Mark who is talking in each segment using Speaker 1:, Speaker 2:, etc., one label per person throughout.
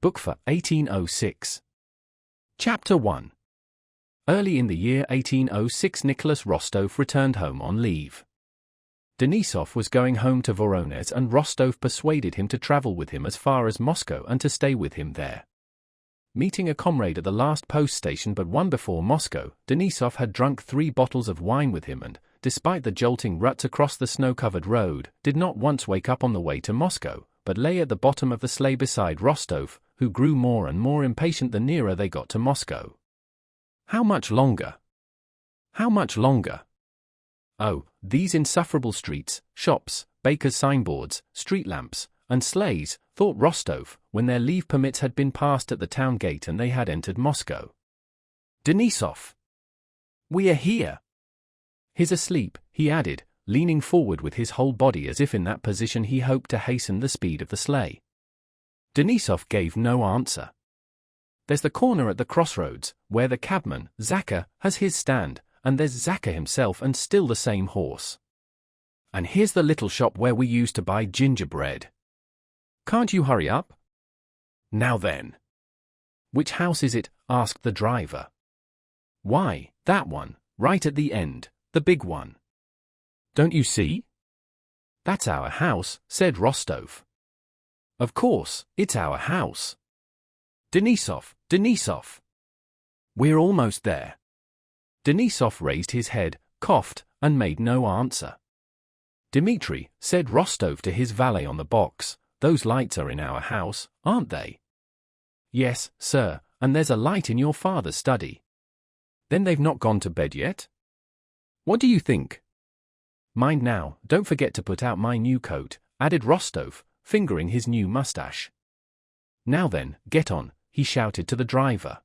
Speaker 1: book for 1806. Chapter 1. Early in the year 1806, Nicholas Rostov returned home on leave. Denisov was going home to Voronezh, and Rostov persuaded him to travel with him as far as Moscow and to stay with him there. Meeting a comrade at the last post station but one before Moscow, Denisov had drunk 3 bottles of wine with him and, despite the jolting ruts across the snow-covered road, did not once wake up on the way to Moscow, but lay at the bottom of the sleigh beside Rostov, who grew more and more impatient the nearer they got to Moscow. How much longer? How much longer? Oh, these insufferable streets, shops, bakers' signboards, street lamps, and sleighs, thought Rostov, when their leave permits had been passed at the town gate and they had entered Moscow. Denisov! We are here! He's asleep, he added, leaning forward with his whole body as if in that position he hoped to hasten the speed of the sleigh. Denisov gave no answer. There's the corner at the crossroads, where the cabman, Zaka, has his stand, and there's Zaka himself and still the same horse. And here's the little shop where we used to buy gingerbread. Can't you hurry up? Now then. Which house is it? Asked the driver. Why, that one, right at the end, the big one. Don't you see? That's our house, said Rostov. Of course, it's our house. Denisov, Denisov. We're almost there. Denisov raised his head, coughed, and made no answer. Dmitri, said Rostov to his valet on the box, those lights are in our house, aren't they? Yes, sir, and there's a light in your father's study. Then they've not gone to bed yet? What do you think? Mind now, don't forget to put out my new coat, added Rostov, fingering his new mustache. Now then, get on, he shouted to the driver.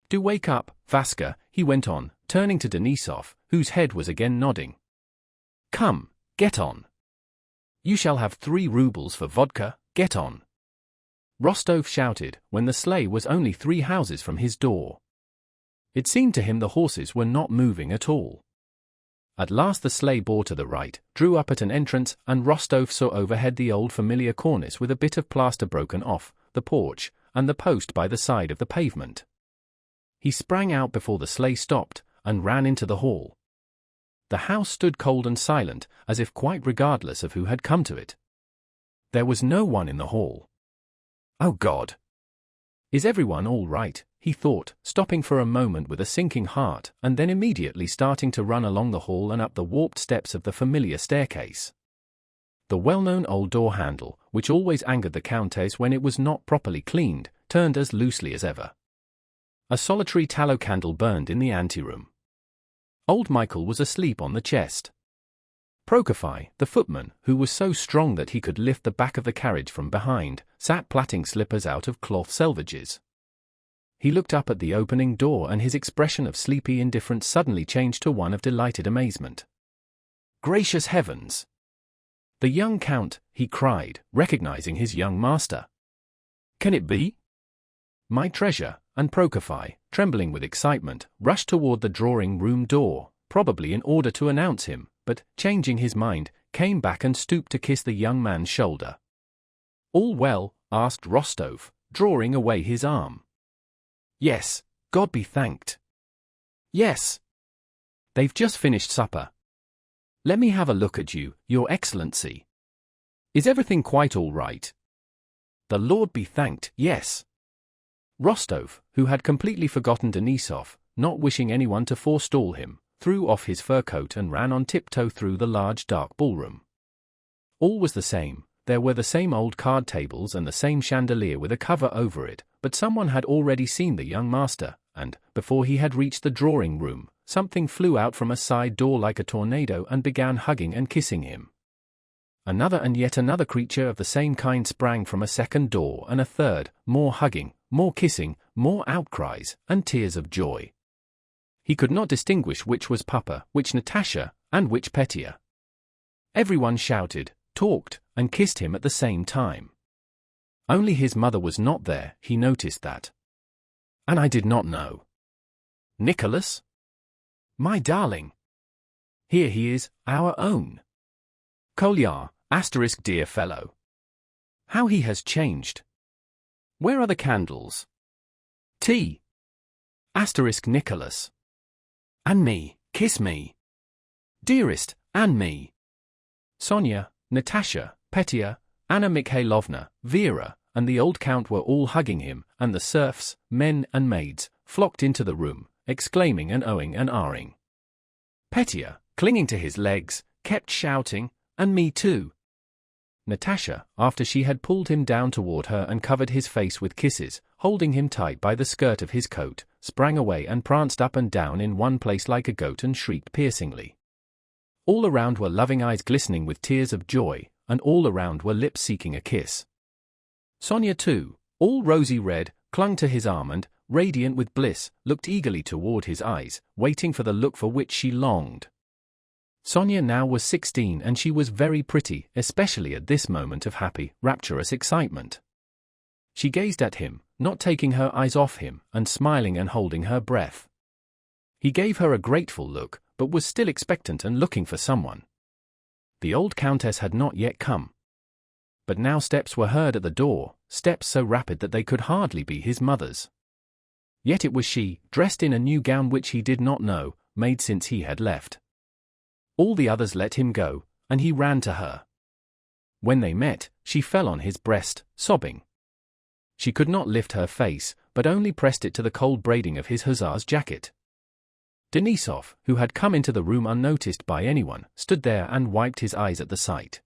Speaker 1: Do wake up, Vaska, he went on, turning to Denisov, whose head was again nodding. Come, get on. You shall have 3 rubles for vodka, get on. Rostov shouted, when the sleigh was only 3 houses from his door. It seemed to him the horses were not moving at all. At last the sleigh bore to the right, drew up at an entrance, and Rostov saw overhead the old familiar cornice with a bit of plaster broken off, the porch, and the post by the side of the pavement. He sprang out before the sleigh stopped, and ran into the hall. The house stood cold and silent, as if quite regardless of who had come to it. There was no one in the hall. Oh God! Is everyone all right? He thought, stopping for a moment with a sinking heart, and then immediately starting to run along the hall and up the warped steps of the familiar staircase. The well-known old door handle, which always angered the Countess when it was not properly cleaned, turned as loosely as ever. A solitary tallow candle burned in the anteroom. Old Michael was asleep on the chest. Prokofy, the footman, who was so strong that he could lift the back of the carriage from behind, sat plaiting slippers out of cloth selvages. He looked up at the opening door and his expression of sleepy indifference suddenly changed to one of delighted amazement. Gracious heavens! The young count, he cried, recognizing his young master. Can it be? My treasure, and Prokofy, trembling with excitement, rushed toward the drawing-room door, probably in order to announce him, but, changing his mind, came back and stooped to kiss the young man's shoulder. All well? Asked Rostov, drawing away his arm. Yes, God be thanked. Yes. They've just finished supper. Let me have a look at you, Your Excellency. Is everything quite all right? The Lord be thanked, yes. Rostov, who had completely forgotten Denisov, not wishing anyone to forestall him, threw off his fur coat and ran on tiptoe through the large dark ballroom. All was the same. There were the same old card tables and the same chandelier with a cover over it, but someone had already seen the young master, and, before he had reached the drawing-room, something flew out from a side door like a tornado and began hugging and kissing him. Another and yet another creature of the same kind sprang from a second door and a third, more hugging, more kissing, more outcries, and tears of joy. He could not distinguish which was Papa, which Natasha, and which Petya. Everyone shouted, talked, and kissed him at the same time. Only his mother was not there, he noticed that. And I did not know. Nicholas? My darling. Here he is, our own. Kolyar, *, dear fellow. How he has changed. Where are the candles? Tea. Asterisk Nicholas. And me, kiss me. Dearest, and me. Sonia, Natasha, Petya, Anna Mikhailovna, Vera, and the old count were all hugging him, and the serfs, men and maids, flocked into the room, exclaiming and ohing and ahhing. Petya, clinging to his legs, kept shouting, and me too. Natasha, after she had pulled him down toward her and covered his face with kisses, holding him tight by the skirt of his coat, sprang away and pranced up and down in one place like a goat and shrieked piercingly. All around were loving eyes glistening with tears of joy, and all around were lips seeking a kiss. Sonia too, all rosy red, clung to his arm and, radiant with bliss, looked eagerly toward his eyes, waiting for the look for which she longed. Sonia now was 16 and she was very pretty, especially at this moment of happy, rapturous excitement. She gazed at him, not taking her eyes off him, and smiling and holding her breath. He gave her a grateful look, but was still expectant and looking for someone. The old countess had not yet come. But now steps were heard at the door, steps so rapid that they could hardly be his mother's. Yet it was she, dressed in a new gown which he did not know, made since he had left. All the others let him go, and he ran to her. When they met, she fell on his breast, sobbing. She could not lift her face, but only pressed it to the cold braiding of his hussar's jacket. Denisov, who had come into the room unnoticed by anyone, stood there and wiped his eyes at the sight.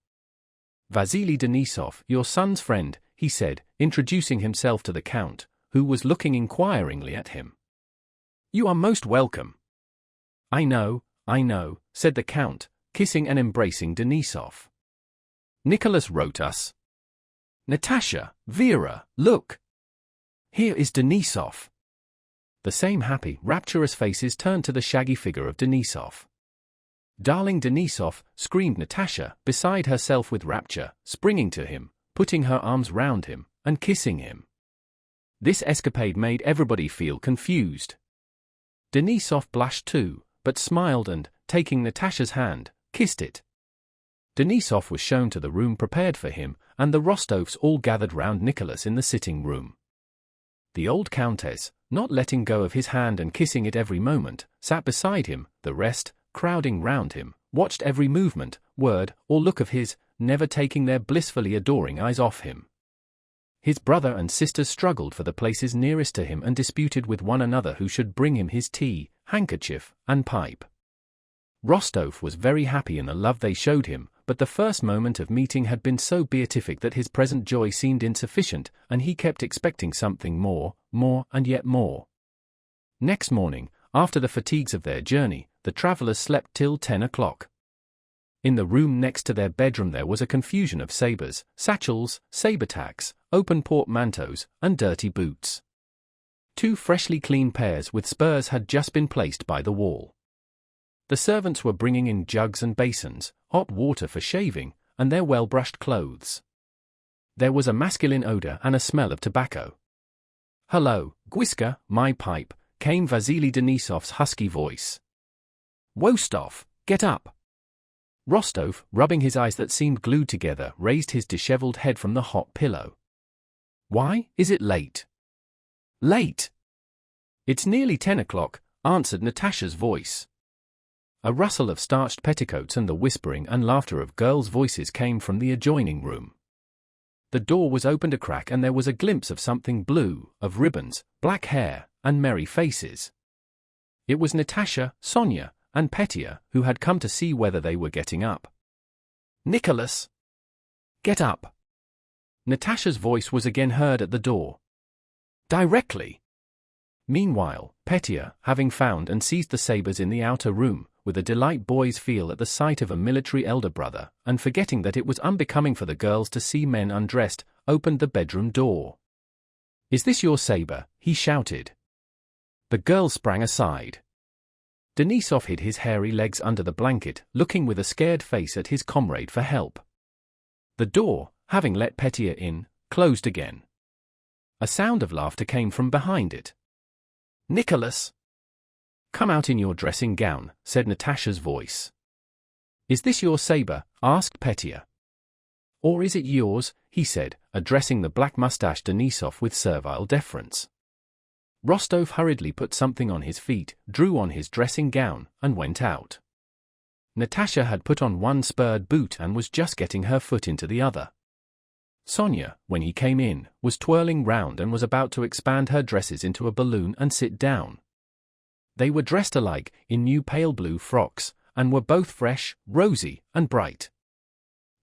Speaker 1: "Vasily Denisov, your son's friend," he said, introducing himself to the count, who was looking inquiringly at him. "You are most welcome." I know," said the count, kissing and embracing Denisov. "Nicholas wrote us." "Natasha, Vera, look! Here is Denisov." The same happy, rapturous faces turned to the shaggy figure of Denisov. "Darling Denisov," screamed Natasha, beside herself with rapture, springing to him, putting her arms round him, and kissing him. This escapade made everybody feel confused. Denisov blushed too, but smiled and, taking Natasha's hand, kissed it. Denisov was shown to the room prepared for him, and the Rostovs all gathered round Nicholas in the sitting room. The old countess, not letting go of his hand and kissing it every moment, sat beside him, the rest, crowding round him, watched every movement, word, or look of his, never taking their blissfully adoring eyes off him. His brother and sisters struggled for the places nearest to him and disputed with one another who should bring him his tea, handkerchief, and pipe. Rostov was very happy in the love they showed him, but the first moment of meeting had been so beatific that his present joy seemed insufficient, and he kept expecting something more, and yet more. Next morning, after the fatigues of their journey, the travelers slept till 10 o'clock. In the room next to their bedroom there was a confusion of sabres, satchels, saber-tacks, open portmanteaus, and dirty boots. 2 freshly cleaned pairs with spurs had just been placed by the wall. The servants were bringing in jugs and basins, hot water for shaving, and their well-brushed clothes. There was a masculine odor and a smell of tobacco. "Hello, Gwiska, my pipe," came Vasily Denisov's husky voice. "Wostov, get up." Rostov, rubbing his eyes that seemed glued together, raised his disheveled head from the hot pillow. "Why, is it late?" "Late? It's nearly 10 o'clock, answered Natasha's voice. A rustle of starched petticoats and the whispering and laughter of girls' voices came from the adjoining room. The door was opened a crack and there was a glimpse of something blue, of ribbons, black hair, and merry faces. It was Natasha, Sonia, and Petya, who had come to see whether they were getting up. "Nicholas! Get up!" Natasha's voice was again heard at the door. "Directly!" Meanwhile, Petya, having found and seized the sabres in the outer room, with a delight boys feel at the sight of a military elder brother, and forgetting that it was unbecoming for the girls to see men undressed, opened the bedroom door. "Is this your sabre?" he shouted. The girls sprang aside. Denisov hid his hairy legs under the blanket, looking with a scared face at his comrade for help. The door, having let Petya in, closed again. A sound of laughter came from behind it. "Nicholas! Come out in your dressing gown," said Natasha's voice. "Is this your sabre?" asked Petya. Or is it yours? He said, addressing the black-mustached Denisov with servile deference. Rostov hurriedly put something on his feet, drew on his dressing gown, and went out. Natasha had put on one spurred boot and was just getting her foot into the other. Sonia, when he came in, was twirling round and was about to expand her dresses into a balloon and sit down. They were dressed alike, in new pale blue frocks, and were both fresh, rosy, and bright.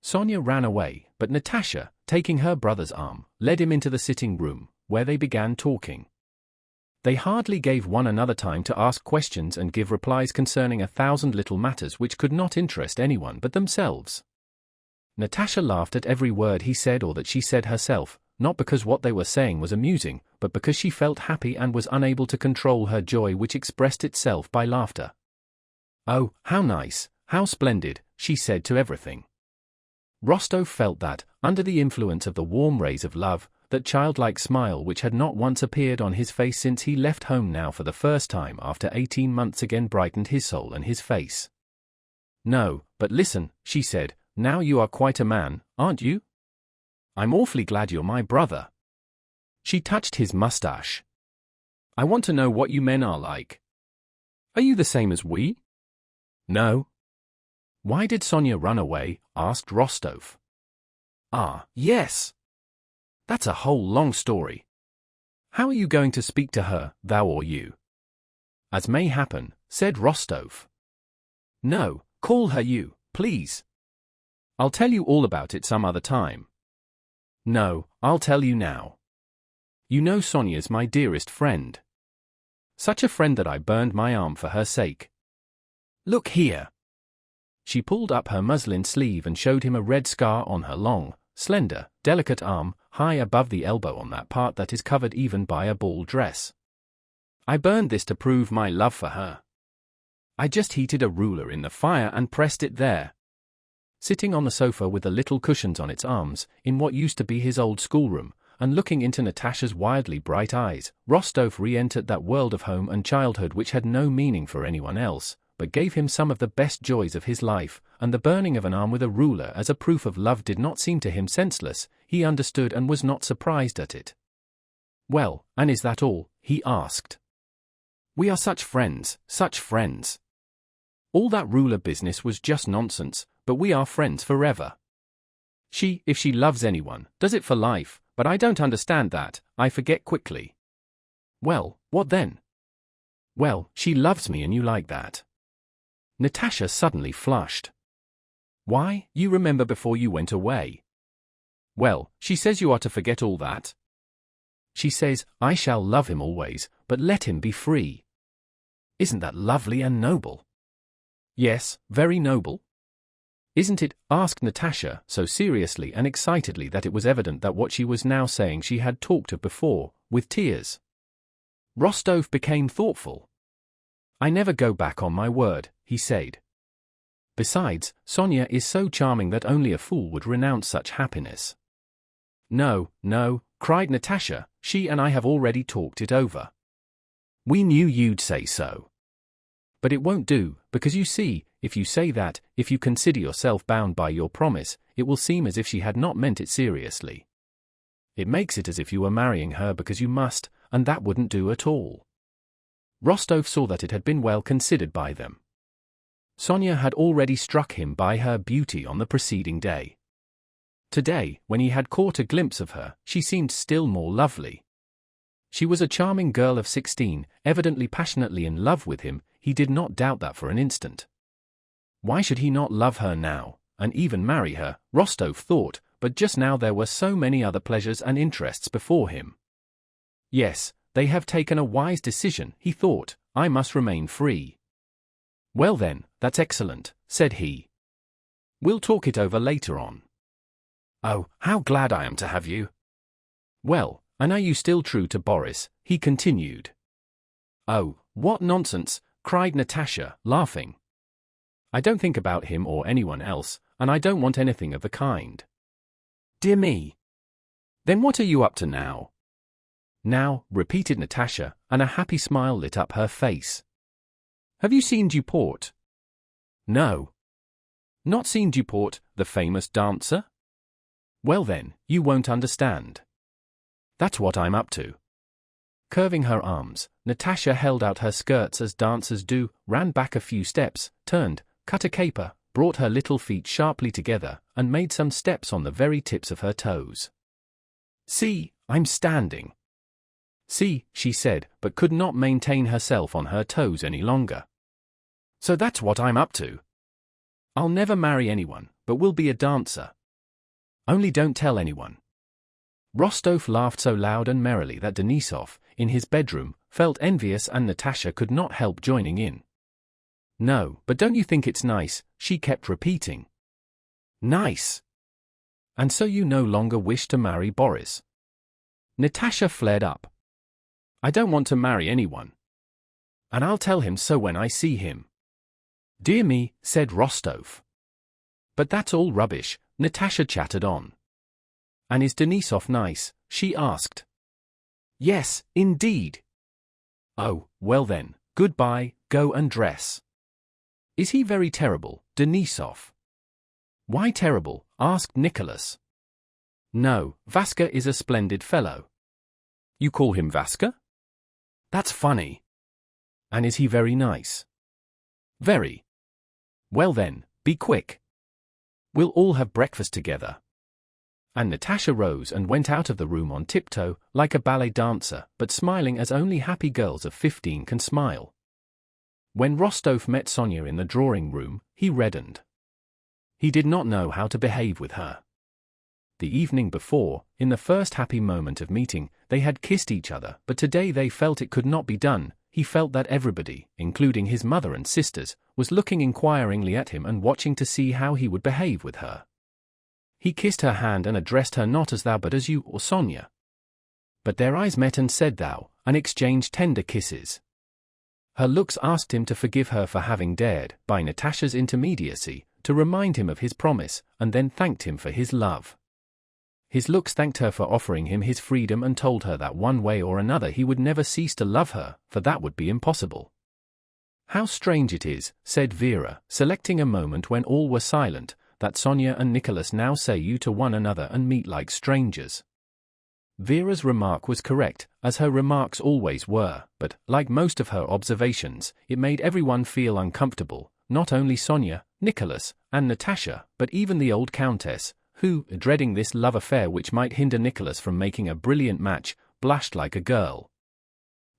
Speaker 1: Sonia ran away, but Natasha, taking her brother's arm, led him into the sitting room, where they began talking. They hardly gave one another time to ask questions and give replies concerning 1,000 little matters which could not interest anyone but themselves. Natasha laughed at every word he said or that she said herself, not because what they were saying was amusing, but because she felt happy and was unable to control her joy, which expressed itself by laughter. "Oh, how nice, how splendid," she said to everything. Rostov felt that, under the influence of the warm rays of love, that childlike smile which had not once appeared on his face since he left home now for the first time after 18 months again brightened his soul and his face. "No, but listen," she said, "now you are quite a man, aren't you? I'm awfully glad you're my brother." She touched his mustache. "I want to know what you men are like. Are you the same as we?" "No." "Why did Sonia run away?" asked Rostov. "Ah, yes. That's a whole long story. How are you going to speak to her, thou or you?" "As may happen," said Rostov. "No, call her you, please. I'll tell you all about it some other time." "No, I'll tell you now. You know Sonia's my dearest friend. Such a friend that I burned my arm for her sake. Look here." She pulled up her muslin sleeve and showed him a red scar on her long, slender, delicate arm, high above the elbow on that part that is covered even by a ball dress. "I burned this to prove my love for her. I just heated a ruler in the fire and pressed it there." Sitting on the sofa with the little cushions on its arms, in what used to be his old schoolroom, and looking into Natasha's wildly bright eyes, Rostov re-entered that world of home and childhood which had no meaning for anyone else, but gave him some of the best joys of his life, and the burning of an arm with a ruler as a proof of love did not seem to him senseless. He understood and was not surprised at it. "Well, and is that all?" he asked. "We are such friends, such friends. All that ruler business was just nonsense, but we are friends forever. She, if she loves anyone, does it for life, but I don't understand that, I forget quickly." "Well, what then?" "Well, she loves me and you like that." Natasha suddenly flushed. "Why, you remember before you went away." "Well, she says you are to forget all that. She says, I shall love him always, but let him be free. Isn't that lovely and noble?" "Yes, very noble." "Isn't it?" asked Natasha, so seriously and excitedly that it was evident that what she was now saying she had talked of before, with tears. Rostov became thoughtful. "I never go back on my word," he said. "Besides, Sonia is so charming that only a fool would renounce such happiness." "No, no," cried Natasha, "she and I have already talked it over. We knew you'd say so. But it won't do, because you see, if you say that, if you consider yourself bound by your promise, it will seem as if she had not meant it seriously. It makes it as if you were marrying her because you must, and that wouldn't do at all." Rostov saw that it had been well considered by them. Sonia had already struck him by her beauty on the preceding day. Today, when he had caught a glimpse of her, she seemed still more lovely. She was a charming girl of 16, evidently passionately in love with him. He did not doubt that for an instant. Why should he not love her now, and even marry her, Rostov thought, but just now there were so many other pleasures and interests before him. Yes, they have taken a wise decision, he thought, I must remain free. "Well then, that's excellent," said he. "We'll talk it over later on." "Oh, how glad I am to have you." "Well, and are you still true to Boris?" he continued. "Oh, what nonsense," cried Natasha, laughing. "I don't think about him or anyone else, and I don't want anything of the kind." "Dear me. Then what are you up to now?" "Now," repeated Natasha, and a happy smile lit up her face. "Have you seen Duport?" "No." "Not seen Duport, the famous dancer?" Well then, you won't understand. That's what I'm up to. Curving her arms, Natasha held out her skirts as dancers do, ran back a few steps, turned, cut a caper, brought her little feet sharply together, and made some steps on the very tips of her toes. See, I'm standing. See, she said, but could not maintain herself on her toes any longer. So that's what I'm up to. I'll never marry anyone, but will be a dancer. Only don't tell anyone. Rostov laughed so loud and merrily that Denisov, in his bedroom, felt envious, and Natasha could not help joining in. No, but don't you think it's nice, she kept repeating. Nice. And so you no longer wish to marry Boris? Natasha flared up. I don't want to marry anyone. And I'll tell him so when I see him. Dear me, said Rostov. But that's all rubbish, Natasha chattered on. And is Denisov nice? She asked. Yes, indeed. Oh, well then, goodbye, go and dress. Is he very terrible, Denisov? Why terrible? Asked Nicholas. No, Vaska is a splendid fellow. You call him Vaska? That's funny. And is he very nice? Very. Well then, be quick. We'll all have breakfast together. And Natasha rose and went out of the room on tiptoe, like a ballet dancer, but smiling as only happy girls of 15 can smile. When Rostov met Sonia in the drawing room, he reddened. He did not know how to behave with her. The evening before, in the first happy moment of meeting, they had kissed each other, but today they felt it could not be done. He felt that everybody, including his mother and sisters, was looking inquiringly at him and watching to see how he would behave with her. He kissed her hand and addressed her not as thou but as you or Sonia. But their eyes met and said thou, and exchanged tender kisses. Her looks asked him to forgive her for having dared, by Natasha's intermediacy, to remind him of his promise, and then thanked him for his love. His looks thanked her for offering him his freedom and told her that one way or another he would never cease to love her, for that would be impossible. How strange it is, said Vera, selecting a moment when all were silent, that Sonia and Nicholas now say you to one another and meet like strangers. Vera's remark was correct, as her remarks always were, but, like most of her observations, it made everyone feel uncomfortable, not only Sonia, Nicholas, and Natasha, but even the old countess, who, dreading this love affair which might hinder Nicholas from making a brilliant match, blushed like a girl.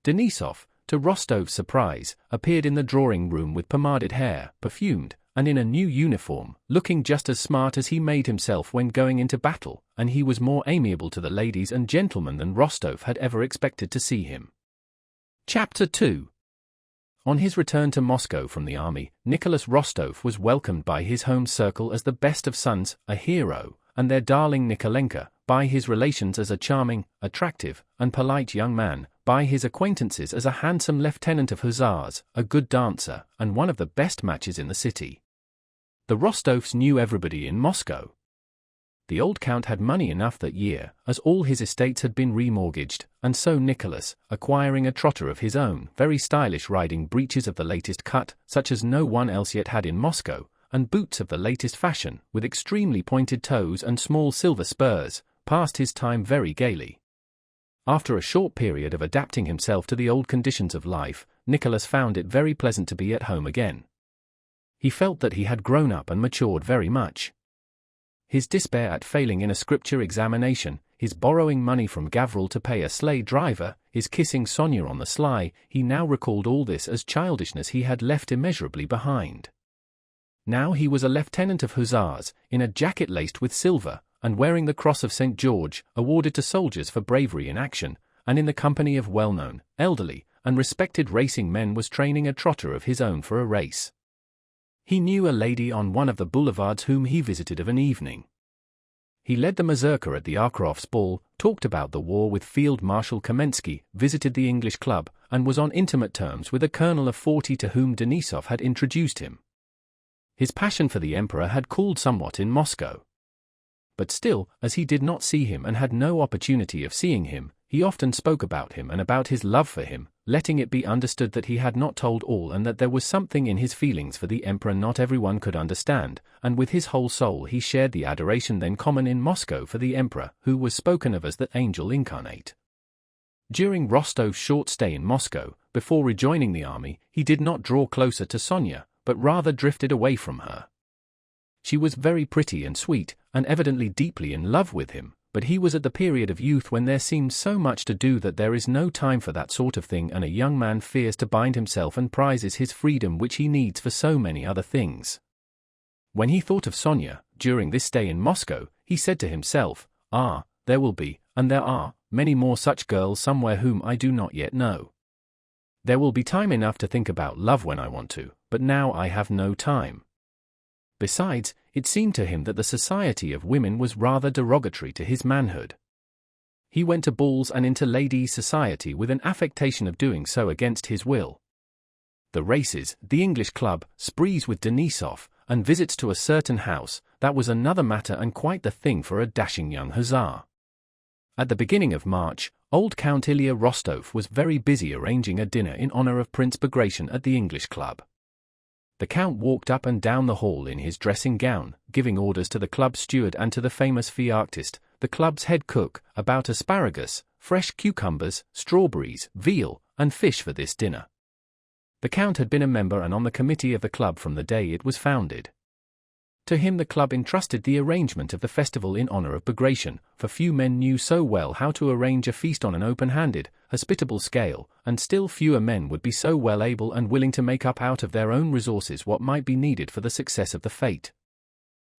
Speaker 1: Denisov, to Rostov's surprise, appeared in the drawing-room with pomaded hair, perfumed, and in a new uniform, looking just as smart as he made himself when going into battle, and he was more amiable to the ladies and gentlemen than Rostov had ever expected to see him. Chapter 2. On his return to Moscow from the army, Nicholas Rostov was welcomed by his home circle as the best of sons, a hero, and their darling Nikolenka, by his relations as a charming, attractive, and polite young man, by his acquaintances as a handsome lieutenant of hussars, a good dancer, and one of the best matches in the city. The Rostovs knew everybody in Moscow. The old count had money enough that year, as all his estates had been remortgaged, and so Nicholas, acquiring a trotter of his own, very stylish riding breeches of the latest cut, such as no one else yet had in Moscow, and boots of the latest fashion, with extremely pointed toes and small silver spurs, passed his time very gaily. After a short period of adapting himself to the old conditions of life, Nicholas found it very pleasant to be at home again. He felt that he had grown up and matured very much. His despair at failing in a scripture examination, his borrowing money from Gavril to pay a sleigh driver, his kissing Sonia on the sly, he now recalled all this as childishness he had left immeasurably behind. Now he was a lieutenant of hussars, in a jacket laced with silver, and wearing the Cross of St. George, awarded to soldiers for bravery in action, and in the company of well-known, elderly, and respected racing men was training a trotter of his own for a race. He knew a lady on one of the boulevards whom he visited of an evening. He led the mazurka at the Arkrof's ball, talked about the war with Field Marshal Kamensky, visited the English club, and was on intimate terms with a colonel of 40 to whom Denisov had introduced him. His passion for the emperor had cooled somewhat in Moscow. But still, as he did not see him and had no opportunity of seeing him, he often spoke about him and about his love for him, letting it be understood that he had not told all and that there was something in his feelings for the emperor not everyone could understand, and with his whole soul he shared the adoration then common in Moscow for the emperor, who was spoken of as the angel incarnate. During Rostov's short stay in Moscow, before rejoining the army, he did not draw closer to Sonia, but rather drifted away from her. She was very pretty and sweet, and evidently deeply in love with him, but he was at the period of youth when there seems so much to do that there is no time for that sort of thing, and a young man fears to bind himself and prizes his freedom which he needs for so many other things. When he thought of Sonia, during this stay in Moscow, he said to himself, there will be, and there are, many more such girls somewhere whom I do not yet know. There will be time enough to think about love when I want to, but now I have no time. Besides, it seemed to him that the society of women was rather derogatory to his manhood. He went to balls and into ladies' society with an affectation of doing so against his will. The races, the English club, sprees with Denisov, and visits to a certain house, that was another matter and quite the thing for a dashing young hussar. At the beginning of March, old Count Ilya Rostov was very busy arranging a dinner in honor of Prince Bagration at the English club. The Count walked up and down the hall in his dressing gown, giving orders to the club steward and to the famous fiartist, the club's head cook, about asparagus, fresh cucumbers, strawberries, veal, and fish for this dinner. The Count had been a member and on the committee of the club from the day it was founded. To him the club entrusted the arrangement of the festival in honor of Bagration, for few men knew so well how to arrange a feast on an open-handed, hospitable scale, and still fewer men would be so well able and willing to make up out of their own resources what might be needed for the success of the fete.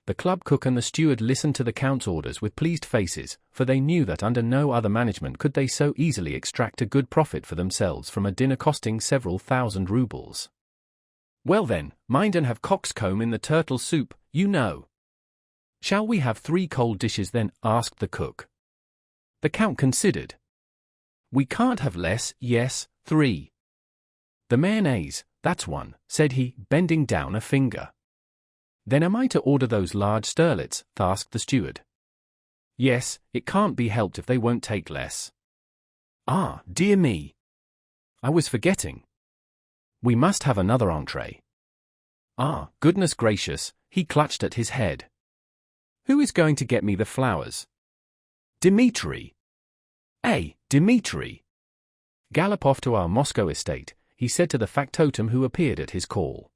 Speaker 1: The club cook and the steward listened to the Count's orders with pleased faces, for they knew that under no other management could they so easily extract a good profit for themselves from a dinner costing several thousand roubles. "Well then, mind and have cockscomb in the turtle soup, you know." "Shall we have 3 cold dishes then?" asked the cook. The Count considered. "We can't have less, yes, 3. "The mayonnaise, that's 1, said he, bending down a finger. "Then am I to order those large sterlets?" asked the steward. "Yes, it can't be helped if they won't take less." "Ah, dear me! I was forgetting. We must have another entree." "Ah, goodness gracious," he clutched at his head. "Who is going to get me the flowers?" "Dmitri." Dmitri! "Gallop off to our Moscow estate," he said to the factotum who appeared at his call.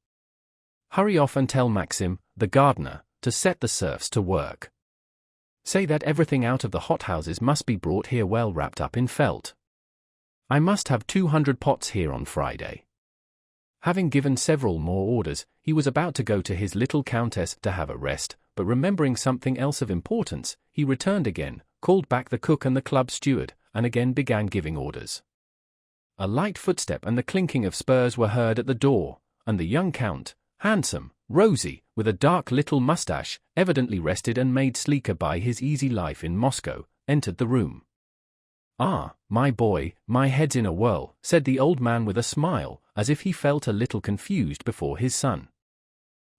Speaker 1: "Hurry off and tell Maxim, the gardener, to set the serfs to work. Say that everything out of the hothouses must be brought here well wrapped up in felt. I must have 200 pots here on Friday." Having given several more orders, he was about to go to his little countess to have a rest, but remembering something else of importance, he returned again, called back the cook and the club steward, and again began giving orders. A light footstep and the clinking of spurs were heard at the door, and the young Count, handsome, rosy, with a dark little mustache, evidently rested and made sleeker by his easy life in Moscow, entered the room. "Ah, my boy, my head's in a whirl," said the old man with a smile, as if he felt a little confused before his son.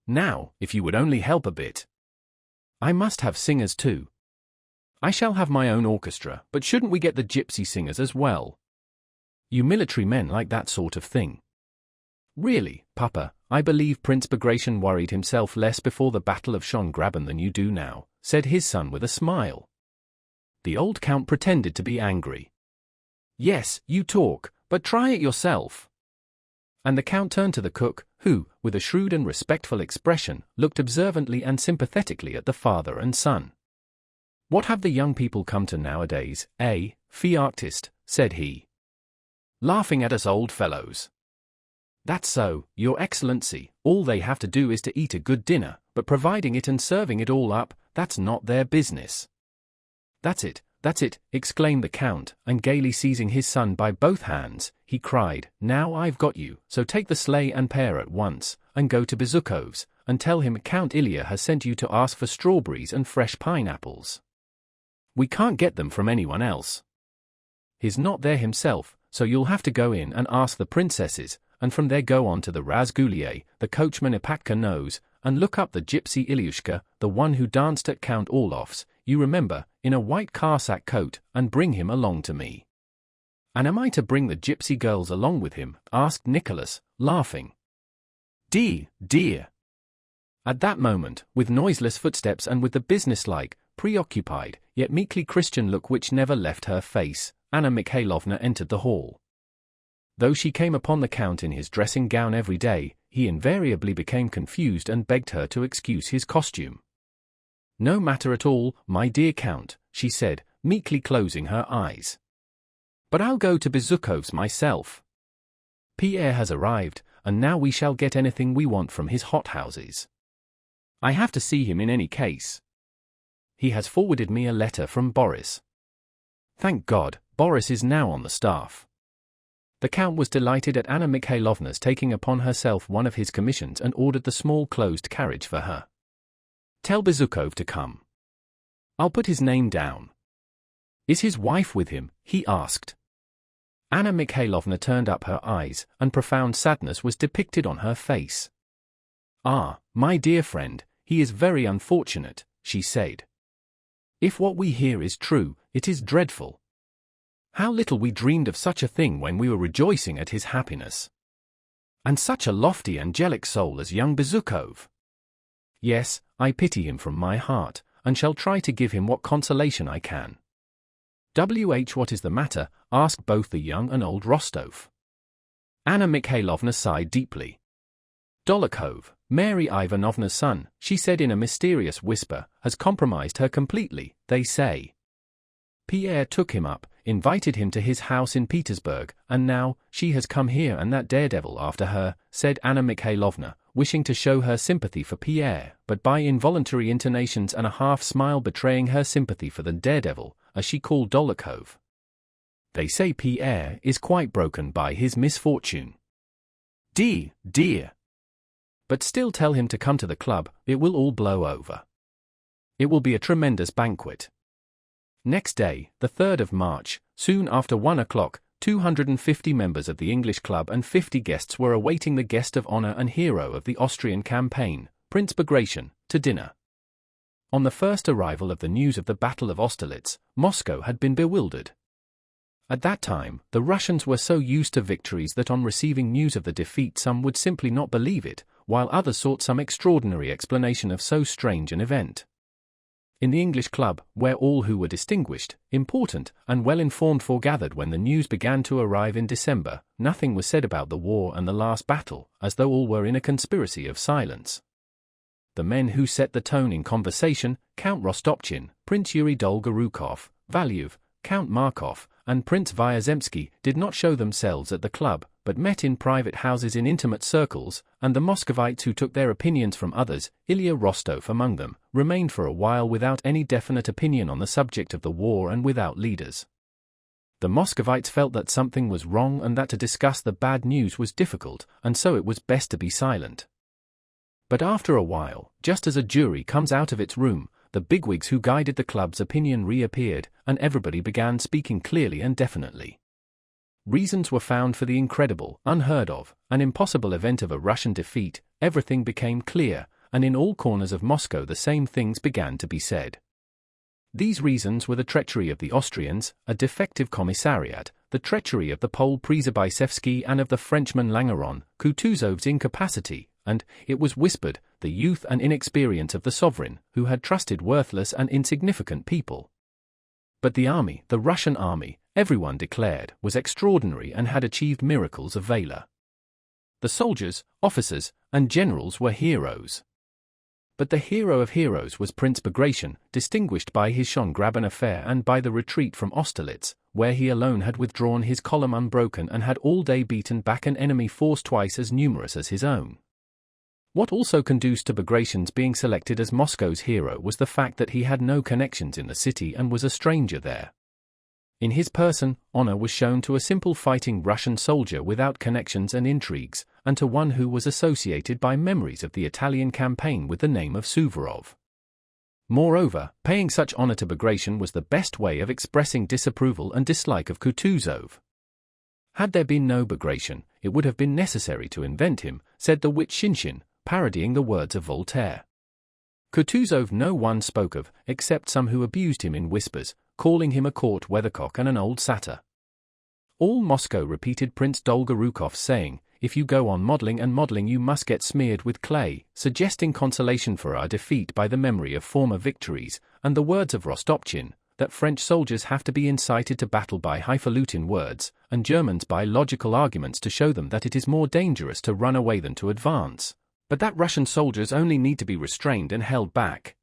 Speaker 1: "Now, if you would only help a bit. I must have singers too. I shall have my own orchestra, but shouldn't we get the gypsy singers as well? You military men like that sort of thing." "Really, Papa, I believe Prince Bagration worried himself less before the Battle of Schongraben than you do now," said his son with a smile. The old Count pretended to be angry. "Yes, you talk, but try it yourself." And the Count turned to the cook, who, with a shrewd and respectful expression, looked observantly and sympathetically at the father and son. "What have the young people come to nowadays, fiartist?" said he. "Laughing at us old fellows." "That's so, Your Excellency, all they have to do is to eat a good dinner, but providing it and serving it all up, that's not their business." That's it, exclaimed the Count, and gaily seizing his son by both hands, he cried, "Now I've got you, so take the sleigh and pair at once, and go to Bezukhov's, and tell him Count Ilya has sent you to ask for strawberries and fresh pineapples. We can't get them from anyone else. He's not there himself, so you'll have to go in and ask the princesses, and from there go on to the Razgulier, the coachman Ipatka knows, and look up the gypsy Ilyushka, the one who danced at Count Orloff's, you remember, in a white Cossack coat, and bring him along to me. And am I to bring the gypsy girls along with him? Asked Nicholas, laughing. Dear. At that moment, with noiseless footsteps and with the businesslike, preoccupied, yet meekly Christian look which never left her face, Anna Mikhailovna entered the hall. Though she came upon the Count in his dressing gown every day, he invariably became confused and begged her to excuse his costume. No matter at all, my dear Count, she said, meekly closing her eyes. But I'll go to Bezukhov's myself. Pierre has arrived, and now we shall get anything we want from his hothouses. I have to see him in any case. He has forwarded me a letter from Boris. Thank God, Boris is now on the staff. The Count was delighted at Anna Mikhailovna's taking upon herself one of his commissions and ordered the small closed carriage for her. Tell Bezukhov to come. I'll put his name down. Is his wife with him? He asked. Anna Mikhailovna turned up her eyes, and profound sadness was depicted on her face. Ah, my dear friend, he is very unfortunate, she said. If what we hear is true, it is dreadful. How little we dreamed of such a thing when we were rejoicing at his happiness. And such a lofty angelic soul as young Bezukhov. Yes, I pity him from my heart, and shall try to give him what consolation I can. What is the matter? Asked both the young and old Rostov. Anna Mikhailovna sighed deeply. Dolokhov, Mary Ivanovna's son, she said in a mysterious whisper, has compromised her completely, they say. Pierre took him up, invited him to his house in Petersburg, and now, she has come here and that daredevil after her, said Anna Mikhailovna, wishing to show her sympathy for Pierre, but by involuntary intonations and a half-smile betraying her sympathy for the daredevil, as she called Dolokhov. They say Pierre is quite broken by his misfortune. Dear. But still tell him to come to the club, it will all blow over. It will be a tremendous banquet. Next day, the 3rd of March, soon after 1 o'clock, 250 members of the English club and 50 guests were awaiting the guest of honor and hero of the Austrian campaign, Prince Bagration, to dinner. On the first arrival of the news of the Battle of Austerlitz, Moscow had been bewildered. At that time, the Russians were so used to victories that on receiving news of the defeat some would simply not believe it, while others sought some extraordinary explanation of so strange an event. In the English club, where all who were distinguished, important, and well-informed foregathered when the news began to arrive in December, nothing was said about the war and the last battle, as though all were in a conspiracy of silence. The men who set the tone in conversation, Count Rostopchin, Prince Yuri Dolgorukov, Valuev, Count Markov, and Prince Vyazemsky, did not show themselves at the club, but met in private houses in intimate circles, and the Muscovites who took their opinions from others, Ilya Rostov among them, remained for a while without any definite opinion on the subject of the war and without leaders. The Muscovites felt that something was wrong and that to discuss the bad news was difficult, and so it was best to be silent. But after a while, just as a jury comes out of its room, the bigwigs who guided the club's opinion reappeared, and everybody began speaking clearly and definitely. Reasons were found for the incredible, unheard of, and impossible event of a Russian defeat. Everything became clear, and in all corners of Moscow the same things began to be said. These reasons were the treachery of the Austrians, a defective commissariat, the treachery of the Pole Przybysewski and of the Frenchman Langeron, Kutuzov's incapacity, and, it was whispered, the youth and inexperience of the sovereign, who had trusted worthless and insignificant people. But the army, the Russian army, everyone declared, was extraordinary and had achieved miracles of valor. The soldiers, officers, and generals were heroes. But the hero of heroes was Prince Bagration, distinguished by his Schongraben affair and by the retreat from Austerlitz, where he alone had withdrawn his column unbroken and had all day beaten back an enemy force twice as numerous as his own. What also conduced to Bagration's being selected as Moscow's hero was the fact that he had no connections in the city and was a stranger there. In his person, honor was shown to a simple fighting Russian soldier without connections and intrigues, and to one who was associated by memories of the Italian campaign with the name of Suvorov. Moreover, paying such honor to Bagration was the best way of expressing disapproval and dislike of Kutuzov. Had there been no Bagration, it would have been necessary to invent him, said the wit Shinshin, parodying the words of Voltaire. Kutuzov no one spoke of, except some who abused him in whispers, calling him a court weathercock and an old satyr. All Moscow repeated Prince Dolgorukov's saying, "If you go on modeling and modeling you must get smeared with clay," suggesting consolation for our defeat by the memory of former victories, and the words of Rostopchin, that French soldiers have to be incited to battle by highfalutin words, and Germans by logical arguments to show them that it is more dangerous to run away than to advance, but that Russian soldiers only need to be restrained and held back.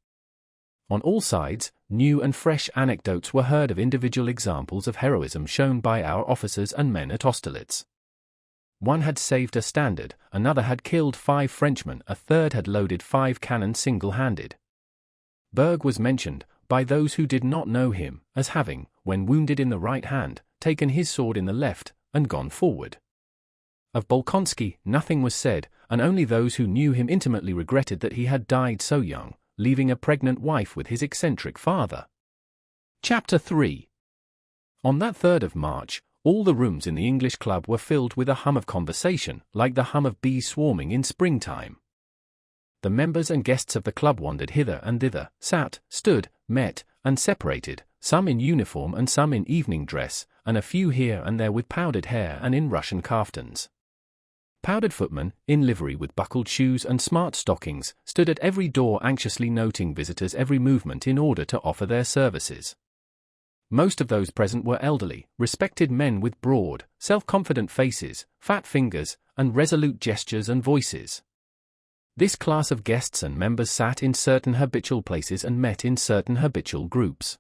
Speaker 1: On all sides, new and fresh anecdotes were heard of individual examples of heroism shown by our officers and men at Austerlitz. One had saved a standard, another had killed 5 Frenchmen, a third had loaded 5 cannons single-handed. Berg was mentioned, by those who did not know him, as having, when wounded in the right hand, taken his sword in the left, and gone forward. Of Bolkonsky nothing was said, and only those who knew him intimately regretted that he had died so young, leaving a pregnant wife with his eccentric father. Chapter 3. On that 3rd of March, all the rooms in the English club were filled with a hum of conversation, like the hum of bees swarming in springtime. The members and guests of the club wandered hither and thither, sat, stood, met, and separated, some in uniform and some in evening dress, and a few here and there with powdered hair and in Russian kaftans. Powdered footmen, in livery with buckled shoes and smart stockings, stood at every door anxiously noting visitors' every movement in order to offer their services. Most of those present were elderly, respected men with broad, self-confident faces, fat fingers, and resolute gestures and voices. This class of guests and members sat in certain habitual places and met in certain habitual groups.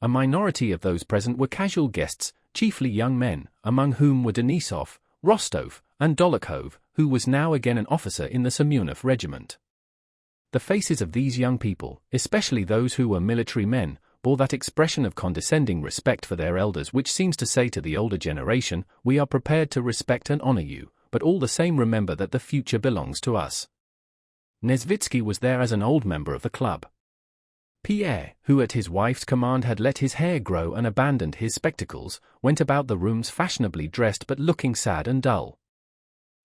Speaker 1: A minority of those present were casual guests, chiefly young men, among whom were Denisov, Rostov, and Dolokhov, who was now again an officer in the Semyonov regiment. The faces of these young people, especially those who were military men, bore that expression of condescending respect for their elders which seems to say to the older generation, "We are prepared to respect and honor you, but all the same remember that the future belongs to us." Nesvitsky was there as an old member of the club. Pierre, who at his wife's command had let his hair grow and abandoned his spectacles, went about the rooms fashionably dressed but looking sad and dull.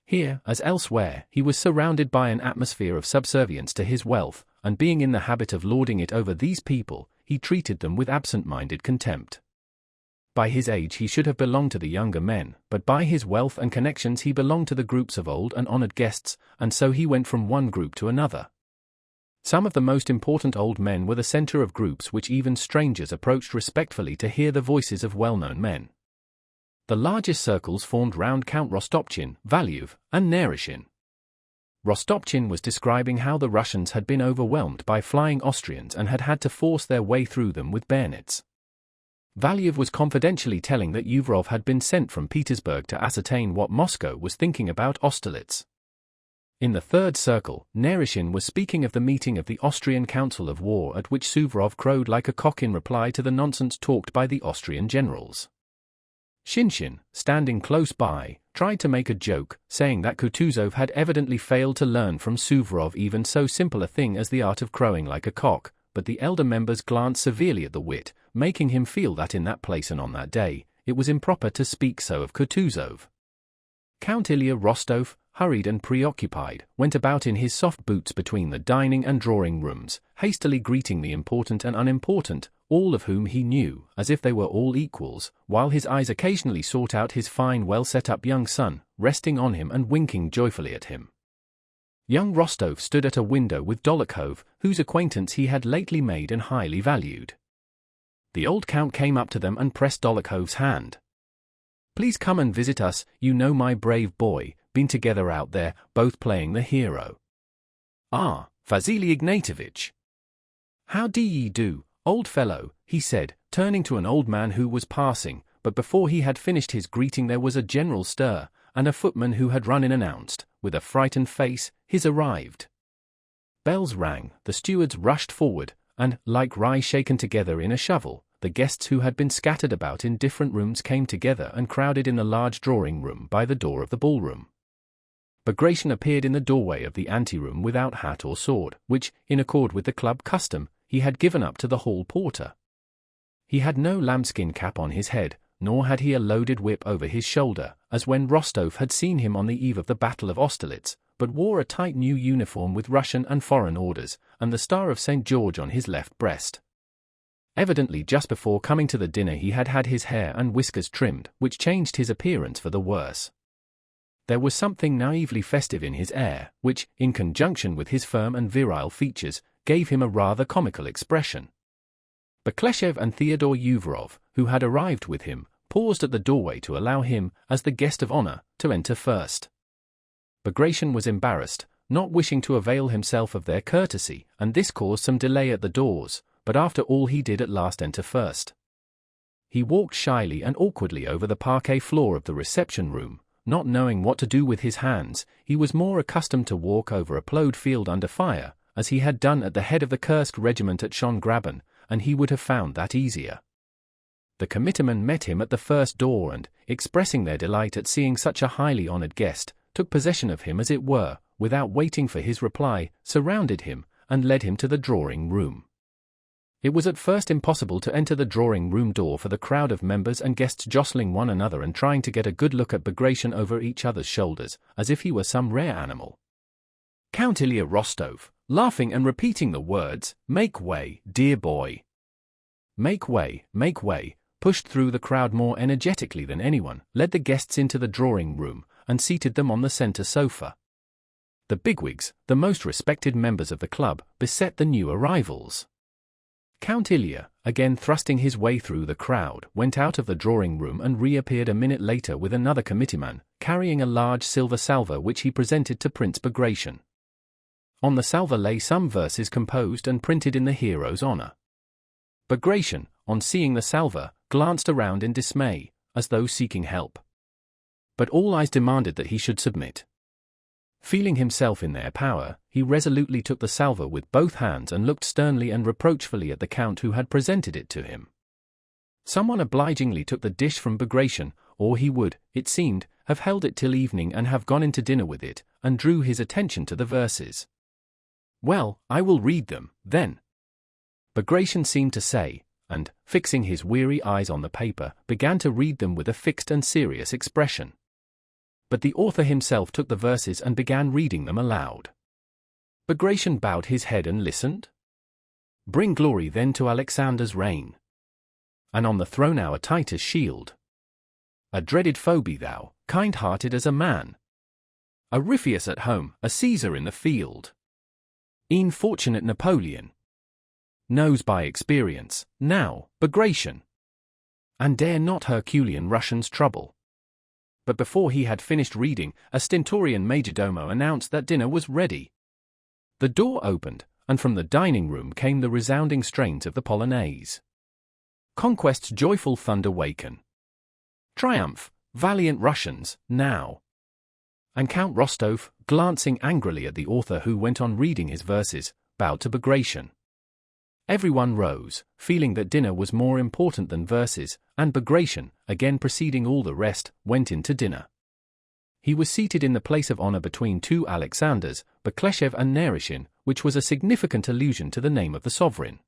Speaker 1: Here, as elsewhere, he was surrounded by an atmosphere of subservience to his wealth, and being in the habit of lording it over these people, he treated them with absent-minded contempt. By his age he should have belonged to the younger men, but by his wealth and connections he belonged to the groups of old and honored guests, and so he went from one group to another. Some of the most important old men were the center of groups which even strangers approached respectfully to hear the voices of well-known men. The largest circles formed round Count Rostopchin, Valuev, and Narishin. Rostopchin was describing how the Russians had been overwhelmed by flying Austrians and had had to force their way through them with bayonets. Valuev was confidentially telling that Uvrov had been sent from Petersburg to ascertain what Moscow was thinking about Austerlitz. In the third circle, Narishin was speaking of the meeting of the Austrian Council of War at which Suvorov crowed like a cock in reply to the nonsense talked by the Austrian generals. Shinshin, standing close by, tried to make a joke, saying that Kutuzov had evidently failed to learn from Suvorov even so simple a thing as the art of crowing like a cock, but the elder members glanced severely at the wit, making him feel that in that place and on that day, it was improper to speak so of Kutuzov. Count Ilya Rostov, hurried and preoccupied, went about in his soft boots between the dining and drawing rooms, hastily greeting the important and unimportant, all of whom he knew, as if they were all equals, while his eyes occasionally sought out his fine well-set-up young son, resting on him and winking joyfully at him. Young Rostov stood at a window with Dolokhov, whose acquaintance he had lately made and highly valued. The old count came up to them and pressed Dolokhov's hand. "Please come and visit us, you know my brave boy, been together out there, both playing the hero." "Ah, Vasily Ignatovich. How do ye do, old fellow," he said, turning to an old man who was passing, but before he had finished his greeting there was a general stir, and a footman who had run in announced, with a frightened face, his arrived. Bells rang, the stewards rushed forward, and, like rye shaken together in a shovel, the guests who had been scattered about in different rooms came together and crowded in the large drawing-room by the door of the ballroom. Bagration appeared in the doorway of the anteroom without hat or sword, which, in accord with the club custom, he had given up to the hall porter. He had no lambskin cap on his head, nor had he a loaded whip over his shoulder, as when Rostov had seen him on the eve of the Battle of Austerlitz, but wore a tight new uniform with Russian and foreign orders, and the star of St. George on his left breast. Evidently just before coming to the dinner he had had his hair and whiskers trimmed, which changed his appearance for the worse. There was something naively festive in his air, which, in conjunction with his firm and virile features, gave him a rather comical expression. Bekleshev and Theodore Uvarov, who had arrived with him, paused at the doorway to allow him, as the guest of honor, to enter first. Bagration was embarrassed, not wishing to avail himself of their courtesy, and this caused some delay at the doors, but after all he did at last enter first. He walked shyly and awkwardly over the parquet floor of the reception room, not knowing what to do with his hands. He was more accustomed to walk over a plowed field under fire, as he had done at the head of the Kursk regiment at Schongraben, and he would have found that easier. The committeemen met him at the first door and, expressing their delight at seeing such a highly honored guest, took possession of him as it were, without waiting for his reply, surrounded him, and led him to the drawing-room. It was at first impossible to enter the drawing-room door for the crowd of members and guests jostling one another and trying to get a good look at Bagration over each other's shoulders, as if he were some rare animal. Count Ilya Rostov, laughing and repeating the words, "Make way, dear boy. Make way, pushed through the crowd more energetically than anyone, led the guests into the drawing-room, and seated them on the center sofa. The bigwigs, the most respected members of the club, beset the new arrivals. Count Ilya, again thrusting his way through the crowd, went out of the drawing-room and reappeared a minute later with another committeeman, carrying a large silver salver which he presented to Prince Bagration. On the salver lay some verses composed and printed in the hero's honor. Bagration, on seeing the salver, glanced around in dismay, as though seeking help. But all eyes demanded that he should submit. Feeling himself in their power, he resolutely took the salver with both hands and looked sternly and reproachfully at the count who had presented it to him. Someone obligingly took the dish from Bagration, or he would, it seemed, have held it till evening and have gone into dinner with it, and drew his attention to the verses. "Well, I will read them, then," Bagration seemed to say, and, fixing his weary eyes on the paper, began to read them with a fixed and serious expression. But the author himself took the verses and began reading them aloud. Bagration bowed his head and listened. "Bring glory then to Alexander's reign, and on the throne our Titus shield. A dreaded foe be thou, kind-hearted as a man. A Ripheus at home, a Caesar in the field. E'en fortunate Napoleon knows by experience, now, Bagration, and dare not Herculean Russians trouble." But before he had finished reading, a stentorian majordomo announced that dinner was ready. The door opened, and from the dining-room came the resounding strains of the Polonaise. Conquest's joyful thunder waken. Triumph, valiant Russians, now. And Count Rostov, glancing angrily at the author who went on reading his verses, bowed to Bagration. Everyone rose, feeling that dinner was more important than verses, and Bagration, again preceding all the rest, went in to dinner. He was seated in the place of honor between two Alexanders, Bekleshev and Narishin, which was a significant allusion to the name of the sovereign.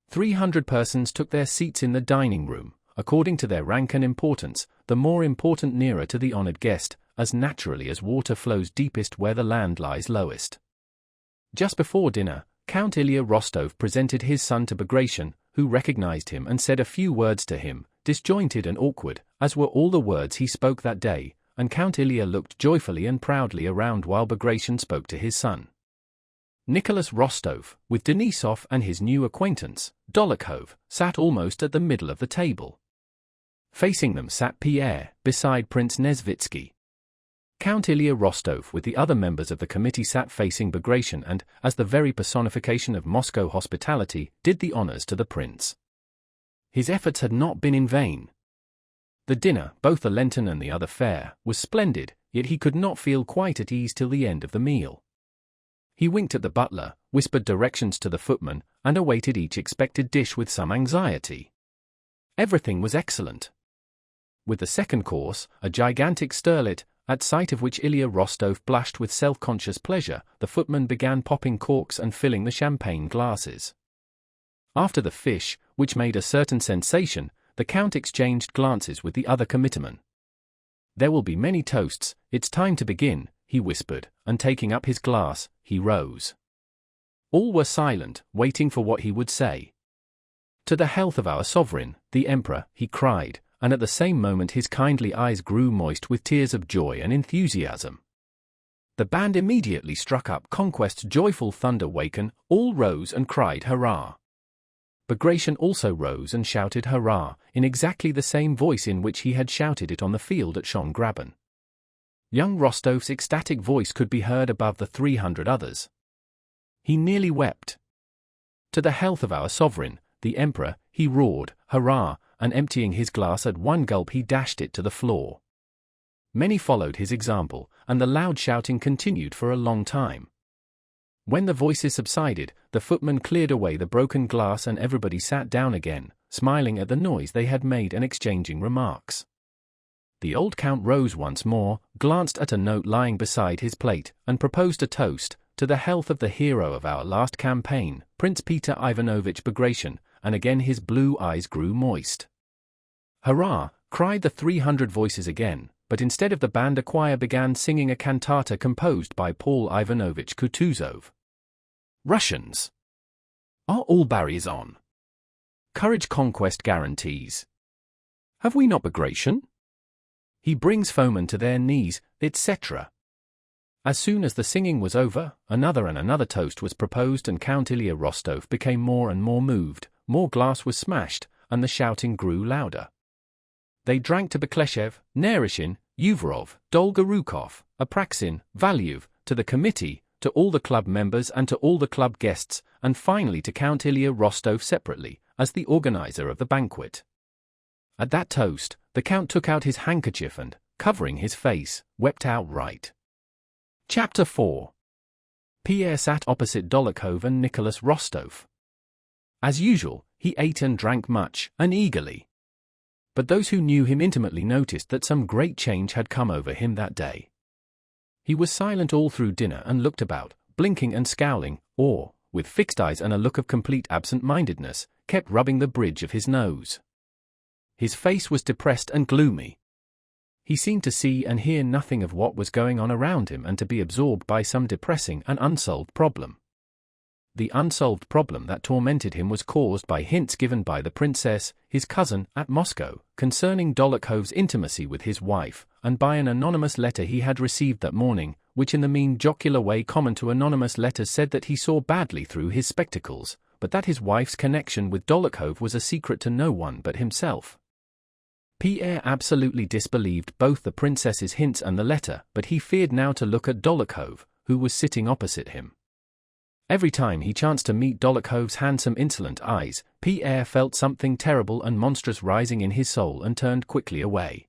Speaker 1: 300 persons took their seats in the dining room, according to their rank and importance, the more important nearer to the honored guest, as naturally as water flows deepest where the land lies lowest. Just before dinner, Count Ilya Rostov presented his son to Bagration, who recognized him and said a few words to him, disjointed and awkward, as were all the words he spoke that day, and Count Ilya looked joyfully and proudly around while Bagration spoke to his son. Nicholas Rostov, with Denisov and his new acquaintance, Dolokhov, sat almost at the middle of the table. Facing them sat Pierre, beside Prince Nesvitsky. Count Ilya Rostov with the other members of the committee sat facing Bagration and, as the very personification of Moscow hospitality, did the honors to the prince. His efforts had not been in vain. The dinner, both the Lenten and the other fare, was splendid, yet he could not feel quite at ease till the end of the meal. He winked at the butler, whispered directions to the footman, and awaited each expected dish with some anxiety. Everything was excellent. With the second course, a gigantic sterlet, at sight of which Ilya Rostov blushed with self-conscious pleasure, the footman began popping corks and filling the champagne glasses. After the fish, which made a certain sensation, the count exchanged glances with the other committeeman. "There will be many toasts, it's time to begin," he whispered, and taking up his glass, he rose. All were silent, waiting for what he would say. "To the health of our sovereign, the emperor," he cried, and at the same moment his kindly eyes grew moist with tears of joy and enthusiasm. The band immediately struck up Conquest's joyful thunder waken, all rose and cried hurrah. Bagration also rose and shouted hurrah, in exactly the same voice in which he had shouted it on the field at Schongraben. Young Rostov's ecstatic voice could be heard above the 300 others. He nearly wept. "To the health of our sovereign, the emperor," he roared, hurrah, and emptying his glass at one gulp he dashed it to the floor. Many followed his example, and the loud shouting continued for a long time. When the voices subsided, the footman cleared away the broken glass and everybody sat down again, smiling at the noise they had made and exchanging remarks. The old count rose once more, glanced at a note lying beside his plate, and proposed a toast, "To the health of the hero of our last campaign, Prince Peter Ivanovich Bagration," and again his blue eyes grew moist. "Hurrah!" cried the 300 voices again, but instead of the band a choir began singing a cantata composed by Paul Ivanovich Kutuzov. Russians. Are all barriers on? Courage Conquest guarantees. Have we not Bagration? He brings foemen to their knees, etc. As soon as the singing was over, another and another toast was proposed and Count Ilya Rostov became more and more moved, more glass was smashed, and the shouting grew louder. They drank to Bekleshev, Narishin, Uvarov, Dolgorukov, Apraxin, Valuev, to the committee, to all the club members and to all the club guests, and finally to Count Ilya Rostov separately, as the organizer of the banquet. At that toast, the Count took out his handkerchief and, covering his face, wept outright. Chapter 4. Pierre sat opposite Dolokhov and Nicholas Rostov. As usual, he ate and drank much, and eagerly. But those who knew him intimately noticed that some great change had come over him that day. He was silent all through dinner and looked about, blinking and scowling, or, with fixed eyes and a look of complete absent-mindedness, kept rubbing the bridge of his nose. His face was depressed and gloomy. He seemed to see and hear nothing of what was going on around him and to be absorbed by some depressing and unsolved problem. The unsolved problem that tormented him was caused by hints given by the princess, his cousin, at Moscow, concerning Dolokhov's intimacy with his wife, and by an anonymous letter he had received that morning, which in the mean jocular way common to anonymous letters said that he saw badly through his spectacles, but that his wife's connection with Dolokhov was a secret to no one but himself. Pierre absolutely disbelieved both the princess's hints and the letter, but he feared now to look at Dolokhov, who was sitting opposite him. Every time he chanced to meet Dolokhov's handsome insolent eyes, Pierre felt something terrible and monstrous rising in his soul and turned quickly away.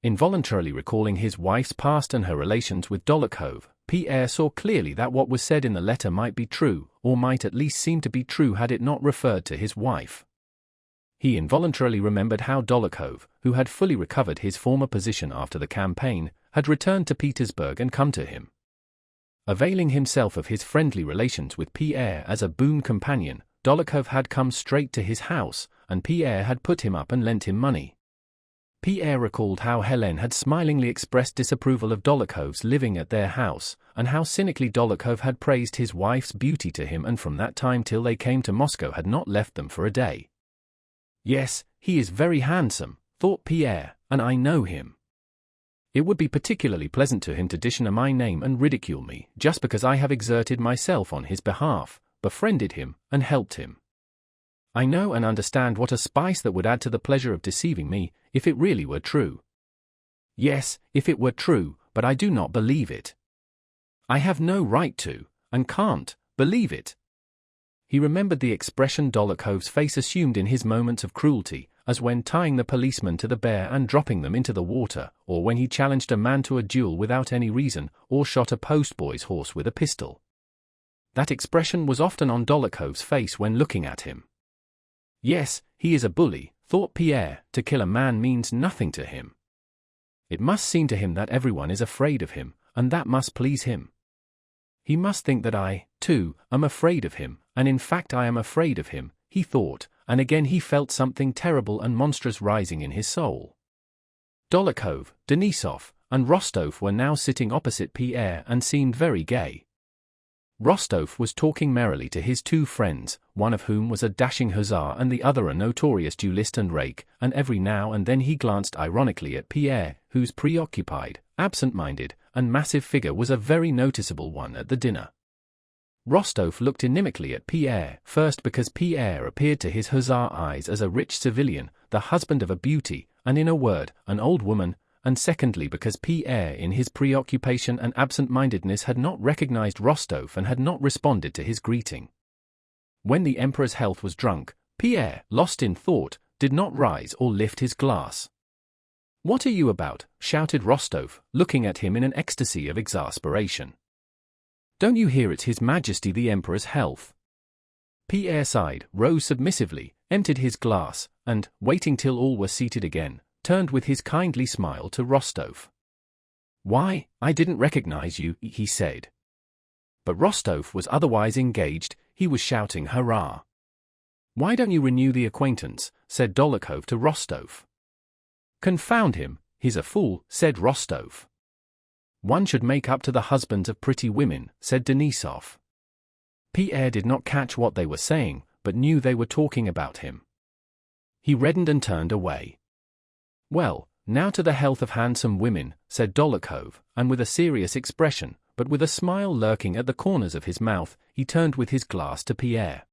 Speaker 1: Involuntarily recalling his wife's past and her relations with Dolokhov, Pierre saw clearly that what was said in the letter might be true, or might at least seem to be true had it not referred to his wife. He involuntarily remembered how Dolokhov, who had fully recovered his former position after the campaign, had returned to Petersburg and come to him. Availing himself of his friendly relations with Pierre as a boon companion, Dolokhov had come straight to his house, and Pierre had put him up and lent him money. Pierre recalled how Helene had smilingly expressed disapproval of Dolokhov's living at their house, and how cynically Dolokhov had praised his wife's beauty to him and from that time till they came to Moscow had not left them for a day. Yes, he is very handsome, thought Pierre, and I know him. It would be particularly pleasant to him to dishonor my name and ridicule me, just because I have exerted myself on his behalf, befriended him, and helped him. I know and understand what a spice that would add to the pleasure of deceiving me, if it really were true. Yes, if it were true, but I do not believe it. I have no right to, and can't, believe it. He remembered the expression Dolokhov's face assumed in his moments of cruelty, as when tying the policeman to the bear and dropping them into the water, or when he challenged a man to a duel without any reason, or shot a postboy's horse with a pistol. That expression was often on Dolokhov's face when looking at him. Yes, he is a bully, thought Pierre. To kill a man means nothing to him. It must seem to him that everyone is afraid of him, and that must please him. He must think that I, too, am afraid of him, and in fact I am afraid of him, he thought, and again he felt something terrible and monstrous rising in his soul. Dolokhov, Denisov, and Rostov were now sitting opposite Pierre and seemed very gay. Rostov was talking merrily to his two friends, one of whom was a dashing hussar and the other a notorious duellist and rake, and every now and then he glanced ironically at Pierre, whose preoccupied, absent-minded, and massive figure was a very noticeable one at the dinner. Rostov looked inimically at Pierre, first because Pierre appeared to his hussar eyes as a rich civilian, the husband of a beauty, and in a word, an old woman, and secondly because Pierre in his preoccupation and absent-mindedness had not recognized Rostov and had not responded to his greeting. When the emperor's health was drunk, Pierre, lost in thought, did not rise or lift his glass. "What are you about?" shouted Rostov, looking at him in an ecstasy of exasperation. "Don't you hear it's His Majesty the Emperor's health?" Pierre sighed, rose submissively, emptied his glass, and, waiting till all were seated again, turned with his kindly smile to Rostov. "Why, I didn't recognize you," he said. But Rostov was otherwise engaged, he was shouting hurrah. "Why don't you renew the acquaintance?" said Dolokhov to Rostov. "Confound him, he's a fool," said Rostov. "One should make up to the husbands of pretty women," said Denisov. Pierre did not catch what they were saying, but knew they were talking about him. He reddened and turned away. "Well, now to the health of handsome women," said Dolokhov, and with a serious expression, but with a smile lurking at the corners of his mouth, he turned with his glass to Pierre.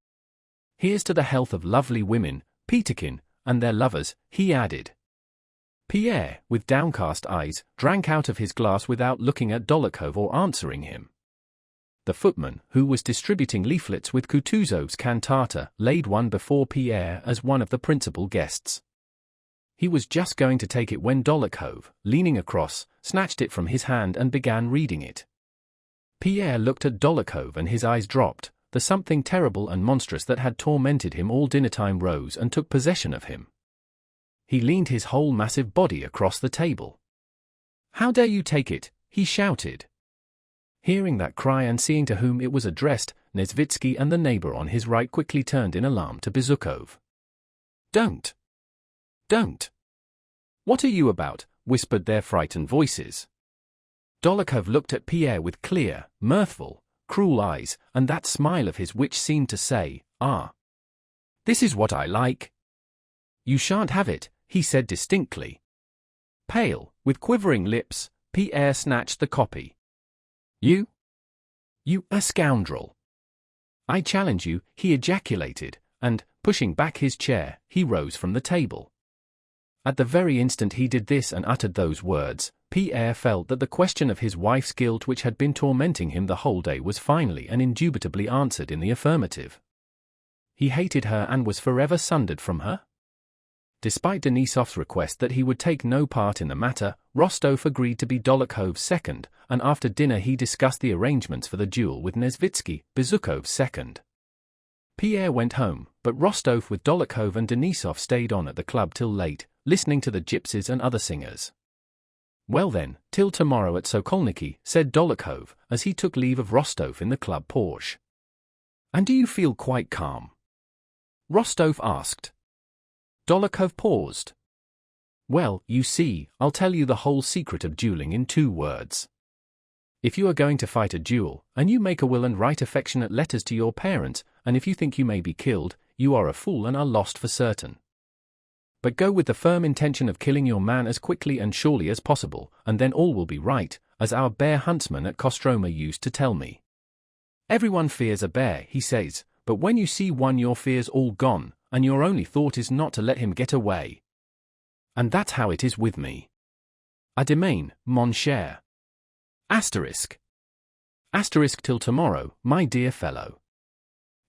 Speaker 1: "Here's to the health of lovely women, Peterkin, and their lovers," he added. Pierre, with downcast eyes, drank out of his glass without looking at Dolokhov or answering him. The footman, who was distributing leaflets with Kutuzov's cantata, laid one before Pierre as one of the principal guests. He was just going to take it when Dolokhov, leaning across, snatched it from his hand and began reading it. Pierre looked at Dolokhov and his eyes dropped. The something terrible and monstrous that had tormented him all dinner-time rose and took possession of him. He leaned his whole massive body across the table. "How dare you take it?" he shouted. Hearing that cry and seeing to whom it was addressed, Nesvitsky and the neighbor on his right quickly turned in alarm to Bezukov. "Don't! Don't! What are you about?" whispered their frightened voices. Dolokhov looked at Pierre with clear, mirthful, cruel eyes, and that smile of his which seemed to say, "Ah, this is what I like." "You shan't have it," he said distinctly. Pale, with quivering lips, Pierre snatched the copy. You a scoundrel! I challenge you," he ejaculated, and, pushing back his chair, he rose from the table. At the very instant he did this and uttered those words, Pierre felt that the question of his wife's guilt which had been tormenting him the whole day was finally and indubitably answered in the affirmative. He hated her and was forever sundered from her? Despite Denisov's request that he would take no part in the matter, Rostov agreed to be Dolokhov's second, and after dinner he discussed the arrangements for the duel with Nesvitsky, Bezukov's second. Pierre went home, but Rostov with Dolokhov and Denisov stayed on at the club till late, listening to the gypsies and other singers. "Well then, till tomorrow at Sokolniki," said Dolokhov, as he took leave of Rostov in the club porch. "And do you feel quite calm?" Rostov asked. Dolokhov paused. "Well, you see, I'll tell you the whole secret of dueling in 2 words. If you are going to fight a duel, and you make a will and write affectionate letters to your parents, and if you think you may be killed, you are a fool and are lost for certain. But go with the firm intention of killing your man as quickly and surely as possible, and then all will be right, as our bear huntsman at Kostroma used to tell me. Everyone fears a bear, he says, but when you see one your fear's all gone, and your only thought is not to let him get away. And that's how it is with me. À demain, mon cher. Asterisk. Asterisk till tomorrow, my dear fellow."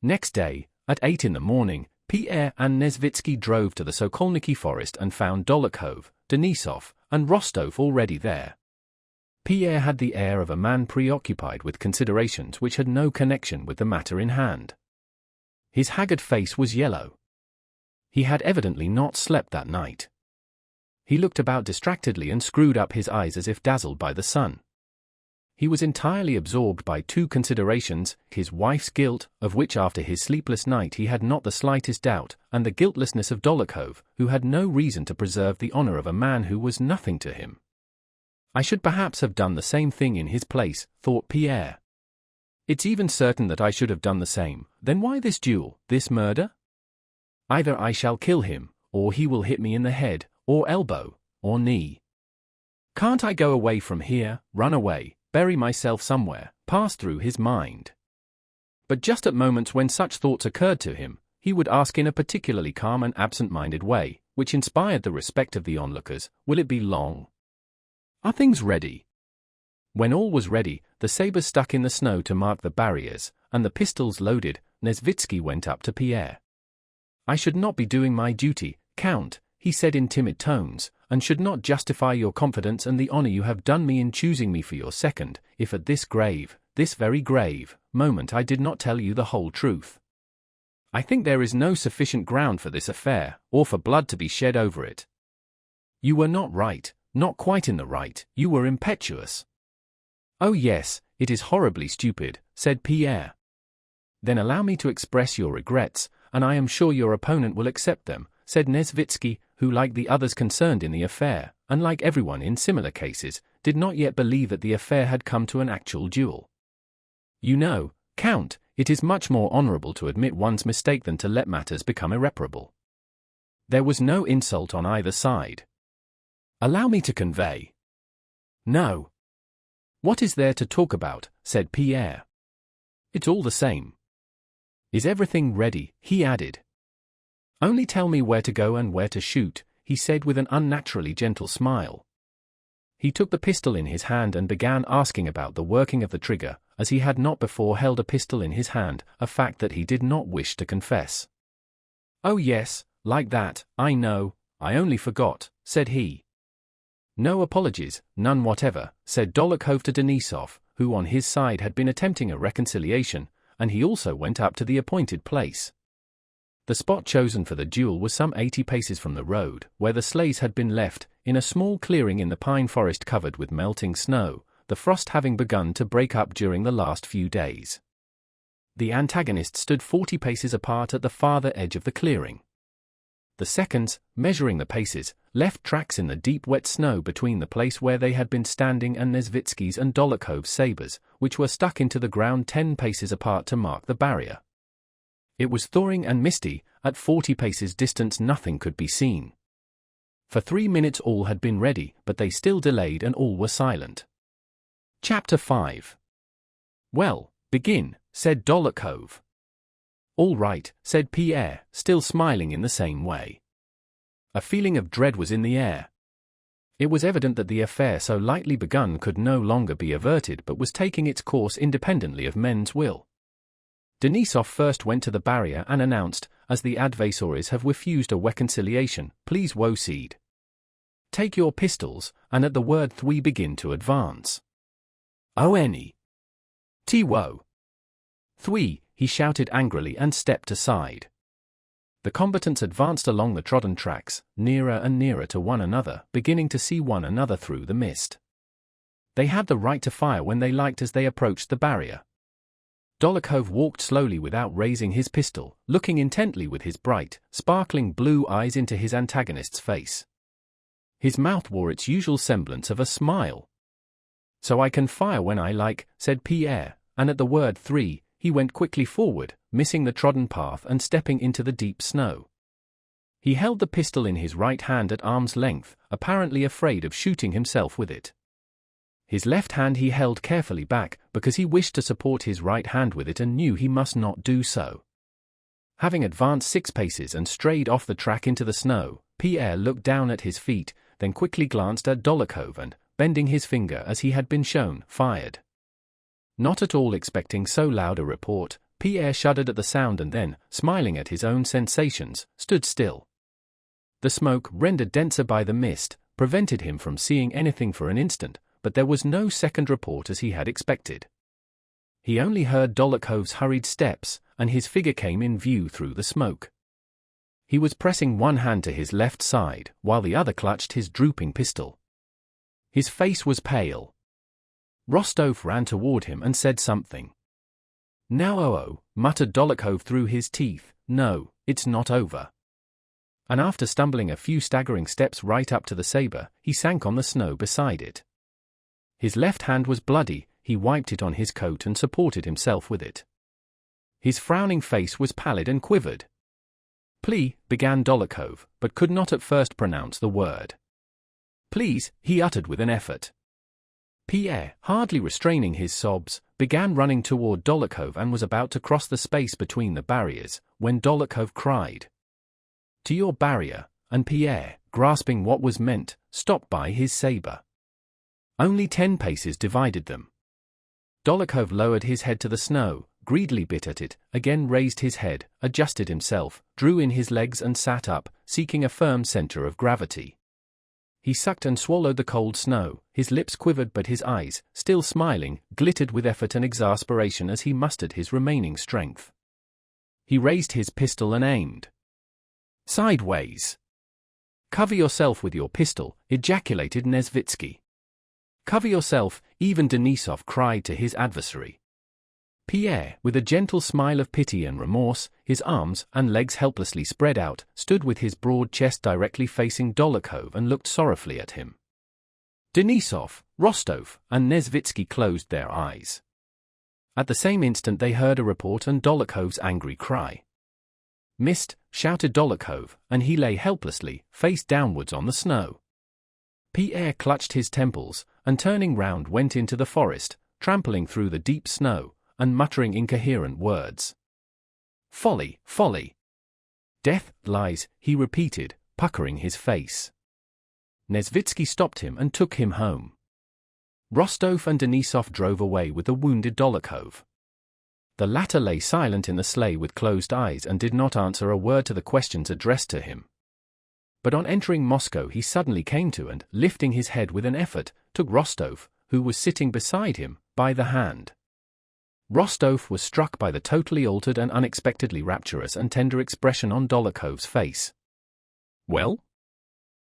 Speaker 1: Next day, at 8 in the morning, Pierre and Nesvitsky drove to the Sokolniki forest and found Dolokhov, Denisov, and Rostov already there. Pierre had the air of a man preoccupied with considerations which had no connection with the matter in hand. His haggard face was yellow. He had evidently not slept that night. He looked about distractedly and screwed up his eyes as if dazzled by the sun. He was entirely absorbed by 2 considerations, his wife's guilt, of which after his sleepless night he had not the slightest doubt, and the guiltlessness of Dolokhov, who had no reason to preserve the honor of a man who was nothing to him. "I should perhaps have done the same thing in his place," thought Pierre. It's even certain that I should have done the same. Then why this duel, this murder? Either I shall kill him, or he will hit me in the head, or elbow, or knee. Can't I go away from here, run away, bury myself somewhere, pass through his mind? But just at moments when such thoughts occurred to him, he would ask in a particularly calm and absent-minded way, which inspired the respect of the onlookers, will it be long? Are things ready? When all was ready, the sabres stuck in the snow to mark the barriers, and the pistols loaded, Nesvitsky went up to Pierre. I should not be doing my duty, Count, he said in timid tones, and should not justify your confidence and the honor you have done me in choosing me for your second, if at this very grave, moment I did not tell you the whole truth. I think there is no sufficient ground for this affair, or for blood to be shed over it. You were not right, not quite in the right, you were impetuous. Oh yes, it is horribly stupid, said Pierre. Then allow me to express your regrets, and I am sure your opponent will accept them, said Nesvitsky, who like the others concerned in the affair, and like everyone in similar cases, did not yet believe that the affair had come to an actual duel. You know, Count, it is much more honorable to admit one's mistake than to let matters become irreparable. There was no insult on either side. Allow me to convey. No. What is there to talk about, said Pierre. It's all the same. Is everything ready, he added. Only tell me where to go and where to shoot, he said with an unnaturally gentle smile. He took the pistol in his hand and began asking about the working of the trigger, as he had not before held a pistol in his hand, a fact that he did not wish to confess. Oh yes, like that, I know, I only forgot, said he. No apologies, none whatever, said Dolokhov to Denisov, who on his side had been attempting a reconciliation, and he also went up to the appointed place. The spot chosen for the duel was some 80 paces from the road, where the sleighs had been left, in a small clearing in the pine forest covered with melting snow, the frost having begun to break up during the last few days. The antagonists stood 40 paces apart at the farther edge of the clearing. The seconds, measuring the paces, left tracks in the deep wet snow between the place where they had been standing and Nesvitsky's and Dolokhov's sabres, which were stuck into the ground 10 paces apart to mark the barrier. It was thawing and misty, at 40 paces distance nothing could be seen. For 3 minutes all had been ready, but they still delayed and all were silent. Chapter 5. Well, begin, said Dolokhov. All right, said Pierre, still smiling in the same way. A feeling of dread was in the air. It was evident that the affair so lightly begun could no longer be averted but was taking its course independently of men's will. Denisov first went to the barrier and announced, as the adversaries have refused a reconciliation, please proceed. Take your pistols, and at the word "three" begin to advance. O-N-E. T-wo. "Three," he shouted angrily and stepped aside. The combatants advanced along the trodden tracks, nearer and nearer to one another, beginning to see one another through the mist. They had the right to fire when they liked as they approached the barrier. Dolokhov walked slowly without raising his pistol, looking intently with his bright, sparkling blue eyes into his antagonist's face. His mouth wore its usual semblance of a smile. So I can fire when I like, said Pierre, and at the word "three," he went quickly forward, missing the trodden path and stepping into the deep snow. He held the pistol in his right hand at arm's length, apparently afraid of shooting himself with it. His left hand he held carefully back, because he wished to support his right hand with it and knew he must not do so. Having advanced 6 paces and strayed off the track into the snow, Pierre looked down at his feet, then quickly glanced at Dolokhov and, bending his finger as he had been shown, fired. Not at all expecting so loud a report, Pierre shuddered at the sound and then, smiling at his own sensations, stood still. The smoke, rendered denser by the mist, prevented him from seeing anything for an instant, but there was no second report as he had expected. He only heard Dolokhov's hurried steps, and his figure came in view through the smoke. He was pressing one hand to his left side, while the other clutched his drooping pistol. His face was pale. Rostov ran toward him and said something. Now oh, muttered Dolokhov through his teeth, no, it's not over. And after stumbling a few staggering steps right up to the saber, he sank on the snow beside it. His left hand was bloody, he wiped it on his coat and supported himself with it. His frowning face was pallid and quivered. "Please," began Dólokhov, but could not at first pronounce the word. "Please," he uttered with an effort. Pierre, hardly restraining his sobs, began running toward Dólokhov and was about to cross the space between the barriers, when Dólokhov cried, "To your barrier," and Pierre, grasping what was meant, stopped by his saber. Only 10 paces divided them. Dólokhov lowered his head to the snow, greedily bit at it, again raised his head, adjusted himself, drew in his legs and sat up, seeking a firm center of gravity. He sucked and swallowed the cold snow, his lips quivered but his eyes, still smiling, glittered with effort and exasperation as he mustered his remaining strength. He raised his pistol and aimed. Sideways. "Cover yourself with your pistol," ejaculated Nesvitsky. "Cover yourself," even Denisov cried to his adversary. Pierre, with a gentle smile of pity and remorse, his arms and legs helplessly spread out, stood with his broad chest directly facing Dólokhov and looked sorrowfully at him. Denisov, Rostov, and Nesvitsky closed their eyes. At the same instant they heard a report and Dolokhov's angry cry. "Missed," shouted Dólokhov, and he lay helplessly, face downwards on the snow. Pierre clutched his temples, and turning round went into the forest, trampling through the deep snow, and muttering incoherent words. "Folly, folly! Death, lies," he repeated, puckering his face. Nesvitsky stopped him and took him home. Rostov and Denisov drove away with the wounded Dólokhov. The latter lay silent in the sleigh with closed eyes and did not answer a word to the questions addressed to him. But on entering Moscow he suddenly came to and, lifting his head with an effort, took Rostov, who was sitting beside him, by the hand. Rostov was struck by the totally altered and unexpectedly rapturous and tender expression on Dolokhov's face. "Well?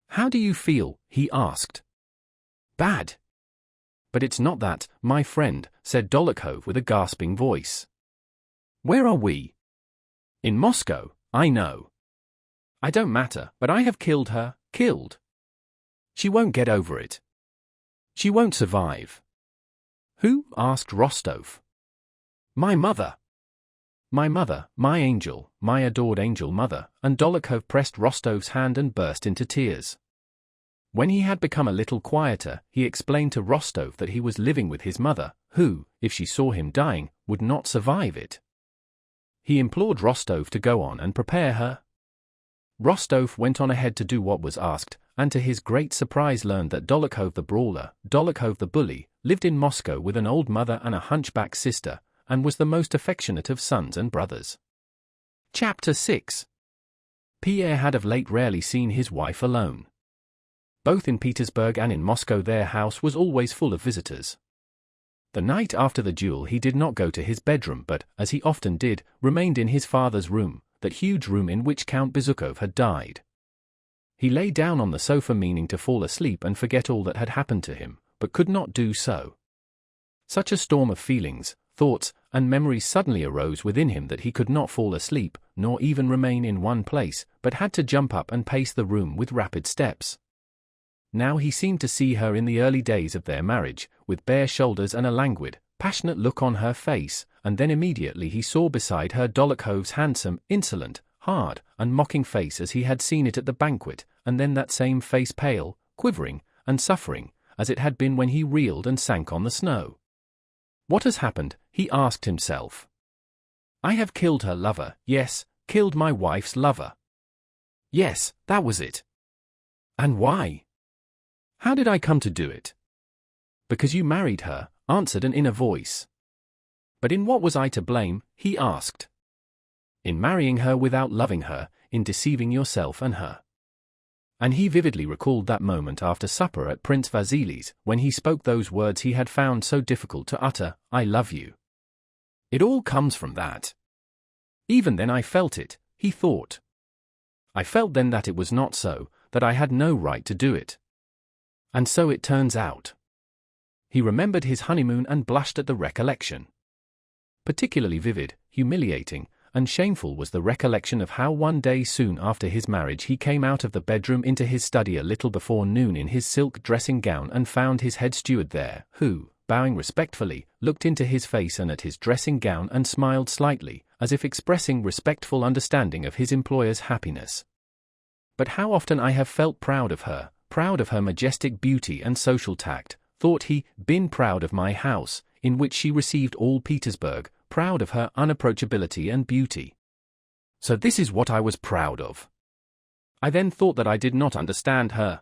Speaker 1: How do you feel?" he asked. "Bad. But it's not that, my friend," said Dólokhov with a gasping voice. "Where are we?" "In Moscow, I know. I don't matter, but I have killed her, killed. She won't get over it. She won't survive." "Who?" asked Rostov. "My mother. My mother, my angel, my adored angel mother," and Dólokhov pressed Rostov's hand and burst into tears. When he had become a little quieter, he explained to Rostov that he was living with his mother, who, if she saw him dying, would not survive it. He implored Rostov to go on and prepare her. Rostov went on ahead to do what was asked, and to his great surprise learned that Dólokhov the brawler, Dólokhov the bully, lived in Moscow with an old mother and a hunchback sister, and was the most affectionate of sons and brothers. Chapter 6. Pierre had of late rarely seen his wife alone. Both in Petersburg and in Moscow their house was always full of visitors. The night after the duel he did not go to his bedroom but, as he often did, remained in his father's room, that huge room in which Count Bezúkhov had died. He lay down on the sofa meaning to fall asleep and forget all that had happened to him, but could not do so. Such a storm of feelings, thoughts, and memories suddenly arose within him that he could not fall asleep, nor even remain in one place, but had to jump up and pace the room with rapid steps. Now he seemed to see her in the early days of their marriage, with bare shoulders and a languid, passionate look on her face, and then immediately he saw beside her Dolokhov's handsome, insolent, hard, and mocking face as he had seen it at the banquet, and then that same face pale, quivering, and suffering, as it had been when he reeled and sank on the snow. "What has happened?" he asked himself. "I have killed her lover, yes, killed my wife's lover. Yes, that was it. And why? How did I come to do it?" "Because you married her," answered an inner voice. "But in what was I to blame?" he asked. "In marrying her without loving her, in deceiving yourself and her." And he vividly recalled that moment after supper at Prince Vasili's, when he spoke those words he had found so difficult to utter, "I love you." It all comes from that. Even then I felt it, he thought. I felt then that it was not so, that I had no right to do it. And so it turns out. He remembered his honeymoon and blushed at the recollection. Particularly vivid, humiliating, and shameful was the recollection of how one day soon after his marriage he came out of the bedroom into his study a little before noon in his silk dressing gown and found his head steward there, who, bowing respectfully, looked into his face and at his dressing gown and smiled slightly, as if expressing respectful understanding of his employer's happiness. But how often I have felt proud of her majestic beauty and social tact, thought he, been proud of my house, in which she received all Petersburg, proud of her unapproachability and beauty. So this is what I was proud of. I then thought that I did not understand her.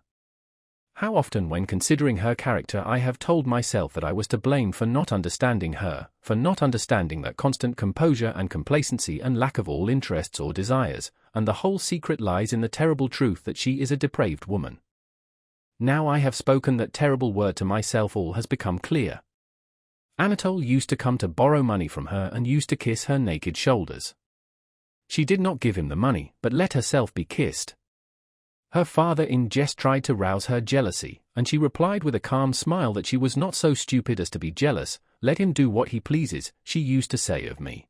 Speaker 1: How often when considering her character I have told myself that I was to blame for not understanding her, for not understanding that constant composure and complacency and lack of all interests or desires, and the whole secret lies in the terrible truth that she is a depraved woman. Now I have spoken that terrible word to myself, all has become clear. Anatole used to come to borrow money from her and used to kiss her naked shoulders. She did not give him the money, but let herself be kissed. Her father in jest tried to rouse her jealousy, and she replied with a calm smile that she was not so stupid as to be jealous. Let him do what he pleases, she used to say of me.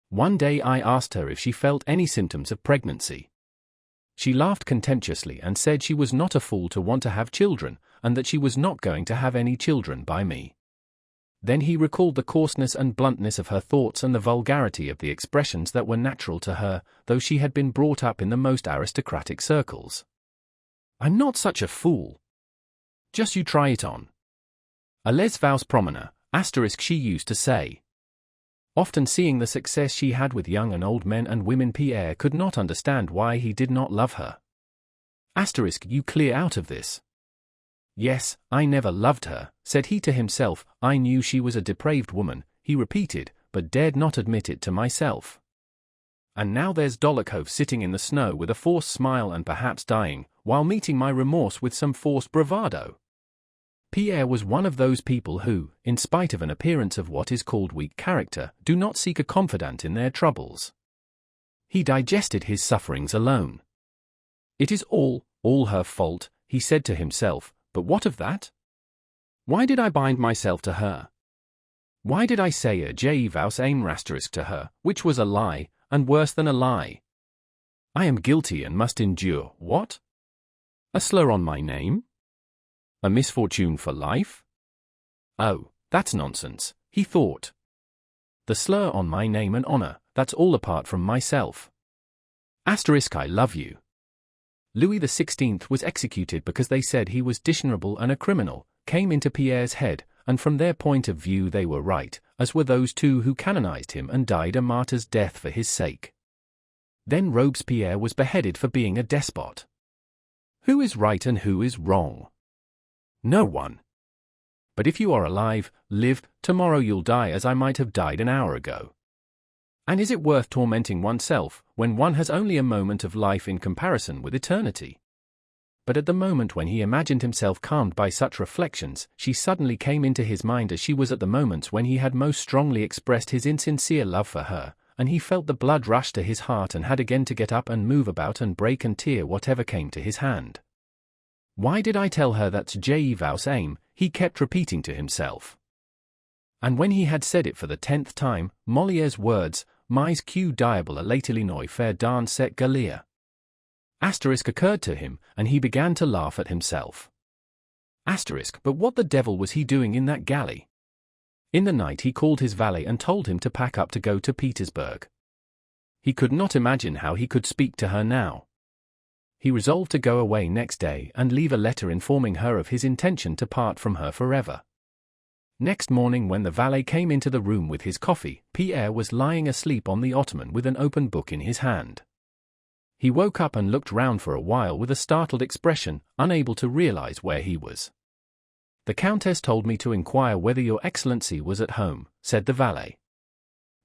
Speaker 1: One day I asked her if she felt any symptoms of pregnancy. She laughed contemptuously and said she was not a fool to want to have children, and that she was not going to have any children by me. Then he recalled the coarseness and bluntness of her thoughts and the vulgarity of the expressions that were natural to her, though she had been brought up in the most aristocratic circles. I'm not such a fool. Just you try it on. A les vous promener, she used to say. Often seeing the success she had with young and old men and women, Pierre could not understand why he did not love her. You clear out of this. Yes, I never loved her, said he to himself. I knew she was a depraved woman, he repeated, but dared not admit it to myself. And now there's Dólokhov sitting in the snow with a forced smile and perhaps dying, while meeting my remorse with some forced bravado. Pierre was one of those people who, in spite of an appearance of what is called weak character, do not seek a confidant in their troubles. He digested his sufferings alone. It is all her fault, he said to himself. But what of that? Why did I bind myself to her? Why did I say a je vous aime to her, which was a lie, and worse than a lie? I am guilty and must endure, what? A slur on my name? A misfortune for life? Oh, that's nonsense, he thought. The slur on my name and honor, that's all apart from myself. I love you. Louis XVI was executed because they said he was dishonorable and a criminal, came into Pierre's head, and from their point of view they were right, as were those two who canonized him and died a martyr's death for his sake. Then Robespierre was beheaded for being a despot. Who is right and who is wrong? No one. But if you are alive, live, tomorrow you'll die as I might have died an hour ago. And is it worth tormenting oneself, when one has only a moment of life in comparison with eternity? But at the moment when he imagined himself calmed by such reflections, she suddenly came into his mind as she was at the moments when he had most strongly expressed his insincere love for her, and he felt the blood rush to his heart and had again to get up and move about and break and tear whatever came to his hand. Why did I tell her that's je vous aime, he kept repeating to himself. And when he had said it for the 10th time, Molière's words, mais que diable a-t-il nous faire dans cette galère? Occurred to him, and he began to laugh at himself. But what the devil was he doing in that galley? In the night he called his valet and told him to pack up to go to Petersburg. He could not imagine how he could speak to her now. He resolved to go away next day and leave a letter informing her of his intention to part from her forever. Next morning when the valet came into the room with his coffee, Pierre was lying asleep on the ottoman with an open book in his hand. He woke up and looked round for a while with a startled expression, unable to realize where he was. The Countess told me to inquire whether your Excellency was at home, said the valet.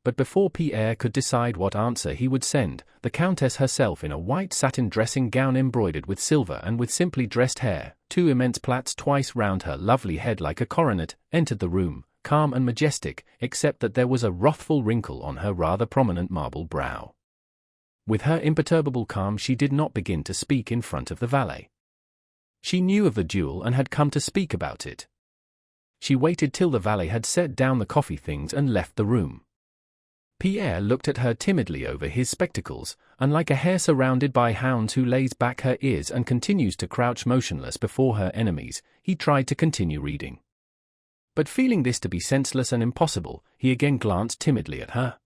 Speaker 1: But before Pierre could decide what answer he would send, the Countess herself in a white satin dressing gown embroidered with silver and with simply dressed hair, two immense plaits twice round her lovely head like a coronet, entered the room, calm and majestic, except that there was a wrathful wrinkle on her rather prominent marble brow. With her imperturbable calm she did not begin to speak in front of the valet. She knew of the duel and had come to speak about it. She waited till the valet had set down the coffee things and left the room. Pierre looked at her timidly over his spectacles, and like a hare surrounded by hounds who lays back her ears and continues to crouch motionless before her enemies, he tried to continue reading. But feeling this to be senseless and impossible, he again glanced timidly at her.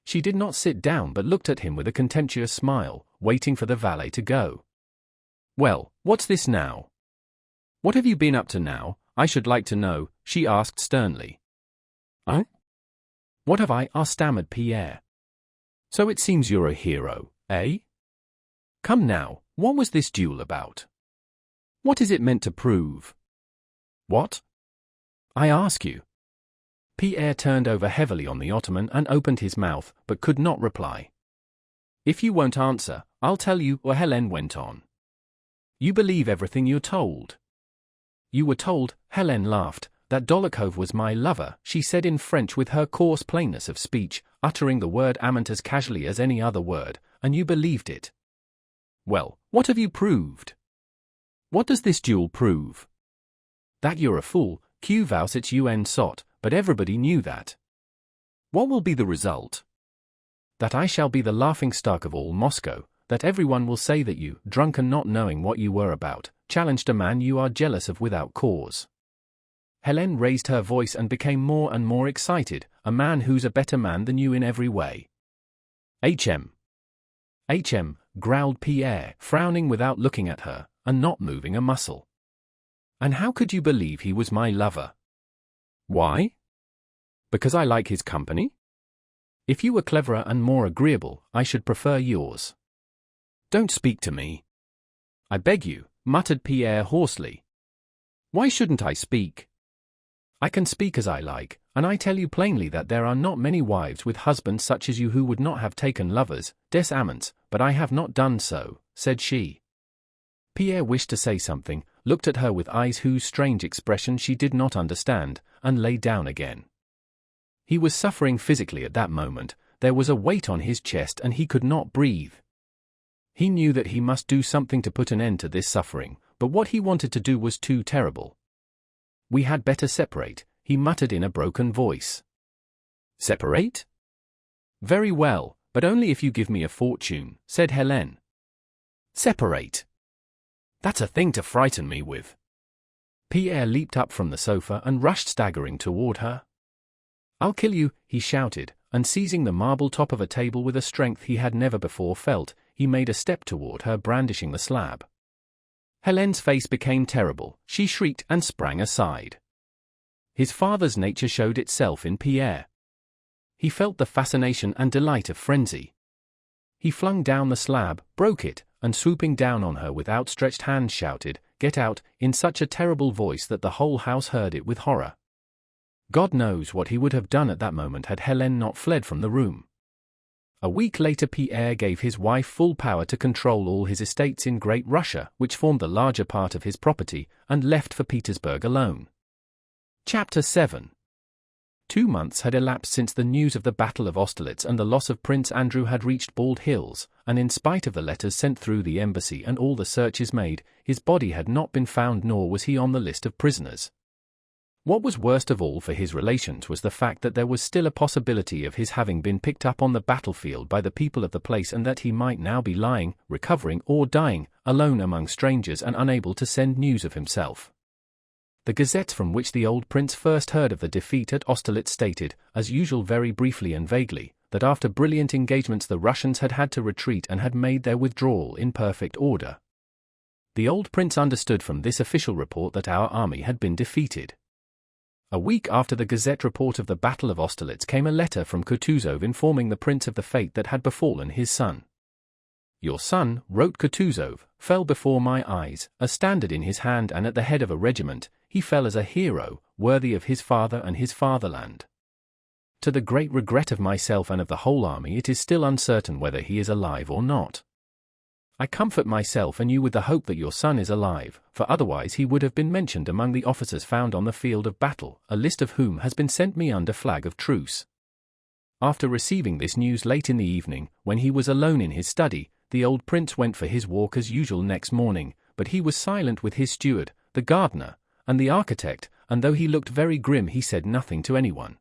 Speaker 1: She did not sit down but looked at him with a contemptuous smile, waiting for the valet to go. "Well, what's this now? What have you been up to now, I should like to know?" she asked sternly. "Huh? What have I?" stammered Pierre. "So it seems you're a hero, eh? Come now, what was this duel about? What is it meant to prove? What? I ask you." Pierre turned over heavily on the ottoman and opened his mouth, but could not reply. "If you won't answer, I'll tell you," Helene went on. "You believe everything you're told." "You were told," Helene laughed, "that Dólokhov was my lover," she said in French with her coarse plainness of speech, uttering the word amant as casually as any other word, "and you believed it. Well, what have you proved? What does this duel prove? That you're a fool, que vous êtes un sot, but everybody knew that. What will be the result? That I shall be the laughingstock of all Moscow, that everyone will say that you, drunk and not knowing what you were about, challenged a man you are jealous of without cause." Helene raised her voice and became more and more excited, "A man who's a better man than you in every way." "Hm. Growled Pierre, frowning without looking at her, and not moving a muscle. "And how could you believe he was my lover?" "Why? Because I like his company? If you were cleverer and more agreeable, I should prefer yours." "Don't speak to me, I beg you," muttered Pierre hoarsely. "Why shouldn't I speak? I can speak as I like, and I tell you plainly that there are not many wives with husbands such as you who would not have taken lovers, des amants, but I have not done so," said she. Pierre wished to say something, looked at her with eyes whose strange expression she did not understand, and lay down again. He was suffering physically at that moment, there was a weight on his chest and he could not breathe. He knew that he must do something to put an end to this suffering, but what he wanted to do was too terrible. "We had better separate," he muttered in a broken voice. "Separate? Very well, but only if you give me a fortune," said Helene. "Separate? That's a thing to frighten me with." Pierre leaped up from the sofa and rushed staggering toward her. "I'll kill you," he shouted, and seizing the marble top of a table with a strength he had never before felt, he made a step toward her brandishing the slab. Helene's face became terrible, she shrieked and sprang aside. His father's nature showed itself in Pierre. He felt the fascination and delight of frenzy. He flung down the slab, broke it, and swooping down on her with outstretched hands shouted, "Get out," in such a terrible voice that the whole house heard it with horror. God knows what he would have done at that moment had Helene not fled from the room. A week later Pierre gave his wife full power to control all his estates in Great Russia, which formed the larger part of his property, and left for Petersburg alone. Chapter 7. 2 months had elapsed since the news of the Battle of Austerlitz and the loss of Prince Andrew had reached Bald Hills, and in spite of the letters sent through the embassy and all the searches made, his body had not been found nor was he on the list of prisoners. What was worst of all for his relations was the fact that there was still a possibility of his having been picked up on the battlefield by the people of the place and that he might now be lying, recovering or dying, alone among strangers and unable to send news of himself. The gazettes from which the old prince first heard of the defeat at Austerlitz stated, as usual very briefly and vaguely, that after brilliant engagements the Russians had had to retreat and had made their withdrawal in perfect order. The old prince understood from this official report that our army had been defeated. A week after the Gazette report of the Battle of Austerlitz came a letter from Kutuzov informing the prince of the fate that had befallen his son. "Your son," wrote Kutuzov, "fell before my eyes, a standard in his hand and at the head of a regiment. He fell as a hero, worthy of his father and his fatherland. To the great regret of myself and of the whole army, it is still uncertain whether he is alive or not. I comfort myself and you with the hope that your son is alive, for otherwise he would have been mentioned among the officers found on the field of battle, a list of whom has been sent me under flag of truce." After receiving this news late in the evening, when he was alone in his study, the old prince went for his walk as usual next morning, but he was silent with his steward, the gardener, and the architect, and though he looked very grim he said nothing to anyone.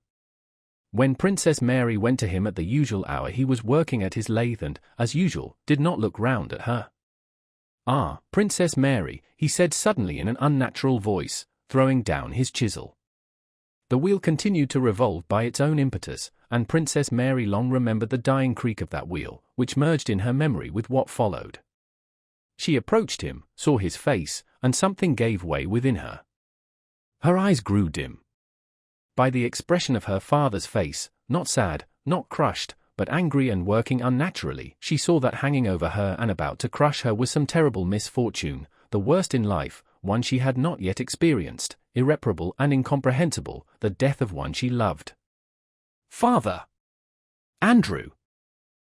Speaker 1: When Princess Mary went to him at the usual hour he was working at his lathe and, as usual, did not look round at her. "Ah, Princess Mary," he said suddenly in an unnatural voice, throwing down his chisel. The wheel continued to revolve by its own impetus, and Princess Mary long remembered the dying creak of that wheel, which merged in her memory with what followed. She approached him, saw his face, and something gave way within her. Her eyes grew dim. By the expression of her father's face, not sad, not crushed, but angry and working unnaturally, she saw that hanging over her and about to crush her was some terrible misfortune, the worst in life, one she had not yet experienced, irreparable and incomprehensible, the death of one she loved. "Father! Andrew!"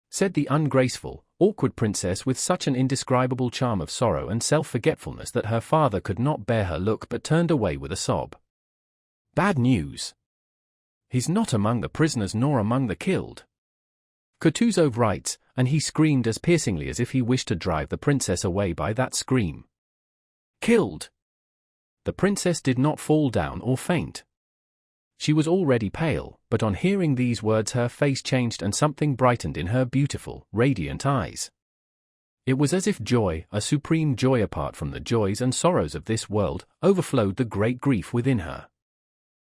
Speaker 1: said the ungraceful, awkward princess with such an indescribable charm of sorrow and self-forgetfulness that her father could not bear her look but turned away with a sob. "Bad news. He's not among the prisoners nor among the killed," Kutuzov writes, and he screamed as piercingly as if he wished to drive the princess away by that scream. "Killed!" The princess did not fall down or faint. She was already pale, but on hearing these words her face changed and something brightened in her beautiful, radiant eyes. It was as if joy, a supreme joy apart from the joys and sorrows of this world, overflowed the great grief within her.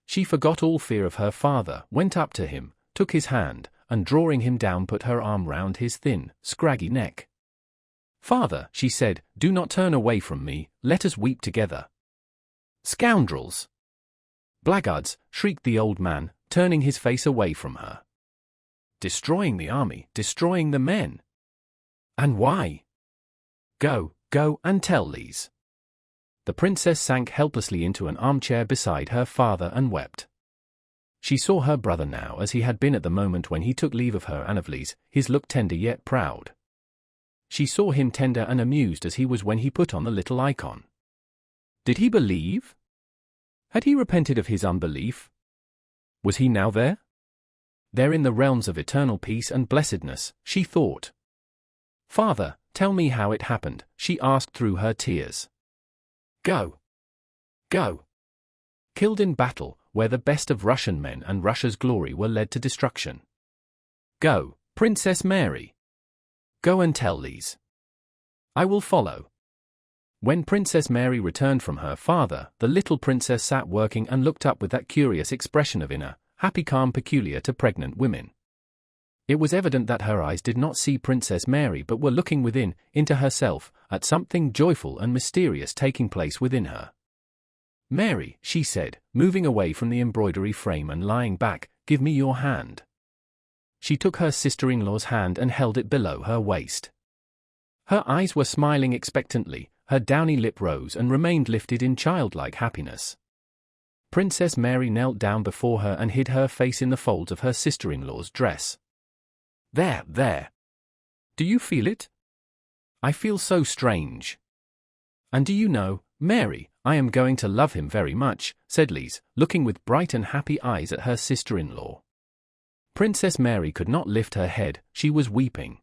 Speaker 1: She forgot all fear of her father, went up to him, took his hand, and drawing him down put her arm round his thin, scraggy neck. "Father," she said, "do not turn away from me, let us weep together." "Scoundrels! Blackguards!" shrieked the old man, turning his face away from her. "Destroying the army, destroying the men. And why? Go, go and tell Lise." The princess sank helplessly into an armchair beside her father and wept. She saw her brother now as he had been at the moment when he took leave of her and of Lise, his look tender yet proud. She saw him tender and amused as he was when he put on the little icon. Did he believe? Had he repented of his unbelief? Was he now there? There in the realms of eternal peace and blessedness, she thought. "Father, tell me how it happened," she asked through her tears. "Go. Go. Killed in battle, where the best of Russian men and Russia's glory were led to destruction. Go, Princess Mary. Go and tell Lise. I will follow." When Princess Mary returned from her father, the little princess sat working and looked up with that curious expression of inner, happy calm peculiar to pregnant women. It was evident that her eyes did not see Princess Mary but were looking within, into herself, at something joyful and mysterious taking place within her. "Mary," she said, moving away from the embroidery frame and lying back, "give me your hand." She took her sister-in-law's hand and held it below her waist. Her eyes were smiling expectantly, her downy lip rose and remained lifted in childlike happiness. Princess Mary knelt down before her and hid her face in the folds of her sister-in-law's dress. "There, there. Do you feel it? I feel so strange. And do you know, Mary, I am going to love him very much," said Lise, looking with bright and happy eyes at her sister-in-law. Princess Mary could not lift her head, she was weeping.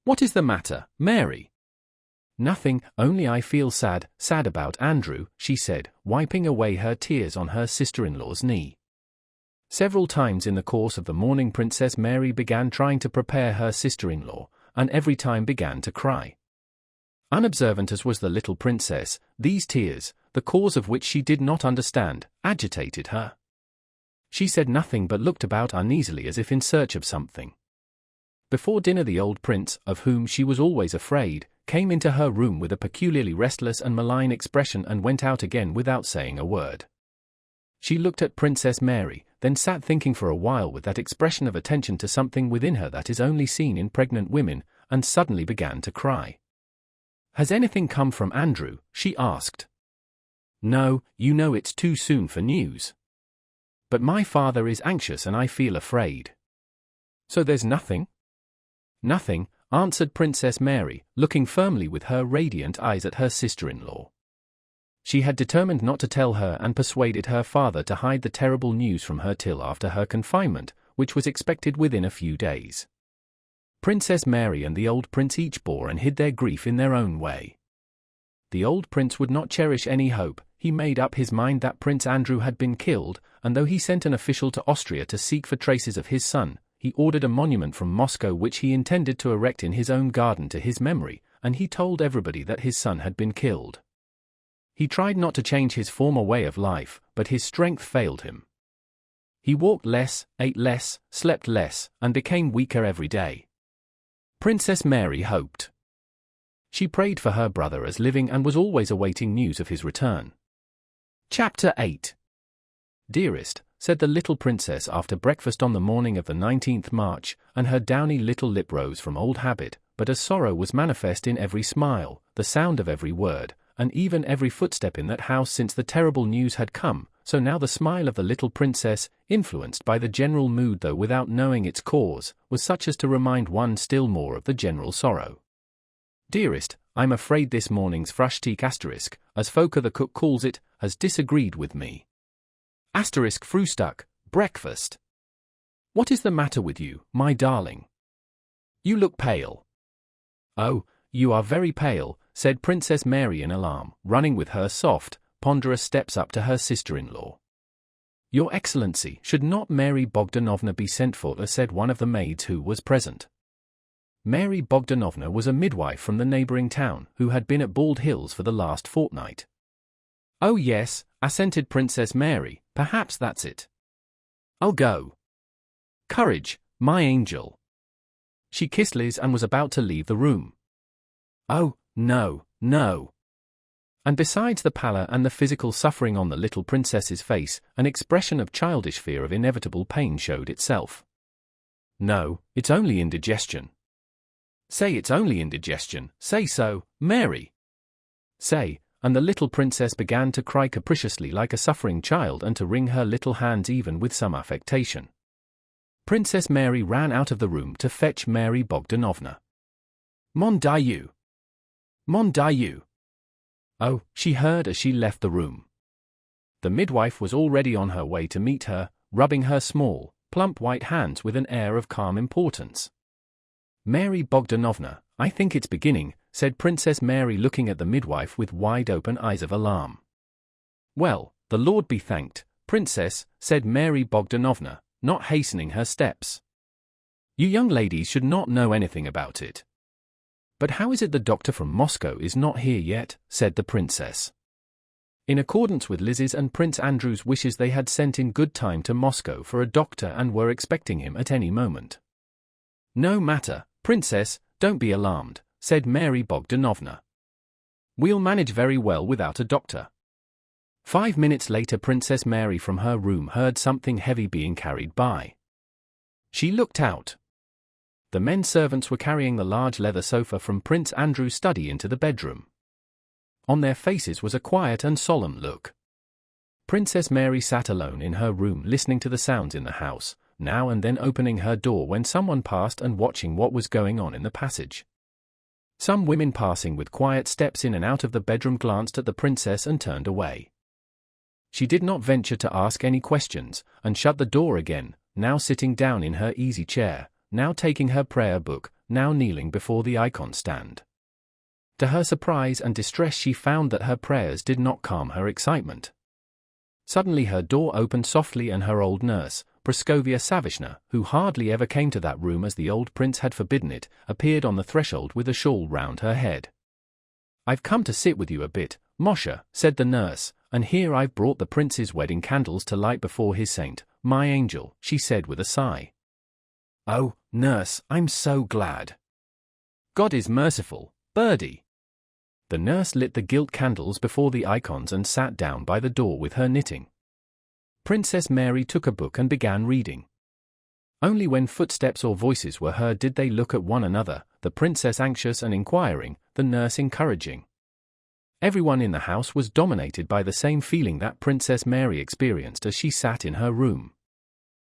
Speaker 1: "What is the matter, Mary?" "Nothing, only I feel sad about Andrew," she said, wiping away her tears on her sister-in-law's knee. Several times in the course of the morning Princess Mary began trying to prepare her sister-in-law, and every time began to cry. Unobservant as was the little princess, these tears, the cause of which she did not understand, agitated her. She said nothing but looked about uneasily as if in search of something. Before dinner the old prince, of whom she was always afraid, came into her room with a peculiarly restless and malign expression and went out again without saying a word. She looked at Princess Mary, then sat thinking for a while with that expression of attention to something within her that is only seen in pregnant women, and suddenly began to cry. "Has anything come from Andrew?" she asked. "No, you know it's too soon for news. But my father is anxious and I feel afraid." "So there's nothing?" "Nothing," answered Princess Mary, looking firmly with her radiant eyes at her sister-in-law. She had determined not to tell her and persuaded her father to hide the terrible news from her till after her confinement, which was expected within a few days. Princess Mary and the old prince each bore and hid their grief in their own way. The old prince would not cherish any hope. He made up his mind that Prince Andrew had been killed, and though he sent an official to Austria to seek for traces of his son, he ordered a monument from Moscow which he intended to erect in his own garden to his memory, and he told everybody that his son had been killed. He tried not to change his former way of life, but his strength failed him. He walked less, ate less, slept less, and became weaker every day. Princess Mary hoped. She prayed for her brother as living and was always awaiting news of his return. Chapter 8. Dearest, said the little princess after breakfast on the morning of the 19th March, and her downy little lip rose from old habit, but as sorrow was manifest in every smile, the sound of every word, and even every footstep in that house since the terrible news had come, so now the smile of the little princess, influenced by the general mood though without knowing its cause, was such as to remind one still more of the general sorrow. Dearest, I'm afraid this morning's frühstück asterisk, as Foka the cook calls it, has disagreed with me. Asterisk Frühstück, breakfast. What is the matter with you, my darling? You look pale. Oh, you are very pale, said Princess Mary in alarm, running with her soft, ponderous steps up to her sister-in-law. Your Excellency, should not Mary Bogdanovna be sent for, said one of the maids who was present. Mary Bogdanovna was a midwife from the neighboring town, who had been at Bald Hills for the last fortnight. Oh yes, assented Princess Mary, perhaps that's it. I'll go. Courage, my angel. She kissed Liz and was about to leave the room. Oh, no, no. And besides the pallor and the physical suffering on the little princess's face, an expression of childish fear of inevitable pain showed itself. No, it's only indigestion. Say it's only indigestion, say so, Mary. Say, and the little princess began to cry capriciously like a suffering child and to wring her little hands even with some affectation. Princess Mary ran out of the room to fetch Mary Bogdanovna. Mon Dieu! Mon Dieu! Oh, she heard as she left the room. The midwife was already on her way to meet her, rubbing her small, plump white hands with an air of calm importance. Mary Bogdanovna, I think it's beginning, said Princess Mary looking at the midwife with wide-open eyes of alarm. Well, the Lord be thanked, Princess, said Mary Bogdanovna, not hastening her steps. You young ladies should not know anything about it. But how is it the doctor from Moscow is not here yet, said the princess. In accordance with Liz's and Prince Andrew's wishes, they had sent in good time to Moscow for a doctor and were expecting him at any moment. No matter, Princess, don't be alarmed, said Mary Bogdanovna. We'll manage very well without a doctor. 5 minutes later Princess Mary from her room heard something heavy being carried by. She looked out. The men servants were carrying the large leather sofa from Prince Andrew's study into the bedroom. On their faces was a quiet and solemn look. Princess Mary sat alone in her room listening to the sounds in the house, now and then opening her door when someone passed and watching what was going on in the passage. Some women passing with quiet steps in and out of the bedroom glanced at the princess and turned away. She did not venture to ask any questions, and shut the door again, now sitting down in her easy chair, now taking her prayer book, now kneeling before the icon stand. To her surprise and distress she found that her prayers did not calm her excitement. Suddenly her door opened softly and her old nurse, Praskovia Savishna, who hardly ever came to that room as the old prince had forbidden it, appeared on the threshold with a shawl round her head. I've come to sit with you a bit, Moshe, said the nurse, and here I've brought the prince's wedding candles to light before his saint, my angel, she said with a sigh. Oh, nurse, I'm so glad. God is merciful, birdie. The nurse lit the gilt candles before the icons and sat down by the door with her knitting. Princess Mary took a book and began reading. Only when footsteps or voices were heard did they look at one another, the princess anxious and inquiring, the nurse encouraging. Everyone in the house was dominated by the same feeling that Princess Mary experienced as she sat in her room.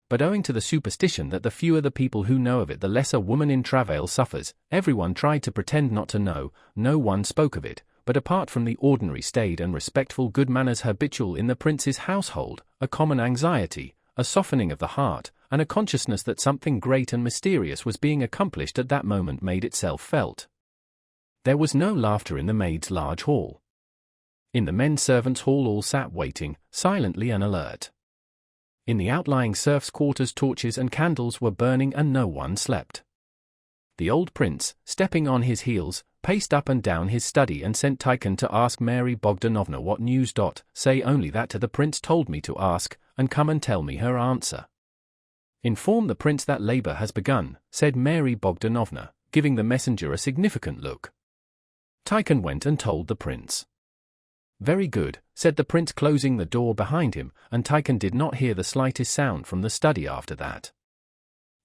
Speaker 1: But owing to the superstition that the fewer the people who know of it the less a woman in travail suffers, everyone tried to pretend not to know, no one spoke of it, but apart from the ordinary staid and respectful good manners habitual in the prince's household, a common anxiety, a softening of the heart, and a consciousness that something great and mysterious was being accomplished at that moment made itself felt. There was no laughter in the maids' large hall. In the men servants' hall all sat waiting, silently and alert. In the outlying serfs' quarters torches and candles were burning and no one slept. The old prince, stepping on his heels, paced up and down his study and sent Tikhon to ask Mary Bogdanovna what news. Say only that the prince told me to ask, and come and tell me her answer." "Inform the prince that labor has begun," said Mary Bogdanovna, giving the messenger a significant look. Tikhon went and told the prince. "Very good," said the prince, closing the door behind him, and Tikhon did not hear the slightest sound from the study after that.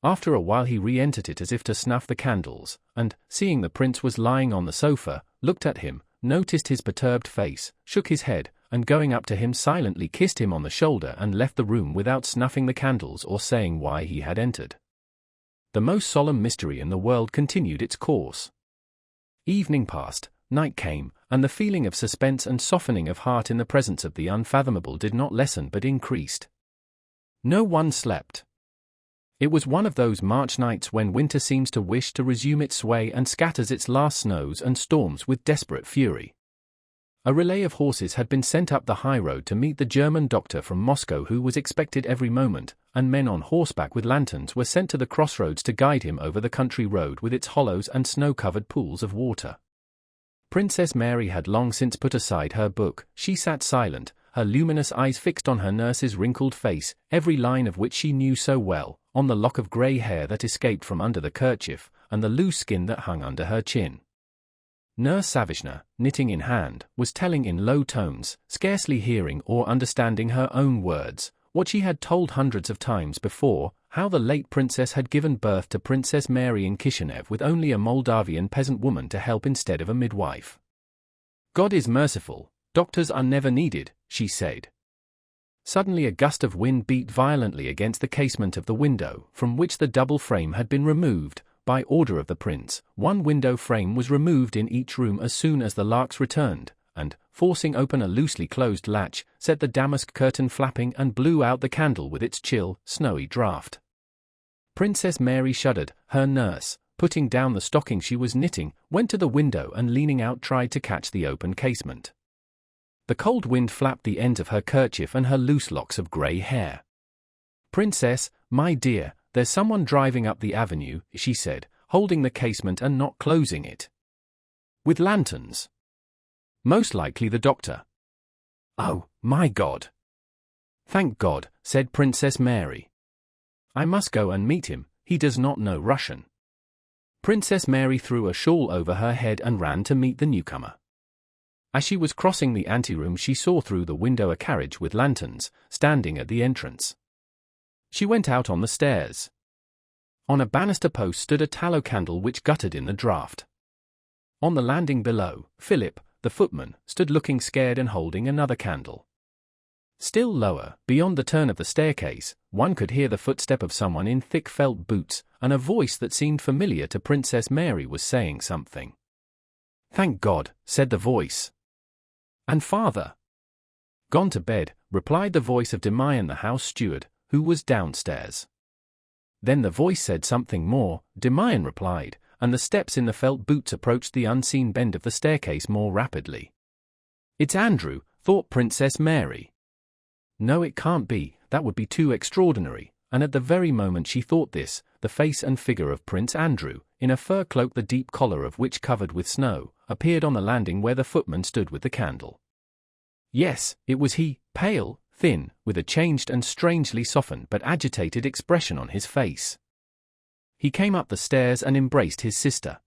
Speaker 1: After a while he re-entered it as if to snuff the candles, and, seeing the prince was lying on the sofa, looked at him, noticed his perturbed face, shook his head, and going up to him silently kissed him on the shoulder and left the room without snuffing the candles or saying why he had entered. The most solemn mystery in the world continued its course. Evening passed, night came, and the feeling of suspense and softening of heart in the presence of the unfathomable did not lessen but increased. No one slept. It was one of those March nights when winter seems to wish to resume its sway and scatters its last snows and storms with desperate fury. A relay of horses had been sent up the high road to meet the German doctor from Moscow, who was expected every moment, and men on horseback with lanterns were sent to the crossroads to guide him over the country road with its hollows and snow-covered pools of water. Princess Mary had long since put aside her book. She sat silent, her luminous eyes fixed on her nurse's wrinkled face, every line of which she knew so well, on the lock of grey hair that escaped from under the kerchief, and the loose skin that hung under her chin. Nurse Savishna, knitting in hand, was telling in low tones, scarcely hearing or understanding her own words, what she had told hundreds of times before, how the late princess had given birth to Princess Mary in Kishinev with only a Moldavian peasant woman to help instead of a midwife. "God is merciful, doctors are never needed," she said. Suddenly a gust of wind beat violently against the casement of the window, from which the double frame had been removed. By order of the prince, one window frame was removed in each room as soon as the larks returned, and, forcing open a loosely closed latch, set the damask curtain flapping and blew out the candle with its chill, snowy draught. Princess Mary shuddered. Her nurse, putting down the stocking she was knitting, went to the window and leaning out tried to catch the open casement. The cold wind flapped the ends of her kerchief and her loose locks of grey hair. "Princess, my dear, there's someone driving up the avenue," she said, holding the casement and not closing it. "With lanterns. Most likely the doctor." "Oh, my God!" "Thank God," said Princess Mary. "I must go and meet him, he does not know Russian." Princess Mary threw a shawl over her head and ran to meet the newcomer. As she was crossing the anteroom she saw through the window a carriage with lanterns, standing at the entrance. She went out on the stairs. On a banister post stood a tallow candle which guttered in the draught. On the landing below, Philip, the footman, stood looking scared and holding another candle. Still lower, beyond the turn of the staircase, one could hear the footstep of someone in thick felt boots, and a voice that seemed familiar to Princess Mary was saying something. "Thank God," said the voice. "And father?" "Gone to bed," replied the voice of Demian, the house steward, who was downstairs. Then the voice said something more, Demian replied, and the steps in the felt boots approached the unseen bend of the staircase more rapidly. "It's Andrew," thought Princess Mary. No, it can't be, that would be too extraordinary, and at the very moment she thought this, the face and figure of Prince Andrew, in a fur cloak the deep collar of which covered with snow, appeared on the landing where the footman stood with the candle. Yes, it was he, pale, thin, with a changed and strangely softened but agitated expression on his face. He came up the stairs and embraced his sister.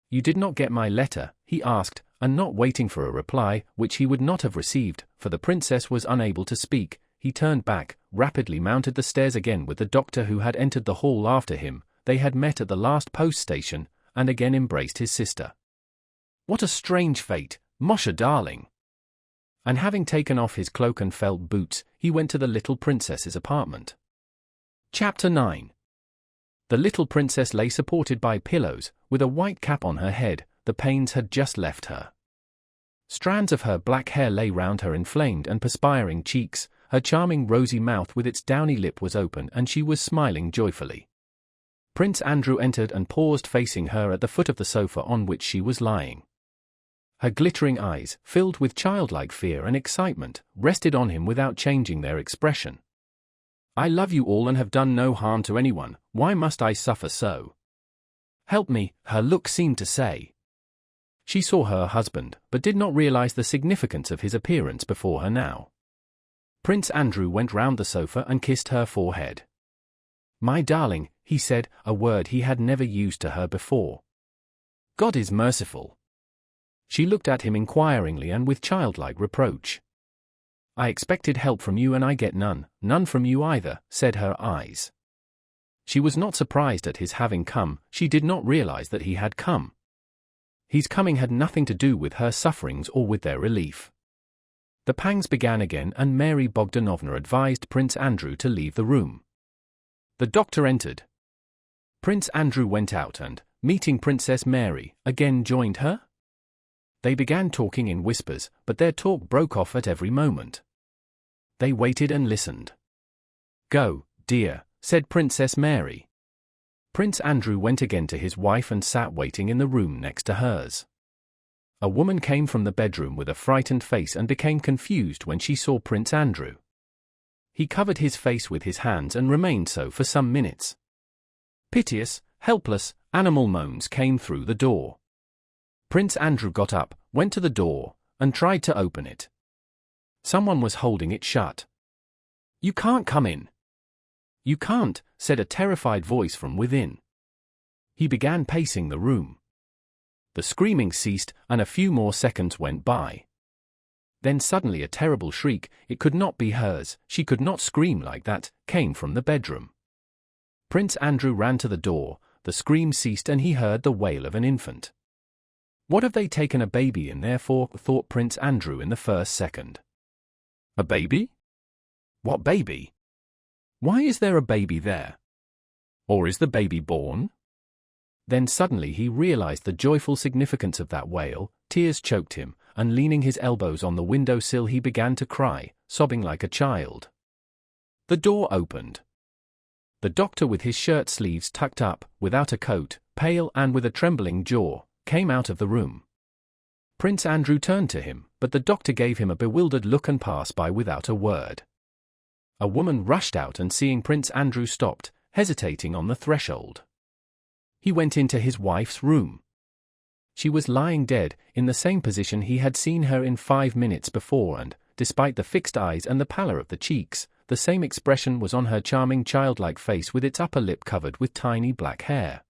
Speaker 1: "You did not get my letter?" he asked, and not waiting for a reply, which he would not have received, for the princess was unable to speak, he turned back, rapidly mounted the stairs again with the doctor who had entered the hall after him. They had met at the last post station, and again embraced his sister. "What a strange fate, Moshe darling!" And having taken off his cloak and felt boots, he went to the little princess's apartment. Chapter 9. The little princess lay supported by pillows, with a white cap on her head. The pains had just left her. Strands of her black hair lay round her inflamed and perspiring cheeks, her charming rosy mouth with its downy lip was open and she was smiling joyfully. Prince Andrew entered and paused facing her at the foot of the sofa on which she was lying. Her glittering eyes, filled with childlike fear and excitement, rested on him without changing their expression. "I love you all and have done no harm to anyone, why must I suffer so? Help me," her look seemed to say. She saw her husband, but did not realize the significance of his appearance before her now. Prince Andrew went round the sofa and kissed her forehead. "My darling," he said, a word he had never used to her before. "God is merciful." She looked at him inquiringly and with childlike reproach. "I expected help from you and I get none, none from you either," said her eyes. She was not surprised at his having come, she did not realize that he had come. His coming had nothing to do with her sufferings or with their relief. The pangs began again and Mary Bogdanovna advised Prince Andrew to leave the room. The doctor entered. Prince Andrew went out and, meeting Princess Mary, again joined her. They began talking in whispers, but their talk broke off at every moment. They waited and listened. "Go, dear," said Princess Mary. Prince Andrew went again to his wife and sat waiting in the room next to hers. A woman came from the bedroom with a frightened face and became confused when she saw Prince Andrew. He covered his face with his hands and remained so for some minutes. Piteous, helpless, animal moans came through the door. Prince Andrew got up, went to the door, and tried to open it. Someone was holding it shut. "You can't come in." "You can't," said a terrified voice from within. He began pacing the room. The screaming ceased, and a few more seconds went by. Then suddenly a terrible shriek, it could not be hers, she could not scream like that, came from the bedroom. Prince Andrew ran to the door, the scream ceased and he heard the wail of an infant. "What have they taken a baby in there for?" thought Prince Andrew in the first second. "A baby? What baby? Why is there a baby there? Or is the baby born?" Then suddenly he realized the joyful significance of that wail, tears choked him, and leaning his elbows on the window sill he began to cry, sobbing like a child. The door opened. The doctor with his shirt sleeves tucked up, without a coat, pale and with a trembling jaw, came out of the room. Prince Andrew turned to him, but the doctor gave him a bewildered look and passed by without a word. A woman rushed out and seeing Prince Andrew stopped, hesitating on the threshold. He went into his wife's room. She was lying dead, in the same position he had seen her in 5 minutes before and, despite the fixed eyes and the pallor of the cheeks, the same expression was on her charming childlike face with its upper lip covered with tiny black hair.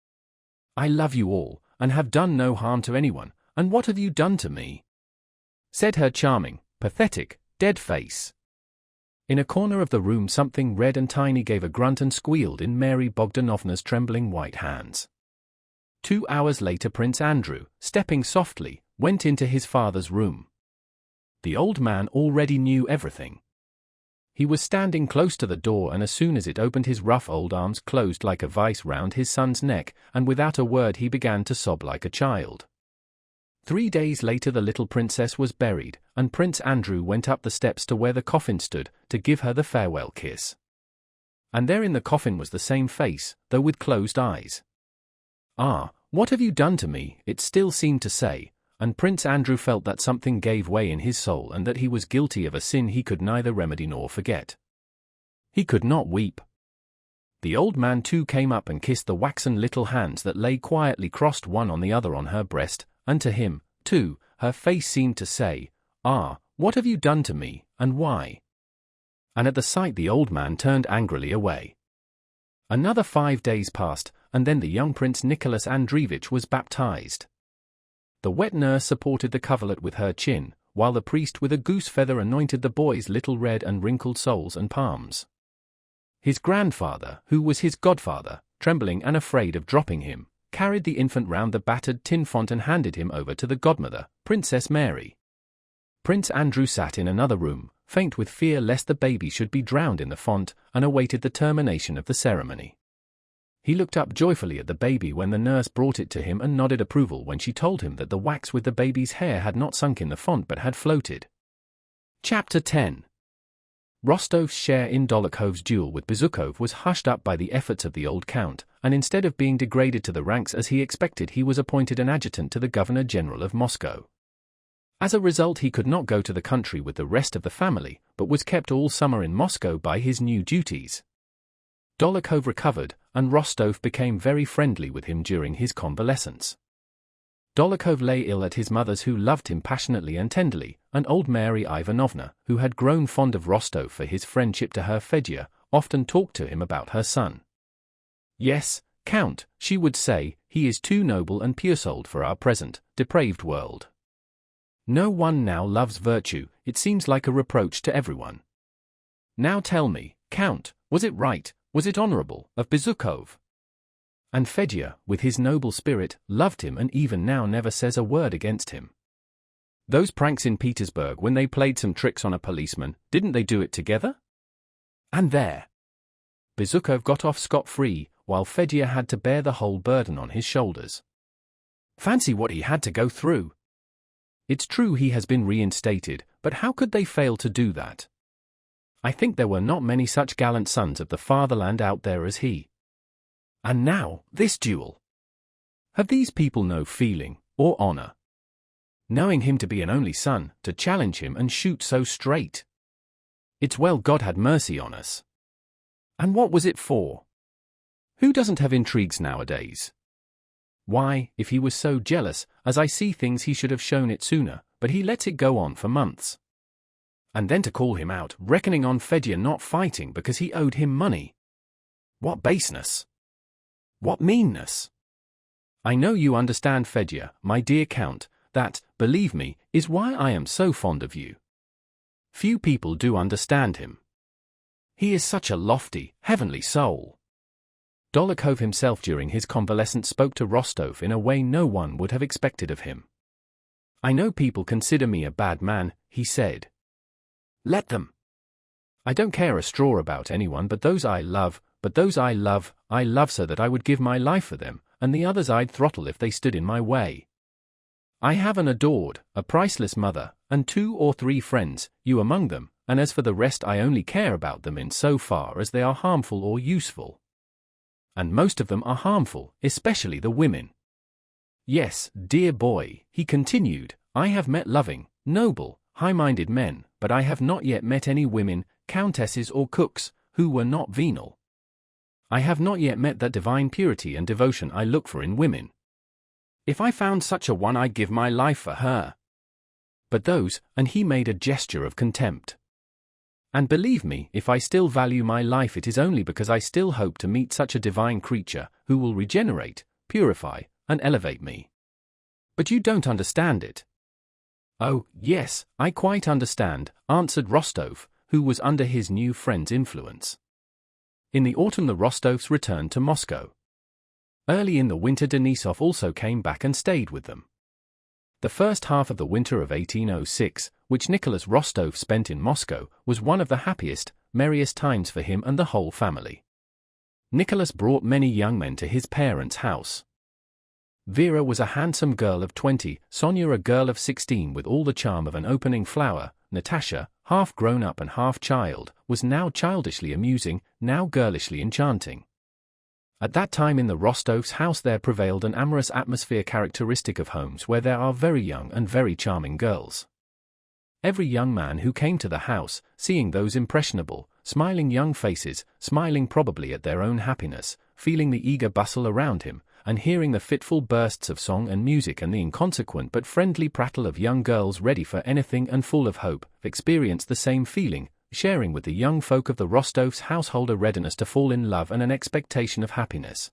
Speaker 1: "I love you all, and have done no harm to anyone, and what have you done to me?" said her charming, pathetic, dead face. In a corner of the room something red and tiny gave a grunt and squealed in Mary Bogdanovna's trembling white hands. 2 hours later Prince Andrew, stepping softly, went into his father's room. The old man already knew everything. He was standing close to the door and as soon as it opened his rough old arms closed like a vice round his son's neck, and without a word he began to sob like a child. 3 days later the little princess was buried, and Prince Andrew went up the steps to where the coffin stood, to give her the farewell kiss. And there in the coffin was the same face, though with closed eyes. "Ah, what have you done to me?" it still seemed to say, and Prince Andrew felt that something gave way in his soul and that he was guilty of a sin he could neither remedy nor forget. He could not weep. The old man too came up and kissed the waxen little hands that lay quietly crossed one on the other on her breast, and to him, too, her face seemed to say, "Ah, what have you done to me, and why?" And at the sight the old man turned angrily away. Another 5 days passed, and then the young Prince Nicholas Andreevich was baptized. The wet nurse supported the coverlet with her chin, while the priest with a goose feather anointed the boy's little red and wrinkled soles and palms. His grandfather, who was his godfather, trembling and afraid of dropping him, carried the infant round the battered tin font and handed him over to the godmother, Princess Mary. Prince Andrew sat in another room, faint with fear lest the baby should be drowned in the font, and awaited the termination of the ceremony. He looked up joyfully at the baby when the nurse brought it to him and nodded approval when she told him that the wax with the baby's hair had not sunk in the font but had floated. Chapter 10. Rostov's share in Dólokhov's duel with Bezúkhov was hushed up by the efforts of the old count, and instead of being degraded to the ranks as he expected he was appointed an adjutant to the Governor-General of Moscow. As a result he could not go to the country with the rest of the family, but was kept all summer in Moscow by his new duties. Dólokhov recovered, and Rostov became very friendly with him during his convalescence. Dolokhov lay ill at his mother's, who loved him passionately and tenderly, and old Mary Ivanovna, who had grown fond of Rostov for his friendship to her Fedya, often talked to him about her son. "Yes, Count," she would say, "he is too noble and pure-souled for our present, depraved world. No one now loves virtue, it seems like a reproach to everyone. Now tell me, Count, was it right, was it honorable, of Bezukov?" And Fedya, with his noble spirit, loved him and even now never says a word against him. Those pranks in Petersburg when they played some tricks on a policeman, didn't they do it together? And there, Bezukov got off scot-free, while Fedya had to bear the whole burden on his shoulders. Fancy what he had to go through. It's true he has been reinstated, but how could they fail to do that? I think there were not many such gallant sons of the fatherland out there as he. And now, this duel. Have these people no feeling, or honor? Knowing him to be an only son, to challenge him and shoot so straight. It's well God had mercy on us. And what was it for? Who doesn't have intrigues nowadays? Why, if he was so jealous, as I see things, he should have shown it sooner, but he lets it go on for months. And then to call him out, reckoning on Fedya not fighting because he owed him money. What baseness! What meanness! I know you understand, Fedya, my dear Count, that, believe me, is why I am so fond of you. Few people do understand him. He is such a lofty, heavenly soul. Dolokhov himself during his convalescence spoke to Rostov in a way no one would have expected of him. I know people consider me a bad man, he said. Let them. I don't care a straw about anyone but those I love, I love so that I would give my life for them, and the others I'd throttle if they stood in my way. I have an adored, a priceless mother, and 2 or 3 friends, you among them, and as for the rest I only care about them in so far as they are harmful or useful. And most of them are harmful, especially the women. Yes, dear boy, he continued, I have met loving, noble, high-minded men, but I have not yet met any women, countesses or cooks, who were not venal. I have not yet met that divine purity and devotion I look for in women. If I found such a one, I'd give my life for her. But those, and he made a gesture of contempt. And believe me, if I still value my life, it is only because I still hope to meet such a divine creature, who will regenerate, purify, and elevate me. But you don't understand it. Oh, yes, I quite understand, answered Rostov, who was under his new friend's influence. In the autumn the Rostovs returned to Moscow. Early in the winter Denisov also came back and stayed with them. The first half of the winter of 1806, which Nicholas Rostov spent in Moscow, was one of the happiest, merriest times for him and the whole family. Nicholas brought many young men to his parents' house. Vera was a handsome girl of 20, Sonia a girl of 16 with all the charm of an opening flower, Natasha, half grown up and half child, was now childishly amusing, now girlishly enchanting. At that time in the Rostovs' house there prevailed an amorous atmosphere characteristic of homes where there are very young and very charming girls. Every young man who came to the house, seeing those impressionable, smiling young faces, smiling probably at their own happiness, feeling the eager bustle around him, and hearing the fitful bursts of song and music and the inconsequent but friendly prattle of young girls ready for anything and full of hope, experienced the same feeling, sharing with the young folk of the Rostovs' household a readiness to fall in love and an expectation of happiness.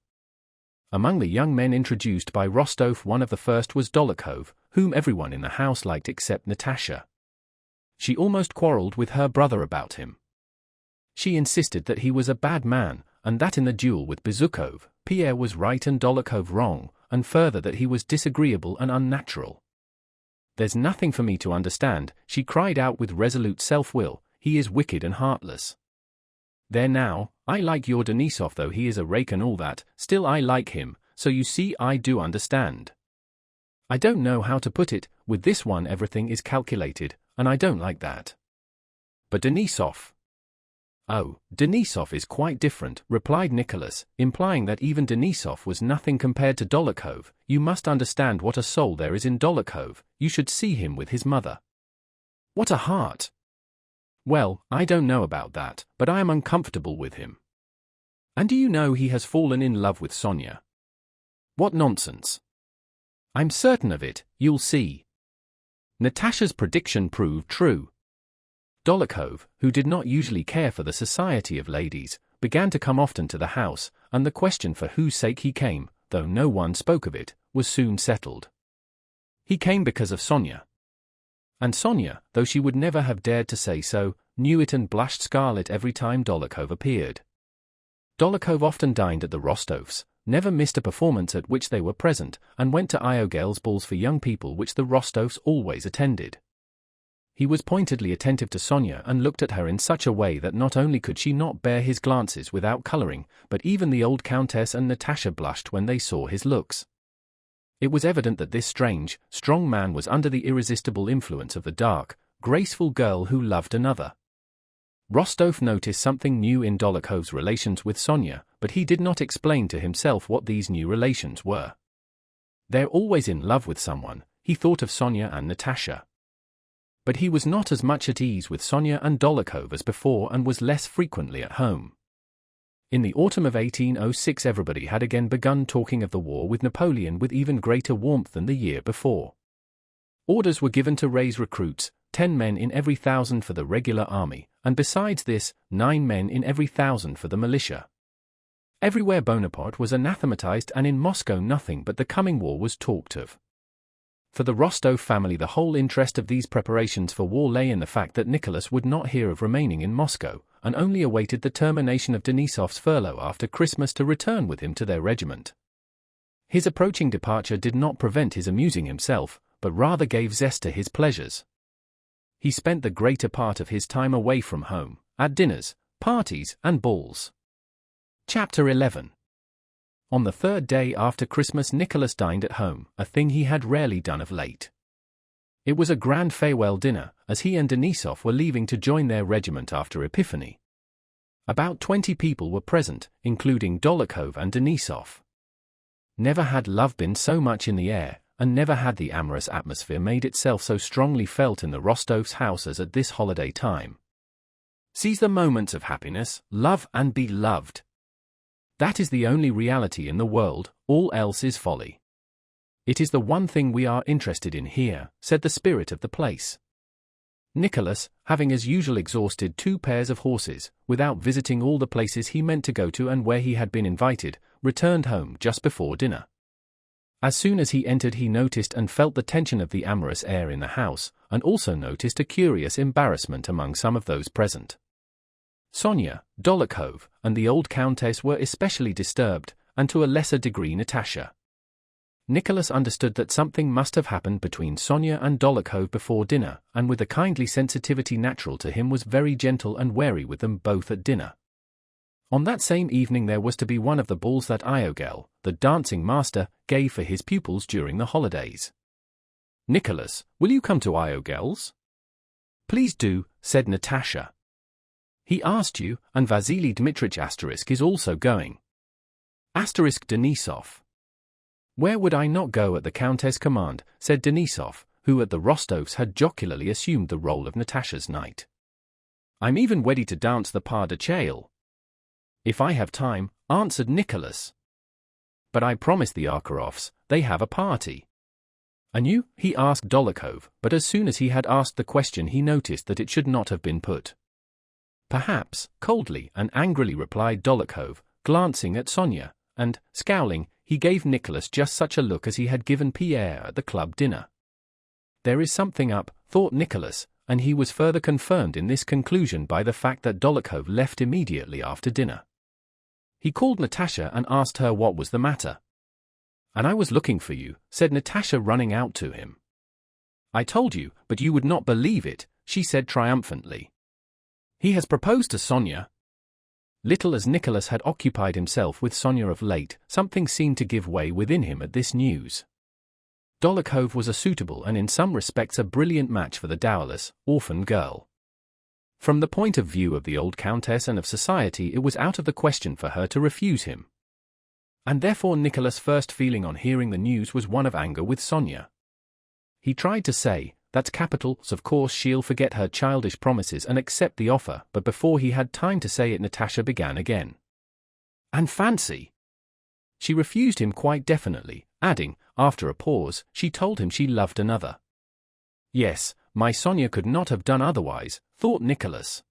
Speaker 1: Among the young men introduced by Rostov, one of the first was Dolokhov, whom everyone in the house liked except Natasha. She almost quarreled with her brother about him. She insisted that he was a bad man, and that in the duel with Bezukov, Pierre was right and Dolokhov wrong, and further that he was disagreeable and unnatural. "There's nothing for me to understand," she cried out with resolute self-will, "he is wicked and heartless. There now, I like your Denisov, though he is a rake and all that, still I like him, so you see I do understand. I don't know how to put it, with this one everything is calculated, and I don't like that. But Denisov—" "Oh, Denisov is quite different," replied Nicholas, implying that even Denisov was nothing compared to Dolokhov. "You must understand what a soul there is in Dolokhov, you should see him with his mother. What a heart! Well, I don't know about that, but I am uncomfortable with him. And do you know he has fallen in love with Sonia? What nonsense! I'm certain of it, you'll see. Natasha's prediction proved true. Dolokhov, who did not usually care for the society of ladies, began to come often to the house, and the question for whose sake he came, though no one spoke of it, was soon settled. He came because of Sonia. And Sonia, though she would never have dared to say so, knew it and blushed scarlet every time Dolokhov appeared. Dolokhov often dined at the Rostovs, never missed a performance at which they were present, and went to Iogel's balls for young people which the Rostovs always attended. He was pointedly attentive to Sonia and looked at her in such a way that not only could she not bear his glances without coloring, but even the old countess and Natasha blushed when they saw his looks. It was evident that this strange, strong man was under the irresistible influence of the dark, graceful girl who loved another. Rostov noticed something new in Dolokhov's relations with Sonia, but he did not explain to himself what these new relations were. They're always in love with someone, he thought of Sonia and Natasha. But he was not as much at ease with Sonia and Dolokhov as before and was less frequently at home. In the autumn of 1806 everybody had again begun talking of the war with Napoleon with even greater warmth than the year before. Orders were given to raise recruits, 10 men in every 1,000 for the regular army, and besides this, 9 men in every 1,000 for the militia. Everywhere Bonaparte was anathematized and in Moscow nothing but the coming war was talked of. For the Rostov family the whole interest of these preparations for war lay in the fact that Nicholas would not hear of remaining in Moscow, and only awaited the termination of Denisov's furlough after Christmas to return with him to their regiment. His approaching departure did not prevent his amusing himself, but rather gave zest to his pleasures. He spent the greater part of his time away from home, at dinners, parties, and balls. Chapter 11. On the third day after Christmas Nicholas dined at home, a thing he had rarely done of late. It was a grand farewell dinner, as he and Denisov were leaving to join their regiment after Epiphany. About 20 people were present, including Dolokhov and Denisov. Never had love been so much in the air, and never had the amorous atmosphere made itself so strongly felt in the Rostovs' house as at this holiday time. Seize the moments of happiness, love and be loved. That is the only reality in the world, all else is folly. It is the one thing we are interested in here, said the spirit of the place. Nicholas, having as usual exhausted 2 pairs of horses, without visiting all the places he meant to go to and where he had been invited, returned home just before dinner. As soon as he entered he noticed and felt the tension of the amorous air in the house, and also noticed a curious embarrassment among some of those present. Sonia, Dolokhov, and the old countess were especially disturbed, and to a lesser degree Natasha. Nicholas understood that something must have happened between Sonia and Dolokhov before dinner, and with the kindly sensitivity natural to him was very gentle and wary with them both at dinner. On that same evening there was to be one of the balls that Iogel, the dancing master, gave for his pupils during the holidays. Nicholas, will you come to Iogel's? Please do, said Natasha. He asked you, and Vasily Dmitrich is also going. Denisov. Where would I not go at the Countess' command, said Denisov, who at the Rostovs had jocularly assumed the role of Natasha's knight. I'm even ready to dance the pas de châle. If I have time, answered Nicholas. But I promised the Arkarovs, they have a party. And you? He asked Dolokhov, but as soon as he had asked the question he noticed that it should not have been put. Perhaps, coldly and angrily replied Dolokhov, glancing at Sonia, and, scowling, he gave Nicholas just such a look as he had given Pierre at the club dinner. There is something up, thought Nicholas, and he was further confirmed in this conclusion by the fact that Dolokhov left immediately after dinner. He called Natasha and asked her what was the matter. And I was looking for you, said Natasha running out to him. I told you, but you would not believe it, she said triumphantly. He has proposed to Sonia. Little as Nicholas had occupied himself with Sonia of late, something seemed to give way within him at this news. Dolokhov was a suitable and in some respects a brilliant match for the dowerless, orphan girl. From the point of view of the old countess and of society it was out of the question for her to refuse him. And therefore Nicholas' first feeling on hearing the news was one of anger with Sonia. He tried to say, "That's capital, of course she'll forget her childish promises and accept the offer," but before he had time to say it Natasha began again. "And fancy!" She refused him quite definitely, adding, after a pause, she told him she loved another. Yes, my Sonia could not have done otherwise, thought Nicholas.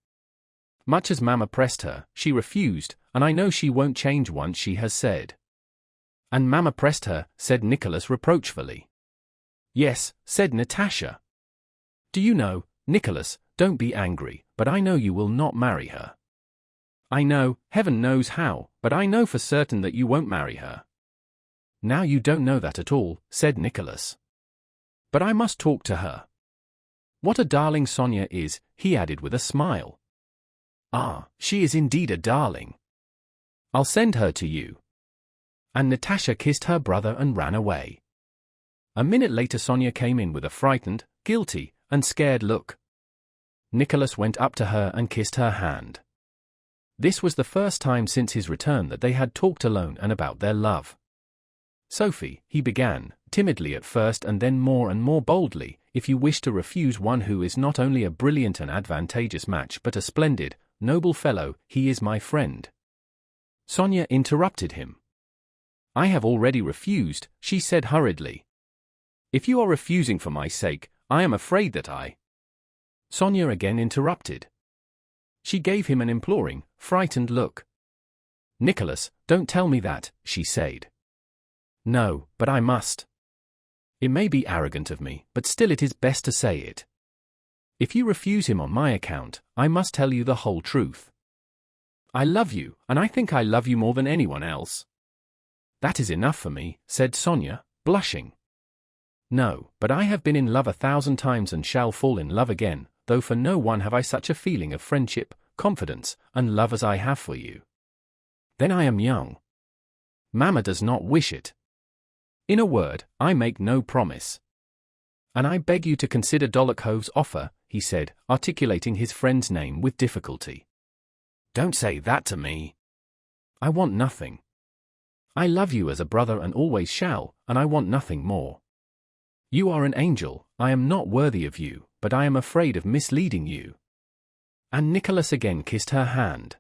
Speaker 1: Much as Mama pressed her, she refused, and I know she won't change once she has said. And Mama pressed her, said Nicholas reproachfully. Yes, said Natasha. Do you know, Nicholas, don't be angry, but I know you will not marry her. I know, heaven knows how, but I know for certain that you won't marry her. Now you don't know that at all, said Nicholas. But I must talk to her. What a darling Sonia is, he added with a smile. Ah, she is indeed a darling. I'll send her to you. And Natasha kissed her brother and ran away. A minute later Sonia came in with a frightened, guilty, and scared look. Nicholas went up to her and kissed her hand. This was the first time since his return that they had talked alone and about their love. Sophie, he began, timidly at first and then more and more boldly, if you wish to refuse one who is not only a brilliant and advantageous match but a splendid, noble fellow, he is my friend. Sonia interrupted him. I have already refused, she said hurriedly. If you are refusing for my sake, I am afraid that I... Sonia again interrupted. She gave him an imploring, frightened look. Nicholas, don't tell me that, she said. No, but I must. It may be arrogant of me, but still it is best to say it. If you refuse him on my account, I must tell you the whole truth. I love you, and I think I love you more than anyone else. That is enough for me, said Sonia, blushing. No, but I have been in love 1,000 times and shall fall in love again, though for no one have I such a feeling of friendship, confidence, and love as I have for you. Then I am young. Mamma does not wish it. In a word, I make no promise. And I beg you to consider Dólokhov's offer, he said, articulating his friend's name with difficulty. Don't say that to me. I want nothing. I love you as a brother and always shall, and I want nothing more. You are an angel, I am not worthy of you, but I am afraid of misleading you. And Nicholas again kissed her hand.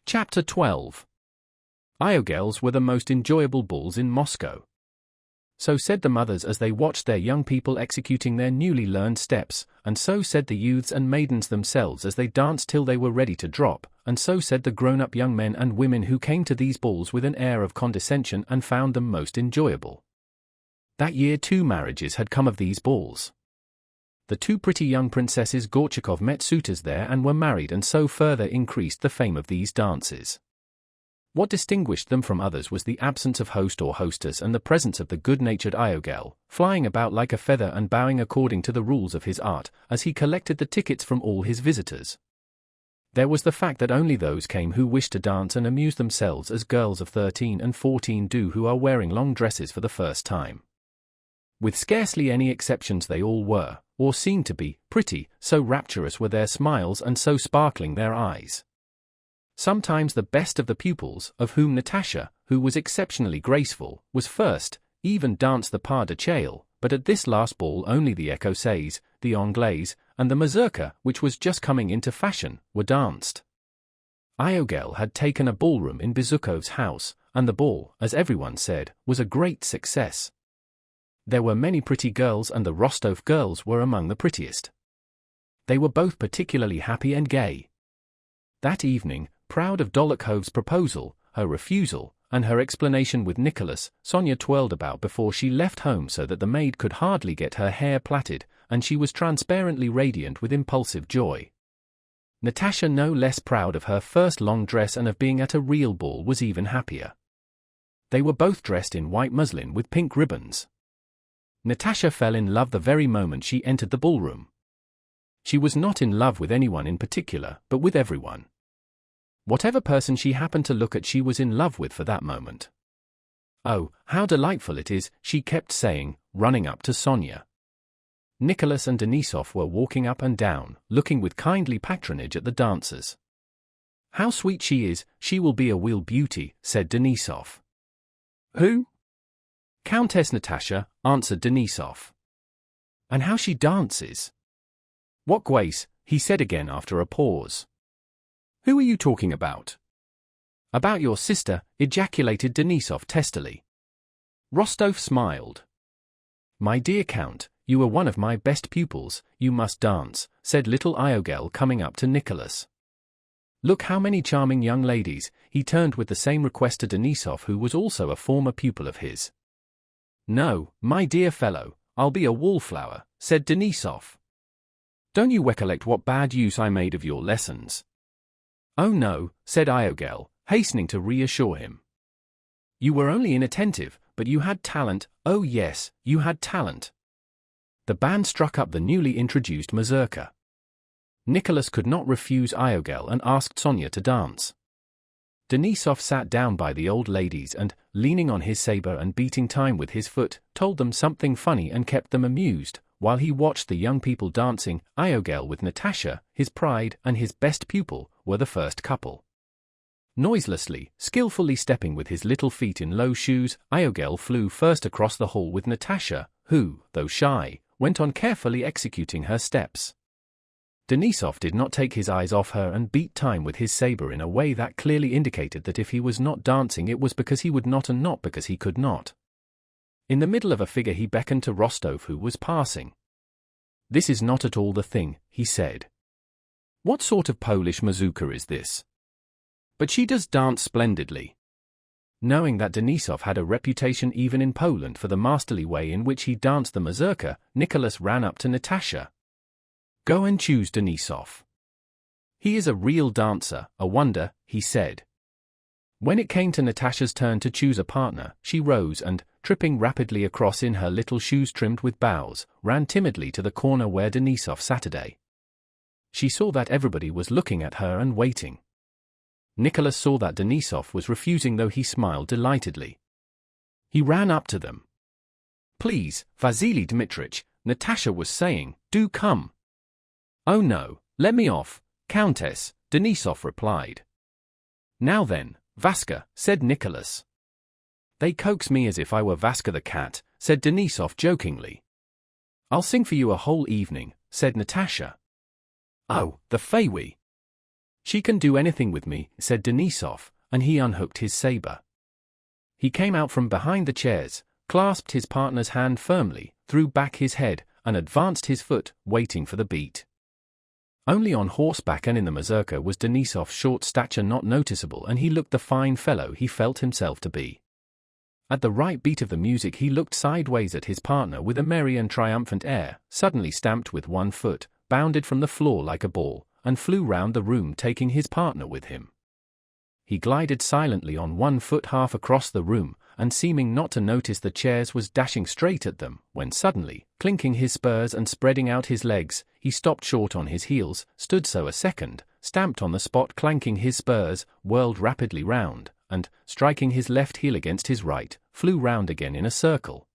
Speaker 1: Chapter 12. Iogels were the most enjoyable balls in Moscow. So said the mothers as they watched their young people executing their newly learned steps, and so said the youths and maidens themselves as they danced till they were ready to drop, and so said the grown-up young men and women who came to these balls with an air of condescension and found them most enjoyable. That year 2 marriages had come of these balls. The 2 pretty young princesses Gorchakov met suitors there and were married, and so further increased the fame of these dances. What distinguished them from others was the absence of host or hostess and the presence of the good-natured Iogel, flying about like a feather and bowing according to the rules of his art, as he collected the tickets from all his visitors. There was the fact that only those came who wished to dance and amuse themselves as girls of 13 and 14 do who are wearing long dresses for the first time. With scarcely any exceptions they all were, or seemed to be, pretty, so rapturous were their smiles and so sparkling their eyes. Sometimes the best of the pupils, of whom Natasha, who was exceptionally graceful, was first, even danced the pas de châle, but at this last ball only the écossaise, the anglaise, and the mazurka, which was just coming into fashion, were danced. Iogel had taken a ballroom in Bezukhov's house, and the ball, as everyone said, was a great success. There were many pretty girls, and the Rostov girls were among the prettiest. They were both particularly happy and gay. That evening, proud of Dólokhov's proposal, her refusal, and her explanation with Nicholas, Sonia twirled about before she left home so that the maid could hardly get her hair plaited, and she was transparently radiant with impulsive joy. Natasha, no less proud of her first long dress and of being at a real ball, was even happier. They were both dressed in white muslin with pink ribbons. Natasha fell in love the very moment she entered the ballroom. She was not in love with anyone in particular, but with everyone. Whatever person she happened to look at she was in love with for that moment. Oh, how delightful it is, she kept saying, running up to Sonia. Nicholas and Denisov were walking up and down, looking with kindly patronage at the dancers. How sweet she is, she will be a real beauty, said Denisov. Who? Countess Natasha, answered Denisov. And how she dances. What grace, he said again after a pause. Who are you talking about? About your sister, ejaculated Denisov testily. Rostov smiled. "My dear Count, you are one of my best pupils, you must dance," said little Iogel coming up to Nicholas. "Look how many charming young ladies," he turned with the same request to Denisov, who was also a former pupil of his. "No, my dear fellow, I'll be a wallflower," said Denisov. "Don't you recollect what bad use I made of your lessons?" "Oh no," said Iogel, hastening to reassure him. "You were only inattentive, but you had talent, oh yes, you had talent." The band struck up the newly introduced mazurka. Nicholas could not refuse Iogel and asked Sonia to dance. Denisov sat down by the old ladies and, leaning on his saber and beating time with his foot, told them something funny and kept them amused, while he watched the young people dancing. Iogel with Natasha, his pride and his best pupil, were the first couple. Noiselessly, skillfully stepping with his little feet in low shoes, Iogel flew first across the hall with Natasha, who, though shy, went on carefully executing her steps. Denisov did not take his eyes off her and beat time with his saber in a way that clearly indicated that if he was not dancing it was because he would not and not because he could not. In the middle of a figure he beckoned to Rostov, who was passing. "This is not at all the thing," he said. "What sort of Polish mazurka is this? But she does dance splendidly." Knowing that Denisov had a reputation even in Poland for the masterly way in which he danced the mazurka, Nicholas ran up to Natasha. "Go and choose Denisov. He is a real dancer, a wonder," he said. When it came to Natasha's turn to choose a partner, she rose and, tripping rapidly across in her little shoes trimmed with bows, ran timidly to the corner where Denisov sat. She saw that everybody was looking at her and waiting. Nicholas saw that Denisov was refusing, though he smiled delightedly. He ran up to them. "Please, Vasily Dmitrich," Natasha was saying, "do come." "Oh no, let me off, Countess," Denisov replied. "Now then, Vaska," said Nicholas. "They coax me as if I were Vaska the cat," said Denisov jokingly. "I'll sing for you a whole evening," said Natasha. "Oh, the Faywi." "She can do anything with me," said Denisov, and he unhooked his saber. He came out from behind the chairs, clasped his partner's hand firmly, threw back his head, and advanced his foot, waiting for the beat. Only on horseback and in the mazurka was Denisov's short stature not noticeable, and he looked the fine fellow he felt himself to be. At the right beat of the music he looked sideways at his partner with a merry and triumphant air, suddenly stamped with one foot, bounded from the floor like a ball, and flew round the room taking his partner with him. He glided silently on one foot half across the room, and seeming not to notice the chairs was dashing straight at them, when suddenly, clinking his spurs and spreading out his legs, he stopped short on his heels, stood so a second, stamped on the spot clanking his spurs, whirled rapidly round, and, striking his left heel against his right, flew round again in a circle.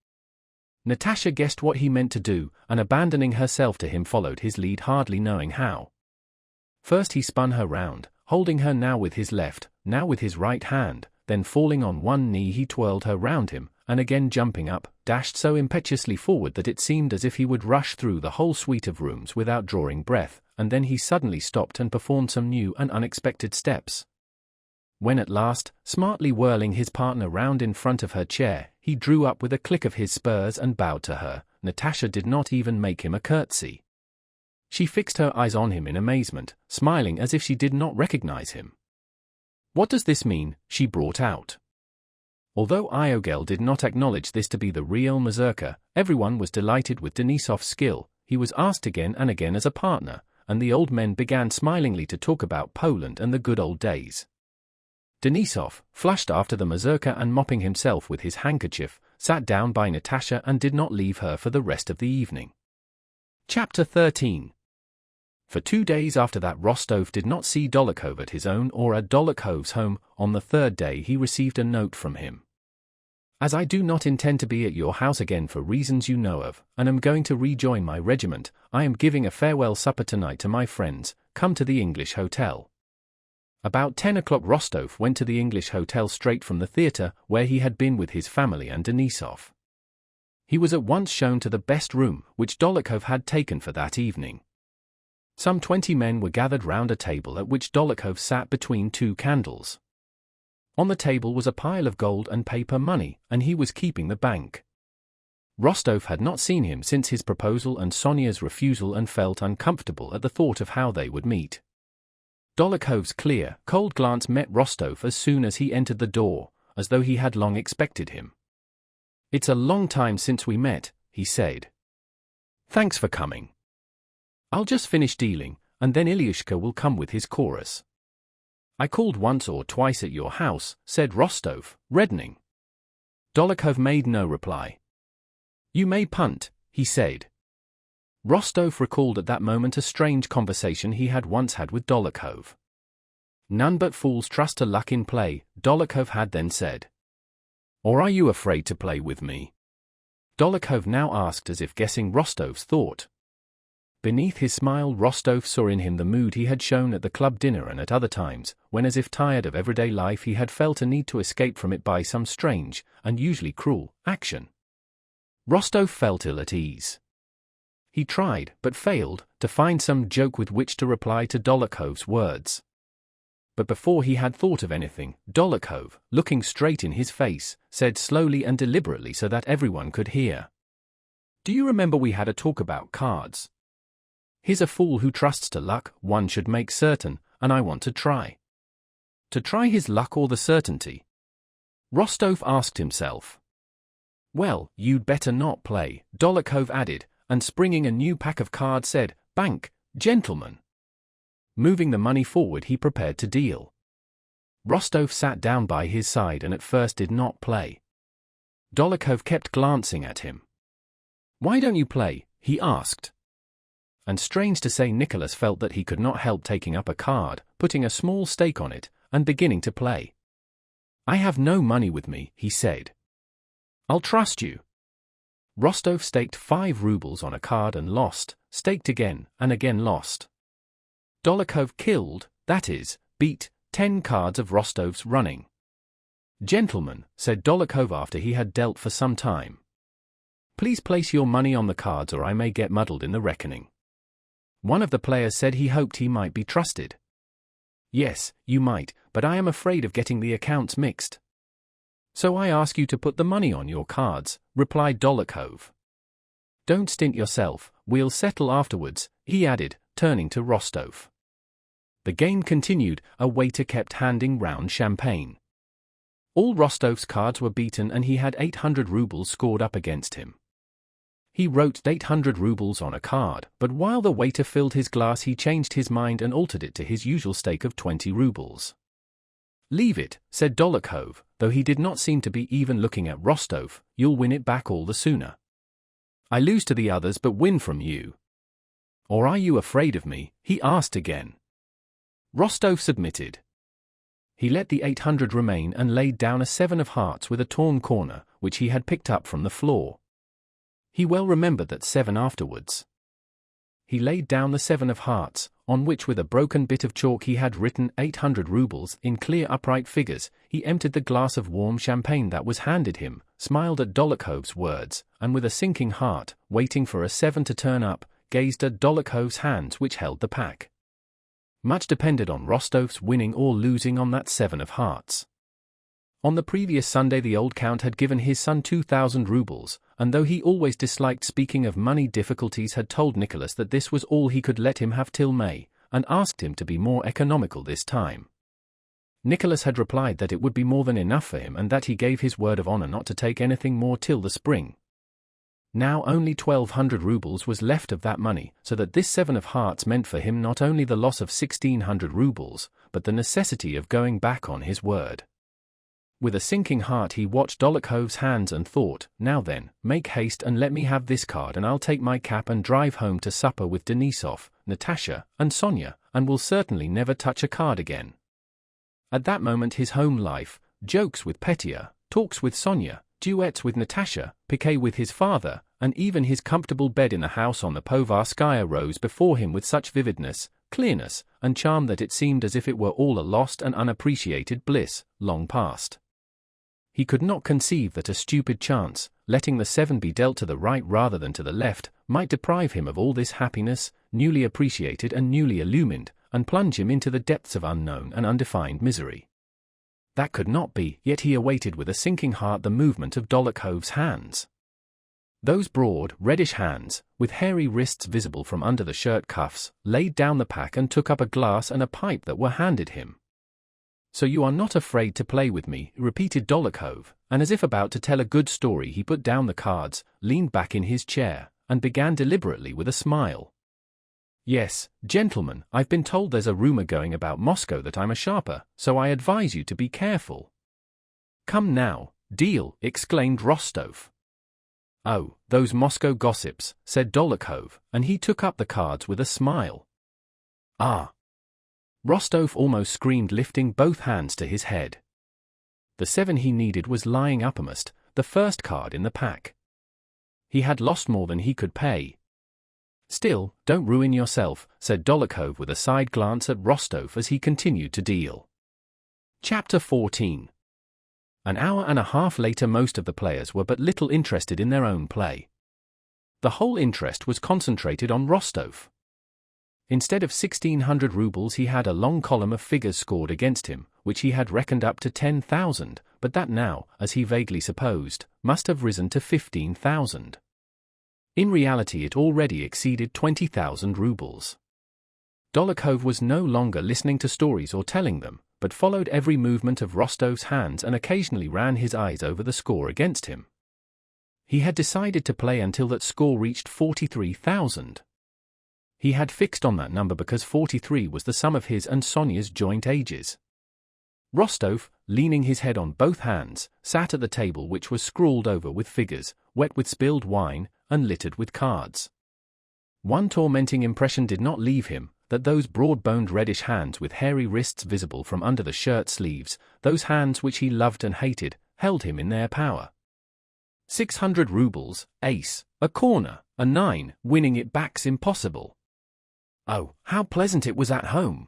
Speaker 1: Natasha guessed what he meant to do, and abandoning herself to him followed his lead, hardly knowing how. First he spun her round, holding her now with his left, now with his right hand, then falling on one knee he twirled her round him, and again jumping up, dashed so impetuously forward that it seemed as if he would rush through the whole suite of rooms without drawing breath, and then he suddenly stopped and performed some new and unexpected steps. When at last, smartly whirling his partner round in front of her chair, he drew up with a click of his spurs and bowed to her, Natasha did not even make him a curtsy. She fixed her eyes on him in amazement, smiling as if she did not recognize him. "What does this mean?" she brought out. Although Iogel did not acknowledge this to be the real mazurka, everyone was delighted with Denisov's skill. He was asked again and again as a partner, and the old men began smilingly to talk about Poland and the good old days. Denisov, flushed after the mazurka and mopping himself with his handkerchief, sat down by Natasha and did not leave her for the rest of the evening. Chapter 13. For 2 days after that Rostov did not see Dolokhov at his own or at Dolokhov's home. On the third day he received a note from him. "As I do not intend to be at your house again for reasons you know of, and am going to rejoin my regiment, I am giving a farewell supper tonight to my friends. Come to the English Hotel." About 10 o'clock Rostov went to the English Hotel straight from the theatre, where he had been with his family and Denisov. He was at once shown to the best room, which Dolokhov had taken for that evening. Some 20 men were gathered round a table at which Dolokhov sat between 2 candles. On the table was a pile of gold and paper money, and he was keeping the bank. Rostov had not seen him since his proposal and Sonia's refusal and felt uncomfortable at the thought of how they would meet. Dólokhov's clear, cold glance met Rostov as soon as he entered the door, as though he had long expected him. "It's a long time since we met," he said. "Thanks for coming. I'll just finish dealing, and then Ilyushka will come with his chorus." "I called once or twice at your house," said Rostov, reddening. Dólokhov made no reply. "You may punt," he said. Rostov recalled at that moment a strange conversation he had once had with Dólokhov. "None but fools trust to luck in play," Dólokhov had then said. "Or are you afraid to play with me?" Dólokhov now asked as if guessing Rostov's thought. Beneath his smile Rostov saw in him the mood he had shown at the club dinner and at other times, when as if tired of everyday life he had felt a need to escape from it by some strange, and usually cruel, action. Rostov felt ill at ease. He tried, but failed, to find some joke with which to reply to Dólokhov's words. But before he had thought of anything, Dólokhov, looking straight in his face, said slowly and deliberately so that everyone could hear. "Do you remember we had a talk about cards? Here's a fool who trusts to luck, one should make certain, and I want to try." To try his luck or the certainty? Rostov asked himself. "Well, you'd better not play," Dólokhov added, and springing a new pack of cards said, "Bank, gentlemen." Moving the money forward he prepared to deal. Rostov sat down by his side and at first did not play. Dólokhov kept glancing at him. "Why don't you play?" he asked. And strange to say Nicholas felt that he could not help taking up a card, putting a small stake on it, and beginning to play. "I have no money with me," he said. "I'll trust you." Rostov staked 5 rubles on a card and lost, staked again, and again lost. Dólokhov killed, that is, beat, 10 cards of Rostov's running. "Gentlemen," said Dólokhov after he had dealt for some time, "please place your money on the cards or I may get muddled in the reckoning." One of the players said he hoped he might be trusted. "Yes, you might, but I am afraid of getting the accounts mixed." "So I ask you to put the money on your cards," replied Dólokhov. "Don't stint yourself, we'll settle afterwards," he added, turning to Rostov. The game continued, a waiter kept handing round champagne. All Rostov's cards were beaten and he had 800 rubles scored up against him. He wrote 800 rubles on a card, but while the waiter filled his glass he changed his mind and altered it to his usual stake of 20 rubles. "Leave it," said Dólokhov, though he did not seem to be even looking at Rostov, "you'll win it back all the sooner. I lose to the others but win from you." "Or are you afraid of me?" he asked again. Rostov submitted. He let the 800 remain and laid down a 7 of hearts with a torn corner, which he had picked up from the floor. He well remembered that 7 afterwards. He laid down the 7 of hearts, on which with a broken bit of chalk he had written 800 rubles in clear upright figures. He emptied the glass of warm champagne that was handed him, smiled at Dólokhov's words, and with a sinking heart, waiting for a 7 to turn up, gazed at Dólokhov's hands which held the pack. Much depended on Rostov's winning or losing on that 7 of hearts. On the previous Sunday the old count had given his son 2,000 rubles, and though he always disliked speaking of money difficulties had told Nicholas that this was all he could let him have till May, and asked him to be more economical this time. Nicholas had replied that it would be more than enough for him and that he gave his word of honor not to take anything more till the spring. Now only 1,200 rubles was left of that money, so that this 7 of hearts meant for him not only the loss of 1,600 rubles, but the necessity of going back on his word. With a sinking heart he watched Dólokhov's hands and thought, "Now then, make haste and let me have this card and I'll take my cap and drive home to supper with Denisov, Natasha, and Sonia, and will certainly never touch a card again." At that moment his home life, jokes with Petya, talks with Sonia, duets with Natasha, piquet with his father, and even his comfortable bed in the house on the Povarskaya rose before him with such vividness, clearness, and charm that it seemed as if it were all a lost and unappreciated bliss, long past. He could not conceive that a stupid chance, letting the 7 be dealt to the right rather than to the left, might deprive him of all this happiness, newly appreciated and newly illumined, and plunge him into the depths of unknown and undefined misery. That could not be, yet he awaited with a sinking heart the movement of Dólokhov's hands. Those broad, reddish hands, with hairy wrists visible from under the shirt cuffs, laid down the pack and took up a glass and a pipe that were handed him. "So you are not afraid to play with me," repeated Dólokhov, and as if about to tell a good story he put down the cards, leaned back in his chair, and began deliberately with a smile. "Yes, gentlemen, I've been told there's a rumor going about Moscow that I'm a sharper, so I advise you to be careful." "Come now, deal," exclaimed Rostov. "Oh, those Moscow gossips," said Dólokhov, and he took up the cards with a smile. "Ah!" Rostov almost screamed, lifting both hands to his head. The 7 he needed was lying uppermost, the first card in the pack. He had lost more than he could pay. "Still, don't ruin yourself," said Dólokhov with a side glance at Rostov as he continued to deal. Chapter 14. An hour and a half later, most of the players were but little interested in their own play. The whole interest was concentrated on Rostov. Instead of 1,600 rubles he had a long column of figures scored against him, which he had reckoned up to 10,000, but that now, as he vaguely supposed, must have risen to 15,000. In reality it already exceeded 20,000 rubles. Dólokhov was no longer listening to stories or telling them, but followed every movement of Rostov's hands and occasionally ran his eyes over the score against him. He had decided to play until that score reached 43,000. He had fixed on that number because 43 was the sum of his and Sonia's joint ages. Rostov, leaning his head on both hands, sat at the table which was scrawled over with figures, wet with spilled wine, and littered with cards. One tormenting impression did not leave him, that those broad-boned reddish hands with hairy wrists visible from under the shirt sleeves, those hands which he loved and hated, held him in their power. 600 rubles, ace, a corner, a 9, winning it back's impossible. Oh, how pleasant it was at home.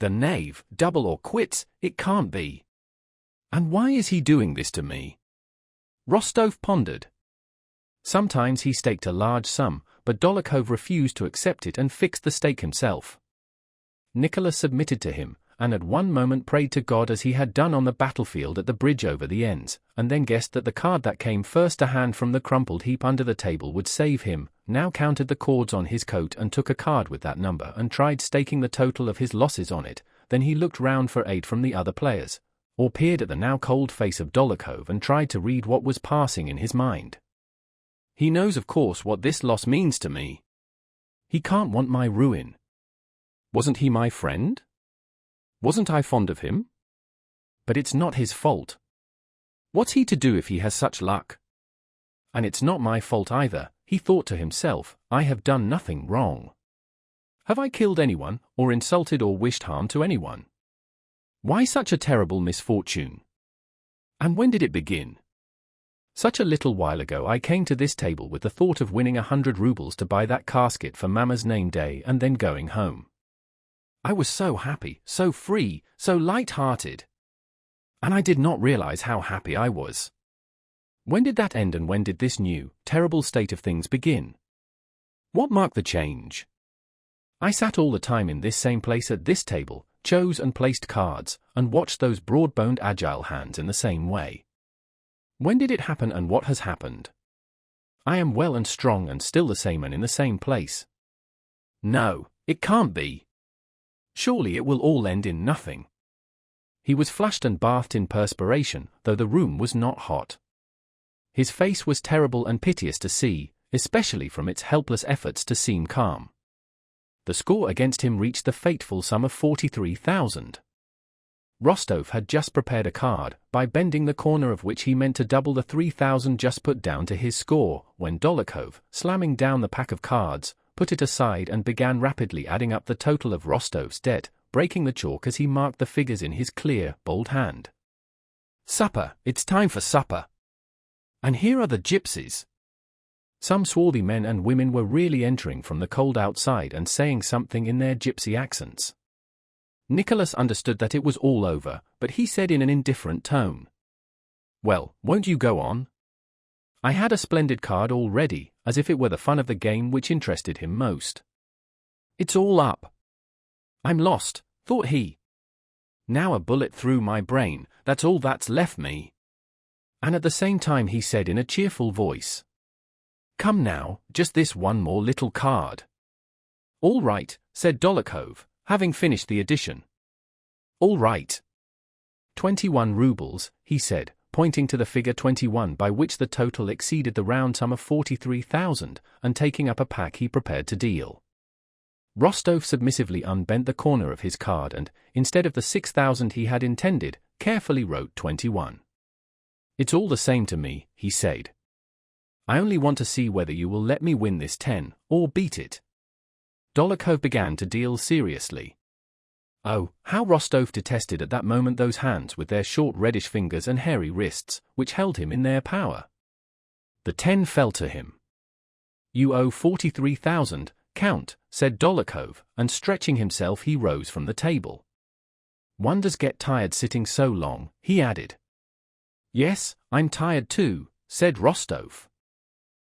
Speaker 1: The knave, double or quits, it can't be. And why is he doing this to me? Rostov pondered. Sometimes he staked a large sum, but Dólokhov refused to accept it and fixed the stake himself. Nicholas submitted to him, and at one moment prayed to God as he had done on the battlefield at the bridge over the Enns, and then guessed that the card that came first to hand from the crumpled heap under the table would save him, now counted the cords on his coat and took a card with that number and tried staking the total of his losses on it. Then he looked round for aid from the other players, or peered at the now cold face of Dólokhov and tried to read what was passing in his mind. He knows of course what this loss means to me. He can't want my ruin. Wasn't he my friend? Wasn't I fond of him? But it's not his fault. What's he to do if he has such luck? And it's not my fault either, he thought to himself. I have done nothing wrong. Have I killed anyone, or insulted or wished harm to anyone? Why such a terrible misfortune? And when did it begin? Such a little while ago I came to this table with the thought of winning 100 rubles to buy that casket for Mamma's name day and then going home. I was so happy, so free, so light-hearted. And I did not realize how happy I was. When did that end and when did this new, terrible state of things begin? What marked the change? I sat all the time in this same place at this table, chose and placed cards, and watched those broad-boned agile hands in the same way. When did it happen and what has happened? I am well and strong and still the same and in the same place. No, it can't be. Surely it will all end in nothing. He was flushed and bathed in perspiration, though the room was not hot. His face was terrible and piteous to see, especially from its helpless efforts to seem calm. The score against him reached the fateful sum of 43,000. Rostov had just prepared a card, by bending the corner of which he meant to double the 3,000 just put down to his score, when Dólokhov, slamming down the pack of cards, put it aside and began rapidly adding up the total of Rostov's debt, breaking the chalk as he marked the figures in his clear, bold hand. Supper, it's time for supper. And here are the gypsies. Some swarthy men and women were really entering from the cold outside and saying something in their gypsy accents. Nicholas understood that it was all over, but he said in an indifferent tone, "Well, won't you go on?" I had a splendid card all ready, as if it were the fun of the game which interested him most. "It's all up. I'm lost," thought he. Now a bullet through my brain, that's all that's left me. And at the same time he said in a cheerful voice, "Come now, just this one more little card." "All right," said Dolokhov, having finished the addition. "All right." 21 rubles, he said, pointing to the figure 21 by which the total exceeded the round sum of 43,000, and taking up a pack he prepared to deal. Rostov submissively unbent the corner of his card and, instead of the 6,000 he had intended, carefully wrote 21. "It's all the same to me," he said. "I only want to see whether you will let me win this 10, or beat it." Dolokhov began to deal seriously. Oh, how Rostov detested at that moment those hands with their short reddish fingers and hairy wrists, which held him in their power. The 10 fell to him. "You owe 43,000, Count," said Dolokhov, and stretching himself he rose from the table. "One does get tired sitting so long," he added. "Yes, I'm tired too," said Rostov.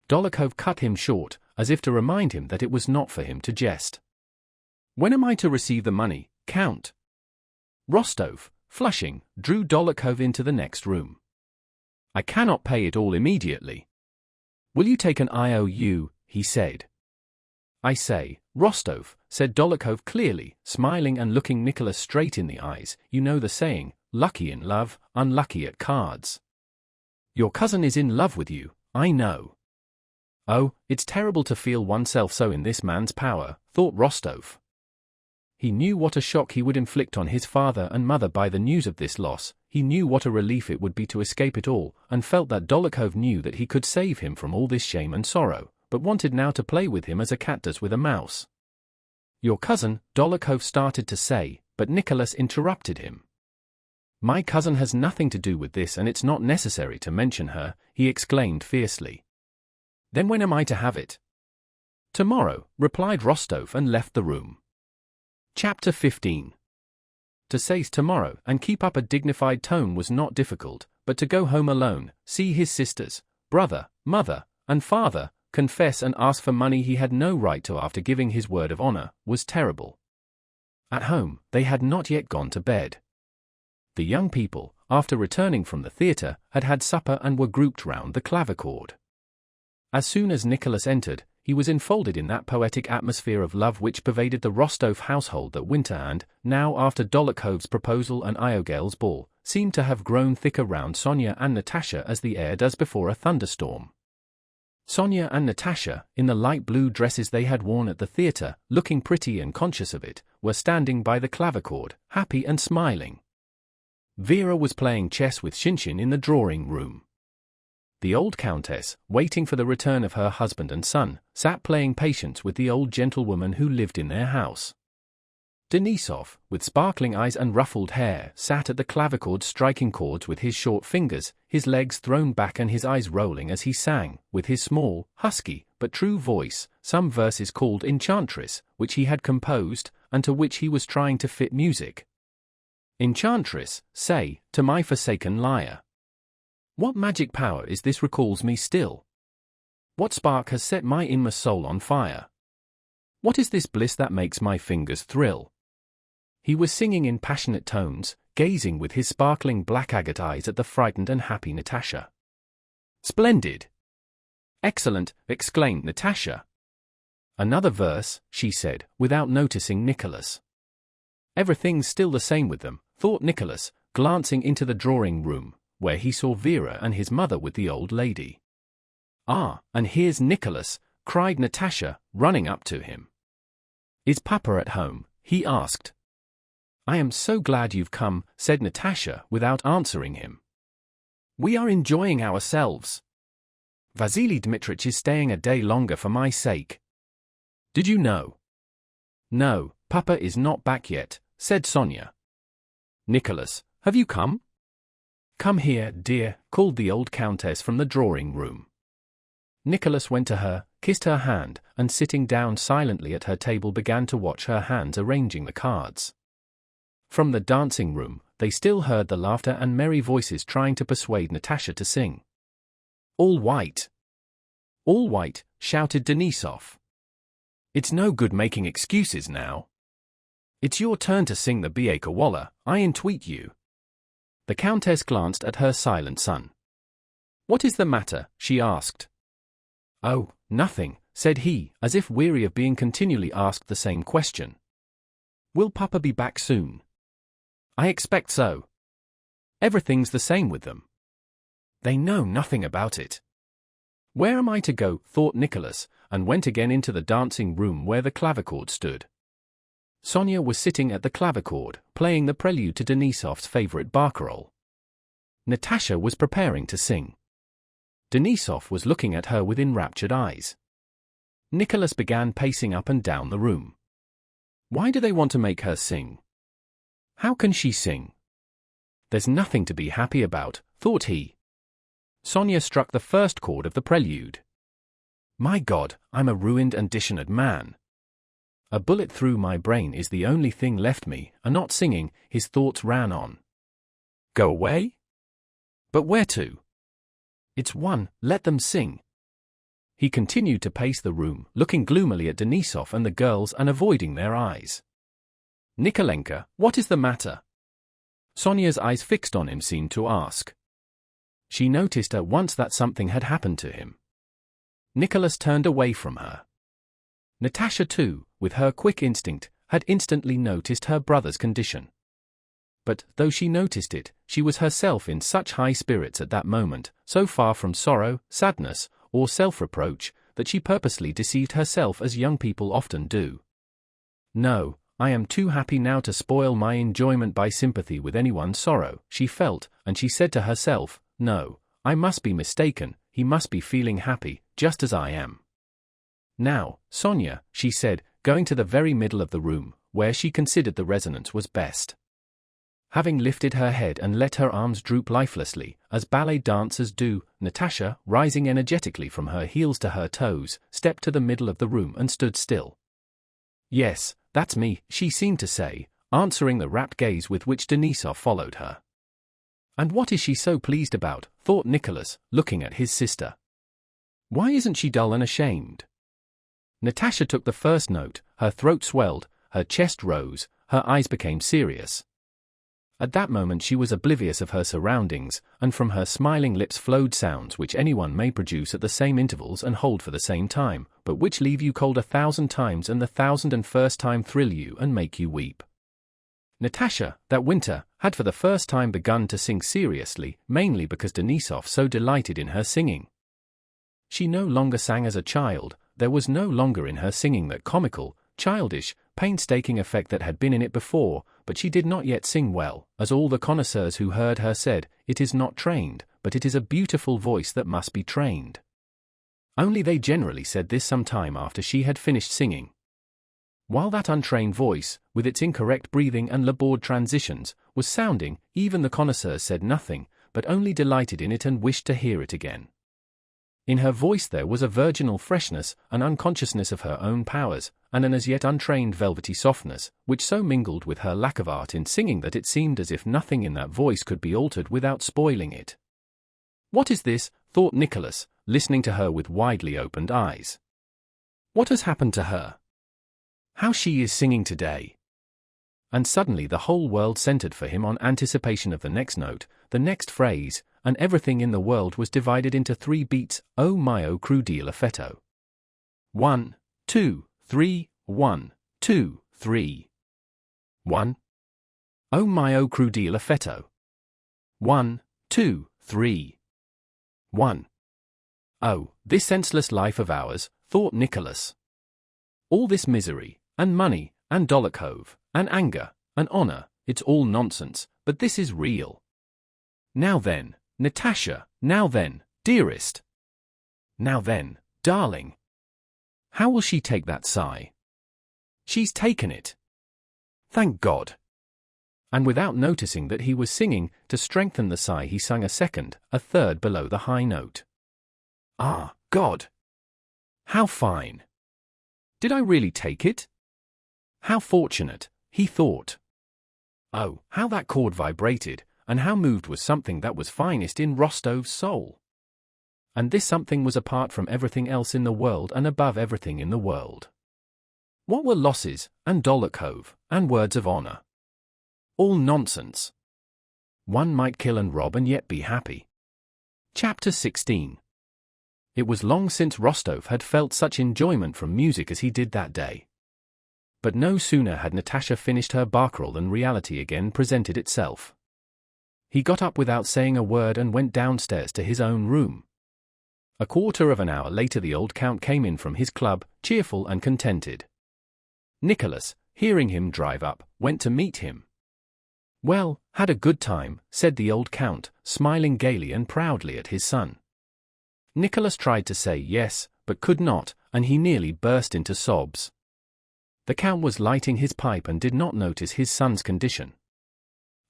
Speaker 1: Dolokhov cut him short, as if to remind him that it was not for him to jest. "When am I to receive the money, Count?" Rostov, flushing, drew Dolokhov into the next room. "I cannot pay it all immediately." "Will you take an IOU?" he said. "I say, Rostov," said Dolokhov clearly, smiling and looking Nicholas straight in the eyes, "you know the saying, lucky in love, unlucky at cards. Your cousin is in love with you, I know." "Oh, it's terrible to feel oneself so in this man's power," thought Rostov. He knew what a shock he would inflict on his father and mother by the news of this loss, he knew what a relief it would be to escape it all, and felt that Dolokhov knew that he could save him from all this shame and sorrow, but wanted now to play with him as a cat does with a mouse. "Your cousin," Dolokhov started to say, but Nicholas interrupted him. "My cousin has nothing to do with this and it's not necessary to mention her," he exclaimed fiercely. "Then when am I to have it?" "Tomorrow," replied Rostov and left the room. Chapter 15. To say tomorrow and keep up a dignified tone was not difficult, but to go home alone, see his sisters, brother, mother, and father, confess and ask for money he had no right to after giving his word of honor, was terrible. At home, they had not yet gone to bed. The young people, after returning from the theatre, had had supper and were grouped round the clavichord. As soon as Nicholas entered, he was enfolded in that poetic atmosphere of love which pervaded the Rostov household that winter and, now after Dolokhov's proposal and Iogel's ball, seemed to have grown thicker round Sonia and Natasha as the air does before a thunderstorm. Sonia and Natasha, in the light blue dresses they had worn at the theatre, looking pretty and conscious of it, were standing by the clavichord, happy and smiling. Vera was playing chess with Shinshin in the drawing-room. The old countess, waiting for the return of her husband and son, sat playing patience with the old gentlewoman who lived in their house. Denisov, with sparkling eyes and ruffled hair, sat at the clavichord striking chords with his short fingers, his legs thrown back and his eyes rolling as he sang, with his small, husky, but true voice, some verses called Enchantress, which he had composed, and to which he was trying to fit music. Enchantress, say, to my forsaken lyre. What magic power is this recalls me still? What spark has set my inmost soul on fire? What is this bliss that makes my fingers thrill? He was singing in passionate tones, gazing with his sparkling black agate eyes at the frightened and happy Natasha. Splendid! Excellent! Exclaimed Natasha. Another verse, she said, without noticing Nicholas. Everything's still the same with them, thought Nicholas, glancing into the drawing-room, where he saw Vera and his mother with the old lady. Ah, and here's Nicholas, cried Natasha, running up to him. Is Papa at home? He asked. I am so glad you've come, said Natasha, without answering him. We are enjoying ourselves. Vasily Dmitrich is staying a day longer for my sake. Did you know? No, Papa is not back yet, said Sonia. Nicholas, have you come? Come here, dear, called the old countess from the drawing-room. Nicholas went to her, kissed her hand, and sitting down silently at her table began to watch her hands arranging the cards. From the dancing-room, they still heard the laughter and merry voices trying to persuade Natasha to sing. All white! All white, shouted Denisov. It's no good making excuses now. It's your turn to sing the Biekawala, I entreat you. The Countess glanced at her silent son. What is the matter? She asked. Oh, nothing, said he, as if weary of being continually asked the same question. Will Papa be back soon? I expect so. Everything's the same with them. They know nothing about it. Where am I to go, thought Nicholas, and went again into the dancing room where the clavichord stood. Sonia was sitting at the clavichord, playing the prelude to Denisov's favorite barcarolle. Natasha was preparing to sing. Denisov was looking at her with enraptured eyes. Nicholas began pacing up and down the room. Why do they want to make her sing? How can she sing? There's nothing to be happy about, thought he. Sonia struck the first chord of the prelude. My God, I'm a ruined and dishonored man. A bullet through my brain is the only thing left me, and not singing, his thoughts ran on. Go away? But where to? It's one, let them sing. He continued to pace the room, looking gloomily at Denisov and the girls and avoiding their eyes. Nikolenka, what is the matter? Sonia's eyes fixed on him seemed to ask. She noticed at once that something had happened to him. Nicholas turned away from her. Natasha too, with her quick instinct, had instantly noticed her brother's condition. But, though she noticed it, she was herself in such high spirits at that moment, so far from sorrow, sadness, or self-reproach, that she purposely deceived herself as young people often do. No, I am too happy now to spoil my enjoyment by sympathy with anyone's sorrow, she felt, and she said to herself, no, I must be mistaken, he must be feeling happy, just as I am. Now, Sonia, she said, going to the very middle of the room, where she considered the resonance was best. Having lifted her head and let her arms droop lifelessly, as ballet dancers do, Natasha, rising energetically from her heels to her toes, stepped to the middle of the room and stood still. Yes, that's me, she seemed to say, answering the rapt gaze with which Denisov followed her. And what is she so pleased about, thought Nicholas, looking at his sister. Why isn't she dull and ashamed? Natasha took the first note, her throat swelled, her chest rose, her eyes became serious. At that moment she was oblivious of her surroundings, and from her smiling lips flowed sounds which anyone may produce at the same intervals and hold for the same time, but which leave you cold 1,000 times and the 1,001st time thrill you and make you weep. Natasha, that winter, had for the first time begun to sing seriously, mainly because Denisov so delighted in her singing. She no longer sang as a child, there was no longer in her singing that comical, childish, painstaking effect that had been in it before, but she did not yet sing well, as all the connoisseurs who heard her said, it is not trained, but it is a beautiful voice that must be trained. Only they generally said this some time after she had finished singing. While that untrained voice, with its incorrect breathing and labored transitions, was sounding, even the connoisseurs said nothing, but only delighted in it and wished to hear it again. In her voice there was a virginal freshness, an unconsciousness of her own powers, and an as yet untrained velvety softness, which so mingled with her lack of art in singing that it seemed as if nothing in that voice could be altered without spoiling it. What is this? Thought Nicholas, listening to her with widely opened eyes. What has happened to her? How she is singing today. And suddenly the whole world centered for him on anticipation of the next note, the next phrase, and everything in the world was divided into 3 beats, oh mio crudele effetto. 1, 2, 3, 1, 2, 3. 1. Oh mio crudele effetto. 1, 2, 3. 1. Oh, this senseless life of ours, thought Nicholas. All this misery, and money, and Dolokhov, and anger, and honor, it's all nonsense, but this is real. Now then, Natasha, now then, dearest. Now then, darling. How will she take that sigh? She's taken it. Thank God. And without noticing that he was singing, to strengthen the sigh he sung a second, a third below the high note. Ah, God! How fine! Did I really take it? How fortunate, he thought. Oh, how that chord vibrated, and how moved was something that was finest in Rostov's soul. And this something was apart from everything else in the world and above everything in the world. What were losses, and Dolokhov, and words of honor? All nonsense. One might kill and rob and yet be happy. Chapter 16. It was long since Rostov had felt such enjoyment from music as he did that day. But no sooner had Natasha finished her barcarolle than reality again presented itself. He got up without saying a word and went downstairs to his own room. A quarter of an hour later the old count came in from his club, cheerful and contented. Nicholas, hearing him drive up, went to meet him. "Well, had a good time," said the old count, smiling gaily and proudly at his son. Nicholas tried to say yes, but could not, and he nearly burst into sobs. The count was lighting his pipe and did not notice his son's condition.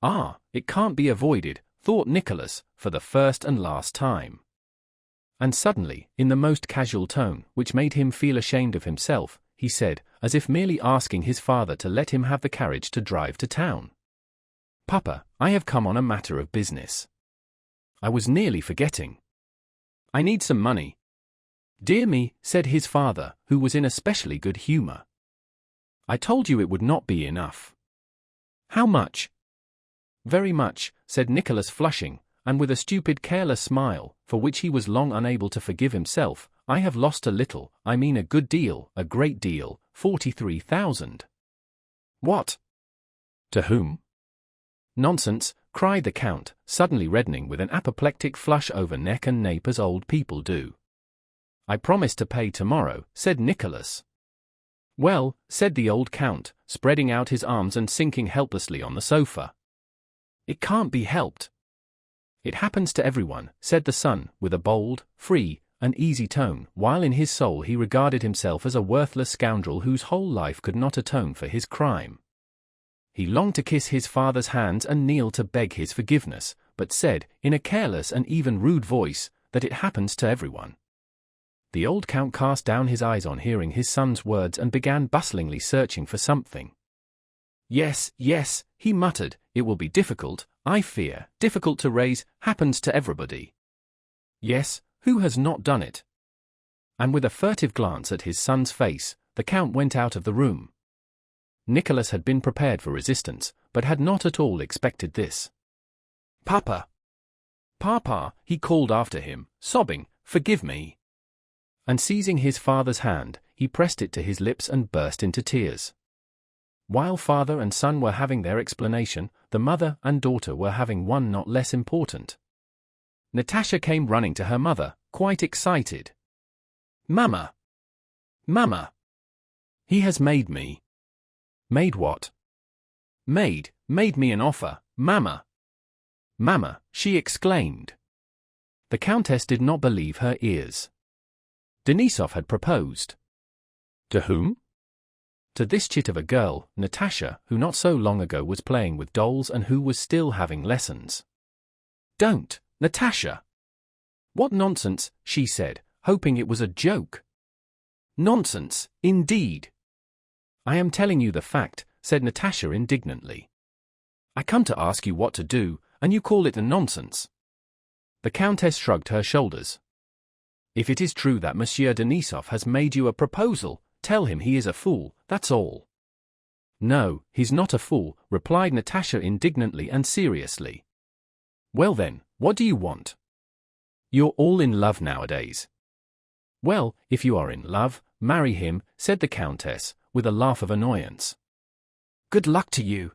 Speaker 1: "Ah, it can't be avoided," thought Nicholas, for the first and last time. And suddenly, in the most casual tone, which made him feel ashamed of himself, he said, as if merely asking his father to let him have the carriage to drive to town, "Papa, I have come on a matter of business. I was nearly forgetting. I need some money." "Dear me," said his father, who was in especially good humor. "I told you it would not be enough." "How much?" "Very much," said Nicholas, flushing, and with a stupid careless smile, for which he was long unable to forgive himself. "I have lost a little, I mean a good deal, a great deal, 43,000. "What? To whom?" "Nonsense," cried the count, suddenly reddening with an apoplectic flush over neck and nape as old people do. "I promised to pay tomorrow," said Nicholas. "Well," said the old count, spreading out his arms and sinking helplessly on the sofa. "It can't be helped." "It happens to everyone," said the son, with a bold, free, and easy tone, while in his soul he regarded himself as a worthless scoundrel whose whole life could not atone for his crime. He longed to kiss his father's hands and kneel to beg his forgiveness, but said, in a careless and even rude voice, that it happens to everyone. The old count cast down his eyes on hearing his son's words and began bustlingly searching for something. Yes, yes," he muttered, "it will be difficult, I fear, difficult to raise, happens to everybody. Yes, who has not done it?" And with a furtive glance at his son's face, the count went out of the room. Nicholas had been prepared for resistance, but had not at all expected this. "Papa! Papa!" he called after him, sobbing, "forgive me." And seizing his father's hand, he pressed it to his lips and burst into tears. While father and son were having their explanation, the mother and daughter were having one not less important. Natasha came running to her mother, quite excited. "Mama! Mama! He has made me." "Made what?" Made me an offer, Mama." "Mama," she exclaimed. The countess did not believe her ears. Denisov had proposed. To whom? To this chit of a girl, Natasha, who not so long ago was playing with dolls and who was still having lessons. "Don't, Natasha." "What nonsense," she said, hoping it was a joke. "Nonsense, indeed." "I am telling you the fact," said Natasha indignantly. "I come to ask you what to do, and you call it a nonsense." The countess shrugged her shoulders. "If it is true that Monsieur Denisov has made you a proposal, tell him he is a fool, that's all." "No, he's not a fool," replied Natasha indignantly and seriously. "Well then, what do you want? You're all in love nowadays." "Well, if you are in love, marry him," said the countess, with a laugh of annoyance. "Good luck to you."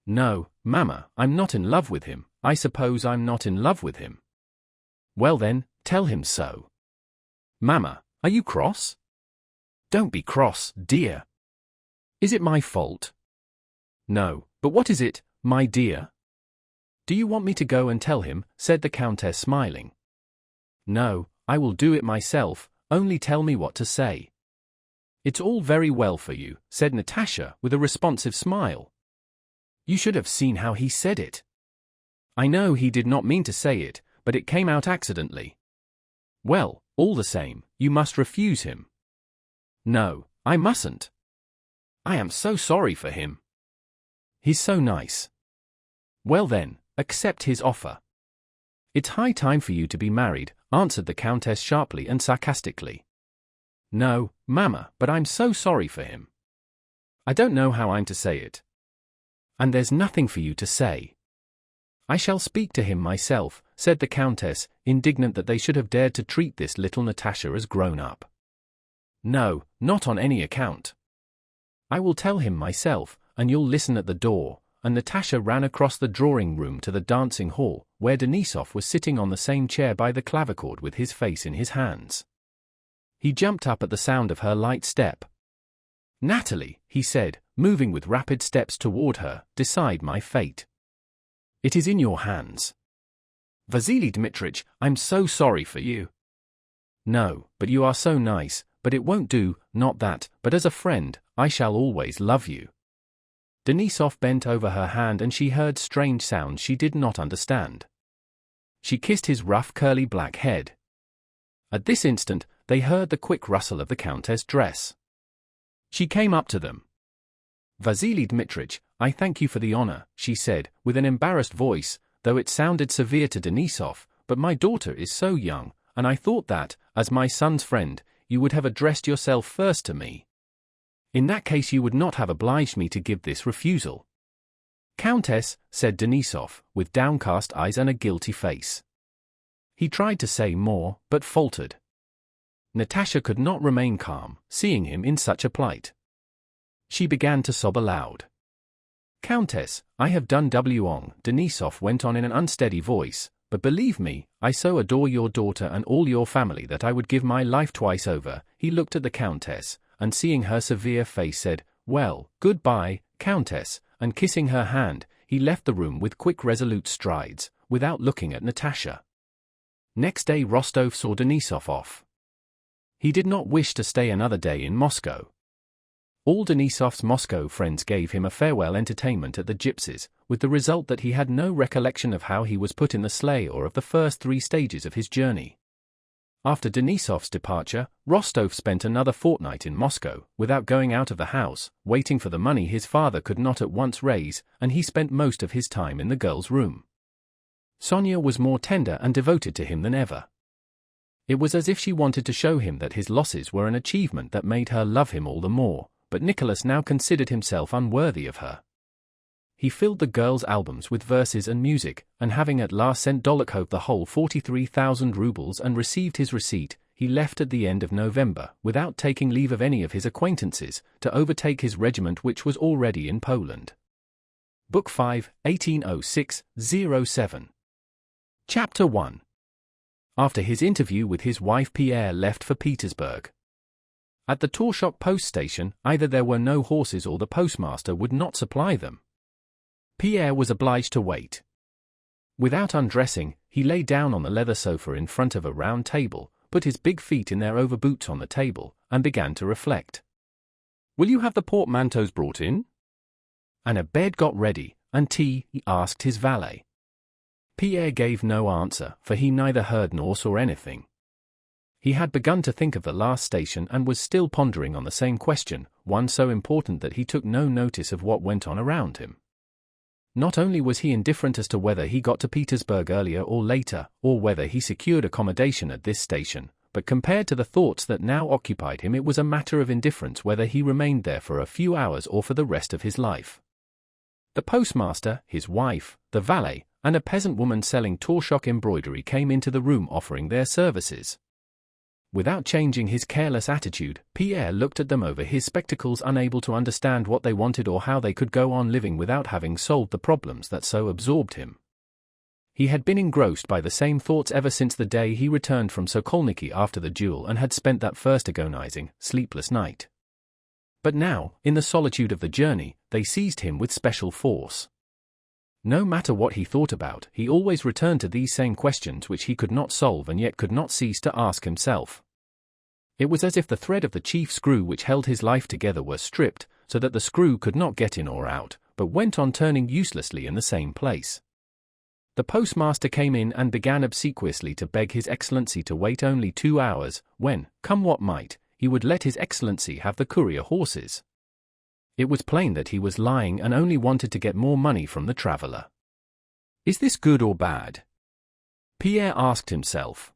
Speaker 1: "No, Mama, I'm not in love with him. I suppose I'm not in love with him." "Well then, tell him so." "Mama, are you cross?" "Don't be cross, dear." "Is it my fault?" "No, but what is it, my dear?" "Do you want me to go and tell him?" said the countess, smiling. "No, I will do it myself, only tell me what to say." "It's all very well for you," said Natasha with a responsive smile. "You should have seen how he said it." "I know he did not mean to say it, but it came out accidentally." "Well, all the same, you must refuse him." "No, I mustn't." "I am so sorry for him. He's so nice." "Well then, accept his offer." "It's high time for you to be married," answered the countess sharply and sarcastically. "No, Mama, but I'm so sorry for him." I don't know how I'm to say it. And there's nothing for you to say. I shall speak to him myself, said the Countess, indignant that they should have dared to treat this little Natasha as grown up. No, not on any account. I will tell him myself, and you'll listen at the door. And Natasha ran across the drawing room to the dancing hall, where Denisov was sitting on the same chair by the clavichord with his face in his hands. He jumped up at the sound of her light step. Natalie, he said, moving with rapid steps toward her, decide my fate. It is in your hands. Vasily Dmitrich, I'm so sorry for you. No, but you are so nice, but it won't do, not that, but as a friend, I shall always love you. Denisov bent over her hand and she heard strange sounds she did not understand. She kissed his rough curly black head. At this instant, they heard the quick rustle of the Countess' dress. She came up to them. Vasily Dmitrich, I thank you for the honor, she said, with an embarrassed voice, though it sounded severe to Denisov, but my daughter is so young, and I thought that, as my son's friend, you would have addressed yourself first to me. In that case you would not have obliged me to give this refusal. Countess, said Denisov, with downcast eyes and a guilty face. He tried to say more, but faltered. Natasha could not remain calm, seeing him in such a plight. She began to sob aloud. Countess, I have done wrong, Denisov went on in an unsteady voice, but believe me, I so adore your daughter and all your family that I would give my life twice over. He looked at the Countess, and seeing her severe face said, well, good-bye, Countess, and kissing her hand, he left the room with quick resolute strides, without looking at Natasha. Next day Rostov saw Denisov off. He did not wish to stay another day in Moscow. All Denisov's Moscow friends gave him a farewell entertainment at the Gypsies, with the result that he had no recollection of how he was put in the sleigh or of the first 3 stages of his journey. After Denisov's departure, Rostov spent another fortnight in Moscow, without going out of the house, waiting for the money his father could not at once raise, and he spent most of his time in the girl's room. Sonia was more tender and devoted to him than ever. It was as if she wanted to show him that his losses were an achievement that made her love him all the more, but Nicholas now considered himself unworthy of her. He filled the girl's albums with verses and music, and having at last sent Dolokhov the whole 43,000 rubles and received his receipt, he left at the end of November, without taking leave of any of his acquaintances, to overtake his regiment which was already in Poland. Book 5, 1806-07. Chapter 1. After his interview with his wife Pierre left for Petersburg. At the Torshok post station, either there were no horses or the postmaster would not supply them. Pierre was obliged to wait. Without undressing, he lay down on the leather sofa in front of a round table, put his big feet in their overboots on the table, and began to reflect. Will you have the portmanteaus brought in? And a bed got ready, and tea, he asked his valet. Pierre gave no answer, for he neither heard nor saw anything. He had begun to think of the last station and was still pondering on the same question, one so important that he took no notice of what went on around him. Not only was he indifferent as to whether he got to Petersburg earlier or later, or whether he secured accommodation at this station, but compared to the thoughts that now occupied him it was a matter of indifference whether he remained there for a few hours or for the rest of his life. The postmaster, his wife, the valet, and a peasant woman selling Torshok embroidery came into the room offering their services. Without changing his careless attitude, Pierre looked at them over his spectacles, unable to understand what they wanted or how they could go on living without having solved the problems that so absorbed him. He had been engrossed by the same thoughts ever since the day he returned from Sokolniki after the duel and had spent that first agonizing, sleepless night. But now, in the solitude of the journey, they seized him with special force. No matter what he thought about, he always returned to these same questions which he could not solve and yet could not cease to ask himself. It was as if the thread of the chief screw which held his life together were stripped, so that the screw could not get in or out, but went on turning uselessly in the same place. The postmaster came in and began obsequiously to beg His Excellency to wait only 2 hours, when, come what might, he would let His Excellency have the courier horses. It was plain that he was lying and only wanted to get more money from the traveler. Is this good or bad? Pierre asked himself.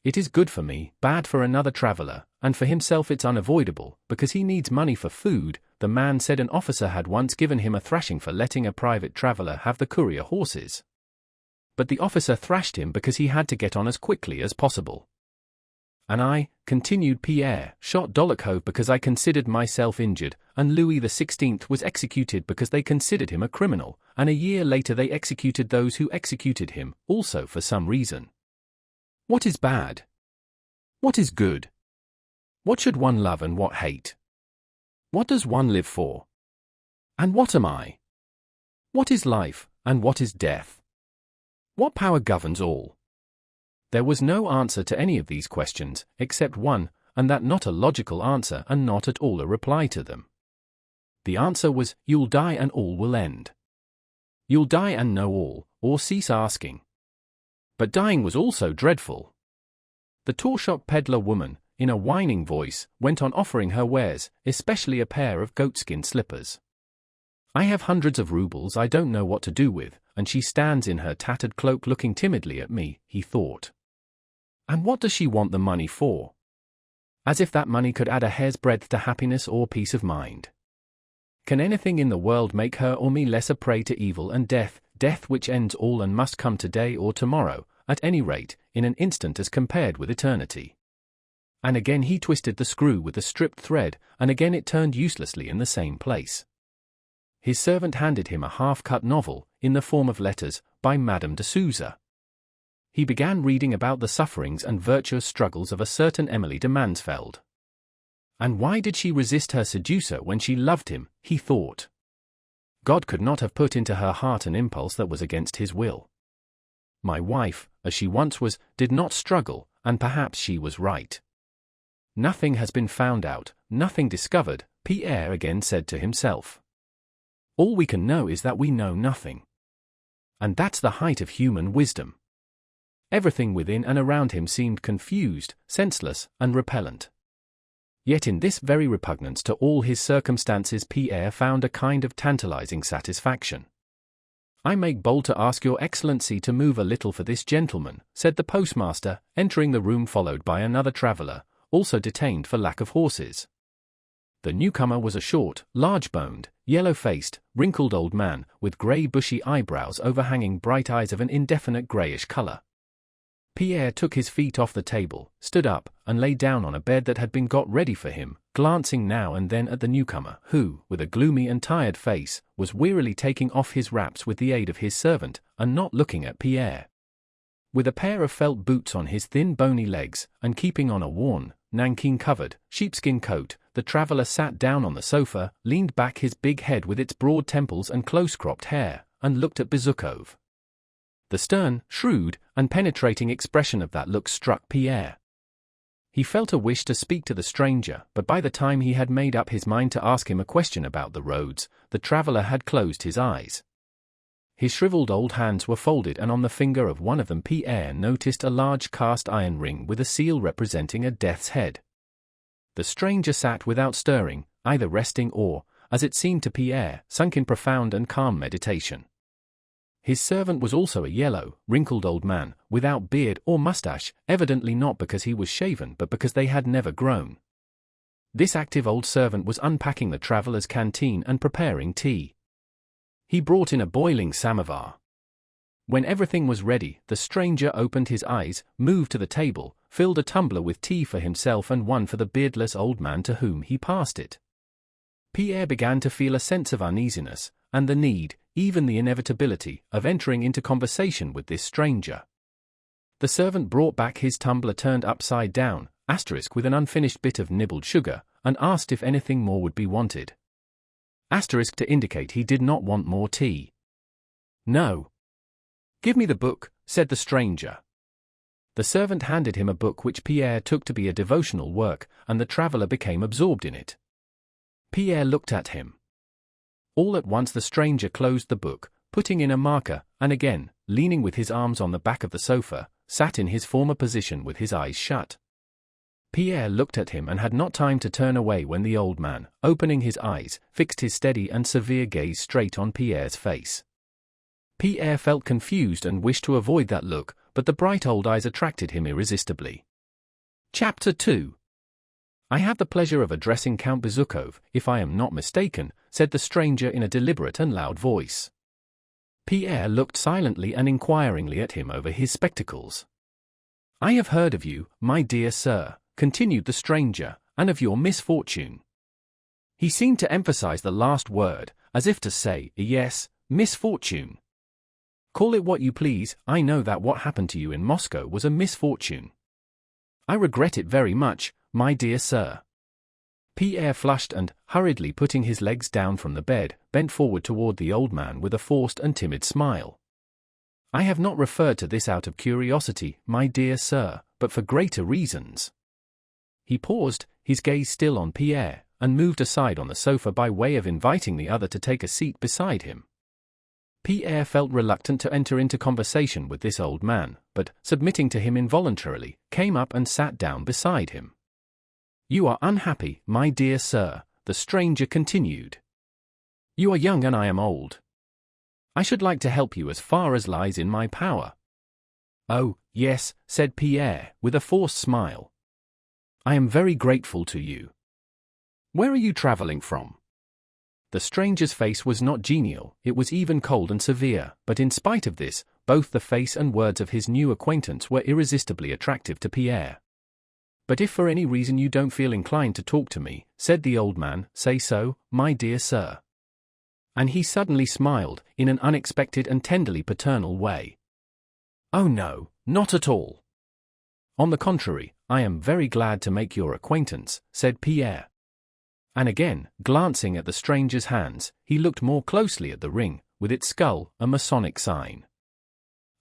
Speaker 1: It is good for me, bad for another traveler, and for himself it's unavoidable, because he needs money for food. The man said an officer had once given him a thrashing for letting a private traveler have the courier horses. But the officer thrashed him because he had to get on as quickly as possible. And I, continued Pierre, shot Dolokhov because I considered myself injured, and Louis XVI was executed because they considered him a criminal, and a year later they executed those who executed him, also for some reason. What is bad? What is good? What should one love and what hate? What does one live for? And what am I? What is life, and what is death? What power governs all? There was no answer to any of these questions, except one, and that not a logical answer and not at all a reply to them. The answer was, you'll die and all will end. You'll die and know all, or cease asking. But dying was also dreadful. The tall-shop peddler woman, in a whining voice, went on offering her wares, especially a pair of goatskin slippers. I have hundreds of rubles I don't know what to do with, and she stands in her tattered cloak looking timidly at me, he thought. And what does she want the money for? As if that money could add a hair's breadth to happiness or peace of mind. Can anything in the world make her or me less a prey to evil and death, death which ends all and must come today or tomorrow, at any rate, in an instant as compared with eternity? And again he twisted the screw with the stripped thread, and again it turned uselessly in the same place. His servant handed him a half-cut novel, in the form of letters, by Madame de Souza. He began reading about the sufferings and virtuous struggles of a certain Emily de Mansfeld. And why did she resist her seducer when she loved him, he thought. God could not have put into her heart an impulse that was against his will. My wife, as she once was, did not struggle, and perhaps she was right. Nothing has been found out, nothing discovered, Pierre again said to himself. All we can know is that we know nothing. And that's the height of human wisdom. Everything within and around him seemed confused, senseless, and repellent. Yet in this very repugnance to all his circumstances Pierre found a kind of tantalizing satisfaction. I make bold to ask your excellency to move a little for this gentleman, said the postmaster, entering the room followed by another traveller, also detained for lack of horses. The newcomer was a short, large-boned, yellow-faced, wrinkled old man, with grey bushy eyebrows overhanging bright eyes of an indefinite greyish colour. Pierre took his feet off the table, stood up, and lay down on a bed that had been got ready for him, glancing now and then at the newcomer, who, with a gloomy and tired face, was wearily taking off his wraps with the aid of his servant, and not looking at Pierre. With a pair of felt boots on his thin bony legs, and keeping on a worn, nankeen-covered, sheepskin coat, the traveller sat down on the sofa, leaned back his big head with its broad temples and close-cropped hair, and looked at Bezukhov. The stern, shrewd, and penetrating expression of that look struck Pierre. He felt a wish to speak to the stranger, but by the time he had made up his mind to ask him a question about the roads, the traveller had closed his eyes. His shriveled old hands were folded, and on the finger of one of them Pierre noticed a large cast-iron ring with a seal representing a death's head. The stranger sat without stirring, either resting or, as it seemed to Pierre, sunk in profound and calm meditation. His servant was also a yellow, wrinkled old man, without beard or moustache, evidently not because he was shaven but because they had never grown. This active old servant was unpacking the traveller's canteen and preparing tea. He brought in a boiling samovar. When everything was ready, the stranger opened his eyes, moved to the table, filled a tumbler with tea for himself and one for the beardless old man to whom he passed it. Pierre began to feel a sense of uneasiness, and the need, even the inevitability, of entering into conversation with this stranger. The servant brought back his tumbler turned upside down, with an unfinished bit of nibbled sugar, and asked if anything more would be wanted. To indicate he did not want more tea. No. Give me the book, said the stranger. The servant handed him a book which Pierre took to be a devotional work, and the traveller became absorbed in it. Pierre looked at him. All at once the stranger closed the book, putting in a marker, and again, leaning with his arms on the back of the sofa, sat in his former position with his eyes shut. Pierre looked at him and had not time to turn away when the old man, opening his eyes, fixed his steady and severe gaze straight on Pierre's face. Pierre felt confused and wished to avoid that look, but the bright old eyes attracted him irresistibly. Chapter 2. I have the pleasure of addressing Count Bezukov, if I am not mistaken, said the stranger in a deliberate and loud voice. Pierre looked silently and inquiringly at him over his spectacles. I have heard of you, my dear sir, continued the stranger, and of your misfortune. He seemed to emphasize the last word, as if to say, yes, misfortune. Call it what you please, I know that what happened to you in Moscow was a misfortune. I regret it very much, my dear sir. Pierre flushed and, hurriedly putting his legs down from the bed, bent forward toward the old man with a forced and timid smile. I have not referred to this out of curiosity, my dear sir, but for greater reasons. He paused, his gaze still on Pierre, and moved aside on the sofa by way of inviting the other to take a seat beside him. Pierre felt reluctant to enter into conversation with this old man, but, submitting to him involuntarily, came up and sat down beside him. You are unhappy, my dear sir, the stranger continued. You are young and I am old. I should like to help you as far as lies in my power. Oh, yes, said Pierre, with a forced smile. I am very grateful to you. Where are you traveling from? The stranger's face was not genial, it was even cold and severe, but in spite of this, both the face and words of his new acquaintance were irresistibly attractive to Pierre. But if for any reason you don't feel inclined to talk to me, said the old man, say so, my dear sir. And he suddenly smiled, in an unexpected and tenderly paternal way. Oh no, not at all. On the contrary, I am very glad to make your acquaintance, said Pierre. And again, glancing at the stranger's hands, he looked more closely at the ring, with its skull, a Masonic sign.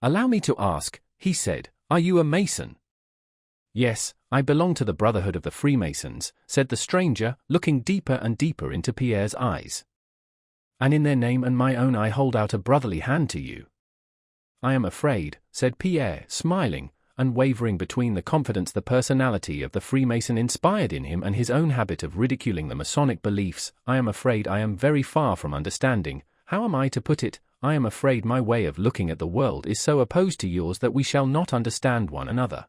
Speaker 1: Allow me to ask, he said, are you a Mason? Yes, I belong to the Brotherhood of the Freemasons, said the stranger, looking deeper and deeper into Pierre's eyes. And in their name and my own I hold out a brotherly hand to you. I am afraid, said Pierre, smiling, and wavering between the confidence the personality of the Freemason inspired in him and his own habit of ridiculing the Masonic beliefs, I am afraid I am very far from understanding, how am I to put it, I am afraid my way of looking at the world is so opposed to yours that we shall not understand one another.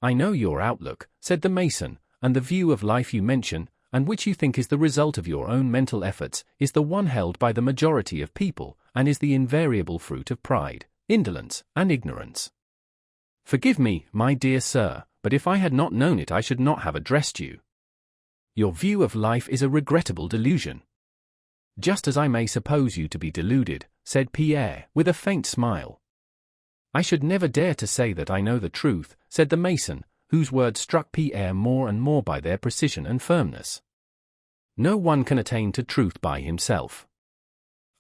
Speaker 1: I know your outlook, said the Mason, and the view of life you mention, and which you think is the result of your own mental efforts, is the one held by the majority of people, and is the invariable fruit of pride, indolence, and ignorance. Forgive me, my dear sir, but if I had not known it I should not have addressed you. Your view of life is a regrettable delusion. Just as I may suppose you to be deluded, said Pierre, with a faint smile. I should never dare to say that I know the truth, said the Mason, whose words struck Pierre more and more by their precision and firmness. No one can attain to truth by himself.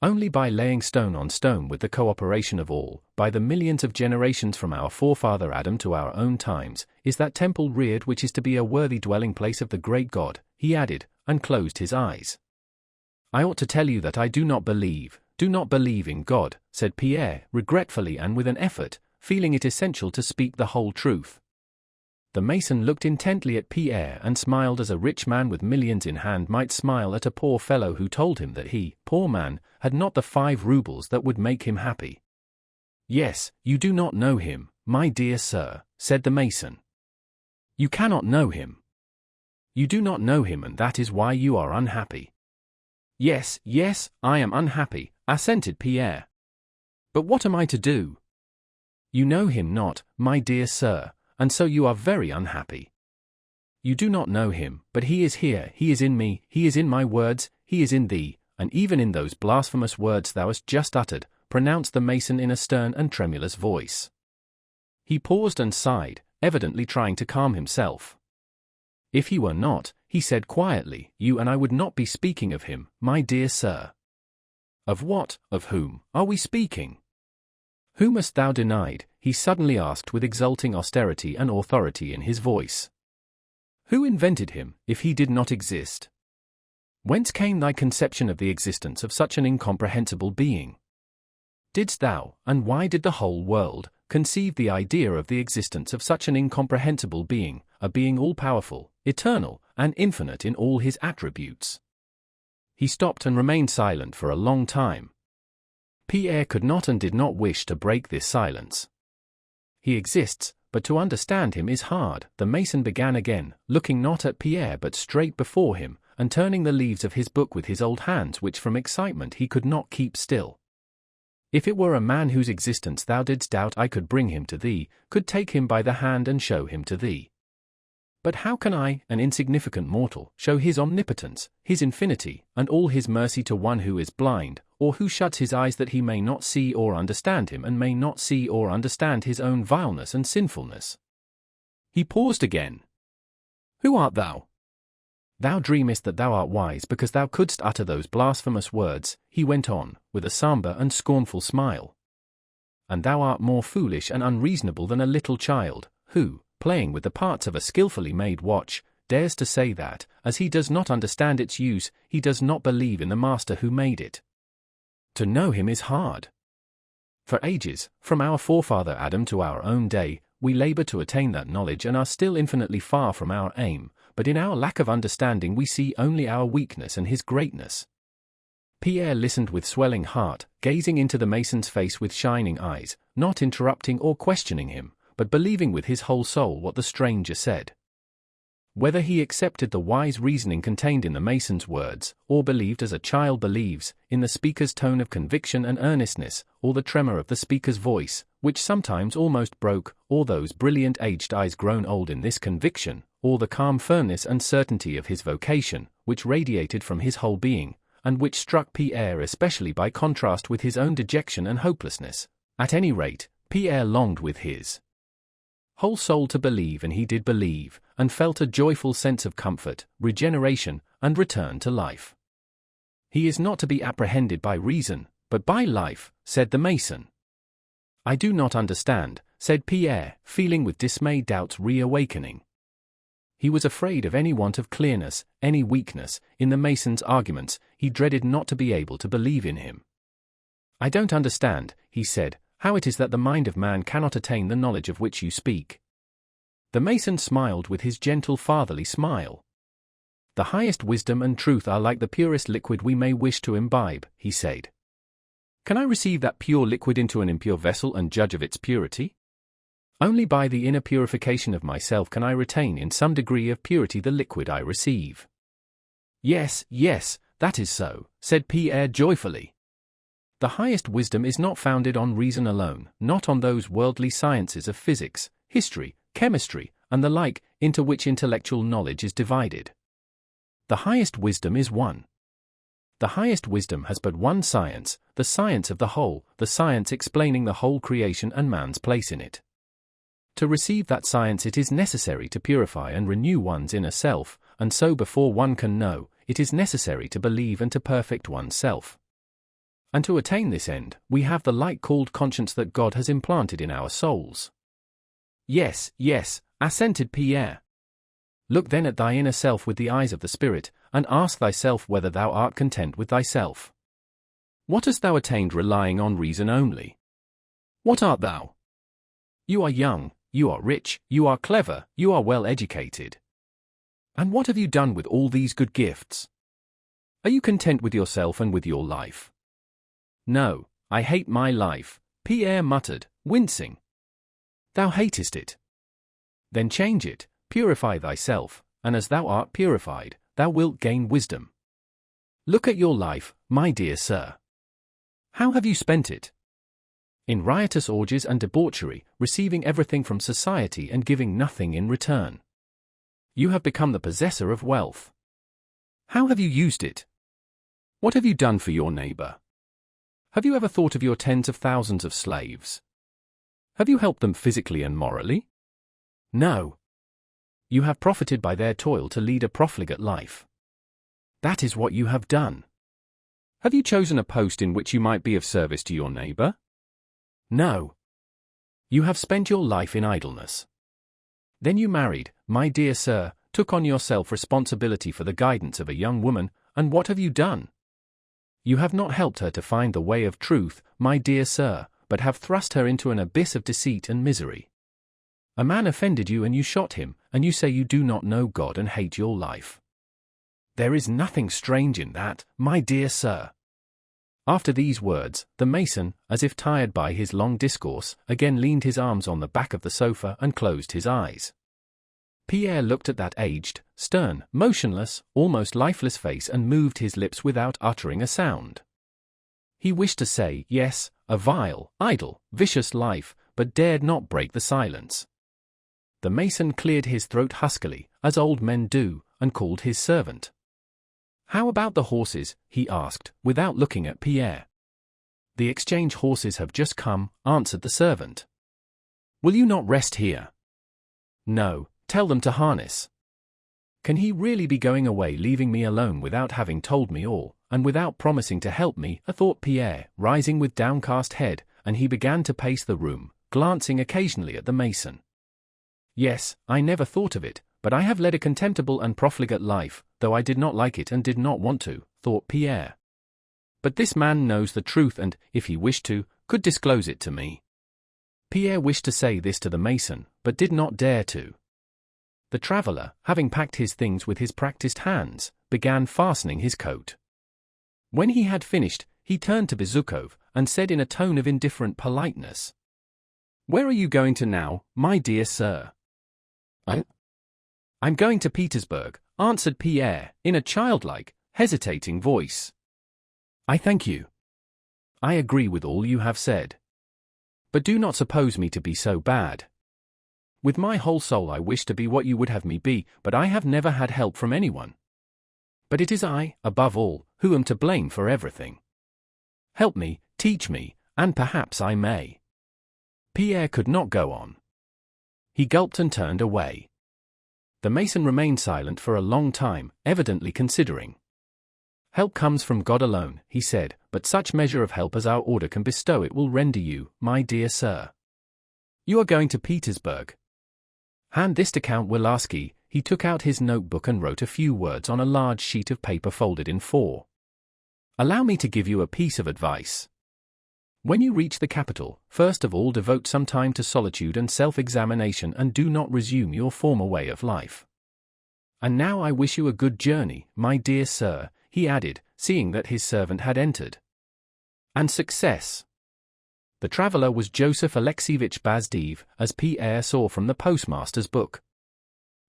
Speaker 1: Only by laying stone on stone with the cooperation of all, by the millions of generations from our forefather Adam to our own times, is that temple reared which is to be a worthy dwelling place of the great God, he added, and closed his eyes. I ought to tell you that I do not believe in God, said Pierre, regretfully and with an effort, feeling it essential to speak the whole truth. The Mason looked intently at Pierre and smiled as a rich man with millions in hand might smile at a poor fellow who told him that he, poor man, had not the 5 rubles that would make him happy. Yes, you do not know him, my dear sir, said the Mason. You cannot know him. You do not know him and that is why you are unhappy. Yes, I am unhappy, assented Pierre. But what am I to do? You know him not, my dear sir, and so you are very unhappy. You do not know him, but he is here, he is in me, he is in my words, he is in thee, and even in those blasphemous words thou hast just uttered, pronounced the Mason in a stern and tremulous voice. He paused and sighed, evidently trying to calm himself. If he were not, he said quietly, you and I would not be speaking of him, my dear sir. Of what, of whom, are we speaking? Whom hast thou denied? He suddenly asked with exulting austerity and authority in his voice. Who invented him, if he did not exist? Whence came thy conception of the existence of such an incomprehensible being? Didst thou, and why did the whole world, conceive the idea of the existence of such an incomprehensible being, a being all-powerful, eternal, and infinite in all his attributes? He stopped and remained silent for a long time. Pierre could not and did not wish to break this silence. He exists, but to understand him is hard. The mason began again, looking not at Pierre but straight before him, and turning the leaves of his book with his old hands which from excitement he could not keep still. If it were a man whose existence thou didst doubt, I could bring him to thee, could take him by the hand and show him to thee. But how can I, an insignificant mortal, show his omnipotence, his infinity, and all his mercy to one who is blind, or who shuts his eyes that he may not see or understand him, and may not see or understand his own vileness and sinfulness? He paused again. Who art thou? Thou dreamest that thou art wise because thou couldst utter those blasphemous words, he went on, with a sombre and scornful smile. And thou art more foolish and unreasonable than a little child, who, playing with the parts of a skillfully made watch, dares to say that, as he does not understand its use, he does not believe in the master who made it. To know him is hard. For ages, from our forefather Adam to our own day, we labor to attain that knowledge and are still infinitely far from our aim, but in our lack of understanding we see only our weakness and his greatness. Pierre listened with swelling heart, gazing into the mason's face with shining eyes, not interrupting or questioning him, but believing with his whole soul what the stranger said. Whether he accepted the wise reasoning contained in the mason's words, or believed as a child believes, in the speaker's tone of conviction and earnestness, or the tremor of the speaker's voice, which sometimes almost broke, or those brilliant aged eyes grown old in this conviction, or the calm firmness and certainty of his vocation, which radiated from his whole being, and which struck Pierre especially by contrast with his own dejection and hopelessness, at any rate, Pierre longed with his whole soul to believe, and he did believe, and felt a joyful sense of comfort, regeneration, and return to life. He is not to be apprehended by reason, but by life, said the mason. I do not understand, said Pierre, feeling with dismay doubts reawakening. He was afraid of any want of clearness, any weakness, in the mason's arguments. He dreaded not to be able to believe in him. I don't understand, he said, how it is that the mind of man cannot attain the knowledge of which you speak. The mason smiled with his gentle fatherly smile. The highest wisdom and truth are like the purest liquid we may wish to imbibe, he said. Can I receive that pure liquid into an impure vessel and judge of its purity? Only by the inner purification of myself can I retain in some degree of purity the liquid I receive. Yes, yes, that is so, said Pierre joyfully. The highest wisdom is not founded on reason alone, not on those worldly sciences of physics, history, chemistry, and the like, into which intellectual knowledge is divided. The highest wisdom is one. The highest wisdom has but one science, the science of the whole, the science explaining the whole creation and man's place in it. To receive that science it is necessary to purify and renew one's inner self, and so before one can know, it is necessary to believe and to perfect one's self. And to attain this end, we have the light called conscience that God has implanted in our souls. Yes, yes, assented Pierre. Look then at thy inner self with the eyes of the Spirit, and ask thyself whether thou art content with thyself. What hast thou attained relying on reason only? What art thou? You are young, you are rich, you are clever, you are well educated. And what have you done with all these good gifts? Are you content with yourself and with your life? No, I hate my life, Pierre muttered, wincing. Thou hatest it. Then change it, purify thyself, and as thou art purified, thou wilt gain wisdom. Look at your life, my dear sir. How have you spent it? In riotous orgies and debauchery, receiving everything from society and giving nothing in return. You have become the possessor of wealth. How have you used it? What have you done for your neighbor? Have you ever thought of your tens of thousands of slaves? Have you helped them physically and morally? No. You have profited by their toil to lead a profligate life. That is what you have done. Have you chosen a post in which you might be of service to your neighbor? No. You have spent your life in idleness. Then you married, my dear sir, took on yourself responsibility for the guidance of a young woman, and what have you done? You have not helped her to find the way of truth, my dear sir, but have thrust her into an abyss of deceit and misery. A man offended you and you shot him, and you say you do not know God and hate your life. There is nothing strange in that, my dear sir. After these words, the mason, as if tired by his long discourse, again leaned his arms on the back of the sofa and closed his eyes. Pierre looked at that aged, stern, motionless, almost lifeless face and moved his lips without uttering a sound. He wished to say, yes, a vile, idle, vicious life, but dared not break the silence. The mason cleared his throat huskily, as old men do, and called his servant. "How about the horses?" he asked, without looking at Pierre. "The exchange horses have just come," answered the servant. "Will you not rest here?" "No, tell them to harness." Can he really be going away leaving me alone without having told me all, and without promising to help me, thought Pierre, rising with downcast head, and he began to pace the room, glancing occasionally at the mason. "Yes, I never thought of it, but I have led a contemptible and profligate life, though I did not like it and did not want to," thought Pierre. "But this man knows the truth and, if he wished to, could disclose it to me." Pierre wished to say this to the mason, but did not dare to. The traveler, having packed his things with his practiced hands, began fastening his coat. When he had finished, he turned to Bezukov and said in a tone of indifferent politeness, "Where are you going to now, my dear sir?" "I'm going to Petersburg," answered Pierre, in a childlike, hesitating voice. "I thank you. I agree with all you have said. But do not suppose me to be so bad. With my whole soul I wish to be what you would have me be, but I have never had help from anyone. But it is I, above all, who am to blame for everything. Help me, teach me, and perhaps I may." Pierre could not go on. He gulped and turned away. The mason remained silent for a long time, evidently considering. "Help comes from God alone," he said, "but such measure of help as our order can bestow it will render you, my dear sir. You are going to Petersburg. Hand this to Count Wilarski." He took out his notebook and wrote a few words on a large sheet of paper folded in four. "Allow me to give you a piece of advice. When you reach the capital, first of all devote some time to solitude and self-examination and do not resume your former way of life. And now I wish you a good journey, my dear sir," he added, seeing that his servant had entered. "And success." The traveler was Joseph Alexievich Bazdev, as Pierre saw from the postmaster's book.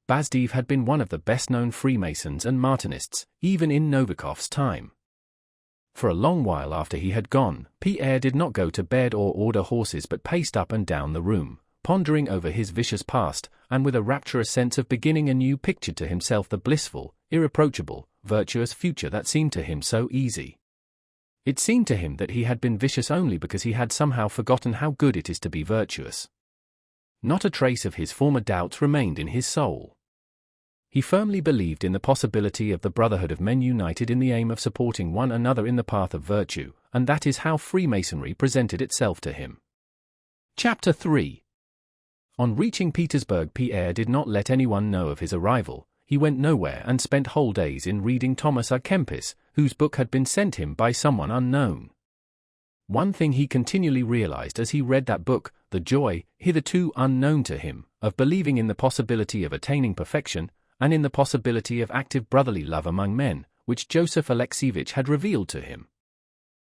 Speaker 1: Bazdev had been one of the best-known Freemasons and Martinists, even in Novikov's time. For a long while after he had gone, Pierre did not go to bed or order horses but paced up and down the room, pondering over his vicious past, and with a rapturous sense of beginning anew pictured to himself the blissful, irreproachable, virtuous future that seemed to him so easy. It seemed to him that he had been vicious only because he had somehow forgotten how good it is to be virtuous. Not a trace of his former doubts remained in his soul. He firmly believed in the possibility of the brotherhood of men united in the aim of supporting one another in the path of virtue, and that is how Freemasonry presented itself to him. Chapter 3. On reaching Petersburg, Pierre did not let anyone know of his arrival. He went nowhere and spent whole days in reading Thomas à Kempis, whose book had been sent him by someone unknown. One thing he continually realized as he read that book, the joy, hitherto unknown to him, of believing in the possibility of attaining perfection, and in the possibility of active brotherly love among men, which Joseph Alexievich had revealed to him.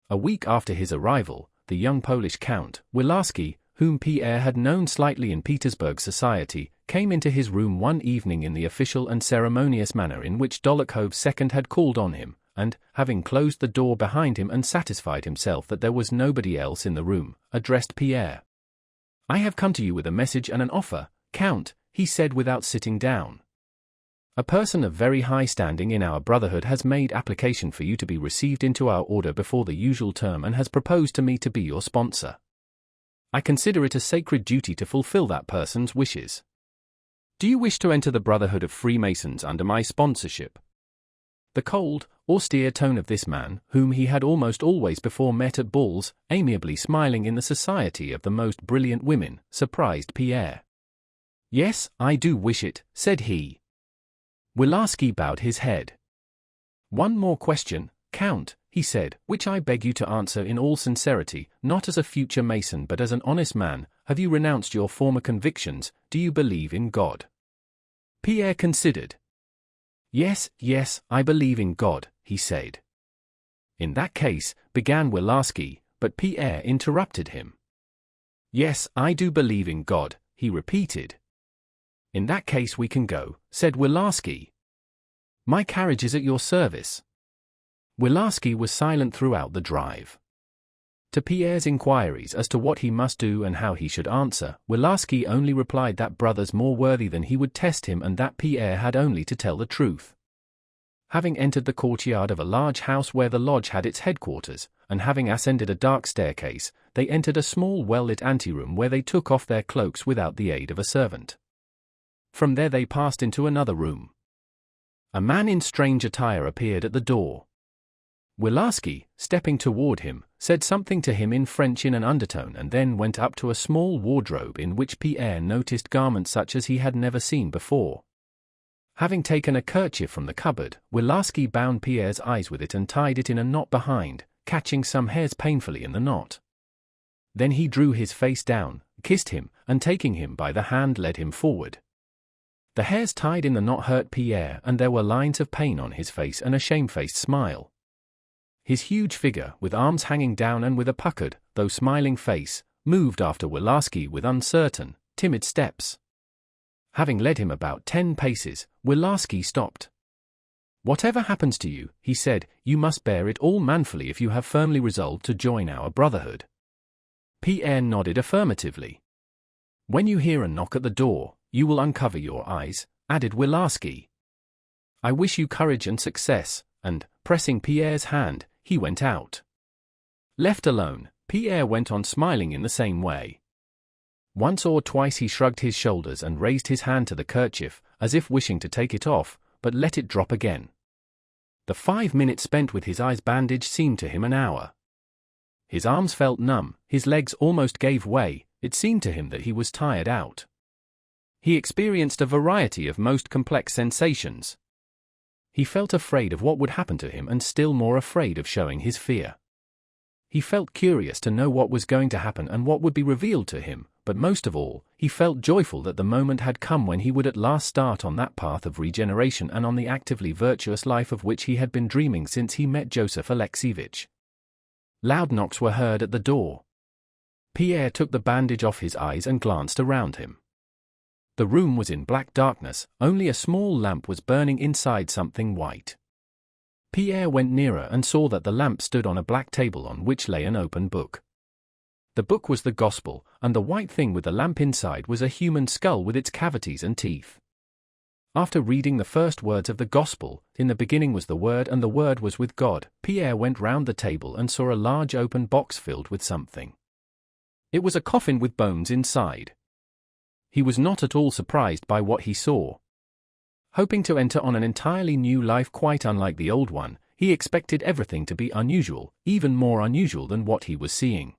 Speaker 1: A week after his arrival, the young Polish Count Wilarski, whom Pierre had known slightly in Petersburg society, came into his room one evening in the official and ceremonious manner in which Dólokhov's II had called on him, and, having closed the door behind him and satisfied himself that there was nobody else in the room, addressed Pierre. "I have come to you with a message and an offer, Count," he said without sitting down. "A person of very high standing in our brotherhood has made application for you to be received into our order before the usual term and has proposed to me to be your sponsor. I consider it a sacred duty to fulfill that person's wishes. Do you wish to enter the Brotherhood of Freemasons under my sponsorship?" The cold, austere tone of this man, whom he had almost always before met at balls, amiably smiling in the society of the most brilliant women, surprised Pierre. "Yes, I do wish it," said he. Wilarski bowed his head. "One more question, Count," he said, "which I beg you to answer in all sincerity, not as a future Mason but as an honest man. Have you renounced your former convictions? Do you believe in God?" Pierre considered. Yes, I believe in God," he said. "In that case," began Wilarski, but Pierre interrupted him. "Yes, I do believe in God," he repeated. "In that case we can go," said Wilarski. "My carriage is at your service." Wilarski was silent throughout the drive. To Pierre's inquiries as to what he must do and how he should answer, Wilarski only replied that brothers more worthy than he would test him and that Pierre had only to tell the truth. Having entered the courtyard of a large house where the lodge had its headquarters, and having ascended a dark staircase, they entered a small well-lit anteroom where they took off their cloaks without the aid of a servant. From there they passed into another room. A man in strange attire appeared at the door. Wilarski, stepping toward him, said something to him in French in an undertone and then went up to a small wardrobe in which Pierre noticed garments such as he had never seen before. Having taken a kerchief from the cupboard, Wilarski bound Pierre's eyes with it and tied it in a knot behind, catching some hairs painfully in the knot. Then he drew his face down, kissed him, and taking him by the hand led him forward. The hairs tied in the knot hurt Pierre and there were lines of pain on his face and a shamefaced smile. His huge figure, with arms hanging down and with a puckered, though smiling face, moved after Wilarski with uncertain, timid steps. Having led him about 10 paces, Wilarski stopped. "Whatever happens to you," he said, "you must bear it all manfully if you have firmly resolved to join our brotherhood." Pierre nodded affirmatively. "When you hear a knock at the door, you will uncover your eyes," added Wilarski. "I wish you courage and success," and, pressing Pierre's hand, he went out. Left alone, Pierre went on smiling in the same way. Once or twice he shrugged his shoulders and raised his hand to the kerchief, as if wishing to take it off, but let it drop again. The 5 minutes spent with his eyes bandaged seemed to him an hour. His arms felt numb, his legs almost gave way, it seemed to him that he was tired out. He experienced a variety of most complex sensations. He felt afraid of what would happen to him and still more afraid of showing his fear. He felt curious to know what was going to happen and what would be revealed to him, but most of all, he felt joyful that the moment had come when he would at last start on that path of regeneration and on the actively virtuous life of which he had been dreaming since he met Joseph Alexievich. Loud knocks were heard at the door. Pierre took the bandage off his eyes and glanced around him. The room was in black darkness, only a small lamp was burning inside something white. Pierre went nearer and saw that the lamp stood on a black table on which lay an open book. The book was the Gospel, and the white thing with the lamp inside was a human skull with its cavities and teeth. After reading the first words of the Gospel, "In the beginning was the Word and the Word was with God," Pierre went round the table and saw a large open box filled with something. It was a coffin with bones inside. He was not at all surprised by what he saw. Hoping to enter on an entirely new life quite unlike the old one, he expected everything to be unusual, even more unusual than what he was seeing.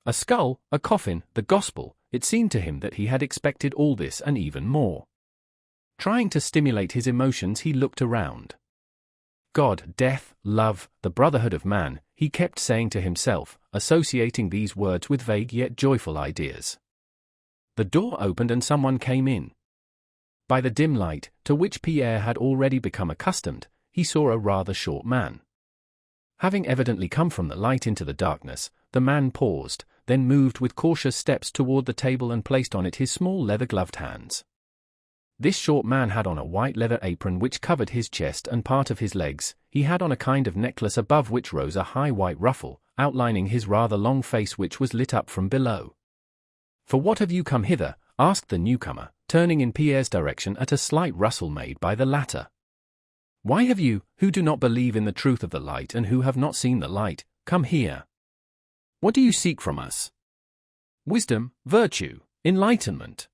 Speaker 1: A skull, a coffin, the Gospel, it seemed to him that he had expected all this and even more. Trying to stimulate his emotions, he looked around. God, death, love, the brotherhood of man, he kept saying to himself, associating these words with vague yet joyful ideas. The door opened and someone came in. By the dim light, to which Pierre had already become accustomed, he saw a rather short man. Having evidently come from the light into the darkness, the man paused, then moved with cautious steps toward the table and placed on it his small leather-gloved hands. This short man had on a white leather apron which covered his chest and part of his legs. He had on a kind of necklace above which rose a high white ruffle, outlining his rather long face which was lit up from below. "For what have you come hither?" asked the newcomer, turning in Pierre's direction at a slight rustle made by the latter. "Why have you, who do not believe in the truth of the light and who have not seen the light, come here? What do you seek from us? Wisdom, virtue, enlightenment."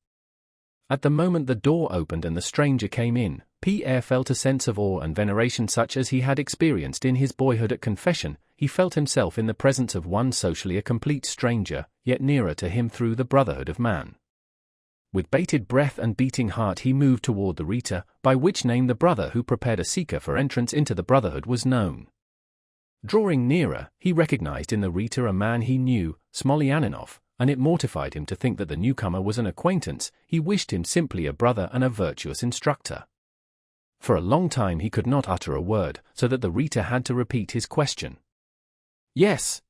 Speaker 1: At the moment the door opened and the stranger came in, Pierre felt a sense of awe and veneration such as he had experienced in his boyhood at confession. He felt himself in the presence of one socially a complete stranger, yet nearer to him through the brotherhood of man. With bated breath and beating heart he moved toward the Rita, by which name the brother who prepared a seeker for entrance into the brotherhood was known. Drawing nearer, he recognized in the Rita a man he knew, Smolyaninoff, and it mortified him to think that the newcomer was an acquaintance. He wished him simply a brother and a virtuous instructor. For a long time he could not utter a word, so that the reader had to repeat his question. Yes.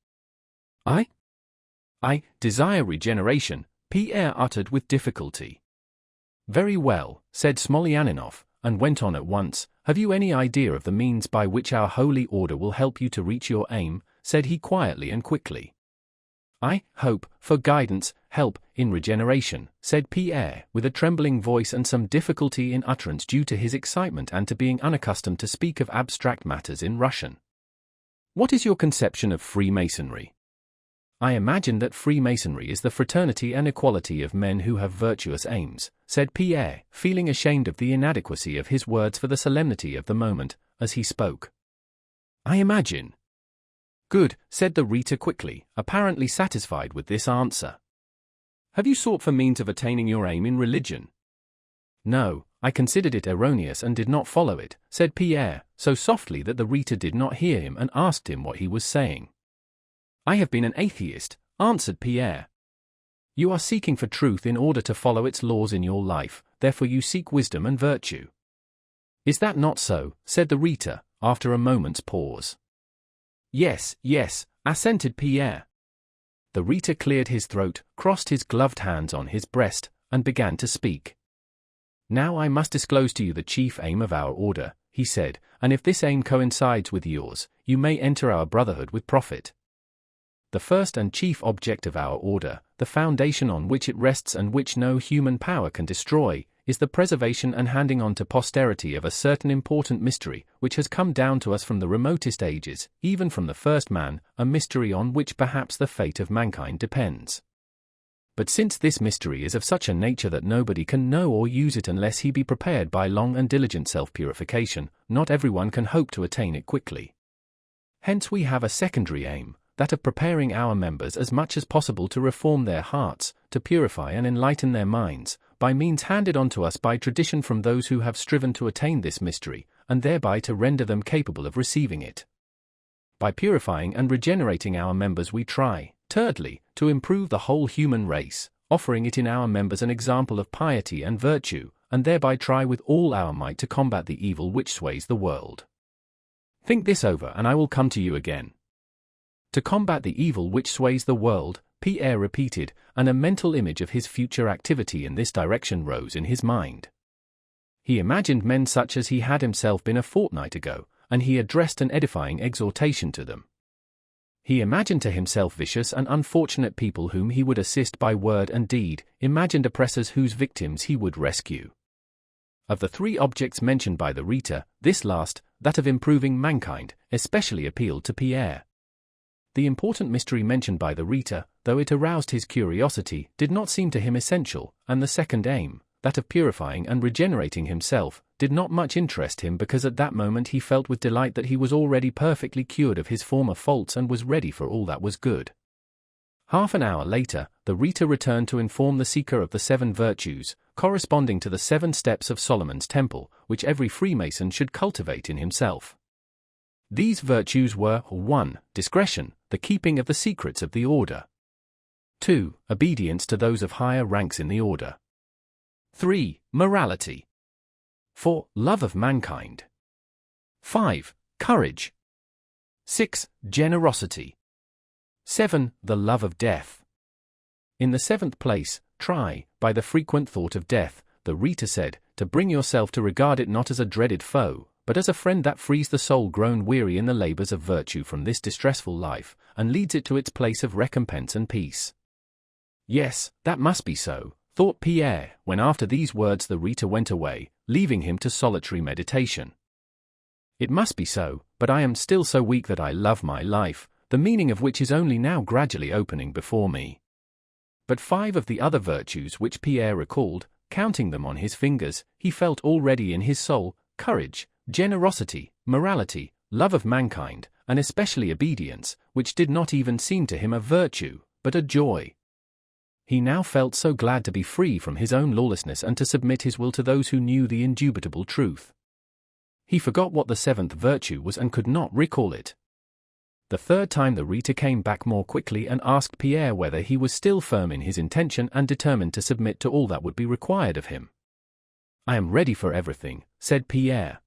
Speaker 1: I desire regeneration, Pierre uttered with difficulty. Very well, said Smolyaninoff, and went on at once. Have you any idea of the means by which our holy order will help you to reach your aim? Said he quietly and quickly. I hope for guidance, help, in regeneration, said Pierre, with a trembling voice and some difficulty in utterance due to his excitement and to being unaccustomed to speak of abstract matters in Russian. What is your conception of Freemasonry? I imagine that Freemasonry is the fraternity and equality of men who have virtuous aims, said Pierre, feeling ashamed of the inadequacy of his words for the solemnity of the moment, as he spoke. I imagine. Good, said the reader quickly, apparently satisfied with this answer. Have you sought for means of attaining your aim in religion? No, I considered it erroneous and did not follow it, said Pierre, so softly that the reader did not hear him and asked him what he was saying. I have been an atheist, answered Pierre. You are seeking for truth in order to follow its laws in your life, therefore you seek wisdom and virtue. Is that not so? Said the reader, after a moment's pause. Yes, assented Pierre. The reader cleared his throat, crossed his gloved hands on his breast, and began to speak. Now I must disclose to you the chief aim of our order, he said, and if this aim coincides with yours, you may enter our brotherhood with profit. The first and chief object of our order, the foundation on which it rests and which no human power can destroy, is the preservation and handing on to posterity of a certain important mystery which has come down to us from the remotest ages, even from the first man, a mystery on which perhaps the fate of mankind depends. But since this mystery is of such a nature that nobody can know or use it unless he be prepared by long and diligent self-purification, not everyone can hope to attain it quickly. Hence we have a secondary aim, that of preparing our members as much as possible to reform their hearts, to purify and enlighten their minds, by means handed on to us by tradition from those who have striven to attain this mystery, and thereby to render them capable of receiving it. By purifying and regenerating our members we try, thirdly, to improve the whole human race, offering it in our members an example of piety and virtue, and thereby try with all our might to combat the evil which sways the world. Think this over and I will come to you again. To combat the evil which sways the world, Pierre repeated, and a mental image of his future activity in this direction rose in his mind. He imagined men such as he had himself been a fortnight ago, and he addressed an edifying exhortation to them. He imagined to himself vicious and unfortunate people whom he would assist by word and deed, imagined oppressors whose victims he would rescue. Of the three objects mentioned by the reader, this last, that of improving mankind, especially appealed to Pierre. The important mystery mentioned by the reader, though it aroused his curiosity, did not seem to him essential, and the second aim, that of purifying and regenerating himself, did not much interest him because at that moment he felt with delight that he was already perfectly cured of his former faults and was ready for all that was good. Half an hour later, the reader returned to inform the seeker of the 7 virtues, corresponding to the 7 steps of Solomon's temple, which every Freemason should cultivate in himself. These virtues were 1. Discretion, the keeping of the secrets of the order. 2. Obedience to those of higher ranks in the order. 3. Morality. 4. Love of mankind. 5. Courage. 6. Generosity. 7. The love of death. In the 7th place, try, by the frequent thought of death, the reader said, to bring yourself to regard it not as a dreaded foe, but as a friend that frees the soul grown weary in the labors of virtue from this distressful life, and leads it to its place of recompense and peace. Yes, that must be so, thought Pierre, when after these words the reader went away, leaving him to solitary meditation. It must be so, but I am still so weak that I love my life, the meaning of which is only now gradually opening before me. But 5 of the other virtues which Pierre recalled, counting them on his fingers, he felt already in his soul: courage, generosity, morality, love of mankind, and especially obedience, which did not even seem to him a virtue, but a joy. He now felt so glad to be free from his own lawlessness and to submit his will to those who knew the indubitable truth. He forgot what the 7th virtue was and could not recall it. The 3rd time the reader came back more quickly and asked Pierre whether he was still firm in his intention and determined to submit to all that would be required of him. I am ready for everything, said Pierre.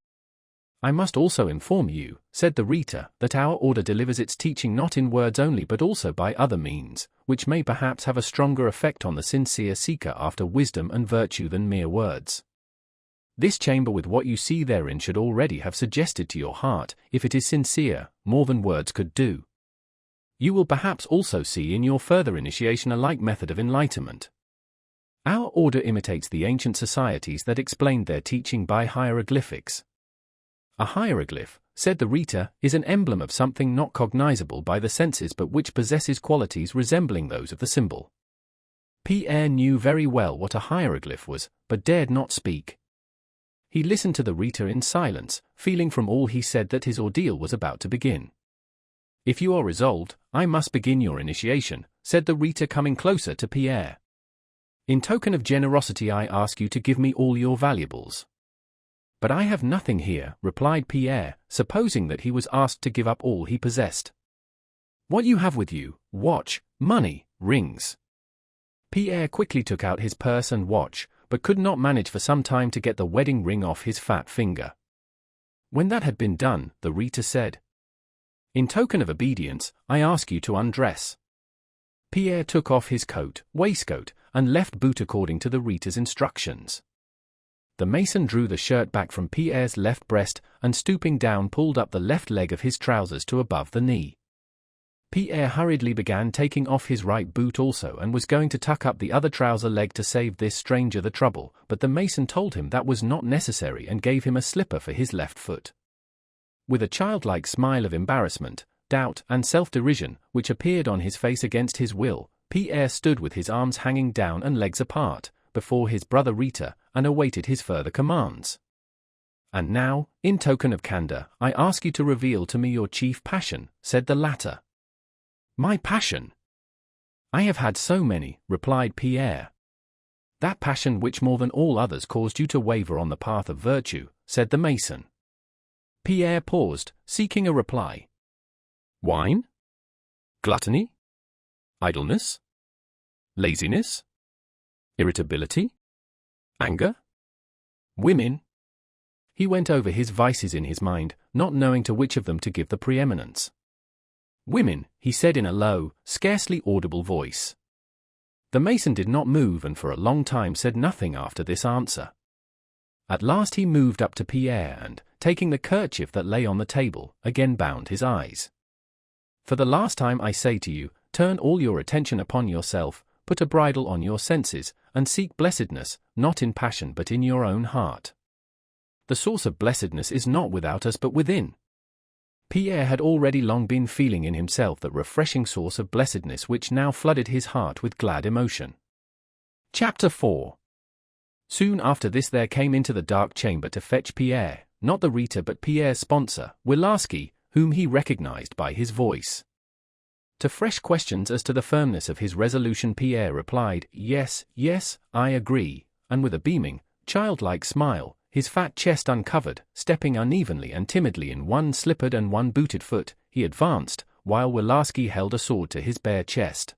Speaker 1: I must also inform you, said the Rita, that our order delivers its teaching not in words only but also by other means, which may perhaps have a stronger effect on the sincere seeker after wisdom and virtue than mere words. This chamber with what you see therein should already have suggested to your heart, if it is sincere, more than words could do. You will perhaps also see in your further initiation a like method of enlightenment. Our order imitates the ancient societies that explained their teaching by hieroglyphics. A hieroglyph, said the Rita, is an emblem of something not cognizable by the senses but which possesses qualities resembling those of the symbol. Pierre knew very well what a hieroglyph was, but dared not speak. He listened to the Rita in silence, feeling from all he said that his ordeal was about to begin. If you are resolved, I must begin your initiation, said the Rita, coming closer to Pierre. In token of generosity I ask you to give me all your valuables. But I have nothing here, replied Pierre, supposing that he was asked to give up all he possessed. What you have with you, watch, money, rings. Pierre quickly took out his purse and watch, but could not manage for some time to get the wedding ring off his fat finger. When that had been done, the Rita said, In token of obedience, I ask you to undress. Pierre took off his coat, waistcoat, and left boot according to the Rita's instructions. The mason drew the shirt back from Pierre's left breast and stooping down pulled up the left leg of his trousers to above the knee. Pierre hurriedly began taking off his right boot also and was going to tuck up the other trouser leg to save this stranger the trouble, but the mason told him that was not necessary and gave him a slipper for his left foot. With a childlike smile of embarrassment, doubt, and self-derision, which appeared on his face against his will, Pierre stood with his arms hanging down and legs apart, before his brother Rita, and awaited his further commands. And now, in token of candor, I ask you to reveal to me your chief passion, said the latter. My passion? I have had so many, replied Pierre. That passion which more than all others caused you to waver on the path of virtue, said the mason. Pierre paused, seeking a reply. Wine? Gluttony? Idleness? Laziness? Irritability? Anger? Women? He went over his vices in his mind, not knowing to which of them to give the preeminence. Women, he said in a low, scarcely audible voice. The mason did not move and for a long time said nothing after this answer. At last he moved up to Pierre and, taking the kerchief that lay on the table, again bound his eyes. For the last time I say to you, turn all your attention upon yourself, put a bridle on your senses, and seek blessedness, not in passion but in your own heart. The source of blessedness is not without us but within. Pierre had already long been feeling in himself that refreshing source of blessedness which now flooded his heart with glad emotion. Chapter 4. Soon after this there came into the dark chamber to fetch Pierre, not the Rita but Pierre's sponsor, Wilarski, whom he recognized by his voice. To fresh questions as to the firmness of his resolution Pierre replied, Yes, yes, I agree, and with a beaming, childlike smile, his fat chest uncovered, stepping unevenly and timidly in one slippered and one booted foot, he advanced, while Wilarski held a sword to his bare chest.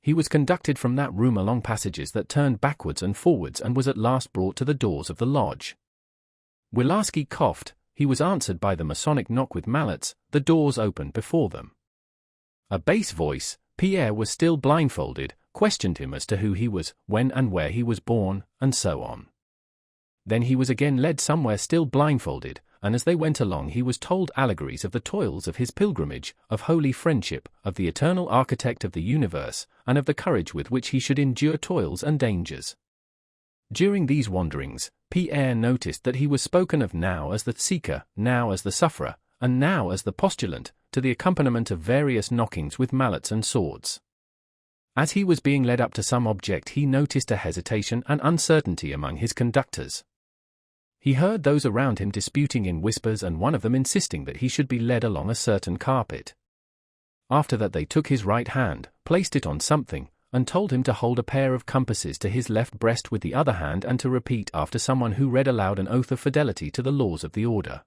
Speaker 1: He was conducted from that room along passages that turned backwards and forwards and was at last brought to the doors of the lodge. Wilarski coughed, he was answered by the Masonic knock with mallets, the doors opened before them. A bass voice, Pierre was still blindfolded, questioned him as to who he was, when and where he was born, and so on. Then he was again led somewhere still blindfolded, and as they went along he was told allegories of the toils of his pilgrimage, of holy friendship, of the eternal architect of the universe, and of the courage with which he should endure toils and dangers. During these wanderings, Pierre noticed that he was spoken of now as the seeker, now as the sufferer, and now as the postulant, to the accompaniment of various knockings with mallets and swords. As he was being led up to some object he noticed a hesitation and uncertainty among his conductors. He heard those around him disputing in whispers and one of them insisting that he should be led along a certain carpet. After that they took his right hand, placed it on something, and told him to hold a pair of compasses to his left breast with the other hand and to repeat after someone who read aloud an oath of fidelity to the laws of the order.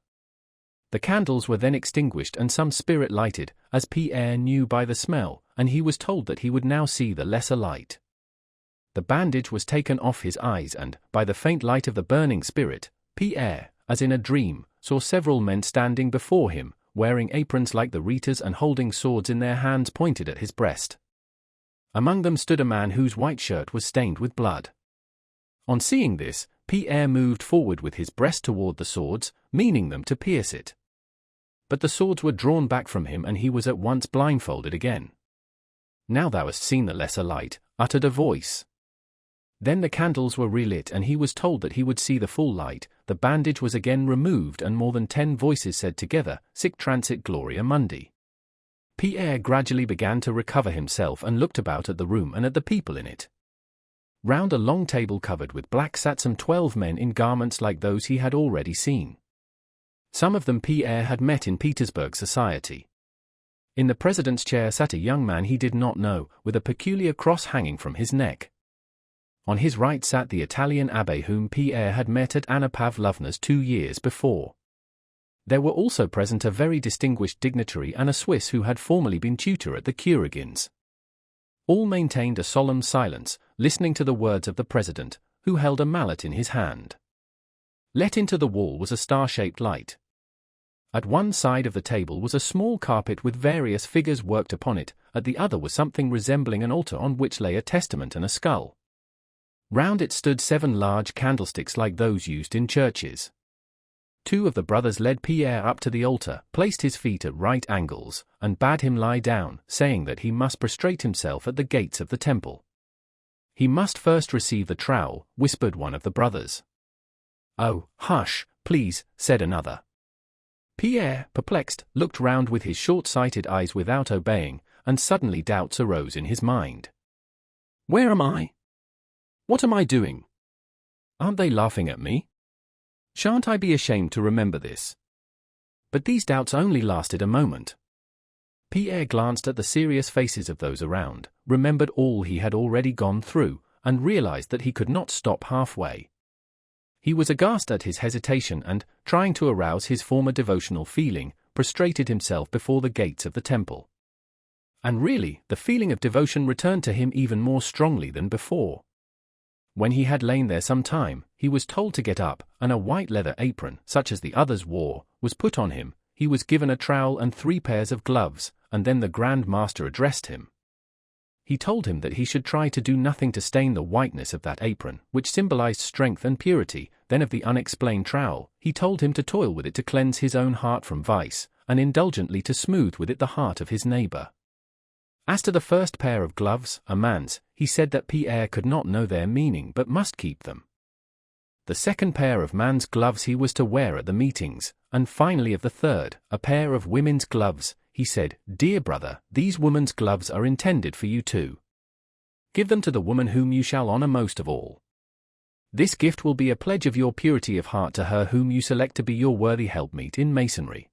Speaker 1: The candles were then extinguished and some spirit lighted, as Pierre knew by the smell, and he was told that he would now see the lesser light. The bandage was taken off his eyes and, by the faint light of the burning spirit, Pierre, as in a dream, saw several men standing before him, wearing aprons like the reiters and holding swords in their hands pointed at his breast. Among them stood a man whose white shirt was stained with blood. On seeing this, Pierre moved forward with his breast toward the swords, meaning them to pierce it. But the swords were drawn back from him and he was at once blindfolded again. "Now thou hast seen the lesser light," uttered a voice. Then the candles were relit and he was told that he would see the full light. The bandage was again removed and more than 10 voices said together, "Sic transit gloria mundi." Pierre gradually began to recover himself and looked about at the room and at the people in it. Round a long table covered with black sat some 12 men in garments like those he had already seen. Some of them Pierre had met in Petersburg society. In the president's chair sat a young man he did not know, with a peculiar cross hanging from his neck. On his right sat the Italian abbé whom Pierre had met at Anna Pavlovna's 2 years before. There were also present a very distinguished dignitary and a Swiss who had formerly been tutor at the Kuragins. All maintained a solemn silence, listening to the words of the president, who held a mallet in his hand. Let into the wall was a star-shaped light. At one side of the table was a small carpet with various figures worked upon it, at the other was something resembling an altar on which lay a testament and a skull. Round it stood 7 large candlesticks like those used in churches. 2 of the brothers led Pierre up to the altar, placed his feet at right angles, and bade him lie down, saying that he must prostrate himself at the gates of the temple. He must first receive the trowel, whispered one of the brothers. "Oh, hush, please," said another. Pierre, perplexed, looked round with his short-sighted eyes without obeying, and suddenly doubts arose in his mind. "Where am I? What am I doing? Aren't they laughing at me? Shan't I be ashamed to remember this?" But these doubts only lasted a moment. Pierre glanced at the serious faces of those around, remembered all he had already gone through, and realized that he could not stop halfway. He was aghast at his hesitation and, trying to arouse his former devotional feeling, prostrated himself before the gates of the temple. And really, the feeling of devotion returned to him even more strongly than before. When he had lain there some time, he was told to get up, and a white leather apron, such as the others wore, was put on him. He was given a trowel and 3 pairs of gloves, and then the Grand Master addressed him. He told him that he should try to do nothing to stain the whiteness of that apron, which symbolized strength and purity. Then of the unexplained trowel, he told him to toil with it to cleanse his own heart from vice, and indulgently to smooth with it the heart of his neighbor. As to the first pair of gloves, a man's, he said that Pierre could not know their meaning but must keep them. The second pair of man's gloves he was to wear at the meetings, and finally of the third, a pair of women's gloves, he said, "Dear brother, these women's gloves are intended for you too. Give them to the woman whom you shall honor most of all. This gift will be a pledge of your purity of heart to her whom you select to be your worthy helpmeet in masonry."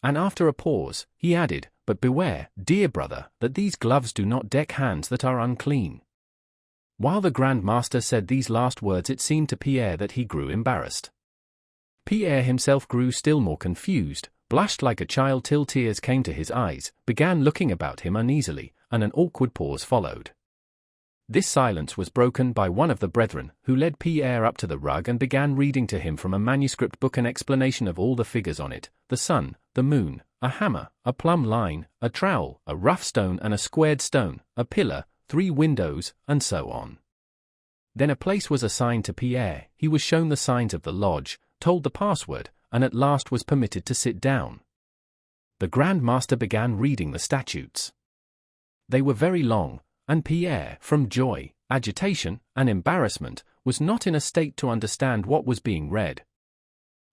Speaker 1: And after a pause, he added, "But beware, dear brother, that these gloves do not deck hands that are unclean." While the Grand Master said these last words, it seemed to Pierre that he grew embarrassed. Pierre himself grew still more confused, blushed like a child till tears came to his eyes, began looking about him uneasily, and an awkward pause followed. This silence was broken by one of the brethren, who led Pierre up to the rug and began reading to him from a manuscript book an explanation of all the figures on it: the sun, the moon, a hammer, a plumb line, a trowel, a rough stone and a squared stone, a pillar, 3 windows, and so on. Then a place was assigned to Pierre, he was shown the signs of the lodge, told the password, and at last was permitted to sit down. The Grand Master began reading the statutes. They were very long, and Pierre, from joy, agitation, and embarrassment, was not in a state to understand what was being read.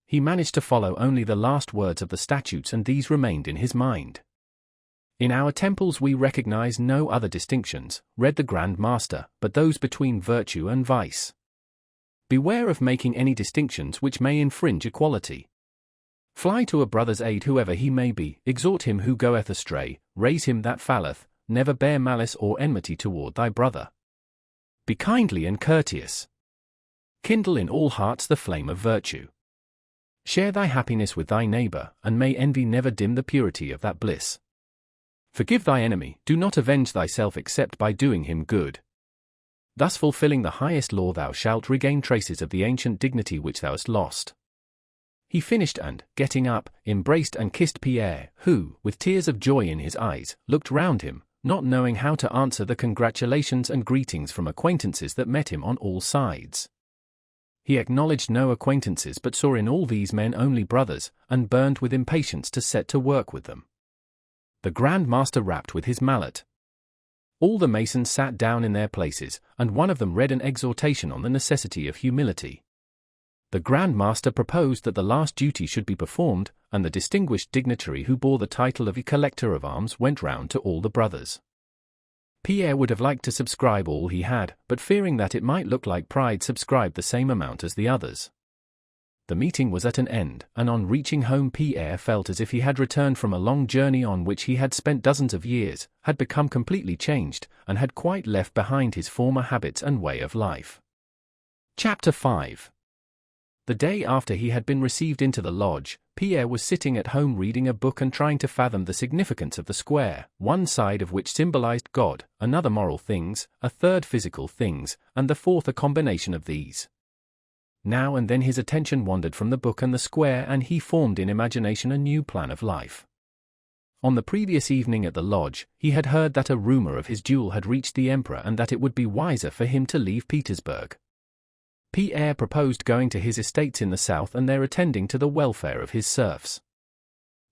Speaker 1: He managed to follow only the last words of the statutes, and these remained in his mind. "In our temples we recognize no other distinctions," read the Grand Master, "but those between virtue and vice. Beware of making any distinctions which may infringe equality. Fly to a brother's aid whoever he may be, exhort him who goeth astray, raise him that falleth, never bear malice or enmity toward thy brother. Be kindly and courteous. Kindle in all hearts the flame of virtue. Share thy happiness with thy neighbor, and may envy never dim the purity of that bliss. Forgive thy enemy, do not avenge thyself except by doing him good. thus fulfilling the highest law: thou shalt regain traces of the ancient dignity which thou hast lost. He finished and, getting up, embraced and kissed Pierre, who, with tears of joy in his eyes, looked round him, not knowing how to answer the congratulations and greetings from acquaintances that met him on all sides. He acknowledged no acquaintances but saw in all these men only brothers, and burned with impatience to set to work with them. The Grand Master rapped with his mallet. All the masons sat down in their places, and one of them read an exhortation on the necessity of humility. The Grand Master proposed that the last duty should be performed, and the distinguished dignitary who bore the title of a collector of arms went round to all the brothers. Pierre would have liked to subscribe all he had, but fearing that it might look like pride, subscribed the same amount as the others. The meeting was at an end, and on reaching home Pierre felt as if he had returned from a long journey on which he had spent dozens of years, had become completely changed, and had quite left behind his former habits and way of life. Chapter 5. The day after he had been received into the lodge, Pierre was sitting at home reading a book and trying to fathom the significance of the square, one side of which symbolized God, another moral things, a third physical things, and the fourth a combination of these. Now and then his attention wandered from the book and the square, and he formed in imagination a new plan of life. On the previous evening at the lodge, he had heard that a rumor of his duel had reached the emperor and that it would be wiser for him to leave Petersburg. Pierre proposed going to his estates in the south and there attending to the welfare of his serfs.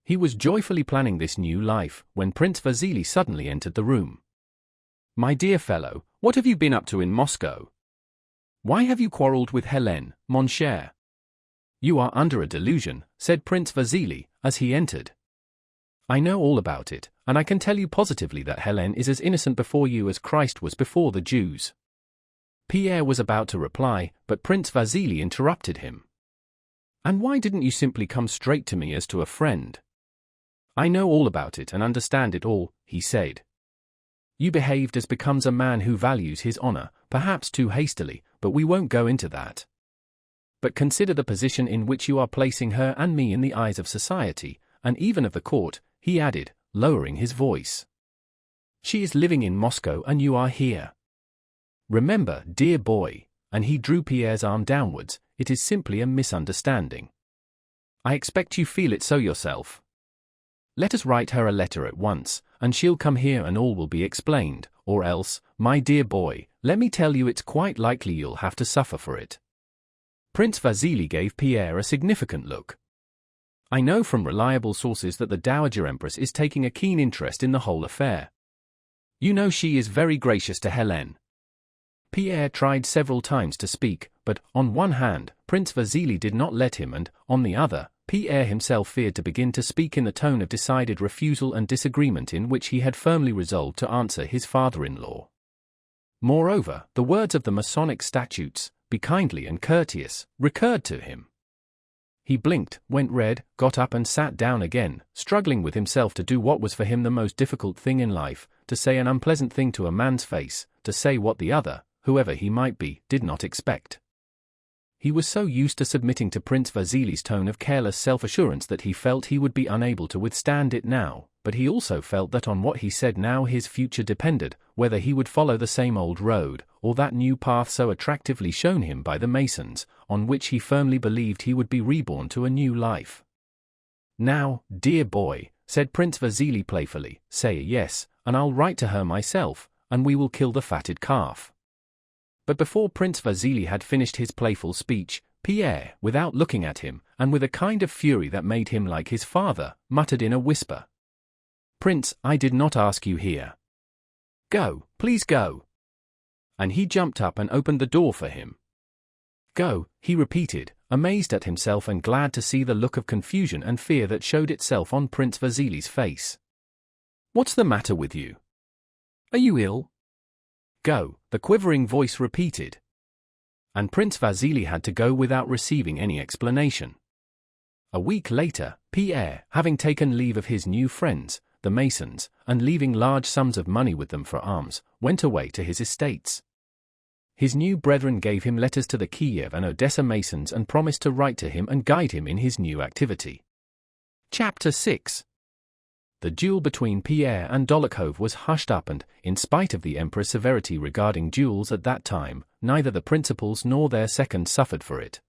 Speaker 1: He was joyfully planning this new life, when Prince Vasily suddenly entered the room. "My dear fellow, what have you been up to in Moscow? Why have you quarrelled with Hélène, mon cher?" "You are under a delusion," said Prince Vasily, as he entered. "I know all about it, and I can tell you positively that Hélène is as innocent before you as Christ was before the Jews." Pierre was about to reply, but Prince Vasily interrupted him. "And why didn't you simply come straight to me as to a friend?" "I know all about it and understand it all," he said. "You behaved as becomes a man who values his honor, perhaps too hastily, but we won't go into that. But consider the position in which you are placing her and me in the eyes of society, and even of the court," he added, lowering his voice. "She is living in Moscow and you are here. Remember, dear boy," and he drew Pierre's arm downwards, "it is simply a misunderstanding. I expect you feel it so yourself. Let us write her a letter at once, and she'll come here and all will be explained, or else, my dear boy, let me tell you it's quite likely you'll have to suffer for it." Prince Vasily gave Pierre a significant look. "I know from reliable sources that the Dowager Empress is taking a keen interest in the whole affair. You know she is very gracious to Hélène." Pierre tried several times to speak, but, on one hand, Prince Vasily did not let him and, on the other, Pierre himself feared to begin to speak in the tone of decided refusal and disagreement in which he had firmly resolved to answer his father-in-law. Moreover, the words of the Masonic statutes, "Be kindly and courteous," recurred to him. He blinked, went red, got up and sat down again, struggling with himself to do what was for him the most difficult thing in life, to say an unpleasant thing to a man's face, to say what the other, whoever he might be, did not expect. He was so used to submitting to Prince Vasily's tone of careless self-assurance that he felt he would be unable to withstand it now, but he also felt that on what he said now his future depended, whether he would follow the same old road, or that new path so attractively shown him by the Masons, on which he firmly believed he would be reborn to a new life. "Now, dear boy," said Prince Vasily playfully, "say yes, and I'll write to her myself, and we will kill the fatted calf." But before Prince Vasily had finished his playful speech, Pierre, without looking at him, and with a kind of fury that made him like his father, muttered in a whisper, "Prince, I did not ask you here. Go, please go." And he jumped up and opened the door for him. "Go," he repeated, amazed at himself and glad to see the look of confusion and fear that showed itself on Prince Vasily's face. "What's the matter with you? Are you ill?" "Go," the quivering voice repeated. And Prince Vasily had to go without receiving any explanation. A week later, Pierre, having taken leave of his new friends, the Masons, and leaving large sums of money with them for arms, went away to his estates. His new brethren gave him letters to the Kiev and Odessa Masons and promised to write to him and guide him in his new activity. Chapter 6. The duel between Pierre and Dolokhov was hushed up and, in spite of the emperor's severity regarding duels at that time, neither the principals nor their seconds suffered for it.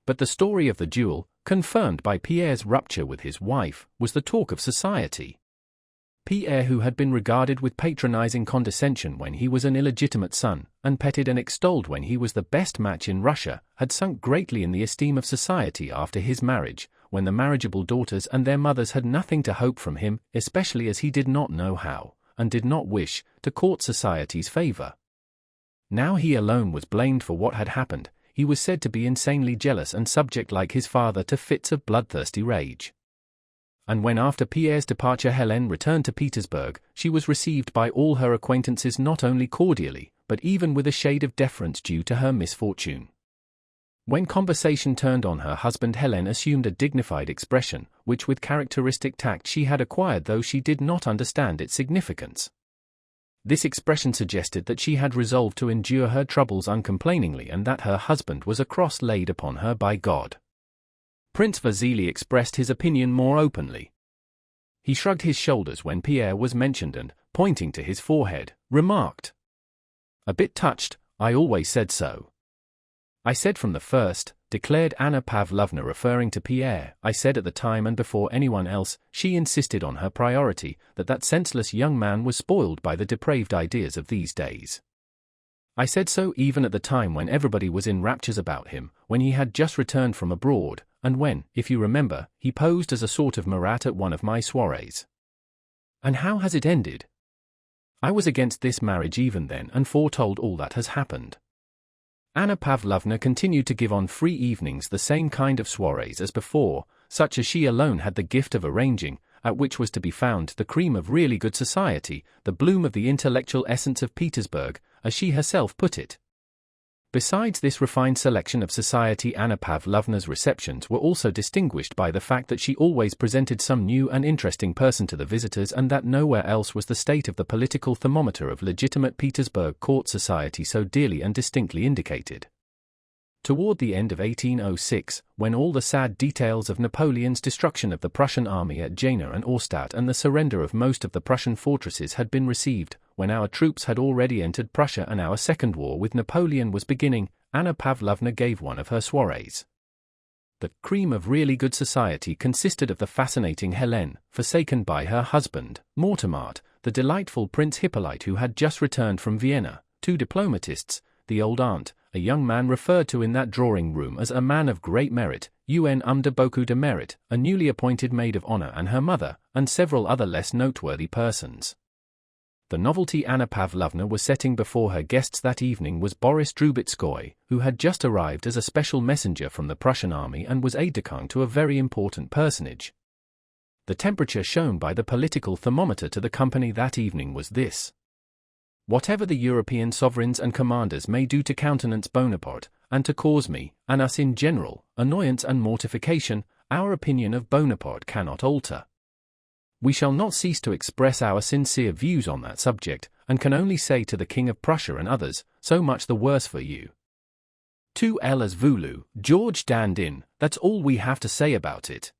Speaker 1: But the story of the duel, confirmed by Pierre's rupture with his wife, was the talk of society. Pierre, who had been regarded with patronizing condescension when he was an illegitimate son, and petted and extolled when he was the best match in Russia, had sunk greatly in the esteem of society after his marriage, when the marriageable daughters and their mothers had nothing to hope from him, especially as he did not know how, and did not wish, to court society's favor. Now he alone was blamed for what had happened. He was said to be insanely jealous and subject like his father to fits of bloodthirsty rage. And when after Pierre's departure Helene returned to Petersburg, she was received by all her acquaintances not only cordially, but even with a shade of deference due to her misfortune. When conversation turned on her husband, Helene assumed a dignified expression, which with characteristic tact she had acquired though she did not understand its significance. This expression suggested that she had resolved to endure her troubles uncomplainingly and that her husband was a cross laid upon her by God. Prince Vasily expressed his opinion more openly. He shrugged his shoulders when Pierre was mentioned and, pointing to his forehead, remarked, "A bit touched, I always said so." "I said from the first," declared Anna Pavlovna referring to Pierre, "I said at the time and before anyone else," she insisted on her priority, that senseless young man was spoiled by the depraved ideas of these days. "I said so even at the time when everybody was in raptures about him, when he had just returned from abroad, and when, if you remember, he posed as a sort of Marat at one of my soirees." "And how has it ended?" "I was against this marriage even then and foretold all that has happened." Anna Pavlovna continued to give on free evenings the same kind of soirees as before, such as she alone had the gift of arranging, at which was to be found the cream of really good society, the bloom of the intellectual essence of Petersburg, as she herself put it. Besides this refined selection of society, Anna Pavlovna's receptions were also distinguished by the fact that she always presented some new and interesting person to the visitors, and that nowhere else was the state of the political thermometer of legitimate Petersburg court society so dearly and distinctly indicated. Toward the end of 1806, when all the sad details of Napoleon's destruction of the Prussian army at Jena and Auerstadt and the surrender of most of the Prussian fortresses had been received, when our troops had already entered Prussia and our second war with Napoleon was beginning, Anna Pavlovna gave one of her soirees. The cream of really good society consisted of the fascinating Helene, forsaken by her husband, Mortemart, the delightful Prince Hippolyte who had just returned from Vienna, two diplomatists, the old aunt, a young man referred to in that drawing-room as a man of great merit, de beaucoup de mérite, a newly appointed maid of honor and her mother, and several other less noteworthy persons. The novelty Anna Pavlovna was setting before her guests that evening was Boris Drubetskoy, who had just arrived as a special messenger from the Prussian army and was aide-de-camp to a very important personage. The temperature shown by the political thermometer to the company that evening was this: "Whatever the European sovereigns and commanders may do to countenance Bonaparte, and to cause me, and us in general, annoyance and mortification, our opinion of Bonaparte cannot alter. We shall not cease to express our sincere views on that subject, and can only say to the King of Prussia and others, so much the worse for you. Tout est voulu, George Dandin, that's all we have to say about it."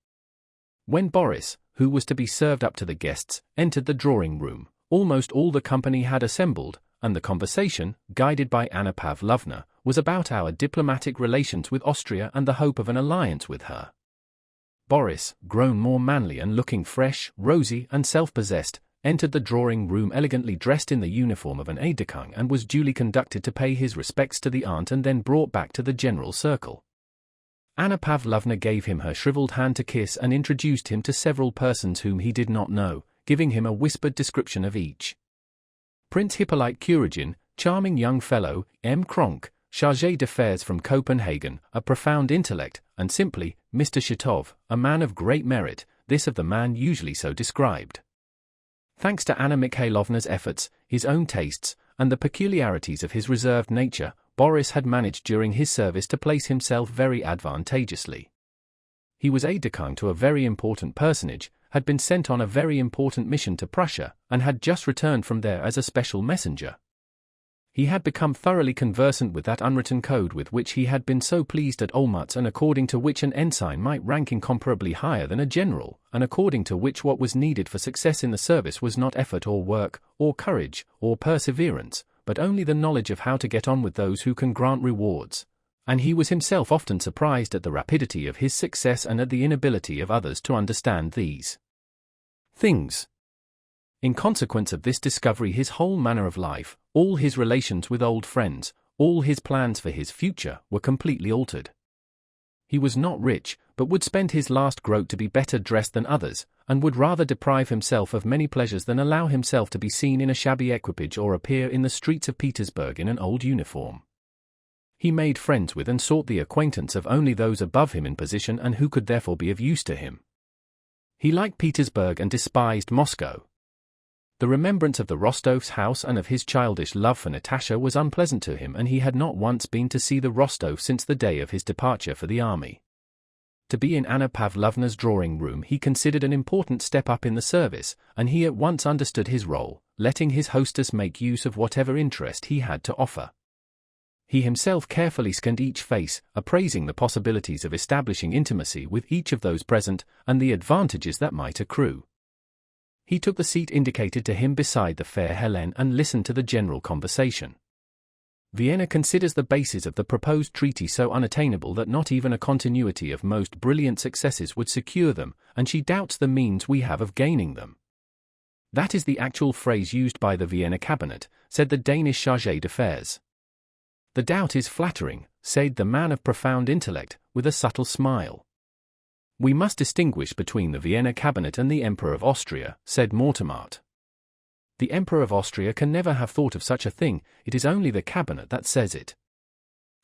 Speaker 1: When Boris, who was to be served up to the guests, entered the drawing-room, almost all the company had assembled, and the conversation, guided by Anna Pavlovna, was about our diplomatic relations with Austria and the hope of an alliance with her. Boris, grown more manly and looking fresh, rosy, and self-possessed, entered the drawing-room elegantly dressed in the uniform of an aide-de-camp and was duly conducted to pay his respects to the aunt and then brought back to the general circle. Anna Pavlovna gave him her shriveled hand to kiss and introduced him to several persons whom he did not know, giving him a whispered description of each. Prince Hippolyte Kuragin, charming young fellow, M. Kronk, chargé d'affaires from Copenhagen, a profound intellect, and simply, Mr. Shatov, a man of great merit, this of the man usually so described. Thanks to Anna Mikhailovna's efforts, his own tastes, and the peculiarities of his reserved nature, Boris had managed during his service to place himself very advantageously. He was aide-de-camp to a very important personage, had been sent on a very important mission to Prussia, and had just returned from there as a special messenger. He had become thoroughly conversant with that unwritten code with which he had been so pleased at Olmutz, and according to which an ensign might rank incomparably higher than a general, and according to which what was needed for success in the service was not effort or work, or courage, or perseverance, but only the knowledge of how to get on with those who can grant rewards. And he was himself often surprised at the rapidity of his success and at the inability of others to understand these things. In consequence of this discovery, his whole manner of life, all his relations with old friends, all his plans for his future, were completely altered. He was not rich, but would spend his last groat to be better dressed than others, and would rather deprive himself of many pleasures than allow himself to be seen in a shabby equipage or appear in the streets of Petersburg in an old uniform. He made friends with and sought the acquaintance of only those above him in position and who could therefore be of use to him. He liked Petersburg and despised Moscow. The remembrance of the Rostovs' house and of his childish love for Natasha was unpleasant to him, and he had not once been to see the Rostov since the day of his departure for the army. To be in Anna Pavlovna's drawing-room he considered an important step up in the service, and he at once understood his role, letting his hostess make use of whatever interest he had to offer. He himself carefully scanned each face, appraising the possibilities of establishing intimacy with each of those present, and the advantages that might accrue. He took the seat indicated to him beside the fair Helene and listened to the general conversation. Vienna considers the basis of the proposed treaty so unattainable that not even a continuity of most brilliant successes would secure them, and she doubts the means we have of gaining them. That is the actual phrase used by the Vienna cabinet, said the Danish chargé d'affaires. The doubt is flattering, said the man of profound intellect, with a subtle smile. We must distinguish between the Vienna cabinet and the Emperor of Austria, said Mortemart. The Emperor of Austria can never have thought of such a thing, it is only the cabinet that says it.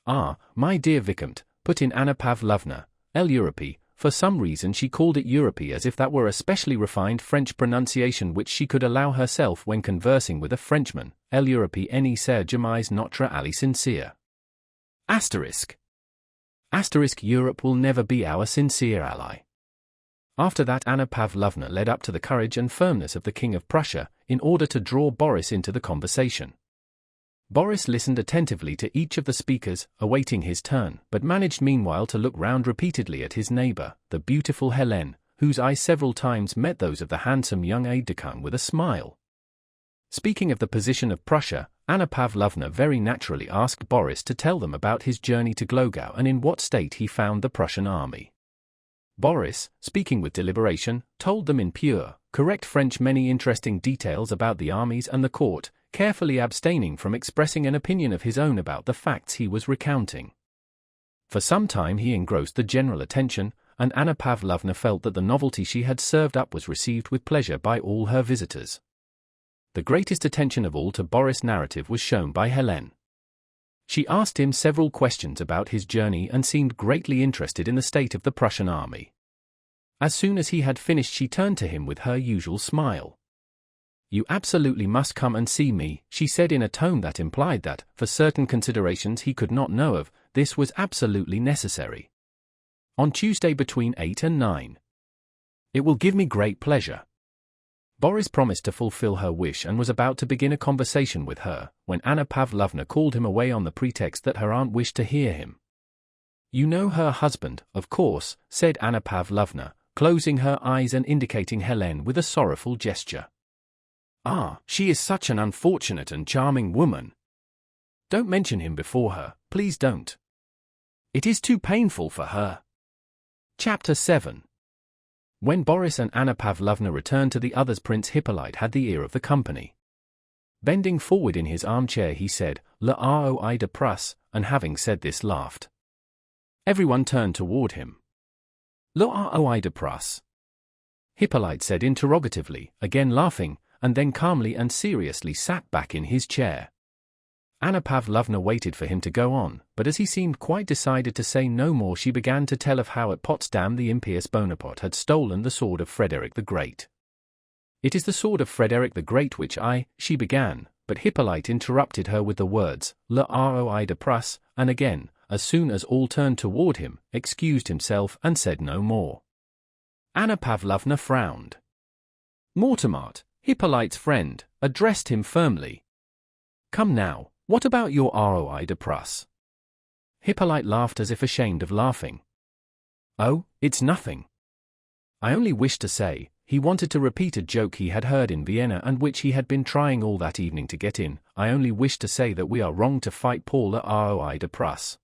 Speaker 1: Ah, my dear Vicomte, put in Anna Pavlovna, l'Europe, for some reason she called it Europe as if that were a specially refined French pronunciation which she could allow herself when conversing with a Frenchman, l'Europe ne sert jamais notre allié sincere. Asterisk. Asterisk Europe will never be our sincere ally. After that Anna Pavlovna led up to the courage and firmness of the King of Prussia, in order to draw Boris into the conversation. Boris listened attentively to each of the speakers, awaiting his turn, but managed meanwhile to look round repeatedly at his neighbour, the beautiful Helene, whose eyes several times met those of the handsome young aide-de-camp with a smile. Speaking of the position of Prussia, Anna Pavlovna very naturally asked Boris to tell them about his journey to Glogau and in what state he found the Prussian army. Boris, speaking with deliberation, told them in pure, correct French many interesting details about the armies and the court, carefully abstaining from expressing an opinion of his own about the facts he was recounting. For some time he engrossed the general attention, and Anna Pavlovna felt that the novelty she had served up was received with pleasure by all her visitors. The greatest attention of all to Boris' narrative was shown by Helene. She asked him several questions about his journey and seemed greatly interested in the state of the Prussian army. As soon as he had finished she turned to him with her usual smile. "You absolutely must come and see me," she said in a tone that implied that, for certain considerations he could not know of, this was absolutely necessary. "On Tuesday between 8 and 9. It will give me great pleasure." Boris promised to fulfill her wish and was about to begin a conversation with her, when Anna Pavlovna called him away on the pretext that her aunt wished to hear him. "You know her husband, of course," said Anna Pavlovna, closing her eyes and indicating Helene with a sorrowful gesture. "Ah, she is such an unfortunate and charming woman. Don't mention him before her, please don't. It is too painful for her." Chapter 7. When Boris and Anna Pavlovna returned to the others, Prince Hippolyte had the ear of the company. Bending forward in his armchair he said, "Le roi de Prusse," and having said this laughed. Everyone turned toward him. "Le roi de Prusse?" Hippolyte said interrogatively, again laughing, and then calmly and seriously sat back in his chair. Anna Pavlovna waited for him to go on, but as he seemed quite decided to say no more she began to tell of how at Potsdam the impious Bonaparte had stolen the sword of Frederick the Great. "It is the sword of Frederick the Great which she began, but Hippolyte interrupted her with the words, "Le roi de Prusse," and again, as soon as all turned toward him, excused himself and said no more. Anna Pavlovna frowned. Mortemart, Hippolyte's friend, addressed him firmly. "Come now, What about your ROI de Prusse? Hippolyte laughed as if ashamed of laughing. Oh, it's nothing. I only wish to say, he wanted to repeat a joke he had heard in Vienna and which he had been trying all that evening to get in. I only wish to say that we are wrong to fight Paul at ROI de Prusse.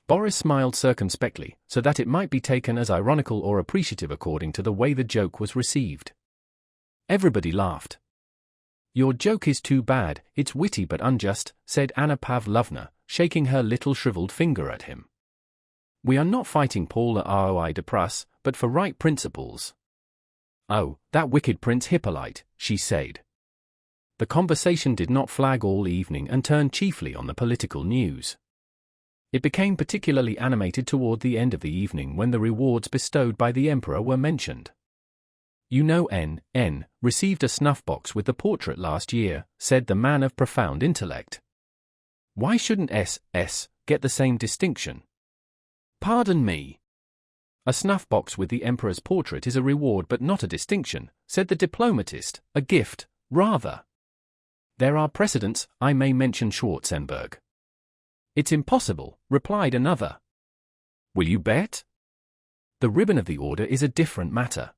Speaker 1: Boris smiled circumspectly, so that it might be taken as ironical or appreciative according to the way the joke was received. Everybody laughed. Your joke is too bad, it's witty but unjust, said Anna Pavlovna, shaking her little shriveled finger at him. We are not fighting Paul at ROI de Prusse, but for right principles. Oh, that wicked Prince Hippolyte, she said. The conversation did not flag all evening and turned chiefly on the political news. It became particularly animated toward the end of the evening when the rewards bestowed by the Emperor were mentioned. You know N. received a snuff-box with the portrait last year, said the man of profound intellect. Why shouldn't S. get the same distinction? Pardon me. A snuff-box with the Emperor's portrait is a reward but not a distinction, said the diplomatist, a gift, rather. There are precedents, I may mention Schwarzenberg. It's impossible, replied another. Will you bet? The ribbon of the order is a different matter.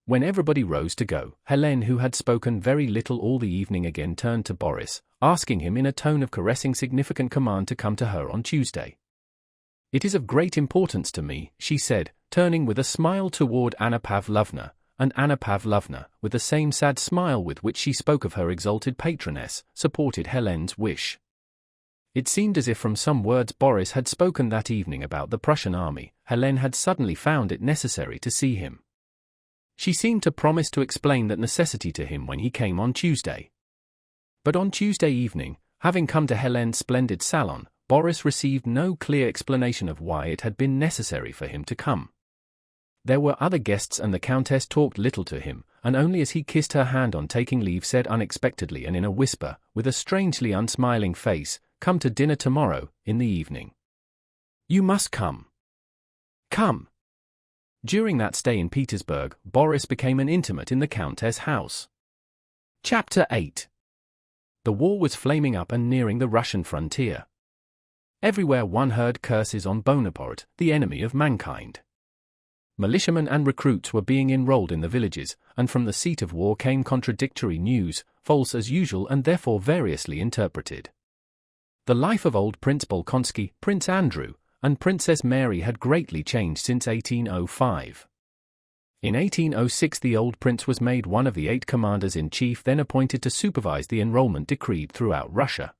Speaker 1: When everybody rose to go, Helene, who had spoken very little all the evening, again turned to Boris, asking him in a tone of caressing significant command to come to her on Tuesday. It is of great importance to me, she said, turning with a smile toward Anna Pavlovna, and Anna Pavlovna, with the same sad smile with which she spoke of her exalted patroness, supported Helene's wish. It seemed as if from some words Boris had spoken that evening about the Prussian army, Helene had suddenly found it necessary to see him. She seemed to promise to explain that necessity to him when he came on Tuesday. But on Tuesday evening, having come to Helene's splendid salon, Boris received no clear explanation of why it had been necessary for him to come. There were other guests and the Countess talked little to him, and only as he kissed her hand on taking leave said unexpectedly and in a whisper, with a strangely unsmiling face, "Come to dinner tomorrow, in the evening. You must come. Come." During that stay in Petersburg, Boris became an intimate in the Countess' house. Chapter 8. The war was flaming up and nearing the Russian frontier. Everywhere one heard curses on Bonaparte, the enemy of mankind. Militiamen and recruits were being enrolled in the villages, and from the seat of war came contradictory news, false as usual and therefore variously interpreted. The life of old Prince Bolkonsky, Prince Andrew, and Princess Mary had greatly changed since 1805. In 1806 the old prince was made one of the 8 commanders-in-chief then appointed to supervise the enrollment decreed throughout Russia.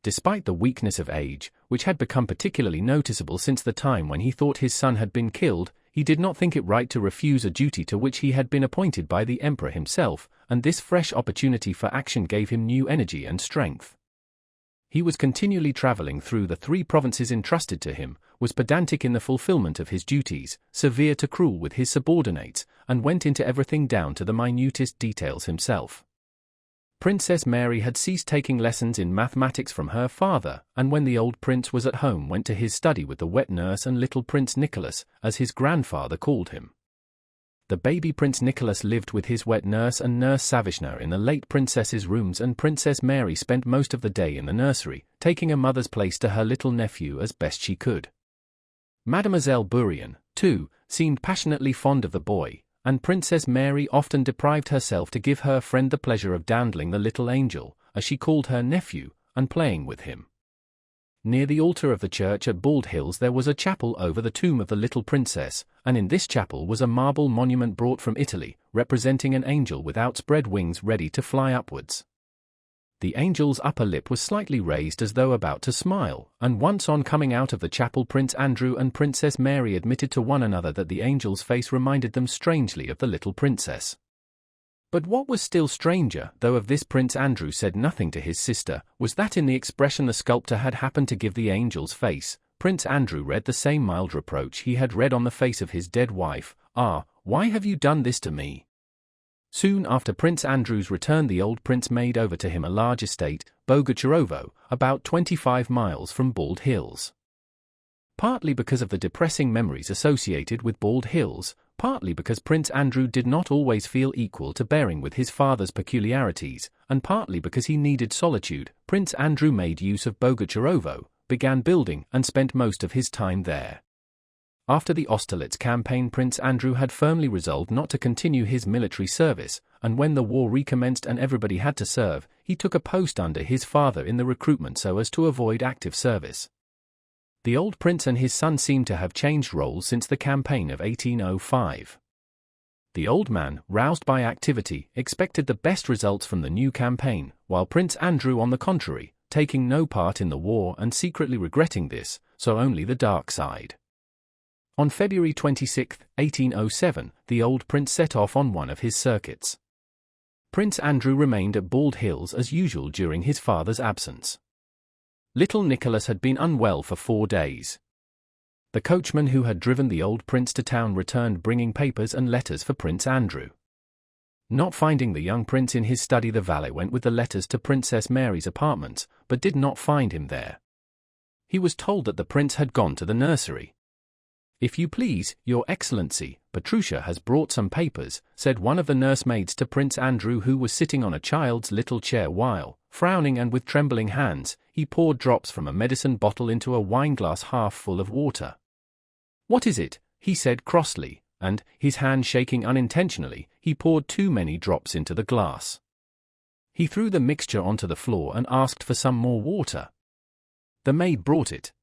Speaker 1: Despite the weakness of age, which had become particularly noticeable since the time when he thought his son had been killed, he did not think it right to refuse a duty to which he had been appointed by the Emperor himself, and this fresh opportunity for action gave him new energy and strength. He was continually traveling through the 3 provinces entrusted to him, was pedantic in the fulfillment of his duties, severe to cruel with his subordinates, and went into everything down to the minutest details himself. Princess Mary had ceased taking lessons in mathematics from her father, and when the old prince was at home went to his study with the wet nurse and little Prince Nicholas, as his grandfather called him. The baby Prince Nicholas lived with his wet nurse and Nurse Savishna in the late princess's rooms, and Princess Mary spent most of the day in the nursery, taking a mother's place to her little nephew as best she could. Mademoiselle Bourrienne, too, seemed passionately fond of the boy, and Princess Mary often deprived herself to give her friend the pleasure of dandling the little angel, as she called her nephew, and playing with him. Near the altar of the church at Bald Hills there was a chapel over the tomb of the little princess, and in this chapel was a marble monument brought from Italy, representing an angel with outspread wings ready to fly upwards. The angel's upper lip was slightly raised as though about to smile, and once on coming out of the chapel Prince Andrew and Princess Mary admitted to one another that the angel's face reminded them strangely of the little princess. But what was still stranger, though of this Prince Andrew said nothing to his sister, was that in the expression the sculptor had happened to give the angel's face, Prince Andrew read the same mild reproach he had read on the face of his dead wife. "Ah, why have you done this to me?" Soon after Prince Andrew's return the old prince made over to him a large estate, Bogucharovo, about 25 miles from Bald Hills. Partly because of the depressing memories associated with Bald Hills, partly because Prince Andrew did not always feel equal to bearing with his father's peculiarities, and partly because he needed solitude. Prince Andrew made use of Bogucharovo, began building, and spent most of his time there. After the Austerlitz campaign, Prince Andrew had firmly resolved not to continue his military service, and when the war recommenced and everybody had to serve, he took a post under his father in the recruitment so as to avoid active service. The old prince and his son seemed to have changed roles since the campaign of 1805. The old man, roused by activity, expected the best results from the new campaign, while Prince Andrew, on the contrary, taking no part in the war and secretly regretting this, saw only the dark side. On February 26, 1807, the old prince set off on one of his circuits. Prince Andrew remained at Bald Hills as usual during his father's absence. Little Nicholas had been unwell for 4 days. The coachman who had driven the old prince to town returned bringing papers and letters for Prince Andrew. Not finding the young prince in his study, the valet went with the letters to Princess Mary's apartments, but did not find him there. He was told that the prince had gone to the nursery. "If you please, Your Excellency, Petrushia has brought some papers," said one of the nursemaids to Prince Andrew, who was sitting on a child's little chair while, frowning and with trembling hands, he poured drops from a medicine bottle into a wineglass half full of water. "What is it?" he said crossly, and, his hand shaking unintentionally, he poured too many drops into the glass. He threw the mixture onto the floor and asked for some more water. The maid brought it.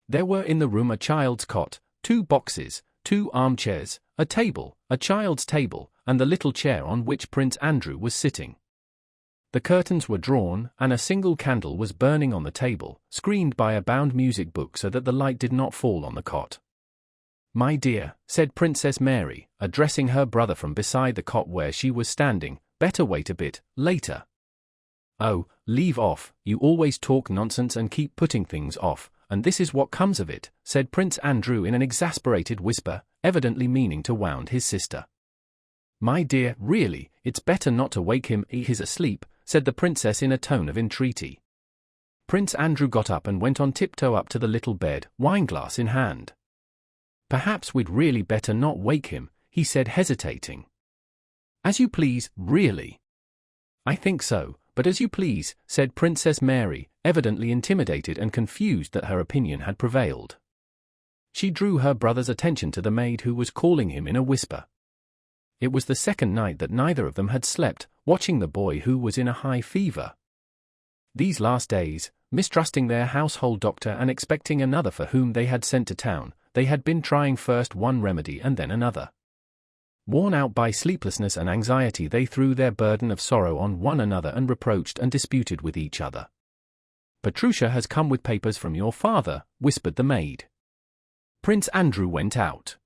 Speaker 1: There were in the room a child's cot, 2 boxes, 2 armchairs, a table, a child's table, and the little chair on which Prince Andrew was sitting. The curtains were drawn, and a single candle was burning on the table, screened by a bound music book so that the light did not fall on the cot. "My dear," said Princess Mary, addressing her brother from beside the cot where she was standing, "better wait a bit, later." "Oh, leave off, you always talk nonsense and keep putting things off, and this is what comes of it," said Prince Andrew in an exasperated whisper, evidently meaning to wound his sister. "My dear, really, it's better not to wake him, he's asleep," said the princess in a tone of entreaty. Prince Andrew got up and went on tiptoe up to the little bed, wineglass in hand. "Perhaps we'd really better not wake him," he said, hesitating. "As you please, really." "I think so, but as you please," said Princess Mary, evidently intimidated and confused that her opinion had prevailed. She drew her brother's attention to the maid who was calling him in a whisper. It was the second night that neither of them had slept, watching the boy who was in a high fever. These last days, mistrusting their household doctor and expecting another for whom they had sent to town, they had been trying first one remedy and then another. Worn out by sleeplessness and anxiety, they threw their burden of sorrow on one another and reproached and disputed with each other. "Petrushia has come with papers from your father," whispered the maid. Prince Andrew went out.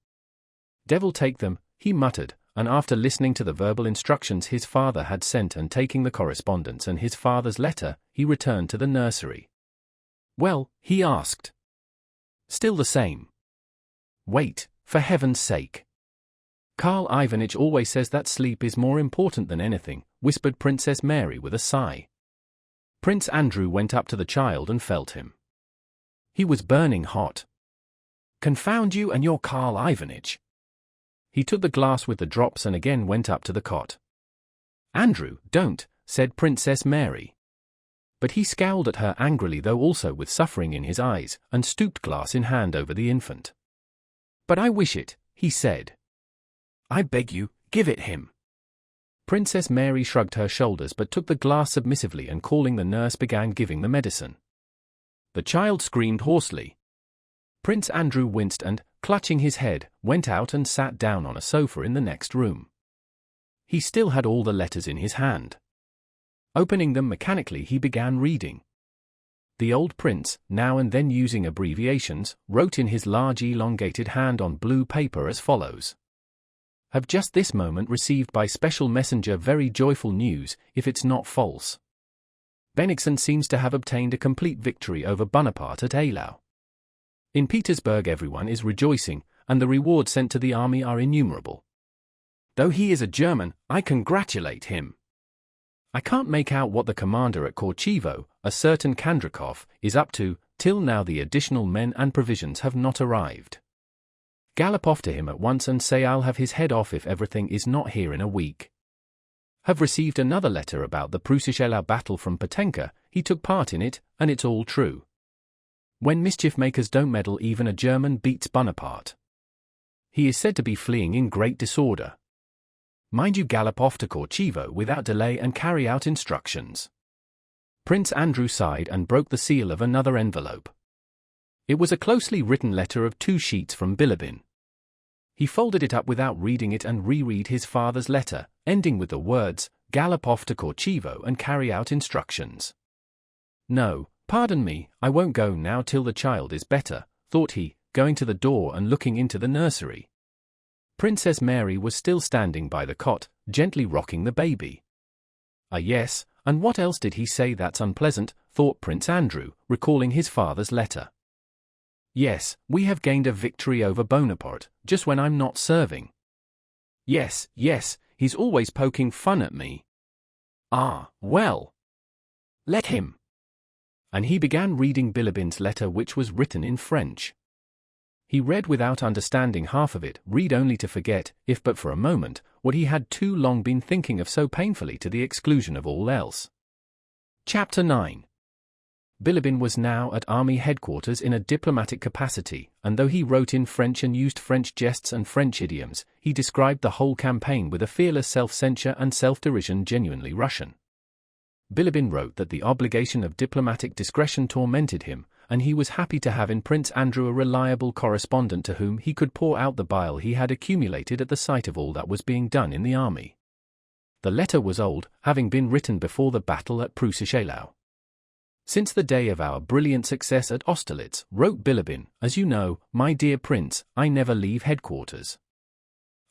Speaker 1: "Devil take them," he muttered, and after listening to the verbal instructions his father had sent and taking the correspondence and his father's letter, he returned to the nursery. "Well?" he asked. "Still the same." "Wait, for heaven's sake." "Karl Ivanitch always says that sleep is more important than anything," whispered Princess Mary with a sigh. Prince Andrew went up to the child and felt him. He was burning hot. "Confound you and your Karl Ivanitch." He took the glass with the drops and again went up to the cot. "Andrew, don't," said Princess Mary. But he scowled at her angrily, though also with suffering in his eyes, and stooped glass in hand over the infant. "But I wish it," he said. "I beg you, give it him." Princess Mary shrugged her shoulders but took the glass submissively and calling the nurse began giving the medicine. The child screamed hoarsely. Prince Andrew winced and, clutching his head, went out and sat down on a sofa in the next room. He still had all the letters in his hand. Opening them mechanically, he began reading. The old prince, now and then using abbreviations, wrote in his large elongated hand on blue paper as follows. "Have just this moment received by special messenger very joyful news, if it's not false. Bennigsen seems to have obtained a complete victory over Bonaparte at Eylau. In Petersburg everyone is rejoicing, and the rewards sent to the army are innumerable. Though he is a German, I congratulate him. I can't make out what the commander at Korchevo, a certain Kandrakov, is up to, till now the additional men and provisions have not arrived. Gallop off to him at once and say I'll have his head off if everything is not here in a week. Have received another letter about the Preußische battle from Potenka. He took part in it, and it's all true. When mischief makers don't meddle, even a German beats Bonaparte. He is said to be fleeing in great disorder. Mind you gallop off to Korchevo without delay and carry out instructions." Prince Andrew sighed and broke the seal of another envelope. It was a closely written letter of 2 sheets from Bilibin. He folded it up without reading it and reread his father's letter, ending with the words, "Gallop off to Korchevo and carry out instructions." "No, pardon me, I won't go now till the child is better," thought he, going to the door and looking into the nursery. Princess Mary was still standing by the cot, gently rocking the baby. "Ah yes, and what else did he say that's unpleasant?" thought Prince Andrew, recalling his father's letter. "Yes, we have gained a victory over Bonaparte, just when I'm not serving. Yes, he's always poking fun at me. Ah, well. Let him." And he began reading Bilibin's letter, which was written in French. He read without understanding half of it, read only to forget, if but for a moment, what he had too long been thinking of so painfully to the exclusion of all else. Chapter 9. Bilibin was now at army headquarters in a diplomatic capacity, and though he wrote in French and used French jests and French idioms, he described the whole campaign with a fearless self-censure and self-derision genuinely Russian. Bilibin wrote that the obligation of diplomatic discretion tormented him, and he was happy to have in Prince Andrew a reliable correspondent to whom he could pour out the bile he had accumulated at the sight of all that was being done in the army. The letter was old, having been written before the battle at Preußische. "Since the day of our brilliant success at Austerlitz," wrote Bilibin, "as you know, my dear Prince, I never leave headquarters.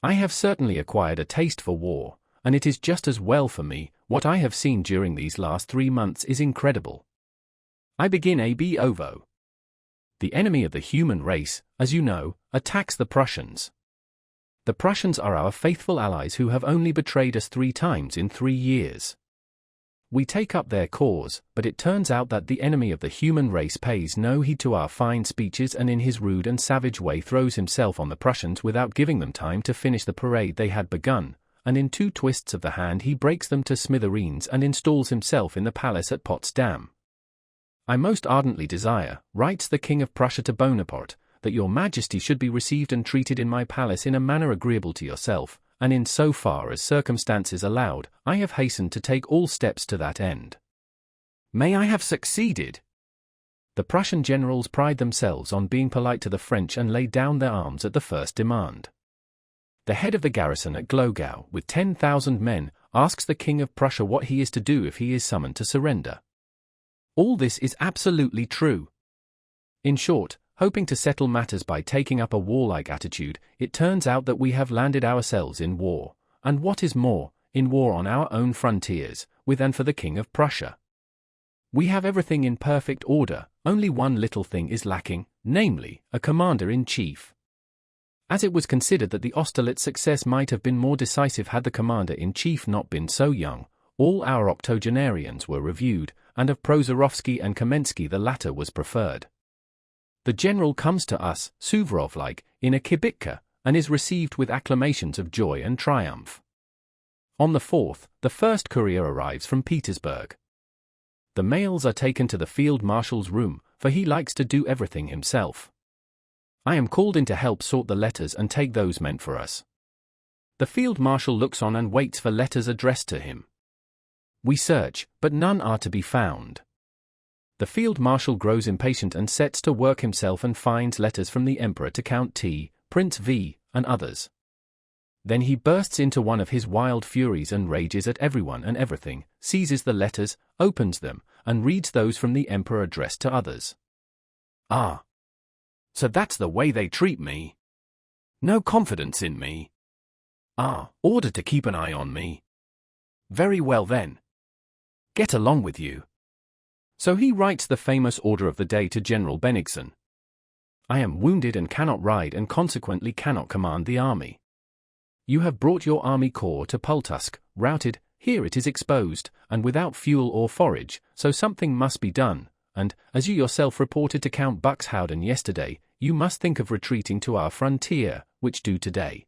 Speaker 1: I have certainly acquired a taste for war, and it is just as well for me. What I have seen during these last 3 months is incredible. I begin ab ovo. The enemy of the human race, as you know, attacks the Prussians. The Prussians are our faithful allies who have only betrayed us 3 times in 3 years. We take up their cause, but it turns out that the enemy of the human race pays no heed to our fine speeches and in his rude and savage way throws himself on the Prussians without giving them time to finish the parade they had begun, and in 2 twists of the hand he breaks them to smithereens and installs himself in the palace at Potsdam. I most ardently desire," writes the King of Prussia to Bonaparte, "that your Majesty should be received and treated in my palace in a manner agreeable to yourself, and in so far as circumstances allowed, I have hastened to take all steps to that end. May I have succeeded." The Prussian generals pride themselves on being polite to the French and lay down their arms at the first demand. The head of the garrison at Glogau, with 10,000 men, asks the King of Prussia what he is to do if he is summoned to surrender. All this is absolutely true. In short, hoping to settle matters by taking up a warlike attitude, it turns out that we have landed ourselves in war, and what is more, in war on our own frontiers, with and for the King of Prussia. We have everything in perfect order, only one little thing is lacking, namely, a commander-in-chief. As it was considered that the Austerlitz success might have been more decisive had the commander-in-chief not been so young, all our octogenarians were reviewed, and of Prozorovsky and Kamensky the latter was preferred. The general comes to us, Suvorov-like, in a kibitka, and is received with acclamations of joy and triumph. On the 4th, the first courier arrives from Petersburg. The mails are taken to the field marshal's room, for he likes to do everything himself. I am called in to help sort the letters and take those meant for us. The field marshal looks on and waits for letters addressed to him. We search, but none are to be found. The field marshal grows impatient and sets to work himself and finds letters from the Emperor to Count T, Prince V, and others. Then he bursts into one of his wild furies and rages at everyone and everything, seizes the letters, opens them, and reads those from the Emperor addressed to others. "Ah! So that's the way they treat me. No confidence in me. Ah, order to keep an eye on me. Very well then. Get along with you." So he writes the famous order of the day to General Bennigsen. "I am wounded and cannot ride and consequently cannot command the army. You have brought your army corps to Pultusk, routed, here it is exposed, and without fuel or forage, so something must be done, and, as you yourself reported to Count Buxhowden yesterday, you must think of retreating to our frontier, which do today.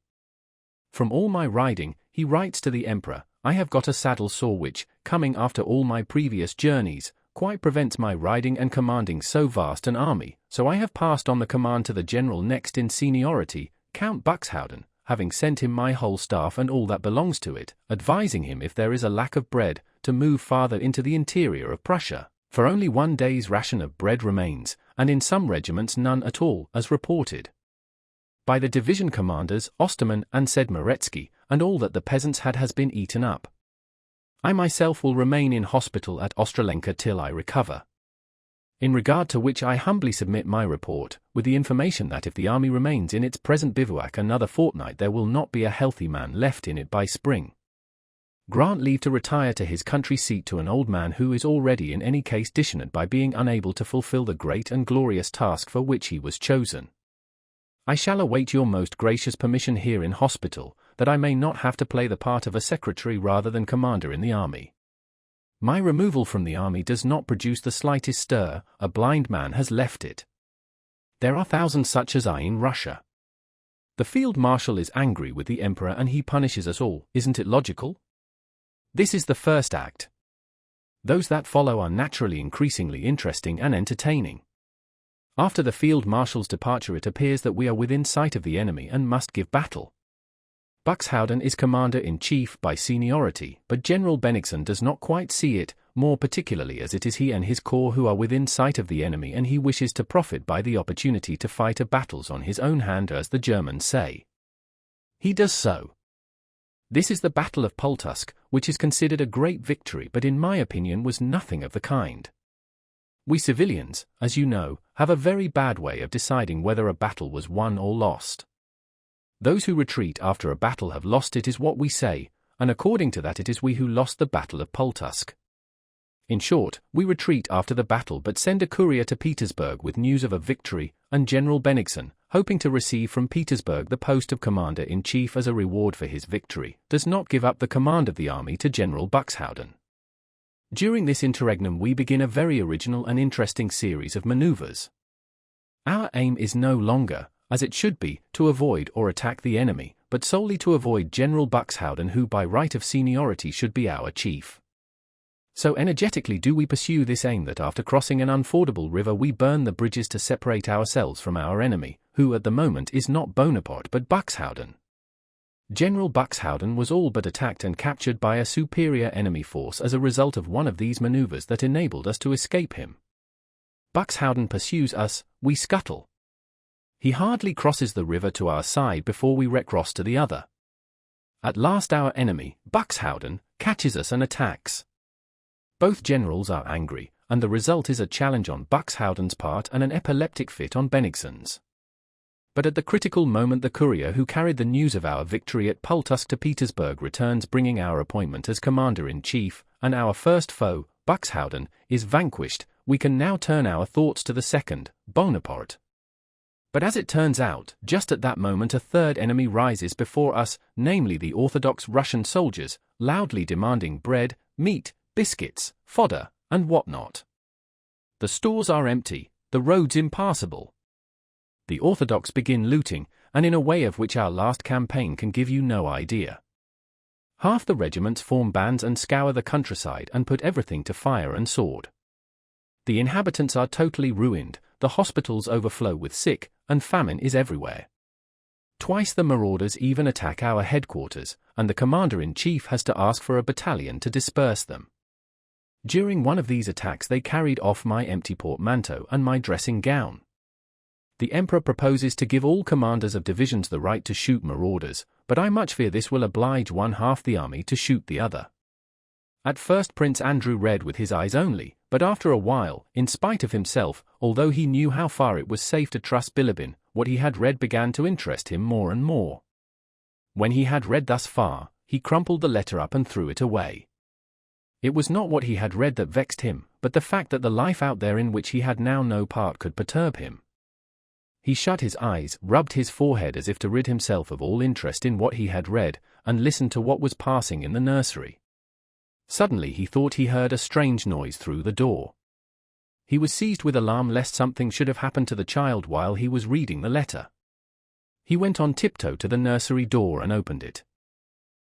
Speaker 1: From all my riding, he writes to the emperor, I have got a saddle sore which, coming after all my previous journeys, quite prevents my riding and commanding so vast an army, so I have passed on the command to the general next in seniority, Count Buxhowden, having sent him my whole staff and all that belongs to it, advising him if there is a lack of bread, to move farther into the interior of Prussia, for only 1 day's ration of bread remains, and in some regiments none at all, as reported by the division commanders, Osterman and Sedmoretsky, and all that the peasants had has been eaten up. I myself will remain in hospital at Ostrolenka till I recover. In regard to which I humbly submit my report, with the information that if the army remains in its present bivouac another fortnight there will not be a healthy man left in it by spring. Grant leave to retire to his country seat to an old man who is already in any case dishonored by being unable to fulfill the great and glorious task for which he was chosen. I shall await your most gracious permission here in hospital, that I may not have to play the part of a secretary rather than commander in the army. My removal from the army does not produce the slightest stir, a blind man has left it. There are thousands such as I in Russia. The field marshal is angry with the emperor and he punishes us all, isn't it logical? This is the first act. Those that follow are naturally increasingly interesting and entertaining. After the field marshal's departure it appears that we are within sight of the enemy and must give battle. Buxhowden is commander-in-chief by seniority, but General Bennigsen does not quite see it, more particularly as it is he and his corps who are within sight of the enemy and he wishes to profit by the opportunity to fight a battles on his own hand as the Germans say. He does so. This is the Battle of Pultusk, which is considered a great victory but in my opinion was nothing of the kind. We civilians, as you know, have a very bad way of deciding whether a battle was won or lost. Those who retreat after a battle have lost it is what we say, and according to that it is we who lost the Battle of Pultusk. In short, we retreat after the battle but send a courier to Petersburg with news of a victory, and General Bennigsen, hoping to receive from Petersburg the post of commander-in-chief as a reward for his victory, does not give up the command of the army to General Buxhowden. During this interregnum we begin a very original and interesting series of maneuvers. Our aim is no longer, as it should be, to avoid or attack the enemy, but solely to avoid General Buxhowden who by right of seniority should be our chief. So energetically do we pursue this aim that after crossing an unfordable river we burn the bridges to separate ourselves from our enemy, who at the moment is not Bonaparte but Buxhowden. General Buxhowden was all but attacked and captured by a superior enemy force as a result of one of these maneuvers that enabled us to escape him. Buxhowden pursues us, we scuttle. He hardly crosses the river to our side before we recross to the other. At last our enemy, Buxhowden, catches us and attacks. Both generals are angry, and the result is a challenge on Buxhowden's part and an epileptic fit on Bennigsen's. But at the critical moment the courier who carried the news of our victory at Pultusk to Petersburg returns bringing our appointment as commander-in-chief, and our first foe, Buxhowden, is vanquished. We can now turn our thoughts to the second, Bonaparte. But as it turns out, just at that moment a third enemy rises before us, namely the Orthodox Russian soldiers, loudly demanding bread, meat, biscuits, fodder, and what-not. The stores are empty, the roads impassable. The Orthodox begin looting, and in a way of which our last campaign can give you no idea. Half the regiments form bands and scour the countryside and put everything to fire and sword. The inhabitants are totally ruined, the hospitals overflow with sick, and famine is everywhere. Twice the marauders even attack our headquarters, and the commander-in-chief has to ask for a battalion to disperse them. During one of these attacks they carried off my empty portmanteau and my dressing gown. The Emperor proposes to give all commanders of divisions the right to shoot marauders, but I much fear this will oblige one half the army to shoot the other. At first Prince Andrew read with his eyes only, but after a while, in spite of himself, although he knew how far it was safe to trust Bilibin, what he had read began to interest him more and more. When he had read thus far, he crumpled the letter up and threw it away. It was not what he had read that vexed him, but the fact that the life out there in which he had now no part could perturb him. He shut his eyes, rubbed his forehead as if to rid himself of all interest in what he had read, and listened to what was passing in the nursery. Suddenly he thought he heard a strange noise through the door. He was seized with alarm lest something should have happened to the child while he was reading the letter. He went on tiptoe to the nursery door and opened it.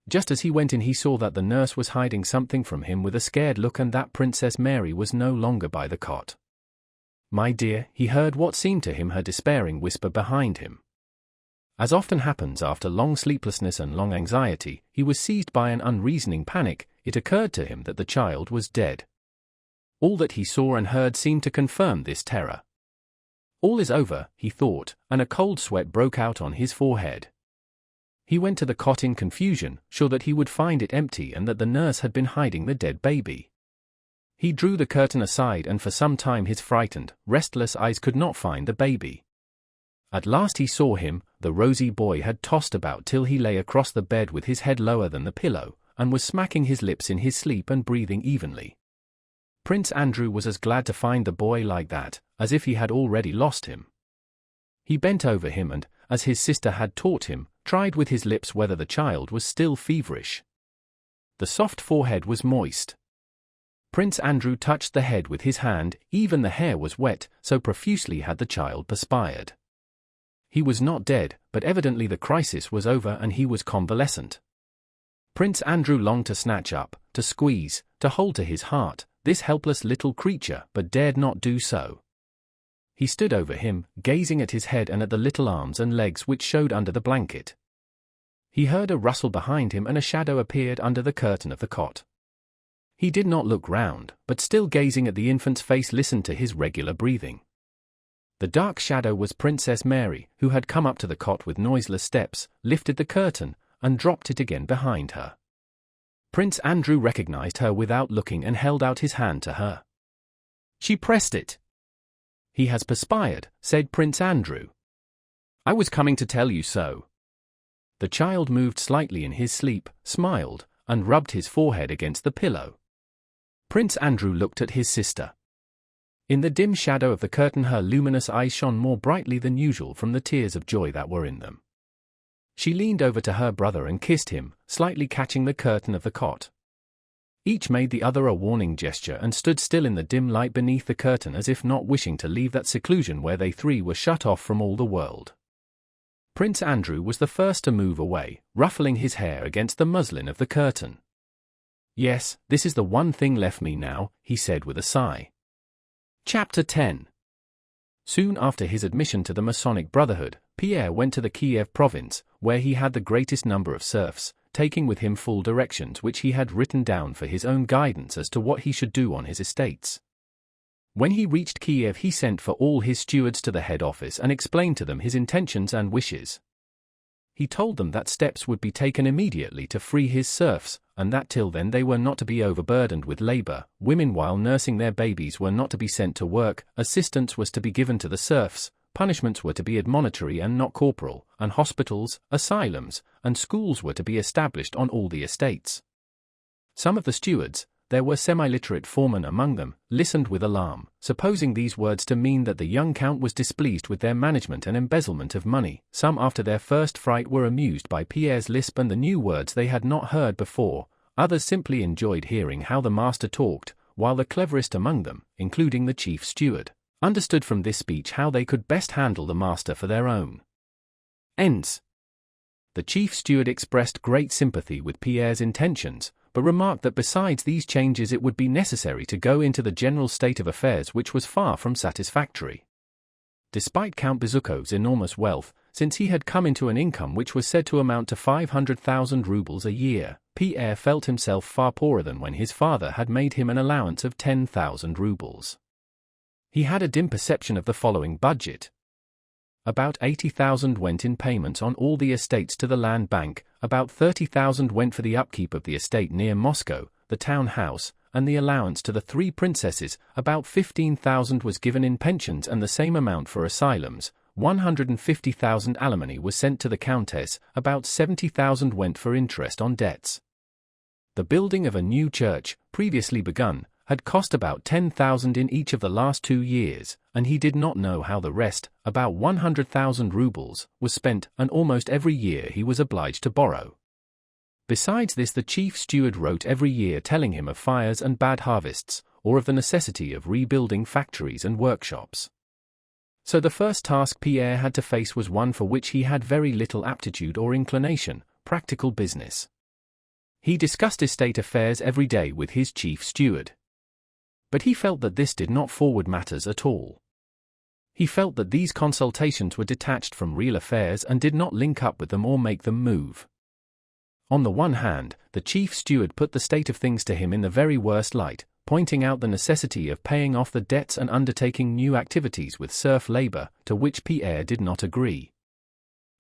Speaker 1: Just as he went in, he saw that the nurse was hiding something from him with a scared look, and that Princess Mary was no longer by the cot. "My dear," he heard what seemed to him her despairing whisper behind him. As often happens after long sleeplessness and long anxiety, he was seized by an unreasoning panic. It occurred to him that the child was dead. All that he saw and heard seemed to confirm this terror. "All is over," he thought, and a cold sweat broke out on his forehead. He went to the cot in confusion, sure that he would find it empty and that the nurse had been hiding the dead baby. He drew the curtain aside, and for some time his frightened, restless eyes could not find the baby. At last he saw him. The rosy boy had tossed about till he lay across the bed with his head lower than the pillow, and was smacking his lips in his sleep and breathing evenly. Prince Andrew was as glad to find the boy like that, as if he had already lost him. He bent over him and, as his sister had taught him, tried with his lips whether the child was still feverish. The soft forehead was moist. Prince Andrew touched the head with his hand. Even the hair was wet, so profusely had the child perspired. He was not dead, but evidently the crisis was over and he was convalescent. Prince Andrew longed to snatch up, to squeeze, to hold to his heart this helpless little creature, but dared not do so. He stood over him, gazing at his head and at the little arms and legs which showed under the blanket. He heard a rustle behind him and a shadow appeared under the curtain of the cot. He did not look round, but still gazing at the infant's face, listened to his regular breathing. The dark shadow was Princess Mary, who had come up to the cot with noiseless steps, lifted the curtain, and dropped it again behind her. Prince Andrew recognized her without looking and held out his hand to her. She pressed it. "He has perspired," said Prince Andrew. "I was coming to tell you so." The child moved slightly in his sleep, smiled, and rubbed his forehead against the pillow. Prince Andrew looked at his sister. In the dim shadow of the curtain her luminous eyes shone more brightly than usual from the tears of joy that were in them. She leaned over to her brother and kissed him, slightly catching the curtain of the cot. Each made the other a warning gesture and stood still in the dim light beneath the curtain, as if not wishing to leave that seclusion where they three were shut off from all the world. Prince Andrew was the first to move away, ruffling his hair against the muslin of the curtain. "Yes, this is the one thing left me now," he said with a sigh. Chapter 10. Soon after his admission to the Masonic Brotherhood, Pierre went to the Kiev province, where he had the greatest number of serfs, taking with him full directions which he had written down for his own guidance as to what he should do on his estates. When he reached Kiev, he sent for all his stewards to the head office and explained to them his intentions and wishes. He told them that steps would be taken immediately to free his serfs, and that till then they were not to be overburdened with labor. Women while nursing their babies were not to be sent to work, assistance was to be given to the serfs, punishments were to be admonitory and not corporal, and hospitals, asylums, and schools were to be established on all the estates. Some of the stewards, there were semi-literate foremen among them, listened with alarm, supposing these words to mean that the young count was displeased with their management and embezzlement of money. Some after their first fright were amused by Pierre's lisp and the new words they had not heard before. Others simply enjoyed hearing how the master talked, while the cleverest among them, including the chief steward, understood from this speech how they could best handle the master for their own ends. The chief steward expressed great sympathy with Pierre's intentions, but remarked that besides these changes it would be necessary to go into the general state of affairs, which was far from satisfactory. Despite Count Bezukhov's enormous wealth, since he had come into an income which was said to amount to 500,000 rubles a year, Pierre felt himself far poorer than when his father had made him an allowance of 10,000 rubles. He had a dim perception of the following budget. About 80,000 went in payments on all the estates to the land bank, about 30,000 went for the upkeep of the estate near Moscow, the town house, and the allowance to the three princesses, about 15,000 was given in pensions and the same amount for asylums, 150,000 alimony was sent to the countess, about 70,000 went for interest on debts. The building of a new church, previously begun, had cost about 10,000 in each of the last 2 years, and he did not know how the rest, about 100,000 rubles, was spent, and almost every year he was obliged to borrow. Besides this, the chief steward wrote every year telling him of fires and bad harvests, or of the necessity of rebuilding factories and workshops. So the first task Pierre had to face was one for which he had very little aptitude or inclination: practical business. He discussed estate affairs every day with his chief steward. But he felt that this did not forward matters at all. He felt that these consultations were detached from real affairs and did not link up with them or make them move. On the one hand, the chief steward put the state of things to him in the very worst light, pointing out the necessity of paying off the debts and undertaking new activities with serf labor, to which Pierre did not agree.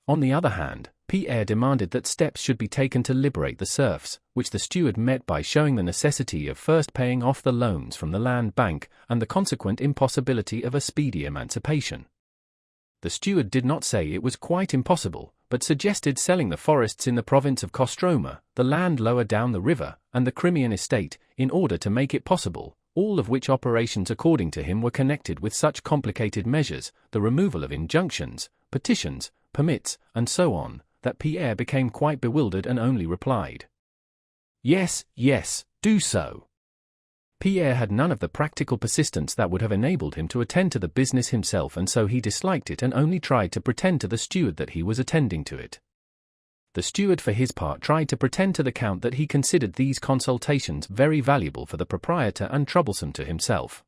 Speaker 1: On the other hand, Pierre demanded that steps should be taken to liberate the serfs, which the steward met by showing the necessity of first paying off the loans from the land bank, and the consequent impossibility of a speedy emancipation. The steward did not say it was quite impossible, but suggested selling the forests in the province of Kostroma, the land lower down the river, and the Crimean estate, in order to make it possible, all of which operations according to him were connected with such complicated measures, the removal of injunctions, petitions, permits, and so on, that Pierre became quite bewildered and only replied, "Yes, yes, do so." Pierre had none of the practical persistence that would have enabled him to attend to the business himself, and so he disliked it and only tried to pretend to the steward that he was attending to it. The steward for his part tried to pretend to the count that he considered these consultations very valuable for the proprietor and troublesome to himself.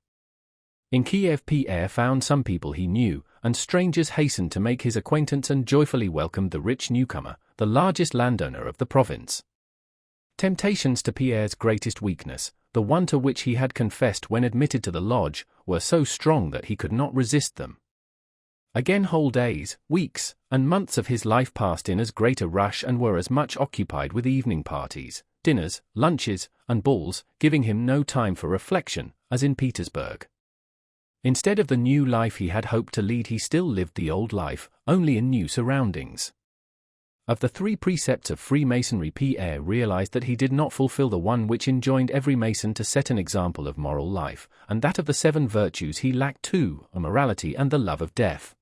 Speaker 1: In Kiev Pierre found some people he knew, and strangers hastened to make his acquaintance and joyfully welcomed the rich newcomer, the largest landowner of the province. Temptations to Pierre's greatest weakness, the one to which he had confessed when admitted to the lodge, were so strong that he could not resist them. Again whole days, weeks, and months of his life passed in as great a rush and were as much occupied with evening parties, dinners, lunches, and balls, giving him no time for reflection, as in Petersburg. Instead of the new life he had hoped to lead, he still lived the old life, only in new surroundings. Of the 3 precepts of Freemasonry, Pierre realized that he did not fulfill the one which enjoined every Mason to set an example of moral life, and that of the 7 virtues he lacked 2, morality and the love of death.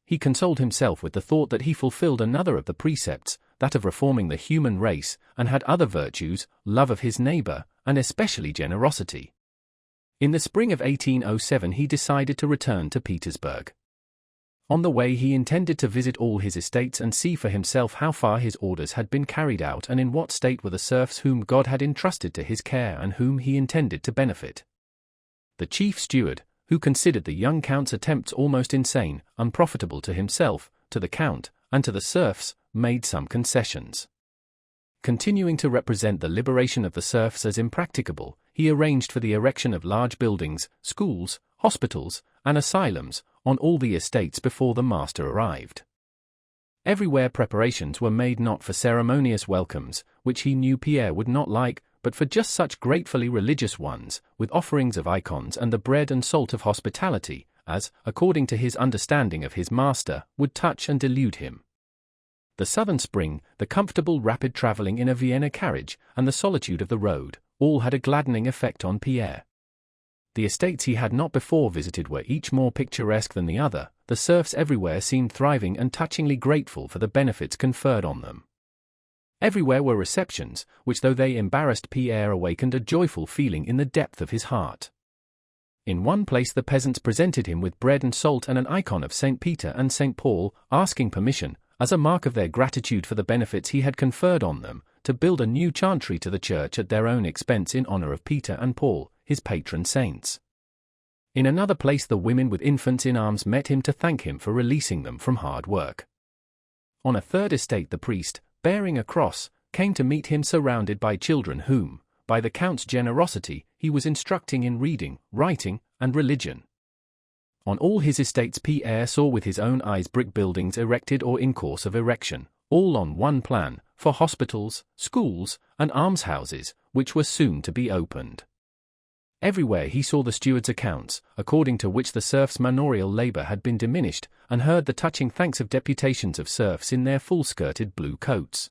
Speaker 1: He consoled himself with the thought that he fulfilled another of the precepts, that of reforming the human race, and had other virtues, love of his neighbor, and especially generosity. In the spring of 1807 he decided to return to Petersburg. On the way he intended to visit all his estates and see for himself how far his orders had been carried out and in what state were the serfs whom God had entrusted to his care and whom he intended to benefit. The chief steward, who considered the young count's attempts almost insane, unprofitable to himself, to the count, and to the serfs, made some concessions. Continuing to represent the liberation of the serfs as impracticable, he arranged for the erection of large buildings, schools, hospitals, and asylums, on all the estates before the master arrived. Everywhere preparations were made not for ceremonious welcomes, which he knew Pierre would not like, but for just such gratefully religious ones, with offerings of icons and the bread and salt of hospitality, as, according to his understanding of his master, would touch and delude him. The southern spring, the comfortable rapid travelling in a Vienna carriage, and the solitude of the road, all had a gladdening effect on Pierre. The estates he had not before visited were each more picturesque than the other, the serfs everywhere seemed thriving and touchingly grateful for the benefits conferred on them. Everywhere were receptions, which though they embarrassed Pierre awakened a joyful feeling in the depth of his heart. In one place the peasants presented him with bread and salt and an icon of St. Peter and St. Paul, asking permission, as a mark of their gratitude for the benefits he had conferred on them, to build a new chantry to the church at their own expense in honor of Peter and Paul, his patron saints. In another place the women with infants in arms met him to thank him for releasing them from hard work. On a third estate the priest, bearing a cross, came to meet him surrounded by children whom, by the count's generosity, he was instructing in reading, writing, and religion. On all his estates Pierre saw with his own eyes brick buildings erected or in course of erection, all on one plan, for hospitals, schools, and almshouses, which were soon to be opened. Everywhere he saw the steward's accounts, according to which the serfs' manorial labor had been diminished, and heard the touching thanks of deputations of serfs in their full-skirted blue coats.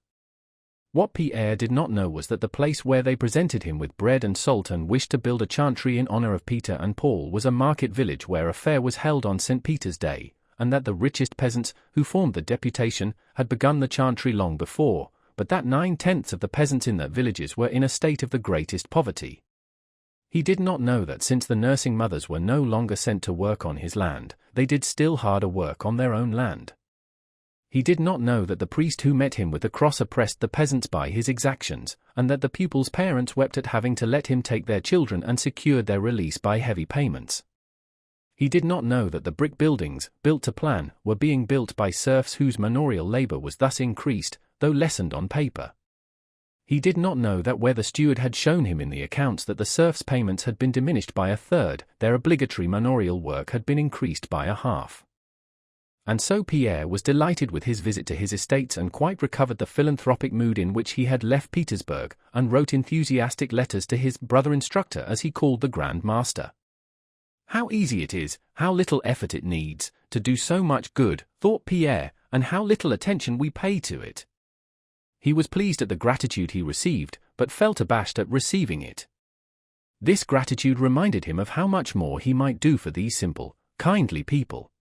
Speaker 1: What Pierre did not know was that the place where they presented him with bread and salt and wished to build a chantry in honor of Peter and Paul was a market village where a fair was held on St. Peter's Day, and that the richest peasants, who formed the deputation, had begun the chantry long before, but that 9/10 of the peasants in the villages were in a state of the greatest poverty. He did not know that since the nursing mothers were no longer sent to work on his land, they did still harder work on their own land. He did not know that the priest who met him with the cross oppressed the peasants by his exactions, and that the pupils' parents wept at having to let him take their children and secured their release by heavy payments. He did not know that the brick buildings, built to plan, were being built by serfs whose manorial labor was thus increased, though lessened on paper. He did not know that where the steward had shown him in the accounts that the serfs' payments had been diminished by a third, their obligatory manorial work had been increased by a half. And so Pierre was delighted with his visit to his estates and quite recovered the philanthropic mood in which he had left Petersburg, and wrote enthusiastic letters to his brother instructor as he called the Grand Master. How easy it is, how little effort it needs, to do so much good, thought Pierre, and how little attention we pay to it. He was pleased at the gratitude he received, but felt abashed at receiving it. This gratitude reminded him of how much more he might do for these simple, kindly people.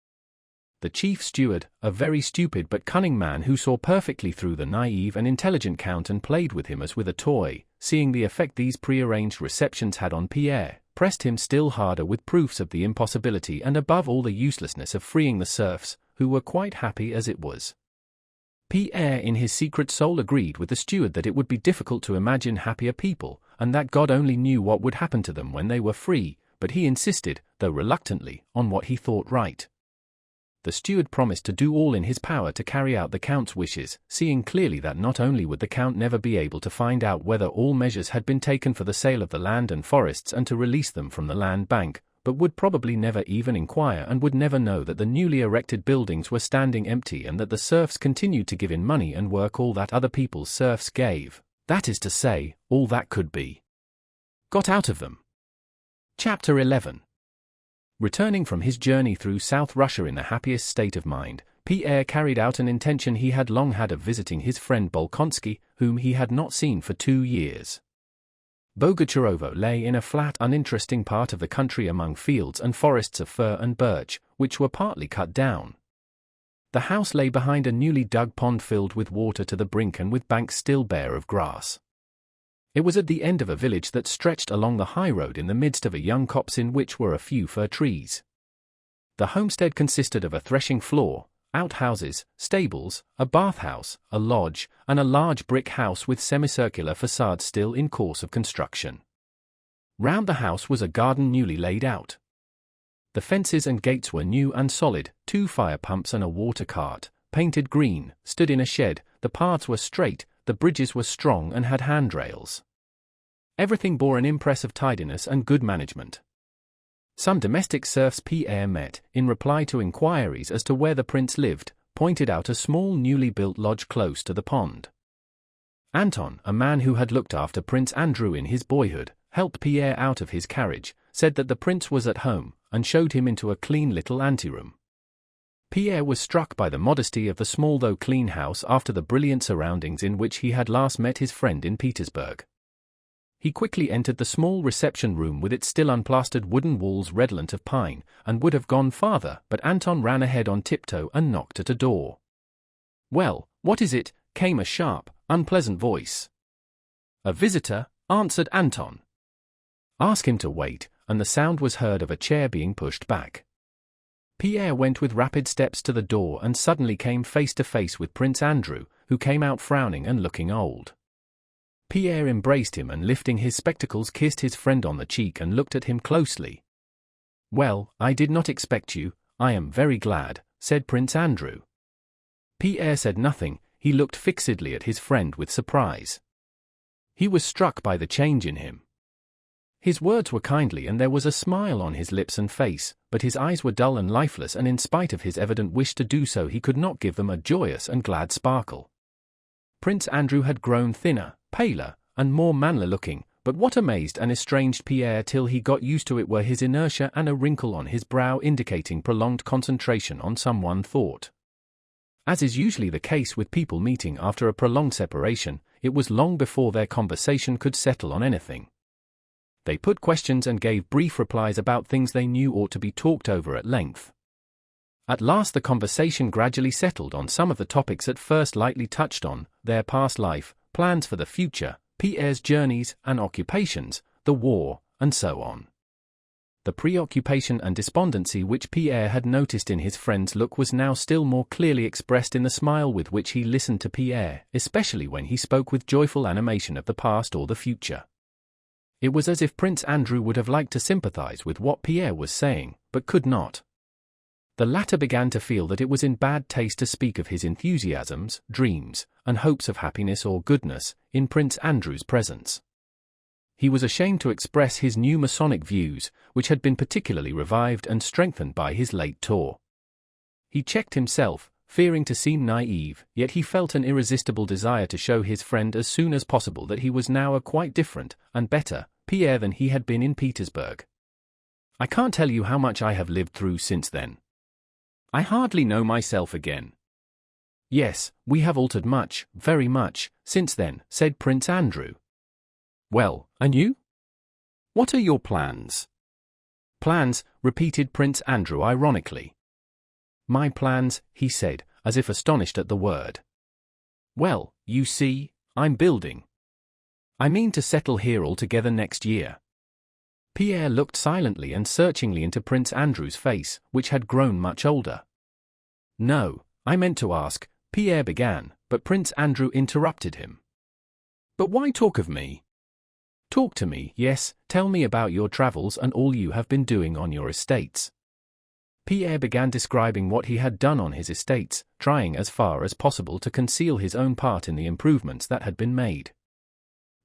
Speaker 1: The chief steward, a very stupid but cunning man who saw perfectly through the naive and intelligent count and played with him as with a toy, seeing the effect these prearranged receptions had on Pierre, pressed him still harder with proofs of the impossibility and above all the uselessness of freeing the serfs, who were quite happy as it was. Pierre in his secret soul agreed with the steward that it would be difficult to imagine happier people, and that God only knew what would happen to them when they were free, but he insisted, though reluctantly, on what he thought right. The steward promised to do all in his power to carry out the count's wishes, seeing clearly that not only would the count never be able to find out whether all measures had been taken for the sale of the land and forests and to release them from the land bank, but would probably never even inquire and would never know that the newly erected buildings were standing empty and that the serfs continued to give in money and work all that other people's serfs gave, that is to say, all that could be got out of them. Chapter 11. Returning from his journey through South Russia in the happiest state of mind, Pierre carried out an intention he had long had of visiting his friend Bolkonsky, whom he had not seen for 2 years. Bogucharovo lay in a flat, uninteresting part of the country among fields and forests of fir and birch, which were partly cut down. The house lay behind a newly dug pond filled with water to the brink and with banks still bare of grass. It was at the end of a village that stretched along the high road in the midst of a young copse in which were a few fir trees. The homestead consisted of a threshing floor, outhouses, stables, a bathhouse, a lodge, and a large brick house with semicircular facades still in course of construction. Round the house was a garden newly laid out. The fences and gates were new and solid, 2 fire pumps and a water cart, painted green, stood in a shed, the paths were straight, the bridges were strong and had handrails. Everything bore an impress of tidiness and good management. Some domestic serfs Pierre met, in reply to inquiries as to where the prince lived, pointed out a small newly built lodge close to the pond. Anton, a man who had looked after Prince Andrew in his boyhood, helped Pierre out of his carriage, said that the prince was at home, and showed him into a clean little anteroom. Pierre was struck by the modesty of the small though clean house after the brilliant surroundings in which he had last met his friend in Petersburg. He quickly entered the small reception room with its still unplastered wooden walls redolent of pine, and would have gone farther, but Anton ran ahead on tiptoe and knocked at a door. "Well, what is it?" came a sharp, unpleasant voice. "A visitor," answered Anton. "Ask him to wait," and the sound was heard of a chair being pushed back. Pierre went with rapid steps to the door and suddenly came face to face with Prince Andrew, who came out frowning and looking old. Pierre embraced him and lifting his spectacles kissed his friend on the cheek and looked at him closely. "Well, I did not expect you, I am very glad," said Prince Andrew. Pierre said nothing, he looked fixedly at his friend with surprise. He was struck by the change in him. His words were kindly and there was a smile on his lips and face, but his eyes were dull and lifeless and in spite of his evident wish to do so he could not give them a joyous and glad sparkle. Prince Andrew had grown thinner, paler, and more manly-looking, but what amazed and estranged Pierre till he got used to it were his inertia and a wrinkle on his brow indicating prolonged concentration on some one thought. As is usually the case with people meeting after a prolonged separation, it was long before their conversation could settle on anything. They put questions and gave brief replies about things they knew ought to be talked over at length. At last the conversation gradually settled on some of the topics at first lightly touched on, their past life, plans for the future, Pierre's journeys and occupations, the war, and so on. The preoccupation and despondency which Pierre had noticed in his friend's look was now still more clearly expressed in the smile with which he listened to Pierre, especially when he spoke with joyful animation of the past or the future. It was as if Prince Andrew would have liked to sympathize with what Pierre was saying, but could not. The latter began to feel that it was in bad taste to speak of his enthusiasms, dreams, and hopes of happiness or goodness in Prince Andrew's presence. He was ashamed to express his new Masonic views, which had been particularly revived and strengthened by his late tour. He checked himself, fearing to seem naive, yet he felt an irresistible desire to show his friend as soon as possible that he was now a quite different, and better, Pierre than he had been in Petersburg. I can't tell you how much I have lived through since then. I hardly know myself again. Yes, we have altered much, very much, since then, said Prince Andrew. Well, and you? What are your plans? Plans, repeated Prince Andrew ironically. My plans, he said, as if astonished at the word. Well, you see, I'm building. I mean to settle here altogether next year. Pierre looked silently and searchingly into Prince Andrew's face, which had grown much older. No, I meant to ask, Pierre began, but Prince Andrew interrupted him. But why talk of me? Talk to me, yes, tell me about your travels and all you have been doing on your estates. Pierre began describing what he had done on his estates, trying as far as possible to conceal his own part in the improvements that had been made.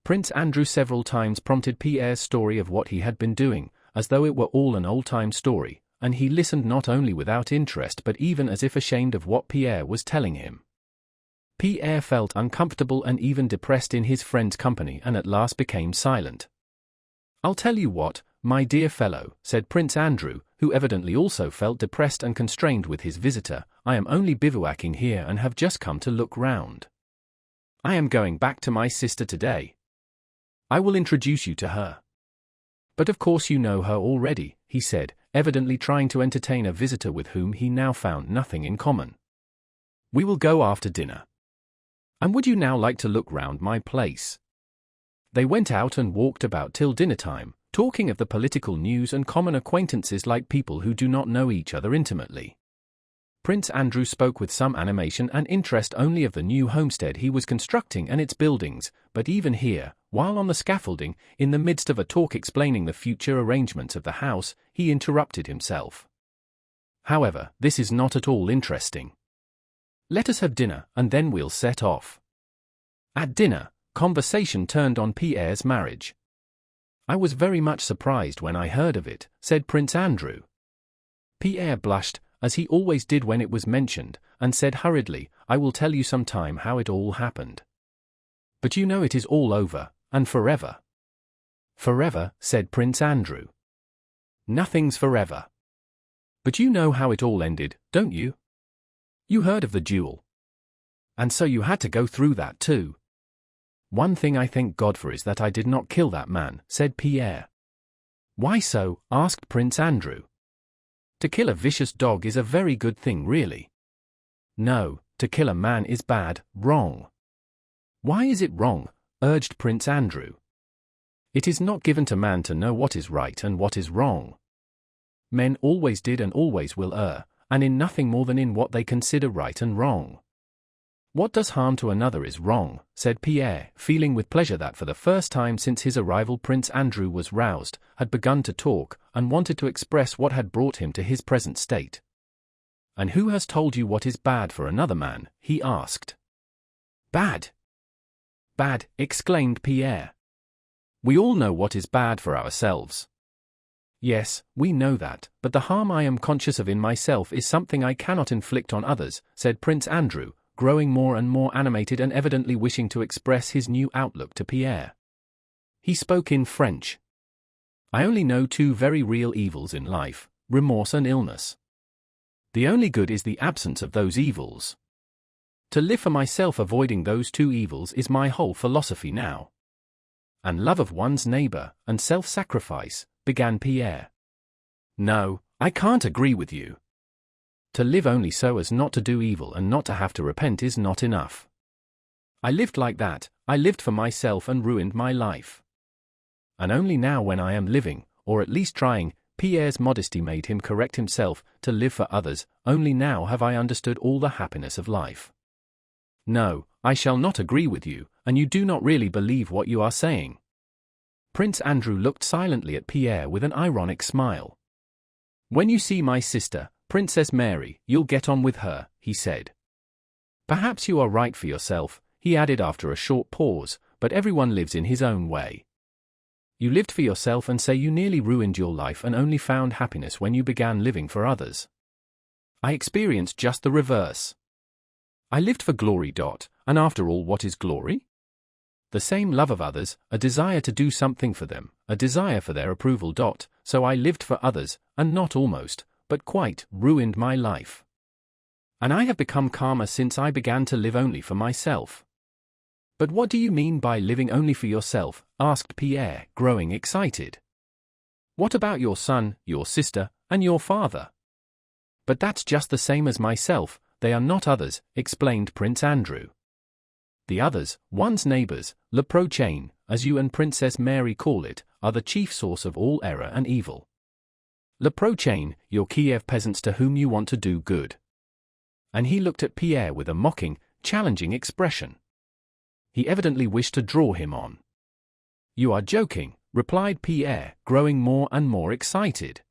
Speaker 1: Prince Andrew several times prompted Pierre's story of what he had been doing, as though it were all an old-time story, and he listened not only without interest but even as if ashamed of what Pierre was telling him. Pierre felt uncomfortable and even depressed in his friend's company and at last became silent. I'll tell you what, my dear fellow, said Prince Andrew, who evidently also felt depressed and constrained with his visitor, I am only bivouacking here and have just come to look round. I am going back to my sister today. I will introduce you to her. But of course you know her already, he said, evidently trying to entertain a visitor with whom he now found nothing in common. We will go after dinner. And would you now like to look round my place? They went out and walked about till dinner time, talking of the political news and common acquaintances like people who do not know each other intimately. Prince Andrew spoke with some animation and interest only of the new homestead he was constructing and its buildings, but even here, while on the scaffolding, in the midst of a talk explaining the future arrangements of the house, he interrupted himself. However, this is not at all interesting. Let us have dinner, and then we'll set off. At dinner, conversation turned on Pierre's marriage. I was very much surprised when I heard of it, said Prince Andrew. Pierre blushed, as he always did when it was mentioned, and said hurriedly, I will tell you some time how it all happened. But you know it is all over, and forever. Forever, said Prince Andrew. Nothing's forever. But you know how it all ended, don't you? You heard of the duel. And so you had to go through that too. One thing I thank God for is that I did not kill that man, said Pierre. Why so? Asked Prince Andrew. To kill a vicious dog is a very good thing, really. No, to kill a man is bad, wrong. Why is it wrong? Urged Prince Andrew. It is not given to man to know what is right and what is wrong. Men always did and always will err, and in nothing more than in what they consider right and wrong. What does harm to another is wrong, said Pierre, feeling with pleasure that for the first time since his arrival Prince Andrew was roused, had begun to talk, and wanted to express what had brought him to his present state. And who has told you what is bad for another man? He asked. Bad? Bad, exclaimed Pierre. We all know what is bad for ourselves. Yes, we know that, but the harm I am conscious of in myself is something I cannot inflict on others, said Prince Andrew, growing more and more animated and evidently wishing to express his new outlook to Pierre. He spoke in French. I only know two very real evils in life, remorse and illness. The only good is the absence of those evils. To live for myself avoiding those two evils is my whole philosophy now. And love of one's neighbor, and self-sacrifice, began Pierre. No, I can't agree with you. To live only so as not to do evil and not to have to repent is not enough. I lived like that, I lived for myself and ruined my life. And only now when I am living, or at least trying, Pierre's modesty made him correct himself, to live for others, only now have I understood all the happiness of life. No, I shall not agree with you, and you do not really believe what you are saying. Prince Andrew looked silently at Pierre with an ironic smile. When you see my sister, Princess Mary, you'll get on with her, he said. Perhaps you are right for yourself, he added after a short pause, but everyone lives in his own way. You lived for yourself and say you nearly ruined your life and only found happiness when you began living for others. I experienced just the reverse. I lived for glory. And after all, what is glory? The same love of others, a desire to do something for them, a desire for their approval. So I lived for others, and not almost, but quite, ruined my life. And I have become calmer since I began to live only for myself. But what do you mean by living only for yourself? Asked Pierre, growing excited. What about your son, your sister, and your father? But that's just the same as myself, they are not others, explained Prince Andrew. The others, one's neighbors, le prochain, as you and Princess Mary call it, are the chief source of all error and evil. Le prochain, your Kiev peasants to whom you want to do good. And he looked at Pierre with a mocking, challenging expression. He evidently wished to draw him on. You are joking, replied Pierre, growing more and more excited.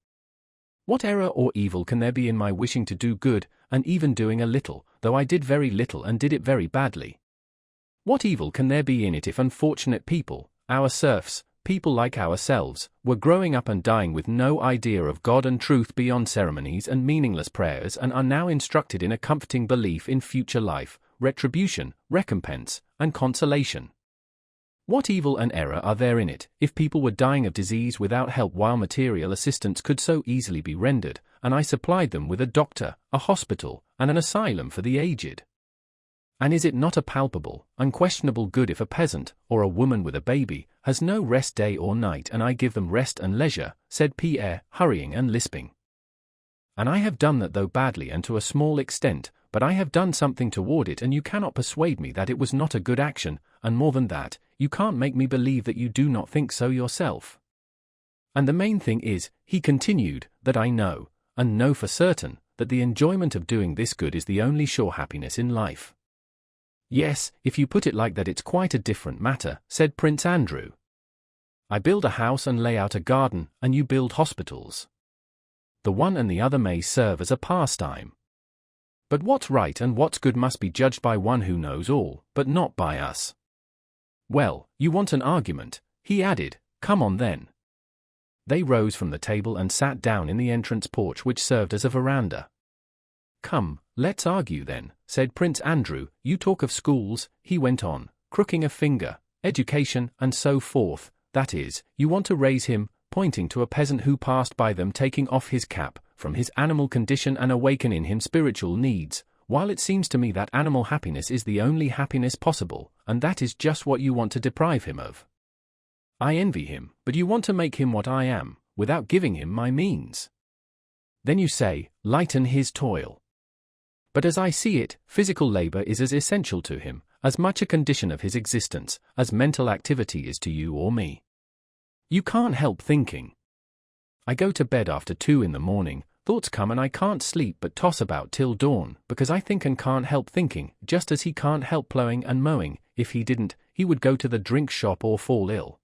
Speaker 1: What error or evil can there be in my wishing to do good, and even doing a little, though I did very little and did it very badly? What evil can there be in it if unfortunate people, our serfs, people like ourselves, were growing up and dying with no idea of God and truth beyond ceremonies and meaningless prayers and are now instructed in a comforting belief in future life, retribution, recompense, and consolation? What evil and error are there in it, if people were dying of disease without help while material assistance could so easily be rendered, and I supplied them with a doctor, a hospital, and an asylum for the aged? And is it not a palpable, unquestionable good if a peasant, or a woman with a baby, has no rest day or night and I give them rest and leisure, said Pierre, hurrying and lisping. And I have done that though badly and to a small extent, but I have done something toward it and you cannot persuade me that it was not a good action, and more than that, you can't make me believe that you do not think so yourself. And the main thing is, he continued, that I know, and know for certain, that the enjoyment of doing this good is the only sure happiness in life. Yes, if you put it like that it's quite a different matter, said Prince Andrew. I build a house and lay out a garden, and you build hospitals. The one and the other may serve as a pastime. But what's right and what's good must be judged by one who knows all, but not by us. Well, you want an argument, he added, come on then. They rose from the table and sat down in the entrance porch which served as a veranda. Come, let's argue then, said Prince Andrew. You talk of schools, he went on, crooking a finger, education, and so forth, that is, you want to raise him, pointing to a peasant who passed by them taking off his cap, from his animal condition and awaken in him spiritual needs, while it seems to me that animal happiness is the only happiness possible, and that is just what you want to deprive him of. I envy him, but you want to make him what I am, without giving him my means. Then you say, lighten his toil. But as I see it, physical labor is as essential to him, as much a condition of his existence, as mental activity is to you or me. You can't help thinking. I go to bed after 2 in the morning, thoughts come and I can't sleep but toss about till dawn, because I think and can't help thinking, just as he can't help plowing and mowing. If he didn't, he would go to the drink shop or fall ill.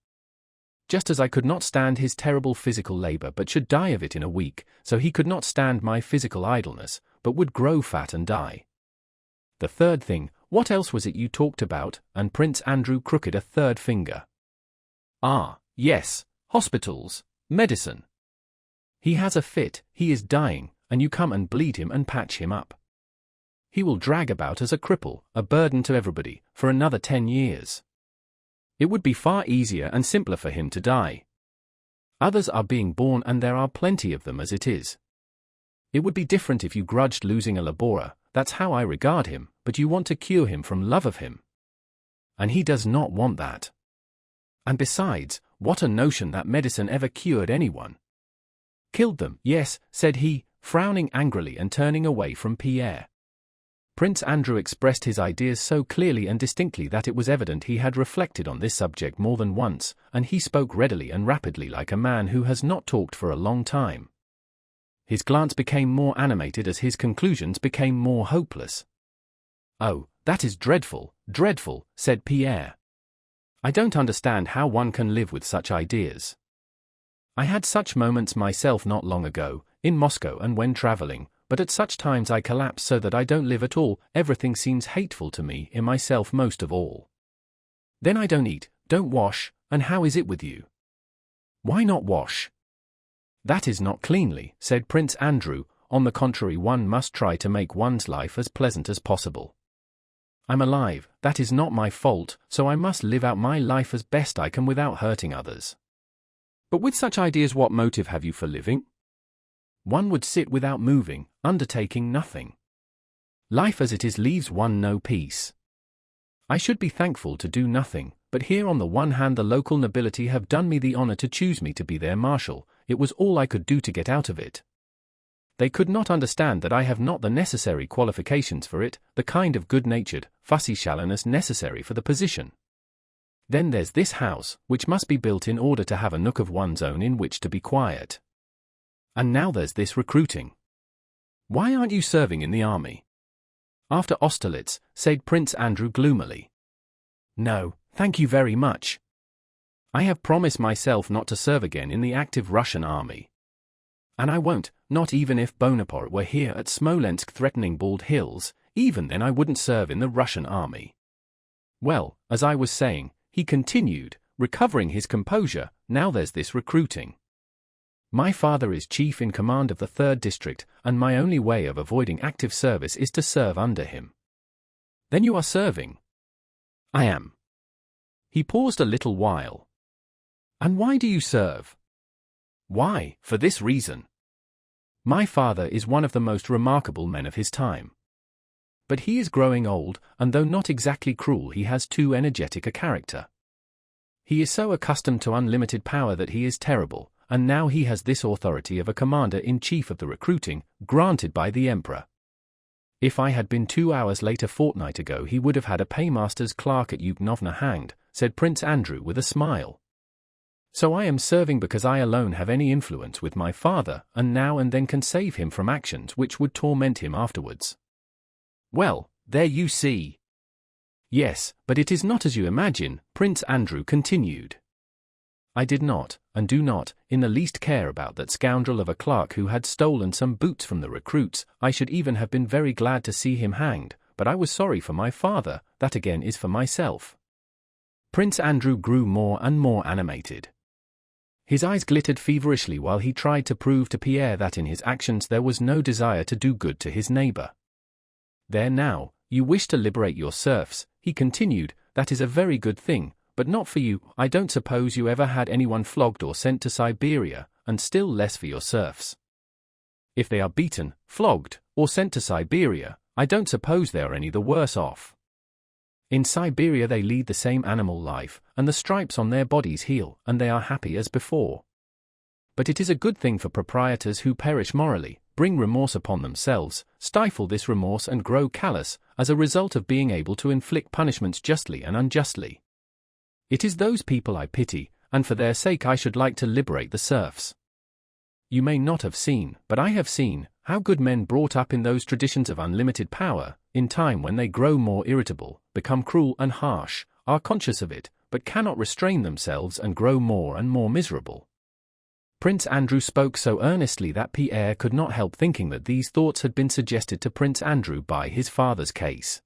Speaker 1: Just as I could not stand his terrible physical labor but should die of it in a week, so he could not stand my physical idleness, but would grow fat and die. The third thing, what else was it you talked about? And Prince Andrew crooked a third finger. Ah, yes, hospitals, medicine. He has a fit, he is dying, and you come and bleed him and patch him up. He will drag about as a cripple, a burden to everybody, for another 10 years. It would be far easier and simpler for him to die. Others are being born and there are plenty of them as it is. It would be different if you grudged losing a laborer, that's how I regard him, but you want to cure him from love of him. And he does not want that. And besides, what a notion that medicine ever cured anyone. Killed them, yes, said he, frowning angrily and turning away from Pierre. Prince Andrew expressed his ideas so clearly and distinctly that it was evident he had reflected on this subject more than once, and he spoke readily and rapidly like a man who has not talked for a long time. His glance became more animated as his conclusions became more hopeless. "Oh, that is dreadful, dreadful," said Pierre. "I don't understand how one can live with such ideas. I had such moments myself not long ago, in Moscow and when traveling, but at such times I collapse so that I don't live at all, everything seems hateful to me, in myself most of all. Then I don't eat, don't wash, and how is it with you? Why not wash?" "That is not cleanly," said Prince Andrew. "On the contrary, one must try to make one's life as pleasant as possible. I'm alive, that is not my fault, so I must live out my life as best I can without hurting others." "But with such ideas, what motive have you for living?" "One would sit without moving, undertaking nothing. Life as it is leaves one no peace. I should be thankful to do nothing, but here on the one hand the local nobility have done me the honor to choose me to be their marshal. It was all I could do to get out of it. They could not understand that I have not the necessary qualifications for it, the kind of good-natured, fussy shallowness necessary for the position. Then there's this house, which must be built in order to have a nook of one's own in which to be quiet. And now there's this recruiting. Why aren't you serving in the army?" "After Austerlitz," said Prince Andrew gloomily. "No, thank you very much. I have promised myself not to serve again in the active Russian army. And I won't, not even if Bonaparte were here at Smolensk threatening Bald Hills, even then I wouldn't serve in the Russian army. Well, as I was saying," he continued, recovering his composure, "now there's this recruiting. My father is chief in command of the 3rd district, and my only way of avoiding active service is to serve under him." "Then you are serving?" "I am." He paused a little while. "And why do you serve?" "Why, for this reason. My father is one of the most remarkable men of his time. But he is growing old, and though not exactly cruel, he has too energetic a character. He is so accustomed to unlimited power that he is terrible, and now he has this authority of a commander-in-chief of the recruiting, granted by the emperor. If I had been 2 hours late a fortnight ago he would have had a paymaster's clerk at Yuknovna hanged," said Prince Andrew with a smile. "So I am serving because I alone have any influence with my father, and now and then can save him from actions which would torment him afterwards." "Well, there you see." "Yes, but it is not as you imagine," Prince Andrew continued. "I did not, and do not, in the least care about that scoundrel of a clerk who had stolen some boots from the recruits. I should even have been very glad to see him hanged, but I was sorry for my father, that again is for myself." Prince Andrew grew more and more animated. His eyes glittered feverishly while he tried to prove to Pierre that in his actions there was no desire to do good to his neighbor. "There now, you wish to liberate your serfs," he continued. "That is a very good thing. But not for you. I don't suppose you ever had anyone flogged or sent to Siberia, and still less for your serfs. If they are beaten, flogged, or sent to Siberia, I don't suppose they are any the worse off. In Siberia they lead the same animal life, and the stripes on their bodies heal, and they are happy as before. But it is a good thing for proprietors who perish morally, bring remorse upon themselves, stifle this remorse and grow callous, as a result of being able to inflict punishments justly and unjustly. It is those people I pity, and for their sake I should like to liberate the serfs. You may not have seen, but I have seen, how good men brought up in those traditions of unlimited power, in time when they grow more irritable, become cruel and harsh, are conscious of it, but cannot restrain themselves and grow more and more miserable." Prince Andrew spoke so earnestly that Pierre could not help thinking that these thoughts had been suggested to Prince Andrew by his father's case.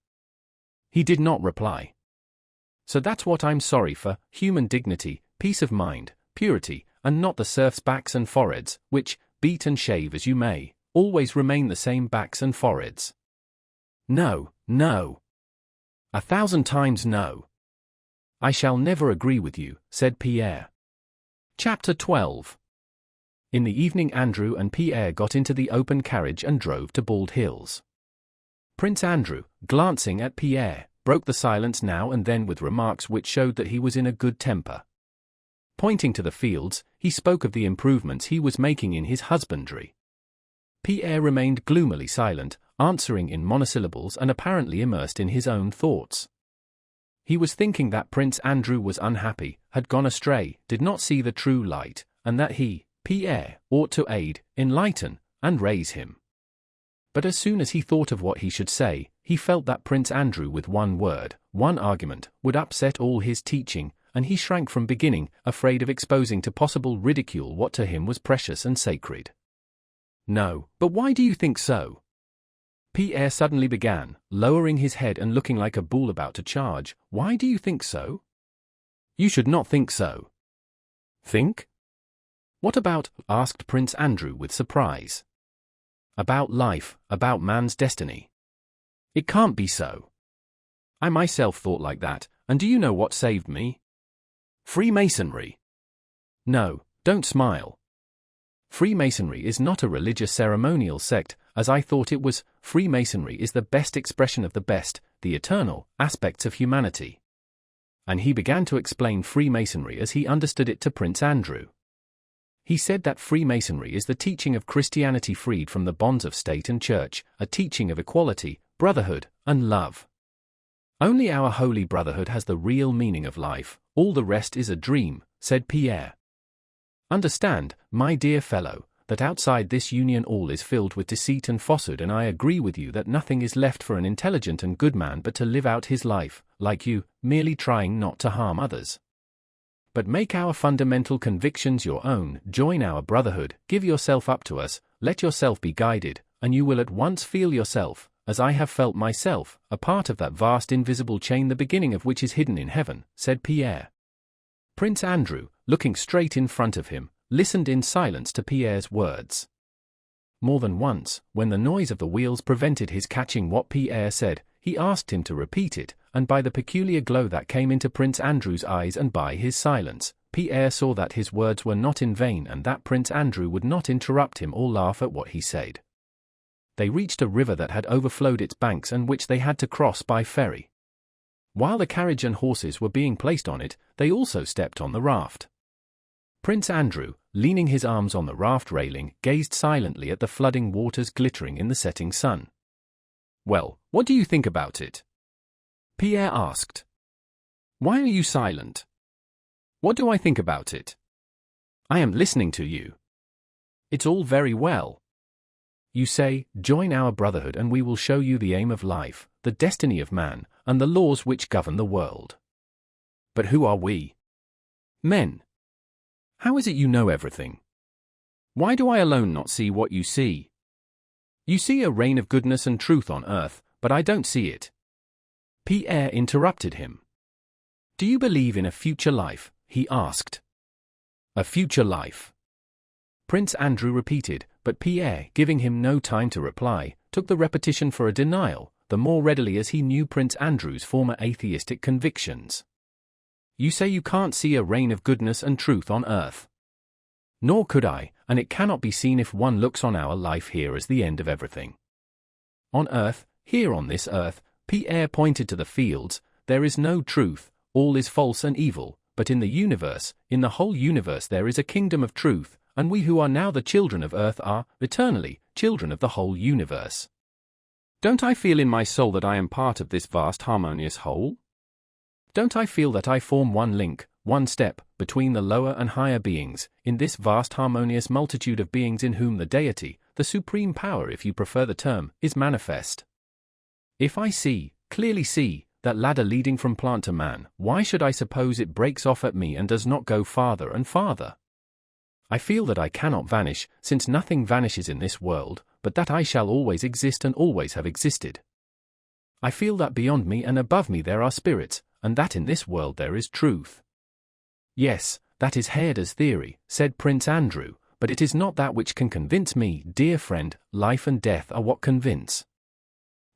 Speaker 1: He did not reply. "So that's what I'm sorry for, human dignity, peace of mind, purity, and not the serfs' backs and foreheads, which, beat and shave as you may, always remain the same backs and foreheads. No, no. 1,000 times no. I shall never agree with you," said Pierre. Chapter 12. In the evening Andrew and Pierre got into the open carriage and drove to Bald Hills. Prince Andrew, glancing at Pierre, broke the silence now and then with remarks which showed that he was in a good temper. Pointing to the fields, he spoke of the improvements he was making in his husbandry. Pierre remained gloomily silent, answering in monosyllables and apparently immersed in his own thoughts. He was thinking that Prince Andrew was unhappy, had gone astray, did not see the true light, and that he, Pierre, ought to aid, enlighten, and raise him. But as soon as he thought of what he should say, he felt that Prince Andrew with one word, one argument, would upset all his teaching, and he shrank from beginning, afraid of exposing to possible ridicule what to him was precious and sacred. "No, but why do you think so?" Pierre suddenly began, lowering his head and looking like a bull about to charge. "Why do you think so? You should not think so." "Think? What about?" asked Prince Andrew with surprise. "About life, about man's destiny. It can't be so. I myself thought like that, and do you know what saved me? Freemasonry. No, don't smile. Freemasonry is not a religious ceremonial sect, as I thought it was. Freemasonry is the best expression of the best, the eternal, aspects of humanity." And he began to explain Freemasonry as he understood it to Prince Andrew. He said that Freemasonry is the teaching of Christianity freed from the bonds of state and church, a teaching of equality, brotherhood, and love. "Only our holy brotherhood has the real meaning of life, all the rest is a dream," said Pierre. "Understand, my dear fellow, that outside this union all is filled with deceit and falsehood, and I agree with you that nothing is left for an intelligent and good man but to live out his life, like you, merely trying not to harm others. But make our fundamental convictions your own, join our brotherhood, give yourself up to us, let yourself be guided, and you will at once feel yourself, as I have felt myself, a part of that vast invisible chain the beginning of which is hidden in heaven," said Pierre. Prince Andrew, looking straight in front of him, listened in silence to Pierre's words. More than once, when the noise of the wheels prevented his catching what Pierre said, he asked him to repeat it, and by the peculiar glow that came into Prince Andrew's eyes and by his silence, Pierre saw that his words were not in vain and that Prince Andrew would not interrupt him or laugh at what he said. They reached a river that had overflowed its banks and which they had to cross by ferry. While the carriage and horses were being placed on it, they also stepped on the raft. Prince Andrew, leaning his arms on the raft railing, gazed silently at the flooding waters glittering in the setting sun. "Well, what do you think about it?" Pierre asked. "Why are you silent?" "What do I think about it?" "I am listening to you." "It's all very well. You say, join our brotherhood and we will show you the aim of life, the destiny of man, and the laws which govern the world. But who are we? Men. How is it you know everything? Why do I alone not see what you see? You see a reign of goodness and truth on earth, but I don't see it." Pierre interrupted him. "Do you believe in a future life?" he asked. "A future life?" Prince Andrew repeated, but Pierre, giving him no time to reply, took the repetition for a denial, the more readily as he knew Prince Andrew's former atheistic convictions. "You say you can't see a reign of goodness and truth on earth. Nor could I, and it cannot be seen if one looks on our life here as the end of everything. On earth, here on this earth," Pierre pointed to the fields, "there is no truth, all is false and evil, but in the universe, in the whole universe there is a kingdom of truth, and we who are now the children of earth are, eternally, children of the whole universe. Don't I feel in my soul that I am part of this vast harmonious whole? Don't I feel that I form one link, one step, between the lower and higher beings, in this vast harmonious multitude of beings in whom the deity, the supreme power if you prefer the term, is manifest? If I see, clearly see, that ladder leading from plant to man, why should I suppose it breaks off at me and does not go farther and farther? I feel that I cannot vanish, since nothing vanishes in this world, but that I shall always exist and always have existed. I feel that beyond me and above me there are spirits, and that in this world there is truth." "Yes, that is Herder's theory," said Prince Andrew, "but it is not that which can convince me, dear friend. Life and death are what convince.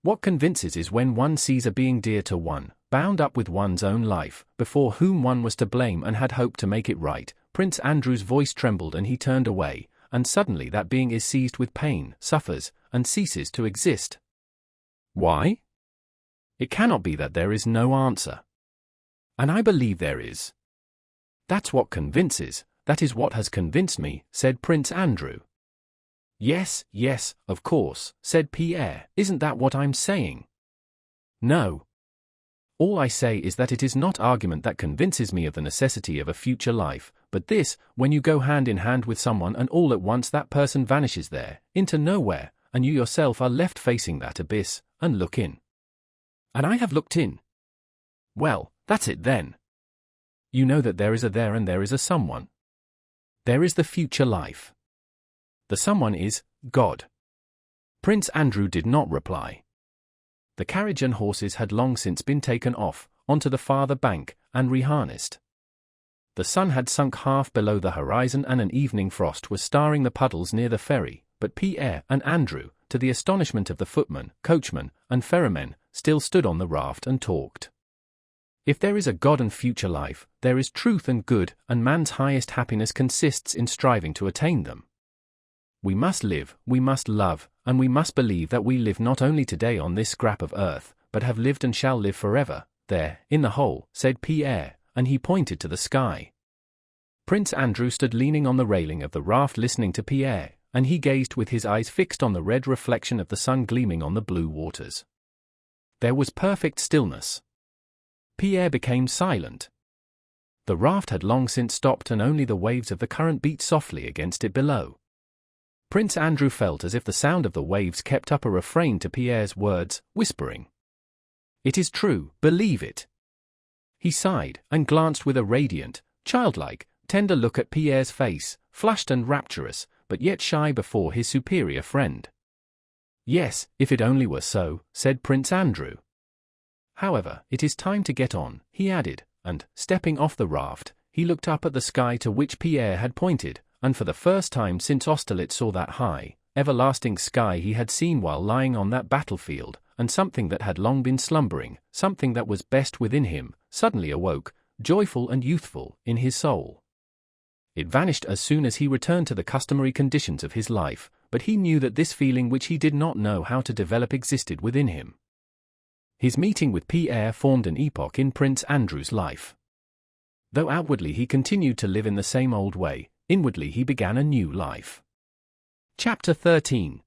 Speaker 1: What convinces is when one sees a being dear to one, bound up with one's own life, before whom one was to blame and had hoped to make it right." Prince Andrew's voice trembled and he turned away, and suddenly that being is seized with pain, suffers, and ceases to exist. Why? It cannot be that there is no answer. And I believe there is. That's what convinces, that is what has convinced me, said Prince Andrew. Yes, yes, of course, said Pierre. Isn't that what I'm saying? No. All I say is that it is not argument that convinces me of the necessity of a future life, but this, when you go hand in hand with someone and all at once that person vanishes there, into nowhere, and you yourself are left facing that abyss, and look in. And I have looked in. Well, that's it then. You know that there is a there and there is a someone. There is the future life. The someone is God. Prince Andrew did not reply. The carriage and horses had long since been taken off, onto the farther bank, and reharnessed. The sun had sunk half below the horizon and an evening frost was starring the puddles near the ferry, but Pierre and Andrew, to the astonishment of the footman, coachman, and ferrymen, still stood on the raft and talked. If there is a God and future life, there is truth and good, and man's highest happiness consists in striving to attain them. We must live, we must love, and we must believe that we live not only today on this scrap of earth, but have lived and shall live forever, there, in the hole, said Pierre, and he pointed to the sky. Prince Andrew stood leaning on the railing of the raft listening to Pierre, and he gazed with his eyes fixed on the red reflection of the sun gleaming on the blue waters. There was perfect stillness. Pierre became silent. The raft had long since stopped and only the waves of the current beat softly against it below. Prince Andrew felt as if the sound of the waves kept up a refrain to Pierre's words, whispering, "It is true, believe it." He sighed, and glanced with a radiant, childlike, tender look at Pierre's face, flushed and rapturous, but yet shy before his superior friend. "Yes, if it only were so," said Prince Andrew. "However, it is time to get on," he added, and, stepping off the raft, he looked up at the sky to which Pierre had pointed, and for the first time since Austerlitz saw that high, everlasting sky he had seen while lying on that battlefield, and something that had long been slumbering, something that was best within him, suddenly awoke, joyful and youthful, in his soul. It vanished as soon as he returned to the customary conditions of his life, but he knew that this feeling which he did not know how to develop existed within him. His meeting with Pierre formed an epoch in Prince Andrew's life. Though outwardly he continued to live in the same old way, inwardly he began a new life. Chapter 13.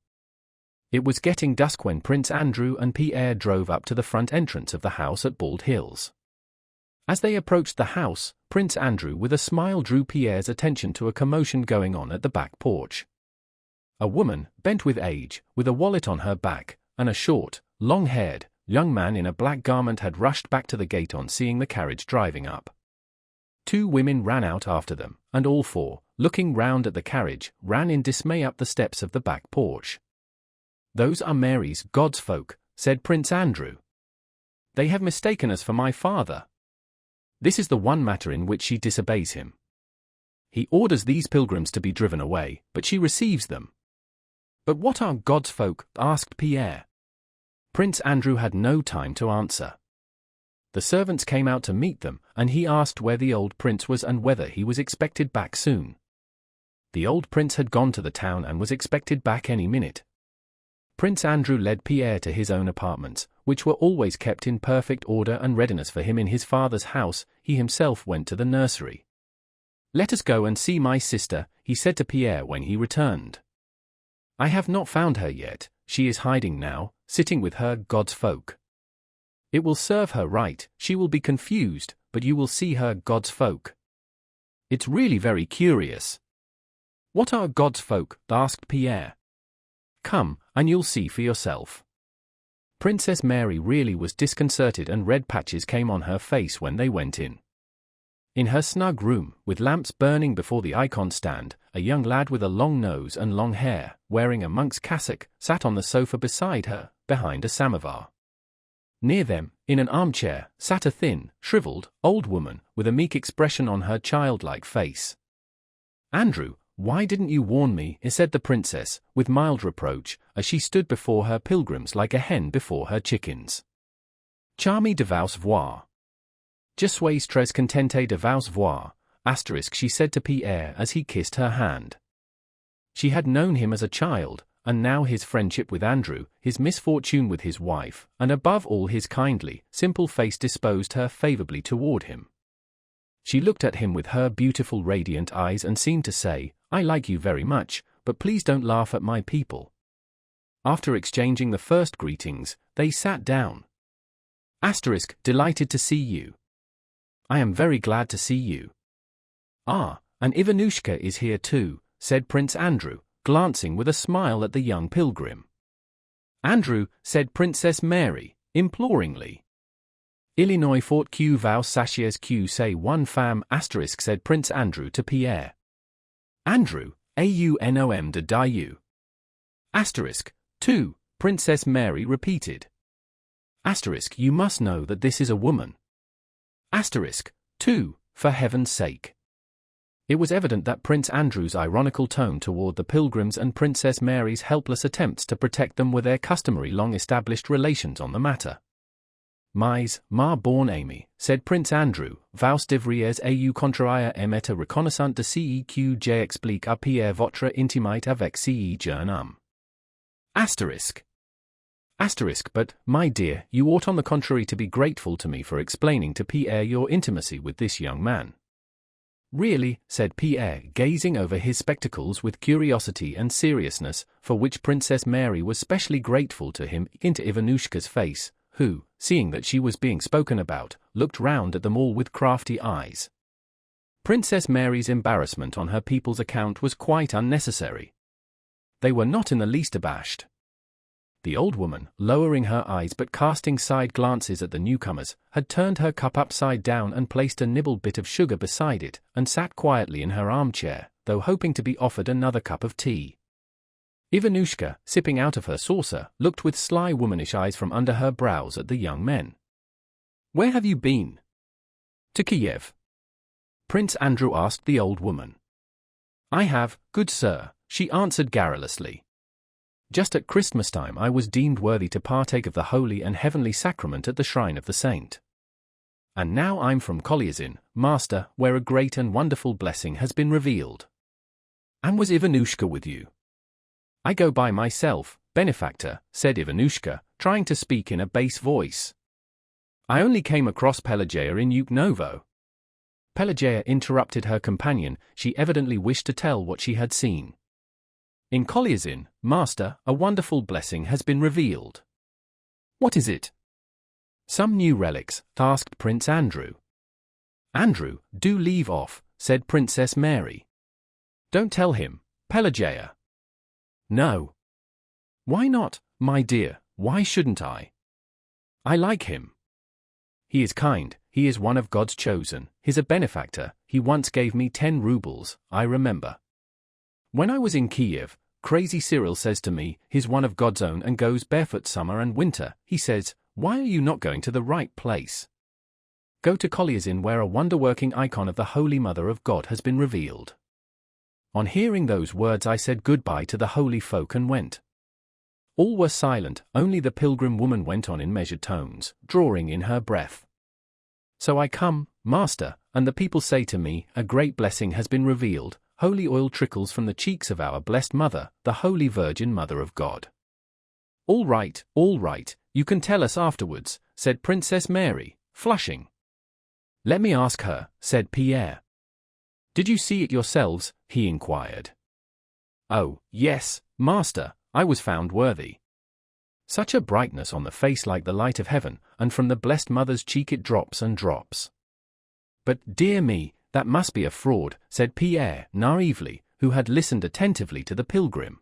Speaker 1: It was getting dusk when Prince Andrew and Pierre drove up to the front entrance of the house at Bald Hills. As they approached the house, Prince Andrew with a smile drew Pierre's attention to a commotion going on at the back porch. A woman, bent with age, with a wallet on her back, and a short, long-haired, young man in a black garment had rushed back to the gate on seeing the carriage driving up. Two women ran out after them, and all four, looking round at the carriage, ran in dismay up the steps of the back porch. "Those are Mary's God's folk," said Prince Andrew. "They have mistaken us for my father. This is the one matter in which she disobeys him. He orders these pilgrims to be driven away, but she receives them." "But what are God's folk?" asked Pierre. Prince Andrew had no time to answer. The servants came out to meet them, and he asked where the old prince was and whether he was expected back soon. The old prince had gone to the town and was expected back any minute. Prince Andrew led Pierre to his own apartments, which were always kept in perfect order and readiness for him in his father's house. He himself went to the nursery. "Let us go and see my sister," he said to Pierre when he returned. "I have not found her yet. She is hiding now, sitting with her God's folk. It will serve her right, she will be confused, but you will see her God's folk. It's really very curious." "What are God's folk?" asked Pierre. "Come, and you'll see for yourself." Princess Mary really was disconcerted and red patches came on her face when they went in. In her snug room, with lamps burning before the icon stand, a young lad with a long nose and long hair, wearing a monk's cassock, sat on the sofa beside her, behind a samovar. Near them, in an armchair, sat a thin, shriveled, old woman, with a meek expression on her childlike face. "Andrew, why didn't you warn me?" said the princess, with mild reproach, as she stood before her pilgrims like a hen before her chickens. "Charmé de vous voir. Je suis très contente de vous voir," she said to Pierre as he kissed her hand. She had known him as a child, and now his friendship with Andrew, his misfortune with his wife, and above all his kindly, simple face disposed her favorably toward him. She looked at him with her beautiful radiant eyes and seemed to say, "I like you very much, but please don't laugh at my people." After exchanging the first greetings, they sat down. Asterisk, delighted to see you. I am very glad to see you. Ah, and Ivanushka is here too, said Prince Andrew, glancing with a smile at the young pilgrim. Andrew, said Princess Mary, imploringly. Illinois fort que vous sachiez que c'est one femme asterisk, said Prince Andrew to Pierre. Andrew, aunom de dieu. Asterisk, 2, Princess Mary repeated. Asterisk, you must know that this is a woman. Asterisk, 2, for heaven's sake. It was evident that Prince Andrew's ironical tone toward the pilgrims and Princess Mary's helpless attempts to protect them were their customary long-established relations on the matter. Mais, ma bonne amie, said Prince Andrew, vous devriez au contraire être reconnaissant de ce que j'explique à Pierre votre intimité avec ce jeune homme. Asterisk. Asterisk, but, my dear, you ought on the contrary to be grateful to me for explaining to Pierre your intimacy with this young man. Really, said Pierre, gazing over his spectacles with curiosity and seriousness, for which Princess Mary was specially grateful to him, into Ivanushka's face, who, seeing that she was being spoken about, looked round at them all with crafty eyes. Princess Mary's embarrassment on her people's account was quite unnecessary. They were not in the least abashed. The old woman, lowering her eyes but casting side glances at the newcomers, had turned her cup upside down and placed a nibbled bit of sugar beside it, and sat quietly in her armchair, though hoping to be offered another cup of tea. Ivanushka, sipping out of her saucer, looked with sly womanish eyes from under her brows at the young men. "Where have you been?" "To Kiev." Prince Andrew asked the old woman. "I have, good sir," she answered garrulously. "Just at Christmas time I was deemed worthy to partake of the holy and heavenly sacrament at the shrine of the saint. And now I'm from Kolyazin, master, where a great and wonderful blessing has been revealed." "And was Ivanushka with you?" "I go by myself, benefactor," said Ivanushka, trying to speak in a bass voice. "I only came across Pelageya in Yuknovo." Pelageya interrupted her companion. She evidently wished to tell what she had seen. "In Kolyazin, master, a wonderful blessing has been revealed." "What is it?" "Some new relics," asked Prince Andrew. "Andrew, do leave off," said Princess Mary. "Don't tell him, Pelageya." "No." "Why not, my dear, why shouldn't I?" "I like him. He is kind, he is one of God's chosen, he's a benefactor, he once gave me 10 rubles, I remember. When I was in Kiev, Crazy Cyril says to me, he's one of God's own and goes barefoot summer and winter. He says, why are you not going to the right place? Go to Kolyazin where a wonder-working icon of the Holy Mother of God has been revealed. On hearing those words I said goodbye to the holy folk and went. All were silent, only the pilgrim woman went on in measured tones, drawing in her breath. So I come, master, and the people say to me, a great blessing has been revealed. Holy oil trickles from the cheeks of our blessed Mother, the Holy Virgin Mother of God. All right, you can tell us afterwards, said Princess Mary, flushing. Let me ask her, said Pierre. Did you see it yourselves? He inquired. Oh, yes, master, I was found worthy. Such a brightness on the face like the light of heaven, and from the blessed Mother's cheek it drops and drops. But, dear me, that must be a fraud, said Pierre, naively, who had listened attentively to the pilgrim.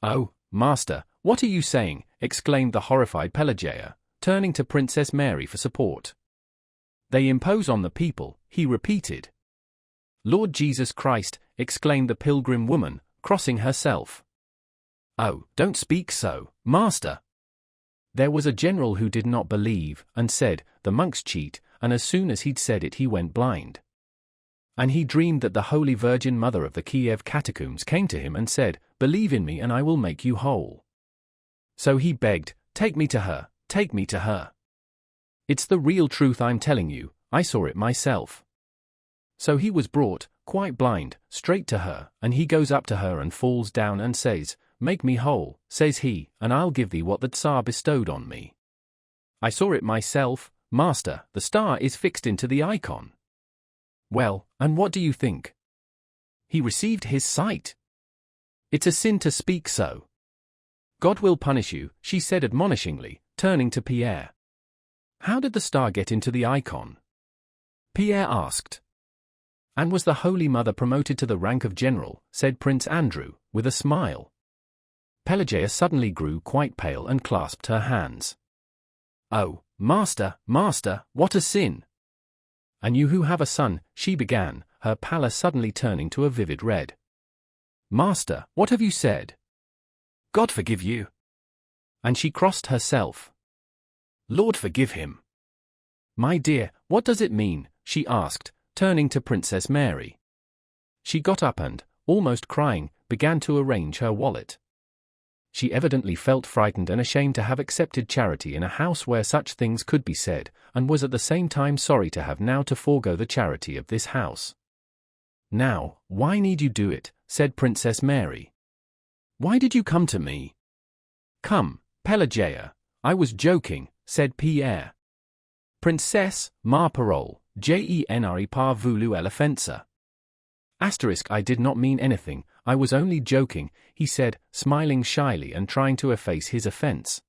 Speaker 1: Oh, master, what are you saying? Exclaimed the horrified Pelageya, turning to Princess Mary for support. They impose on the people, he repeated. Lord Jesus Christ, exclaimed the pilgrim woman, crossing herself. Oh, don't speak so, master. There was a general who did not believe, and said, the monks cheat, and as soon as he'd said it he went blind. And he dreamed that the Holy Virgin Mother of the Kiev catacombs came to him and said, believe in me and I will make you whole. So he begged, take me to her, take me to her. It's the real truth I'm telling you, I saw it myself. So he was brought, quite blind, straight to her, and he goes up to her and falls down and says, make me whole, says he, and I'll give thee what the Tsar bestowed on me. I saw it myself, master, the star is fixed into the icon. Well, and what do you think? He received his sight. It's a sin to speak so. God will punish you, she said admonishingly, turning to Pierre. How did the star get into the icon? Pierre asked. And was the Holy Mother promoted to the rank of general, said Prince Andrew, with a smile. Pelagia suddenly grew quite pale and clasped her hands. Oh, master, master, what a sin! And you who have a son, she began, her pallor suddenly turning to a vivid red. Master, what have you said? God forgive you. And she crossed herself. Lord forgive him. My dear, what does it mean? She asked, turning to Princess Mary. She got up and, almost crying, began to arrange her wallet. She evidently felt frightened and ashamed to have accepted charity in a house where such things could be said, and was at the same time sorry to have now to forego the charity of this house. Now, why need you do it? Said Princess Mary. Why did you come to me? Come, Pelagia, I was joking, said Pierre. Princesse, ma parole, je pas voulu l'offenser. Asterisk I did not mean anything, I was only joking, he said, smiling shyly and trying to efface his offense.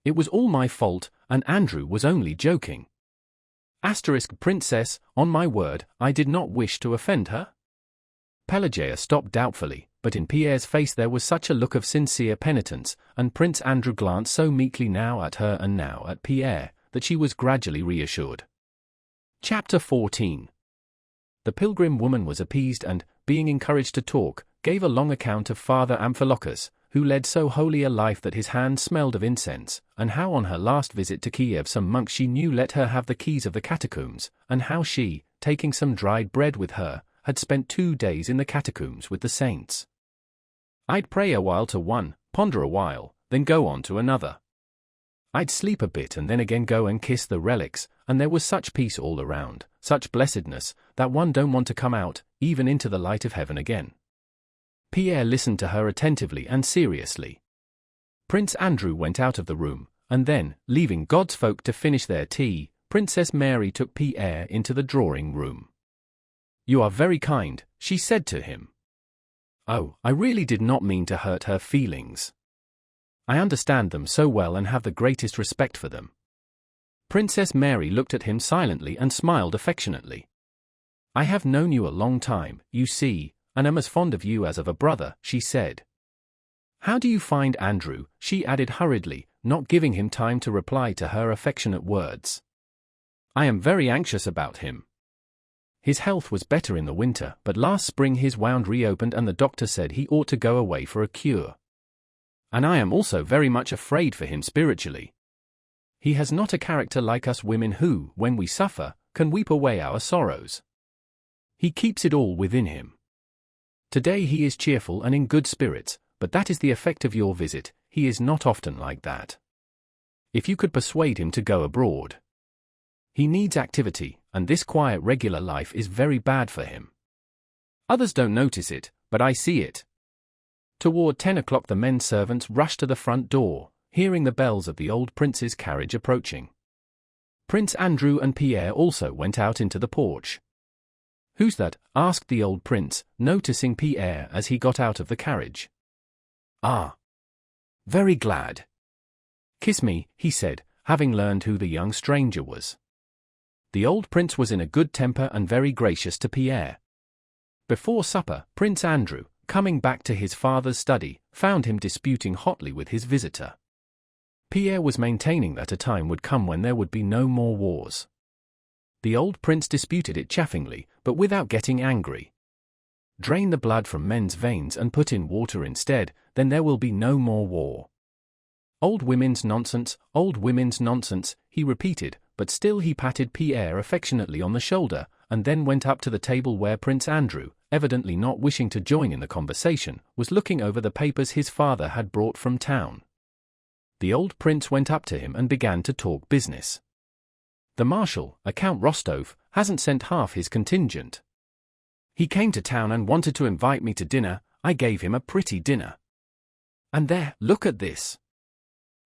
Speaker 1: It was all my fault, and Andrew was only joking. Asterisk Princess, on my word, I did not wish to offend her. Pelagia stopped doubtfully, but in Pierre's face there was such a look of sincere penitence, and Prince Andrew glanced so meekly now at her and now at Pierre, that she was gradually reassured. Chapter 14. The pilgrim woman was appeased and, being encouraged to talk, gave a long account of Father Amphilochus, who led so holy a life that his hand smelled of incense, and how on her last visit to Kiev some monk she knew let her have the keys of the catacombs, and how she, taking some dried bread with her, had spent 2 days in the catacombs with the saints. I'd pray a while to one, ponder a while, then go on to another. I'd sleep a bit and then again go and kiss the relics, and there was such peace all around, such blessedness, that one don't want to come out, even into the light of heaven again. Pierre listened to her attentively and seriously. Prince Andrew went out of the room, and then, leaving God's folk to finish their tea, Princess Mary took Pierre into the drawing room. You are very kind, she said to him. Oh, I really did not mean to hurt her feelings. I understand them so well and have the greatest respect for them. Princess Mary looked at him silently and smiled affectionately. I have known you a long time, you see, and am as fond of you as of a brother, she said. How do you find Andrew? She added hurriedly, not giving him time to reply to her affectionate words. I am very anxious about him. His health was better in the winter, but last spring his wound reopened and the doctor said he ought to go away for a cure. And I am also very much afraid for him spiritually. He has not a character like us women who, when we suffer, can weep away our sorrows. He keeps it all within him. Today he is cheerful and in good spirits, but that is the effect of your visit, he is not often like that. If you could persuade him to go abroad. He needs activity, and this quiet regular life is very bad for him. Others don't notice it, but I see it. Toward 10 o'clock the men servants rushed to the front door, hearing the bells of the old prince's carriage approaching. Prince Andrew and Pierre also went out into the porch. Who's that? Asked the old prince, noticing Pierre as he got out of the carriage. Ah. Very glad. Kiss me, he said, having learned who the young stranger was. The old prince was in a good temper and very gracious to Pierre. Before supper, Prince Andrew, coming back to his father's study, found him disputing hotly with his visitor. Pierre was maintaining that a time would come when there would be no more wars. The old prince disputed it chaffingly, but without getting angry. Drain the blood from men's veins and put in water instead, then there will be no more war. Old women's nonsense, he repeated, but still he patted Pierre affectionately on the shoulder, and then went up to the table where Prince Andrew, evidently not wishing to join in the conversation, was looking over the papers his father had brought from town. The old prince went up to him and began to talk business. The marshal, Count Rostov, hasn't sent half his contingent. He came to town and wanted to invite me to dinner, I gave him a pretty dinner. And there, look at this.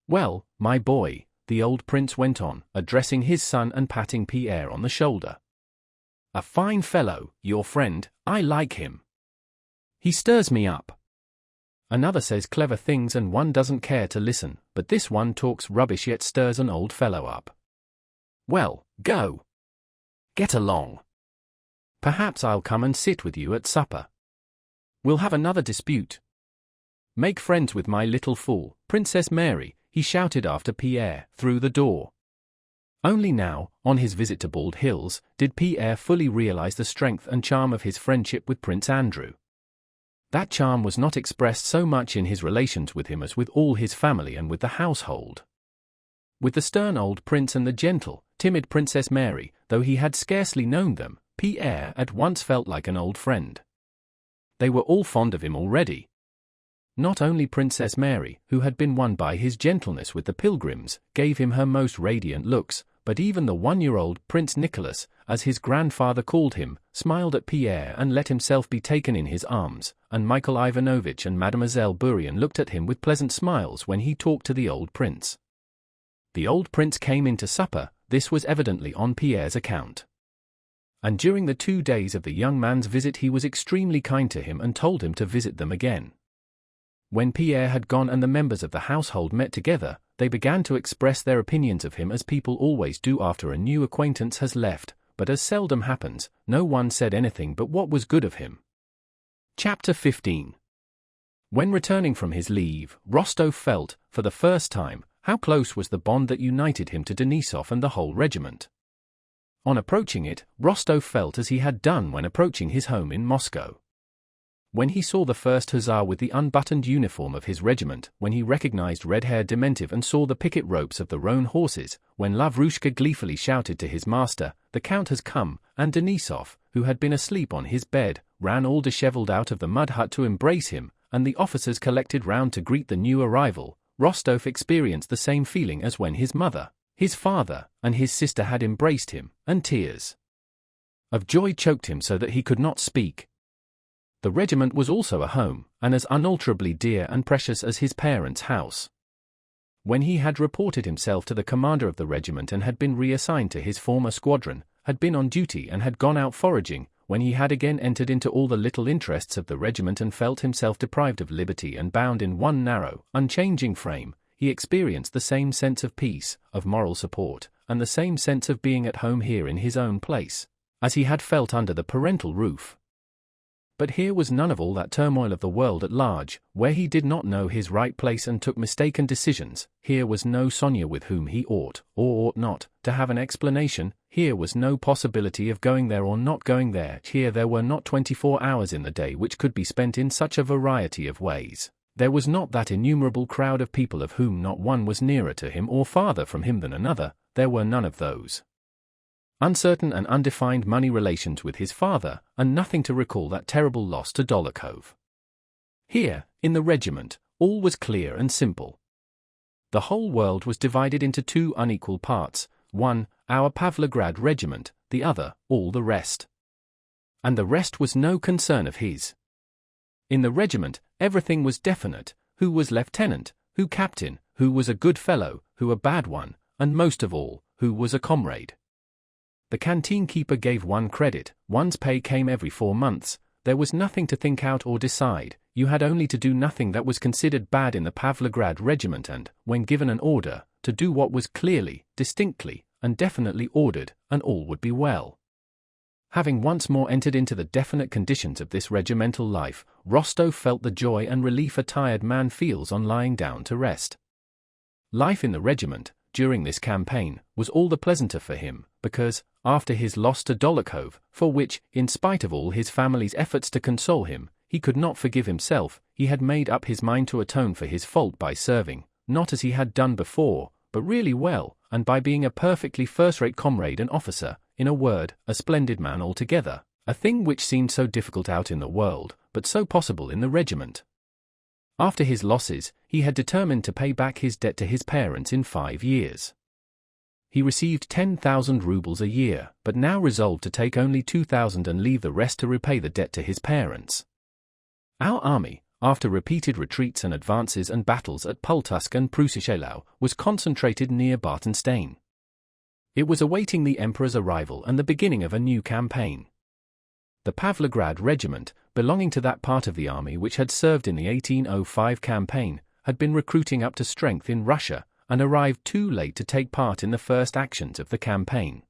Speaker 1: Well, my boy, the old prince went on, addressing his son and patting Pierre on the shoulder. A fine fellow, your friend, I like him. He stirs me up. Another says clever things and one doesn't care to listen, but this one talks rubbish yet stirs an old fellow up. Well, go. Get along. Perhaps I'll come and sit with you at supper. We'll have another dispute. Make friends with my little fool, Princess Mary, he shouted after Pierre, through the door. Only now, on his visit to Bald Hills, did Pierre fully realize the strength and charm of his friendship with Prince Andrew. That charm was not expressed so much in his relations with him as with all his family and with the household. With the stern old prince and the gentle, timid Princess Mary, though he had scarcely known them, Pierre at once felt like an old friend. They were all fond of him already. Not only Princess Mary, who had been won by his gentleness with the pilgrims, gave him her most radiant looks, but even the 1-year-old Prince Nicholas, as his grandfather called him, smiled at Pierre and let himself be taken in his arms, and Michael Ivanovich and Mademoiselle Bourienne looked at him with pleasant smiles when he talked to the old prince. The old prince came in to supper, this was evidently on Pierre's account. And during the 2 days of the young man's visit he was extremely kind to him and told him to visit them again. When Pierre had gone and the members of the household met together, they began to express their opinions of him as people always do after a new acquaintance has left, but as seldom happens, no one said anything but what was good of him. Chapter 15. When returning from his leave, Rostov felt, for the first time, how close was the bond that united him to Denisov and the whole regiment. On approaching it, Rostov felt as he had done when approaching his home in Moscow. When he saw the first hussar with the unbuttoned uniform of his regiment, when he recognized red-haired Dementiv and saw the picket ropes of the roan horses, when Lavrushka gleefully shouted to his master, "The Count has come," and Denisov, who had been asleep on his bed, ran all disheveled out of the mud hut to embrace him, and the officers collected round to greet the new arrival, Rostov experienced the same feeling as when his mother, his father, and his sister had embraced him, and tears of joy choked him so that he could not speak. The regiment was also a home, and as unalterably dear and precious as his parents' house. When he had reported himself to the commander of the regiment and had been reassigned to his former squadron, had been on duty and had gone out foraging, when he had again entered into all the little interests of the regiment and felt himself deprived of liberty and bound in one narrow, unchanging frame, he experienced the same sense of peace, of moral support, and the same sense of being at home here in his own place, as he had felt under the parental roof. But here was none of all that turmoil of the world at large, where he did not know his right place and took mistaken decisions. Here was no Sonia with whom he ought, or ought not, to have an explanation. Here was no possibility of going there or not going there. Here there were not 24 hours in the day which could be spent in such a variety of ways. There was not that innumerable crowd of people of whom not one was nearer to him or farther from him than another. There were none of those uncertain and undefined money relations with his father, and nothing to recall that terrible loss to Dolokhov. Here, in the regiment, all was clear and simple. The whole world was divided into two unequal parts, one, our Pavlograd regiment, the other, all the rest. And the rest was no concern of his. In the regiment, everything was definite: who was lieutenant, who captain, who was a good fellow, who a bad one, and most of all, who was a comrade. The canteen keeper gave one credit, one's pay came every 4 months, there was nothing to think out or decide, you had only to do nothing that was considered bad in the Pavlograd regiment and, when given an order, to do what was clearly, distinctly, and definitely ordered, and all would be well. Having once more entered into the definite conditions of this regimental life, Rostov felt the joy and relief a tired man feels on lying down to rest. Life in the regiment, during this campaign, was all the pleasanter for him, because, after his loss to Dolokhov, for which, in spite of all his family's efforts to console him, he could not forgive himself, he had made up his mind to atone for his fault by serving, not as he had done before, but really well, and by being a perfectly first-rate comrade and officer, in a word, a splendid man altogether, a thing which seemed so difficult out in the world, but so possible in the regiment. After his losses, he had determined to pay back his debt to his parents in 5 years. He received 10,000 rubles a year, but now resolved to take only 2,000 and leave the rest to repay the debt to his parents. Our army, after repeated retreats and advances and battles at Pultusk and Preussischellau, was concentrated near Bartenstein. It was awaiting the Emperor's arrival and the beginning of a new campaign. The Pavlograd Regiment, belonging to that part of the army which had served in the 1805 campaign, had been recruiting up to strength in Russia, and arrived too late to take part in the first actions of the campaign.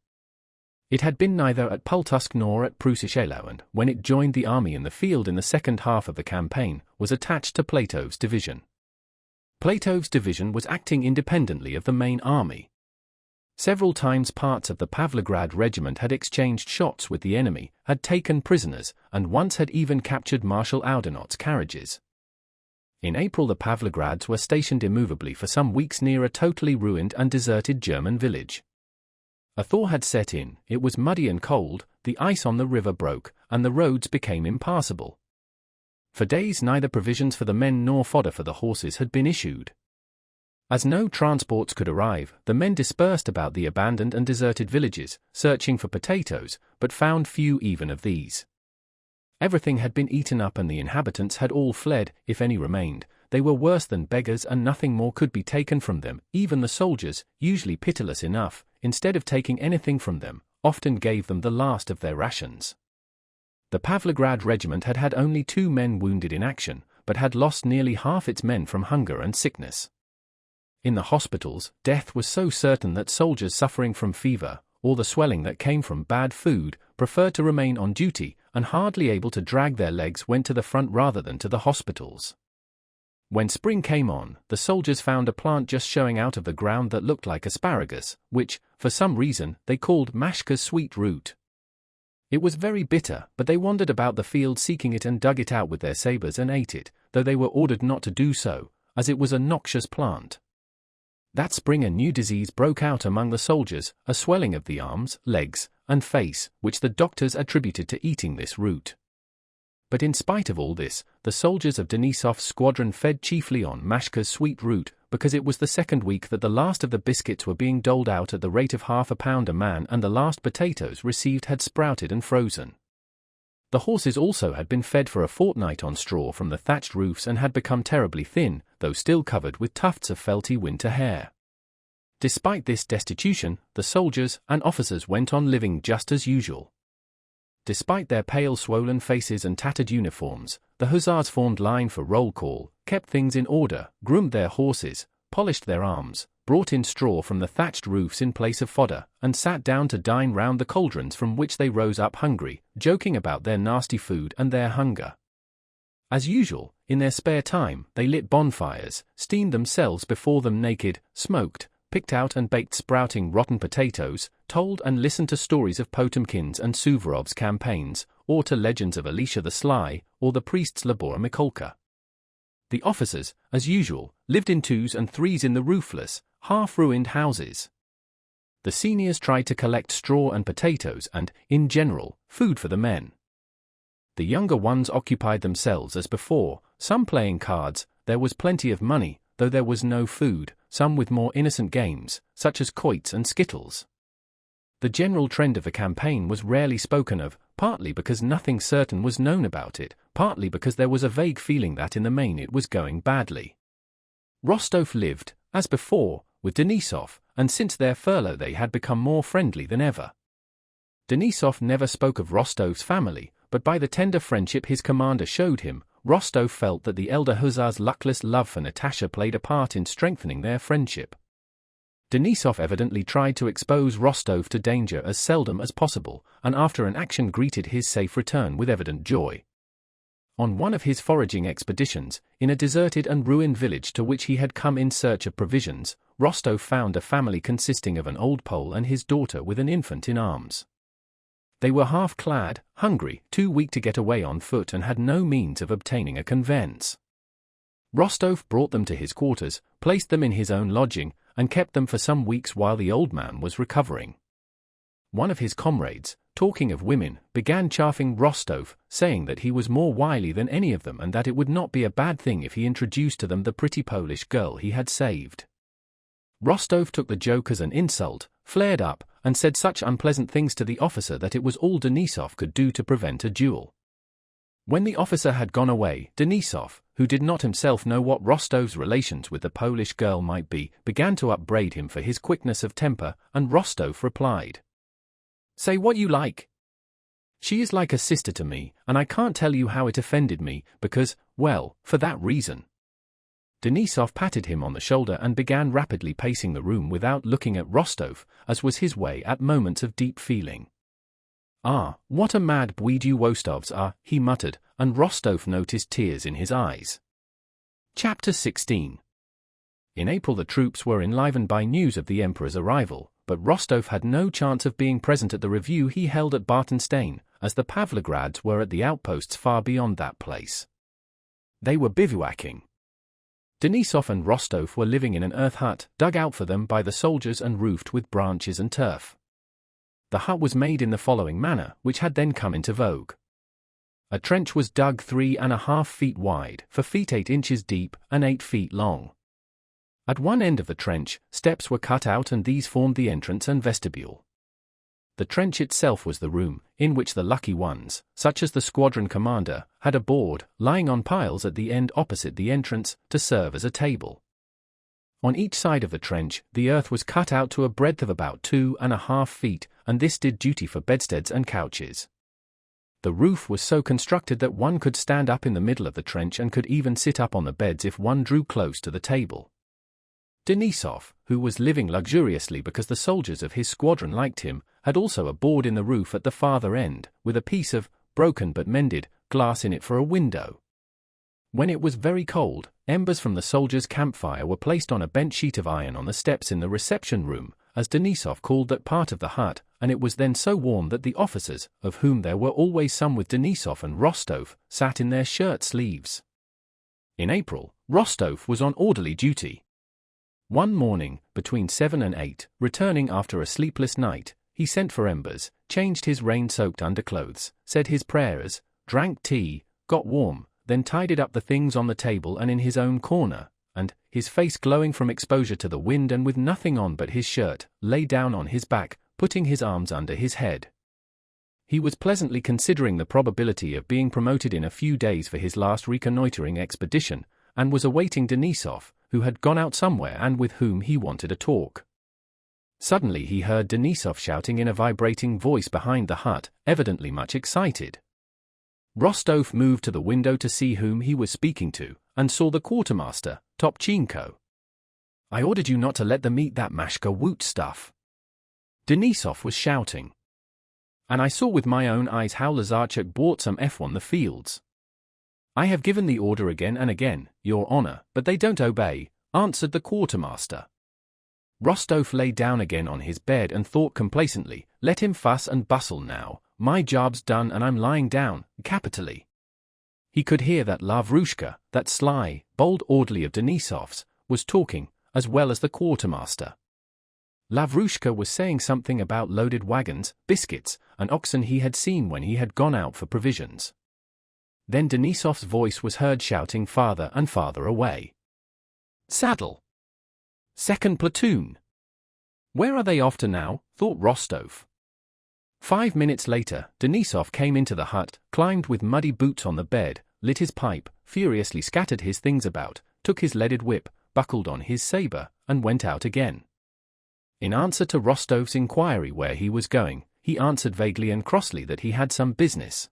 Speaker 1: It had been neither at Pultusk nor at Preussischellau, and when it joined the army in the field in the second half of the campaign, was attached to Platov's division. Platov's division was acting independently of the main army. Several times parts of the Pavlograd Regiment had exchanged shots with the enemy, had taken prisoners, and once had even captured Marshal Oudinot's carriages. In April the Pavlograds were stationed immovably for some weeks near a totally ruined and deserted German village. A thaw had set in, it was muddy and cold, the ice on the river broke, and the roads became impassable. For days neither provisions for the men nor fodder for the horses had been issued. As no transports could arrive, the men dispersed about the abandoned and deserted villages, searching for potatoes, but found few even of these. Everything had been eaten up and the inhabitants had all fled. If any remained, they were worse than beggars and nothing more could be taken from them. Even the soldiers, usually pitiless enough, instead of taking anything from them, often gave them the last of their rations. The Pavlograd Regiment had had only 2 men wounded in action, but had lost nearly half its men from hunger and sickness. In the hospitals, death was so certain that soldiers suffering from fever, or the swelling that came from bad food, preferred to remain on duty, and hardly able to drag their legs went to the front rather than to the hospitals. When spring came on, the soldiers found a plant just showing out of the ground that looked like asparagus, which, for some reason, they called Mashka's sweet root. It was very bitter, but they wandered about the field seeking it and dug it out with their sabers and ate it, though they were ordered not to do so, as it was a noxious plant. That spring a new disease broke out among the soldiers, a swelling of the arms, legs, and face, which the doctors attributed to eating this root. But in spite of all this, the soldiers of Denisov's squadron fed chiefly on Mashka's sweet root, because it was the second week that the last of the biscuits were being doled out at the rate of £0.50 a man and the last potatoes received had sprouted and frozen. The horses also had been fed for a fortnight on straw from the thatched roofs and had become terribly thin, though still covered with tufts of felty winter hair. Despite this destitution, the soldiers and officers went on living just as usual. Despite their pale swollen faces and tattered uniforms, the hussars formed line for roll call, kept things in order, groomed their horses, polished their arms, brought in straw from the thatched roofs in place of fodder, and sat down to dine round the cauldrons from which they rose up hungry, joking about their nasty food and their hunger. As usual, in their spare time, they lit bonfires, steamed themselves before them naked, smoked, picked out and baked sprouting rotten potatoes, told and listened to stories of Potemkin's and Suvorov's campaigns, or to legends of Elisha the Sly, or the priest's Labora Mikolka. The officers, as usual, lived in 2s and 3s in the roofless, half-ruined houses. The seniors tried to collect straw and potatoes and, in general, food for the men. The younger ones occupied themselves as before, some playing cards, there was plenty of money, though there was no food, some with more innocent games, such as quoits and skittles. The general trend of the campaign was rarely spoken of, partly because nothing certain was known about it, partly because there was a vague feeling that in the main it was going badly. Rostov lived, as before, with Denisov, and since their furlough they had become more friendly than ever. Denisov never spoke of Rostov's family, but by the tender friendship his commander showed him, Rostov felt that the elder hussar's luckless love for Natasha played a part in strengthening their friendship. Denisov evidently tried to expose Rostov to danger as seldom as possible, and after an action greeted his safe return with evident joy. On one of his foraging expeditions, in a deserted and ruined village to which he had come in search of provisions, Rostov found a family consisting of an old Pole and his daughter with an infant in arms. They were half-clad, hungry, too weak to get away on foot and had no means of obtaining a conveyance. Rostov brought them to his quarters, placed them in his own lodging, and kept them for some weeks while the old man was recovering. One of his comrades, talking of women, began chaffing Rostov, saying that he was more wily than any of them and that it would not be a bad thing if he introduced to them the pretty Polish girl he had saved. Rostov took the joke as an insult, flared up, and said such unpleasant things to the officer that it was all Denisov could do to prevent a duel. When the officer had gone away, Denisov, who did not himself know what Rostov's relations with the Polish girl might be, began to upbraid him for his quickness of temper, and Rostov replied, "Say what you like. She is like a sister to me, and I can't tell you how it offended me, because, well, for that reason." Denisov patted him on the shoulder and began rapidly pacing the room without looking at Rostov, as was his way at moments of deep feeling. "Ah, what a mad breed you Wostovs are," he muttered, and Rostov noticed tears in his eyes. Chapter 16. In April the troops were enlivened by news of the Emperor's arrival, but Rostov had no chance of being present at the review he held at Bartenstein, as the Pavlograds were at the outposts far beyond that place. They were bivouacking. Denisov and Rostov were living in an earth hut, dug out for them by the soldiers and roofed with branches and turf. The hut was made in the following manner, which had then come into vogue. A trench was dug 3.5 feet wide, 4 feet 8 inches deep, and 8 feet long. At one end of the trench, steps were cut out and these formed the entrance and vestibule. The trench itself was the room, in which the lucky ones, such as the squadron commander, had a board, lying on piles at the end opposite the entrance, to serve as a table. On each side of the trench, the earth was cut out to a breadth of about 2.5 feet, and this did duty for bedsteads and couches. The roof was so constructed that one could stand up in the middle of the trench and could even sit up on the beds if one drew close to the table. Denisov, who was living luxuriously because the soldiers of his squadron liked him, had also a board in the roof at the farther end, with a piece of, broken but mended, glass in it for a window. When it was very cold, embers from the soldiers' campfire were placed on a bent sheet of iron on the steps in the reception room, as Denisov called that part of the hut, and it was then so warm that the officers, of whom there were always some with Denisov and Rostov, sat in their shirt sleeves. In April, Rostov was on orderly duty. One morning, between 7 and 8, returning after a sleepless night, he sent for embers, changed his rain-soaked underclothes, said his prayers, drank tea, got warm, then tidied up the things on the table and in his own corner, and, his face glowing from exposure to the wind and with nothing on but his shirt, lay down on his back, putting his arms under his head. He was pleasantly considering the probability of being promoted in a few days for his last reconnoitering expedition, and was awaiting Denisov, who had gone out somewhere and with whom he wanted a talk. Suddenly he heard Denisov shouting in a vibrating voice behind the hut, evidently much excited. Rostov moved to the window to see whom he was speaking to, and saw the quartermaster, Topchenko. "I ordered you not to let them eat that mashka woot stuff," Denisov was shouting. "And I saw with my own eyes how Lazarchuk bought some F1 the fields. I have given the order again and again, Your Honor, but they don't obey," answered the quartermaster. Rostov lay down again on his bed and thought complacently, "Let him fuss and bustle now, my job's done and I'm lying down, capitally." He could hear that Lavrushka, that sly, bold orderly of Denisov's, was talking, as well as the quartermaster. Lavrushka was saying something about loaded wagons, biscuits, and oxen he had seen when he had gone out for provisions. Then Denisov's voice was heard shouting farther and farther away. "Saddle! Second platoon! Where are they off to now?" thought Rostov. 5 minutes later, Denisov came into the hut, climbed with muddy boots on the bed, lit his pipe, furiously scattered his things about, took his leaded whip, buckled on his saber, and went out again. In answer to Rostov's inquiry where he was going, he answered vaguely and crossly that he had some business.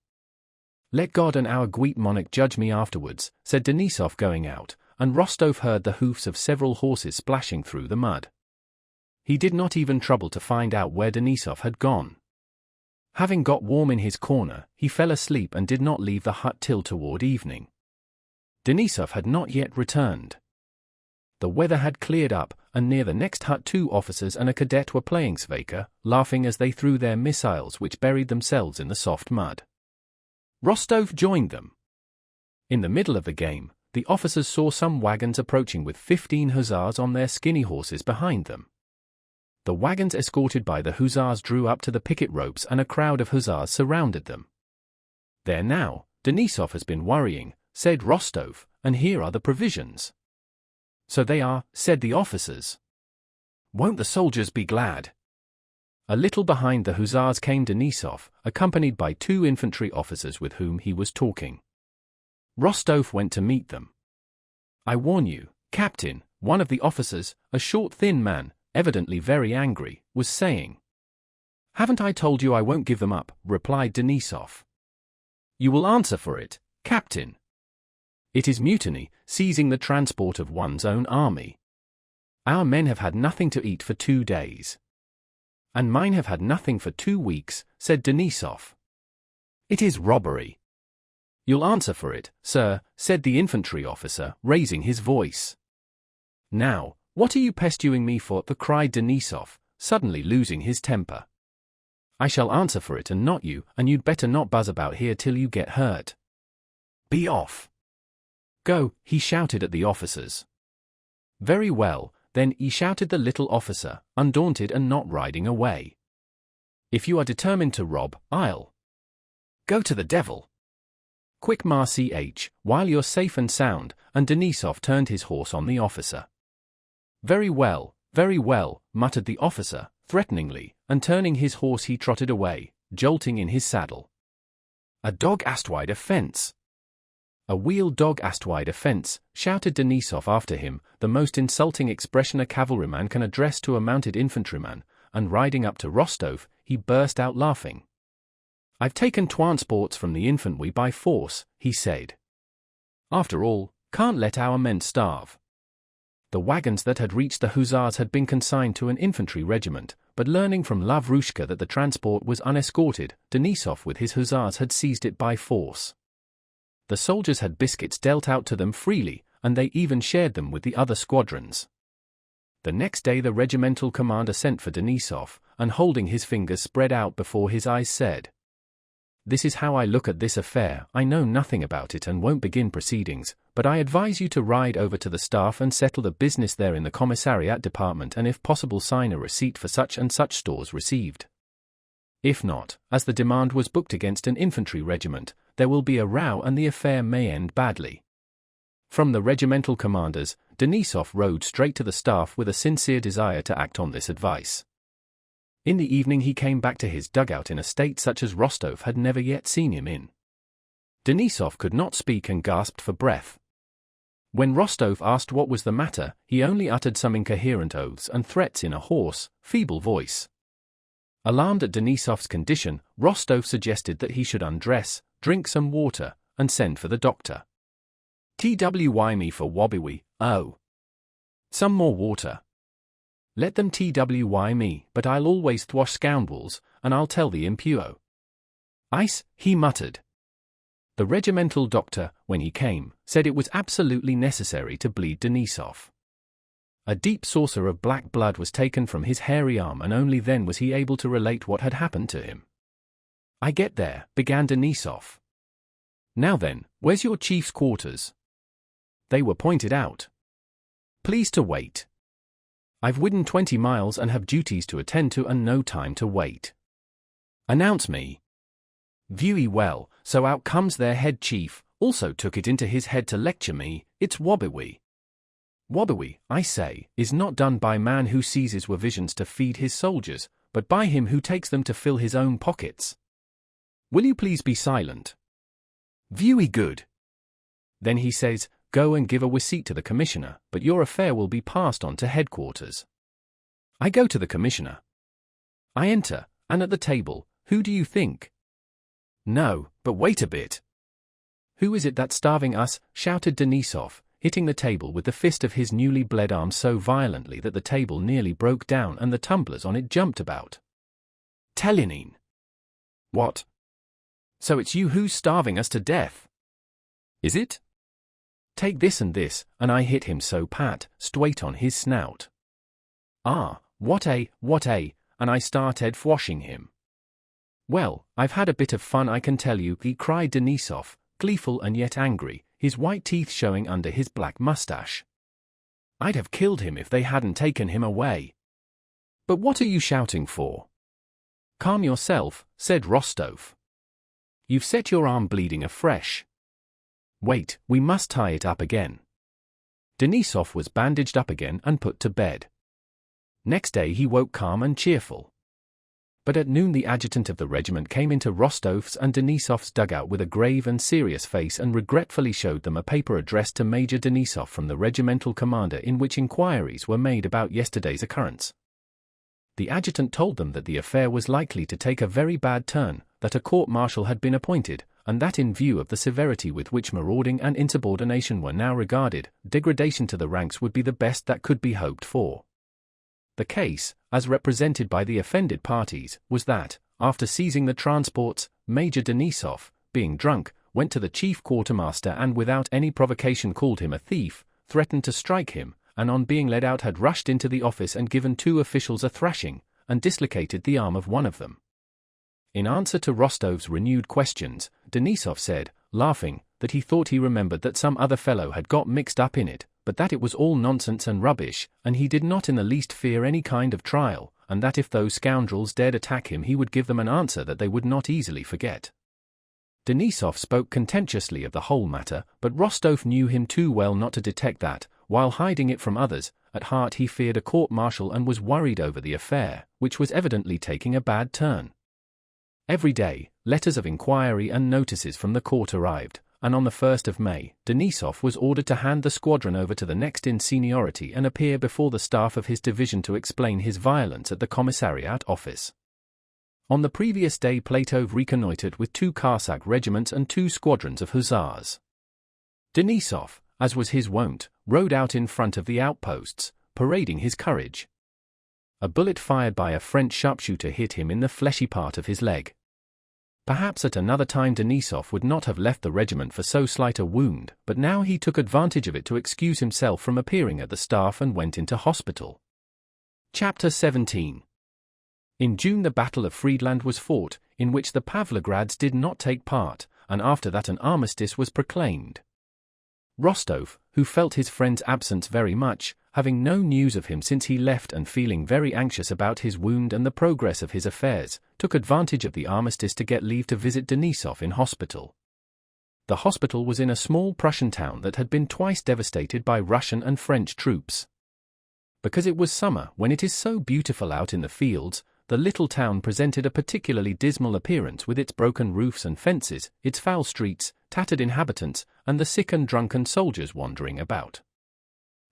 Speaker 1: "Let God and our Great monarch judge me afterwards," said Denisov going out, and Rostov heard the hoofs of several horses splashing through the mud. He did not even trouble to find out where Denisov had gone. Having got warm in his corner, he fell asleep and did not leave the hut till toward evening. Denisov had not yet returned. The weather had cleared up, and near the next hut 2 officers and a cadet were playing sveka, laughing as they threw their missiles which buried themselves in the soft mud. Rostov joined them. In the middle of the game, the officers saw some wagons approaching with 15 hussars on their skinny horses behind them. The wagons escorted by the hussars drew up to the picket ropes and a crowd of hussars surrounded them. "There now, Denisov has been worrying," said Rostov, "and here are the provisions." "So they are," said the officers. "Won't the soldiers be glad?" A little behind the hussars came Denisov, accompanied by 2 infantry officers with whom he was talking. Rostov went to meet them. "I warn you, Captain," one of the officers, a short thin man, evidently very angry, was saying. "Haven't I told you I won't give them up?" replied Denisov. "You will answer for it, Captain. It is mutiny, seizing the transport of one's own army. Our men have had nothing to eat for 2 days." "And mine have had nothing for 2 weeks," said Denisov. "It is robbery." "You'll answer for it, sir," said the infantry officer, raising his voice. "Now, what are you pestering me for?" cried Denisov, suddenly losing his temper. "I shall answer for it and not you, and you'd better not buzz about here till you get hurt. Be off." "Go," he shouted at the officers. "Very well, then," he shouted the little officer, undaunted and not riding away. "If you are determined to rob, I'll go to the devil. Quick, March, while you're safe and sound," and Denisov turned his horse on the officer. Very well," muttered the officer, threateningly, and turning his horse he trotted away, jolting in his saddle. "A dog astwide a fence." "A wheel dog astwide a fence," shouted Denisov after him, the most insulting expression a cavalryman can address to a mounted infantryman, and riding up to Rostov, he burst out laughing. "I've taken transports from the infantry by force," he said. "After all, can't let our men starve." The wagons that had reached the hussars had been consigned to an infantry regiment, but learning from Lavrushka that the transport was unescorted, Denisov with his hussars had seized it by force. The soldiers had biscuits dealt out to them freely, and they even shared them with the other squadrons. The next day the regimental commander sent for Denisov, and holding his fingers spread out before his eyes said, "This is how I look at this affair. I know nothing about it and won't begin proceedings, but I advise you to ride over to the staff and settle the business there in the commissariat department and if possible sign a receipt for such and such stores received. If not, as the demand was booked against an infantry regiment, there will be a row and the affair may end badly." From the regimental commanders, Denisov rode straight to the staff with a sincere desire to act on this advice. In the evening he came back to his dugout in a state such as Rostov had never yet seen him in. Denisov could not speak and gasped for breath. When Rostov asked what was the matter, he only uttered some incoherent oaths and threats in a hoarse, feeble voice. Alarmed at Denisov's condition, Rostov suggested that he should undress, drink some water, and send for the doctor. "TWY me for wobbiwi, oh. Some more water. Let them TWY me, but I'll always thwash scoundrels, and I'll tell the impuro. Ice," he muttered. The regimental doctor, when he came, said it was absolutely necessary to bleed Denisov. A deep saucer of black blood was taken from his hairy arm and only then was he able to relate what had happened to him. "I get there," began Denisov. "Now then, where's your chief's quarters?" They were pointed out. "Please to wait. I've ridden 20 miles and have duties to attend to and no time to wait. Announce me." Very well, so out comes their head chief, also took it into his head to lecture me. "It's wobbiwi. Wobbiwi, I say, is not done by man who seizes provisions to feed his soldiers, but by him who takes them to fill his own pockets. Will you please be silent?" "Very good." Then he says, "Go and give a receipt to the commissioner, but your affair will be passed on to headquarters." I go to the commissioner. I enter, and at the table, who do you think? No, but wait a bit. "Who is it that's starving us?" shouted Denisov, hitting the table with the fist of his newly bled arm so violently that the table nearly broke down and the tumblers on it jumped about. "Telyanin." "What? So it's you who's starving us to death? Is it? Take this and this," and I hit him so pat, straight on his snout. "Ah, what a, and I started washing him. "Well, I've had a bit of fun I can tell you," he cried Denisov, gleeful and yet angry, his white teeth showing under his black mustache. "I'd have killed him if they hadn't taken him away." "But what are you shouting for?" "Calm yourself," said Rostov. "You've set your arm bleeding afresh. Wait, we must tie it up again." Denisov was bandaged up again and put to bed. Next day he woke calm and cheerful. But at noon the adjutant of the regiment came into Rostov's and Denisov's dugout with a grave and serious face and regretfully showed them a paper addressed to Major Denisov from the regimental commander in which inquiries were made about yesterday's occurrence. The adjutant told them that the affair was likely to take a very bad turn, that a court-martial had been appointed, and that in view of the severity with which marauding and insubordination were now regarded, degradation to the ranks would be the best that could be hoped for. The case, as represented by the offended parties, was that, after seizing the transports, Major Denisov, being drunk, went to the chief quartermaster and without any provocation called him a thief, threatened to strike him, and on being led out had rushed into the office and given 2 officials a thrashing, and dislocated the arm of one of them. In answer to Rostov's renewed questions, Denisov said, laughing, that he thought he remembered that some other fellow had got mixed up in it, but that it was all nonsense and rubbish, and he did not in the least fear any kind of trial, and that if those scoundrels dared attack him he would give them an answer that they would not easily forget. Denisov spoke contemptuously of the whole matter, but Rostov knew him too well not to detect that, while hiding it from others, at heart he feared a court-martial and was worried over the affair, which was evidently taking a bad turn. Every day, letters of inquiry and notices from the court arrived, and on the 1st of May, Denisov was ordered to hand the squadron over to the next in seniority and appear before the staff of his division to explain his violence at the commissariat office. On the previous day Platov reconnoitred with 2 Cossack regiments and 2 squadrons of hussars. Denisov, as was his wont, rode out in front of the outposts, parading his courage. A bullet fired by a French sharpshooter hit him in the fleshy part of his leg. Perhaps at another time Denisov would not have left the regiment for so slight a wound, but now he took advantage of it to excuse himself from appearing at the staff and went into hospital. Chapter 17. In June the Battle of Friedland was fought, in which the Pavlograds did not take part, and after that an armistice was proclaimed. Rostov, who felt his friend's absence very much, having no news of him since he left and feeling very anxious about his wound and the progress of his affairs, took advantage of the armistice to get leave to visit Denisov in hospital. The hospital was in a small Prussian town that had been twice devastated by Russian and French troops. Because it was summer, when it is so beautiful out in the fields, the little town presented a particularly dismal appearance with its broken roofs and fences, its foul streets, tattered inhabitants, and the sick and drunken soldiers wandering about.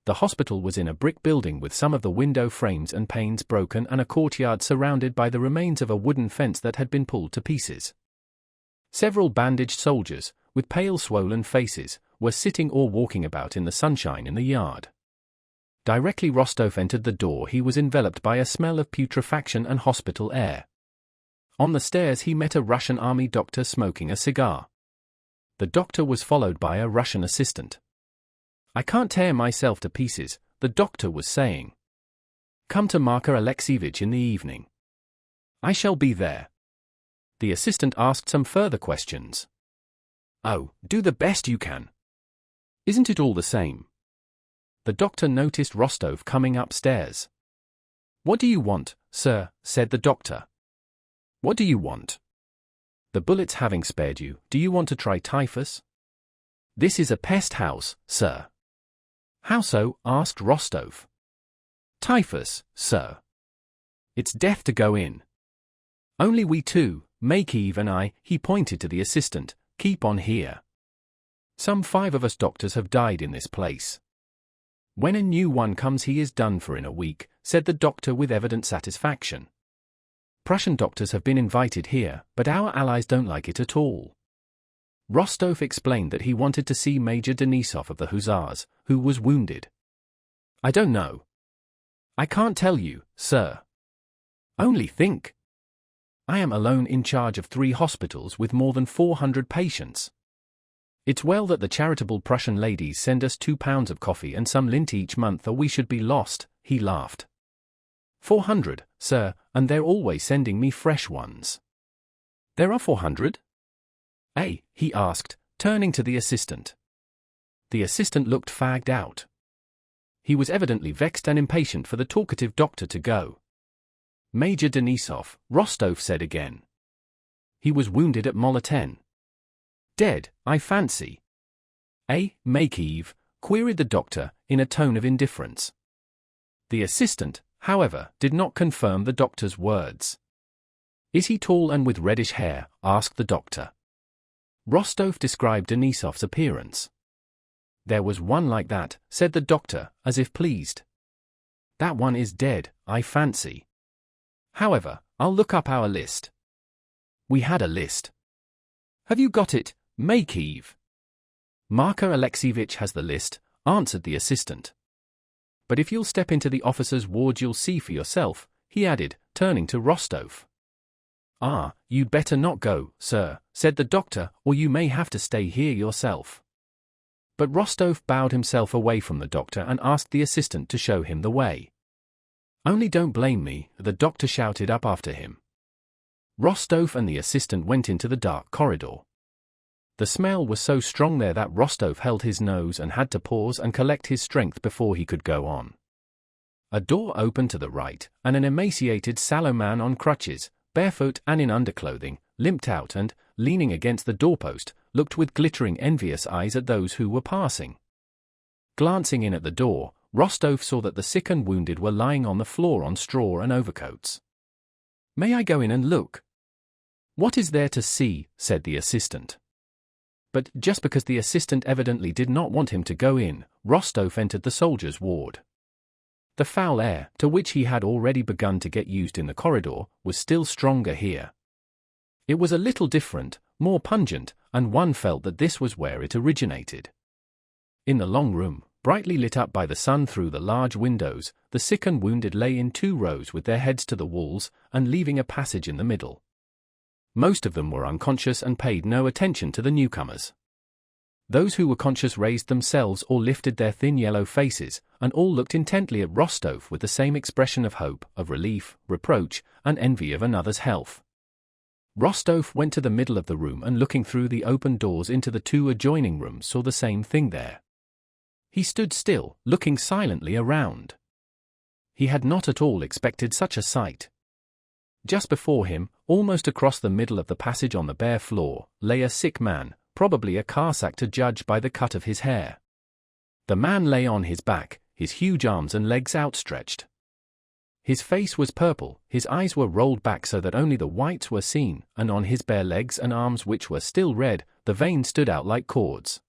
Speaker 1: The hospital was in a brick building with some of the window frames and panes broken and a courtyard surrounded by the remains of a wooden fence that had been pulled to pieces. Several bandaged soldiers, with pale swollen faces, were sitting or walking about in the sunshine in the yard. Directly Rostov entered the door he was enveloped by a smell of putrefaction and hospital air. On the stairs he met a Russian army doctor smoking a cigar. The doctor was followed by a Russian assistant. "I can't tear myself to pieces," the doctor was saying. "Come to Marka Alexievich in the evening." "I shall be there." The assistant asked some further questions. "Oh, do the best you can. Isn't it all the same?" The doctor noticed Rostov coming upstairs. "What do you want, sir?" said the doctor. "What do you want?" "The bullets having spared you, do you want to try typhus?" "This is a pest house, sir." "How so?" asked Rostov. "Typhus, sir. It's death to go in. Only we two, Makeev and I," he pointed to the assistant, "keep on here. Some 5 of us doctors have died in this place. When a new one comes he is done for in a week," said the doctor with evident satisfaction. "Prussian doctors have been invited here, but our allies don't like it at all." Rostov explained that he wanted to see Major Denisov of the Hussars, who was wounded. "I don't know. I can't tell you, sir. Only think. I am alone in charge of 3 hospitals with more than 400 patients. It's well that the charitable Prussian ladies send us 2 pounds of coffee and some lint each month or we should be lost," he laughed. 400, sir, and they're always sending me fresh ones." "There are 400? Eh?" he asked, turning to the assistant. The assistant looked fagged out. He was evidently vexed and impatient for the talkative doctor to go. "Major Denisov," Rostov said again. "He was wounded at Moloten." "Dead, I fancy." "Eh, Makeev?" queried the doctor, in a tone of indifference. The assistant, however, did not confirm the doctor's words. "Is he tall and with reddish hair?" asked the doctor. Rostov described Denisov's appearance. "There was one like that," said the doctor, as if pleased. "That one is dead, I fancy." However, I'll look up our list. We had a list. Have you got it, Makeeve? Marko Alexievich has the list, answered the assistant. But if you'll step into the officer's ward you'll see for yourself, he added, turning to Rostov. Ah, you'd better not go, sir, said the doctor, or you may have to stay here yourself. But Rostov bowed himself away from the doctor and asked the assistant to show him the way. Only don't blame me, the doctor shouted up after him. Rostov and the assistant went into the dark corridor. The smell was so strong there that Rostov held his nose and had to pause and collect his strength before he could go on. A door opened to the right, and an emaciated sallow man on crutches, barefoot and in underclothing, limped out and, leaning against the doorpost, looked with glittering envious eyes at those who were passing. Glancing in at the door, Rostov saw that the sick and wounded were lying on the floor on straw and overcoats. "May I go in and look?" "What is there to see?" said the assistant. But just because the assistant evidently did not want him to go in, Rostov entered the soldiers' ward. The foul air, to which he had already begun to get used in the corridor, was still stronger here. It was a little different, more pungent, and one felt that this was where it originated. In the long room, brightly lit up by the sun through the large windows, the sick and wounded lay in 2 rows with their heads to the walls, and leaving a passage in the middle. Most of them were unconscious and paid no attention to the newcomers. Those who were conscious raised themselves or lifted their thin yellow faces, and all looked intently at Rostov with the same expression of hope, of relief, reproach, and envy of another's health. Rostov went to the middle of the room and looking through the open doors into the 2 adjoining rooms saw the same thing there. He stood still, looking silently around. He had not at all expected such a sight. Just before him, almost across the middle of the passage on the bare floor, lay a sick man, probably a Cossack to judge by the cut of his hair. The man lay on his back, his huge arms and legs outstretched. His face was purple, his eyes were rolled back so that only the whites were seen, and on his bare legs and arms which were still red, the veins stood out like cords.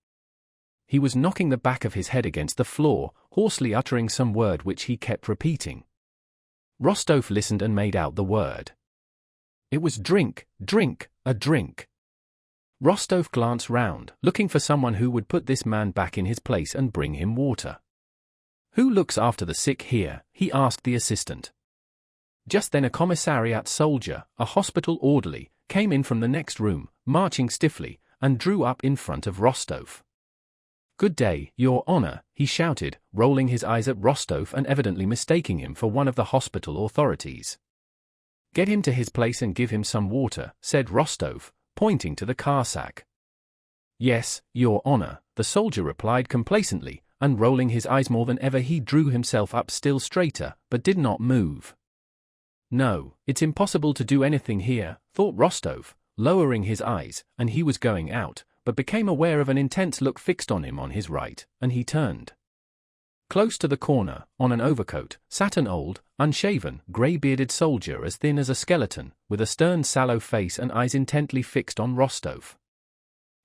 Speaker 1: He was knocking the back of his head against the floor, hoarsely uttering some word which he kept repeating. Rostov listened and made out the word. It was drink, drink, a drink. Rostov glanced round, looking for someone who would put this man back in his place and bring him water. "Who looks after the sick here?" he asked the assistant. Just then a commissariat soldier, a hospital orderly, came in from the next room, marching stiffly, and drew up in front of Rostov. "Good day, Your Honor," he shouted, rolling his eyes at Rostov and evidently mistaking him for one of the hospital authorities. "Get him to his place and give him some water," said Rostov, pointing to the Cossack. "Yes, Your Honor," the soldier replied complacently, and rolling his eyes more than ever he drew himself up still straighter, but did not move. "No, it's impossible to do anything here," thought Rostov, lowering his eyes, and he was going out, but became aware of an intense look fixed on him on his right, and he turned. Close to the corner, on an overcoat, sat an old, unshaven, grey-bearded soldier as thin as a skeleton, with a stern sallow face and eyes intently fixed on Rostov.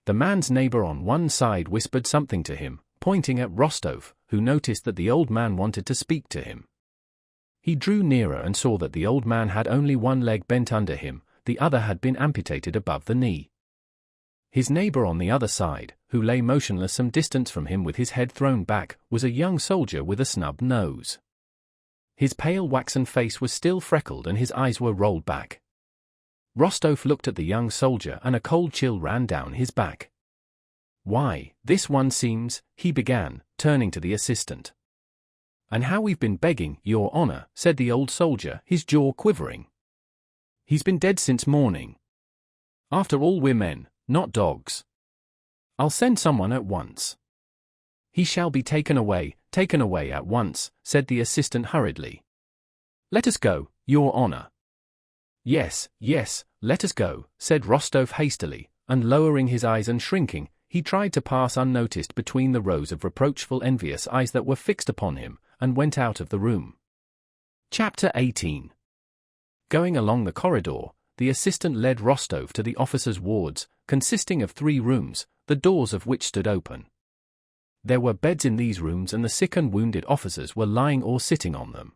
Speaker 1: The man's neighbor on one side whispered something to him, pointing at Rostov, who noticed that the old man wanted to speak to him. He drew nearer and saw that the old man had only one leg bent under him, the other had been amputated above the knee. His neighbor on the other side, who lay motionless some distance from him with his head thrown back, was a young soldier with a snub nose. His pale waxen face was still freckled and his eyes were rolled back. Rostov looked at the young soldier and a cold chill ran down his back. "Why, this one seems," he began, turning to the assistant. "And how we've been begging, Your Honor," said the old soldier, his jaw quivering. "He's been dead since morning. After all, we're men, not dogs. I'll send someone at once." "He shall be taken away at once," said the assistant hurriedly. "Let us go, Your Honor." Yes, let us go," said Rostov hastily, and lowering his eyes and shrinking, he tried to pass unnoticed between the rows of reproachful envious eyes that were fixed upon him, and went out of the room. Chapter 18. Going along the corridor, the assistant led Rostov to the officers' wards, consisting of 3 rooms, the doors of which stood open. There were beds in these rooms and the sick and wounded officers were lying or sitting on them.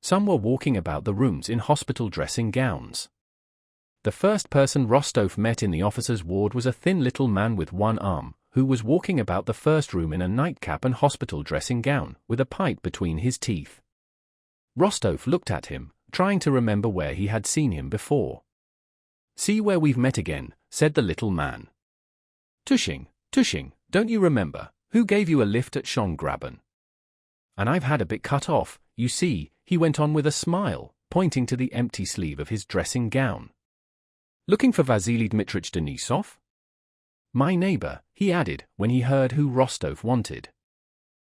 Speaker 1: Some were walking about the rooms in hospital dressing gowns. The first person Rostov met in the officers' ward was a thin little man with one arm, who was walking about the first room in a nightcap and hospital dressing gown, with a pipe between his teeth. Rostov looked at him, trying to remember where he had seen him before. "See where we've met again," said the little man. Tushing, don't you remember, who gave you a lift at Schongraben? And I've had a bit cut off, you see," he went on with a smile, pointing to the empty sleeve of his dressing gown. "Looking for Vasily Dmitrich Denisov? My neighbor," he added, when he heard who Rostov wanted.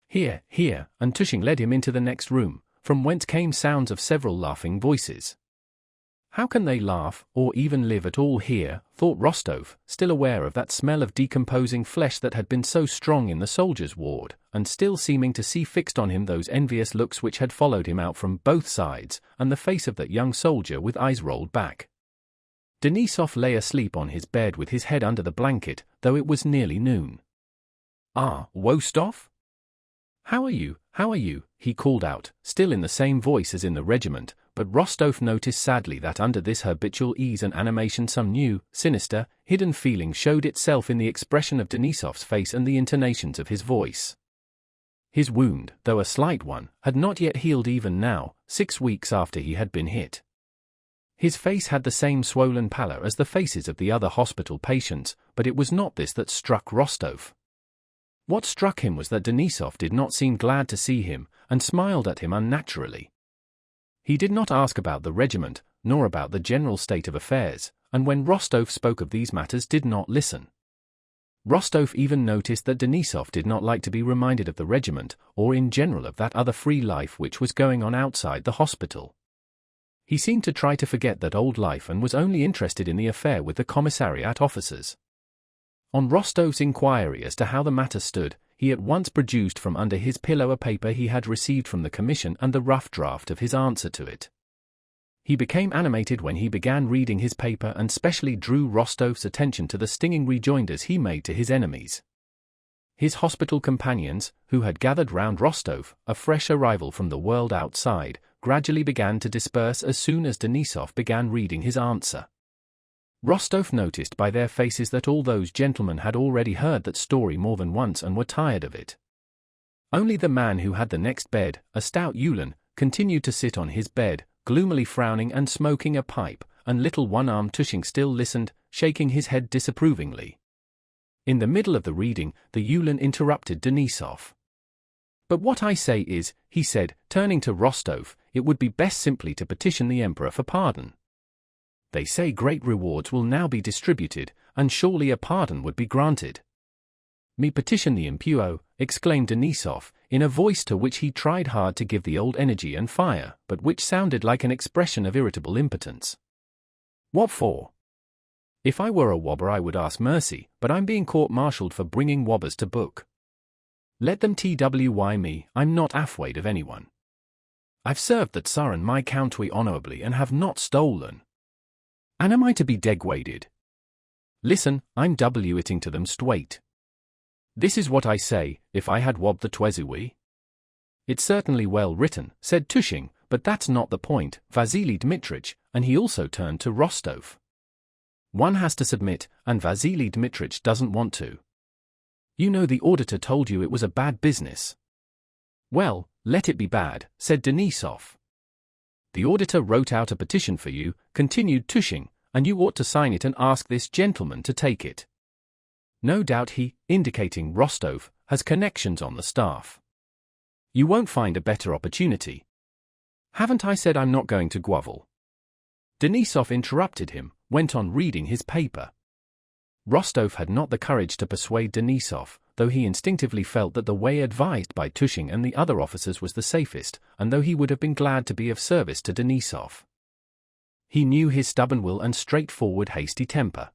Speaker 1: Here, and Tushing led him into the next room, from whence came sounds of several laughing voices. How can they laugh, or even live at all here, thought Rostov, still aware of that smell of decomposing flesh that had been so strong in the soldiers' ward, and still seeming to see fixed on him those envious looks which had followed him out from both sides, and the face of that young soldier with eyes rolled back. Denisov lay asleep on his bed with his head under the blanket, though it was nearly noon. "Ah, Wostov? How are you?" he called out, still in the same voice as in the regiment, but Rostov noticed sadly that under this habitual ease and animation some new, sinister, hidden feeling showed itself in the expression of Denisov's face and the intonations of his voice. His wound, though a slight one, had not yet healed even now, 6 weeks after he had been hit. His face had the same swollen pallor as the faces of the other hospital patients, but it was not this that struck Rostov. What struck him was that Denisov did not seem glad to see him, and smiled at him unnaturally. He did not ask about the regiment, nor about the general state of affairs, and when Rostov spoke of these matters did not listen. Rostov even noticed that Denisov did not like to be reminded of the regiment, or in general of that other free life which was going on outside the hospital. He seemed to try to forget that old life and was only interested in the affair with the commissariat officers. On Rostov's inquiry as to how the matter stood, he at once produced from under his pillow a paper he had received from the commission and the rough draft of his answer to it. He became animated when he began reading his paper and specially drew Rostov's attention to the stinging rejoinders he made to his enemies. His hospital companions, who had gathered round Rostov, a fresh arrival from the world outside, gradually began to disperse as soon as Denisov began reading his answer. Rostov noticed by their faces that all those gentlemen had already heard that story more than once and were tired of it. Only the man who had the next bed, a stout Ulan, continued to sit on his bed, gloomily frowning and smoking a pipe, and little one-armed Tushing still listened, shaking his head disapprovingly. In the middle of the reading, the Ulan interrupted Denisov. "But what I say is," he said, turning to Rostov, "it would be best simply to petition the Emperor for pardon. They say great rewards will now be distributed, and surely a pardon would be granted." "Me petition the Impuo," exclaimed Denisov, in a voice to which he tried hard to give the old energy and fire, but which sounded like an expression of irritable impotence. "What for? If I were a wobber I would ask mercy, but I'm being court-martialed for bringing wobbers to book. Let them twy me, I'm not afraid of anyone. I've served the Tsar and my country honorably and have not stolen. And am I to be degraded? Listen, I'm witting to them straight. This is what I say, if I had wobbed the Twezui." "It's certainly well written," said Tushing, "but that's not the point, Vasily Dmitrich," and he also turned to Rostov. "One has to submit, and Vasily Dmitrich doesn't want to. You know the auditor told you it was a bad business." "Well, let it be bad," said Denisov. "The auditor wrote out a petition for you," continued Tushing, "and you ought to sign it and ask this gentleman to take it. No doubt he," indicating Rostov, "has connections on the staff. You won't find a better opportunity. Haven't I said I'm not going to grovel?" Denisov interrupted him, went on reading his paper. Rostov had not the courage to persuade Denisov, though he instinctively felt that the way advised by Tushing and the other officers was the safest, and though he would have been glad to be of service to Denisov. He knew his stubborn will and straightforward hasty temper.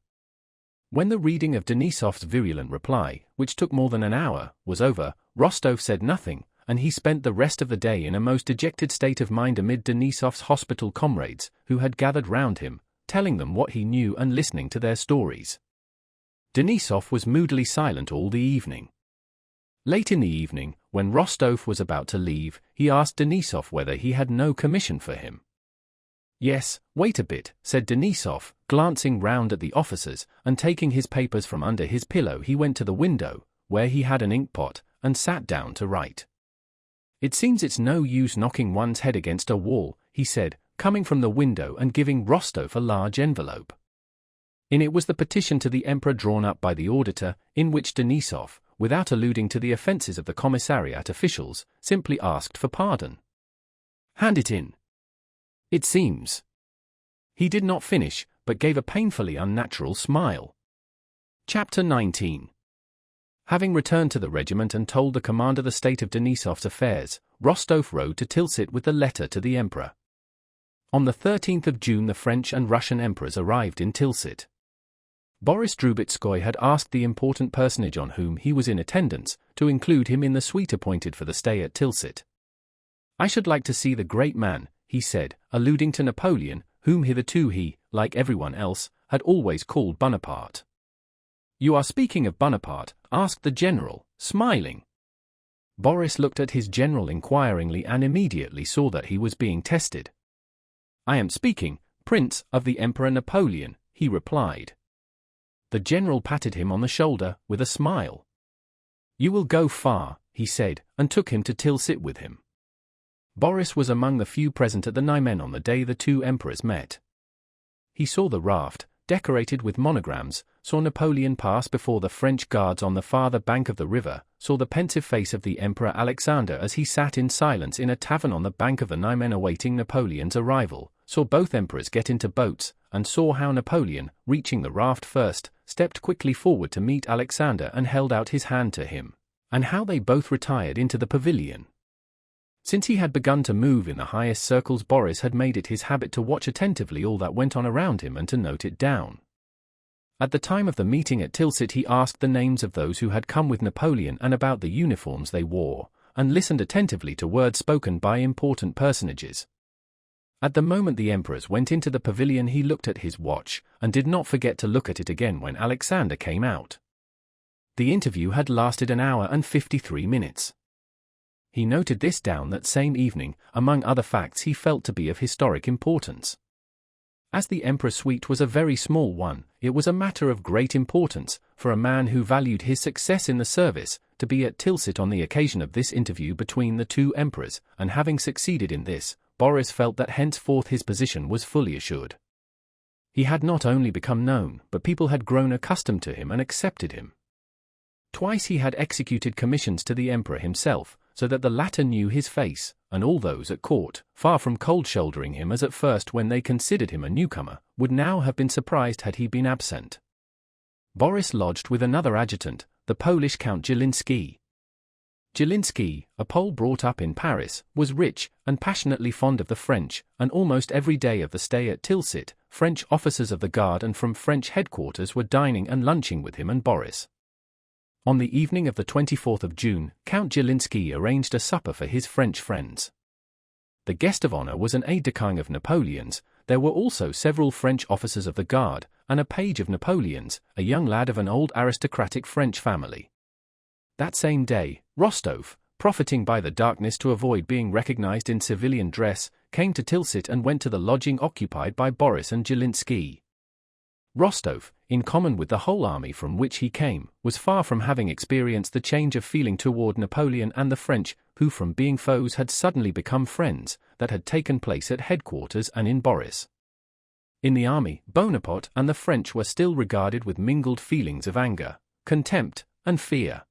Speaker 1: When the reading of Denisov's virulent reply, which took more than an hour, was over, Rostov said nothing, and he spent the rest of the day in a most dejected state of mind amid Denisov's hospital comrades, who had gathered round him, telling them what he knew and listening to their stories. Denisov was moodily silent all the evening. Late in the evening, when Rostov was about to leave, he asked Denisov whether he had no commission for him. "Yes, wait a bit," said Denisov, glancing round at the officers, and taking his papers from under his pillow he went to the window, where he had an inkpot, and sat down to write. "It seems it's no use knocking one's head against a wall," he said, coming from the window and giving Rostov a large envelope. In it was the petition to the Emperor drawn up by the auditor, in which Denisov, without alluding to the offences of the commissariat officials, simply asked for pardon. "Hand it in." "It seems." He did not finish, but gave a painfully unnatural smile. Chapter 19. Having returned to the regiment and told the commander the state of Denisov's affairs, Rostov rode to Tilsit with the letter to the Emperor. On the 13th of June the French and Russian emperors arrived in Tilsit. Boris Drubetskoy had asked the important personage on whom he was in attendance to include him in the suite appointed for the stay at Tilsit. "I should like to see the great man," he said, alluding to Napoleon, whom hitherto he, like everyone else, had always called Bonaparte. "You are speaking of Bonaparte?" asked the general, smiling. Boris looked at his general inquiringly and immediately saw that he was being tested. "I am speaking, Prince, of the Emperor Napoleon," he replied. The general patted him on the shoulder, with a smile. "You will go far," he said, and took him to Tilsit with him. Boris was among the few present at the Niemen on the day the two emperors met. He saw the raft, decorated with monograms, saw Napoleon pass before the French guards on the farther bank of the river, saw the pensive face of the Emperor Alexander as he sat in silence in a tavern on the bank of the Niemen awaiting Napoleon's arrival, saw both emperors get into boats, and saw how Napoleon, reaching the raft first, stepped quickly forward to meet Alexander and held out his hand to him, and how they both retired into the pavilion. Since he had begun to move in the highest circles, Boris had made it his habit to watch attentively all that went on around him and to note it down. At the time of the meeting at Tilsit he asked the names of those who had come with Napoleon and about the uniforms they wore, and listened attentively to words spoken by important personages. At the moment the emperors went into the pavilion he looked at his watch, and did not forget to look at it again when Alexander came out. The interview had lasted an hour and 53 minutes. He noted this down that same evening, among other facts he felt to be of historic importance. As the emperor's suite was a very small one, it was a matter of great importance, for a man who valued his success in the service, to be at Tilsit on the occasion of this interview between the two emperors, and having succeeded in this, Boris felt that henceforth his position was fully assured. He had not only become known, but people had grown accustomed to him and accepted him. Twice he had executed commissions to the emperor himself, so that the latter knew his face, and all those at court, far from cold-shouldering him as at first when they considered him a newcomer, would now have been surprised had he been absent. Boris lodged with another adjutant, the Polish Count Gilinski. Gilinski, a Pole brought up in Paris, was rich, and passionately fond of the French, and almost every day of the stay at Tilsit, French officers of the guard and from French headquarters were dining and lunching with him and Boris. On the evening of the 24th of June, Count Gilinski arranged a supper for his French friends. The guest of honor was an aide-de-camp of Napoleon's. There were also several French officers of the guard, and a page of Napoleon's, a young lad of an old aristocratic French family. That same day, Rostov, profiting by the darkness to avoid being recognized in civilian dress, came to Tilsit and went to the lodging occupied by Boris and Gilinski. Rostov, in common with the whole army from which he came, was far from having experienced the change of feeling toward Napoleon and the French, who from being foes had suddenly become friends, that had taken place at headquarters and in Boris. In the army, Bonaparte and the French were still regarded with mingled feelings of anger, contempt, and fear.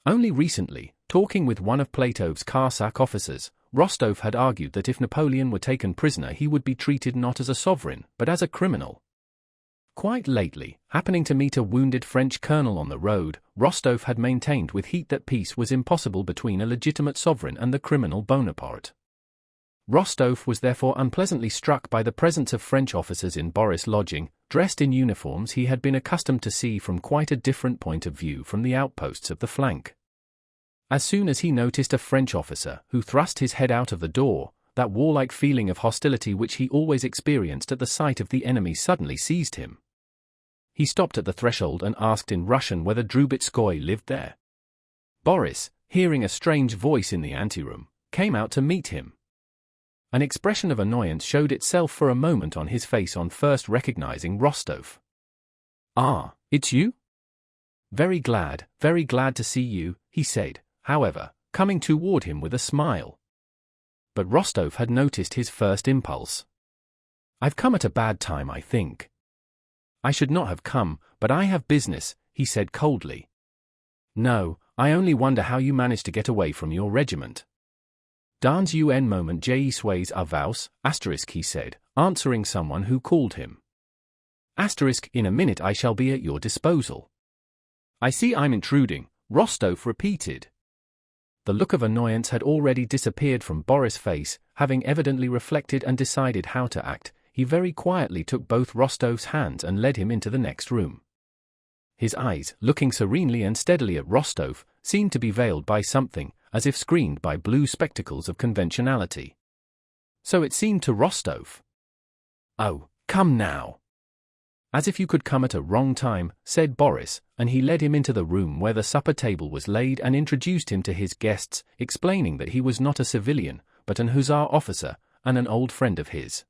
Speaker 1: Only recently, talking with one of Platov's Cossack officers, Rostov had argued that if Napoleon were taken prisoner he would be treated not as a sovereign, but as a criminal. Quite lately, happening to meet a wounded French colonel on the road, Rostov had maintained with heat that peace was impossible between a legitimate sovereign and the criminal Bonaparte. Rostov was therefore unpleasantly struck by the presence of French officers in Boris' lodging, dressed in uniforms he had been accustomed to see from quite a different point of view from the outposts of the flank. As soon as he noticed a French officer who thrust his head out of the door, that warlike feeling of hostility which he always experienced at the sight of the enemy suddenly seized him. He stopped at the threshold and asked in Russian whether Drubetskoy lived there. Boris, hearing a strange voice in the anteroom, came out to meet him. An expression of annoyance showed itself for a moment on his face on first recognizing Rostov. "Ah, it's you? Very glad to see you," he said, however, coming toward him with a smile. But Rostov had noticed his first impulse. "I've come at a bad time, I think." "I should not have come, but I have business," he said coldly. "No, I only wonder how you managed to get away from your regiment." "Dans un moment je suis à vous, asterisk," he said, answering someone who called him. Asterisk, "in a minute I shall be at your disposal." "I see I'm intruding," Rostov repeated. The look of annoyance had already disappeared from Boris' face. Having evidently reflected and decided how to act, he very quietly took both Rostov's hands and led him into the next room. His eyes, looking serenely and steadily at Rostov, seemed to be veiled by something, as if screened by blue spectacles of conventionality. So it seemed to Rostov. "Oh, come now. As if you could come at a wrong time," said Boris, and he led him into the room where the supper table was laid and introduced him to his guests, explaining that he was not a civilian, but an hussar officer, and an old friend of his.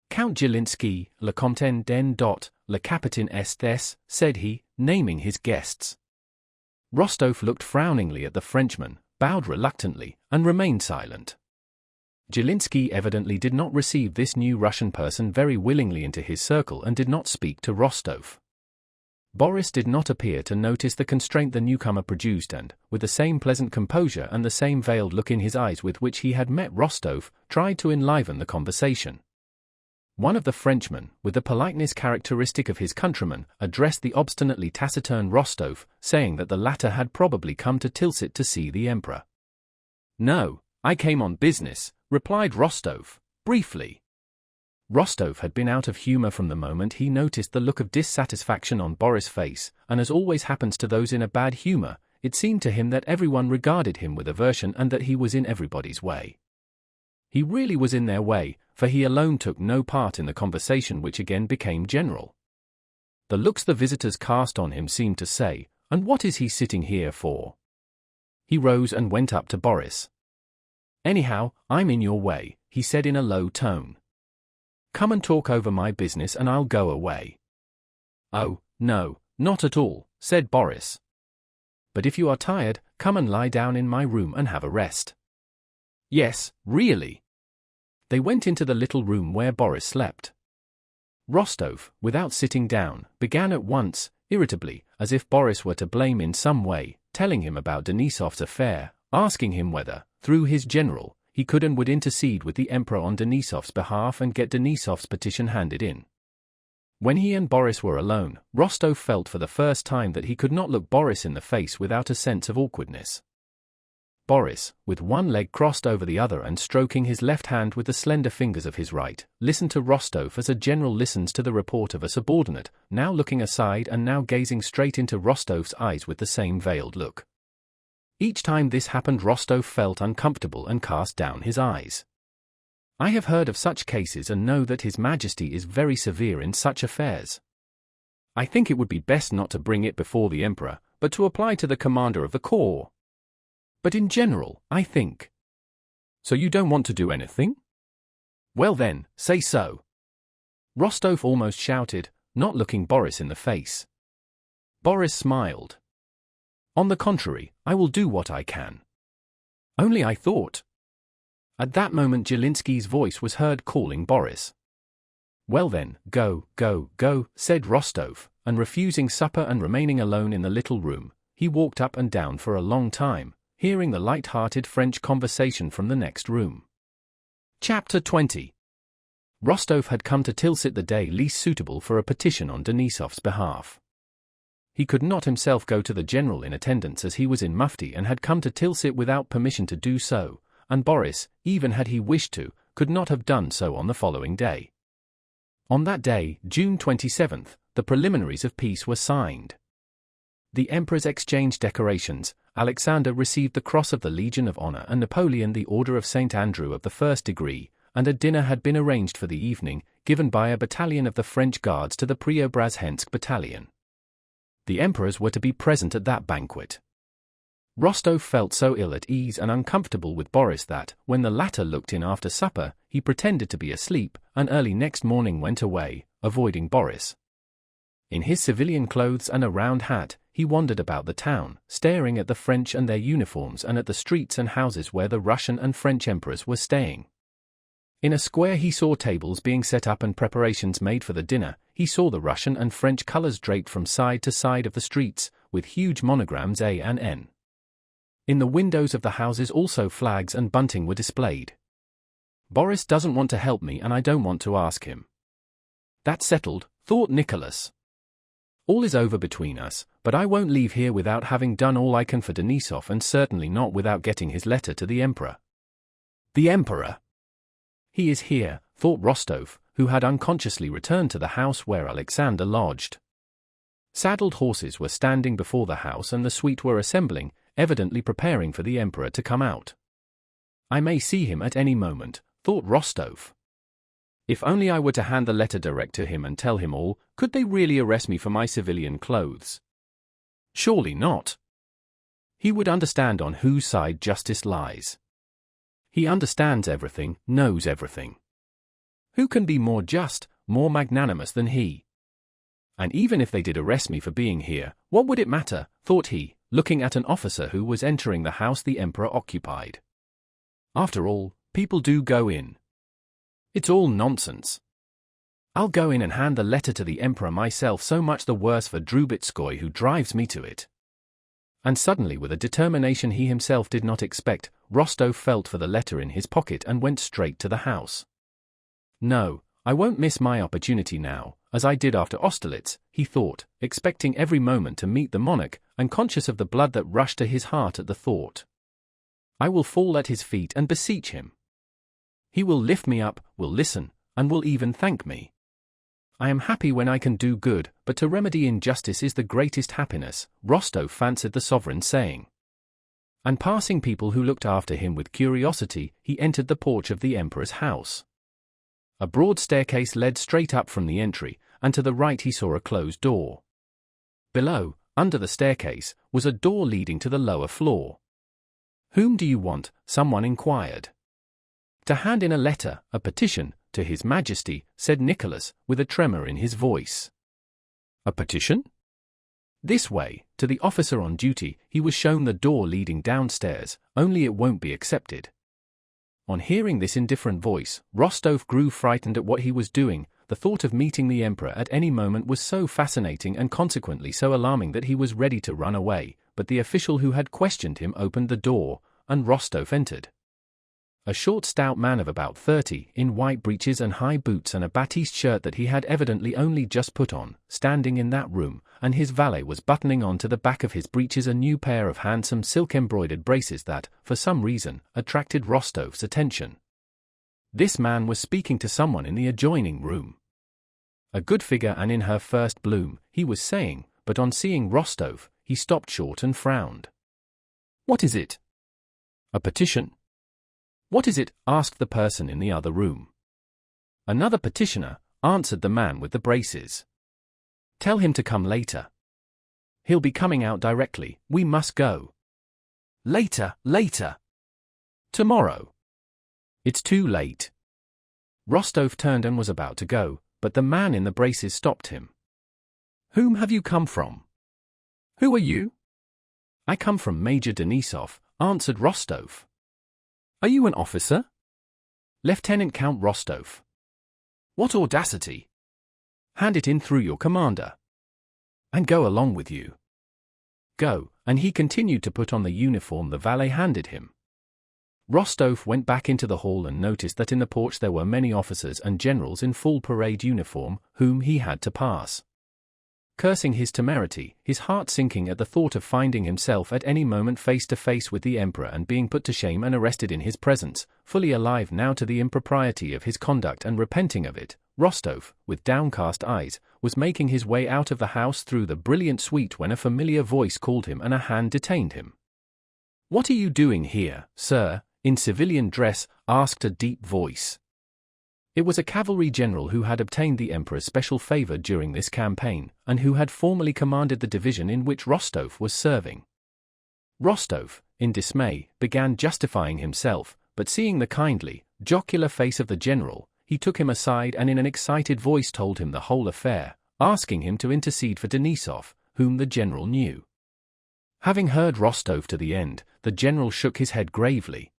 Speaker 1: "Count Zielinski, le capitaine den dot, le capitaine estes," said he, naming his guests. Rostov looked frowningly at the Frenchman, bowed reluctantly, and remained silent. Zielinski evidently did not receive this new Russian person very willingly into his circle and did not speak to Rostov. Boris did not appear to notice the constraint the newcomer produced and, with the same pleasant composure and the same veiled look in his eyes with which he had met Rostov, tried to enliven the conversation. One of the Frenchmen, with the politeness characteristic of his countrymen, addressed the obstinately taciturn Rostov, saying that the latter had probably come to Tilsit to see the emperor. "No, I came on business," replied Rostov, briefly. Rostov had been out of humor from the moment he noticed the look of dissatisfaction on Boris' face, and as always happens to those in a bad humor, it seemed to him that everyone regarded him with aversion and that he was in everybody's way. He really was in their way, for he alone took no part in the conversation, which again became general. The looks the visitors cast on him seemed to say, "And what is he sitting here for?" He rose and went up to Boris. "Anyhow, I'm in your way," he said in a low tone. "Come and talk over my business and I'll go away." "Oh, no, not at all," said Boris. "But if you are tired, come and lie down in my room and have a rest." "Yes, really." They went into the little room where Boris slept. Rostov, without sitting down, began at once, irritably, as if Boris were to blame in some way, telling him about Denisov's affair, asking him whether, through his general, he could and would intercede with the emperor on Denisov's behalf and get Denisov's petition handed in. When he and Boris were alone, Rostov felt for the first time that he could not look Boris in the face without a sense of awkwardness. Boris, with one leg crossed over the other and stroking his left hand with the slender fingers of his right, listened to Rostov as a general listens to the report of a subordinate, now looking aside and now gazing straight into Rostov's eyes with the same veiled look. Each time this happened, Rostov felt uncomfortable and cast down his eyes. "I have heard of such cases and know that His Majesty is very severe in such affairs. I think it would be best not to bring it before the emperor, but to apply to the commander of the corps. But in general, I think." "So you don't want to do anything?" "Well then, say so," Rostov almost shouted, not looking Boris in the face. Boris smiled. "On the contrary, I will do what I can. Only I thought—" At that moment Zielinski's voice was heard calling Boris. "Well then, go, go, go," said Rostov, and refusing supper and remaining alone in the little room, he walked up and down for a long time, hearing the light-hearted French conversation from the next room. Chapter 20. Rostov had come to Tilsit the day least suitable for a petition on Denisov's behalf. He could not himself go to the general in attendance as he was in mufti and had come to Tilsit without permission to do so, and Boris, even had he wished to, could not have done so on the following day. On that day, June 27th, the preliminaries of peace were signed. The emperors exchanged decorations. Alexander received the Cross of the Legion of Honor and Napoleon the Order of St. Andrew of the First Degree, and a dinner had been arranged for the evening, given by a battalion of the French Guards to the Preobrazhensk battalion. The emperors were to be present at that banquet. Rostov felt so ill at ease and uncomfortable with Boris that, when the latter looked in after supper, he pretended to be asleep, and early next morning went away, avoiding Boris. In his civilian clothes and a round hat, he wandered about the town, staring at the French and their uniforms and at the streets and houses where the Russian and French emperors were staying. In a square he saw tables being set up and preparations made for the dinner. He saw the Russian and French colors draped from side to side of the streets, with huge monograms A and N. In the windows of the houses also flags and bunting were displayed. Boris doesn't want to help me and I don't want to ask him. That's settled, thought Nicholas. All is over between us, but I won't leave here without having done all I can for Denisov and certainly not without getting his letter to the Emperor. The Emperor! He is here, thought Rostov, who had unconsciously returned to the house where Alexander lodged. Saddled horses were standing before the house and the suite were assembling, evidently preparing for the Emperor to come out. I may see him at any moment, thought Rostov. If only I were to hand the letter direct to him and tell him all, could they really arrest me for my civilian clothes? Surely not. He would understand on whose side justice lies. He understands everything, knows everything. Who can be more just, more magnanimous than he? And even if they did arrest me for being here, what would it matter, thought he, looking at an officer who was entering the house the Emperor occupied. After all, people do go in. It's all nonsense. I'll go in and hand the letter to the Emperor myself, so much the worse for Drubetskoy who drives me to it. And suddenly, with a determination he himself did not expect, Rostov felt for the letter in his pocket and went straight to the house. No, I won't miss my opportunity now, as I did after Austerlitz, he thought, expecting every moment to meet the monarch, and conscious of the blood that rushed to his heart at the thought. I will fall at his feet and beseech him. He will lift me up, will listen, and will even thank me. I am happy when I can do good, but to remedy injustice is the greatest happiness, Rostov fancied the sovereign saying. And passing people who looked after him with curiosity, he entered the porch of the Emperor's house. A broad staircase led straight up from the entry, and to the right he saw a closed door. Below, under the staircase, was a door leading to the lower floor. Whom do you want? Someone inquired. To hand in a letter, a petition, to His Majesty, said Nicholas, with a tremor in his voice. A petition? This way, to the officer on duty. He was shown the door leading downstairs, only it won't be accepted. On hearing this indifferent voice, Rostov grew frightened at what he was doing. The thought of meeting the Emperor at any moment was so fascinating and consequently so alarming that he was ready to run away, but the official who had questioned him opened the door, and Rostov entered. A short stout man of about 30, in white breeches and high boots and a batiste shirt that he had evidently only just put on, standing in that room, and his valet was buttoning on to the back of his breeches a new pair of handsome silk-embroidered braces that, for some reason, attracted Rostov's attention. This man was speaking to someone in the adjoining room. A good figure and in her first bloom, he was saying, but on seeing Rostov, he stopped short and frowned. What is it? A petition? What is it? Asked the person in the other room. Another petitioner, answered the man with the braces. Tell him to come later. He'll be coming out directly, we must go. Later, later. Tomorrow. It's too late. Rostov turned and was about to go, but the man in the braces stopped him. Whom have you come from? Who are you? I come from Major Denisov, answered Rostov. Are you an officer? Lieutenant Count Rostov. What audacity! Hand it in through your commander. And go along with you. Go, and he continued to put on the uniform the valet handed him. Rostov went back into the hall and noticed that in the porch there were many officers and generals in full parade uniform, whom he had to pass. Cursing his temerity, his heart sinking at the thought of finding himself at any moment face to face with the Emperor and being put to shame and arrested in his presence, fully alive now to the impropriety of his conduct and repenting of it, Rostov, with downcast eyes, was making his way out of the house through the brilliant suite when a familiar voice called him and a hand detained him. What are you doing here, sir? In civilian dress, asked a deep voice. It was a cavalry general who had obtained the Emperor's special favor during this campaign, and who had formerly commanded the division in which Rostov was serving. Rostov, in dismay, began justifying himself, but seeing the kindly, jocular face of the general, he took him aside and in an excited voice told him the whole affair, asking him to intercede for Denisov, whom the general knew. Having heard Rostov to the end, the general shook his head gravely.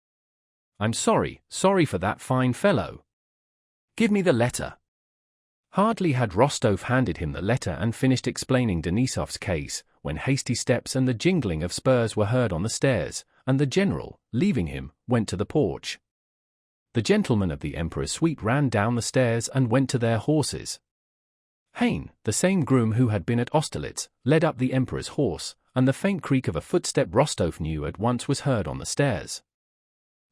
Speaker 1: "I'm sorry for that fine fellow. Give me the letter." Hardly had Rostov handed him the letter and finished explaining Denisov's case, when hasty steps and the jingling of spurs were heard on the stairs, and the general, leaving him, went to the porch. The gentlemen of the emperor's suite ran down the stairs and went to their horses. Hain, the same groom who had been at Austerlitz, led up the emperor's horse, and the faint creak of a footstep Rostov knew at once was heard on the stairs.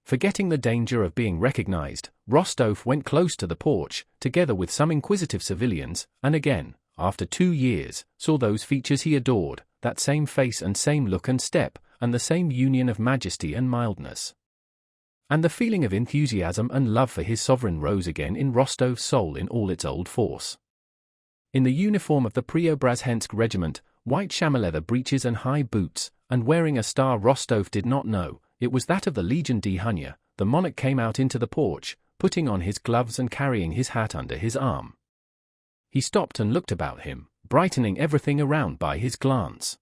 Speaker 1: Forgetting the danger of being recognized, Rostov went close to the porch, together with some inquisitive civilians, and again, after 2 years, saw those features he adored, that same face and same look and step, and the same union of majesty and mildness. And the feeling of enthusiasm and love for his sovereign rose again in Rostov's soul in all its old force. In the uniform of the Preobrazhensk regiment, white chamois-leather breeches and high boots, and wearing a star Rostov did not know, it was that of the Legion d'Honneur, the monarch came out into the porch, putting on his gloves and carrying his hat under his arm. He stopped and looked about him, brightening everything around by his glance.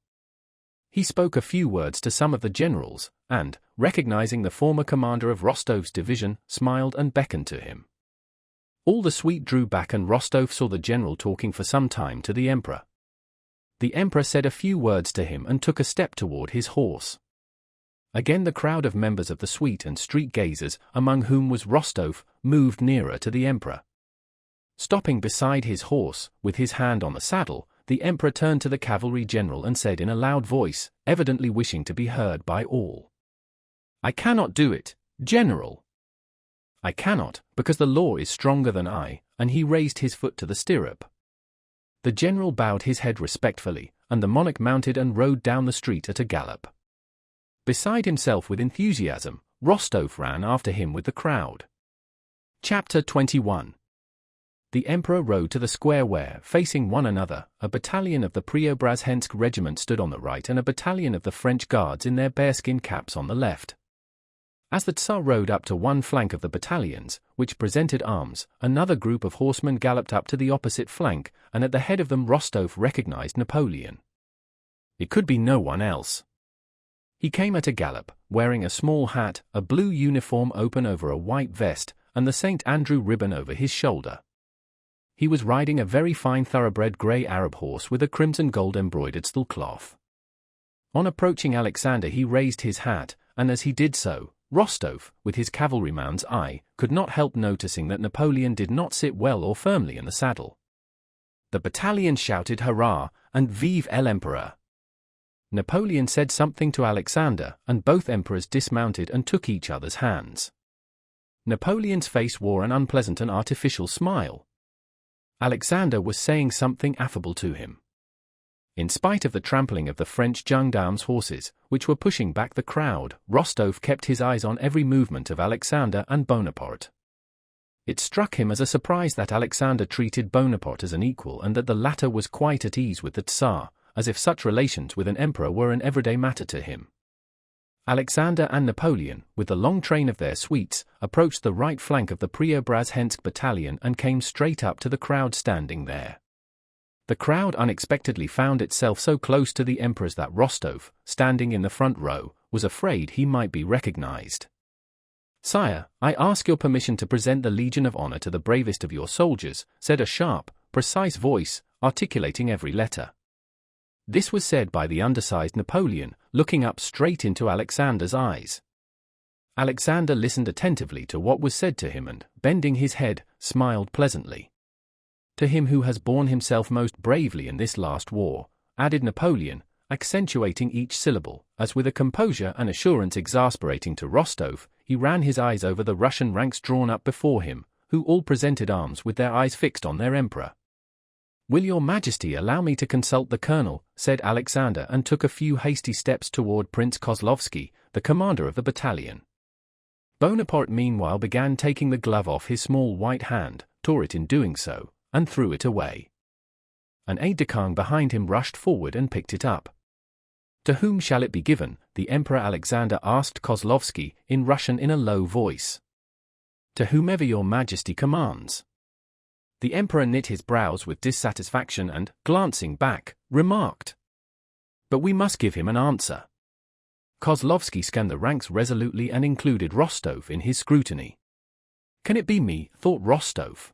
Speaker 1: He spoke a few words to some of the generals, and, recognizing the former commander of Rostov's division, smiled and beckoned to him. All the suite drew back and Rostov saw the general talking for some time to the emperor. The emperor said a few words to him and took a step toward his horse. Again the crowd of members of the suite and street gazers, among whom was Rostov, moved nearer to the emperor. Stopping beside his horse, with his hand on the saddle, the emperor turned to the cavalry general and said in a loud voice, evidently wishing to be heard by all, "I cannot do it, General. I cannot, because the law is stronger than I," and he raised his foot to the stirrup. The general bowed his head respectfully, and the monarch mounted and rode down the street at a gallop. Beside himself with enthusiasm, Rostov ran after him with the crowd. Chapter 21. The emperor rode to the square where, facing one another, a battalion of the Preobrazhensk regiment stood on the right and a battalion of the French guards in their bearskin caps on the left. As the Tsar rode up to one flank of the battalions, which presented arms, another group of horsemen galloped up to the opposite flank, and at the head of them Rostov recognized Napoleon. It could be no one else. He came at a gallop, wearing a small hat, a blue uniform open over a white vest, and the St. Andrew ribbon over his shoulder. He was riding a very fine thoroughbred grey Arab horse with a crimson gold embroidered steel cloth. On approaching Alexander he raised his hat, and as he did so, Rostov, with his cavalryman's eye, could not help noticing that Napoleon did not sit well or firmly in the saddle. The battalion shouted hurrah, and vive l'empereur. Napoleon said something to Alexander, and both emperors dismounted and took each other's hands. Napoleon's face wore an unpleasant and artificial smile. Alexander was saying something affable to him. In spite of the trampling of the French gendarmes' horses, which were pushing back the crowd, Rostov kept his eyes on every movement of Alexander and Bonaparte. It struck him as a surprise that Alexander treated Bonaparte as an equal and that the latter was quite at ease with the Tsar, as if such relations with an emperor were an everyday matter to him. Alexander and Napoleon, with the long train of their suites, approached the right flank of the Preobrazhensk battalion and came straight up to the crowd standing there. The crowd unexpectedly found itself so close to the emperors that Rostov, standing in the front row, was afraid he might be recognized. "Sire, I ask your permission to present the Legion of Honor to the bravest of your soldiers," said a sharp, precise voice, articulating every letter. This was said by the undersized Napoleon, looking up straight into Alexander's eyes. Alexander listened attentively to what was said to him and, bending his head, smiled pleasantly. "To him who has borne himself most bravely in this last war," added Napoleon, accentuating each syllable, as with a composure and assurance exasperating to Rostov, he ran his eyes over the Russian ranks drawn up before him, who all presented arms with their eyes fixed on their emperor. "Will your majesty allow me to consult the colonel?" said Alexander and took a few hasty steps toward Prince Kozlovsky, the commander of the battalion. Bonaparte meanwhile began taking the glove off his small white hand, tore it in doing so, and threw it away. An aide-de-camp behind him rushed forward and picked it up. To whom shall it be given? The Emperor Alexander asked Kozlovsky in Russian in a low voice. To whomever your majesty commands. The emperor knit his brows with dissatisfaction and, glancing back, remarked. But we must give him an answer. Kozlovsky scanned the ranks resolutely and included Rostov in his scrutiny. Can it be me? Thought Rostov.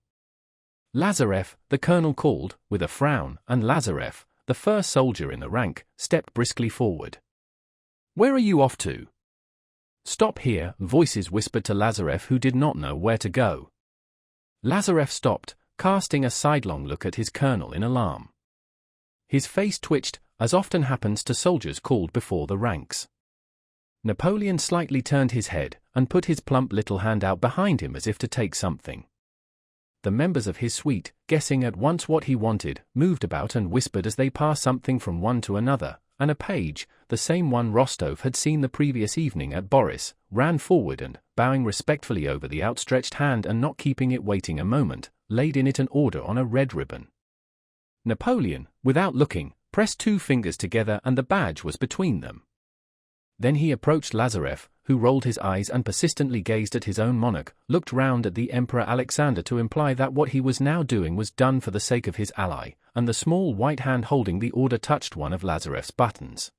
Speaker 1: Lazarev, the colonel called, with a frown, and Lazarev, the first soldier in the rank, stepped briskly forward. Where are you off to? Stop here, voices whispered to Lazarev, who did not know where to go. Lazarev stopped, casting a sidelong look at his colonel in alarm. His face twitched, as often happens to soldiers called before the ranks. Napoleon slightly turned his head, and put his plump little hand out behind him as if to take something. The members of his suite, guessing at once what he wanted, moved about and whispered as they passed something from one to another, and a page, the same one Rostov had seen the previous evening at Boris, ran forward and, bowing respectfully over the outstretched hand and not keeping it waiting a moment, laid in it an order on a red ribbon. Napoleon, without looking, pressed 2 fingers together and the badge was between them. Then he approached Lazarev, who rolled his eyes and persistently gazed at his own monarch, looked round at the Emperor Alexander to imply that what he was now doing was done for the sake of his ally, and the small white hand holding the order touched one of Lazarev's buttons.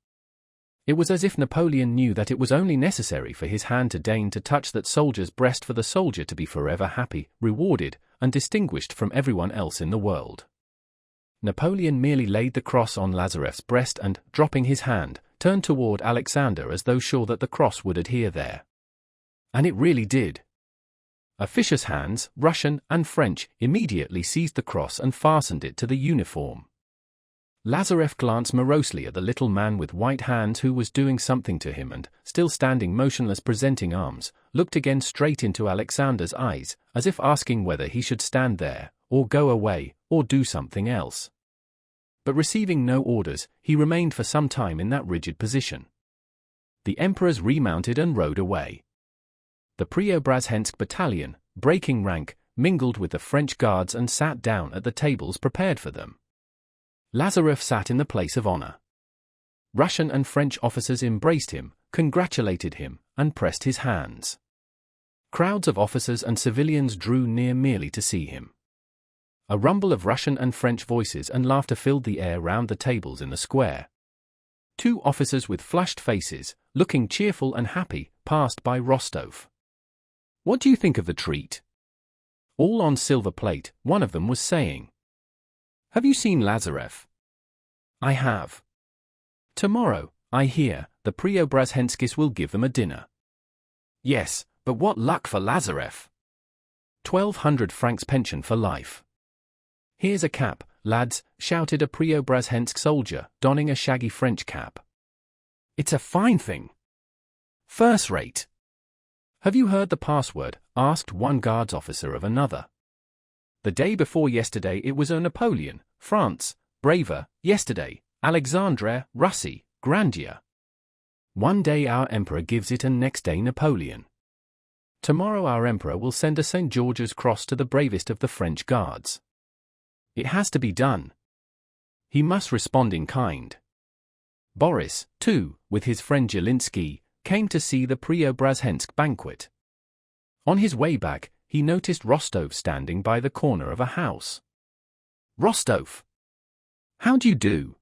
Speaker 1: It was as if Napoleon knew that it was only necessary for his hand to deign to touch that soldier's breast for the soldier to be forever happy, rewarded, and distinguished from everyone else in the world. Napoleon merely laid the cross on Lazarev's breast and, dropping his hand, turned toward Alexander as though sure that the cross would adhere there. And it really did. Officious hands, Russian and French, immediately seized the cross and fastened it to the uniform. Lazarev glanced morosely at the little man with white hands who was doing something to him and, still standing motionless presenting arms, looked again straight into Alexander's eyes, as if asking whether he should stand there, or go away, or do something else. But receiving no orders, he remained for some time in that rigid position. The emperors remounted and rode away. The Preobrazhensk battalion, breaking rank, mingled with the French guards and sat down at the tables prepared for them. Lazarev sat in the place of honor. Russian and French officers embraced him, congratulated him, and pressed his hands. Crowds of officers and civilians drew near merely to see him. A rumble of Russian and French voices and laughter filled the air round the tables in the square. 2 officers with flushed faces, looking cheerful and happy, passed by Rostov. What do you think of the treat? All on silver plate, one of them was saying. Have you seen Lazarev? I have. Tomorrow, I hear, the Preobrazhenskis will give them a dinner. Yes, but what luck for Lazarev. 1,200 francs pension for life. Here's a cap, lads, shouted a Preobrazhensk soldier, donning a shaggy French cap. It's a fine thing. First rate. Have you heard the password? Asked one guards officer of another. The day before yesterday it was Napoleon, France, braver, yesterday, Alexandre, Russie, grandeur. One day our emperor gives it and next day Napoleon. Tomorrow our emperor will send a St. George's Cross to the bravest of the French guards. It has to be done. He must respond in kind. Boris, too, with his friend Jelinsky, came to see the Preobrazhensk banquet. On his way back, he noticed Rostov standing by the corner of a house. Rostov! How do you do?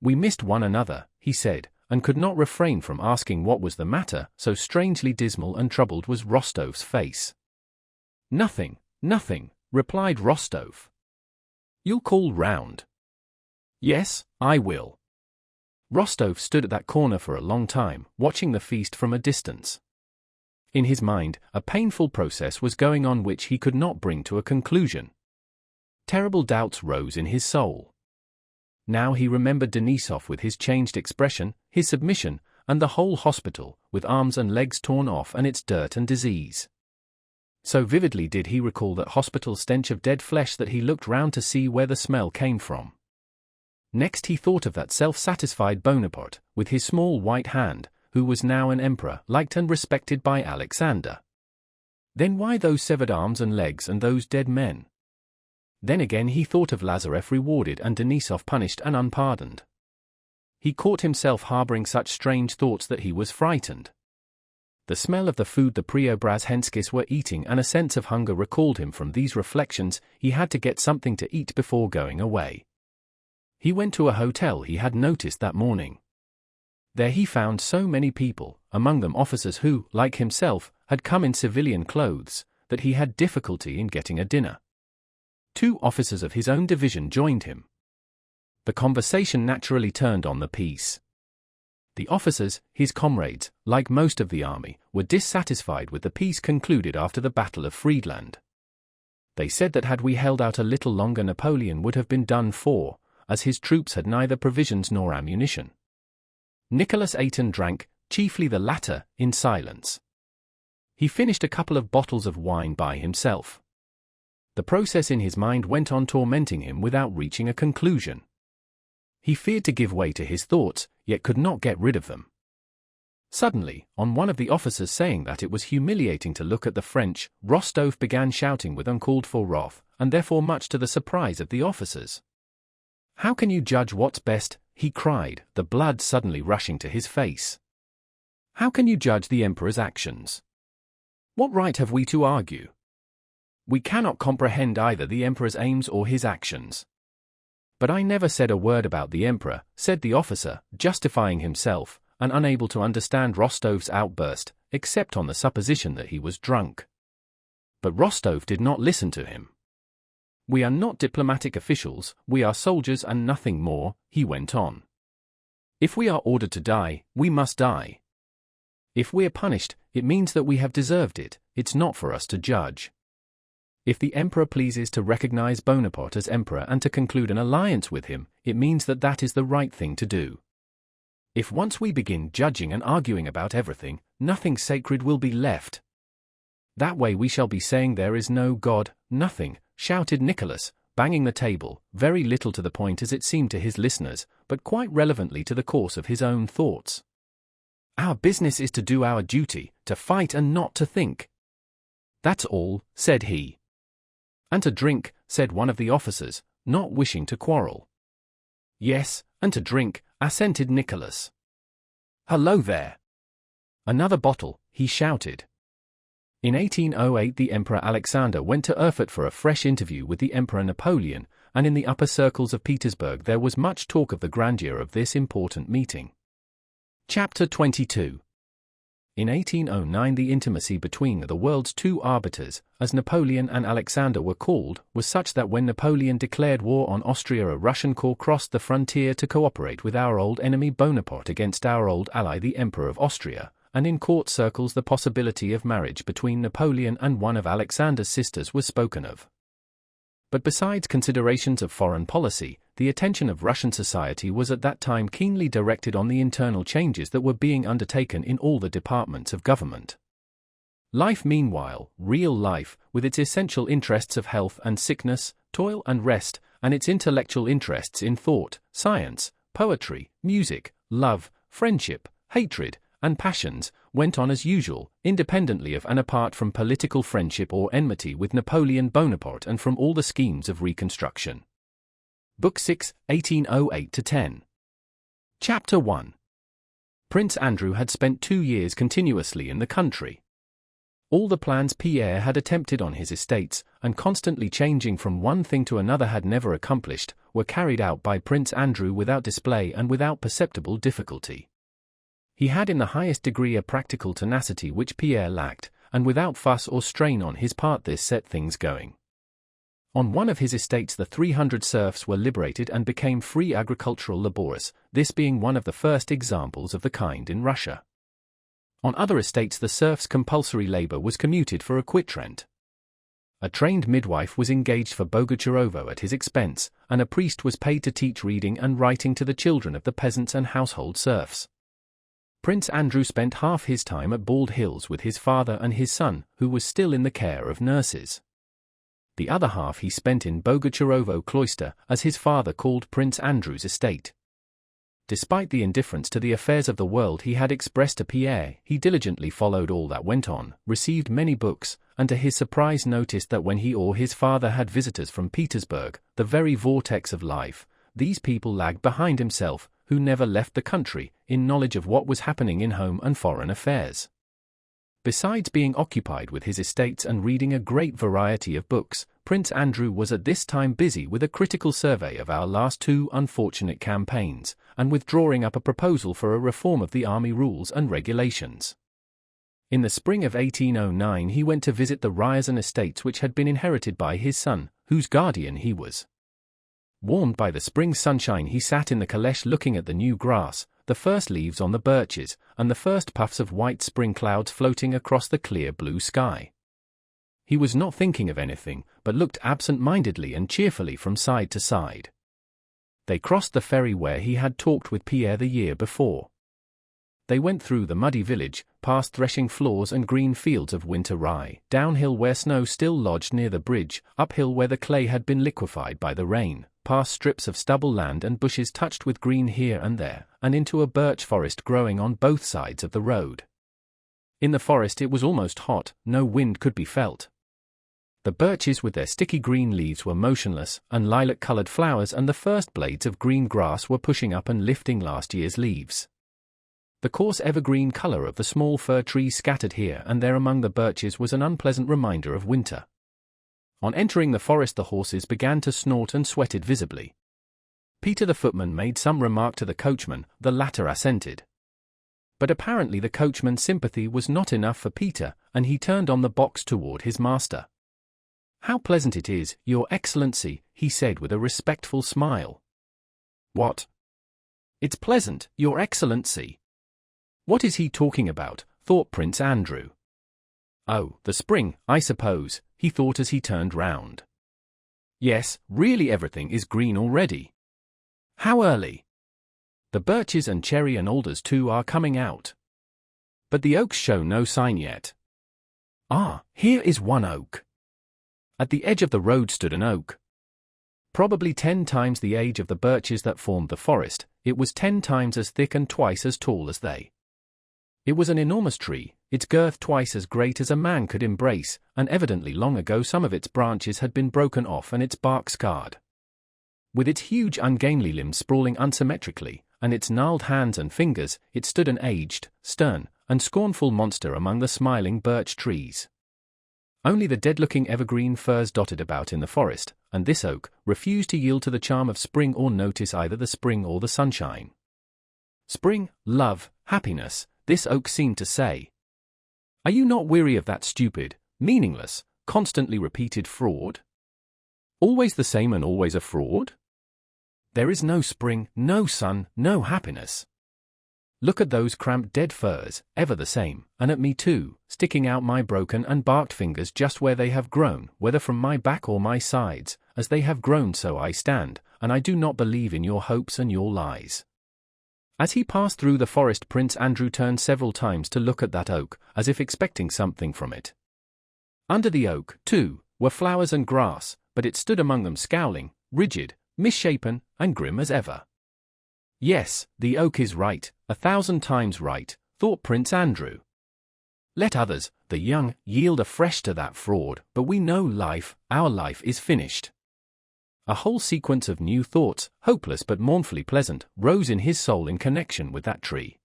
Speaker 1: We missed one another, he said, and could not refrain from asking what was the matter, so strangely dismal and troubled was Rostov's face. Nothing, nothing, replied Rostov. You'll call round. Yes, I will. Rostov stood at that corner for a long time, watching the feast from a distance. In his mind, a painful process was going on which he could not bring to a conclusion. Terrible doubts rose in his soul. Now he remembered Denisov with his changed expression, his submission, and the whole hospital, with arms and legs torn off and its dirt and disease. So vividly did he recall that hospital stench of dead flesh that he looked round to see where the smell came from. Next he thought of that self-satisfied Bonaparte, with his small white hand, who was now an emperor, liked and respected by Alexander. Then why those severed arms and legs and those dead men? Then again he thought of Lazarev rewarded and Denisov punished and unpardoned. he caught himself harboring such strange thoughts that he was frightened. The smell of the food the Preobrazhenskis were eating and a sense of hunger recalled him from these reflections. He had to get something to eat before going away. He went to a hotel he had noticed that morning. There he found so many people, among them officers who, like himself, had come in civilian clothes, that he had difficulty in getting a dinner. 2 officers of his own division joined him. The conversation naturally turned on the peace. The officers, his comrades, like most of the army, were dissatisfied with the peace concluded after the Battle of Friedland. They said that had we held out a little longer, Napoleon would have been done for, as his troops had neither provisions nor ammunition. Nicholas ate and drank, chiefly the latter, in silence. He finished a couple of bottles of wine by himself. The process in his mind went on tormenting him without reaching a conclusion. He feared to give way to his thoughts, yet could not get rid of them. Suddenly, on one of the officers saying that it was humiliating to look at the French, Rostov began shouting with uncalled-for wrath, and therefore much to the surprise of the officers. "How can you judge what's best?" he cried, the blood suddenly rushing to his face. "How can you judge the emperor's actions? What right have we to argue? We cannot comprehend either the emperor's aims or his actions." "But I never said a word about the emperor," said the officer, justifying himself, and unable to understand Rostov's outburst, except on the supposition that he was drunk. But Rostov did not listen to him. "We are not diplomatic officials, we are soldiers and nothing more," he went on. "If we are ordered to die, we must die. If we are punished, it means that we have deserved it, it's not for us to judge. If the emperor pleases to recognize Bonaparte as emperor and to conclude an alliance with him, it means that that is the right thing to do. If once we begin judging and arguing about everything, nothing sacred will be left. That way we shall be saying there is no God, nothing," shouted Nicholas, banging the table, very little to the point as it seemed to his listeners, but quite relevantly to the course of his own thoughts. "Our business is to do our duty, to fight and not to think. That's all," said he. "And to drink," said one of the officers, not wishing to quarrel. "Yes, and to drink," assented Nicholas. "Hello there! Another bottle," he shouted. In 1808 the Emperor Alexander went to Erfurt for a fresh interview with the Emperor Napoleon, and in the upper circles of Petersburg there was much talk of the grandeur of this important meeting. Chapter 22. In 1809 the intimacy between the world's 2 arbiters, as Napoleon and Alexander were called, was such that when Napoleon declared war on Austria a Russian corps crossed the frontier to cooperate with our old enemy Bonaparte against our old ally the Emperor of Austria, and in court circles the possibility of marriage between Napoleon and one of Alexander's sisters was spoken of. But besides considerations of foreign policy, the attention of Russian society was at that time keenly directed on the internal changes that were being undertaken in all the departments of government. Life meanwhile, real life, with its essential interests of health and sickness, toil and rest, and its intellectual interests in thought, science, poetry, music, love, friendship, hatred, and passions, went on as usual, independently of and apart from political friendship or enmity with Napoleon Bonaparte and from all the schemes of reconstruction. Book 6, 1808-10. Chapter 1. Prince Andrew had spent 2 years continuously in the country. All the plans Pierre had attempted on his estates, and constantly changing from one thing to another had never accomplished, were carried out by Prince Andrew without display and without perceptible difficulty. He had in the highest degree a practical tenacity which Pierre lacked, and without fuss or strain on his part this set things going. On one of his estates the 300 serfs were liberated and became free agricultural laborers, this being one of the first examples of the kind in Russia. On other estates the serfs' compulsory labor was commuted for a quit-rent. A trained midwife was engaged for Bogucharovo at his expense, and a priest was paid to teach reading and writing to the children of the peasants and household serfs. Prince Andrew spent half his time at Bald Hills with his father and his son, who was still in the care of nurses. The other half he spent in Bogucharovo cloister, as his father called Prince Andrew's estate. Despite the indifference to the affairs of the world he had expressed to Pierre, he diligently followed all that went on, received many books, and to his surprise noticed that when he or his father had visitors from Petersburg, the very vortex of life, these people lagged behind himself, who never left the country, in knowledge of what was happening in home and foreign affairs. Besides being occupied with his estates and reading a great variety of books, Prince Andrew was at this time busy with a critical survey of our last 2 unfortunate campaigns, and with drawing up a proposal for a reform of the army rules and regulations. In the spring of 1809 he went to visit the Ryerson estates which had been inherited by his son, whose guardian he was. Warmed by the spring sunshine he sat in the caleche looking at the new grass, the first leaves on the birches, and the first puffs of white spring clouds floating across the clear blue sky. He was not thinking of anything, but looked absent-mindedly and cheerfully from side to side. They crossed the ferry where he had talked with Pierre the year before. They went through the muddy village, past threshing floors and green fields of winter rye, downhill where snow still lodged near the bridge, uphill where the clay had been liquefied by the rain, past strips of stubble land and bushes touched with green here and there, and into a birch forest growing on both sides of the road. In the forest it was almost hot, no wind could be felt. The birches with their sticky green leaves were motionless, and lilac-colored flowers and the first blades of green grass were pushing up and lifting last year's leaves. The coarse evergreen color of the small fir trees scattered here and there among the birches was an unpleasant reminder of winter. On entering the forest the horses began to snort and sweated visibly. Peter the footman made some remark to the coachman, the latter assented. But apparently the coachman's sympathy was not enough for Peter, and he turned on the box toward his master. "How pleasant it is, Your Excellency," he said with a respectful smile. "What? It's pleasant, Your Excellency." What is he talking about? Thought Prince Andrew. Oh, the spring, I suppose, he thought as he turned round. Yes, really everything is green already. How early? The birches and cherry and alders too are coming out. But the oaks show no sign yet. Ah, here is one oak. At the edge of the road stood an oak. Probably 10 times the age of the birches that formed the forest, it was 10 times as thick and twice as tall as they. It was an enormous tree, its girth twice as great as a man could embrace, and evidently long ago some of its branches had been broken off and its bark scarred. With its huge ungainly limbs sprawling unsymmetrically, and its gnarled hands and fingers, it stood an aged, stern, and scornful monster among the smiling birch trees. Only the dead-looking evergreen firs dotted about in the forest, and this oak, refused to yield to the charm of spring or notice either the spring or the sunshine. Spring, love, happiness, this oak seemed to say. Are you not weary of that stupid, meaningless, constantly repeated fraud? Always the same and always a fraud? There is no spring, no sun, no happiness. Look at those cramped dead firs, ever the same, and at me too, sticking out my broken and barked fingers just where they have grown, whether from my back or my sides, as they have grown so I stand, and I do not believe in your hopes and your lies. As he passed through the forest Prince Andrew turned several times to look at that oak, as if expecting something from it. Under the oak, too, were flowers and grass, but it stood among them scowling, rigid, misshapen, and grim as ever. Yes, the oak is right, 1,000 times right, thought Prince Andrew. Let others, the young, yield afresh to that fraud, but we know life, our life is finished. A whole sequence of new thoughts, hopeless but mournfully pleasant, rose in his soul in connection with that tree.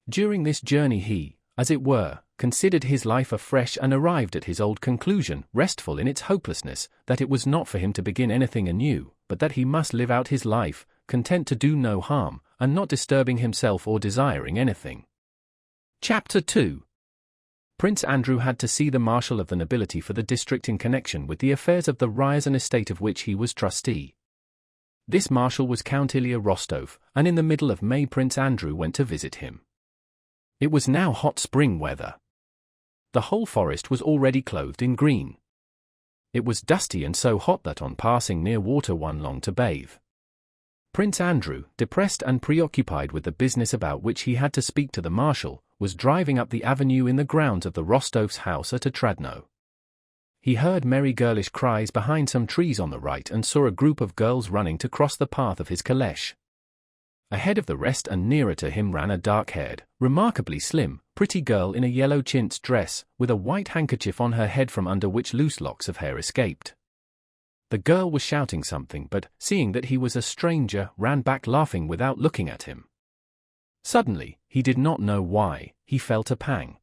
Speaker 1: During this journey he, as it were, considered his life afresh and arrived at his old conclusion, restful in its hopelessness, that it was not for him to begin anything anew, but that he must live out his life, content to do no harm, and not disturbing himself or desiring anything. Chapter 2. Prince Andrew had to see the Marshal of the Nobility for the district in connection with the affairs of the Ryerson estate of which he was trustee. This Marshal was Count Ilya Rostov, and in the middle of May Prince Andrew went to visit him. It was now hot spring weather. The whole forest was already clothed in green. It was dusty and so hot that on passing near water one longed to bathe. Prince Andrew, depressed and preoccupied with the business about which he had to speak to the Marshal, was driving up the avenue in the grounds of the Rostovs' house at Otradno. He heard merry girlish cries behind some trees on the right and saw a group of girls running to cross the path of his caleche. Ahead of the rest and nearer to him ran a dark-haired, remarkably slim, pretty girl in a yellow chintz dress, with a white handkerchief on her head from under which loose locks of hair escaped. The girl was shouting something but, seeing that he was a stranger, ran back laughing without looking at him. Suddenly, he did not know why, he felt a pang.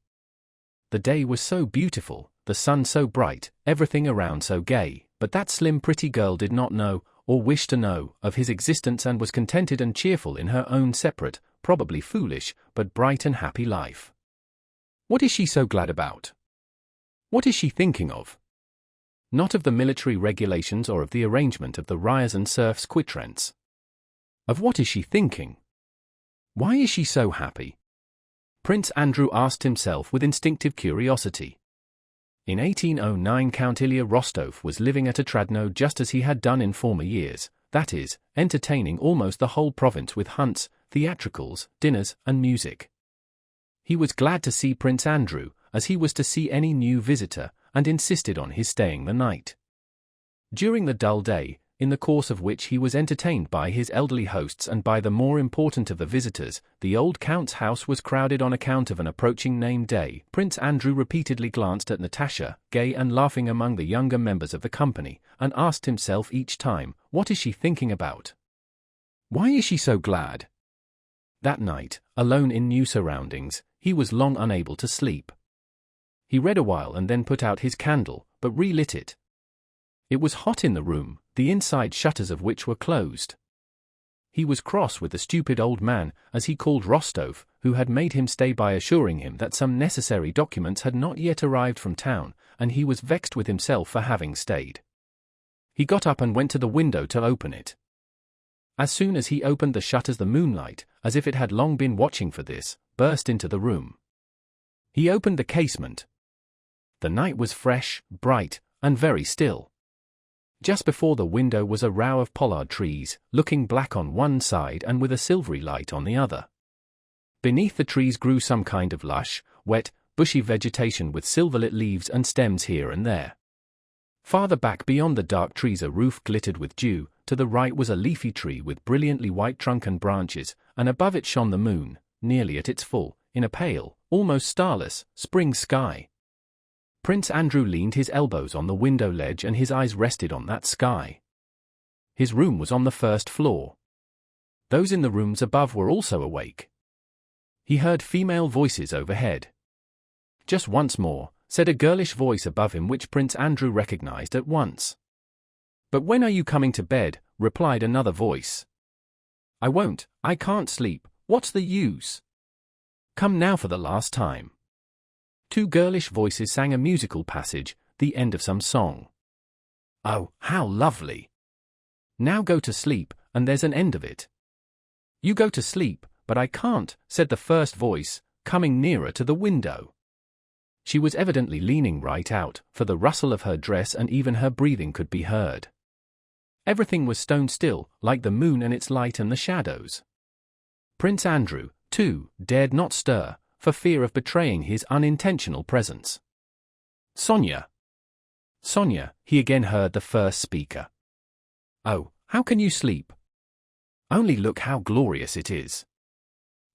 Speaker 1: The day was so beautiful, the sun so bright, everything around so gay, but that slim pretty girl did not know, or wish to know, of his existence and was contented and cheerful in her own separate, probably foolish, but bright and happy life. What is she so glad about? What is she thinking of? Not of the military regulations or of the arrangement of the Ryers and serfs' quitrents. Of what is she thinking? Why is she so happy? Prince Andrew asked himself with instinctive curiosity. In 1809 Count Ilya Rostov was living at Otradno just as he had done in former years, that is, entertaining almost the whole province with hunts, theatricals, dinners, and music. He was glad to see Prince Andrew, as he was to see any new visitor, and insisted on his staying the night. During the dull day, in the course of which he was entertained by his elderly hosts and by the more important of the visitors, the old count's house was crowded on account of an approaching name day. Prince Andrew repeatedly glanced at Natasha, gay and laughing among the younger members of the company, and asked himself each time, what is she thinking about? Why is she so glad? That night, alone in new surroundings, he was long unable to sleep. He read a while and then put out his candle, but relit it. It was hot in the room, the inside shutters of which were closed. He was cross with the stupid old man, as he called Rostov, who had made him stay by assuring him that some necessary documents had not yet arrived from town, and he was vexed with himself for having stayed. He got up and went to the window to open it. As soon as he opened the shutters, the moonlight, as if it had long been watching for this, burst into the room. He opened the casement. The night was fresh, bright, and very still. Just before the window was a row of pollard trees, looking black on one side and with a silvery light on the other. Beneath the trees grew some kind of lush, wet, bushy vegetation with silver-lit leaves and stems here and there. Farther back beyond the dark trees a roof glittered with dew, to the right was a leafy tree with brilliantly white trunk and branches, and above it shone the moon, nearly at its full, in a pale, almost starless, spring sky. Prince Andrew leaned his elbows on the window ledge and his eyes rested on that sky. His room was on the first floor. Those in the rooms above were also awake. He heard female voices overhead. Just once more, said a girlish voice above him which Prince Andrew recognized at once. But when are you coming to bed? Replied another voice. I won't, I can't sleep, what's the use? Come now for the last time. Two girlish voices sang a musical passage, the end of some song. Oh, how lovely! Now go to sleep, and there's an end of it. You go to sleep, but I can't, said the first voice, coming nearer to the window. She was evidently leaning right out, for the rustle of her dress and even her breathing could be heard. Everything was stone still, like the moon and its light and the shadows. Prince Andrew, too, dared not stir, for fear of betraying his unintentional presence. Sonia! Sonia, he again heard the first speaker. Oh, how can you sleep? Only look how glorious it is.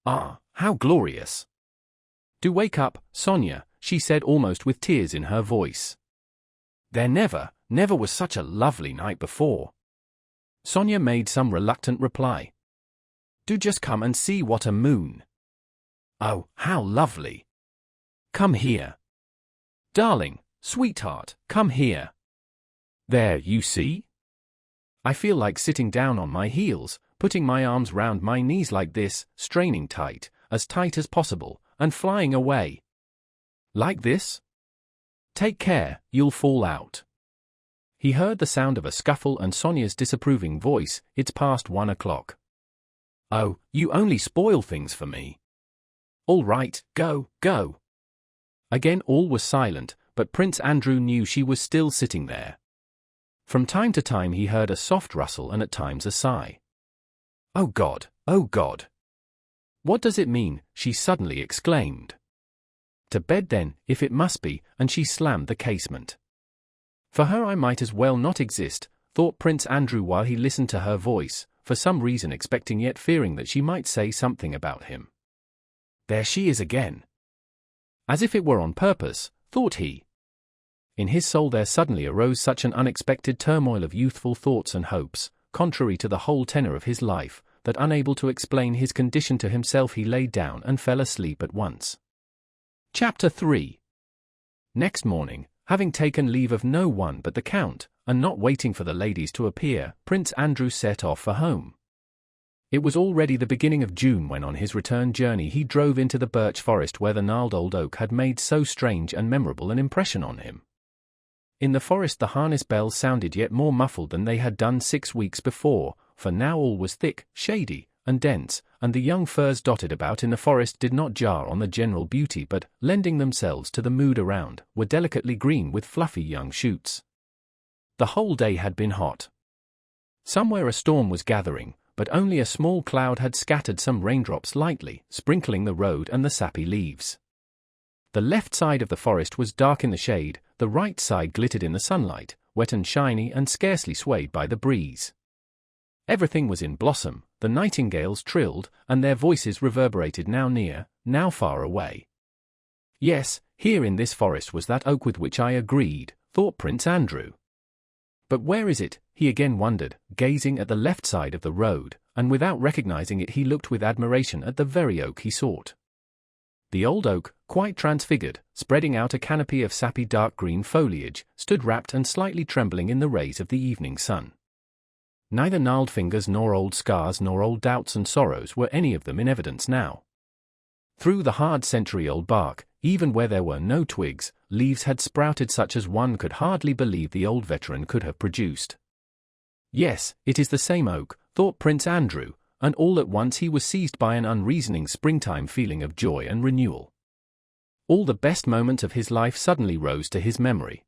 Speaker 1: Ah, how glorious! Do wake up, Sonia, she said almost with tears in her voice. There never was such a lovely night before. Sonia made some reluctant reply. Do just come and see what a moon. Oh, how lovely! Come here. Darling, sweetheart, come here. There, you see? I feel like sitting down on my heels, putting my arms round my knees like this, straining tight as possible, and flying away. Like this? Take care, you'll fall out. He heard the sound of a scuffle and Sonia's disapproving voice, it's past 1 o'clock. Oh, you only spoil things for me. All right, go, go. Again all was silent, but Prince Andrew knew she was still sitting there. From time to time he heard a soft rustle and at times a sigh. Oh God, oh God! What does it mean? She suddenly exclaimed. To bed then, if it must be, and she slammed the casement. For her I might as well not exist, thought Prince Andrew while he listened to her voice, for some reason expecting yet fearing that she might say something about him. There she is again. As if it were on purpose, thought he. In his soul there suddenly arose such an unexpected turmoil of youthful thoughts and hopes, contrary to the whole tenor of his life, that unable to explain his condition to himself he lay down and fell asleep at once. Chapter 3. Next morning, having taken leave of no one but the Count, and not waiting for the ladies to appear, Prince Andrew set off for home. It was already the beginning of June when on his return journey he drove into the birch forest where the gnarled old oak had made so strange and memorable an impression on him. In the forest the harness bells sounded yet more muffled than they had done 6 weeks before, for now all was thick, shady, and dense, and the young firs dotted about in the forest did not jar on the general beauty but, lending themselves to the mood around, were delicately green with fluffy young shoots. The whole day had been hot. Somewhere a storm was gathering, but only a small cloud had scattered some raindrops lightly, sprinkling the road and the sappy leaves. The left side of the forest was dark in the shade, the right side glittered in the sunlight, wet and shiny and scarcely swayed by the breeze. Everything was in blossom, the nightingales trilled, and their voices reverberated now near, now far away. Yes, here in this forest was that oak with which I agreed, thought Prince Andrew. But where is it, he again wondered, gazing at the left side of the road, and without recognizing it he looked with admiration at the very oak he sought. The old oak, quite transfigured, spreading out a canopy of sappy dark green foliage, stood wrapped and slightly trembling in the rays of the evening sun. Neither gnarled fingers nor old scars nor old doubts and sorrows were any of them in evidence now. Through the hard century-old bark, even where there were no twigs, leaves had sprouted such as one could hardly believe the old veteran could have produced. Yes, it is the same oak, thought Prince Andrew, and all at once he was seized by an unreasoning springtime feeling of joy and renewal. All the best moments of his life suddenly rose to his memory.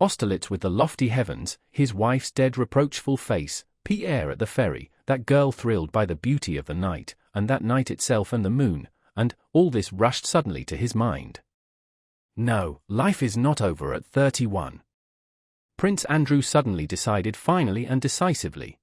Speaker 1: Austerlitz with the lofty heavens, his wife's dead reproachful face, Pierre at the ferry, that girl thrilled by the beauty of the night, and that night itself and the moon, and all this rushed suddenly to his mind. No, life is not over at 31. Prince Andrew suddenly decided finally and decisively.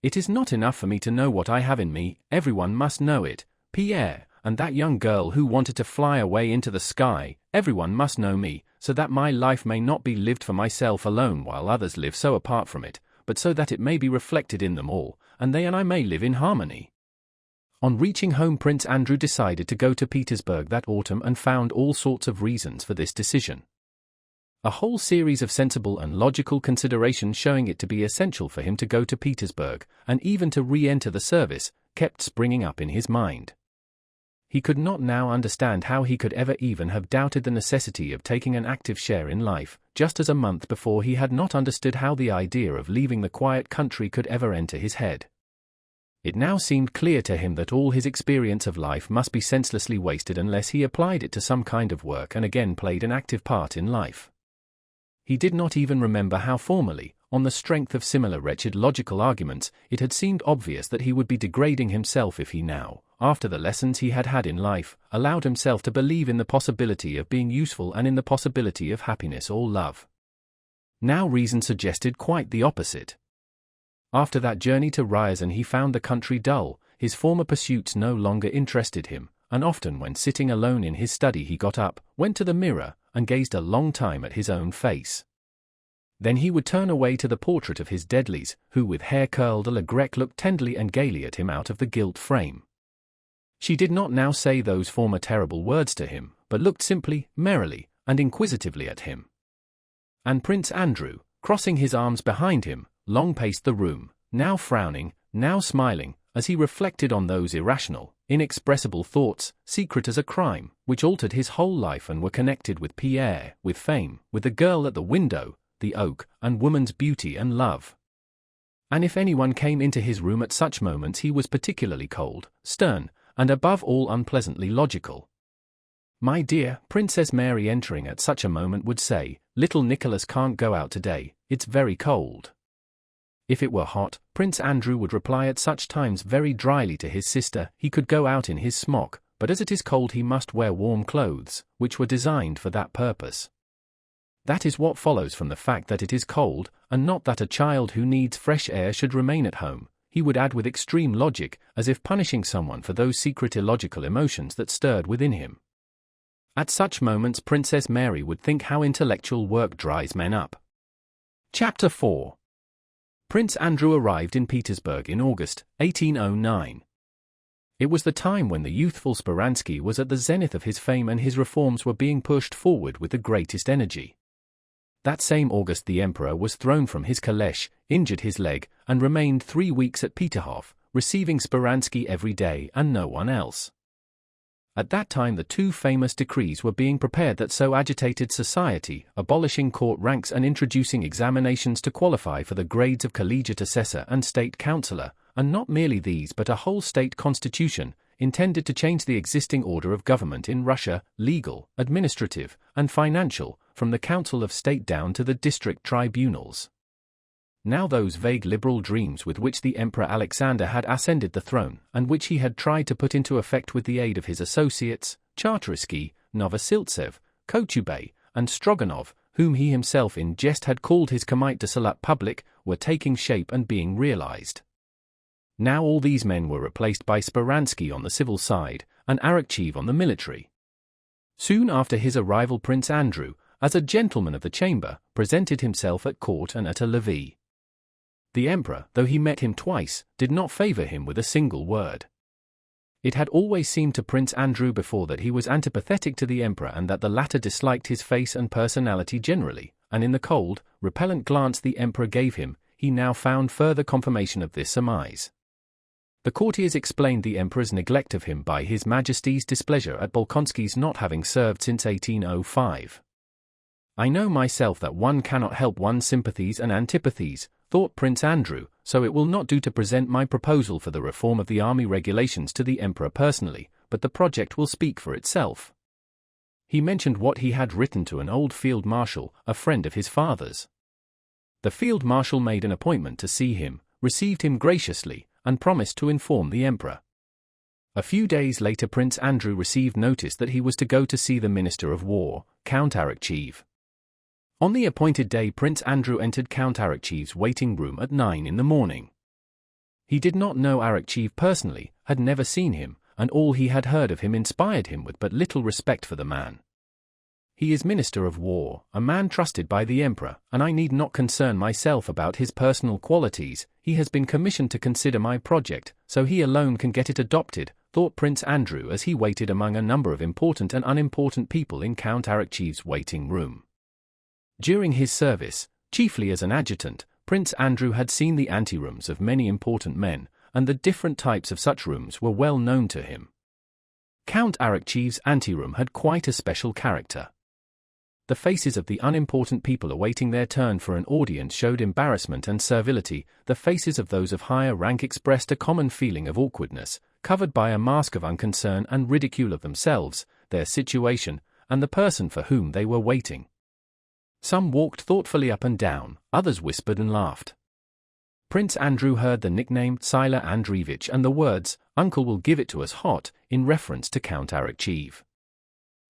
Speaker 1: It is not enough for me to know what I have in me, everyone must know it, Pierre, and that young girl who wanted to fly away into the sky, everyone must know me, so that my life may not be lived for myself alone while others live so apart from it, but so that it may be reflected in them all, and they and I may live in harmony. On reaching home Prince Andrew decided to go to Petersburg that autumn and found all sorts of reasons for this decision. A whole series of sensible and logical considerations showing it to be essential for him to go to Petersburg, and even to re-enter the service, kept springing up in his mind. He could not now understand how he could ever even have doubted the necessity of taking an active share in life, just as a month before he had not understood how the idea of leaving the quiet country could ever enter his head. It now seemed clear to him that all his experience of life must be senselessly wasted unless he applied it to some kind of work and again played an active part in life. He did not even remember how formerly, on the strength of similar wretched logical arguments, it had seemed obvious that he would be degrading himself if he now, after the lessons he had had in life, allowed himself to believe in the possibility of being useful and in the possibility of happiness or love. Now reason suggested quite the opposite. After that journey to Ryazan he found the country dull, his former pursuits no longer interested him, and often when sitting alone in his study he got up, went to the mirror, and gazed a long time at his own face. Then he would turn away to the portrait of his Deadlies, who with hair curled a la grecque looked tenderly and gaily at him out of the gilt frame. She did not now say those former terrible words to him, but looked simply, merrily, and inquisitively at him. And Prince Andrew, crossing his arms behind him, long paced the room, now frowning, now smiling, as he reflected on those irrational, inexpressible thoughts, secret as a crime, which altered his whole life and were connected with Pierre, with fame, with the girl at the window, the oak, and woman's beauty and love. And if anyone came into his room at such moments he was particularly cold, stern, and above all unpleasantly logical. My dear, Princess Mary entering at such a moment would say, "Little Nicholas can't go out today, it's very cold." If it were hot, Prince Andrew would reply at such times very dryly to his sister, he could go out in his smock, but as it is cold he must wear warm clothes, which were designed for that purpose. That is what follows from the fact that it is cold, and not that a child who needs fresh air should remain at home, he would add with extreme logic, as if punishing someone for those secret illogical emotions that stirred within him. At such moments Princess Mary would think how intellectual work dries men up. Chapter 4. Prince Andrew arrived in Petersburg in August, 1809. It was the time when the youthful Speransky was at the zenith of his fame and his reforms were being pushed forward with the greatest energy. That same August the emperor was thrown from his caleche, injured his leg, and remained 3 weeks at Peterhof, receiving Speransky every day and no one else. At that time the two famous decrees were being prepared that so agitated society, abolishing court ranks and introducing examinations to qualify for the grades of collegiate assessor and state councillor, and not merely these but a whole state constitution, intended to change the existing order of government in Russia, legal, administrative, and financial, from the Council of State down to the district tribunals. Now those vague liberal dreams with which the Emperor Alexander had ascended the throne, and which he had tried to put into effect with the aid of his associates, Czartoryski, Novosiltsev, Kochubey, and Stroganov, whom he himself in jest had called his Comite de Salat public, were taking shape and being realized. Now all these men were replaced by Speransky on the civil side, and Arakcheev on the military. Soon after his arrival Prince Andrew, as a gentleman of the chamber, presented himself at court and at a levee. The emperor, though he met him twice, did not favor him with a single word. It had always seemed to Prince Andrew before that he was antipathetic to the emperor and that the latter disliked his face and personality generally, and in the cold, repellent glance the emperor gave him, he now found further confirmation of this surmise. The courtiers explained the emperor's neglect of him by His Majesty's displeasure at Bolkonsky's not having served since 1805. I know myself that one cannot help one's sympathies and antipathies, thought Prince Andrew, so it will not do to present my proposal for the reform of the army regulations to the emperor personally, but the project will speak for itself. He mentioned what he had written to an old field marshal, a friend of his father's. The field marshal made an appointment to see him, received him graciously, and promised to inform the emperor. A few days later Prince Andrew received notice that he was to go to see the Minister of War, Count Arakcheev. On the appointed day Prince Andrew entered Count Arakcheev's waiting room at 9 in the morning. He did not know Arakcheev personally, had never seen him, and all he had heard of him inspired him with but little respect for the man. He is Minister of War, a man trusted by the Emperor, and I need not concern myself about his personal qualities. He has been commissioned to consider my project, so he alone can get it adopted, thought Prince Andrew as he waited among a number of important and unimportant people in Count Arakcheev's waiting room. During his service, chiefly as an adjutant, Prince Andrew had seen the anterooms of many important men, and the different types of such rooms were well known to him. Count Arakcheev's anteroom had quite a special character. The faces of the unimportant people awaiting their turn for an audience showed embarrassment and servility, the faces of those of higher rank expressed a common feeling of awkwardness, covered by a mask of unconcern and ridicule of themselves, their situation, and the person for whom they were waiting. Some walked thoughtfully up and down, others whispered and laughed. Prince Andrew heard the nickname Sila Andreevich and the words, "Uncle will give it to us hot," in reference to Count Arakcheev.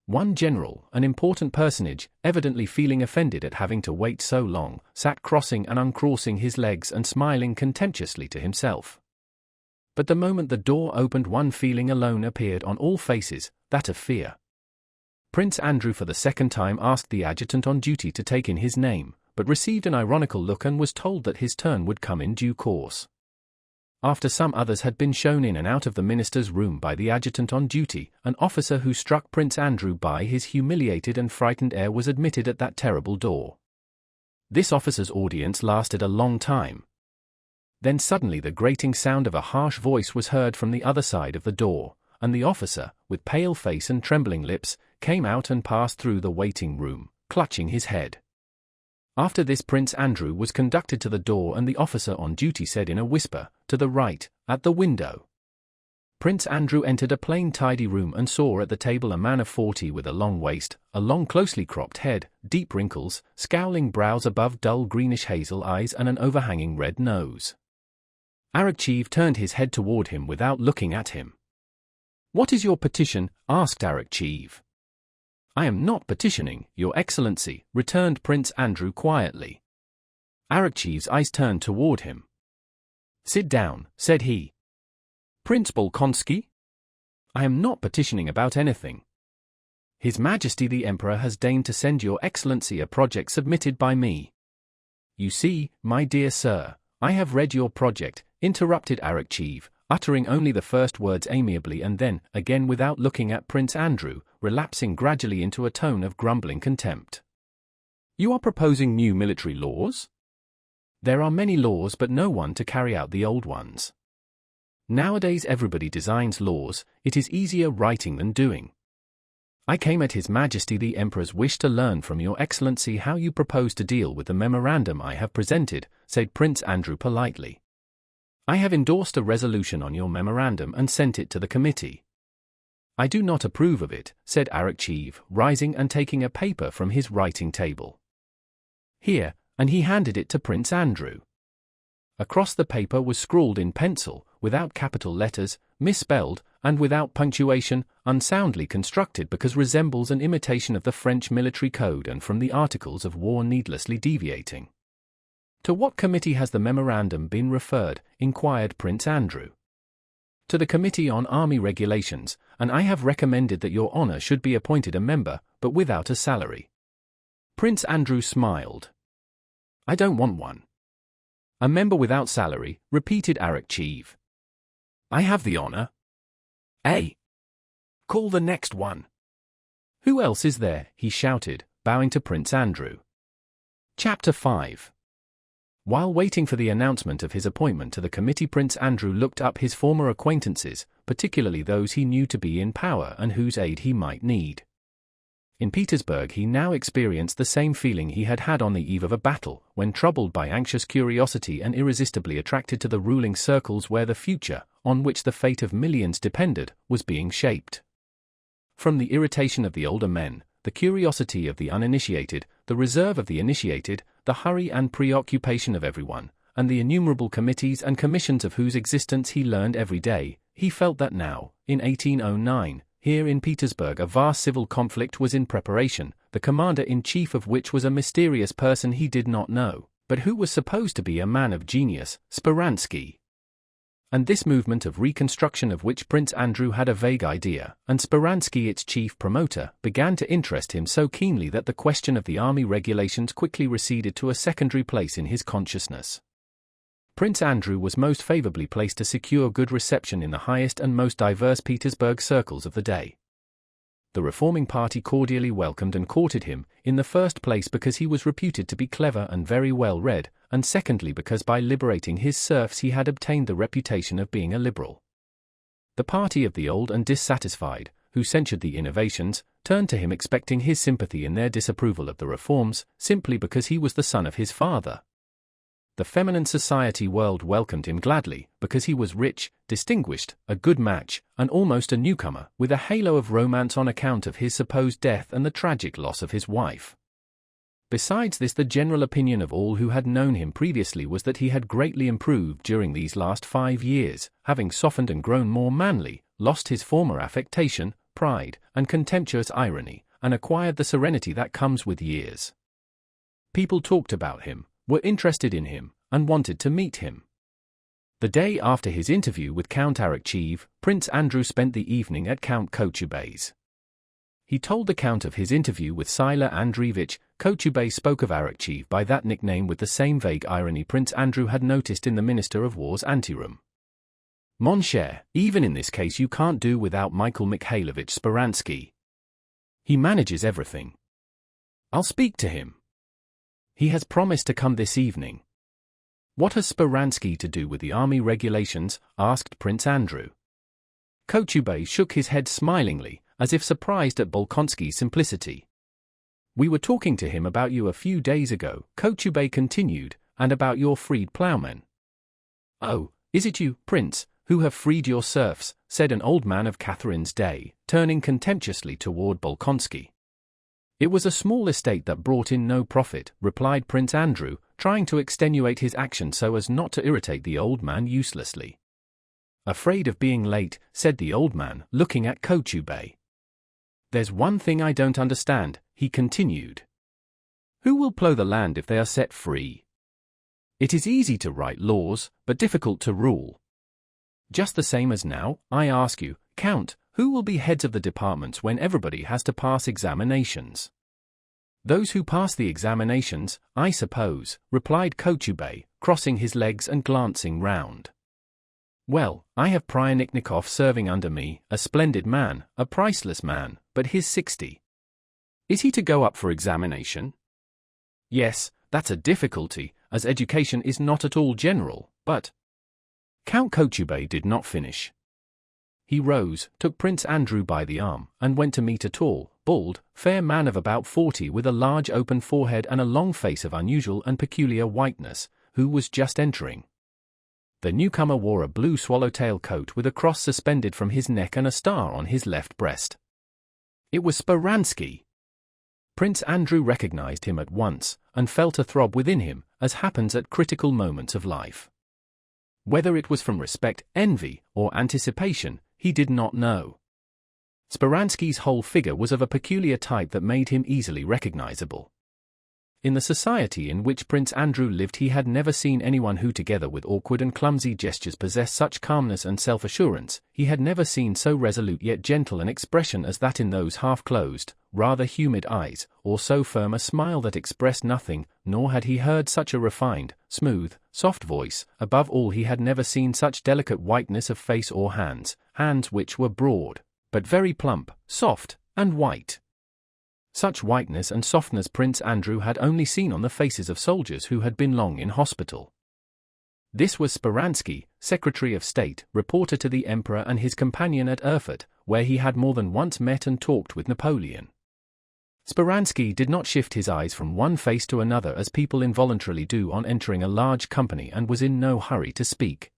Speaker 1: One general, an important personage, evidently feeling offended at having to wait so long, sat crossing and uncrossing his legs and smiling contemptuously to himself. But the moment the door opened one feeling alone appeared on all faces, that of fear. Prince Andrew for the second time asked the adjutant on duty to take in his name, but received an ironical look and was told that his turn would come in due course. After some others had been shown in and out of the minister's room by the adjutant on duty, an officer who struck Prince Andrew by his humiliated and frightened air was admitted at that terrible door. This officer's audience lasted a long time. Then suddenly the grating sound of a harsh voice was heard from the other side of the door, and the officer, with pale face and trembling lips, came out and passed through the waiting room, clutching his head. After this Prince Andrew was conducted to the door and the officer on duty said in a whisper, "To the right, at the window." Prince Andrew entered a plain tidy room and saw at the table a man of 40 with a long waist, a long closely cropped head, deep wrinkles, scowling brows above dull greenish hazel eyes and an overhanging red nose. Arakcheev turned his head toward him without looking at him. "What is your petition?" asked Arakcheev. "I am not petitioning, Your Excellency," returned Prince Andrew quietly. Arakcheev's eyes turned toward him. "Sit down," said he. "Prince Bolkonsky?" "I am not petitioning about anything." His Majesty the Emperor has deigned to send your Excellency a project submitted by me. You see, my dear sir, I have read your project, interrupted Arakcheev, uttering only the first words amiably and then, again without looking at Prince Andrew, relapsing gradually into a tone of grumbling contempt. You are proposing new military laws? There are many laws but no one to carry out the old ones. Nowadays everybody designs laws, it is easier writing than doing. I came at His Majesty the Emperor's wish to learn from your Excellency how you propose to deal with the memorandum I have presented, said Prince Andrew politely. I have endorsed a resolution on your memorandum and sent it to the committee. I do not approve of it, said Arakcheev, rising and taking a paper from his writing table. Here, and he handed it to Prince Andrew. Across the paper was scrawled in pencil, without capital letters, misspelled, and without punctuation, unsoundly constructed because resembles an imitation of the French military code and from the articles of war needlessly deviating. To what committee has the memorandum been referred? Inquired Prince Andrew. To the Committee on Army Regulations, and I have recommended that your honor should be appointed a member, but without a salary. Prince Andrew smiled. I don't want one. A member without salary, repeated Arakcheev. I have the honor. Call the next one. Who else is there? He shouted, bowing to Prince Andrew. Chapter 5. While waiting for the announcement of his appointment to the committee, Prince Andrew looked up his former acquaintances, particularly those he knew to be in power and whose aid he might need. In Petersburg he now experienced the same feeling he had had on the eve of a battle, when troubled by anxious curiosity and irresistibly attracted to the ruling circles where the future, on which the fate of millions depended, was being shaped. From the irritation of the older men, the curiosity of the uninitiated, the reserve of the initiated, the hurry and preoccupation of everyone, and the innumerable committees and commissions of whose existence he learned every day, he felt that now, in 1809, here in Petersburg a vast civil conflict was in preparation, the commander-in-chief of which was a mysterious person he did not know, but who was supposed to be a man of genius, Speransky. And this movement of reconstruction of which Prince Andrew had a vague idea, and Speransky its chief promoter, began to interest him so keenly that the question of the army regulations quickly receded to a secondary place in his consciousness. Prince Andrew was most favorably placed to secure good reception in the highest and most diverse Petersburg circles of the day. The reforming party cordially welcomed and courted him, in the first place because he was reputed to be clever and very well read, and secondly because by liberating his serfs he had obtained the reputation of being a liberal. The party of the old and dissatisfied, who censured the innovations, turned to him expecting his sympathy in their disapproval of the reforms, simply because he was the son of his father. The feminine society world welcomed him gladly, because he was rich, distinguished, a good match, and almost a newcomer, with a halo of romance on account of his supposed death and the tragic loss of his wife. Besides this, the general opinion of all who had known him previously was that he had greatly improved during these last 5 years, having softened and grown more manly, lost his former affectation, pride, and contemptuous irony, and acquired the serenity that comes with years. People talked about him, were interested in him, and wanted to meet him. The day after his interview with Count Arakcheev, Prince Andrew spent the evening at Count Kochubey's. He told the Count of his interview with Sila Andreevich. Kochubey spoke of Arakcheev by that nickname with the same vague irony Prince Andrew had noticed in the Minister of War's anteroom. Mon cher, even in this case you can't do without Michael Mikhailovich Speransky. He manages everything. I'll speak to him. He has promised to come this evening. What has Speransky to do with the army regulations? Asked Prince Andrew. Kochubey shook his head smilingly, as if surprised at Bolkonsky's simplicity. We were talking to him about you a few days ago, Kochubey continued, and about your freed ploughmen. Oh, is it you, Prince, who have freed your serfs? Said an old man of Catherine's day, turning contemptuously toward Bolkonsky. It was a small estate that brought in no profit, replied Prince Andrew, trying to extenuate his action so as not to irritate the old man uselessly. Afraid of being late, said the old man, looking at Kochubey. There's one thing I don't understand, he continued. Who will plough the land if they are set free? It is easy to write laws, but difficult to rule. Just the same as now, I ask you, Count, who will be heads of the departments when everybody has to pass examinations? Those who pass the examinations, I suppose, replied Kochubey, crossing his legs and glancing round. Well, I have Pryanichnikov serving under me, a splendid man, a priceless man, but he's 60. Is he to go up for examination? Yes, that's a difficulty, as education is not at all general, but... Count Kochubey did not finish. He rose, took Prince Andrew by the arm, and went to meet a tall, bald, fair man of about 40 with a large open forehead and a long face of unusual and peculiar whiteness, who was just entering. The newcomer wore a blue swallowtail coat with a cross suspended from his neck and a star on his left breast. It was Speransky. Prince Andrew recognized him at once, and felt a throb within him, as happens at critical moments of life. Whether it was from respect, envy, or anticipation, he did not know. Speransky's whole figure was of a peculiar type that made him easily recognizable. In the society in which Prince Andrew lived he had never seen anyone who together with awkward and clumsy gestures possessed such calmness and self-assurance, he had never seen so resolute yet gentle an expression as that in those half-closed, rather humid eyes, or so firm a smile that expressed nothing, nor had he heard such a refined, smooth, soft voice. Above all, he had never seen such delicate whiteness of face or hands which were broad, but very plump, soft, and white. Such whiteness and softness Prince Andrew had only seen on the faces of soldiers who had been long in hospital. This was Speransky, Secretary of State, reporter to the Emperor and his companion at Erfurt, where he had more than once met and talked with Napoleon. Speransky did not shift his eyes from one face to another as people involuntarily do on entering a large company, and was in no hurry to speak.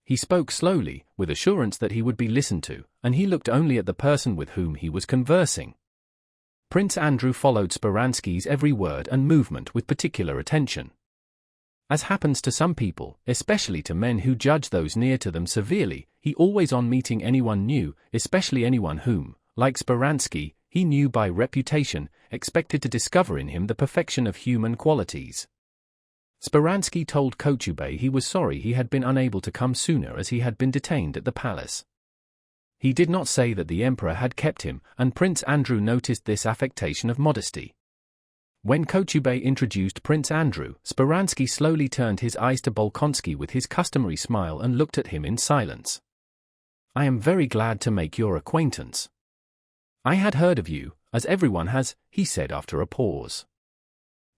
Speaker 1: He spoke slowly, with assurance that he would be listened to, and he looked only at the person with whom he was conversing. Prince Andrew followed Speransky's every word and movement with particular attention. As happens to some people, especially to men who judge those near to them severely, he always on meeting anyone new, especially anyone whom, like Speransky, he knew by reputation, expected to discover in him the perfection of human qualities. Speransky told Kochubey he was sorry he had been unable to come sooner as he had been detained at the palace. He did not say that the Emperor had kept him, and Prince Andrew noticed this affectation of modesty. When Kochubey introduced Prince Andrew, Speransky slowly turned his eyes to Bolkonsky with his customary smile and looked at him in silence. "I am very glad to make your acquaintance. I had heard of you, as everyone has," he said after a pause.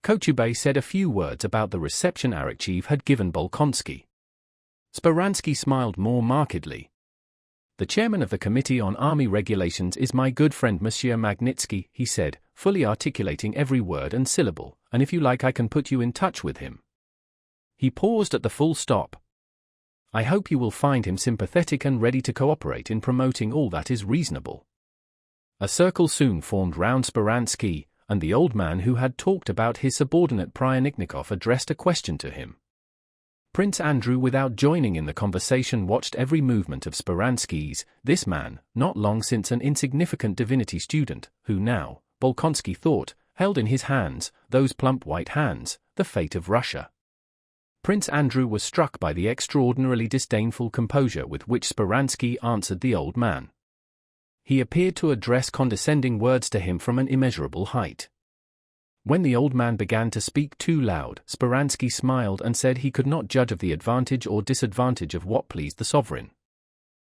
Speaker 1: Kochubey said a few words about the reception Arakcheev had given Bolkonsky. Speransky smiled more markedly. "The chairman of the Committee on Army Regulations is my good friend Monsieur Magnitsky," he said, fully articulating every word and syllable, "and if you like I can put you in touch with him." He paused at the full stop. "I hope you will find him sympathetic and ready to cooperate in promoting all that is reasonable." A circle soon formed round Speransky, and the old man who had talked about his subordinate Pryanichnikov addressed a question to him. Prince Andrew, without joining in the conversation, watched every movement of Speransky's. This man, not long since an insignificant divinity student, who now, Bolkonsky thought, held in his hands, those plump white hands, the fate of Russia. Prince Andrew was struck by the extraordinarily disdainful composure with which Speransky answered the old man. He appeared to address condescending words to him from an immeasurable height. When the old man began to speak too loud, Speransky smiled and said he could not judge of the advantage or disadvantage of what pleased the sovereign.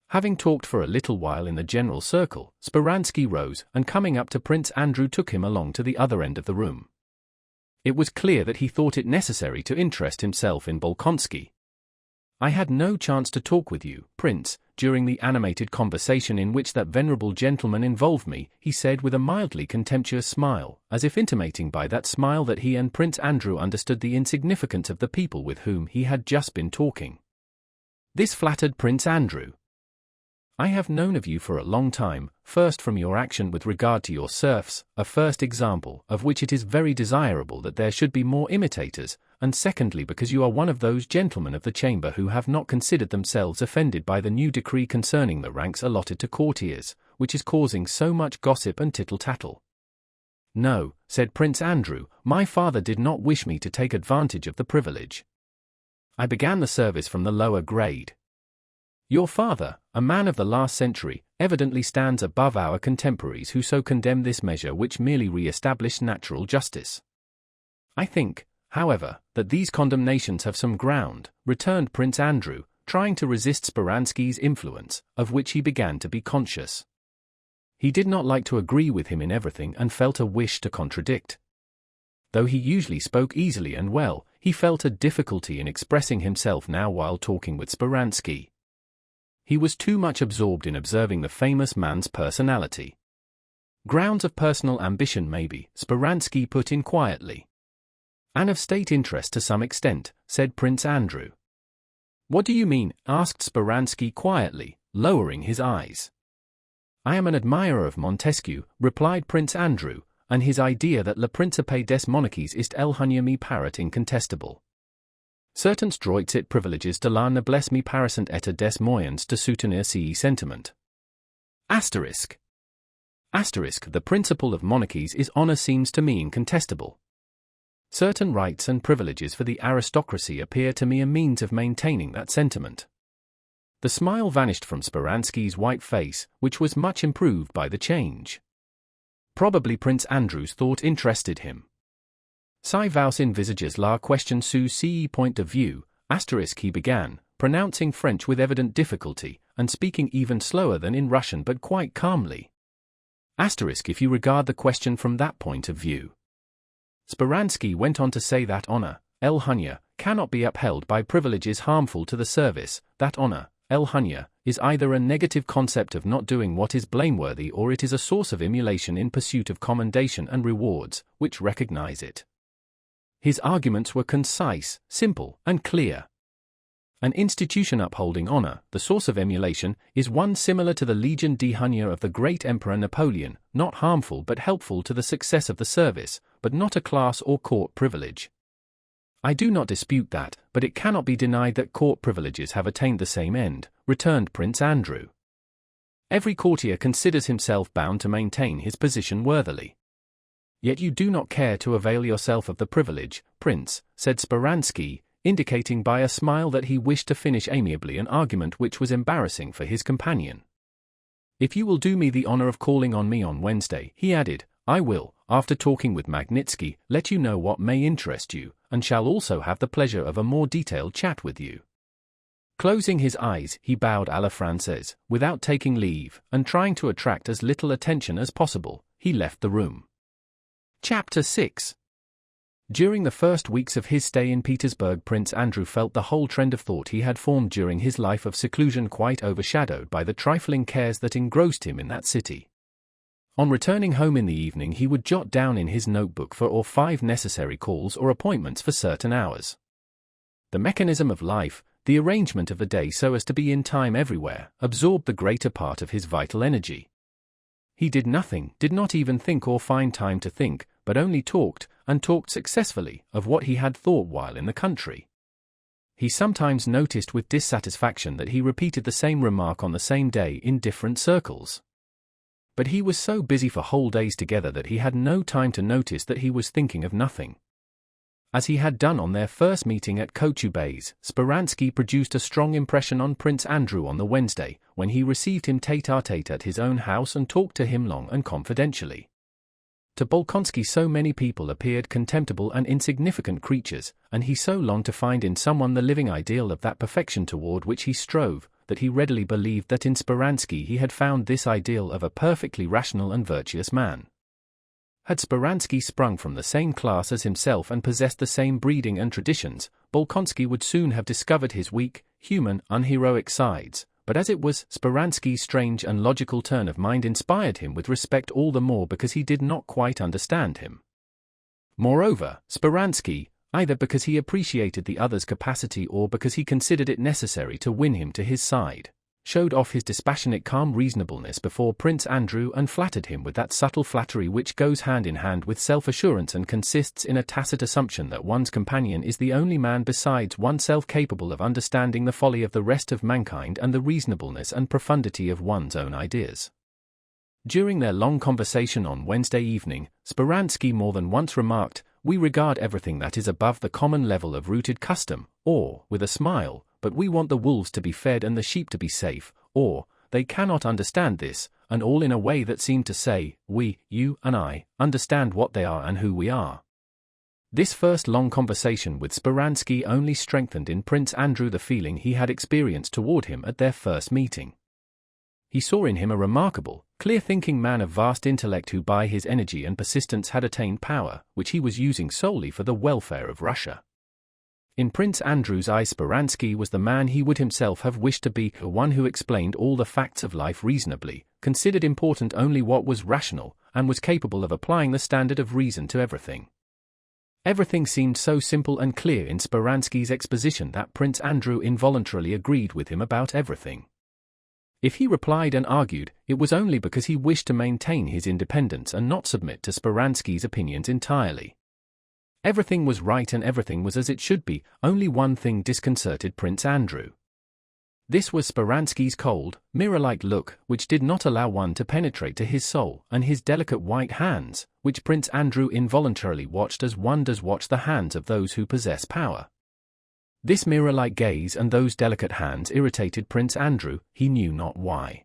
Speaker 1: Having talked for a little while in the general circle, Speransky rose, and coming up to Prince Andrew took him along to the other end of the room. It was clear that he thought it necessary to interest himself in Bolkonsky. "I had no chance to talk with you, Prince, during the animated conversation in which that venerable gentleman involved me," he said with a mildly contemptuous smile, as if intimating by that smile that he and Prince Andrew understood the insignificance of the people with whom he had just been talking. This flattered Prince Andrew. "I have known of you for a long time, first from your action with regard to your serfs, a first example of which it is very desirable that there should be more imitators, and secondly because you are one of those gentlemen of the chamber who have not considered themselves offended by the new decree concerning the ranks allotted to courtiers, which is causing so much gossip and tittle-tattle." "No," said Prince Andrew, "my father did not wish me to take advantage of the privilege. I began the service from the lower grade." "Your father, a man of the last century, evidently stands above our contemporaries who so condemn this measure which merely re-established natural justice. I think, however, that these condemnations have some ground, returned Prince Andrew, trying to resist Speransky's influence, of which he began to be conscious. He did not like to agree with him in everything and felt a wish to contradict. Though he usually spoke easily and well, he felt a difficulty in expressing himself now while talking with Speransky. He was too much absorbed in observing the famous man's personality. Grounds of personal ambition maybe, Speransky put in quietly. And of state interest to some extent, said Prince Andrew. What do you mean? Asked Speransky quietly, lowering his eyes. I am an admirer of Montesquieu, replied Prince Andrew, and his idea that le principe des monarchies ist l'honneur me paraît incontestable. Certains droits et priviléges de la noblesse me paraissent être des moyens de soutenir ce sentiment. Asterisk. The principle of monarchies is honor seems to me incontestable. Certain rights and privileges for the aristocracy appear to me a means of maintaining that sentiment. The smile vanished from Speransky's white face, which was much improved by the change. Probably Prince Andrew's thought interested him. Si vous envisages la question sous ce point de vue, he began, pronouncing French with evident difficulty, and speaking even slower than in Russian but quite calmly. If you regard the question from that point of view. Speransky went on to say that honor, l'honneur, cannot be upheld by privileges harmful to the service, that honor, l'honneur, is either a negative concept of not doing what is blameworthy or it is a source of emulation in pursuit of commendation and rewards, which recognize it. His arguments were concise, simple, and clear. An institution upholding honor, the source of emulation, is one similar to the Legion d'honneur of the great Emperor Napoleon, not harmful but helpful to the success of the service, but not a class or court privilege. I do not dispute that, but it cannot be denied that court privileges have attained the same end, returned Prince Andrew. Every courtier considers himself bound to maintain his position worthily. Yet you do not care to avail yourself of the privilege, Prince, said Speransky, indicating by a smile that he wished to finish amiably an argument which was embarrassing for his companion. If you will do me the honor of calling on me on Wednesday, he added, I will, after talking with Magnitsky, let you know what may interest you, and shall also have the pleasure of a more detailed chat with you. Closing his eyes, he bowed à la Française, without taking leave, and trying to attract as little attention as possible, he left the room. Chapter 6. During the first weeks of his stay in Petersburg, Prince Andrew felt the whole trend of thought he had formed during his life of seclusion quite overshadowed by the trifling cares that engrossed him in that city. On returning home in the evening, he would jot down in his notebook 4 or 5 necessary calls or appointments for certain hours. The mechanism of life, the arrangement of the day so as to be in time everywhere, absorbed the greater part of his vital energy. He did nothing, did not even think or find time to think, but only talked, and talked successfully, of what he had thought while in the country. He sometimes noticed with dissatisfaction that he repeated the same remark on the same day in different circles. But he was so busy for whole days together that he had no time to notice that he was thinking of nothing. As he had done on their first meeting at Kochubey's, Speransky produced a strong impression on Prince Andrew on the Wednesday, when he received him tête-à-tête at his own house and talked to him long and confidentially. To Bolkonsky so many people appeared contemptible and insignificant creatures, and he so longed to find in someone the living ideal of that perfection toward which he strove, that he readily believed that in Speransky he had found this ideal of a perfectly rational and virtuous man. Had Speransky sprung from the same class as himself and possessed the same breeding and traditions, Bolkonsky would soon have discovered his weak, human, unheroic sides, but as it was, Speransky's strange and logical turn of mind inspired him with respect all the more because he did not quite understand him. Moreover, Speransky, either because he appreciated the other's capacity or because he considered it necessary to win him to his side, showed off his dispassionate calm reasonableness before Prince Andrew and flattered him with that subtle flattery which goes hand in hand with self-assurance and consists in a tacit assumption that one's companion is the only man besides oneself capable of understanding the folly of the rest of mankind and the reasonableness and profundity of one's own ideas. During their long conversation on Wednesday evening, Speransky more than once remarked, "We regard everything that is above the common level of rooted custom," or, with a smile, "but we want the wolves to be fed and the sheep to be safe," or, they cannot understand this, and all in a way that seemed to say, we, you and I, understand what they are and who we are. This first long conversation with Speransky only strengthened in Prince Andrew the feeling he had experienced toward him at their first meeting. He saw in him a remarkable, clear-thinking man of vast intellect who by his energy and persistence had attained power, which he was using solely for the welfare of Russia. In Prince Andrew's eyes, Speransky was the man he would himself have wished to be, one who explained all the facts of life reasonably, considered important only what was rational, and was capable of applying the standard of reason to everything. Everything seemed so simple and clear in Speransky's exposition that Prince Andrew involuntarily agreed with him about everything. If he replied and argued, it was only because he wished to maintain his independence and not submit to Speransky's opinions entirely. Everything was right and everything was as it should be, only one thing disconcerted Prince Andrew. This was Speransky's cold, mirror-like look, which did not allow one to penetrate to his soul, and his delicate white hands, which Prince Andrew involuntarily watched as one does watch the hands of those who possess power. This mirror-like gaze and those delicate hands irritated Prince Andrew, he knew not why.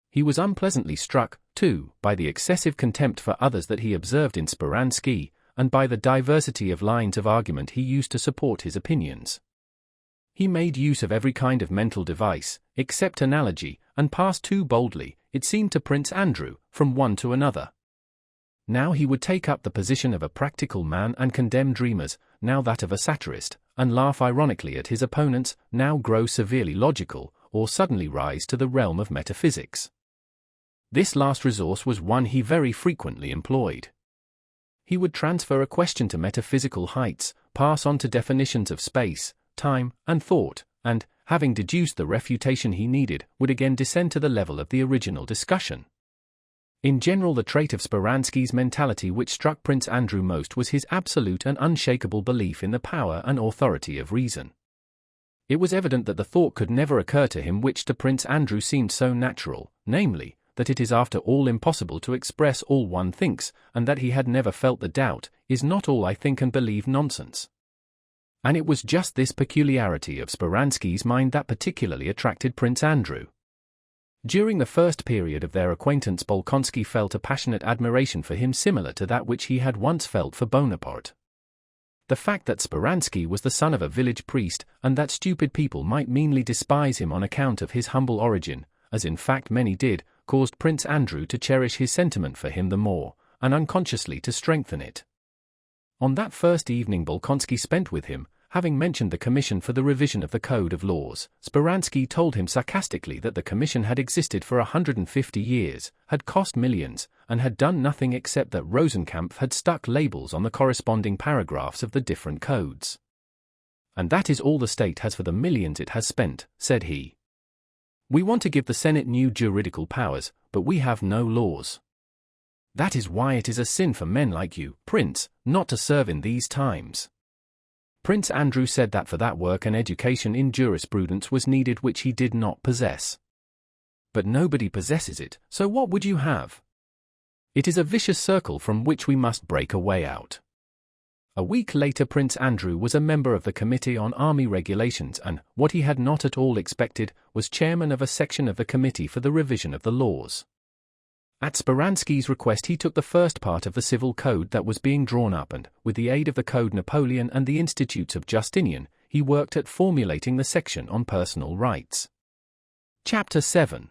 Speaker 1: He was unpleasantly struck, too, by the excessive contempt for others that he observed in Speransky, and by the diversity of lines of argument he used to support his opinions. He made use of every kind of mental device, except analogy, and passed too boldly, it seemed to Prince Andrew, from one to another. Now he would take up the position of a practical man and condemn dreamers, now that of a satirist, and laugh ironically at his opponents, now grow severely logical, or suddenly rise to the realm of metaphysics. This last resource was one he very frequently employed. He would transfer a question to metaphysical heights, pass on to definitions of space, time, and thought, and, having deduced the refutation he needed, would again descend to the level of the original discussion. In general, the trait of Speransky's mentality which struck Prince Andrew most was his absolute and unshakable belief in the power and authority of reason. It was evident that the thought could never occur to him which to Prince Andrew seemed so natural, namely, that it is after all impossible to express all one thinks, and that he had never felt the doubt, is not all I think and believe nonsense. And it was just this peculiarity of Speransky's mind that particularly attracted Prince Andrew. During the first period of their acquaintance, Bolkonsky felt a passionate admiration for him similar to that which he had once felt for Bonaparte. The fact that Speransky was the son of a village priest, and that stupid people might meanly despise him on account of his humble origin, as in fact many did, caused Prince Andrew to cherish his sentiment for him the more, and unconsciously to strengthen it. On that first evening Bolkonsky spent with him, having mentioned the commission for the revision of the Code of Laws, Speransky told him sarcastically that the commission had existed for 150 years, had cost millions, and had done nothing except that Rosenkampf had stuck labels on the corresponding paragraphs of the different codes. And that is all the state has for the millions it has spent, said he. We want to give the Senate new juridical powers, but we have no laws. That is why it is a sin for men like you, Prince, not to serve in these times. Prince Andrew said that for that work an education in jurisprudence was needed which he did not possess. But nobody possesses it, so what would you have? It is a vicious circle from which we must break a way out. A week later Prince Andrew was a member of the Committee on Army Regulations and, what he had not at all expected, was chairman of a section of the Committee for the Revision of the Laws. At Speransky's request he took the first part of the civil code that was being drawn up and, with the aid of the Code Napoleon and the Institutes of Justinian, he worked at formulating the section on personal rights. Chapter 7.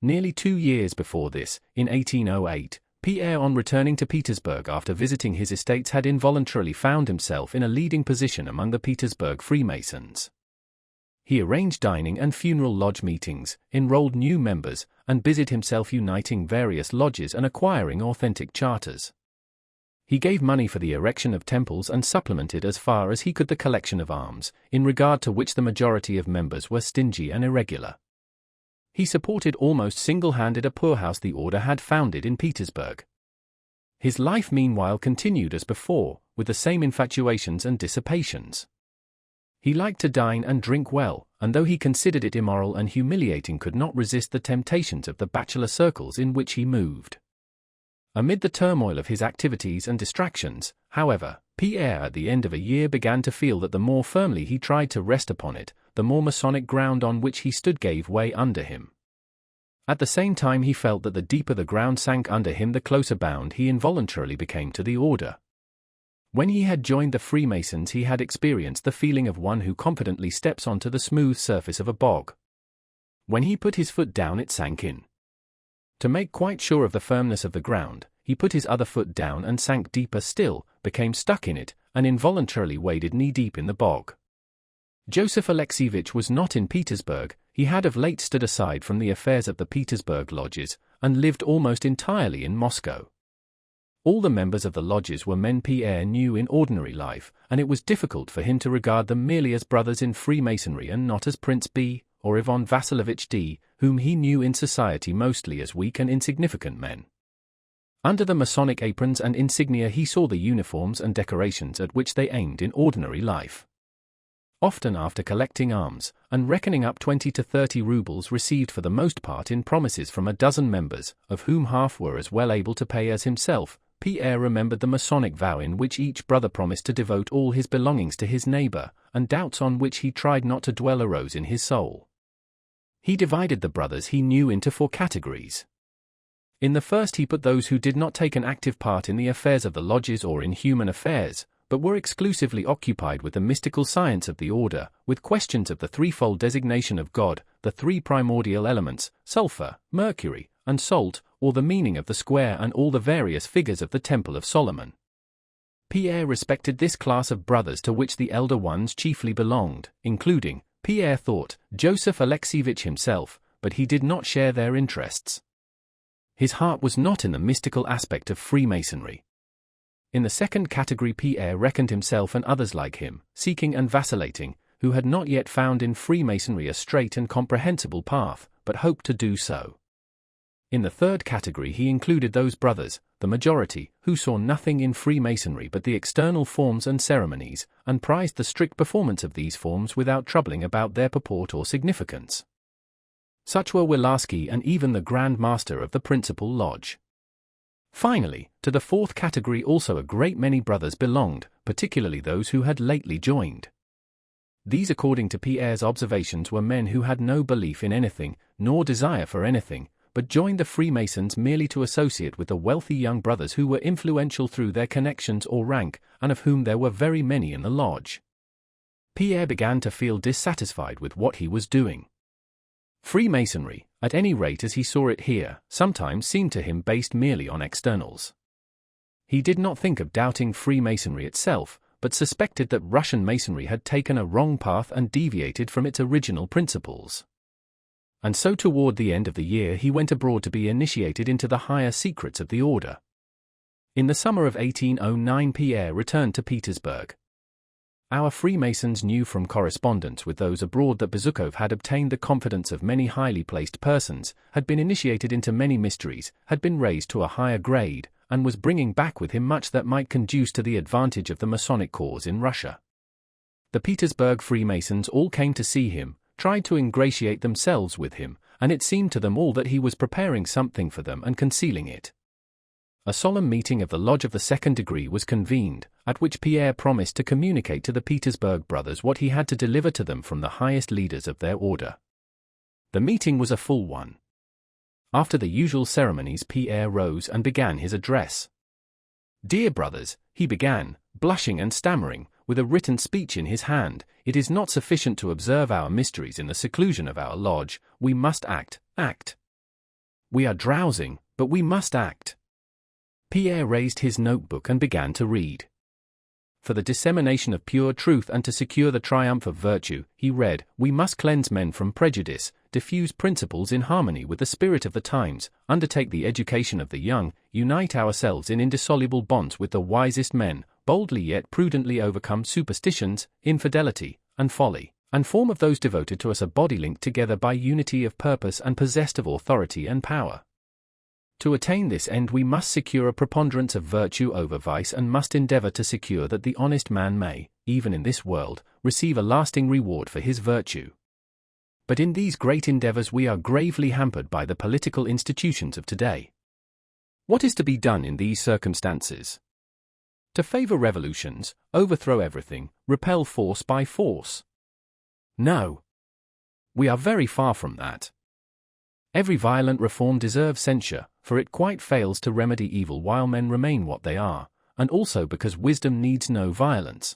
Speaker 1: Nearly 2 years before this, in 1808, Pierre, on returning to Petersburg after visiting his estates, had involuntarily found himself in a leading position among the Petersburg Freemasons. He arranged dining and funeral lodge meetings, enrolled new members, and busied himself uniting various lodges and acquiring authentic charters. He gave money for the erection of temples and supplemented as far as he could the collection of alms, in regard to which the majority of members were stingy and irregular. He supported almost single-handed a poorhouse the order had founded in Petersburg. His life meanwhile continued as before, with the same infatuations and dissipations. He liked to dine and drink well, and though he considered it immoral and humiliating, could not resist the temptations of the bachelor circles in which he moved. Amid the turmoil of his activities and distractions, however, Pierre at the end of a year began to feel that the more firmly he tried to rest upon it, the more Masonic ground on which he stood gave way under him. At the same time he felt that the deeper the ground sank under him, the closer bound he involuntarily became to the order. When he had joined the Freemasons, he had experienced the feeling of one who confidently steps onto the smooth surface of a bog. When he put his foot down, it sank in. To make quite sure of the firmness of the ground, he put his other foot down and sank deeper still, became stuck in it, and involuntarily waded knee-deep in the bog. Joseph Alexievich was not in Petersburg. He had of late stood aside from the affairs of the Petersburg lodges, and lived almost entirely in Moscow. All the members of the lodges were men Pierre knew in ordinary life, and it was difficult for him to regard them merely as brothers in Freemasonry and not as Prince B. or Ivan Vasilovich D., whom he knew in society mostly as weak and insignificant men. Under the Masonic aprons and insignia he saw the uniforms and decorations at which they aimed in ordinary life. Often after collecting alms, and reckoning up 20 to 30 rubles received for the most part in promises from a dozen members, of whom half were as well able to pay as himself, Pierre remembered the Masonic vow in which each brother promised to devote all his belongings to his neighbor, and doubts on which he tried not to dwell arose in his soul. He divided the brothers he knew into 4 categories. In the first he put those who did not take an active part in the affairs of the lodges or in human affairs, but were exclusively occupied with the mystical science of the order, with questions of the threefold designation of God, the 3 primordial elements, sulfur, mercury, and salt, or the meaning of the square and all the various figures of the Temple of Solomon. Pierre respected this class of brothers to which the elder ones chiefly belonged, including, Pierre thought, Joseph Alexievich himself, but he did not share their interests. His heart was not in the mystical aspect of Freemasonry. In the second category Pierre reckoned himself and others like him, seeking and vacillating, who had not yet found in Freemasonry a straight and comprehensible path, but hoped to do so. In the third category he included those brothers, the majority, who saw nothing in Freemasonry but the external forms and ceremonies, and prized the strict performance of these forms without troubling about their purport or significance. Such were Wilarski and even the Grand Master of the principal lodge. Finally, to the fourth category also a great many brothers belonged, particularly those who had lately joined. These, according to Pierre's observations, were men who had no belief in anything, nor desire for anything, but joined the Freemasons merely to associate with the wealthy young brothers who were influential through their connections or rank, and of whom there were very many in the lodge. Pierre began to feel dissatisfied with what he was doing. Freemasonry, at any rate as he saw it here, sometimes seemed to him based merely on externals. He did not think of doubting Freemasonry itself, but suspected that Russian Masonry had taken a wrong path and deviated from its original principles. And so toward the end of the year he went abroad to be initiated into the higher secrets of the order. In the summer of 1809 Pierre returned to Petersburg. Our Freemasons knew from correspondence with those abroad that Bezukhov had obtained the confidence of many highly placed persons, had been initiated into many mysteries, had been raised to a higher grade, and was bringing back with him much that might conduce to the advantage of the Masonic cause in Russia. The Petersburg Freemasons all came to see him, tried to ingratiate themselves with him, and it seemed to them all that he was preparing something for them and concealing it. A solemn meeting of the Lodge of the Second Degree was convened, at which Pierre promised to communicate to the Petersburg brothers what he had to deliver to them from the highest leaders of their order. The meeting was a full one. After the usual ceremonies Pierre rose and began his address. "Dear brothers," he began, blushing and stammering, with a written speech in his hand, "it is not sufficient to observe our mysteries in the seclusion of our lodge, we must act. We are drowsing, but we must act." Pierre raised his notebook and began to read. For the dissemination of pure truth and to secure the triumph of virtue, he read, "We must cleanse men from prejudice, diffuse principles in harmony with the spirit of the times, undertake the education of the young, unite ourselves in indissoluble bonds with the wisest men, boldly yet prudently overcome superstitions, infidelity, and folly, and form of those devoted to us a body linked together by unity of purpose and possessed of authority and power. To attain this end we must secure a preponderance of virtue over vice and must endeavor to secure that the honest man may, even in this world, receive a lasting reward for his virtue. But in these great endeavors we are gravely hampered by the political institutions of today. What is to be done in these circumstances? To favor revolutions, overthrow everything, repel force by force? No. We are very far from that. Every violent reform deserves censure, for it quite fails to remedy evil while men remain what they are, and also because wisdom needs no violence.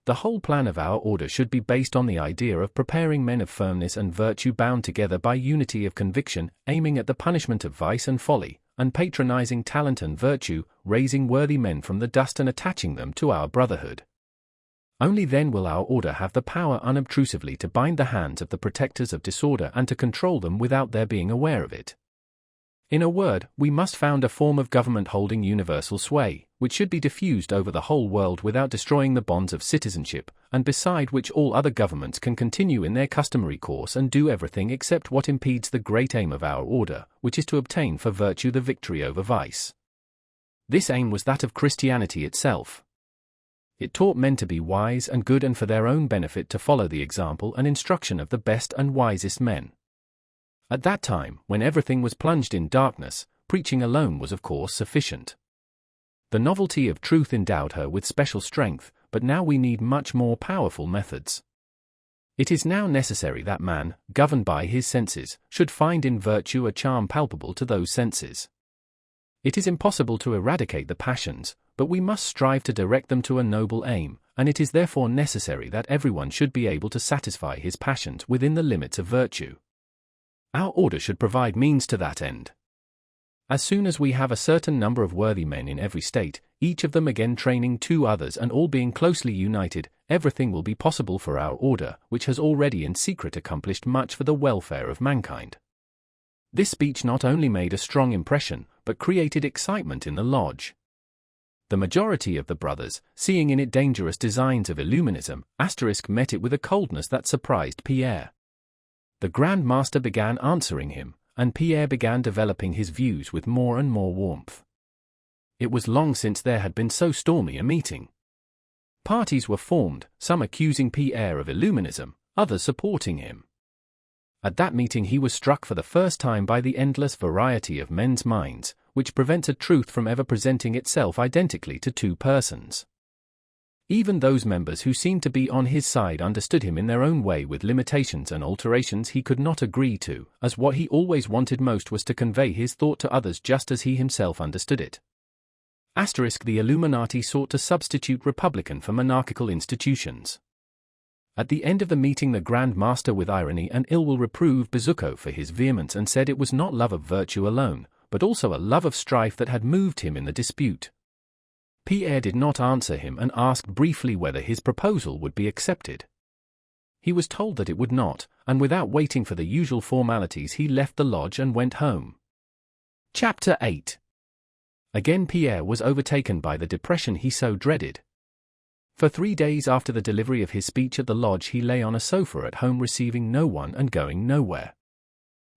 Speaker 1: The whole plan of our order should be based on the idea of preparing men of firmness and virtue bound together by unity of conviction, aiming at the punishment of vice and folly, and patronizing talent and virtue, raising worthy men from the dust and attaching them to our brotherhood. Only then will our order have the power unobtrusively to bind the hands of the protectors of disorder and to control them without their being aware of it. In a word, we must found a form of government holding universal sway, which should be diffused over the whole world without destroying the bonds of citizenship, and beside which all other governments can continue in their customary course and do everything except what impedes the great aim of our order, which is to obtain for virtue the victory over vice. This aim was that of Christianity itself. It taught men to be wise and good and for their own benefit to follow the example and instruction of the best and wisest men. At that time, when everything was plunged in darkness, preaching alone was of course sufficient. The novelty of truth endowed her with special strength, but now we need much more powerful methods. It is now necessary that man, governed by his senses, should find in virtue a charm palpable to those senses. It is impossible to eradicate the passions, but we must strive to direct them to a noble aim, and it is therefore necessary that everyone should be able to satisfy his passions within the limits of virtue. Our order should provide means to that end. As soon as we have a certain number of worthy men in every state, each of them again training 2 others and all being closely united, everything will be possible for our order, which has already in secret accomplished much for the welfare of mankind. This speech not only made a strong impression, but created excitement in the lodge. The majority of the brothers, seeing in it dangerous designs of Illuminism, met it with a coldness that surprised Pierre. The Grand Master began answering him, and Pierre began developing his views with more and more warmth. It was long since there had been so stormy a meeting. Parties were formed, some accusing Pierre of Illuminism, others supporting him. At that meeting he was struck for the first time by the endless variety of men's minds, which prevents a truth from ever presenting itself identically to 2 persons. Even those members who seemed to be on his side understood him in their own way with limitations and alterations he could not agree to, as what he always wanted most was to convey his thought to others just as he himself understood it. The Illuminati sought to substitute republican for monarchical institutions. At the end of the meeting the Grand Master with irony and ill will reproved Bezuquet for his vehemence and said it was not love of virtue alone, but also a love of strife that had moved him in the dispute. Pierre did not answer him and asked briefly whether his proposal would be accepted. He was told that it would not, and without waiting for the usual formalities he left the lodge and went home. Chapter 8. Again Pierre was overtaken by the depression he so dreaded. For 3 days after the delivery of his speech at the lodge he lay on a sofa at home receiving no one and going nowhere.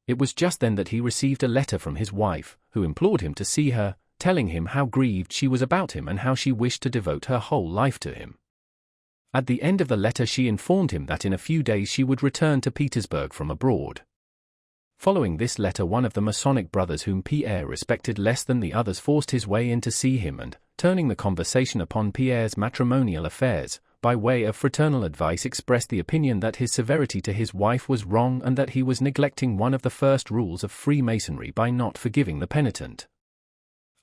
Speaker 1: It was just then that he received a letter from his wife, who implored him to see her, telling him how grieved she was about him and how she wished to devote her whole life to him. At the end of the letter she informed him that in a few days she would return to Petersburg from abroad. Following this letter one of the Masonic brothers whom Pierre respected less than the others forced his way in to see him and, turning the conversation upon Pierre's matrimonial affairs, by way of fraternal advice expressed the opinion that his severity to his wife was wrong and that he was neglecting one of the first rules of Freemasonry by not forgiving the penitent.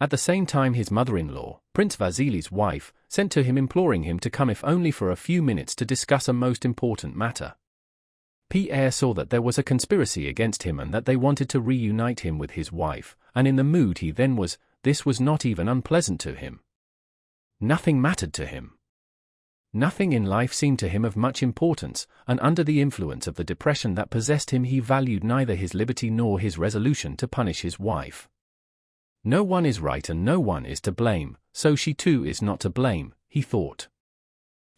Speaker 1: At the same time his mother-in-law, Prince Vasili's wife, sent to him imploring him to come if only for a few minutes to discuss a most important matter. Pierre saw that there was a conspiracy against him and that they wanted to reunite him with his wife, and in the mood he then was, this was not even unpleasant to him. Nothing mattered to him. Nothing in life seemed to him of much importance, and under the influence of the depression that possessed him he valued neither his liberty nor his resolution to punish his wife. No one is right and no one is to blame, so she too is not to blame, he thought.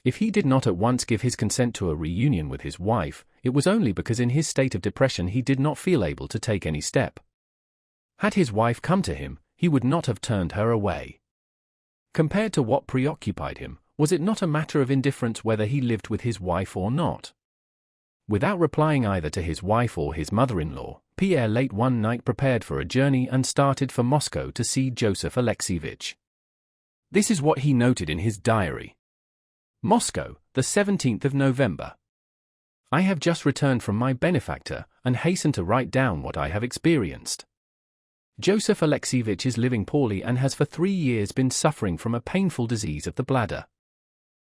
Speaker 1: If he did not at once give his consent to a reunion with his wife, it was only because in his state of depression he did not feel able to take any step. Had his wife come to him, he would not have turned her away. Compared to what preoccupied him, was it not a matter of indifference whether he lived with his wife or not? Without replying either to his wife or his mother-in-law, Pierre late one night prepared for a journey and started for Moscow to see Joseph Alexievich. This is what he noted in his diary. Moscow, the 17th of November. I have just returned from my benefactor, and hasten to write down what I have experienced. Joseph Alexievich is living poorly and has for 3 years been suffering from a painful disease of the bladder.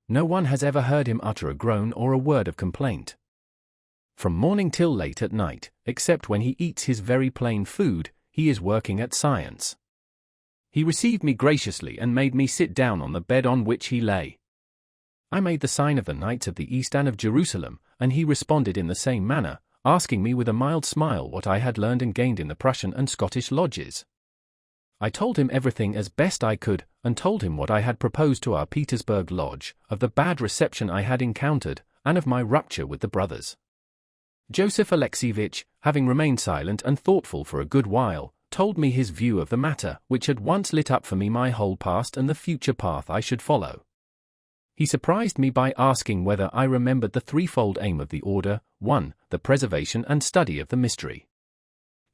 Speaker 1: No one has ever heard him utter a groan or a word of complaint. From morning till late at night, except when he eats his very plain food, he is working at science. He received me graciously and made me sit down on the bed on which he lay. I made the sign of the Knights of the East and of Jerusalem, and he responded in the same manner, asking me with a mild smile what I had learned and gained in the Prussian and Scottish lodges. I told him everything as best I could, and told him what I had proposed to our Petersburg lodge, of the bad reception I had encountered, and of my rupture with the brothers. Joseph Alexievich, having remained silent and thoughtful for a good while, told me his view of the matter, which at once lit up for me my whole past and the future path I should follow. He surprised me by asking whether I remembered the threefold aim of the order: 1. The preservation and study of the mystery;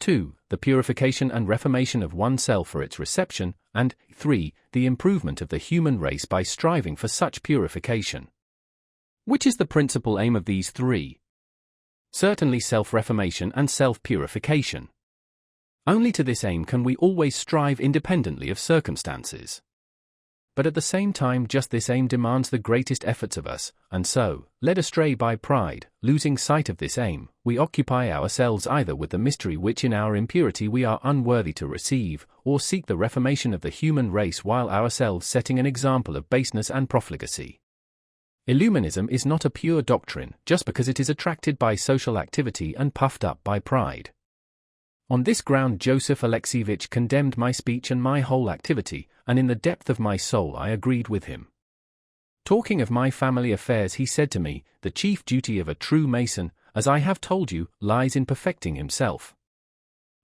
Speaker 1: 2. The purification and reformation of oneself for its reception; and 3. The improvement of the human race by striving for such purification. Which is the principal aim of these three? Certainly self-reformation and self-purification. Only to this aim can we always strive independently of circumstances. But at the same time just this aim demands the greatest efforts of us, and so, led astray by pride, losing sight of this aim, we occupy ourselves either with the mystery which in our impurity we are unworthy to receive, or seek the reformation of the human race while ourselves setting an example of baseness and profligacy. Illuminism is not a pure doctrine just because it is attracted by social activity and puffed up by pride. On this ground Joseph Alexievich condemned my speech and my whole activity, and in the depth of my soul I agreed with him. Talking of my family affairs he said to me, "The chief duty of a true Mason, as I have told you, lies in perfecting himself.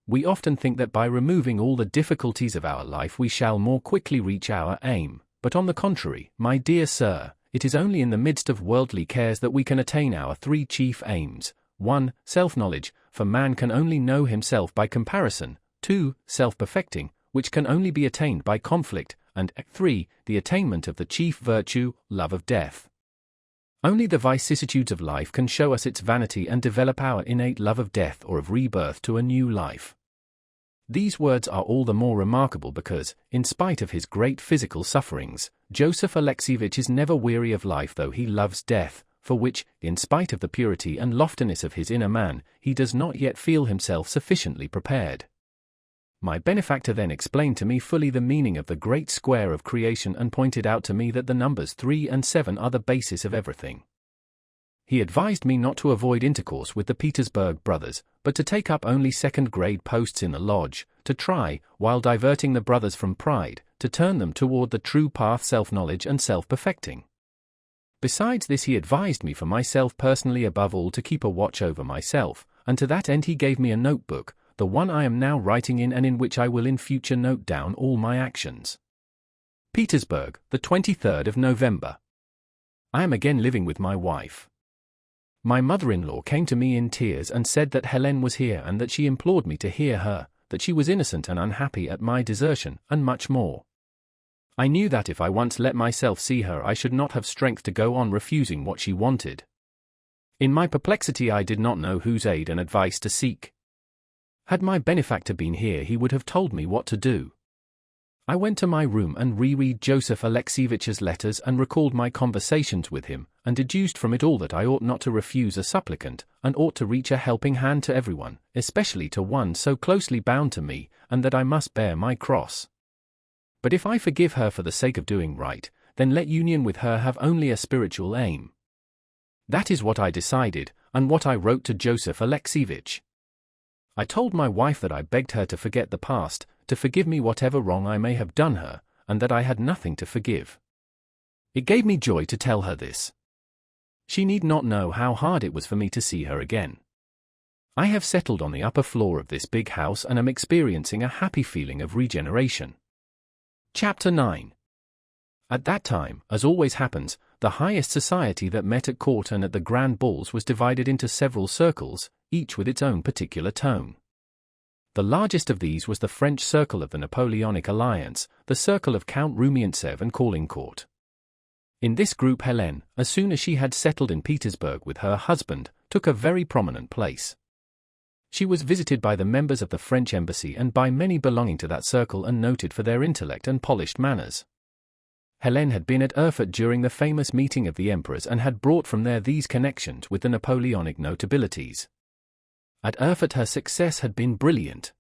Speaker 1: We often think that by removing all the difficulties of our life we shall more quickly reach our aim, but on the contrary, my dear sir, it is only in the midst of worldly cares that we can attain our three chief aims: 1. Self-knowledge, for man can only know himself by comparison; 2. Self-perfecting, which can only be attained by conflict; and 3. The attainment of the chief virtue, love of death. Only the vicissitudes of life can show us its vanity and develop our innate love of death or of rebirth to a new life." These words are all the more remarkable because, in spite of his great physical sufferings, Joseph Alexievich is never weary of life though he loves death, for which, in spite of the purity and loftiness of his inner man, he does not yet feel himself sufficiently prepared. My benefactor then explained to me fully the meaning of the great square of creation and pointed out to me that the numbers 3 and 7 are the basis of everything. He advised me not to avoid intercourse with the Petersburg brothers, but to take up only second-grade posts in the lodge, to try, while diverting the brothers from pride, to turn them toward the true path self-knowledge and self-perfecting. Besides this he advised me for myself personally above all to keep a watch over myself, and to that end he gave me a notebook, the one I am now writing in and in which I will in future note down all my actions. Petersburg, the 23rd of November. I am again living with my wife. My mother-in-law came to me in tears and said that Helene was here and that she implored me to hear her, that she was innocent and unhappy at my desertion, and much more. I knew that if I once let myself see her I should not have strength to go on refusing what she wanted. In my perplexity I did not know whose aid and advice to seek. Had my benefactor been here he would have told me what to do. I went to my room and reread Joseph Alexievich's letters and recalled my conversations with him, and deduced from it all that I ought not to refuse a supplicant, and ought to reach a helping hand to everyone, especially to one so closely bound to me, and that I must bear my cross. But if I forgive her for the sake of doing right, then let union with her have only a spiritual aim. That is what I decided, and what I wrote to Joseph Alexievich. I told my wife that I begged her to forget the past, to forgive me whatever wrong I may have done her, and that I had nothing to forgive. It gave me joy to tell her this. She need not know how hard it was for me to see her again. I have settled on the upper floor of this big house and am experiencing a happy feeling of regeneration. Chapter 9. At that time, as always happens, the highest society that met at court and at the grand balls was divided into several circles, each with its own particular tone. The largest of these was the French circle of the Napoleonic alliance, the circle of Count Rumiantsev and Caulaincourt. In this group Helene, as soon as she had settled in Petersburg with her husband, took a very prominent place. She was visited by the members of the French embassy and by many belonging to that circle and noted for their intellect and polished manners. Helene had been at Erfurt during the famous meeting of the emperors and had brought from there these connections with the Napoleonic notabilities. At Erfurt her success had been brilliant.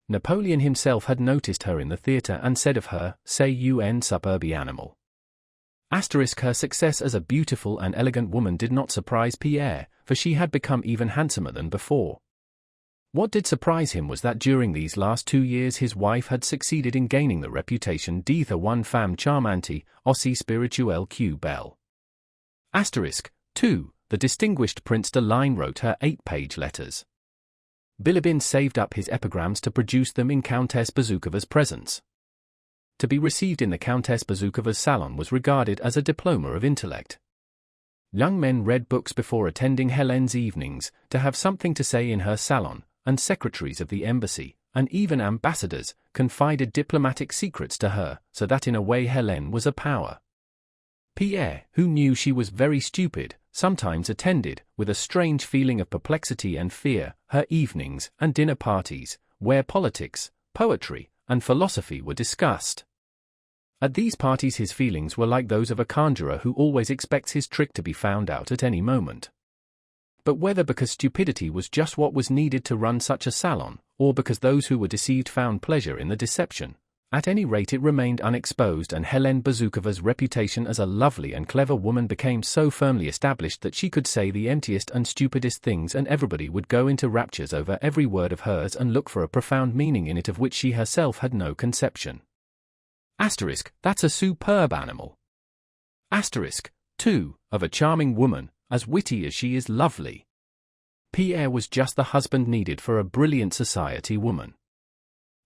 Speaker 1: Napoleon himself had noticed her in the theatre and said of her, "C'est une superbe animal." Her success as a beautiful and elegant woman did not surprise Pierre, for she had become even handsomer than before. What did surprise him was that during these last 2 years his wife had succeeded in gaining the reputation d'être une femme charmante, aussi spirituelle que belle. 2. The distinguished Prince de Ligne wrote her 8-page letters. Bilibin saved up his epigrams to produce them in Countess Bezúkhova's presence. To be received in the Countess Bezúkhova's salon was regarded as a diploma of intellect. Young men read books before attending Helene's evenings, to have something to say in her salon, and secretaries of the embassy, and even ambassadors, confided diplomatic secrets to her, so that in a way Helene was a power. Pierre, who knew she was very stupid, sometimes attended, with a strange feeling of perplexity and fear, her evenings and dinner parties, where politics, poetry, and philosophy were discussed. At these parties his feelings were like those of a conjurer who always expects his trick to be found out at any moment. But whether because stupidity was just what was needed to run such a salon, or because those who were deceived found pleasure in the deception, at any rate it remained unexposed, and Helene Bezúkhova's reputation as a lovely and clever woman became so firmly established that she could say the emptiest and stupidest things and everybody would go into raptures over every word of hers and look for a profound meaning in it of which she herself had no conception. That's a superb animal. 2. Of a charming woman, as witty as she is lovely. Pierre was just the husband needed for a brilliant society woman.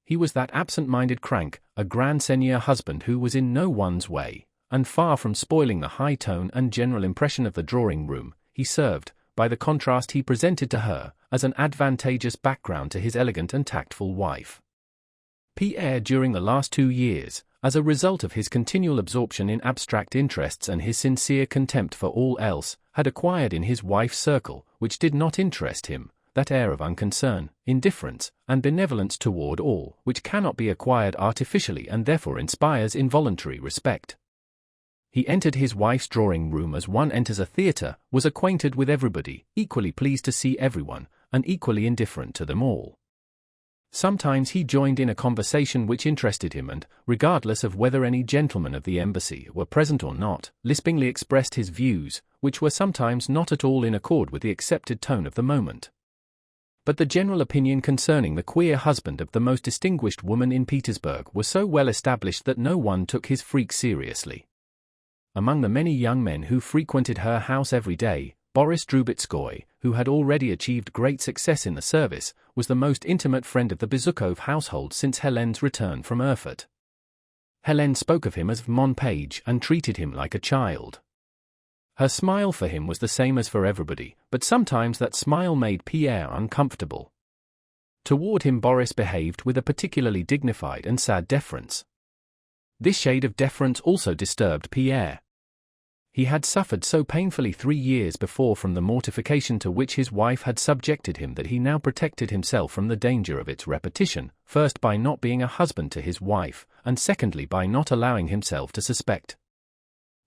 Speaker 1: He was that absent-minded crank, a grand seigneur husband who was in no one's way, and far from spoiling the high tone and general impression of the drawing-room, he served, by the contrast he presented to her, as an advantageous background to his elegant and tactful wife. Pierre during the last 2 years, as a result of his continual absorption in abstract interests and his sincere contempt for all else, had acquired in his wife's circle, which did not interest him, that air of unconcern, indifference, and benevolence toward all, which cannot be acquired artificially and therefore inspires involuntary respect. He entered his wife's drawing-room as one enters a theatre, was acquainted with everybody, equally pleased to see everyone, and equally indifferent to them all. Sometimes he joined in a conversation which interested him and, regardless of whether any gentlemen of the embassy were present or not, lispingly expressed his views, which were sometimes not at all in accord with the accepted tone of the moment. But the general opinion concerning the queer husband of the most distinguished woman in Petersburg was so well established that no one took his freak seriously. Among the many young men who frequented her house every day, Boris Drubetskoy, who had already achieved great success in the service, was the most intimate friend of the Bezúkhov household since Helene's return from Erfurt. Helene spoke of him as mon page and treated him like a child. Her smile for him was the same as for everybody, but sometimes that smile made Pierre uncomfortable. Toward him Boris behaved with a particularly dignified and sad deference. This shade of deference also disturbed Pierre. He had suffered so painfully 3 years before from the mortification to which his wife had subjected him that he now protected himself from the danger of its repetition, first by not being a husband to his wife, and secondly by not allowing himself to suspect.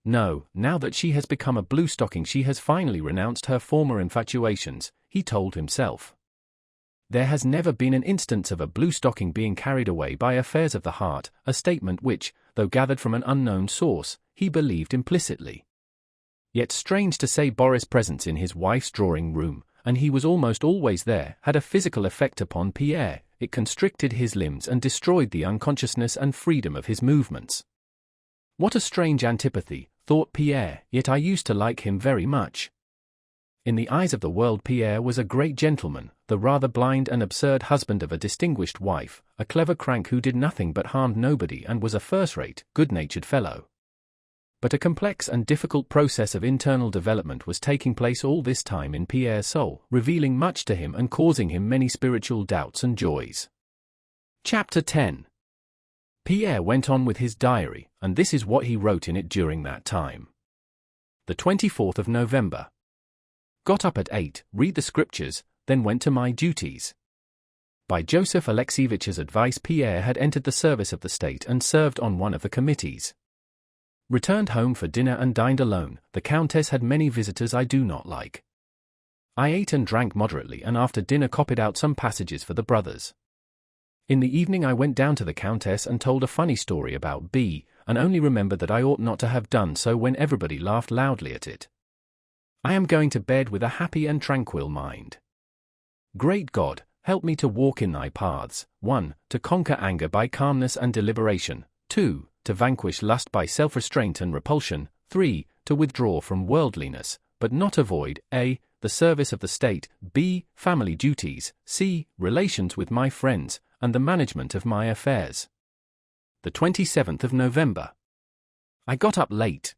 Speaker 1: No, now that she has become a blue-stocking she has finally renounced her former infatuations, he told himself. There has never been an instance of a blue-stocking being carried away by affairs of the heart, a statement which, though gathered from an unknown source, he believed implicitly. Yet strange to say Boris' presence in his wife's drawing-room, and he was almost always there, had a physical effect upon Pierre. It constricted his limbs and destroyed the unconsciousness and freedom of his movements. What a strange antipathy, thought Pierre, yet I used to like him very much. In the eyes of the world Pierre was a great gentleman, the rather blind and absurd husband of a distinguished wife, a clever crank who did nothing but harmed nobody and was a first-rate, good-natured fellow. But a complex and difficult process of internal development was taking place all this time in Pierre's soul, revealing much to him and causing him many spiritual doubts and joys. Chapter 10. Pierre went on with his diary, and this is what he wrote in it during that time. The 24th of November. Got up at 8, read the scriptures, then went to my duties. By Joseph Alexeyevitch's advice, Pierre had entered the service of the state and served on one of the committees. Returned home for dinner and dined alone. The Countess had many visitors I do not like. I ate and drank moderately, and after dinner copied out some passages for the brothers. In the evening I went down to the Countess and told a funny story about B, and only remembered that I ought not to have done so when everybody laughed loudly at it. I am going to bed with a happy and tranquil mind. Great God, help me to walk in thy paths. 1. To conquer anger by calmness and deliberation. 2. To vanquish lust by self-restraint and repulsion. 3. To withdraw from worldliness, but not avoid. A. The service of the state. B. Family duties. C. Relations with my friends, and the management of my affairs. The 27th of November. I got up late.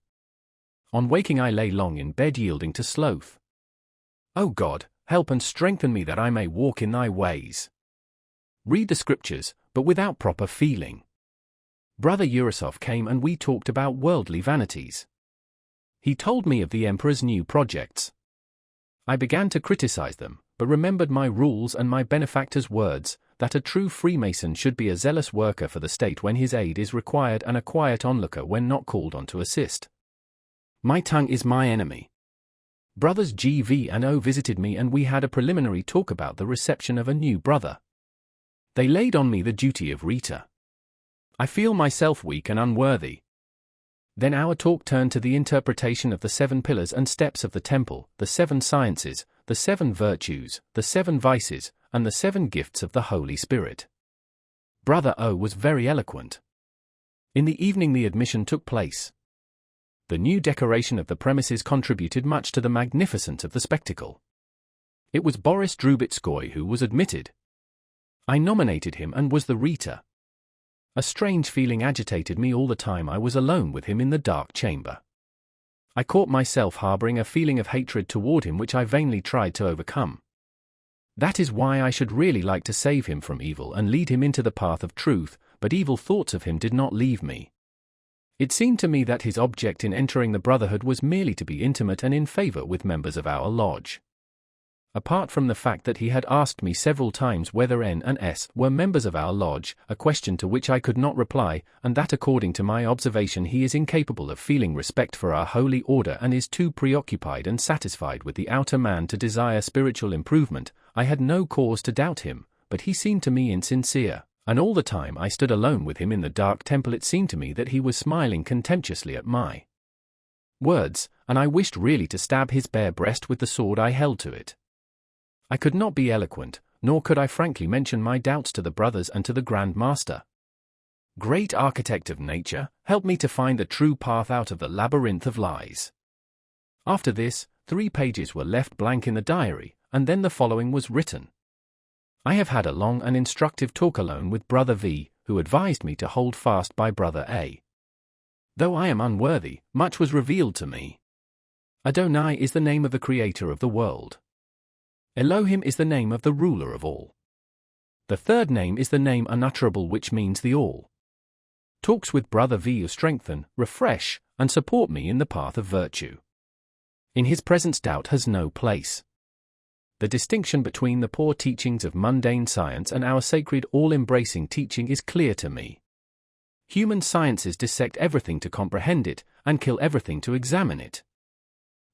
Speaker 1: On waking I lay long in bed, yielding to sloth. O God, help and strengthen me that I may walk in thy ways. Read the scriptures, but without proper feeling. Brother Urasov came and we talked about worldly vanities. He told me of the emperor's new projects. I began to criticize them, but remembered my rules and my benefactor's words, that a true Freemason should be a zealous worker for the state when his aid is required and a quiet onlooker when not called on to assist. My tongue is my enemy. Brothers G.V. and O visited me and we had a preliminary talk about the reception of a new brother. They laid on me the duty of Rita. I feel myself weak and unworthy. Then our talk turned to the interpretation of the 7 pillars and steps of the temple, the 7 sciences, the 7 virtues, the 7 vices, and the 7 gifts of the Holy Spirit. Brother O was very eloquent. In the evening the admission took place. The new decoration of the premises contributed much to the magnificence of the spectacle. It was Boris Drubetskoy who was admitted. I nominated him and was the Rita. A strange feeling agitated me all the time I was alone with him in the dark chamber. I caught myself harboring a feeling of hatred toward him which I vainly tried to overcome. That is why I should really like to save him from evil and lead him into the path of truth, but evil thoughts of him did not leave me. It seemed to me that his object in entering the brotherhood was merely to be intimate and in favor with members of our lodge. Apart from the fact that he had asked me several times whether N and S were members of our lodge, a question to which I could not reply, and that according to my observation he is incapable of feeling respect for our holy order and is too preoccupied and satisfied with the outer man to desire spiritual improvement, I had no cause to doubt him, but he seemed to me insincere, and all the time I stood alone with him in the dark temple it seemed to me that he was smiling contemptuously at my words, and I wished really to stab his bare breast with the sword I held to it. I could not be eloquent, nor could I frankly mention my doubts to the brothers and to the Grand Master. Great architect of nature, help me to find the true path out of the labyrinth of lies. After this, 3 pages were left blank in the diary, and then the following was written. I have had a long and instructive talk alone with Brother V, who advised me to hold fast by Brother A. Though I am unworthy, much was revealed to me. Adonai is the name of the Creator of the world. Elohim is the name of the ruler of all. The third name is the name unutterable which means the all. Talks with Brother V strengthen, refresh, and support me in the path of virtue. In his presence doubt has no place. The distinction between the poor teachings of mundane science and our sacred all-embracing teaching is clear to me. Human sciences dissect everything to comprehend it, and kill everything to examine it.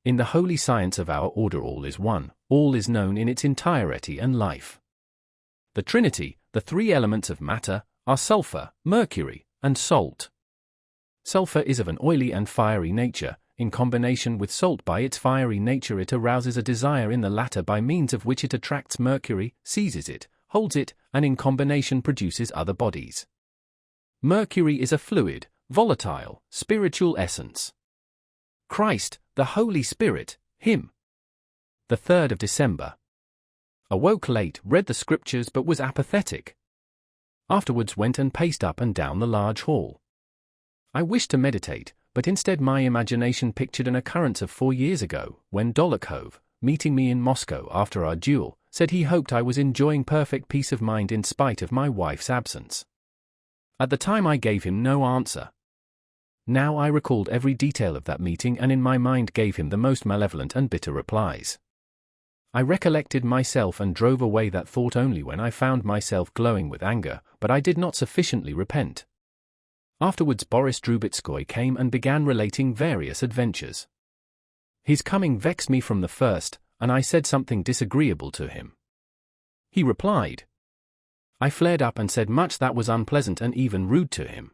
Speaker 1: In the holy science of our order all is one, all is known in its entirety and life. The Trinity, the 3 elements of matter, are sulfur, mercury, and salt. Sulfur is of an oily and fiery nature. In combination with salt by its fiery nature it arouses a desire in the latter by means of which it attracts mercury, seizes it, holds it, and in combination produces other bodies. Mercury is a fluid, volatile, spiritual essence. Christ, the Holy Spirit, Him. The 3rd of December. Awoke late, read the scriptures but was apathetic. Afterwards went and paced up and down the large hall. I wished to meditate, but instead my imagination pictured an occurrence of 4 years ago, when Dolokhov, meeting me in Moscow after our duel, said he hoped I was enjoying perfect peace of mind in spite of my wife's absence. At the time I gave him no answer. Now I recalled every detail of that meeting and in my mind gave him the most malevolent and bitter replies. I recollected myself and drove away that thought only when I found myself glowing with anger, but I did not sufficiently repent. Afterwards Boris Drubetskoy came and began relating various adventures. His coming vexed me from the first, and I said something disagreeable to him. He replied. I flared up and said much that was unpleasant and even rude to him.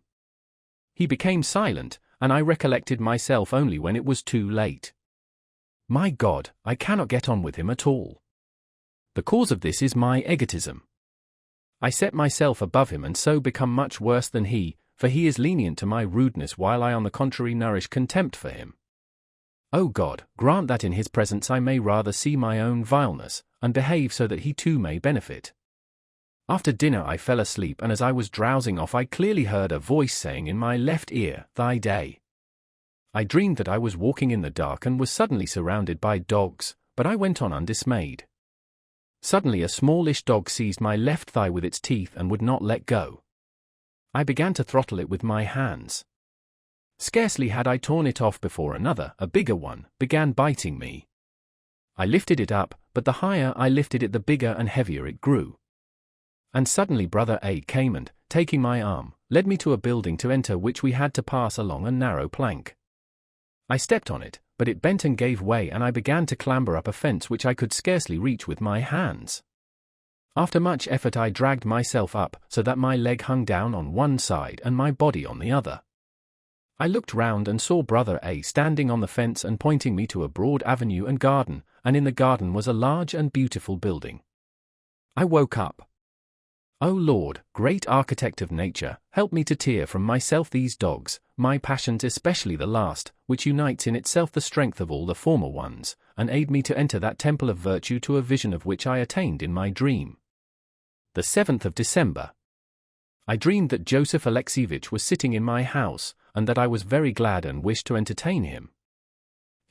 Speaker 1: He became silent, and I recollected myself only when it was too late. My God, I cannot get on with him at all. The cause of this is my egotism. I set myself above him and so become much worse than he, for he is lenient to my rudeness while I on the contrary nourish contempt for him. O God, grant that in his presence I may rather see my own vileness, and behave so that he too may benefit. After dinner I fell asleep, and as I was drowsing off I clearly heard a voice saying in my left ear, Thy day. I dreamed that I was walking in the dark and was suddenly surrounded by dogs, but I went on undismayed. Suddenly a smallish dog seized my left thigh with its teeth and would not let go. I began to throttle it with my hands. Scarcely had I torn it off before another, a bigger one, began biting me. I lifted it up, but the higher I lifted it the bigger and heavier it grew. And suddenly Brother A came and, taking my arm, led me to a building to enter which we had to pass along a narrow plank. I stepped on it, but it bent and gave way and I began to clamber up a fence which I could scarcely reach with my hands. After much effort I dragged myself up so that my leg hung down on one side and my body on the other. I looked round and saw Brother A standing on the fence and pointing me to a broad avenue and garden, and in the garden was a large and beautiful building. I woke up. O Lord, great architect of nature, help me to tear from myself these dogs, my passions especially the last, which unites in itself the strength of all the former ones, and aid me to enter that temple of virtue to a vision of which I attained in my dream. The 7th of December. I dreamed that Joseph Alexievich was sitting in my house, and that I was very glad and wished to entertain him.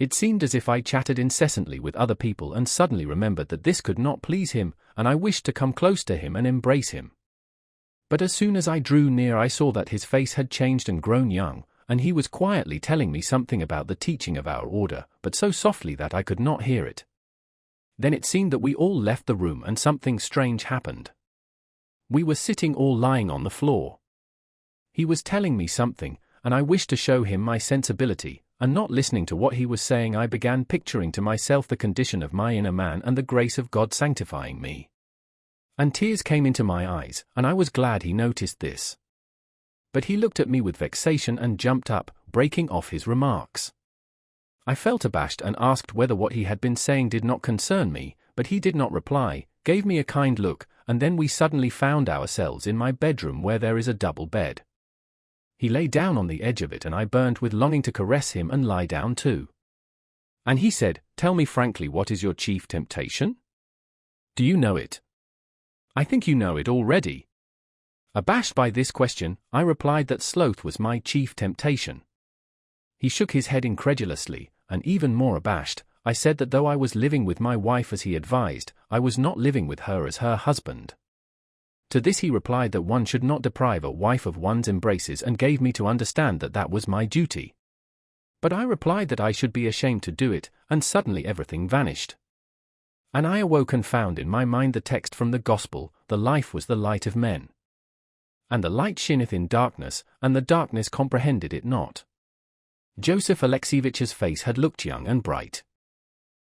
Speaker 1: It seemed as if I chatted incessantly with other people and suddenly remembered that this could not please him, and I wished to come close to him and embrace him. But as soon as I drew near I saw that his face had changed and grown young, and he was quietly telling me something about the teaching of our order, but so softly that I could not hear it. Then it seemed that we all left the room and something strange happened. We were sitting all lying on the floor. He was telling me something, and I wished to show him my sensibility, and not listening to what he was saying I began picturing to myself the condition of my inner man and the grace of God sanctifying me. And tears came into my eyes, and I was glad he noticed this. But he looked at me with vexation and jumped up, breaking off his remarks. I felt abashed and asked whether what he had been saying did not concern me, but he did not reply, gave me a kind look, and then we suddenly found ourselves in my bedroom where there is a double bed. He lay down on the edge of it and I burned with longing to caress him and lie down too. And he said, Tell me frankly, what is your chief temptation? Do you know it? I think you know it already. Abashed by this question, I replied that sloth was my chief temptation. He shook his head incredulously, and even more abashed, I said that though I was living with my wife as he advised, I was not living with her as her husband. To this he replied that one should not deprive a wife of one's embraces and gave me to understand that that was my duty. But I replied that I should be ashamed to do it, and suddenly everything vanished. And I awoke and found in my mind the text from the Gospel, the life was the light of men. And the light shineth in darkness, and the darkness comprehended it not. Joseph Alexievich's face had looked young and bright.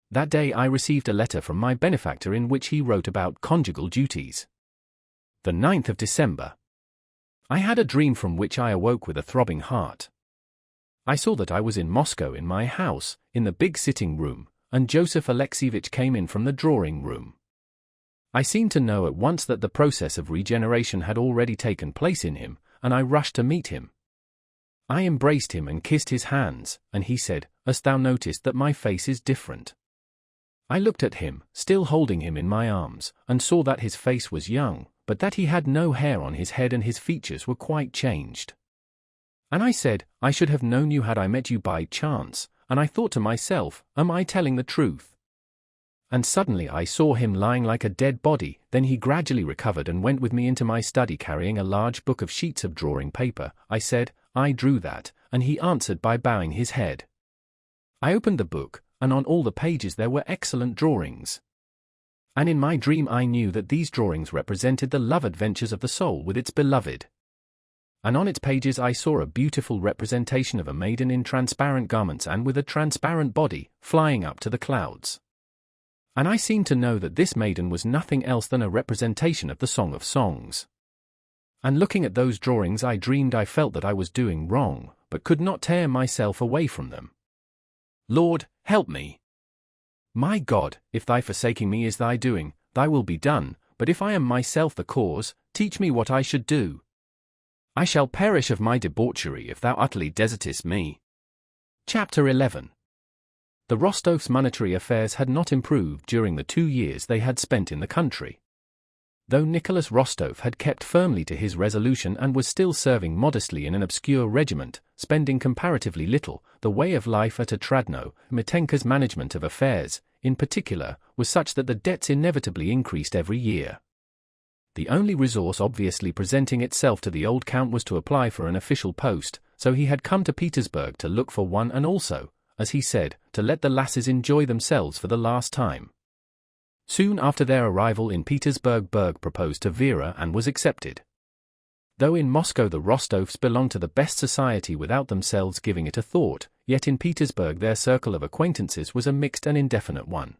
Speaker 1: That day I received a letter from my benefactor in which he wrote about conjugal duties. The 9th of December. I had a dream from which I awoke with a throbbing heart. I saw that I was in Moscow in my house, in the big sitting room, and Joseph Alexievich came in from the drawing room. I seemed to know at once that the process of regeneration had already taken place in him, and I rushed to meet him. I embraced him and kissed his hands, and he said, Hast thou noticed that my face is different? I looked at him, still holding him in my arms, and saw that his face was young, but that he had no hair on his head and his features were quite changed. And I said, I should have known you had I met you by chance, and I thought to myself, Am I telling the truth? And suddenly I saw him lying like a dead body, then he gradually recovered and went with me into my study carrying a large book of sheets of drawing paper. I said, I drew that, and he answered by bowing his head. I opened the book, and on all the pages there were excellent drawings. And in my dream I knew that these drawings represented the love adventures of the soul with its beloved. And on its pages I saw a beautiful representation of a maiden in transparent garments and with a transparent body, flying up to the clouds. And I seemed to know that this maiden was nothing else than a representation of the Song of Songs. And looking at those drawings I dreamed I felt that I was doing wrong, but could not tear myself away from them. Lord, help me. My God, if thy forsaking me is thy doing, thy will be done, but if I am myself the cause, teach me what I should do. I shall perish of my debauchery if thou utterly desertest me. Chapter 11. The Rostovs' monetary affairs had not improved during the 2 years they had spent in the country. Though Nicholas Rostov had kept firmly to his resolution and was still serving modestly in an obscure regiment, spending comparatively little, the way of life at Otradno, Mitenka's management of affairs, in particular, was such that the debts inevitably increased every year. The only resource obviously presenting itself to the old count was to apply for an official post, so he had come to Petersburg to look for one and also, as he said, to let the lasses enjoy themselves for the last time. Soon after their arrival in Petersburg, Berg proposed to Vera and was accepted. Though in Moscow the Rostovs belonged to the best society without themselves giving it a thought, yet in Petersburg their circle of acquaintances was a mixed and indefinite one.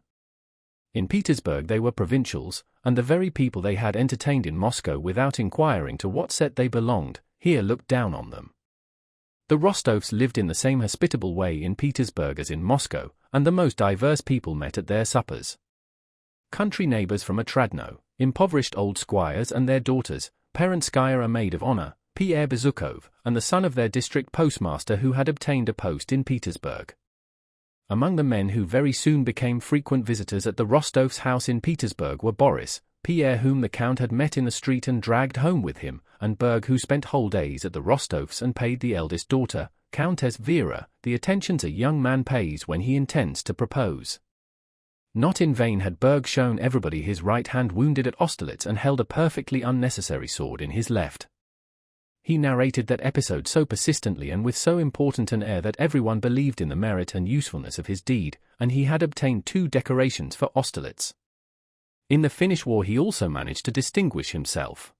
Speaker 1: In Petersburg they were provincials, and the very people they had entertained in Moscow without inquiring to what set they belonged, here looked down on them. The Rostovs lived in the same hospitable way in Petersburg as in Moscow, and the most diverse people met at their suppers. Country neighbors from Otradno, impoverished old squires and their daughters, Perenskaya, a maid of honor, Pierre Bezukov, and the son of their district postmaster who had obtained a post in Petersburg. Among the men who very soon became frequent visitors at the Rostovs' house in Petersburg were Boris, Pierre whom the Count had met in the street and dragged home with him, and Berg who spent whole days at the Rostovs and paid the eldest daughter, Countess Vera, the attentions a young man pays when he intends to propose. Not in vain had Berg shown everybody his right hand wounded at Austerlitz and held a perfectly unnecessary sword in his left. He narrated that episode so persistently and with so important an air that everyone believed in the merit and usefulness of his deed, and he had obtained 2 decorations for Austerlitz. In the Finnish War he also managed to distinguish himself.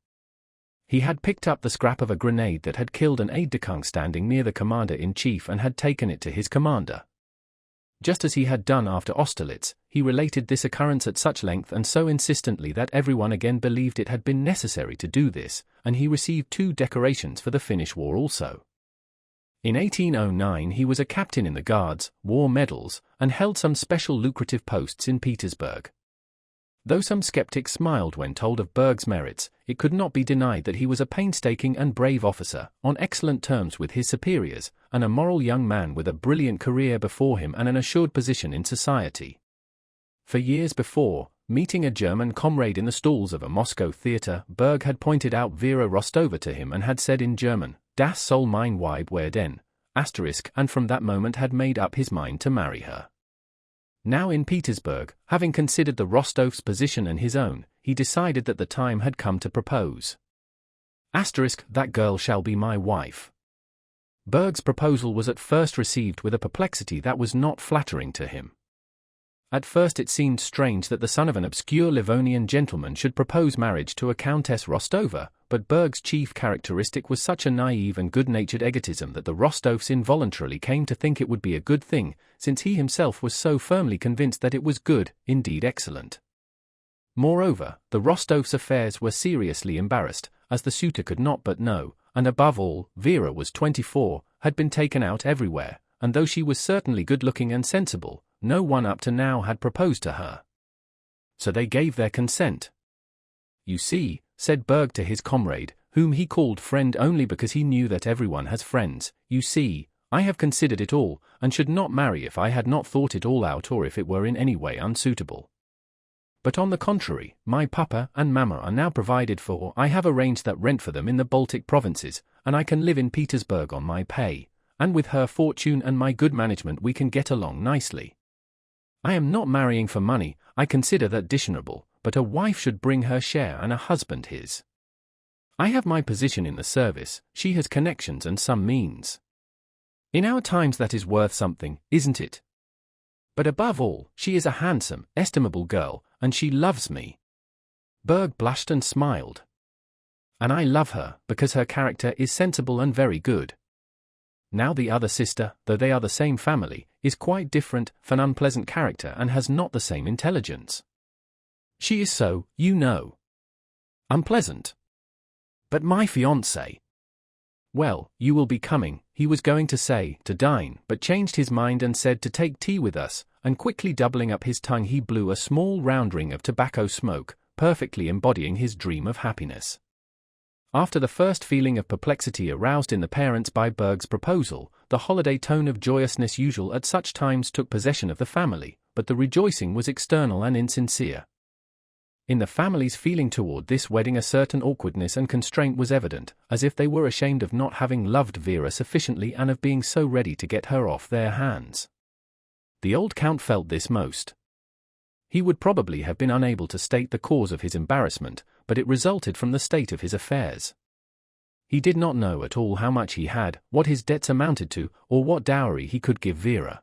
Speaker 1: He had picked up the scrap of a grenade that had killed an aide-de-camp standing near the commander-in-chief and had taken it to his commander. Just as he had done after Austerlitz, he related this occurrence at such length and so insistently that everyone again believed it had been necessary to do this, and he received 2 decorations for the Finnish War also. In 1809 he was a captain in the Guards, war medals, and held some special lucrative posts in Petersburg. Though some skeptics smiled when told of Berg's merits, it could not be denied that he was a painstaking and brave officer, on excellent terms with his superiors, and a moral young man with a brilliant career before him and an assured position in society. For years before, meeting a German comrade in the stalls of a Moscow theatre, Berg had pointed out Vera Rostova to him and had said in German, "Das soll mein Weib werden," and from that moment had made up his mind to marry her. Now in Petersburg, having considered the Rostovs' position and his own, he decided that the time had come to propose. That girl shall be my wife. Berg's proposal was at first received with a perplexity that was not flattering to him. At first it seemed strange that the son of an obscure Livonian gentleman should propose marriage to a Countess Rostova, but Berg's chief characteristic was such a naive and good-natured egotism that the Rostovs involuntarily came to think it would be a good thing, since he himself was so firmly convinced that it was good, indeed excellent. Moreover, the Rostovs' affairs were seriously embarrassed, as the suitor could not but know, and above all, Vera was 24, had been taken out everywhere, and though she was certainly good-looking and sensible, no one up to now had proposed to her. So they gave their consent. "You see," said Berg to his comrade, whom he called friend only because he knew that everyone has friends, "you see, I have considered it all, and should not marry if I had not thought it all out or if it were in any way unsuitable. But on the contrary, my papa and mamma are now provided for. I have arranged that rent for them in the Baltic provinces, and I can live in Petersburg on my pay, and with her fortune and my good management we can get along nicely. I am not marrying for money, I consider that dishonorable, but a wife should bring her share and a husband his. I have my position in the service, she has connections and some means. In our times that is worth something, isn't it? But above all, she is a handsome, estimable girl, and she loves me." Berg blushed and smiled. "And I love her, because her character is sensible and very good. Now the other sister, though they are the same family, is quite different, an unpleasant character and has not the same intelligence. She is so, you know. Unpleasant. But my fiancé—" "Well, you will be coming," he was going to say, to dine, but changed his mind and said to take tea with us, and quickly doubling up his tongue he blew a small round ring of tobacco smoke, perfectly embodying his dream of happiness. After the first feeling of perplexity aroused in the parents by Berg's proposal, the holiday tone of joyousness usual at such times took possession of the family, but the rejoicing was external and insincere. In the family's feeling toward this wedding a certain awkwardness and constraint was evident, as if they were ashamed of not having loved Vera sufficiently and of being so ready to get her off their hands. The old count felt this most. He would probably have been unable to state the cause of his embarrassment, but it resulted from the state of his affairs. He did not know at all how much he had, what his debts amounted to, or what dowry he could give Vera.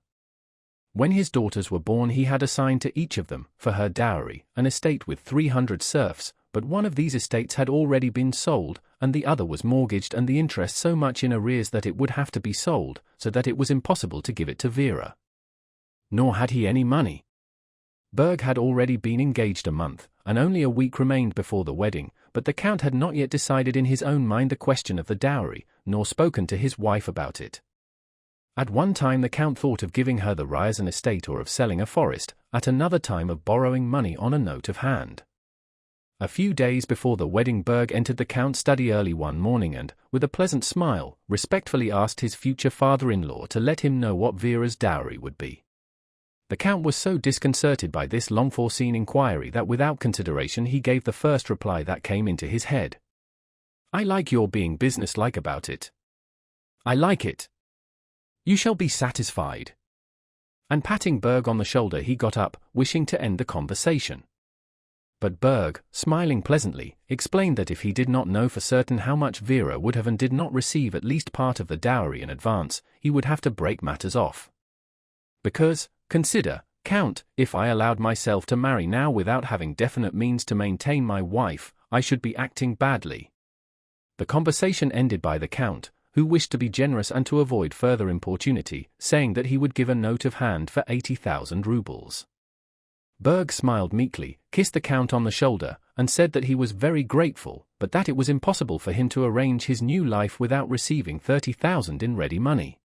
Speaker 1: When his daughters were born he had assigned to each of them, for her dowry, an estate with 300 serfs, but one of these estates had already been sold, and the other was mortgaged and the interest so much in arrears that it would have to be sold, so that it was impossible to give it to Vera. Nor had he any money. Berg had already been engaged a month, and only a week remained before the wedding, but the count had not yet decided in his own mind the question of the dowry, nor spoken to his wife about it. At one time the count thought of giving her the Ryazan estate or of selling a forest, at another time of borrowing money on a note of hand. A few days before the wedding Berg entered the count's study early one morning and, with a pleasant smile, respectfully asked his future father-in-law to let him know what Vera's dowry would be. The count was so disconcerted by this long-foreseen inquiry that without consideration he gave the first reply that came into his head. "I like your being businesslike about it. I like it. You shall be satisfied." And patting Berg on the shoulder he got up, wishing to end the conversation. But Berg, smiling pleasantly, explained that if he did not know for certain how much Vera would have and did not receive at least part of the dowry in advance, he would have to break matters off. "Because, consider, Count, if I allowed myself to marry now without having definite means to maintain my wife, I should be acting badly." The conversation ended by the Count, who wished to be generous and to avoid further importunity, saying that he would give a note of hand for 80,000 rubles. Berg smiled meekly, kissed the Count on the shoulder, and said that he was very grateful, but that it was impossible for him to arrange his new life without receiving 30,000 in ready money.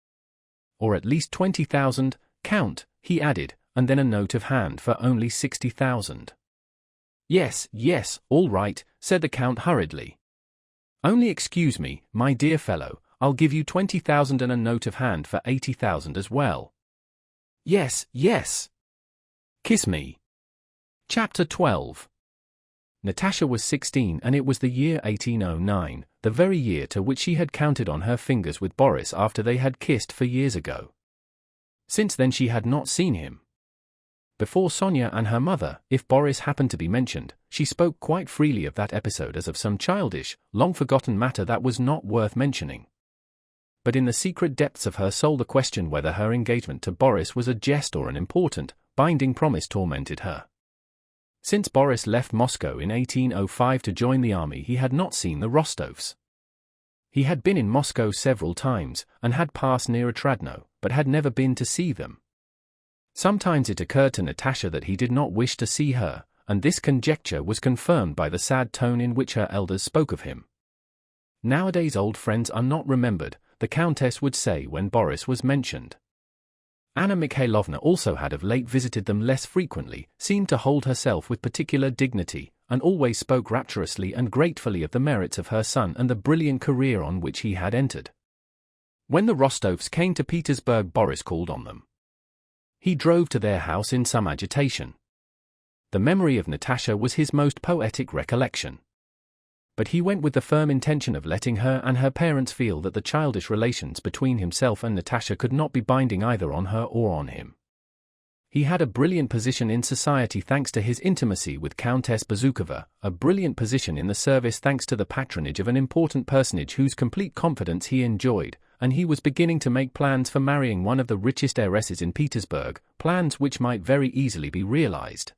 Speaker 1: "Or at least 20,000, Count," he added, and then a note of hand for only 60,000. Yes, all right," said the Count hurriedly. "Only excuse me, my dear fellow, I'll give you 20,000 and a note of hand for 80,000 as well." Yes. Kiss me." Chapter 12. Natasha was 16 and it was the year 1809, the very year to which she had counted on her fingers with Boris after they had kissed 4 years ago. Since then she had not seen him. Before Sonia and her mother, if Boris happened to be mentioned, she spoke quite freely of that episode as of some childish, long-forgotten matter that was not worth mentioning. But in the secret depths of her soul the question whether her engagement to Boris was a jest or an important, binding promise tormented her. Since Boris left Moscow in 1805 to join the army he had not seen the Rostovs. He had been in Moscow several times, and had passed near Otradno, but had never been to see them. Sometimes it occurred to Natasha that he did not wish to see her, and this conjecture was confirmed by the sad tone in which her elders spoke of him. "Nowadays old friends are not remembered," the Countess would say when Boris was mentioned. Anna Mikhailovna also had of late visited them less frequently, seemed to hold herself with particular dignity, and always spoke rapturously and gratefully of the merits of her son and the brilliant career on which he had entered. When the Rostovs came to Petersburg Boris called on them. He drove to their house in some agitation. The memory of Natasha was his most poetic recollection. But he went with the firm intention of letting her and her parents feel that the childish relations between himself and Natasha could not be binding either on her or on him. He had a brilliant position in society thanks to his intimacy with Countess Bezukova, a brilliant position in the service thanks to the patronage of an important personage whose complete confidence he enjoyed, and he was beginning to make plans for marrying one of the richest heiresses in Petersburg, plans which might very easily be realized.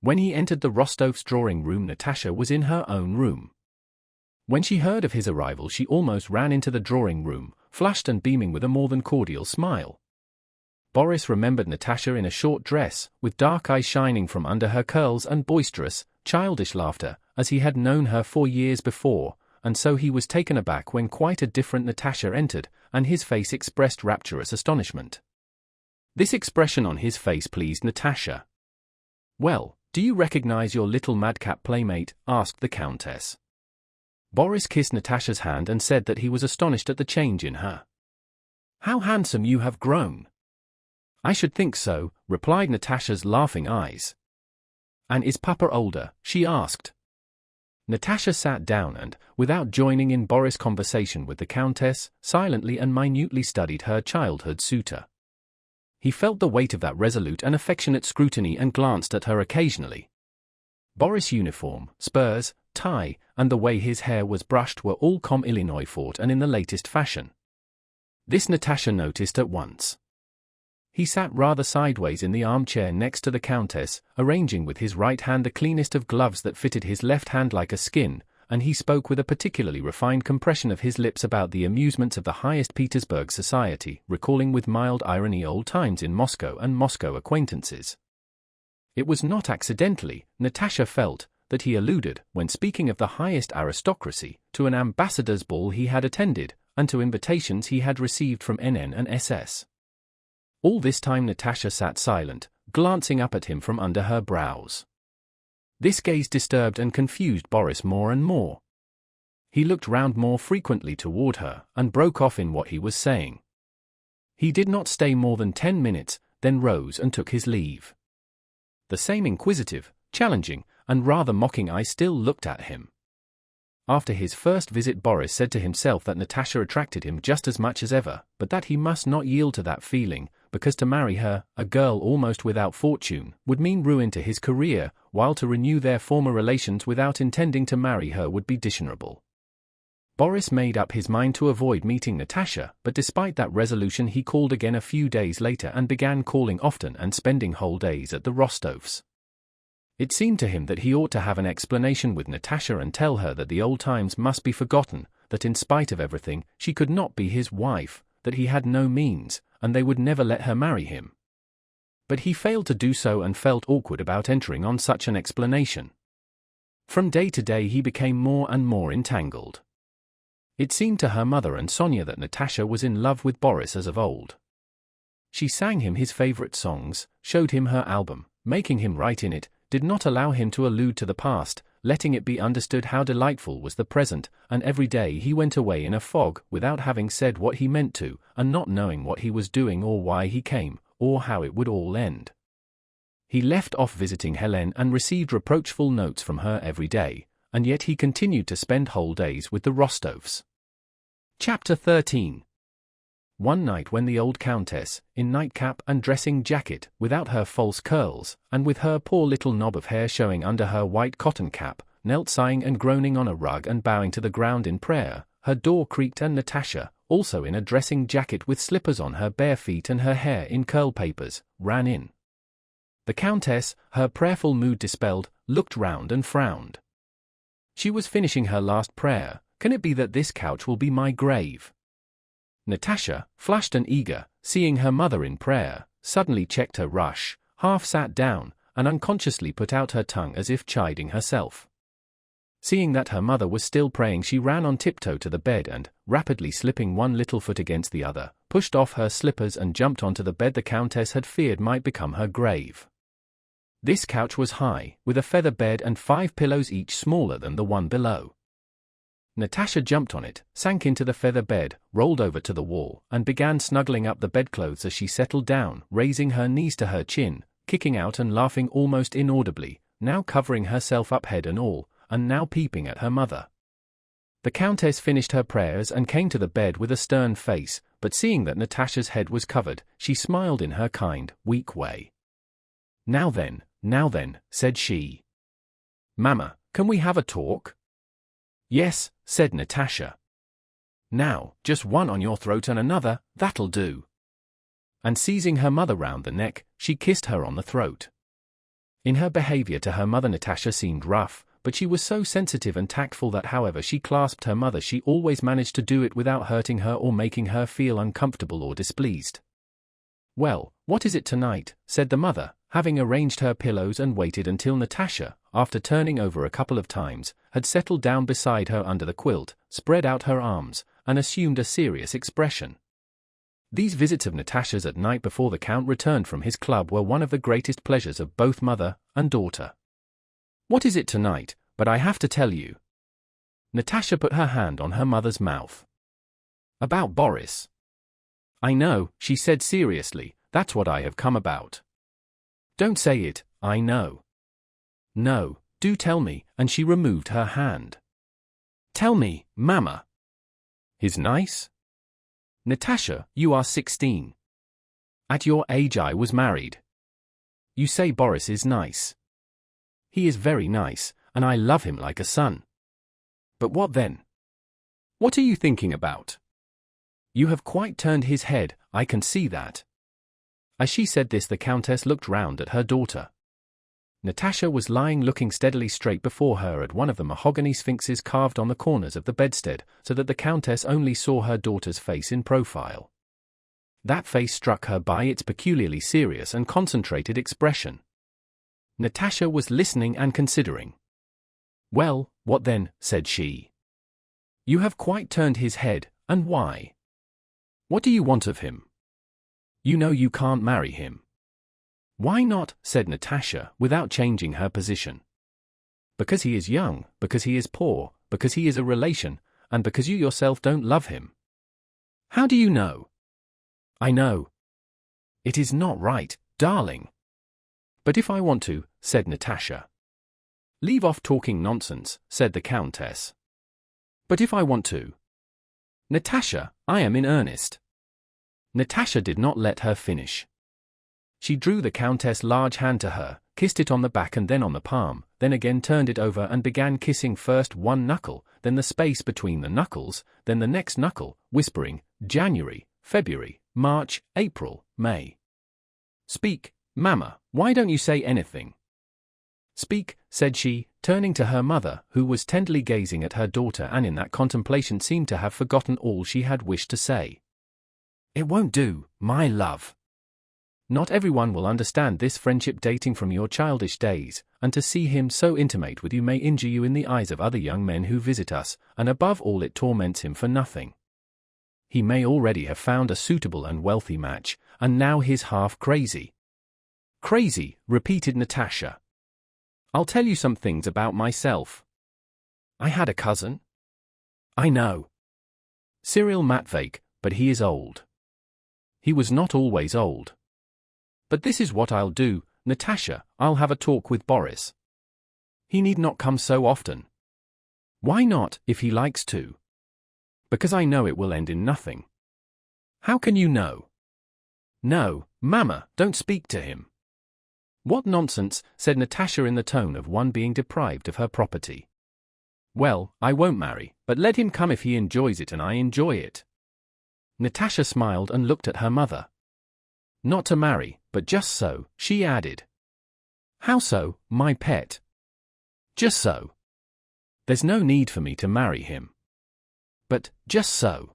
Speaker 1: When he entered the Rostovs' drawing room, Natasha was in her own room. When she heard of his arrival, she almost ran into the drawing room, flushed and beaming with a more than cordial smile. Boris remembered Natasha in a short dress, with dark eyes shining from under her curls and boisterous, childish laughter, as he had known her 4 years before, and so he was taken aback when quite a different Natasha entered, and his face expressed rapturous astonishment. This expression on his face pleased Natasha. "Well, do you recognize your little madcap playmate?" asked the Countess. Boris kissed Natasha's hand and said that he was astonished at the change in her. "How handsome you have grown!" "I should think so," replied Natasha's laughing eyes. "And is Papa older?" she asked. Natasha sat down and, without joining in Boris' conversation with the Countess, silently and minutely studied her childhood suitor. He felt the weight of that resolute and affectionate scrutiny and glanced at her occasionally. Boris' uniform, spurs, tie, and the way his hair was brushed were all comme Illinois fort and in the latest fashion. This Natasha noticed at once. He sat rather sideways in the armchair next to the Countess, arranging with his right hand the cleanest of gloves that fitted his left hand like a skin, and he spoke with a particularly refined compression of his lips about the amusements of the highest Petersburg society, recalling with mild irony old times in Moscow and Moscow acquaintances. It was not accidentally, Natasha felt, that he alluded, when speaking of the highest aristocracy, to an ambassador's ball he had attended, and to invitations he had received from NN and SS. All this time Natasha sat silent, glancing up at him from under her brows. This gaze disturbed and confused Boris more and more. He looked round more frequently toward her, and broke off in what he was saying. He did not stay more than 10 minutes, then rose and took his leave. The same inquisitive, challenging, and rather mocking eye still looked at him. After his first visit, Boris said to himself that Natasha attracted him just as much as ever, but that he must not yield to that feeling, because to marry her, a girl almost without fortune, would mean ruin to his career, while to renew their former relations without intending to marry her would be dishonorable. Boris made up his mind to avoid meeting Natasha, but despite that resolution he called again a few days later and began calling often and spending whole days at the Rostovs. It seemed to him that he ought to have an explanation with Natasha and tell her that the old times must be forgotten, that in spite of everything, she could not be his wife, that he had no means, and they would never let her marry him. But he failed to do so and felt awkward about entering on such an explanation. From day to day he became more and more entangled. It seemed to her mother and Sonia that Natasha was in love with Boris as of old. She sang him his favorite songs, showed him her album, making him write in it, did not allow him to allude to the past, letting it be understood how delightful was the present, and every day he went away in a fog without having said what he meant to, and not knowing what he was doing or why he came, or how it would all end. He left off visiting Helene and received reproachful notes from her every day, and yet he continued to spend whole days with the Rostovs. Chapter 13. One night when the old Countess, in nightcap and dressing jacket, without her false curls, and with her poor little knob of hair showing under her white cotton cap, knelt sighing and groaning on a rug and bowing to the ground in prayer, her door creaked and Natasha, also in a dressing jacket with slippers on her bare feet and her hair in curl papers, ran in. The Countess, her prayerful mood dispelled, looked round and frowned. She was finishing her last prayer. Can it be that this couch will be my grave? Natasha, flushed and eager, seeing her mother in prayer, suddenly checked her rush, half sat down, and unconsciously put out her tongue as if chiding herself. Seeing that her mother was still praying, she ran on tiptoe to the bed and, rapidly slipping one little foot against the other, pushed off her slippers and jumped onto the bed the Countess had feared might become her grave. This couch was high, with a feather bed and 5 pillows each smaller than the one below. Natasha jumped on it, sank into the feather bed, rolled over to the wall, and began snuggling up the bedclothes as she settled down, raising her knees to her chin, kicking out and laughing almost inaudibly, now covering herself up head and all, and now peeping at her mother. The Countess finished her prayers and came to the bed with a stern face, but seeing that Natasha's head was covered, she smiled in her kind, weak way. Now then, said she. Mama, can we have a talk? Yes, said Natasha. Now, just one on your throat and another, that'll do. And seizing her mother round the neck, she kissed her on the throat. In her behavior to her mother, Natasha seemed rough, but she was so sensitive and tactful that however she clasped her mother, she always managed to do it without hurting her or making her feel uncomfortable or displeased. "Well, what is it tonight?" said the mother, having arranged her pillows and waited until Natasha, after turning over a couple of times, had settled down beside her under the quilt, spread out her arms, and assumed a serious expression. These visits of Natasha's at night before the Count returned from his club were one of the greatest pleasures of both mother and daughter. "What is it tonight? But I have to tell you." Natasha put her hand on her mother's mouth. "About Boris." "I know," she said seriously, "that's what I have come about." "Don't say it, I know." "No, do tell me," and she removed her hand. "Tell me, Mama." "He's nice?" "Natasha, you are 16. At your age I was married. You say Boris is nice. He is very nice, and I love him like a son. But what then? What are you thinking about? You have quite turned his head, I can see that." As she said this, the Countess looked round at her daughter. Natasha was lying looking steadily straight before her at one of the mahogany sphinxes carved on the corners of the bedstead, so that the Countess only saw her daughter's face in profile. That face struck her by its peculiarly serious and concentrated expression. Natasha was listening and considering. "Well, what then?" said she. "You have quite turned his head, and why? What do you want of him? You know you can't marry him." "Why not?" said Natasha, without changing her position. "Because he is young, because he is poor, because he is a relation, and because you yourself don't love him." "How do you know?" "I know." "It is not right, darling." "But if I want to," said Natasha. "Leave off talking nonsense," said the Countess. "But if I want to." "Natasha, I am in earnest." Natasha did not let her finish. She drew the Countess' large hand to her, kissed it on the back and then on the palm, then again turned it over and began kissing first one knuckle, then the space between the knuckles, then the next knuckle, whispering, "January, February, March, April, May. Speak, Mama, why don't you say anything?" "Speak," said she, turning to her mother, who was tenderly gazing at her daughter and in that contemplation seemed to have forgotten all she had wished to say. "It won't do, my love. Not everyone will understand this friendship dating from your childish days, and to see him so intimate with you may injure you in the eyes of other young men who visit us, and above all it torments him for nothing. He may already have found a suitable and wealthy match, and now he's half crazy." "Crazy," repeated Natasha. "I'll tell you some things about myself. I had a cousin." "I know. Cyril Matveyk, but he is old." "He was not always old. But this is what I'll do, Natasha, I'll have a talk with Boris. He need not come so often." "Why not, if he likes to?" "Because I know it will end in nothing." "How can you know?" "No, Mama, don't speak to him." "What nonsense," said Natasha in the tone of one being deprived of her property. "Well, I won't marry, but let him come if he enjoys it and I enjoy it." Natasha smiled and looked at her mother. "Not to marry, but just so," she added. "How so, my pet?" "Just so. There's no need for me to marry him." "But, just so."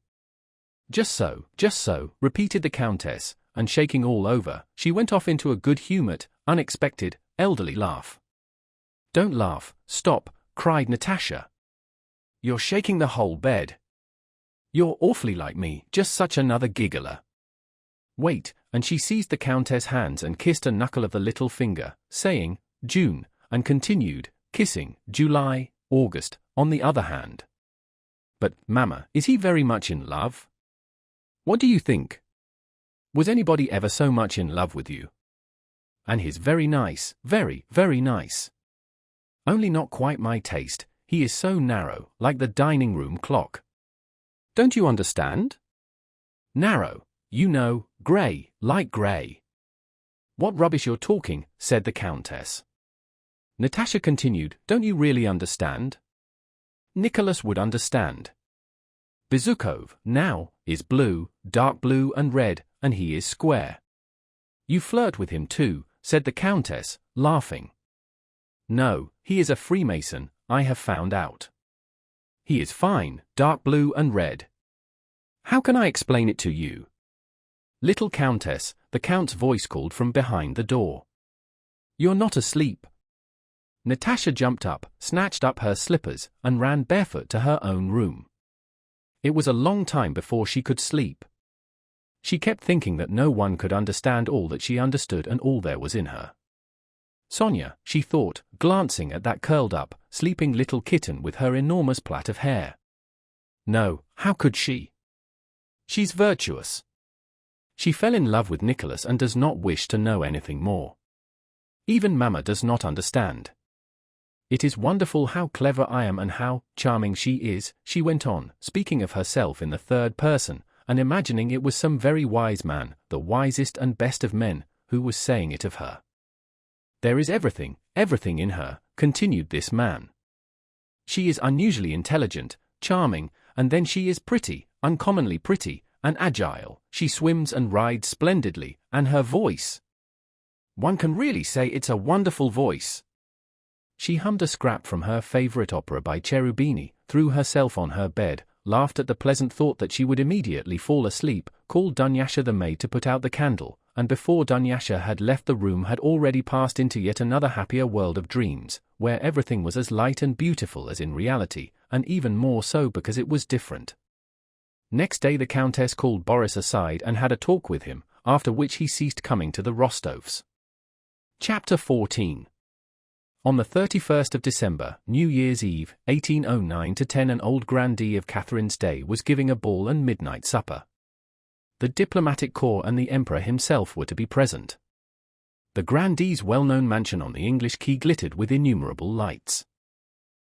Speaker 1: "Just so," repeated the Countess, and shaking all over, she went off into a good-humored, unexpected, elderly laugh. "Don't laugh, stop," cried Natasha. "You're shaking the whole bed. You're awfully like me, just such another giggler. Wait," and she seized the Countess' hands and kissed a knuckle of the little finger, saying, "June," and continued, kissing, July, August, on the other hand. "But, Mama, is he very much in love? What do you think? Was anybody ever so much in love with you? And he's very nice, very, very nice. Only not quite my taste, he is so narrow, like the dining-room clock. Don't you understand? Narrow, you know, grey, like grey." "What rubbish you're talking," said the Countess. Natasha continued, "Don't you really understand? Nicholas would understand. Bezukov, now, is blue, dark blue and red, and he is square. You flirt with him too," said the Countess, laughing. No, he is a Freemason, I have found out. He is fine, dark blue and red. How can I explain it to you? Little Countess, the Count's voice called from behind the door. You're not asleep. Natasha jumped up, snatched up her slippers, and ran barefoot to her own room. It was a long time before she could sleep. She kept thinking that no one could understand all that she understood and all there was in her. Sonia, she thought, glancing at that curled-up, sleeping little kitten with her enormous plait of hair. No, how could she? She's virtuous. She fell in love with Nicholas and does not wish to know anything more. Even Mama does not understand. It is wonderful how clever I am and how charming she is, she went on, speaking of herself in the third person, and imagining it was some very wise man, the wisest and best of men, who was saying it of her. There is everything in her, continued this man. She is unusually intelligent, charming, and then she is pretty, uncommonly pretty, and agile. She swims and rides splendidly, and her voice. One can really say it's a wonderful voice. She hummed a scrap from her favorite opera by Cherubini, threw herself on her bed, laughed at the pleasant thought that she would immediately fall asleep, called Dunyasha the maid to put out the candle, and before Dunyasha had left the room had already passed into yet another happier world of dreams, where everything was as light and beautiful as in reality, and even more so because it was different. Next day the Countess called Boris aside and had a talk with him, after which he ceased coming to the Rostovs. Chapter 14. On the 31st of December, New Year's Eve, 1809-10, an old grandee of Catherine's day was giving a ball and midnight supper. The diplomatic corps and the Emperor himself were to be present. The grandee's well-known mansion on the English quay glittered with innumerable lights.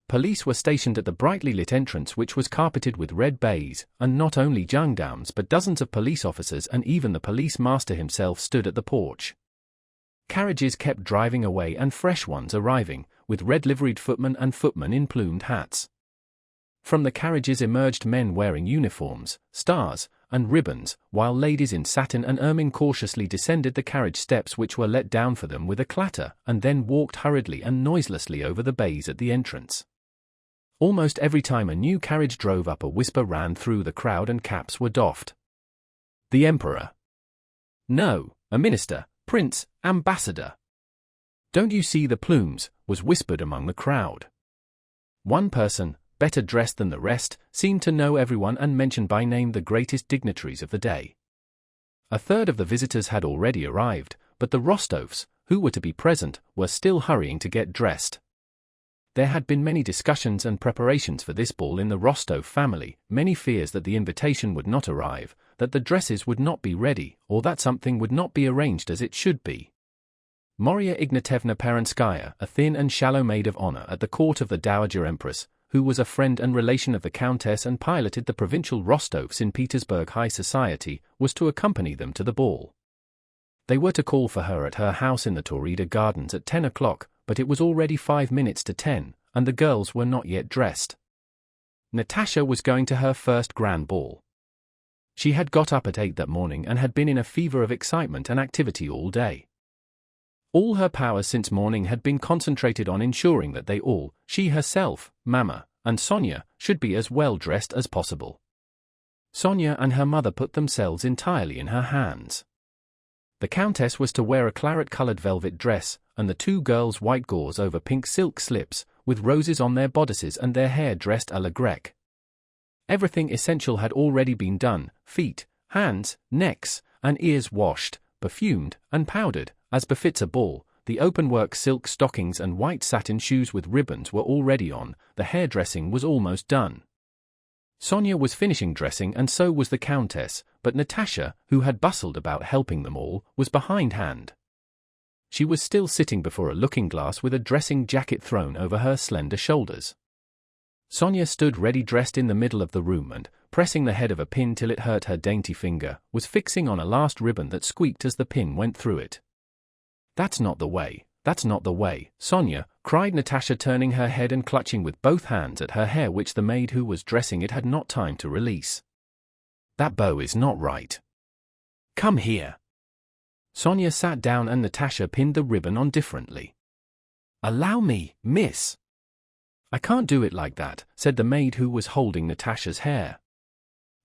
Speaker 1: Police were stationed at the brightly lit entrance which was carpeted with red baize, and not only gendarmes but dozens of police officers and even the police master himself stood at the porch. Carriages kept driving away and fresh ones arriving, with red-liveried footmen and footmen in plumed hats. From the carriages emerged men wearing uniforms, stars, and ribbons, while ladies in satin and ermine cautiously descended the carriage steps which were let down for them with a clatter, and then walked hurriedly and noiselessly over the baize at the entrance. Almost every time a new carriage drove up a whisper ran through the crowd and caps were doffed. The Emperor. No, a minister, prince, ambassador. Don't you see the plumes, was whispered among the crowd. One person, better dressed than the rest, seemed to know everyone and mentioned by name the greatest dignitaries of the day. A third of the visitors had already arrived, but the Rostovs, who were to be present, were still hurrying to get dressed. There had been many discussions and preparations for this ball in the Rostov family, many fears that the invitation would not arrive, that the dresses would not be ready, or that something would not be arranged as it should be. Maria Ignatevna Perenskaya, a thin and shallow maid of honor at the court of the Dowager Empress, who was a friend and relation of the Countess and piloted the provincial Rostovs in Petersburg high society, was to accompany them to the ball. They were to call for her at her house in the Taurida Gardens at 10 o'clock, but it was already 5 minutes to 10, and the girls were not yet dressed. Natasha was going to her first grand ball. She had got up at 8 that morning and had been in a fever of excitement and activity all day. All her powers since morning had been concentrated on ensuring that they all, she herself, Mama, and Sonia, should be as well dressed as possible. Sonia and her mother put themselves entirely in her hands. The Countess was to wear a claret-colored velvet dress, and the two girls white gauze over pink silk slips, with roses on their bodices and their hair dressed à la grecque. Everything essential had already been done, feet, hands, necks, and ears washed, perfumed, and powdered, as befits a ball. The open-work silk stockings and white satin shoes with ribbons were already on, the hairdressing was almost done. Sonia was finishing dressing and so was the Countess, but Natasha, who had bustled about helping them all, was behindhand. She was still sitting before a looking-glass with a dressing jacket thrown over her slender shoulders. Sonia stood ready dressed in the middle of the room and, pressing the head of a pin till it hurt her dainty finger, was fixing on a last ribbon that squeaked as the pin went through it. "That's not the way, that's not the way, Sonia," cried Natasha, turning her head and clutching with both hands at her hair which the maid who was dressing it had not time to release. "That bow is not right. Come here." Sonia sat down and Natasha pinned the ribbon on differently. Allow me, miss. I can't do it like that, said the maid who was holding Natasha's hair.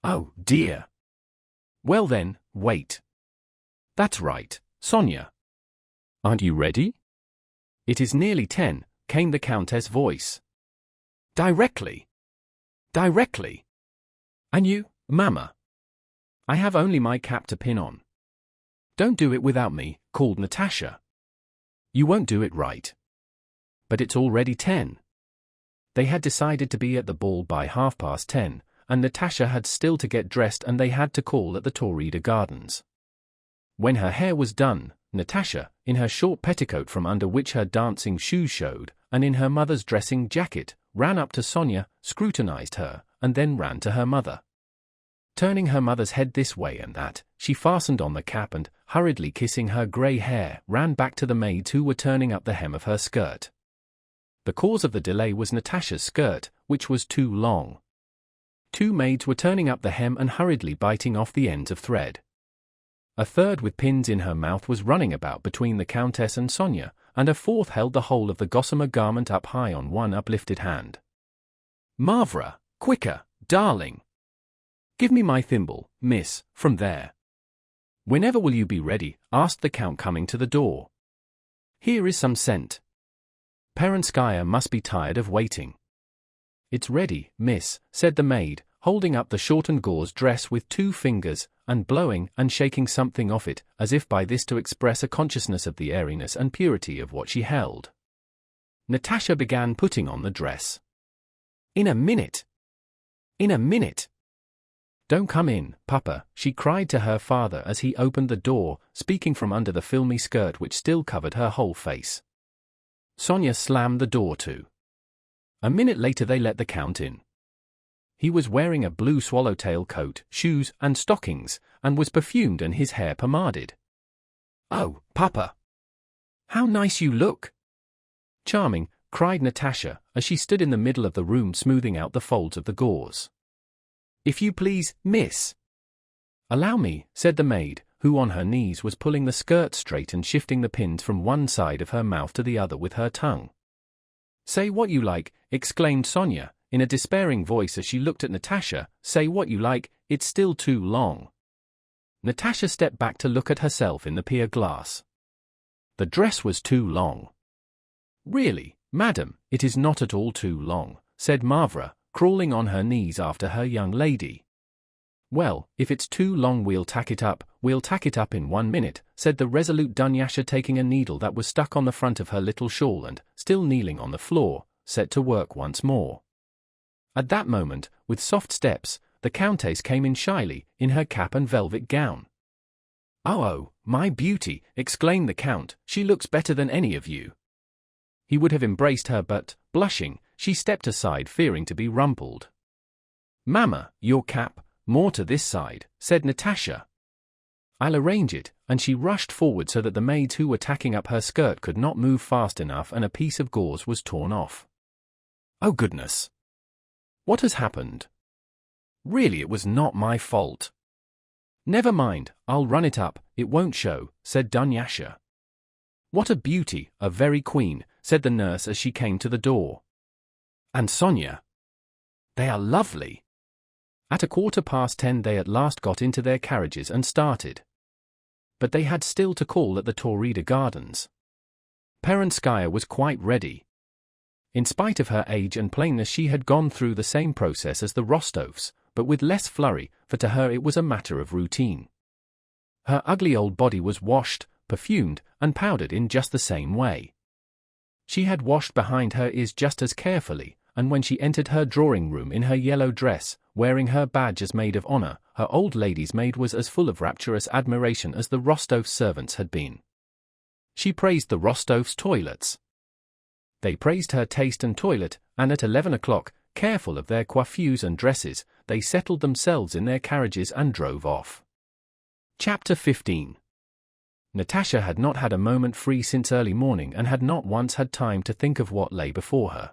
Speaker 1: Oh, dear. Well then, wait. That's right, Sonia. Aren't you ready? It is nearly 10, came the Countess' voice. Directly. Directly. And you, Mamma? I have only my cap to pin on. Don't do it without me, called Natasha. You won't do it right. But it's already 10. They had decided to be at the ball by 10:30, and Natasha had still to get dressed and they had to call at the Taurida Gardens. When her hair was done, Natasha, in her short petticoat from under which her dancing shoes showed, and in her mother's dressing jacket, ran up to Sonia, scrutinized her, and then ran to her mother. Turning her mother's head this way and that, she fastened on the cap and, hurriedly kissing her grey hair, ran back to the maids who were turning up the hem of her skirt. The cause of the delay was Natasha's skirt, which was too long. 2 maids were turning up the hem and hurriedly biting off the ends of thread. A third with pins in her mouth was running about between the Countess and Sonia, and a fourth held the whole of the gossamer garment up high on one uplifted hand. Mavra, quicker, darling. Give me my thimble, miss, from there. Whenever will you be ready? Asked the Count coming to the door. Here is some scent. Perenskaya must be tired of waiting. It's ready, miss, said the maid, holding up the shortened gauze dress with 2 fingers, and blowing and shaking something off it, as if by this to express a consciousness of the airiness and purity of what she held. Natasha began putting on the dress. In a minute. In a minute. Don't come in, Papa, she cried to her father as he opened the door, speaking from under the filmy skirt which still covered her whole face. Sonia slammed the door to. A minute later they let the Count in. He was wearing a blue swallowtail coat, shoes, and stockings, and was perfumed and his hair pomaded. Oh, Papa! How nice you look! Charming, cried Natasha, as she stood in the middle of the room smoothing out the folds of the gauze. If you please, miss. Allow me, said the maid, who on her knees was pulling the skirt straight and shifting the pins from one side of her mouth to the other with her tongue. Say what you like, exclaimed Sonia, in a despairing voice as she looked at Natasha, say what you like, it's still too long. Natasha stepped back to look at herself in the pier glass. The dress was too long. Really, madam, it is not at all too long, said Mavra, crawling on her knees after her young lady. Well, if it's too long we'll tack it up in 1 minute, said the resolute Dunyasha taking a needle that was stuck on the front of her little shawl and, still kneeling on the floor, set to work once more. At that moment, with soft steps, the Countess came in shyly, in her cap and velvet gown. Oh, my beauty, exclaimed the Count, she looks better than any of you. He would have embraced her but, blushing, she stepped aside fearing to be rumpled. Mamma, your cap, more to this side, said Natasha. I'll arrange it, and she rushed forward so that the maids who were tacking up her skirt could not move fast enough and a piece of gauze was torn off. Oh goodness! What has happened? Really it was not my fault. Never mind, I'll run it up, it won't show, said Dunyasha. What a beauty, a very queen, said the nurse as she came to the door. And Sonia? They are lovely. At 10:15 they at last got into their carriages and started. But they had still to call at the Taurida Gardens. Perenskaya was quite ready. In spite of her age and plainness she had gone through the same process as the Rostovs, but with less flurry, for to her it was a matter of routine. Her ugly old body was washed, perfumed, and powdered in just the same way. She had washed behind her ears just as carefully, and when she entered her drawing-room in her yellow dress, wearing her badge as maid of honor, her old lady's maid was as full of rapturous admiration as the Rostovs' servants had been. She praised the Rostovs' toilets. They praised her taste and toilet, and at 11 o'clock, careful of their coiffures and dresses, they settled themselves in their carriages and drove off. Chapter 15. Natasha had not had a moment free since early morning and had not once had time to think of what lay before her.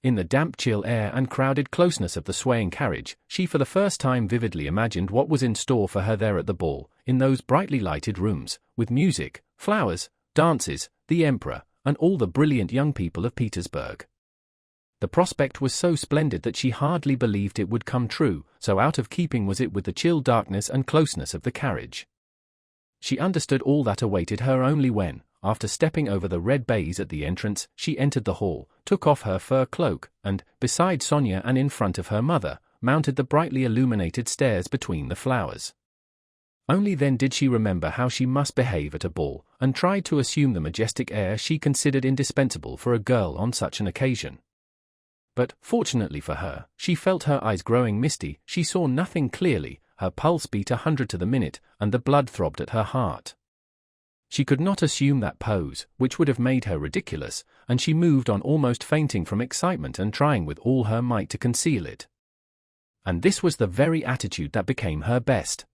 Speaker 1: In the damp chill air and crowded closeness of the swaying carriage, she for the first time vividly imagined what was in store for her there at the ball, in those brightly lighted rooms, with music, flowers, dances, the emperor, and all the brilliant young people of Petersburg. The prospect was so splendid that she hardly believed it would come true, so out of keeping was it with the chill darkness and closeness of the carriage. She understood all that awaited her only when, after stepping over the red baize at the entrance, she entered the hall, took off her fur cloak, and, beside Sonia and in front of her mother, mounted the brightly illuminated stairs between the flowers. Only then did she remember how she must behave at a ball, and tried to assume the majestic air she considered indispensable for a girl on such an occasion. But, fortunately for her, she felt her eyes growing misty, she saw nothing clearly, her pulse beat 100 to the minute, and the blood throbbed at her heart. She could not assume that pose, which would have made her ridiculous, and she moved on almost fainting from excitement and trying with all her might to conceal it. And this was the very attitude that became her best.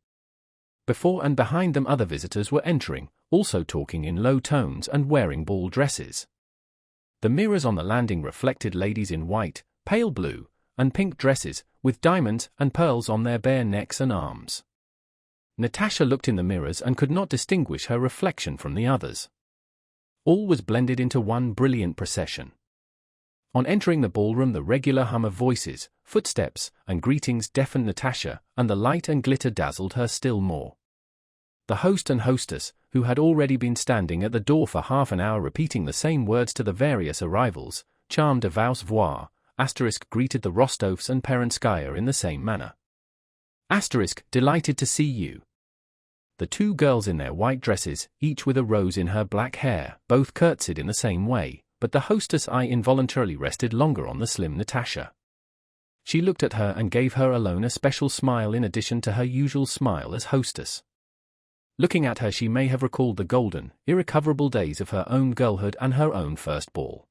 Speaker 1: Before and behind them other visitors were entering, also talking in low tones and wearing ball dresses. The mirrors on the landing reflected ladies in white, pale blue, and pink dresses, with diamonds and pearls on their bare necks and arms. Natasha looked in the mirrors and could not distinguish her reflection from the others. All was blended into one brilliant procession. On entering the ballroom, the regular hum of voices, footsteps, and greetings deafened Natasha, and the light and glitter dazzled her still more. The host and hostess, who had already been standing at the door for half an hour repeating the same words to the various arrivals, charmed de voix voix, greeted the Rostovs and Perenskaya in the same manner. Delighted to see you. The two girls in their white dresses, each with a rose in her black hair, both curtsied in the same way, but the hostess' eye involuntarily rested longer on the slim Natasha. She looked at her and gave her alone a special smile in addition to her usual smile as hostess. Looking at her, she may have recalled the golden, irrecoverable days of her own girlhood and her own first ball.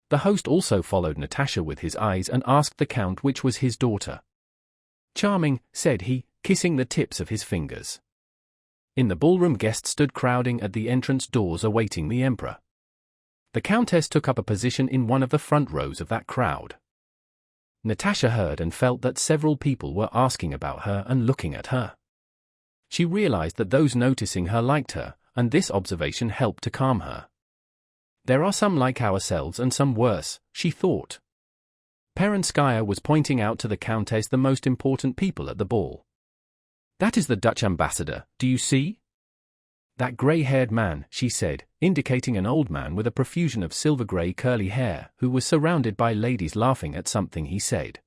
Speaker 1: The host also followed Natasha with his eyes and asked the count which was his daughter. "Charming," said he, kissing the tips of his fingers. In the ballroom, guests stood crowding at the entrance doors awaiting the emperor. The countess took up a position in one of the front rows of that crowd. Natasha heard and felt that several people were asking about her and looking at her. She realized that those noticing her liked her, and this observation helped to calm her. There are some like ourselves and some worse, she thought. Perenskaya was pointing out to the countess the most important people at the ball. "That is the Dutch ambassador, do you see? That grey-haired man," she said, indicating an old man with a profusion of silver-grey curly hair, who was surrounded by ladies laughing at something he said.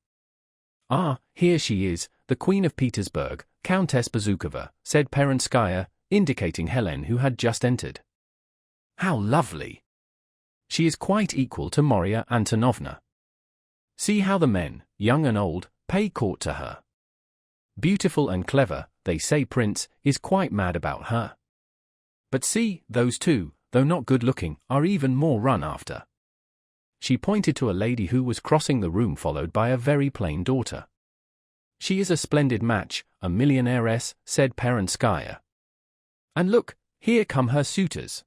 Speaker 1: "Ah, here she is, the Queen of Petersburg, Countess Bezukova," said Perenskaya, indicating Helen, who had just entered. "How lovely! She is quite equal to Maria Antonovna. See how the men, young and old, pay court to her. Beautiful and clever, they say Prince is quite mad about her. But see, those two, though not good-looking, are even more run after." She pointed to a lady who was crossing the room followed by a very plain daughter. "She is a splendid match, a millionairess," said Perenskaya. "And look, here come her suitors.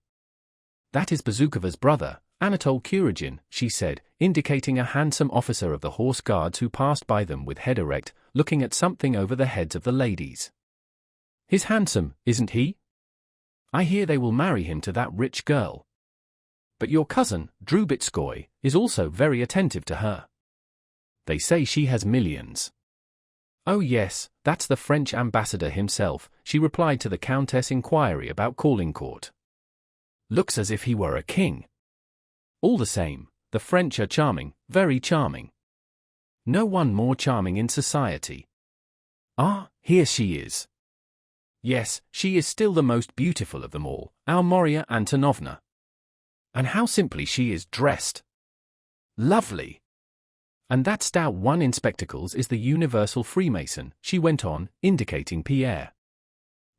Speaker 1: That is Bezukova's brother, Anatole Kuragin," she said, indicating a handsome officer of the horse guards who passed by them with head erect, looking at something over the heads of the ladies. "He's handsome, isn't he? I hear they will marry him to that rich girl. But your cousin, Drubetskoy, is also very attentive to her. They say she has millions." "Oh yes, that's the French ambassador himself," she replied to the countess' inquiry about calling court. "Looks as if he were a king. All the same, the French are charming, very charming. No one more charming in society. Ah, here she is. Yes, she is still the most beautiful of them all, our Maria Antonovna. And how simply she is dressed. Lovely. And that stout one in spectacles is the universal Freemason," she went on, indicating Pierre.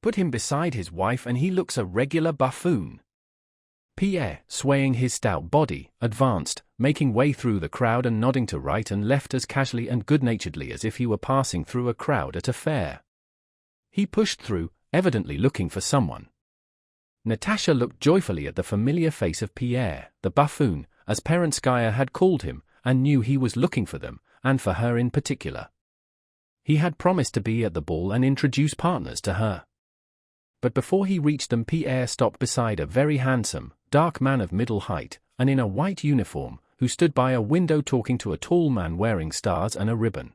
Speaker 1: "Put him beside his wife and he looks a regular buffoon." Pierre, swaying his stout body, advanced, making way through the crowd and nodding to right and left as casually and good-naturedly as if he were passing through a crowd at a fair. He pushed through, evidently looking for someone. Natasha looked joyfully at the familiar face of Pierre, the buffoon, as Perenskaya had called him, and knew he was looking for them, and for her in particular. He had promised to be at the ball and introduce partners to her. But before he reached them, Pierre stopped beside a very handsome, dark man of middle height, and in a white uniform, who stood by a window talking to a tall man wearing stars and a ribbon.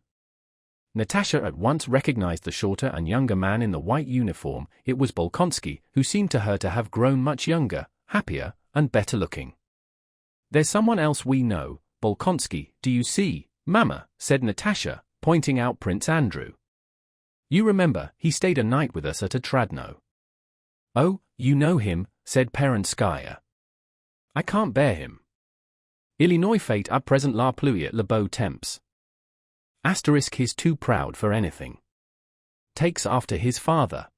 Speaker 1: Natasha at once recognized the shorter and younger man in the white uniform. It was Bolkonsky, who seemed to her to have grown much younger, happier, and better looking. "There's someone else we know, Bolkonsky, do you see, Mama?" said Natasha, pointing out Prince Andrew. "You remember, he stayed a night with us at Otradno." "Oh, you know him," said Perenskaya. "I can't bear him. Illinois fait à présent la pluie le beau temps. He's too proud for anything. Takes after his father.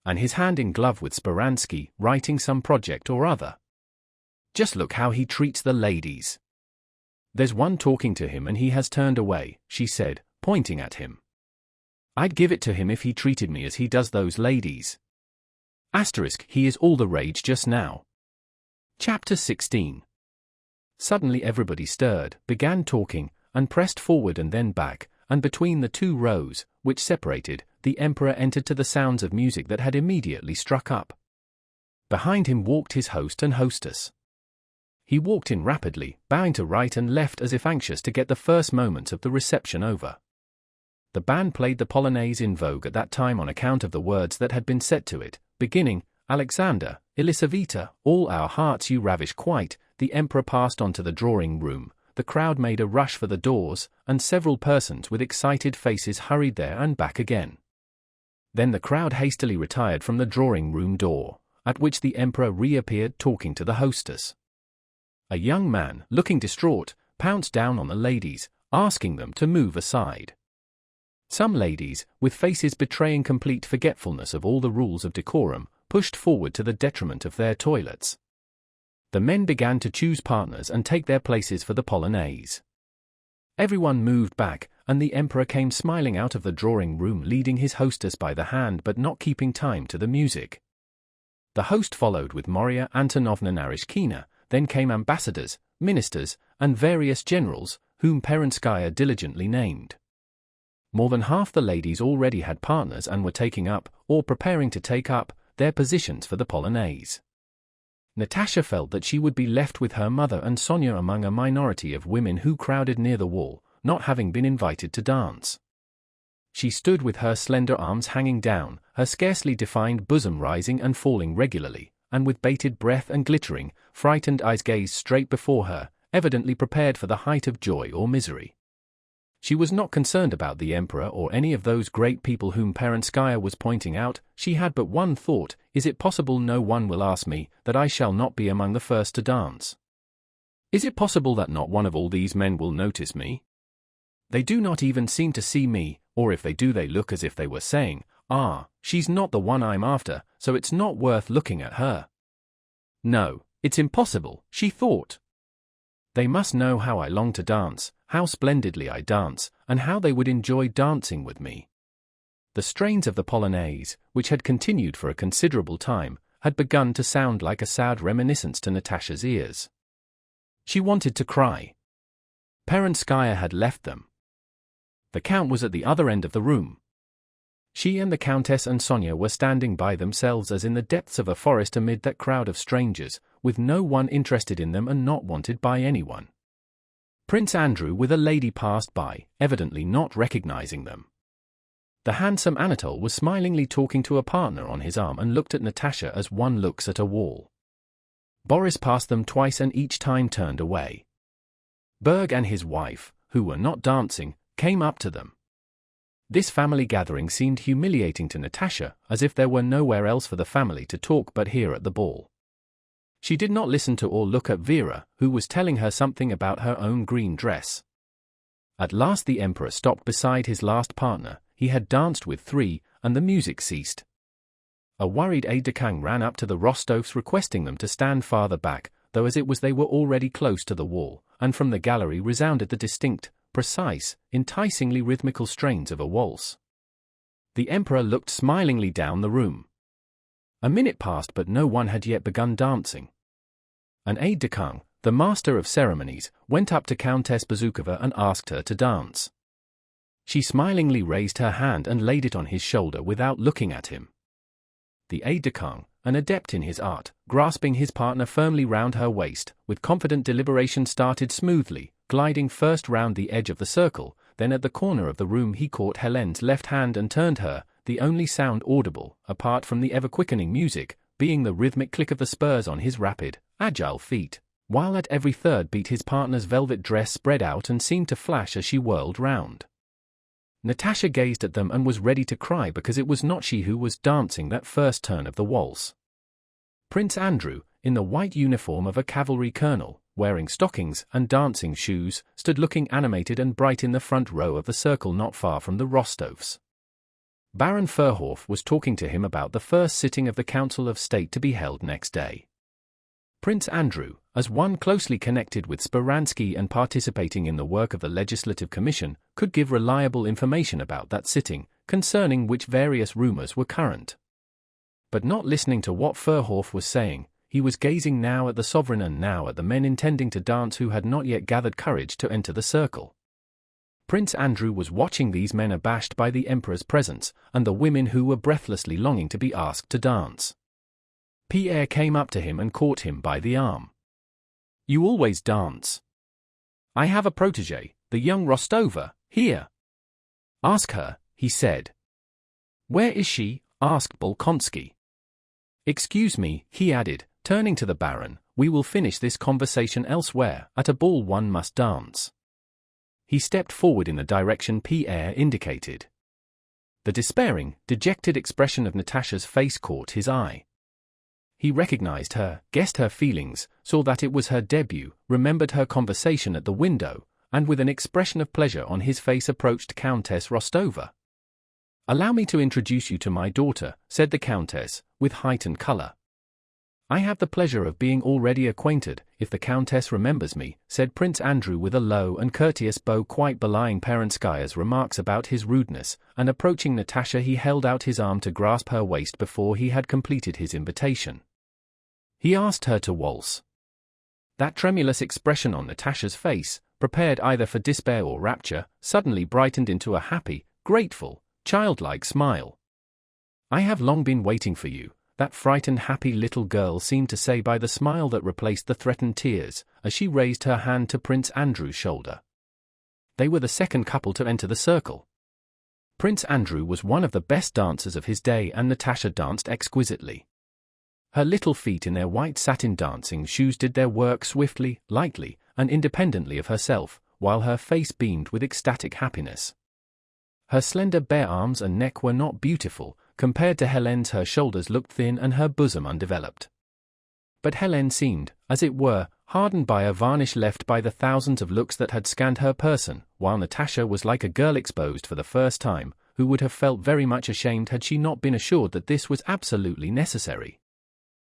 Speaker 1: And his hand in glove with Speransky, writing some project or other. Just look how he treats the ladies. There's one talking to him and he has turned away," she said, pointing at him. "I'd give it to him if he treated me as he does those ladies. He is all the rage just now." Chapter 16. Suddenly everybody stirred, began talking, and pressed forward and then back, and between the two rows, which separated, the emperor entered to the sounds of music that had immediately struck up. Behind him walked his host and hostess. He walked in rapidly, bowing to right and left as if anxious to get the first moments of the reception over. The band played the polonaise in vogue at that time on account of the words that had been set to it, beginning, "Alexander, Elisaveta, all our hearts you ravish quite." The emperor passed on to the drawing-room, the crowd made a rush for the doors, and several persons with excited faces hurried there and back again. Then the crowd hastily retired from the drawing-room door, at which the emperor reappeared talking to the hostess. A young man, looking distraught, pounced down on the ladies, asking them to move aside. Some ladies, with faces betraying complete forgetfulness of all the rules of decorum, pushed forward to the detriment of their toilets. The men began to choose partners and take their places for the polonaise. Everyone moved back, and the emperor came smiling out of the drawing-room leading his hostess by the hand but not keeping time to the music. The host followed with Maria Antonovna Narishkina, then came ambassadors, ministers, and various generals, whom Perenskaya diligently named. More than half the ladies already had partners and were taking up, or preparing to take up, their positions for the polonaise. Natasha felt that she would be left with her mother and Sonia among a minority of women who crowded near the wall, not having been invited to dance. She stood with her slender arms hanging down, her scarcely defined bosom rising and falling regularly, and with bated breath and glittering, frightened eyes gazed straight before her, evidently prepared for the height of joy or misery. She was not concerned about the emperor or any of those great people whom Perenskaya was pointing out. She had but one thought: is it possible no one will ask me, that I shall not be among the first to dance? Is it possible that not one of all these men will notice me? They do not even seem to see me, or if they do they look as if they were saying, "Ah, she's not the one I'm after, so it's not worth looking at her." No, it's impossible, she thought. They must know how I long to dance, how splendidly I dance, and how they would enjoy dancing with me. The strains of the polonaise, which had continued for a considerable time, had begun to sound like a sad reminiscence to Natasha's ears. She wanted to cry. Perenskaya had left them. The count was at the other end of the room. She and the countess and Sonia were standing by themselves as in the depths of a forest amid that crowd of strangers, with no one interested in them and not wanted by anyone. Prince Andrew with a lady passed by, evidently not recognizing them. The handsome Anatole was smilingly talking to a partner on his arm and looked at Natasha as one looks at a wall. Boris passed them twice and each time turned away. Berg and his wife, who were not dancing, came up to them. This family gathering seemed humiliating to Natasha, as if there were nowhere else for the family to talk but here at the ball. She did not listen to or look at Vera, who was telling her something about her own green dress. At last the emperor stopped beside his last partner. He had danced with three, and the music ceased. A worried aide-de-camp ran up to the Rostovs requesting them to stand farther back, though as it was they were already close to the wall, and from the gallery resounded the distinct, precise, enticingly rhythmical strains of a waltz. The emperor looked smilingly down the room. A minute passed but no one had yet begun dancing. An aide-de-camp, the master of ceremonies, went up to Countess Bezukova and asked her to dance. She smilingly raised her hand and laid it on his shoulder without looking at him. The aide-de-camp, an adept in his art, grasping his partner firmly round her waist, with confident deliberation started smoothly, gliding first round the edge of the circle, then at the corner of the room he caught Helene's left hand and turned her, the only sound audible, apart from the ever-quickening music, being the rhythmic click of the spurs on his rapid, agile feet, while at every third beat his partner's velvet dress spread out and seemed to flash as she whirled round. Natasha gazed at them and was ready to cry because it was not she who was dancing that first turn of the waltz. Prince Andrew, in the white uniform of a cavalry colonel, wearing stockings and dancing shoes, stood looking animated and bright in the front row of the circle not far from the Rostovs. Baron Furhoff was talking to him about the first sitting of the Council of State to be held next day. Prince Andrew, as one closely connected with Speransky and participating in the work of the Legislative Commission, could give reliable information about that sitting, concerning which various rumors were current. But not listening to what Furhoff was saying, he was gazing now at the sovereign and now at the men intending to dance who had not yet gathered courage to enter the circle. Prince Andrew was watching these men abashed by the Emperor's presence, and the women who were breathlessly longing to be asked to dance. Pierre came up to him and caught him by the arm. "You always dance. I have a protégée, the young Rostova, here. Ask her," he said. "Where is she?" asked Bolkonsky. "Excuse me," he added, turning to the Baron, "we will finish this conversation elsewhere. At a ball one must dance." He stepped forward in the direction Pierre indicated. The despairing, dejected expression of Natasha's face caught his eye. He recognized her, guessed her feelings, saw that it was her debut, remembered her conversation at the window, and with an expression of pleasure on his face approached Countess Rostova. "Allow me to introduce you to my daughter," said the Countess, with heightened color. "I have the pleasure of being already acquainted, if the Countess remembers me," said Prince Andrew with a low and courteous bow quite belying Perenskaya's remarks about his rudeness, and approaching Natasha he held out his arm to grasp her waist before he had completed his invitation. He asked her to waltz. That tremulous expression on Natasha's face, prepared either for despair or rapture, suddenly brightened into a happy, grateful, childlike smile. "I have long been waiting for you," that frightened happy little girl seemed to say by the smile that replaced the threatened tears, as she raised her hand to Prince Andrew's shoulder. They were the second couple to enter the circle. Prince Andrew was one of the best dancers of his day and Natasha danced exquisitely. Her little feet in their white satin dancing shoes did their work swiftly, lightly, and independently of herself, while her face beamed with ecstatic happiness. Her slender bare arms and neck were not beautiful, compared to Helene's. Her shoulders looked thin and her bosom undeveloped. But Helene seemed, as it were, hardened by a varnish left by the thousands of looks that had scanned her person, while Natasha was like a girl exposed for the first time, who would have felt very much ashamed had she not been assured that this was absolutely necessary.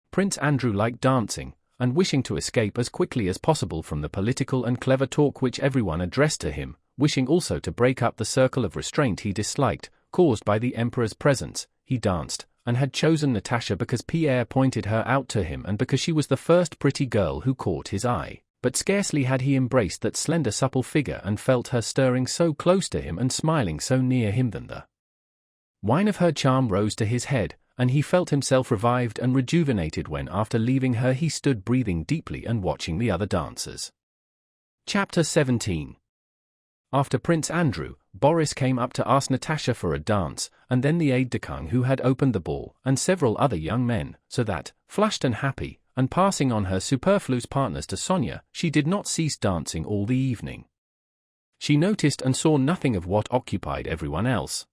Speaker 1: Prince Andrew liked dancing, and wishing to escape as quickly as possible from the political and clever talk which everyone addressed to him, wishing also to break up the circle of restraint he disliked, caused by the Emperor's presence, he danced, and had chosen Natasha because Pierre pointed her out to him and because she was the first pretty girl who caught his eye, but scarcely had he embraced that slender supple figure and felt her stirring so close to him and smiling so near him than the wine of her charm rose to his head, and he felt himself revived and rejuvenated when after leaving her he stood breathing deeply and watching the other dancers. Chapter 17. After Prince Andrew, Boris came up to ask Natasha for a dance, and then the aide-de-camp who had opened the ball, and several other young men, so that, flushed and happy, and passing on her superfluous partners to Sonia, she did not cease dancing all the evening. She noticed and saw nothing of what occupied everyone else.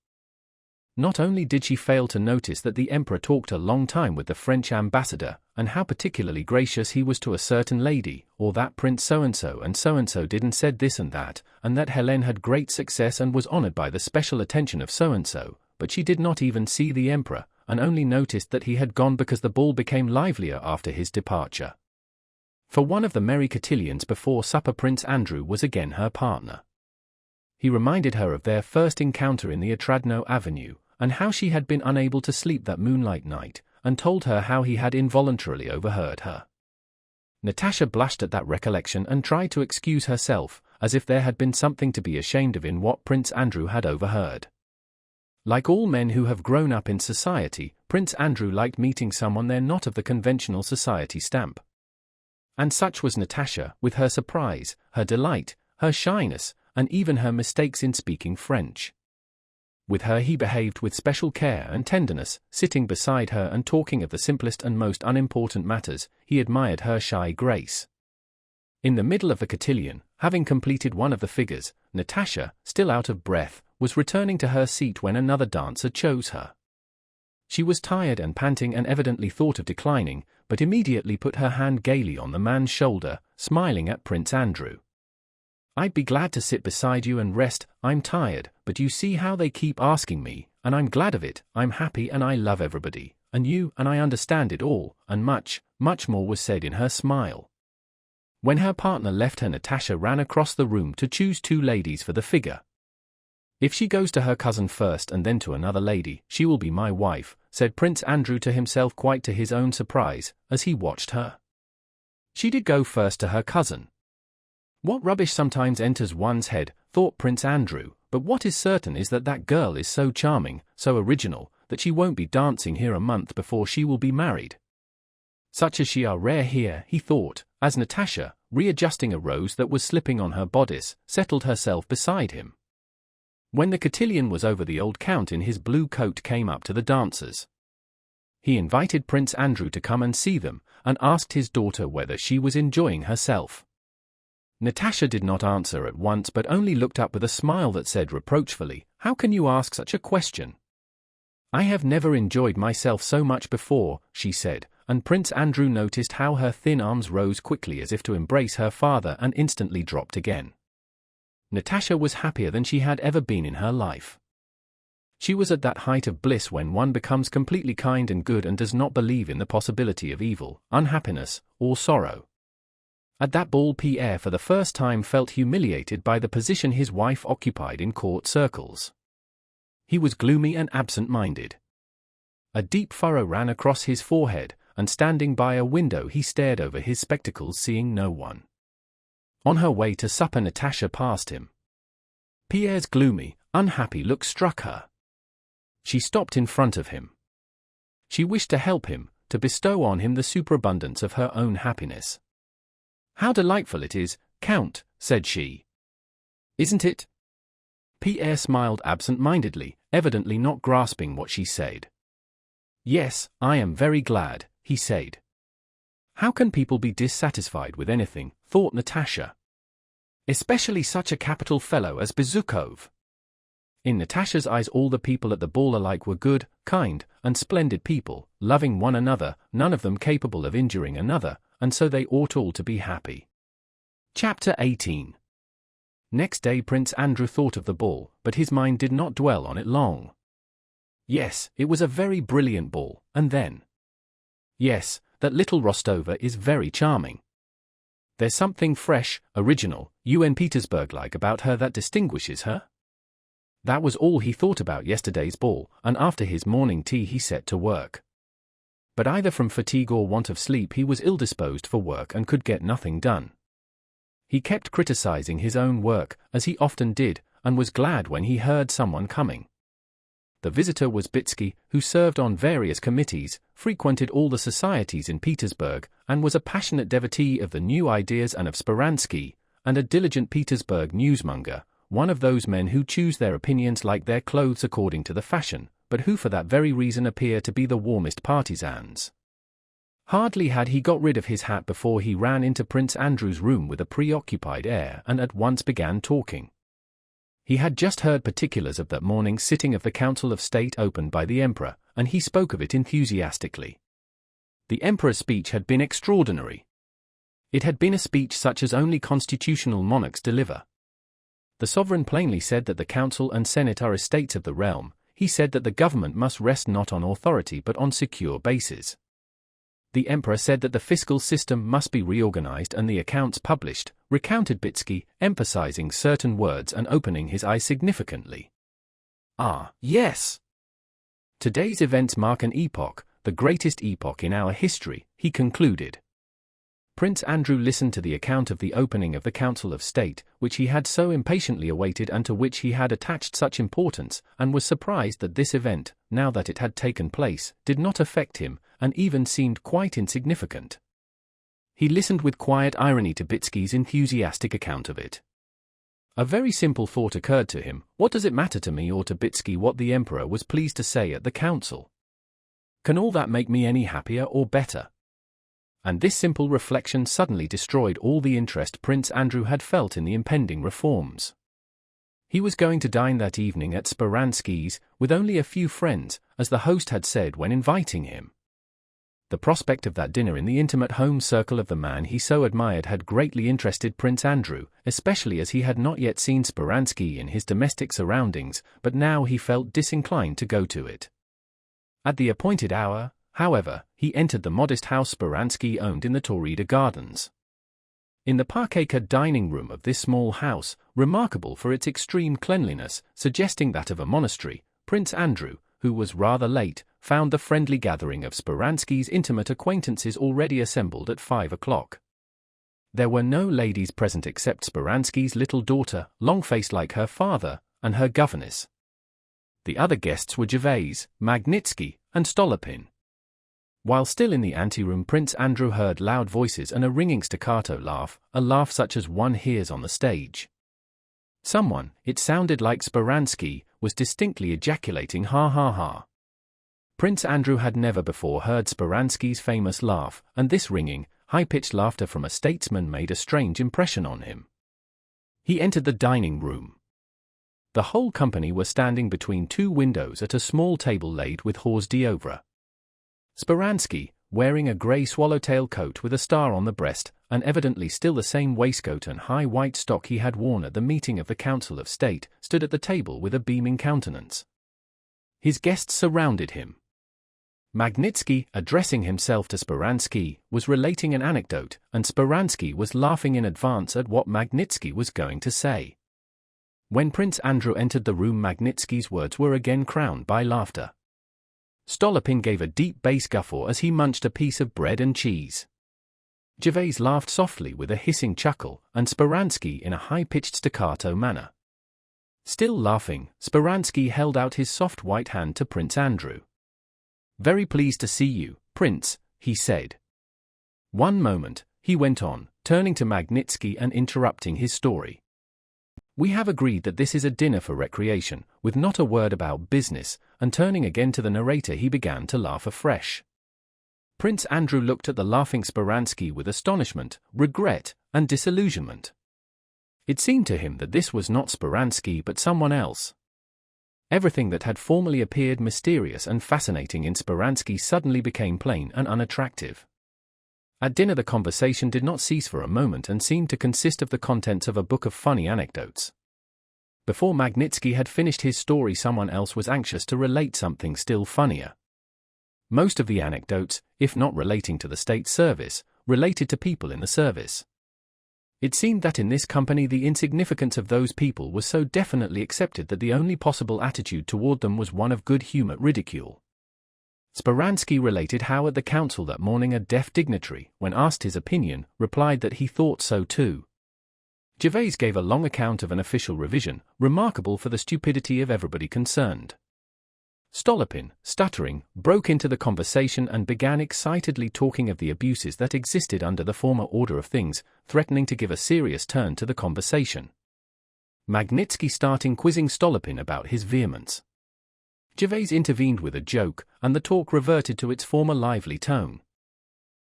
Speaker 1: Not only did she fail to notice that the Emperor talked a long time with the French ambassador, and how particularly gracious he was to a certain lady, or that Prince so-and-so didn't said this and that Helene had great success and was honored by the special attention of so-and-so, but she did not even see the Emperor, and only noticed that he had gone because the ball became livelier after his departure. For one of the merry cotillions before supper Prince Andrew was again her partner. He reminded her of their first encounter in the Otradno Avenue, and how she had been unable to sleep that moonlight night, and told her how he had involuntarily overheard her. Natasha blushed at that recollection and tried to excuse herself, as if there had been something to be ashamed of in what Prince Andrew had overheard. Like all men who have grown up in society, Prince Andrew liked meeting someone they're not of the conventional society stamp. And such was Natasha, with her surprise, her delight, her shyness, and even her mistakes in speaking French. With her he behaved with special care and tenderness, sitting beside her and talking of the simplest and most unimportant matters. He admired her shy grace. In the middle of the cotillion, having completed one of the figures, Natasha, still out of breath, was returning to her seat when another dancer chose her. She was tired and panting and evidently thought of declining, but immediately put her hand gaily on the man's shoulder, smiling at Prince Andrew. "I'd be glad to sit beside you and rest, I'm tired, but you see how they keep asking me, and I'm glad of it. I'm happy and I love everybody, and you, and I understand it all," and much, much more was said in her smile. When her partner left her, Natasha ran across the room to choose 2 ladies for the figure. "If she goes to her cousin first and then to another lady, she will be my wife," said Prince Andrew to himself, quite to his own surprise, as he watched her. She did go first to her cousin. What rubbish sometimes enters one's head, thought Prince Andrew, but what is certain is that that girl is so charming, so original, that she won't be dancing here a month before she will be married. Such as she are rare here, he thought, as Natasha, readjusting a rose that was slipping on her bodice, settled herself beside him. When the cotillion was over, the old count in his blue coat came up to the dancers. He invited Prince Andrew to come and see them, and asked his daughter whether she was enjoying herself. Natasha did not answer at once, but only looked up with a smile that said reproachfully, "How can you ask such a question?" "I have never enjoyed myself so much before," she said, and Prince Andrew noticed how her thin arms rose quickly as if to embrace her father and instantly dropped again. Natasha was happier than she had ever been in her life. She was at that height of bliss when one becomes completely kind and good and does not believe in the possibility of evil, unhappiness, or sorrow. At that ball, Pierre for the first time felt humiliated by the position his wife occupied in court circles. He was gloomy and absent-minded. A deep furrow ran across his forehead, and standing by a window he stared over his spectacles, seeing no one. On her way to supper, Natasha passed him. Pierre's gloomy, unhappy look struck her. She stopped in front of him. She wished to help him, to bestow on him the superabundance of her own happiness. "How delightful it is, Count," said she. "Isn't it?" Pierre smiled absent-mindedly, evidently not grasping what she said. "Yes, I am very glad," he said. How can people be dissatisfied with anything, thought Natasha. Especially such a capital fellow as Bezukov. In Natasha's eyes all the people at the ball alike were good, kind, and splendid people, loving one another, none of them capable of injuring another, and so they ought all to be happy. Chapter 18. Next day Prince Andrew thought of the ball, but his mind did not dwell on it long. Yes, it was a very brilliant ball, and then, yes, that little Rostova is very charming. There's something fresh, original, Petersburg-like about her that distinguishes her. That was all he thought about yesterday's ball, and after his morning tea he set to work. But either from fatigue or want of sleep he was ill-disposed for work and could get nothing done. He kept criticizing his own work, as he often did, and was glad when he heard someone coming. The visitor was Bitsky, who served on various committees, frequented all the societies in Petersburg, and was a passionate devotee of the new ideas and of Speransky, and a diligent Petersburg newsmonger, one of those men who choose their opinions like their clothes according to the fashion, but who for that very reason appear to be the warmest partisans. Hardly had he got rid of his hat before he ran into Prince Andrew's room with a preoccupied air and at once began talking. He had just heard particulars of that morning's sitting of the Council of State opened by the Emperor, and he spoke of it enthusiastically. The Emperor's speech had been extraordinary. It had been a speech such as only constitutional monarchs deliver. The sovereign plainly said that the Council and Senate are estates of the realm. He said that the government must rest not on authority but on secure bases. The Emperor said that the fiscal system must be reorganized and the accounts published, recounted Bitsky, emphasizing certain words and opening his eyes significantly. Ah, yes! Today's events mark an epoch, the greatest epoch in our history, he concluded. Prince Andrew listened to the account of the opening of the Council of State, which he had so impatiently awaited and to which he had attached such importance, and was surprised that this event, now that it had taken place, did not affect him, and even seemed quite insignificant. He listened with quiet irony to Bitsky's enthusiastic account of it. A very simple thought occurred to him: what does it matter to me or to Bitsky what the Emperor was pleased to say at the council? Can all that make me any happier or better? And this simple reflection suddenly destroyed all the interest Prince Andrew had felt in the impending reforms. He was going to dine that evening at Speransky's, with only a few friends, as the host had said when inviting him. The prospect of that dinner in the intimate home circle of the man he so admired had greatly interested Prince Andrew, especially as he had not yet seen Speransky in his domestic surroundings, but now he felt disinclined to go to it. At the appointed hour, however, he entered the modest house Speransky owned in the Taurida Gardens. In the parquet dining room of this small house, remarkable for its extreme cleanliness, suggesting that of a monastery, Prince Andrew, who was rather late, found the friendly gathering of Speransky's intimate acquaintances already assembled at 5 o'clock. There were no ladies present except Speransky's little daughter, long-faced like her father, and her governess. The other guests were Gervais, Magnitsky, and Stolypin. While still in the anteroom, Prince Andrew heard loud voices and a ringing staccato laugh, a laugh such as one hears on the stage. Someone, it sounded like Speransky, was distinctly ejaculating "ha ha ha." Prince Andrew had never before heard Speransky's famous laugh, and this ringing, high-pitched laughter from a statesman made a strange impression on him. He entered the dining room. The whole company were standing between two windows at a small table laid with hors d'oeuvre. Speransky, wearing a grey swallowtail coat with a star on the breast, and evidently still the same waistcoat and high white stock he had worn at the meeting of the Council of State, stood at the table with a beaming countenance. His guests surrounded him. Magnitsky, addressing himself to Speransky, was relating an anecdote, and Speransky was laughing in advance at what Magnitsky was going to say. When Prince Andrew entered the room, Magnitsky's words were again crowned by laughter. Stolypin gave a deep bass guffaw as he munched a piece of bread and cheese. Gervais laughed softly with a hissing chuckle, and Speransky in a high-pitched staccato manner. Still laughing, Speransky held out his soft white hand to Prince Andrew. "Very pleased to see you, Prince," he said. "One moment," he went on, turning to Magnitsky and interrupting his story. "We have agreed that this is a dinner for recreation, with not a word about business," and turning again to the narrator he began to laugh afresh. Prince Andrew looked at the laughing Speransky with astonishment, regret, and disillusionment. It seemed to him that this was not Speransky but someone else. Everything that had formerly appeared mysterious and fascinating in Speransky suddenly became plain and unattractive. At dinner the conversation did not cease for a moment and seemed to consist of the contents of a book of funny anecdotes. Before Magnitsky had finished his story, someone else was anxious to relate something still funnier. Most of the anecdotes, if not relating to the state service, related to people in the service. It seemed that in this company the insignificance of those people was so definitely accepted that the only possible attitude toward them was one of good-humored ridicule. Speransky related how at the council that morning a deaf dignitary, when asked his opinion, replied that he thought so too. Gervais gave a long account of an official revision, remarkable for the stupidity of everybody concerned. Stolypin, stuttering, broke into the conversation and began excitedly talking of the abuses that existed under the former order of things, threatening to give a serious turn to the conversation. Magnitsky starting quizzing Stolypin about his vehemence. Gervais intervened with a joke, and the talk reverted to its former lively tone.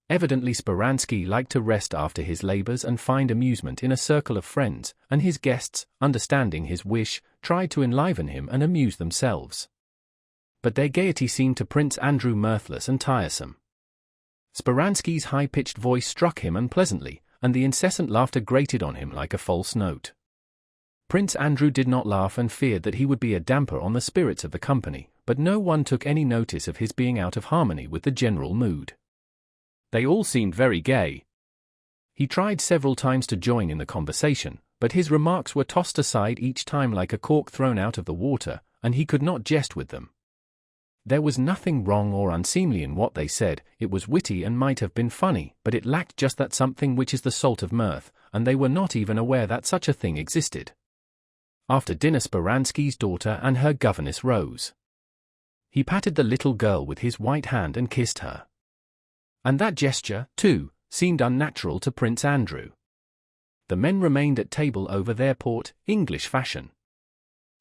Speaker 1: Evidently Speransky liked to rest after his labors and find amusement in a circle of friends, and his guests, understanding his wish, tried to enliven him and amuse themselves. But their gaiety seemed to Prince Andrew mirthless and tiresome. Speransky's high-pitched voice struck him unpleasantly, and the incessant laughter grated on him like a false note. Prince Andrew did not laugh and feared that he would be a damper on the spirits of the company, but no one took any notice of his being out of harmony with the general mood. They all seemed very gay. He tried several times to join in the conversation, but his remarks were tossed aside each time like a cork thrown out of the water, and he could not jest with them. There was nothing wrong or unseemly in what they said. It was witty and might have been funny, but it lacked just that something which is the salt of mirth, and they were not even aware that such a thing existed. After dinner, Speransky's daughter and her governess rose. He patted the little girl with his white hand and kissed her. And that gesture, too, seemed unnatural to Prince Andrew. The men remained at table over their port, English fashion.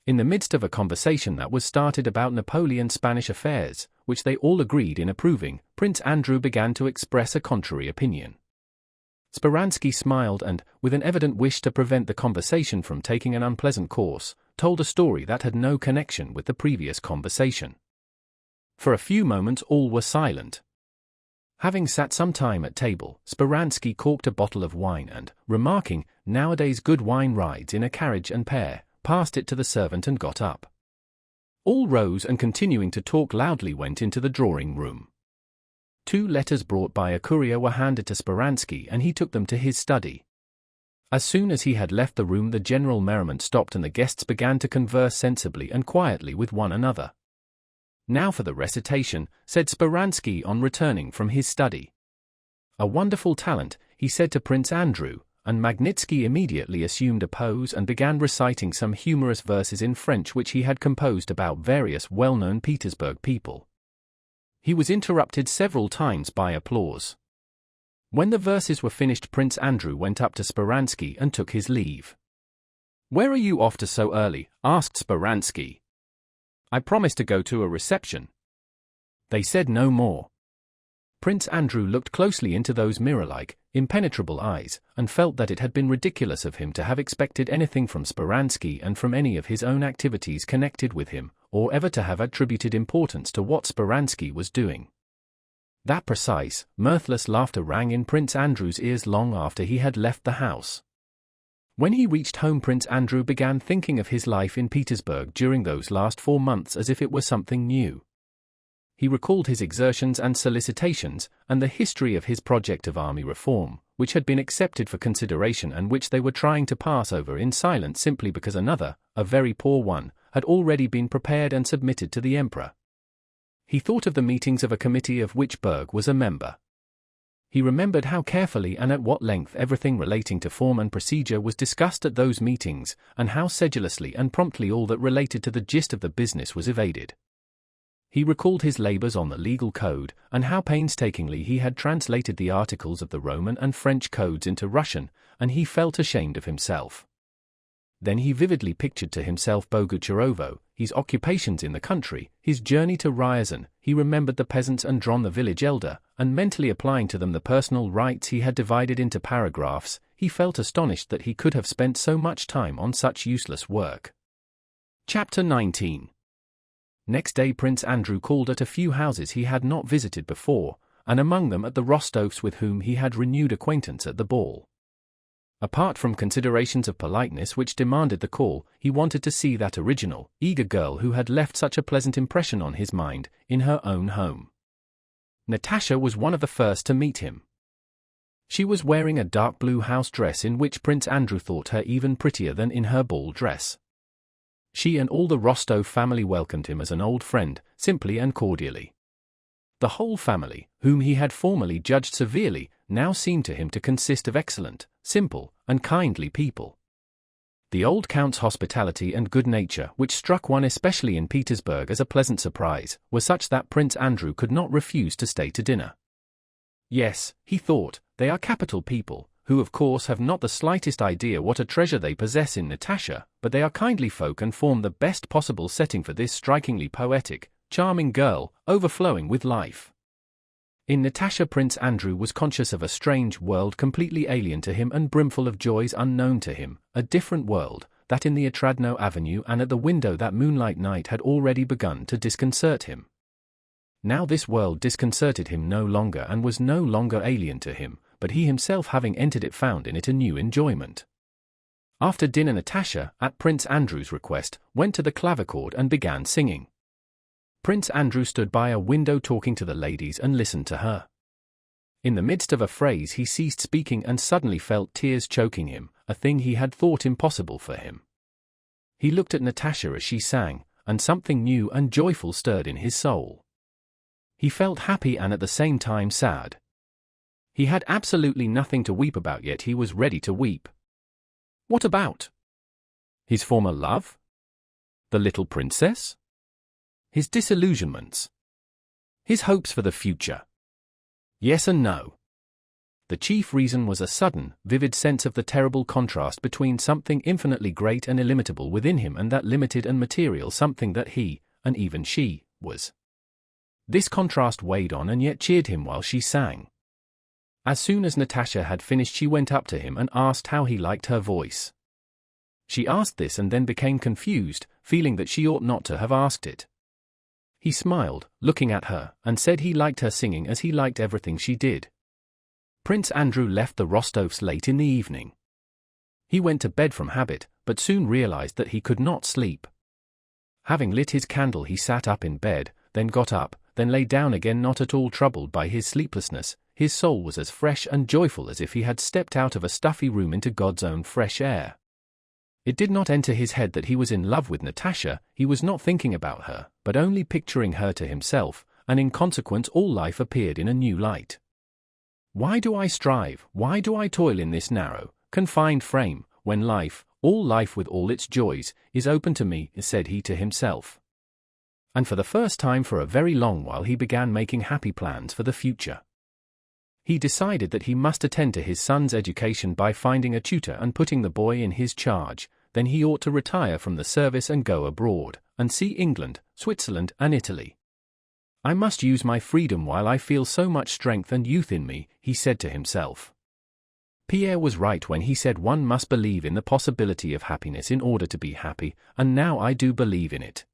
Speaker 1: In the midst of a conversation that was started about Napoleon's Spanish affairs, which they all agreed in approving, Prince Andrew began to express a contrary opinion. Speransky smiled and, with an evident wish to prevent the conversation from taking an unpleasant course, told a story that had no connection with the previous conversation. For a few moments all were silent. Having sat some time at table, Speransky corked a bottle of wine and, remarking, "Nowadays good wine rides in a carriage and pair," passed it to the servant and got up. All rose and, continuing to talk loudly, went into the drawing-room. 2 letters brought by a courier were handed to Speransky and he took them to his study. As soon as he had left the room, the general merriment stopped and the guests began to converse sensibly and quietly with one another. "Now for the recitation," said Speransky on returning from his study. "A wonderful talent," he said to Prince Andrew, and Magnitsky immediately assumed a pose and began reciting some humorous verses in French which he had composed about various well-known Petersburg people. He was interrupted several times by applause. When the verses were finished, Prince Andrew went up to Speransky and took his leave. "Where are you off to so early?" asked Speransky. "I promised to go to a reception." They said no more. Prince Andrew looked closely into those mirror-like, impenetrable eyes, and felt that it had been ridiculous of him to have expected anything from Speransky and from any of his own activities connected with him, or ever to have attributed importance to what Speransky was doing. That precise, mirthless laughter rang in Prince Andrew's ears long after he had left the house. When he reached home, Prince Andrew began thinking of his life in Petersburg during those last 4 months as if it were something new. He recalled his exertions and solicitations, and the history of his project of army reform, which had been accepted for consideration and which they were trying to pass over in silence simply because another, a very poor one, had already been prepared and submitted to the emperor. He thought of the meetings of a committee of which Berg was a member. He remembered how carefully and at what length everything relating to form and procedure was discussed at those meetings, and how sedulously and promptly all that related to the gist of the business was evaded. He recalled his labors on the legal code, and how painstakingly he had translated the articles of the Roman and French codes into Russian, and he felt ashamed of himself. Then he vividly pictured to himself Bogucharovo, his occupations in the country, his journey to Ryazan. He remembered the peasants and Dron the village elder, and mentally applying to them the personal rights he had divided into paragraphs, he felt astonished that he could have spent so much time on such useless work. Chapter 19. Next day Prince Andrew called at a few houses he had not visited before, and among them at the Rostovs with whom he had renewed acquaintance at the ball. Apart from considerations of politeness which demanded the call, he wanted to see that original, eager girl who had left such a pleasant impression on his mind, in her own home. Natasha was one of the first to meet him. She was wearing a dark blue house dress in which Prince Andrew thought her even prettier than in her ball dress. She and all the Rostov family welcomed him as an old friend, simply and cordially. The whole family, whom he had formerly judged severely, now seemed to him to consist of excellent, simple, and kindly people. The old count's hospitality and good nature, which struck one especially in Petersburg as a pleasant surprise, were such that Prince Andrew could not refuse to stay to dinner. Yes, he thought, they are capital people, who of course have not the slightest idea what a treasure they possess in Natasha, but they are kindly folk and form the best possible setting for this strikingly poetic, charming girl, overflowing with life. In Natasha Prince Andrew was conscious of a strange world completely alien to him and brimful of joys unknown to him, a different world, that in the Otradno Avenue and at the window that moonlight night had already begun to disconcert him. Now this world disconcerted him no longer and was no longer alien to him, but he himself having entered it found in it a new enjoyment. After dinner Natasha, at Prince Andrew's request, went to the clavichord and began singing. Prince Andrew stood by a window talking to the ladies and listened to her. In the midst of a phrase he ceased speaking and suddenly felt tears choking him, a thing he had thought impossible for him. He looked at Natasha as she sang, and something new and joyful stirred in his soul. He felt happy and at the same time sad. He had absolutely nothing to weep about, yet he was ready to weep. What about? His former love? The little princess? His disillusionments? His hopes for the future? Yes and no. The chief reason was a sudden, vivid sense of the terrible contrast between something infinitely great and illimitable within him and that limited and material something that he, and even she, was. This contrast weighed on and yet cheered him while she sang. As soon as Natasha had finished, she went up to him and asked how he liked her voice. She asked this and then became confused, feeling that she ought not to have asked it. He smiled, looking at her, and said he liked her singing as he liked everything she did. Prince Andrew left the Rostovs late in the evening. He went to bed from habit, but soon realized that he could not sleep. Having lit his candle, he sat up in bed, then got up, then lay down again, not at all troubled by his sleeplessness. His soul was as fresh and joyful as if he had stepped out of a stuffy room into God's own fresh air. It did not enter his head that he was in love with Natasha. He was not thinking about her, but only picturing her to himself, and in consequence all life appeared in a new light. Why do I strive, why do I toil in this narrow, confined frame, when life, all life with all its joys, is open to me, said he to himself. And for the first time for a very long while he began making happy plans for the future. He decided that he must attend to his son's education by finding a tutor and putting the boy in his charge. Then he ought to retire from the service and go abroad, and see England, Switzerland and Italy. I must use my freedom while I feel so much strength and youth in me, he said to himself. Pierre was right when he said one must believe in the possibility of happiness in order to be happy, and now I do believe in it.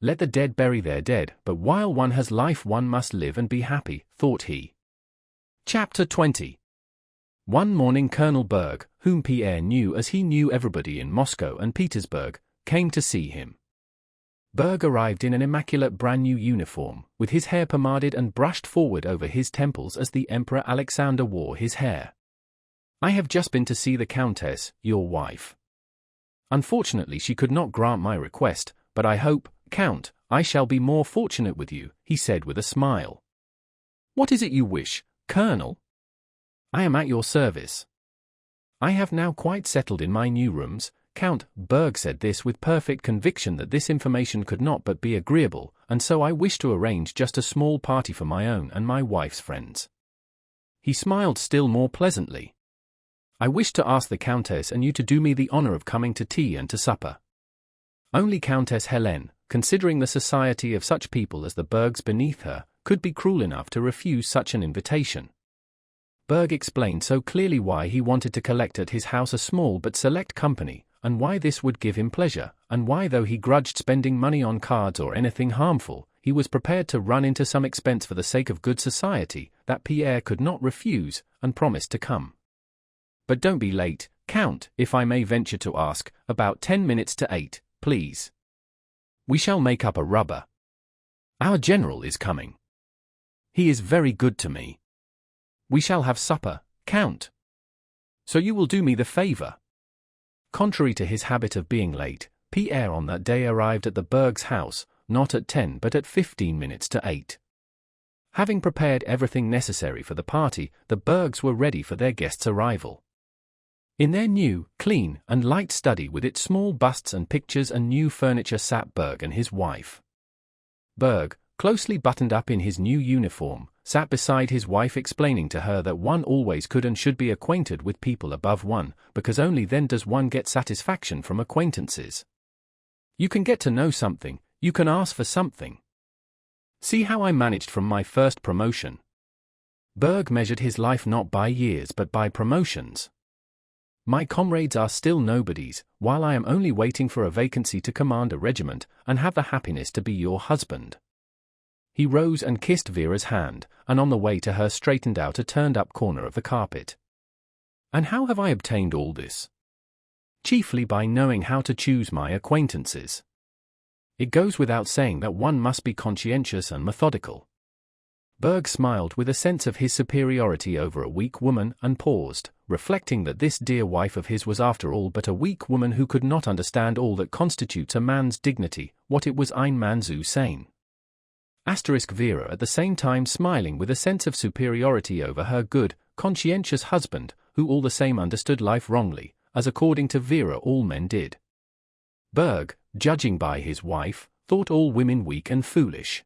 Speaker 1: Let the dead bury their dead, but while one has life one must live and be happy, thought he. Chapter 20. One morning Colonel Berg, whom Pierre knew as he knew everybody in Moscow and Petersburg, came to see him. Berg arrived in an immaculate brand-new uniform, with his hair pomaded and brushed forward over his temples as the Emperor Alexander wore his hair. I have just been to see the Countess, your wife. Unfortunately she could not grant my request, but I hope, Count, I shall be more fortunate with you, he said with a smile. What is it you wish, Colonel? I am at your service. I have now quite settled in my new rooms. Count Berg said this with perfect conviction that this information could not but be agreeable, and so I wish to arrange just a small party for my own and my wife's friends. He smiled still more pleasantly. I wish to ask the Countess and you to do me the honor of coming to tea and to supper. Only Countess Helene, considering the society of such people as the Bergs beneath her, could be cruel enough to refuse such an invitation. Berg explained so clearly why he wanted to collect at his house a small but select company, and why this would give him pleasure, and why though he grudged spending money on cards or anything harmful, he was prepared to run into some expense for the sake of good society, that Pierre could not refuse, and promised to come. But don't be late, Count, if I may venture to ask, about 10 minutes to 8, please. We shall make up a rubber. Our general is coming. He is very good to me. We shall have supper, Count. So you will do me the favor. Contrary to his habit of being late, Pierre on that day arrived at the Bergs' house, not at 10 but at 15 minutes to 8. Having prepared everything necessary for the party, the Bergs were ready for their guest's arrival. In their new, clean, and light study with its small busts and pictures and new furniture sat Berg and his wife. Berg, closely buttoned up in his new uniform, sat beside his wife explaining to her that one always could and should be acquainted with people above one, because only then does one get satisfaction from acquaintances. You can get to know something, you can ask for something. See how I managed from my first promotion. Berg measured his life not by years but by promotions. My comrades are still nobodies, while I am only waiting for a vacancy to command a regiment, and have the happiness to be your husband. He rose and kissed Vera's hand, and on the way to her straightened out a turned-up corner of the carpet. And how have I obtained all this? Chiefly by knowing how to choose my acquaintances. It goes without saying that one must be conscientious and methodical. Berg smiled with a sense of his superiority over a weak woman and paused, reflecting that this dear wife of his was after all but a weak woman who could not understand all that constitutes a man's dignity, what it was ein Mann zu sein. Vera at the same time smiling with a sense of superiority over her good, conscientious husband, who all the same understood life wrongly, as according to Vera all men did. Berg, judging by his wife, thought all women weak and foolish.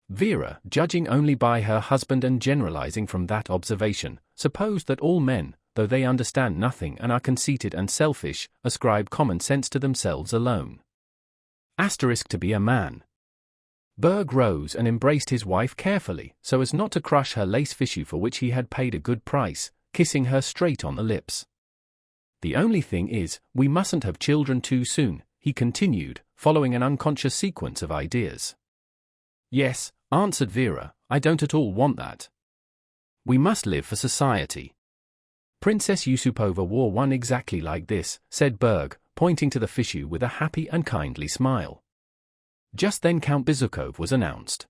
Speaker 1: Vera, judging only by her husband and generalizing from that observation, supposed that all men, though they understand nothing and are conceited and selfish, ascribe common sense to themselves alone. To be a man. Berg rose and embraced his wife carefully, so as not to crush her lace fichu for which he had paid a good price, kissing her straight on the lips. The only thing is, we mustn't have children too soon, he continued, following an unconscious sequence of ideas. Yes, answered Vera, I don't at all want that. We must live for society. Princess Yusupova wore one exactly like this, said Berg, pointing to the fichu with a happy and kindly smile. Just then Count Bezukov was announced.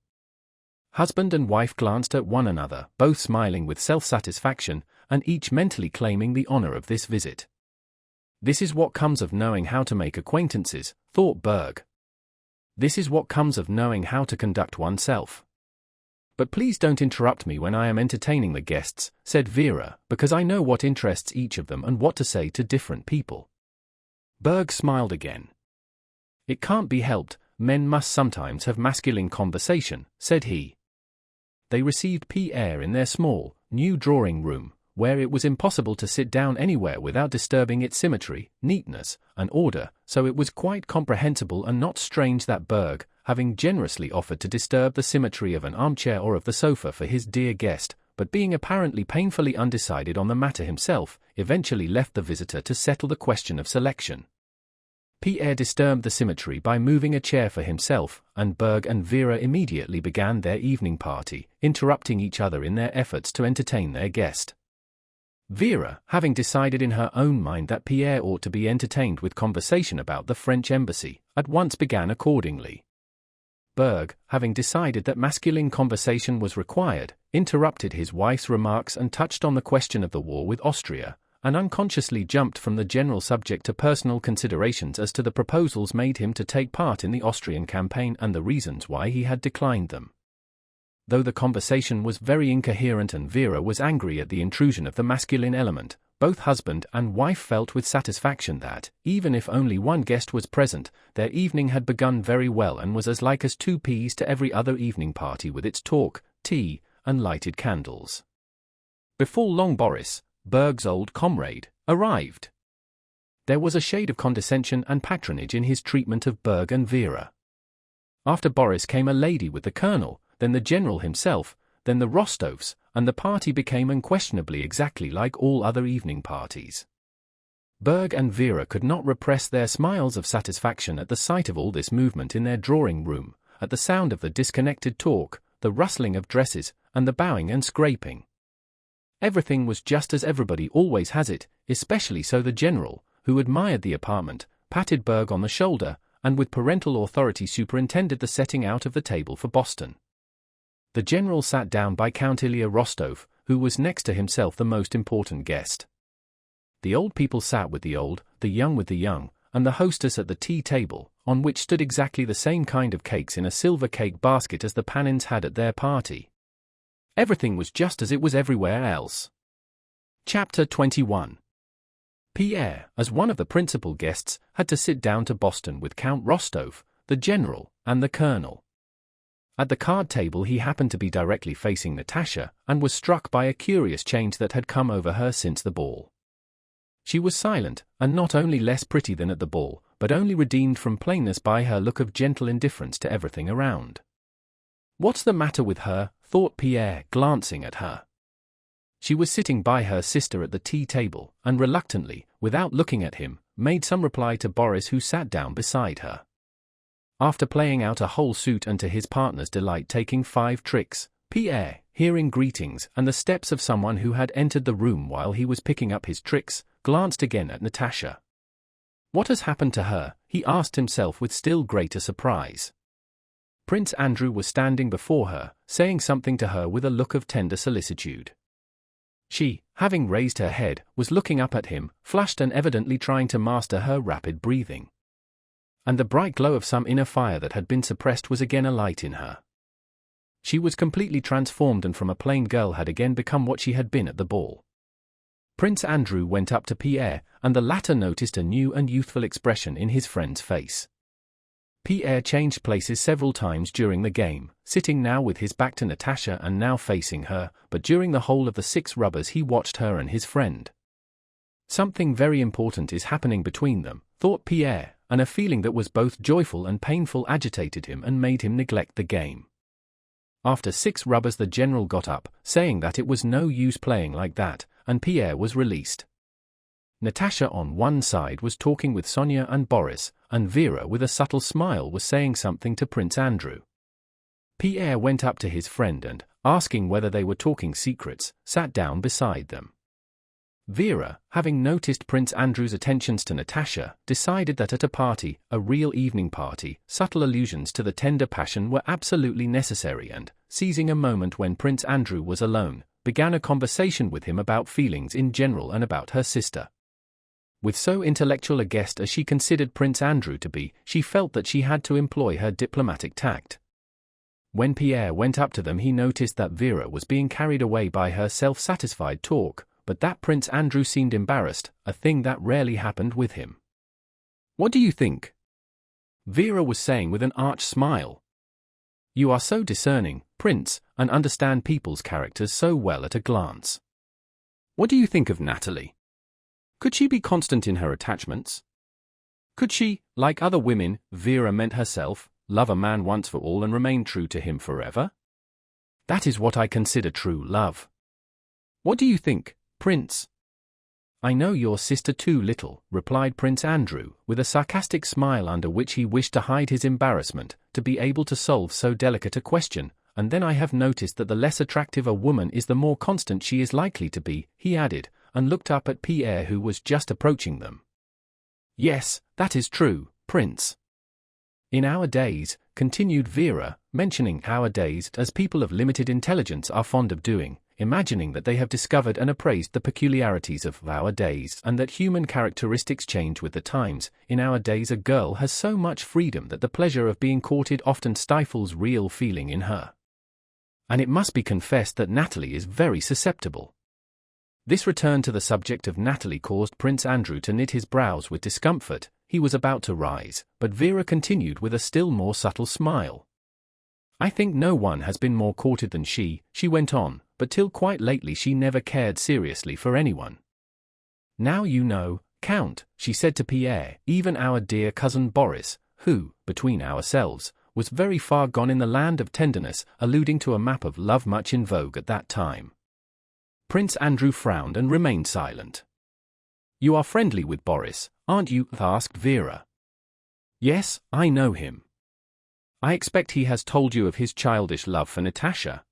Speaker 1: Husband and wife glanced at one another, both smiling with self-satisfaction, and each mentally claiming the honor of this visit. This is what comes of knowing how to make acquaintances, thought Berg. This is what comes of knowing how to conduct oneself. But please don't interrupt me when I am entertaining the guests, said Vera, because I know what interests each of them and what to say to different people. Berg smiled again. It can't be helped, men must sometimes have masculine conversation, said he. They received Pierre in their small, new drawing room, where it was impossible to sit down anywhere without disturbing its symmetry, neatness, and order, so it was quite comprehensible and not strange that Berg, having generously offered to disturb the symmetry of an armchair or of the sofa for his dear guest, but being apparently painfully undecided on the matter himself, eventually left the visitor to settle the question of selection. Pierre disturbed the symmetry by moving a chair for himself, and Berg and Vera immediately began their evening party, interrupting each other in their efforts to entertain their guest. Vera, having decided in her own mind that Pierre ought to be entertained with conversation about the French embassy, at once began accordingly. Berg, having decided that masculine conversation was required, interrupted his wife's remarks and touched on the question of the war with Austria, and unconsciously jumped from the general subject to personal considerations as to the proposals made him to take part in the Austrian campaign and the reasons why he had declined them. Though the conversation was very incoherent and Vera was angry at the intrusion of the masculine element, both husband and wife felt with satisfaction that, even if only one guest was present, their evening had begun very well and was as like as two peas to every other evening party with its talk, tea, and lighted candles. Before long Boris, Berg's old comrade, arrived. There was a shade of condescension and patronage in his treatment of Berg and Vera. After Boris came a lady with the colonel, then the general himself, then the Rostovs, and the party became unquestionably exactly like all other evening parties. Berg and Vera could not repress their smiles of satisfaction at the sight of all this movement in their drawing room, at the sound of the disconnected talk, the rustling of dresses, and the bowing and scraping. Everything was just as everybody always has it, especially so the general, who admired the apartment, patted Berg on the shoulder, and with parental authority superintended the setting out of the table for Boston. The general sat down by Count Ilya Rostov, who was next to himself the most important guest. The old people sat with the old, the young with the young, and the hostess at the tea table, on which stood exactly the same kind of cakes in a silver cake basket as the Panins had at their party. Everything was just as it was everywhere else. Chapter 21. Pierre, as one of the principal guests, had to sit down to Boston with Count Rostov, the general, and the colonel. At the card table he happened to be directly facing Natasha, and was struck by a curious change that had come over her since the ball. She was silent, and not only less pretty than at the ball, but only redeemed from plainness by her look of gentle indifference to everything around. What's the matter with her? Thought Pierre, glancing at her. She was sitting by her sister at the tea table, and reluctantly, without looking at him, made some reply to Boris, who sat down beside her. After playing out a whole suit and to his partner's delight taking 5 tricks, Pierre, hearing greetings and the steps of someone who had entered the room while he was picking up his tricks, glanced again at Natasha. What has happened to her? He asked himself with still greater surprise. Prince Andrew was standing before her, saying something to her with a look of tender solicitude. She, having raised her head, was looking up at him, flushed and evidently trying to master her rapid breathing. And the bright glow of some inner fire that had been suppressed was again alight in her. She was completely transformed and from a plain girl had again become what she had been at the ball. Prince Andrew went up to Pierre, and the latter noticed a new and youthful expression in his friend's face. Pierre changed places several times during the game, sitting now with his back to Natasha and now facing her, but during the whole of the 6 rubbers he watched her and his friend. Something very important is happening between them, thought Pierre, and a feeling that was both joyful and painful agitated him and made him neglect the game. After 6 rubbers the general got up, saying that it was no use playing like that, and Pierre was released. Natasha on one side was talking with Sonia and Boris, and Vera with a subtle smile was saying something to Prince Andrew. Pierre went up to his friend and, asking whether they were talking secrets, sat down beside them. Vera, having noticed Prince Andrew's attentions to Natasha, decided that at a party, a real evening party, subtle allusions to the tender passion were absolutely necessary and, seizing a moment when Prince Andrew was alone, began a conversation with him about feelings in general and about her sister. With so intellectual a guest as she considered Prince Andrew to be, she felt that she had to employ her diplomatic tact. When Pierre went up to them he noticed that Vera was being carried away by her self-satisfied talk, but that Prince Andrew seemed embarrassed, a thing that rarely happened with him. "What do you think?" Vera was saying with an arch smile. "You are so discerning, Prince, and understand people's characters so well at a glance. What do you think of Natalie? Could she be constant in her attachments? Could she, like other women, Vera meant herself, love a man once for all and remain true to him forever? That is what I consider true love. What do you think, Prince?" "I know your sister too little," replied Prince Andrew, with a sarcastic smile under which he wished to hide his embarrassment, to be able to solve so delicate a question, "and then I have noticed that the less attractive a woman is the more constant she is likely to be," he added, and looked up at Pierre who was just approaching them. "Yes, that is true, Prince. In our days," continued Vera, mentioning our days as people of limited intelligence are fond of doing, imagining that they have discovered and appraised the peculiarities of our days and that human characteristics change with the times, "in our days a girl has so much freedom that the pleasure of being courted often stifles real feeling in her. And it must be confessed that Natalie is very susceptible." This return to the subject of Natalie caused Prince Andrew to knit his brows with discomfort. He was about to rise, but Vera continued with a still more subtle smile. "I think no one has been more courted than she went on, but till quite lately she never cared seriously for anyone. Now you know, Count," she said to Pierre, "even our dear cousin Boris, who, between ourselves, was very far gone in the land of tenderness," alluding to a map of love much in vogue at that time. Prince Andrew frowned and remained silent. "You are friendly with Boris, aren't you?" asked Vera. "Yes, I know him." "I expect he has told you of his childish love for Natasha."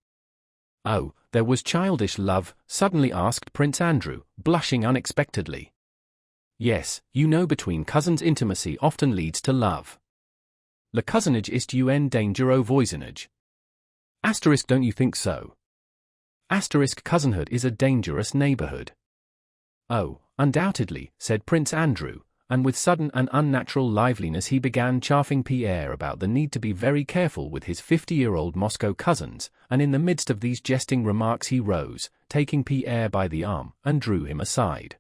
Speaker 1: "Oh, there was childish love?" suddenly asked Prince Andrew, blushing unexpectedly. "Yes, you know between cousins intimacy often leads to love. Le cousinage ist un dangereux voisinage. Asterisk, don't you think so? Asterisk, cousinhood is a dangerous neighborhood." "Oh, undoubtedly," said Prince Andrew, and with sudden and unnatural liveliness he began chaffing Pierre about the need to be very careful with his 50-year-old Moscow cousins, and in the midst of these jesting remarks he rose, taking Pierre by the arm, and drew him aside.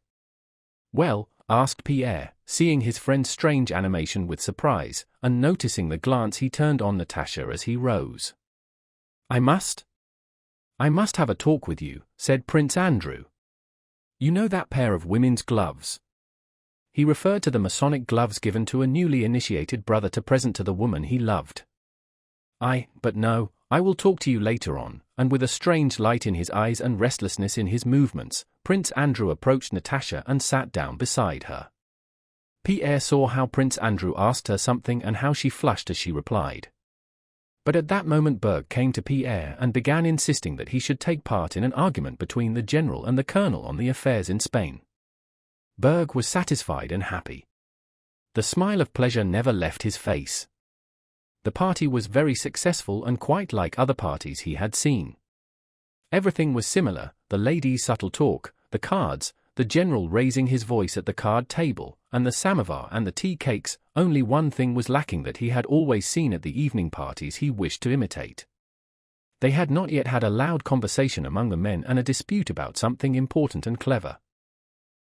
Speaker 1: "Well?" asked Pierre, seeing his friend's strange animation with surprise, and noticing the glance he turned on Natasha as he rose. I must have a talk with you," said Prince Andrew. "You know that pair of women's gloves?" He referred to the Masonic gloves given to a newly initiated brother to present to the woman he loved. But no, I will talk to you later on," and with a strange light in his eyes and restlessness in his movements, Prince Andrew approached Natasha and sat down beside her. Pierre saw how Prince Andrew asked her something and how she flushed as she replied. But at that moment Berg came to Pierre and began insisting that he should take part in an argument between the general and the colonel on the affairs in Spain. Berg was satisfied and happy. The smile of pleasure never left his face. The party was very successful and quite like other parties he had seen. Everything was similar, the ladies' subtle talk, the cards, the general raising his voice at the card table, and the samovar and the tea cakes. Only one thing was lacking that he had always seen at the evening parties he wished to imitate. They had not yet had a loud conversation among the men and a dispute about something important and clever.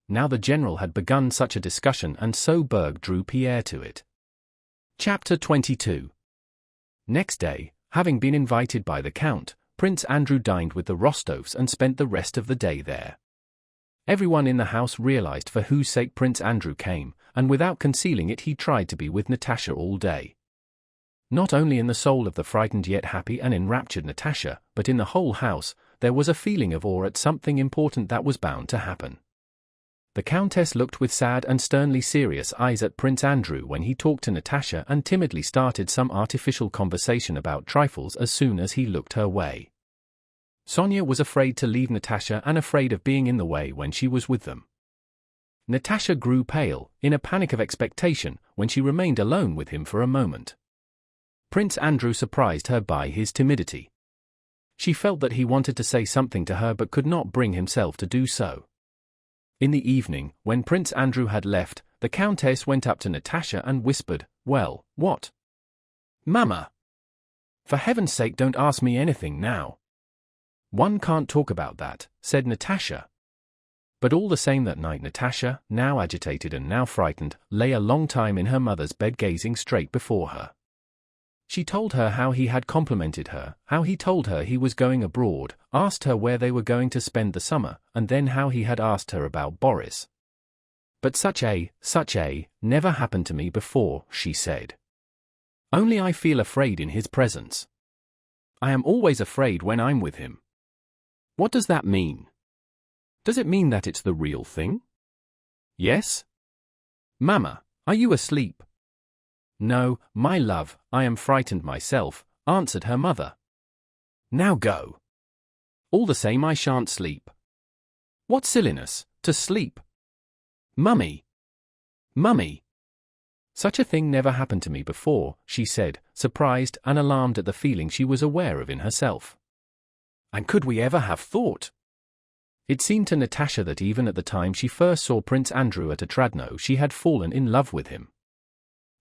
Speaker 1: Now the general had begun such a discussion, and so Berg drew Pierre to it. Chapter 22. Next day, having been invited by the Count, Prince Andrew dined with the Rostovs and spent the rest of the day there. Everyone in the house realized for whose sake Prince Andrew came, and without concealing it he tried to be with Natasha all day. Not only in the soul of the frightened yet happy and enraptured Natasha, but in the whole house, there was a feeling of awe at something important that was bound to happen. The Countess looked with sad and sternly serious eyes at Prince Andrew when he talked to Natasha and timidly started some artificial conversation about trifles as soon as he looked her way. Sonia was afraid to leave Natasha and afraid of being in the way when she was with them. Natasha grew pale, in a panic of expectation, when she remained alone with him for a moment. Prince Andrew surprised her by his timidity. She felt that he wanted to say something to her but could not bring himself to do so. In the evening, when Prince Andrew had left, the Countess went up to Natasha and whispered, "Well, what?" "Mama! For heaven's sake, don't ask me anything now." "One can't talk about that," said Natasha. But all the same that night Natasha, now agitated and now frightened, lay a long time in her mother's bed gazing straight before her. She told her how he had complimented her, how he told her he was going abroad, asked her where they were going to spend the summer, and then how he had asked her about Boris. "But such a, never happened to me before," she said. "Only I feel afraid in his presence. I am always afraid when I'm with him." "What does that mean? Does it mean that it's the real thing?" "Yes?" "Mama, are you asleep?" "No, my love, I am frightened myself," answered her mother. "Now go." "All the same I shan't sleep." "What silliness, to sleep." "Mummy! Mummy! Such a thing never happened to me before," she said, surprised and alarmed at the feeling she was aware of in herself. "And could we ever have thought?" It seemed to Natasha that even at the time she first saw Prince Andrew at Otradno she had fallen in love with him.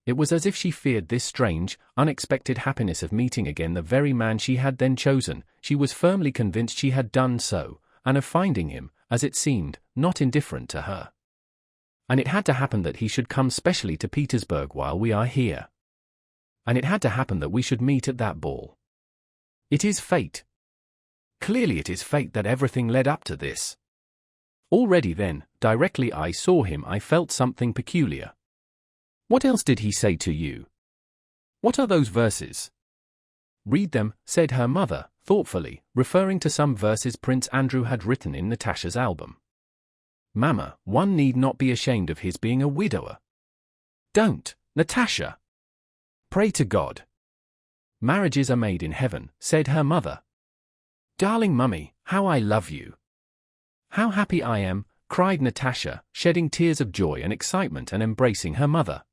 Speaker 1: It was as if she feared this strange, unexpected happiness of meeting again the very man she had then chosen. She was firmly convinced she had done so, and of finding him, as it seemed, not indifferent to her. And it had to happen that he should come specially to Petersburg while we are here. And it had to happen that we should meet at that ball. It is fate. Clearly it is fate that everything led up to this. Already then, directly I saw him I felt something peculiar. What else did he say to you? What are those verses? Read them, said her mother, thoughtfully, referring to some verses Prince Andrew had written in Natasha's album. Mama, one need not be ashamed of his being a widower. Don't, Natasha. Pray to God. Marriages are made in heaven, said her mother. Darling mummy, how I love you. How happy I am, cried Natasha, shedding tears of joy and excitement and embracing her mother.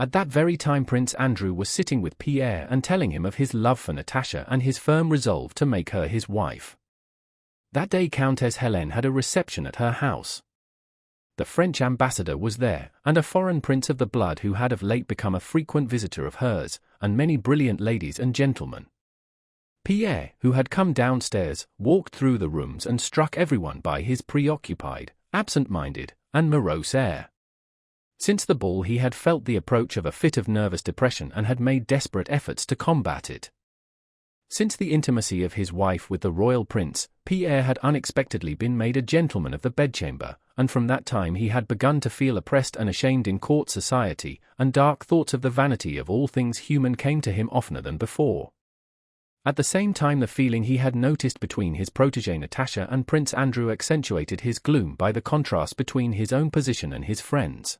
Speaker 1: At that very time Prince Andrew was sitting with Pierre and telling him of his love for Natasha and his firm resolve to make her his wife. That day Countess Helene had a reception at her house. The French ambassador was there, and a foreign prince of the blood who had of late become a frequent visitor of hers, and many brilliant ladies and gentlemen. Pierre, who had come downstairs, walked through the rooms and struck everyone by his preoccupied, absent-minded, and morose air. Since the ball he had felt the approach of a fit of nervous depression and had made desperate efforts to combat it. Since the intimacy of his wife with the royal prince, Pierre had unexpectedly been made a gentleman of the bedchamber, and from that time he had begun to feel oppressed and ashamed in court society, and dark thoughts of the vanity of all things human came to him oftener than before. At the same time the feeling he had noticed between his protégée Natasha and Prince Andrew accentuated his gloom by the contrast between his own position and his friends.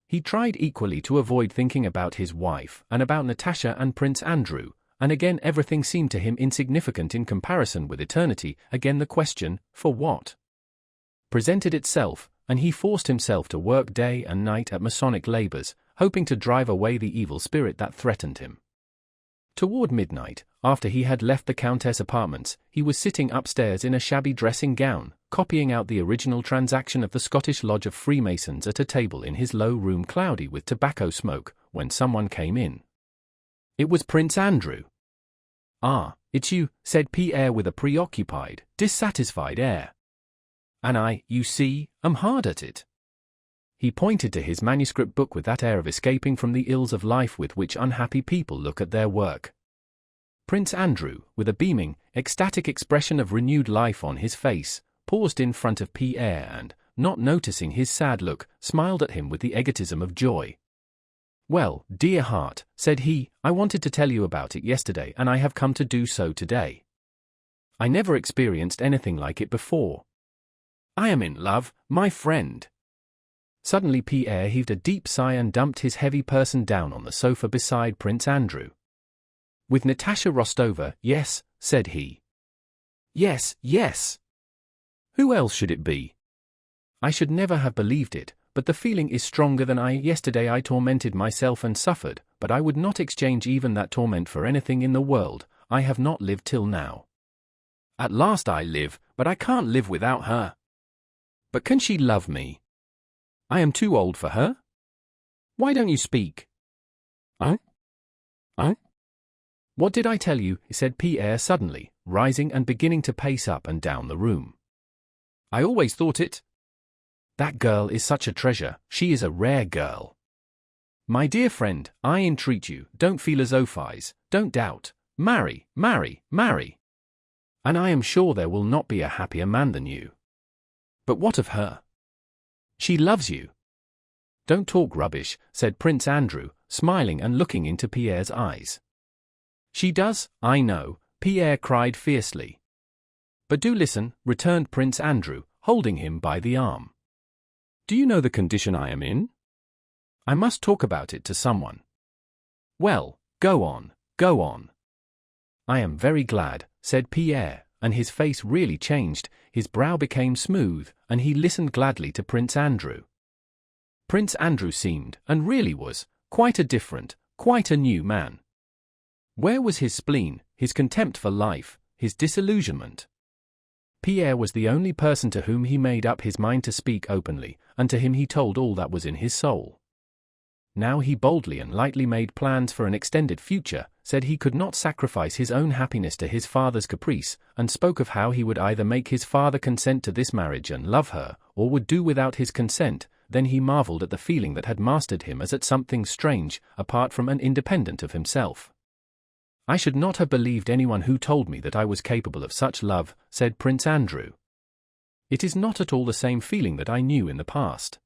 Speaker 1: He tried equally to avoid thinking about his wife and about Natasha and Prince Andrew, and again everything seemed to him insignificant in comparison with eternity. Again the question, for what? Presented itself, and he forced himself to work day and night at Masonic labors, hoping to drive away the evil spirit that threatened him. Toward midnight, after he had left the Countess' apartments, he was sitting upstairs in a shabby dressing gown, copying out the original transaction of the Scottish Lodge of Freemasons at a table in his low room cloudy with tobacco smoke, when someone came in. It was Prince Andrew. "Ah, it's you," said Pierre with a preoccupied, dissatisfied air. "And I, you see, am hard at it." He pointed to his manuscript book with that air of escaping from the ills of life with which unhappy people look at their work. Prince Andrew, with a beaming, ecstatic expression of renewed life on his face, paused in front of Pierre and, not noticing his sad look, smiled at him with the egotism of joy. "Well, dear heart," said he, "I wanted to tell you about it yesterday and I have come to do so today. I never experienced anything like it before. I am in love, my friend." Suddenly Pierre heaved a deep sigh and dumped his heavy person down on the sofa beside Prince Andrew. "With Natasha Rostova, yes," said he. "Yes, yes. Who else should it be? I should never have believed it, but the feeling is stronger than yesterday I tormented myself and suffered, but I would not exchange even that torment for anything in the world. I have not lived till now. At last I live, but I can't live without her. But can she love me? I am too old for her. Why don't you speak?" "I? What did I tell you?" said Pierre suddenly, rising and beginning to pace up and down the room. "I always thought it. That girl is such a treasure, she is a rare girl. My dear friend, I entreat you, don't philosophize, don't doubt, marry, marry, marry. And I am sure there will not be a happier man than you. But what of her? She loves you." "Don't talk rubbish," said Prince Andrew, smiling and looking into Pierre's eyes. "She does, I know," Pierre cried fiercely. "But do listen," returned Prince Andrew, holding him by the arm. "Do you know the condition I am in? I must talk about it to someone." "Well, go on, go on." "I am very glad," said Pierre, and his face really changed, his brow became smooth, and he listened gladly to Prince Andrew. Prince Andrew seemed, and really was, quite a different, quite a new man. Where was his spleen, his contempt for life, his disillusionment? Pierre was the only person to whom he made up his mind to speak openly, and to him he told all that was in his soul. Now he boldly and lightly made plans for an extended future, said he could not sacrifice his own happiness to his father's caprice, and spoke of how he would either make his father consent to this marriage and love her, or would do without his consent. Then he marveled at the feeling that had mastered him as at something strange, apart from and independent of himself. "I should not have believed anyone who told me that I was capable of such love," said Prince Andrew. "It is not at all the same feeling that I knew in the past.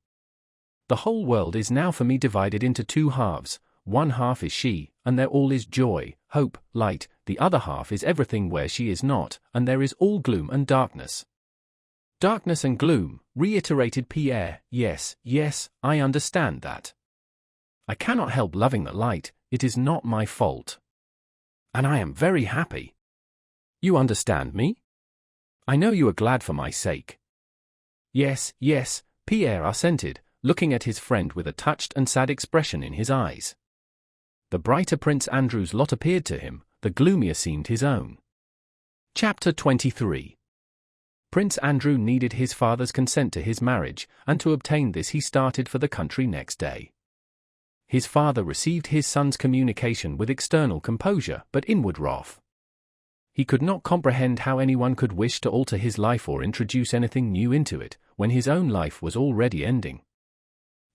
Speaker 1: The whole world is now for me divided into two halves. One half is she, and there all is joy, hope, light. The other half is everything where she is not, and there is all gloom and darkness." "Darkness and gloom," reiterated Pierre. "Yes, yes, I understand that. I cannot help loving the light, it is not my fault. And I am very happy. You understand me? I know you are glad for my sake." "Yes, yes," Pierre assented, looking at his friend with a touched and sad expression in his eyes. The brighter Prince Andrew's lot appeared to him, the gloomier seemed his own. Chapter 23. Prince Andrew needed his father's consent to his marriage, and to obtain this he started for the country next day. His father received his son's communication with external composure but inward wrath. He could not comprehend how anyone could wish to alter his life or introduce anything new into it, when his own life was already ending.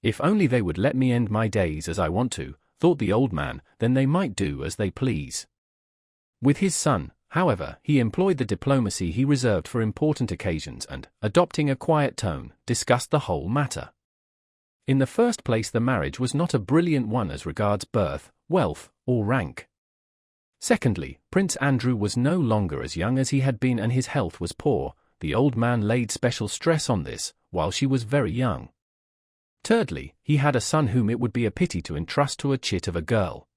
Speaker 1: "If only they would let me end my days as I want to," thought the old man, "then they might do as they please." With his son, however, he employed the diplomacy he reserved for important occasions and, adopting a quiet tone, discussed the whole matter. In the first place, the marriage was not a brilliant one as regards birth, wealth, or rank. Secondly, Prince Andrew was no longer as young as he had been and his health was poor. The old man laid special stress on this, while she was very young. Thirdly, he had a son whom it would be a pity to entrust to a chit of a girl.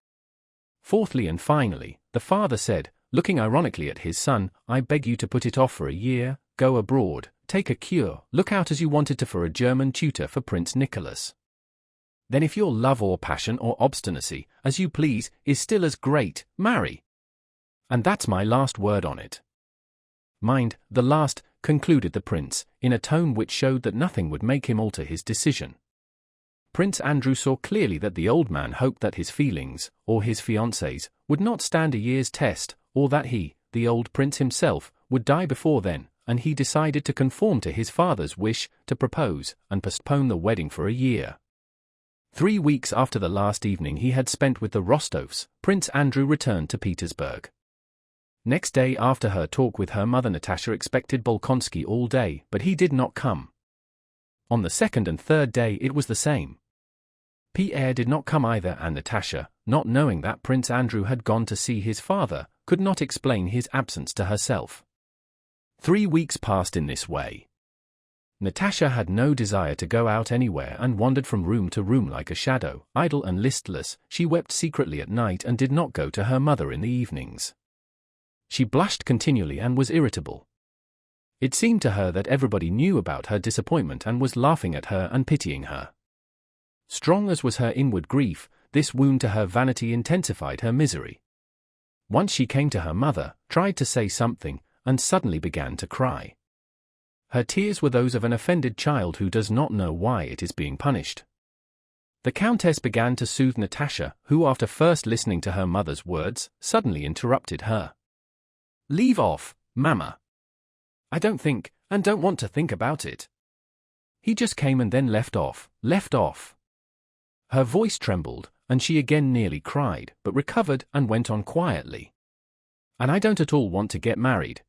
Speaker 1: Fourthly and finally, the father said, looking ironically at his son, "I beg you to put it off for a year, go abroad, take a cure, look out as you wanted to for a German tutor for Prince Nicholas." Then if your love or passion or obstinacy, as you please, is still as great, marry. And that's my last word on it. Mind, the last, concluded the prince, in a tone which showed that nothing would make him alter his decision. Prince Andrew saw clearly that the old man hoped that his feelings, or his fiancée's, would not stand a year's test, or that he, the old prince himself, would die before then, and he decided to conform to his father's wish to propose and postpone the wedding for a year. 3 weeks after the last evening he had spent with the Rostovs, Prince Andrew returned to Petersburg. Next day after her talk with her mother, Natasha expected Bolkonsky all day, but he did not come. On the second and third day it was the same. Pierre did not come either, and Natasha, not knowing that Prince Andrew had gone to see his father, could not explain his absence to herself. 3 weeks passed in this way. Natasha had no desire to go out anywhere and wandered from room to room like a shadow, idle and listless. She wept secretly at night and did not go to her mother in the evenings. She blushed continually and was irritable. It seemed to her that everybody knew about her disappointment and was laughing at her and pitying her. Strong as was her inward grief, this wound to her vanity intensified her misery. Once she came to her mother, tried to say something, and suddenly began to cry. Her tears were those of an offended child who does not know why it is being punished. The countess began to soothe Natasha, who after first listening to her mother's words, suddenly interrupted her. "Leave off, Mama. I don't think, and don't want to think about it. He just came and then left off. Her voice trembled, and she again nearly cried, but recovered and went on quietly. "And I don't at all want to get married.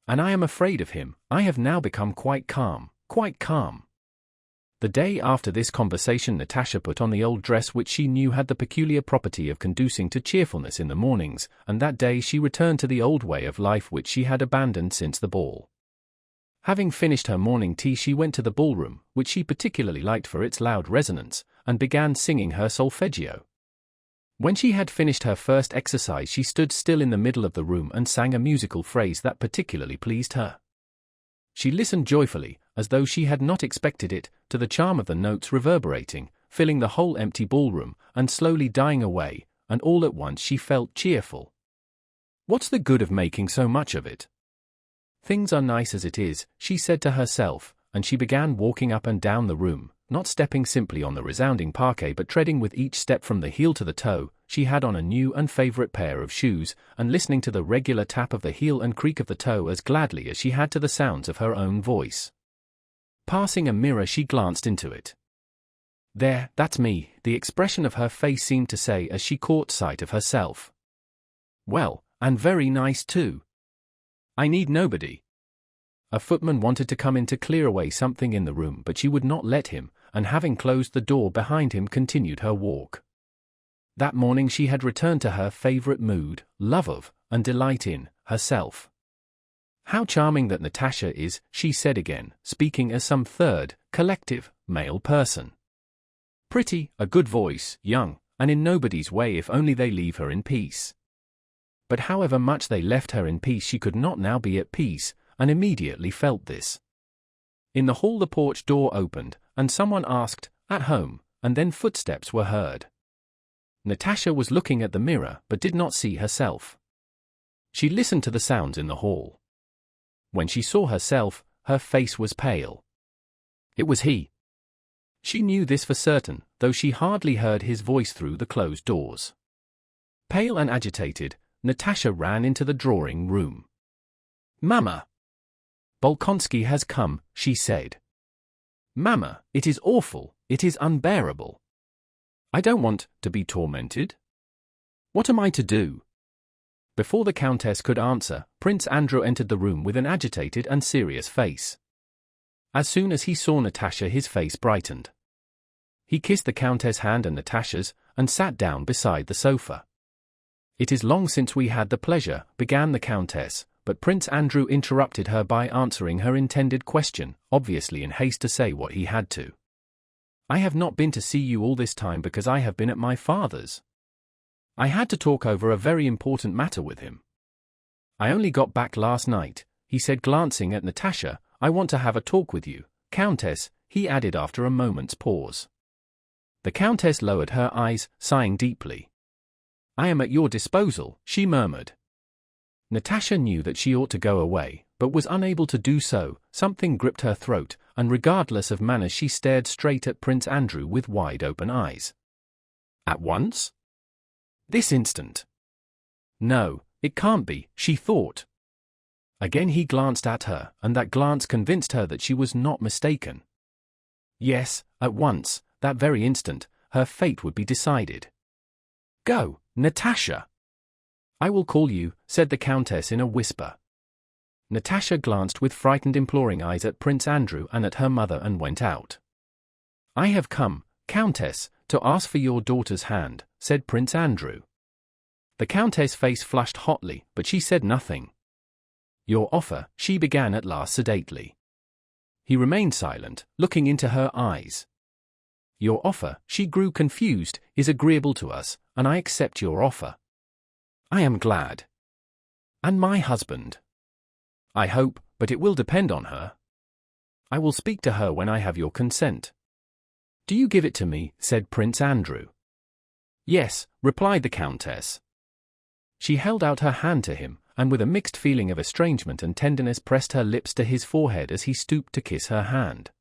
Speaker 1: And I am afraid of him. I have now become quite calm. The day after this conversation Natasha put on the old dress which she knew had the peculiar property of conducing to cheerfulness in the mornings, and that day she returned to the old way of life which she had abandoned since the ball. Having finished her morning tea she went to the ballroom, which she particularly liked for its loud resonance, and began singing her solfeggio. When she had finished her first exercise she stood still in the middle of the room and sang a musical phrase that particularly pleased her. She listened joyfully, as though she had not expected it, to the charm of the notes reverberating, filling the whole empty ballroom, and slowly dying away, and all at once she felt cheerful. What's the good of making so much of it? Things are nice as it is, she said to herself, and she began walking up and down the room, not stepping simply on the resounding parquet but treading with each step from the heel to the toe. She had on a new and favorite pair of shoes, and listening to the regular tap of the heel and creak of the toe as gladly as she had to the sounds of her own voice. Passing a mirror she glanced into it. "There, that's me," the expression of her face seemed to say as she caught sight of herself. "Well, and very nice too. I need nobody." A footman wanted to come in to clear away something in the room, but she would not let him, and having closed the door behind him continued her walk. That morning she had returned to her favorite mood, love of, and delight in, herself. "How charming that Natasha is," she said again, speaking as some third, collective, male person. "Pretty, a good voice, young, and in nobody's way if only they leave her in peace." But however much they left her in peace she could not now be at peace, and immediately felt this. In the hall the porch door opened, and someone asked, "At home?" and then footsteps were heard. Natasha was looking at the mirror but did not see herself. She listened to the sounds in the hall. When she saw herself, her face was pale. It was he. She knew this for certain, though she hardly heard his voice through the closed doors. Pale and agitated, Natasha ran into the drawing room. "Mama! Bolkonsky has come," she said. "Mama, it is awful, it is unbearable. I don't want to be tormented. What am I to do?" Before the countess could answer, Prince Andrew entered the room with an agitated and serious face. As soon as he saw Natasha his face brightened. He kissed the countess' hand and Natasha's, and sat down beside the sofa. "It is long since we had the pleasure," began the countess, but Prince Andrew interrupted her by answering her intended question, obviously in haste to say what he had to. "I have not been to see you all this time because I have been at my father's. I had to talk over a very important matter with him. I only got back last night," he said glancing at Natasha. "I want to have a talk with you, Countess," he added after a moment's pause. The Countess lowered her eyes, sighing deeply. "I am at your disposal," she murmured. Natasha knew that she ought to go away, but was unable to do so. Something gripped her throat, and regardless of manners she stared straight at Prince Andrew with wide-open eyes. "At once? This instant?" "No, it can't be," she thought. Again he glanced at her, and that glance convinced her that she was not mistaken. Yes, at once, that very instant, her fate would be decided. "Go, Natasha!" "I will call you," said the Countess in a whisper. Natasha glanced with frightened imploring eyes at Prince Andrew and at her mother and went out. "I have come, Countess, to ask for your daughter's hand," said Prince Andrew. The Countess' face flushed hotly, but she said nothing. "Your offer," she began at last sedately. He remained silent, looking into her eyes. "Your offer," she grew confused, "is agreeable to us, and I accept your offer." "I am glad." "And my husband?" "I hope, but it will depend on her." "I will speak to her when I have your consent." "Do you give it to me?" said Prince Andrew. "Yes," replied the Countess. She held out her hand to him, and with a mixed feeling of estrangement and tenderness pressed her lips to his forehead as he stooped to kiss her hand.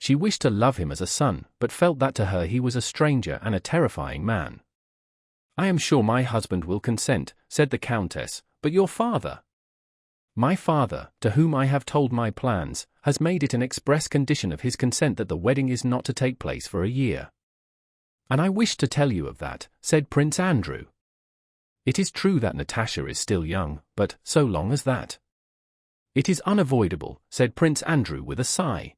Speaker 1: She wished to love him as a son, but felt that to her he was a stranger and a terrifying man. "I am sure my husband will consent," said the Countess, "but your father?" "My father, to whom I have told my plans, has made it an express condition of his consent that the wedding is not to take place for a year." "And I wished to tell you of that," said Prince Andrew. "It is true that Natasha is still young, but so long as that." "It is unavoidable," said Prince Andrew with a sigh.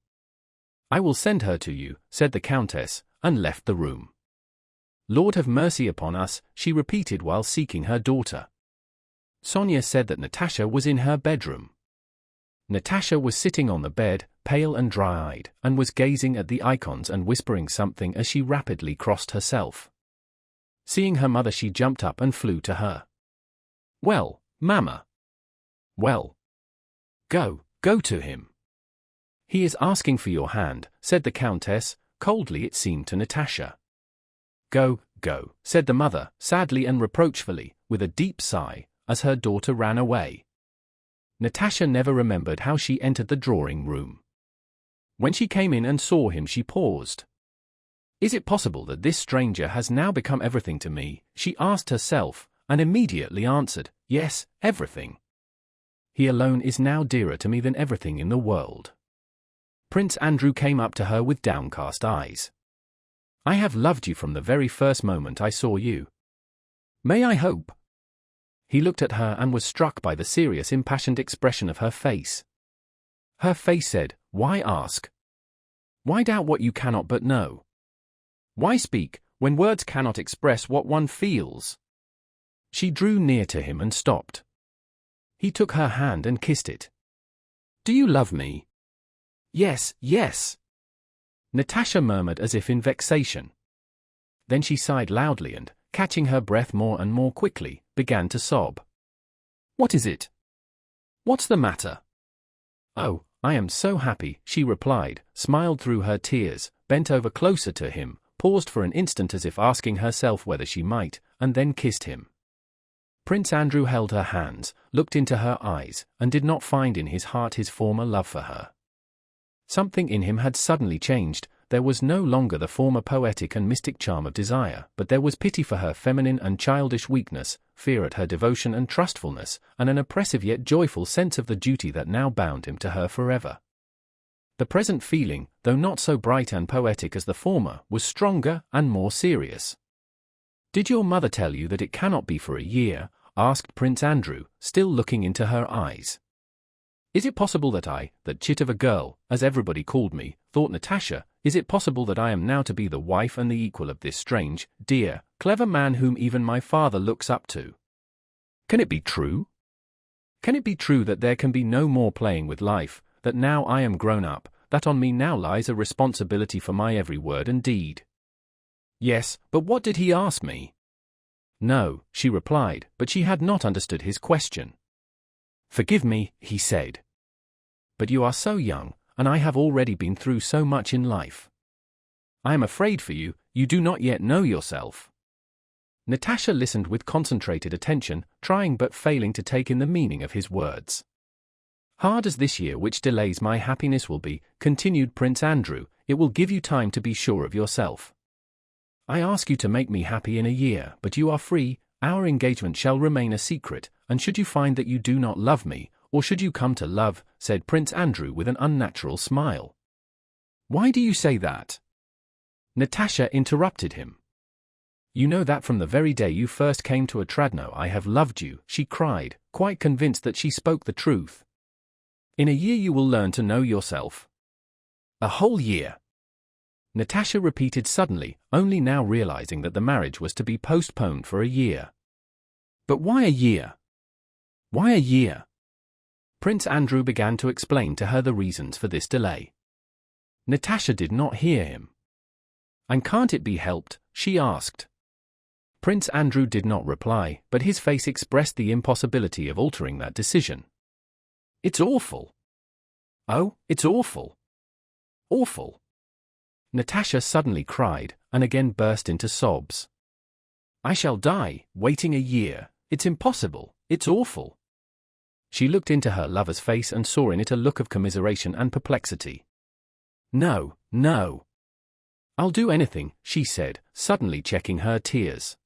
Speaker 1: "I will send her to you," said the Countess, and left the room. "Lord have mercy upon us," she repeated while seeking her daughter. Sonia said that Natasha was in her bedroom. Natasha was sitting on the bed, pale and dry-eyed, and was gazing at the icons and whispering something as she rapidly crossed herself. Seeing her mother, she jumped up and flew to her. "Well, Mama." "Well." Go to him." "He is asking for your hand," said the Countess, coldly it seemed to Natasha. Go, said the mother, sadly and reproachfully, with a deep sigh, as her daughter ran away. Natasha never remembered how she entered the drawing-room. When she came in and saw him, she paused. "Is it possible that this stranger has now become everything to me?" she asked herself, and immediately answered, "Yes, everything. He alone is now dearer to me than everything in the world." Prince Andrew came up to her with downcast eyes. "I have loved you from the very first moment I saw you. May I hope?" He looked at her and was struck by the serious, impassioned expression of her face. Her face said, "Why ask? Why doubt what you cannot but know? Why speak, when words cannot express what one feels?" She drew near to him and stopped. He took her hand and kissed it. "Do you love me?" "Yes, yes," Natasha murmured as if in vexation. Then she sighed loudly and, catching her breath more and more quickly, began to sob. "What is it? What's the matter?" "Oh, I am so happy," she replied, smiled through her tears, bent over closer to him, paused for an instant as if asking herself whether she might, and then kissed him. Prince Andrew held her hands, looked into her eyes, and did not find in his heart his former love for her. Something in him had suddenly changed. There was no longer the former poetic and mystic charm of desire, but there was pity for her feminine and childish weakness, fear at her devotion and trustfulness, and an oppressive yet joyful sense of the duty that now bound him to her forever. The present feeling, though not so bright and poetic as the former, was stronger and more serious. "Did your mother tell you that it cannot be for a year?" asked Prince Andrew, still looking into her eyes. "Is it possible that chit of a girl, as everybody called me, thought Natasha, is it possible that I am now to be the wife and the equal of this strange, dear, clever man whom even my father looks up to? Can it be true? Can it be true that there can be no more playing with life, that now I am grown up, that on me now lies a responsibility for my every word and deed?" "Yes, but what did he ask me?" "No," she replied, but she had not understood his question. "Forgive me," he said. "But you are so young, and I have already been through so much in life. I am afraid for you, you do not yet know yourself. Natasha listened with concentrated attention, trying but failing to take in the meaning of his words. Hard as this year which delays my happiness will be, continued Prince Andrew, it will give you time to be sure of yourself. I ask you to make me happy in a year, but you are free. Our engagement shall remain a secret, and should you find that you do not love me, or should you come to love, said Prince Andrew with an unnatural smile. Why do you say that? Natasha interrupted him. You know that from the very day you first came to Otradno I have loved you, she cried, quite convinced that she spoke the truth. In a year you will learn to know yourself. A whole year. Natasha repeated suddenly, only now realizing that the marriage was to be postponed for a year. But why a year? Why a year? Prince Andrew began to explain to her the reasons for this delay. Natasha did not hear him. And can't it be helped? She asked. Prince Andrew did not reply, but his face expressed the impossibility of altering that decision. It's awful. Oh, it's awful. Awful. Natasha suddenly cried, and again burst into sobs. I shall die, waiting a year. It's impossible, it's awful. She looked into her lover's face and saw in it a look of commiseration and perplexity. No, no. I'll do anything, she said, suddenly checking her tears.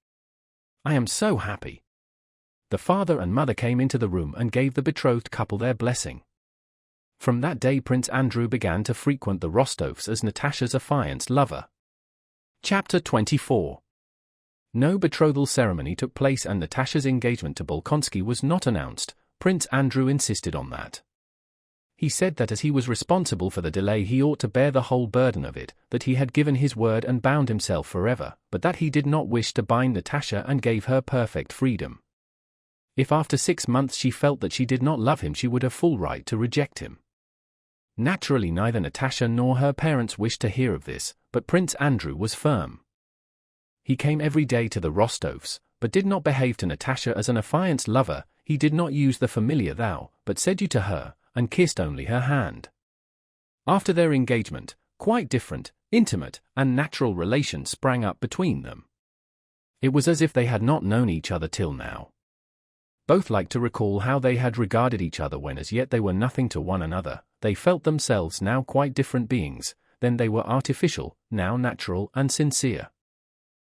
Speaker 1: I am so happy. The father and mother came into the room and gave the betrothed couple their blessing. From that day Prince Andrew began to frequent the Rostovs as Natasha's affianced lover. Chapter 24. No betrothal ceremony took place and Natasha's engagement to Bolkonsky was not announced. Prince Andrew insisted on that. He said that as he was responsible for the delay he ought to bear the whole burden of it, that he had given his word and bound himself forever, but that he did not wish to bind Natasha and gave her perfect freedom. If after 6 months she felt that she did not love him she would have full right to reject him. Naturally neither Natasha nor her parents wished to hear of this, but Prince Andrew was firm. He came every day to the Rostovs, but did not behave to Natasha as an affianced lover. He did not use the familiar thou, but said you to her, and kissed only her hand. After their engagement, quite different, intimate, and natural relations sprang up between them. It was as if they had not known each other till now. Both liked to recall how they had regarded each other when as yet they were nothing to one another. They felt themselves now quite different beings, then they were artificial, now natural and sincere.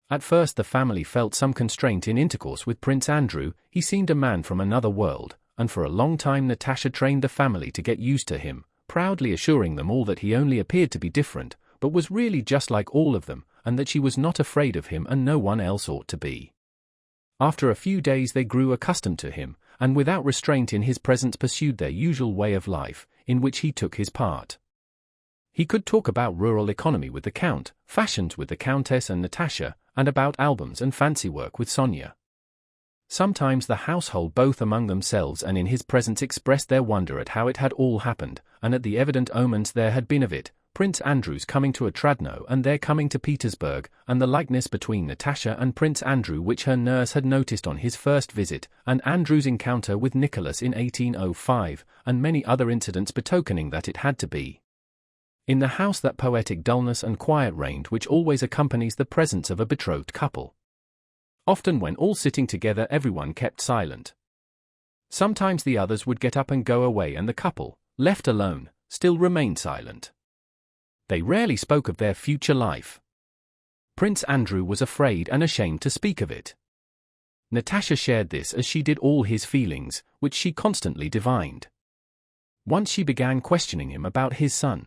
Speaker 1: At first the family felt some constraint in intercourse with Prince Andrew. He seemed a man from another world, and for a long time Natasha trained the family to get used to him, proudly assuring them all that he only appeared to be different, but was really just like all of them, and that she was not afraid of him and no one else ought to be. After a few days they grew accustomed to him, and without restraint in his presence pursued their usual way of life, in which he took his part. He could talk about rural economy with the Count, fashions with the Countess and Natasha, and about albums and fancy work with Sonia. Sometimes the household both among themselves and in his presence expressed their wonder at how it had all happened, and at the evident omens there had been of it, Prince Andrew's coming to Otradno and their coming to Petersburg, and the likeness between Natasha and Prince Andrew which her nurse had noticed on his first visit, and Andrew's encounter with Nicholas in 1805, and many other incidents betokening that it had to be. In the house that poetic dullness and quiet reigned which always accompanies the presence of a betrothed couple. Often when all sitting together everyone kept silent. Sometimes the others would get up and go away and the couple, left alone, still remained silent. They rarely spoke of their future life. Prince Andrew was afraid and ashamed to speak of it. Natasha shared this as she did all his feelings, which she constantly divined. Once she began questioning him about his son.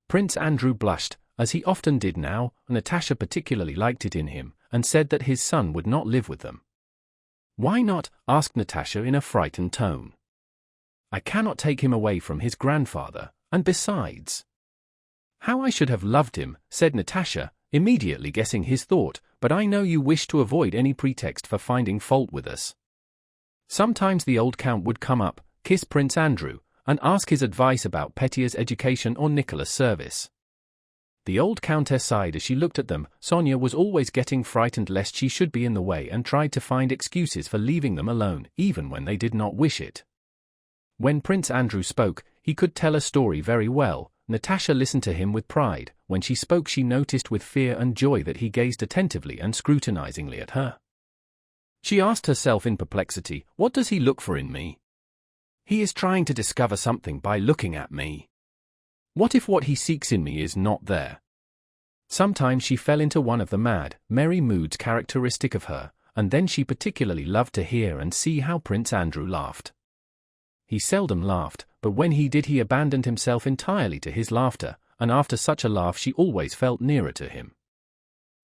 Speaker 1: Prince Andrew blushed, as he often did now. Natasha particularly liked it in him, and said that his son would not live with them. Why not? Asked Natasha in a frightened tone. I cannot take him away from his grandfather, and besides... How I should have loved him, said Natasha, immediately guessing his thought, but I know you wish to avoid any pretext for finding fault with us. Sometimes the old Count would come up, kiss Prince Andrew, and ask his advice about Petya's education or Nicholas' service. The old Countess sighed as she looked at them. Sonia was always getting frightened lest she should be in the way and tried to find excuses for leaving them alone, even when they did not wish it. When Prince Andrew spoke, he could tell a story very well. Natasha listened to him with pride, when she spoke she noticed with fear and joy that he gazed attentively and scrutinizingly at her. She asked herself in perplexity, what does he look for in me? He is trying to discover something by looking at me. What if what he seeks in me is not there? Sometimes she fell into one of the mad, merry moods characteristic of her, and then she particularly loved to hear and see how Prince Andrew laughed. He seldom laughed, but when he did he abandoned himself entirely to his laughter, and after such a laugh she always felt nearer to him.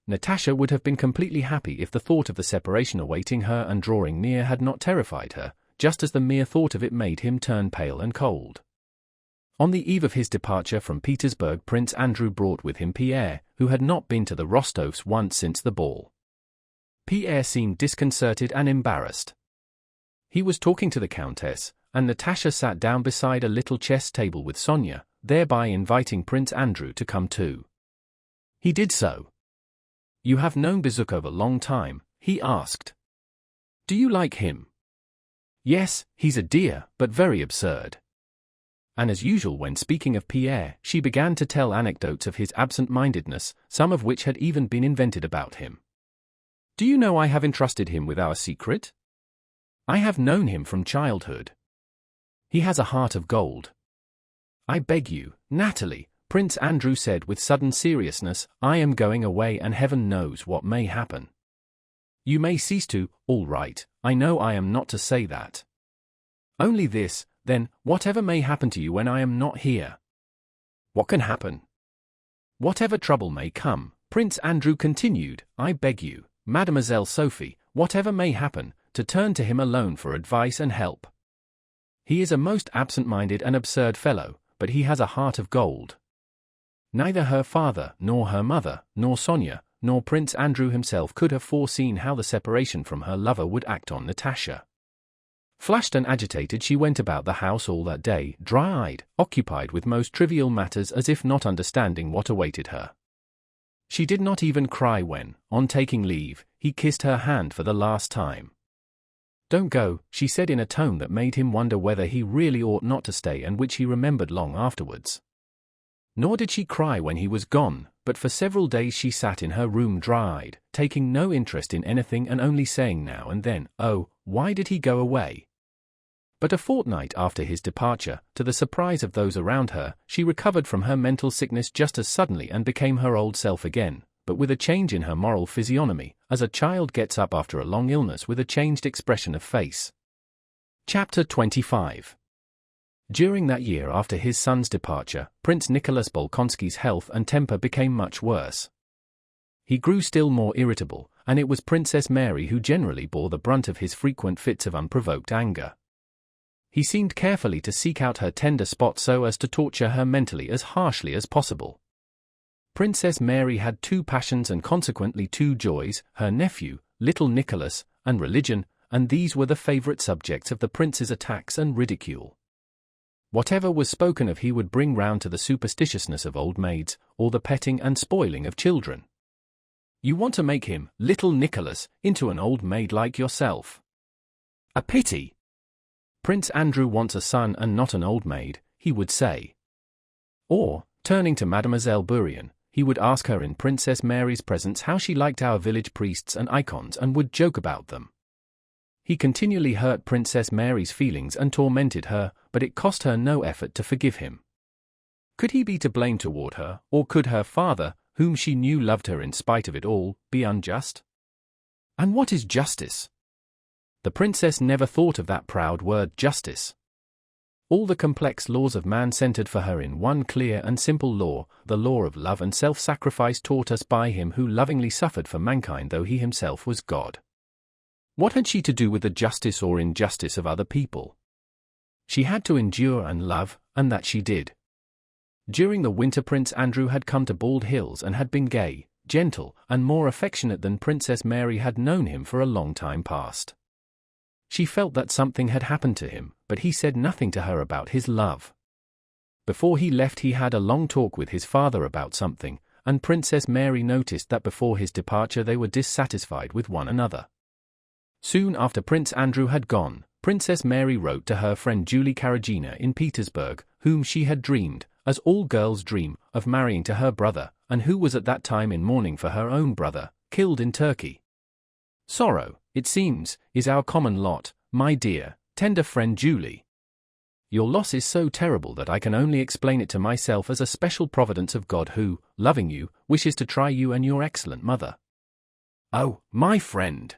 Speaker 1: Natasha would have been completely happy if the thought of the separation awaiting her and drawing near had not terrified her, just as the mere thought of it made him turn pale and cold. On the eve of his departure from Petersburg, Prince Andrew brought with him Pierre, who had not been to the Rostovs once since the ball. Pierre seemed disconcerted and embarrassed. He was talking to the Countess, and Natasha sat down beside a little chess table with Sonia, thereby inviting Prince Andrew to come too. He did so. "You have known Bezukov a long time?" he asked. "Do you like him?" "Yes, he's a dear, but very absurd." And as usual when speaking of Pierre, she began to tell anecdotes of his absent-mindedness, some of which had even been invented about him. "Do you know I have entrusted him with our secret? I have known him from childhood. He has a heart of gold." "I beg you, Natalie," Prince Andrew said with sudden seriousness, "I am going away and heaven knows what may happen." "You may cease to, all right, I know I am not to say that. Only this, then, whatever may happen to you when I am not here." "What can happen?" "Whatever trouble may come," Prince Andrew continued, "I beg you, Mademoiselle Sophie, whatever may happen, to turn to him alone for advice and help. He is a most absent-minded and absurd fellow, but he has a heart of gold." Neither her father, nor her mother, nor Sonia, nor Prince Andrew himself could have foreseen how the separation from her lover would act on Natasha. Flushed and agitated she went about the house all that day, dry-eyed, occupied with most trivial matters as if not understanding what awaited her. She did not even cry when, on taking leave, he kissed her hand for the last time. "Don't go," she said in a tone that made him wonder whether he really ought not to stay and which he remembered long afterwards. Nor did she cry when he was gone, but for several days she sat in her room dry-eyed, taking no interest in anything and only saying now and then, "Oh, why did he go away?" But a fortnight after his departure, to the surprise of those around her, she recovered from her mental sickness just as suddenly and became her old self again, but with a change in her moral physiognomy, as a child gets up after a long illness with a changed expression of face. Chapter 25. During that year after his son's departure, Prince Nicholas Bolkonsky's health and temper became much worse. He grew still more irritable, and it was Princess Mary who generally bore the brunt of his frequent fits of unprovoked anger. He seemed carefully to seek out her tender spot so as to torture her mentally as harshly as possible. Princess Mary had two passions and consequently two joys, her nephew, little Nicholas, and religion, and these were the favorite subjects of the prince's attacks and ridicule. Whatever was spoken of he would bring round to the superstitiousness of old maids, or the petting and spoiling of children. "You want to make him, little Nicholas, into an old maid like yourself. A pity. Prince Andrew wants a son and not an old maid," he would say. Or, turning to Mademoiselle Bourienne, he would ask her in Princess Mary's presence how she liked our village priests and icons and would joke about them. He continually hurt Princess Mary's feelings and tormented her, but it cost her no effort to forgive him. Could he be to blame toward her, or could her father, whom she knew loved her in spite of it all, be unjust? And what is justice? The princess never thought of that proud word justice. All the complex laws of man centered for her in one clear and simple law, the law of love and self-sacrifice taught us by him who lovingly suffered for mankind though he himself was God. What had she to do with the justice or injustice of other people? She had to endure and love, and that she did. During the winter Prince Andrew had come to Bald Hills and had been gay, gentle, and more affectionate than Princess Mary had known him for a long time past. She felt that something had happened to him, but he said nothing to her about his love. Before he left he had a long talk with his father about something, and Princess Mary noticed that before his departure they were dissatisfied with one another. Soon after Prince Andrew had gone, Princess Mary wrote to her friend Julie Karagina in Petersburg, whom she had dreamed, as all girls dream, of marrying to her brother, and who was at that time in mourning for her own brother, killed in Turkey. Sorrow, it seems, is our common lot, my dear, tender friend Julie. Your loss is so terrible that I can only explain it to myself as a special providence of God who, loving you, wishes to try you and your excellent mother. Oh, my friend!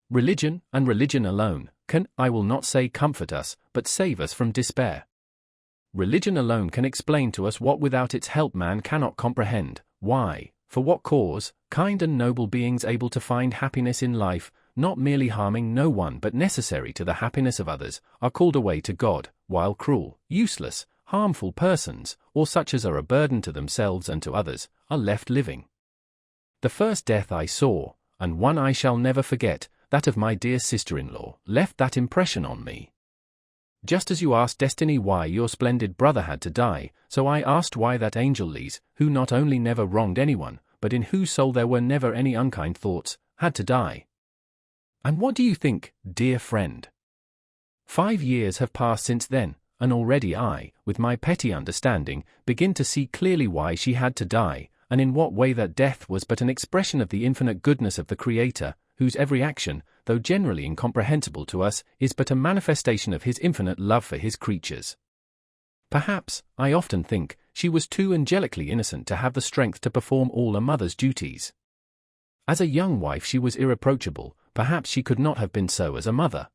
Speaker 1: Religion, and religion alone, can, I will not say comfort us, but save us from despair. Religion alone can explain to us what without its help man cannot comprehend, why, for what cause, kind and noble beings able to find happiness in life, not merely harming no one but necessary to the happiness of others, are called away to God, while cruel, useless, harmful persons, or such as are a burden to themselves and to others, are left living. The first death I saw, and one I shall never forget, that of my dear sister-in-law, left that impression on me. Just as you asked destiny why your splendid brother had to die, so I asked why that angel Lise, who not only never wronged anyone, but in whose soul there were never any unkind thoughts, had to die. And what do you think, dear friend? 5 years have passed since then, and already I, with my petty understanding, begin to see clearly why she had to die, and in what way that death was but an expression of the infinite goodness of the Creator, whose every action, though generally incomprehensible to us, is but a manifestation of his infinite love for his creatures. Perhaps, I often think, she was too angelically innocent to have the strength to perform all a mother's duties. As a young wife she was irreproachable, perhaps she could not have been so as a mother.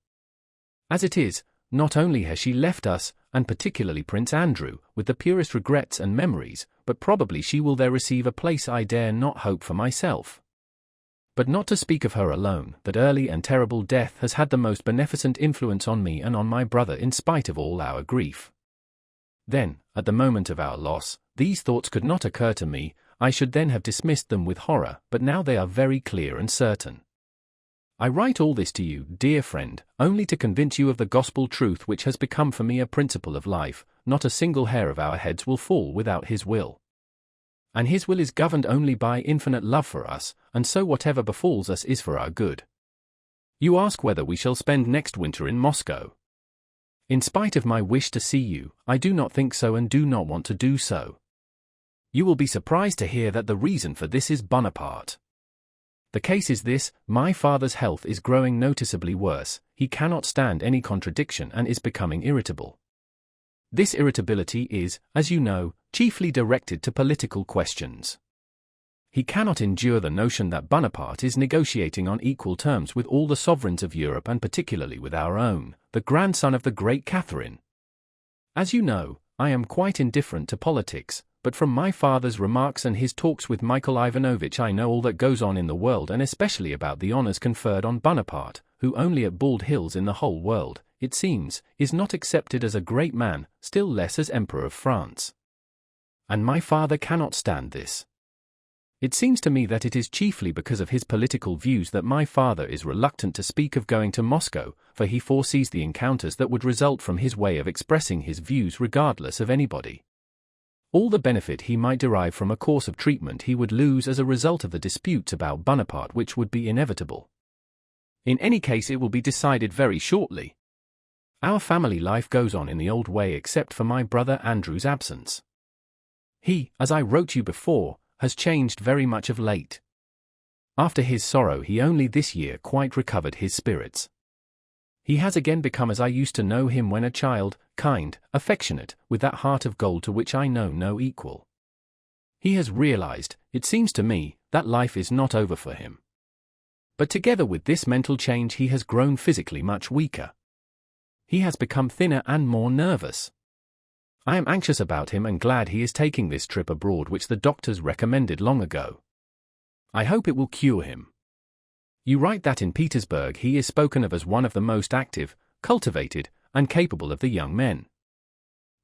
Speaker 1: As it is, not only has she left us, and particularly Prince Andrew, with the purest regrets and memories, but probably she will there receive a place I dare not hope for myself. But not to speak of her alone, that early and terrible death has had the most beneficent influence on me and on my brother in spite of all our grief. Then, at the moment of our loss, these thoughts could not occur to me, I should then have dismissed them with horror, but now they are very clear and certain. I write all this to you, dear friend, only to convince you of the gospel truth which has become for me a principle of life. Not a single hair of our heads will fall without his will. And his will is governed only by infinite love for us, and so whatever befalls us is for our good. You ask whether we shall spend next winter in Moscow. In spite of my wish to see you, I do not think so and do not want to do so. You will be surprised to hear that the reason for this is Bonaparte. The case is this: my father's health is growing noticeably worse, he cannot stand any contradiction and is becoming irritable. This irritability is, as you know, chiefly directed to political questions. He cannot endure the notion that Bonaparte is negotiating on equal terms with all the sovereigns of Europe and particularly with our own, the grandson of the great Catherine. As you know, I am quite indifferent to politics, but from my father's remarks and his talks with Michael Ivanovich I know all that goes on in the world and especially about the honors conferred on Bonaparte, who only at Bald Hills in the whole world, it seems, is not accepted as a great man, still less as Emperor of France. And my father cannot stand this. It seems to me that it is chiefly because of his political views that my father is reluctant to speak of going to Moscow, for he foresees the encounters that would result from his way of expressing his views regardless of anybody. All the benefit he might derive from a course of treatment he would lose as a result of the disputes about Bonaparte which would be inevitable. In any case it will be decided very shortly. Our family life goes on in the old way except for my brother Andrew's absence. He, as I wrote you before, has changed very much of late. After his sorrow he only this year quite recovered his spirits. He has again become as I used to know him when a child, kind, affectionate, with that heart of gold to which I know no equal. He has realized, it seems to me, that life is not over for him. But together with this mental change he has grown physically much weaker. He has become thinner and more nervous. I am anxious about him and glad he is taking this trip abroad which the doctors recommended long ago. I hope it will cure him. You write that in Petersburg he is spoken of as one of the most active, cultivated, and capable of the young men.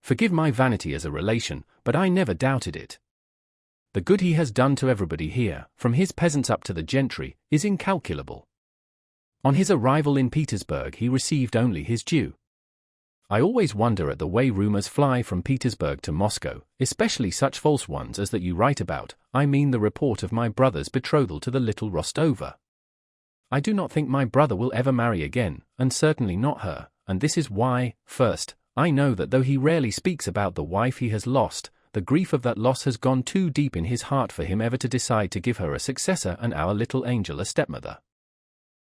Speaker 1: Forgive my vanity as a relation, but I never doubted it. The good he has done to everybody here, from his peasants up to the gentry, is incalculable. On his arrival in Petersburg he received only his due. I always wonder at the way rumors fly from Petersburg to Moscow, especially such false ones as that you write about. I mean the report of my brother's betrothal to the little Rostova. I do not think my brother will ever marry again, and certainly not her, and this is why, first, I know that though he rarely speaks about the wife he has lost, the grief of that loss has gone too deep in his heart for him ever to decide to give her a successor and our little angel a stepmother.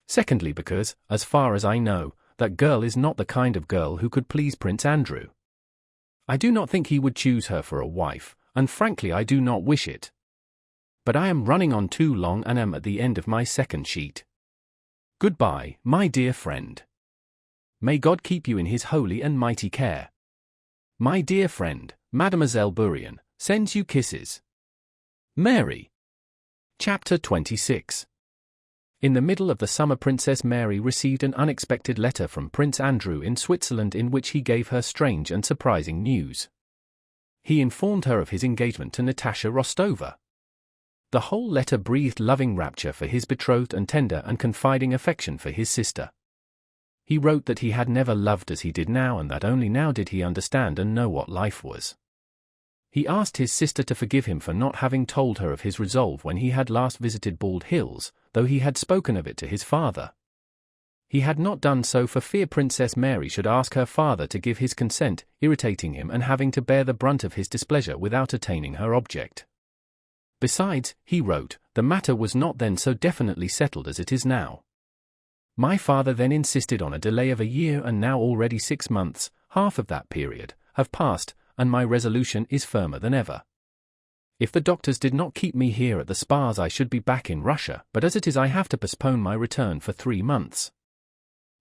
Speaker 1: Secondly, because, as far as I know, that girl is not the kind of girl who could please Prince Andrew. I do not think he would choose her for a wife, and frankly I do not wish it. But I am running on too long and am at the end of my second sheet. Goodbye, my dear friend. May God keep you in his holy and mighty care. My dear friend, Mademoiselle Bourrienne, sends you kisses. Mary. Chapter 26. In the middle of the summer, Princess Mary received an unexpected letter from Prince Andrew in Switzerland in which he gave her strange and surprising news. He informed her of his engagement to Natasha Rostova. The whole letter breathed loving rapture for his betrothed and tender and confiding affection for his sister. He wrote that he had never loved as he did now and that only now did he understand and know what life was. He asked his sister to forgive him for not having told her of his resolve when he had last visited Bald Hills, though he had spoken of it to his father. He had not done so for fear Princess Mary should ask her father to give his consent, irritating him and having to bear the brunt of his displeasure without attaining her object. Besides, he wrote, the matter was not then so definitely settled as it is now. My father then insisted on a delay of a year, and now already 6 months, half of that period, have passed, and my resolution is firmer than ever. If the doctors did not keep me here at the spas I should be back in Russia, but as it is I have to postpone my return for 3 months.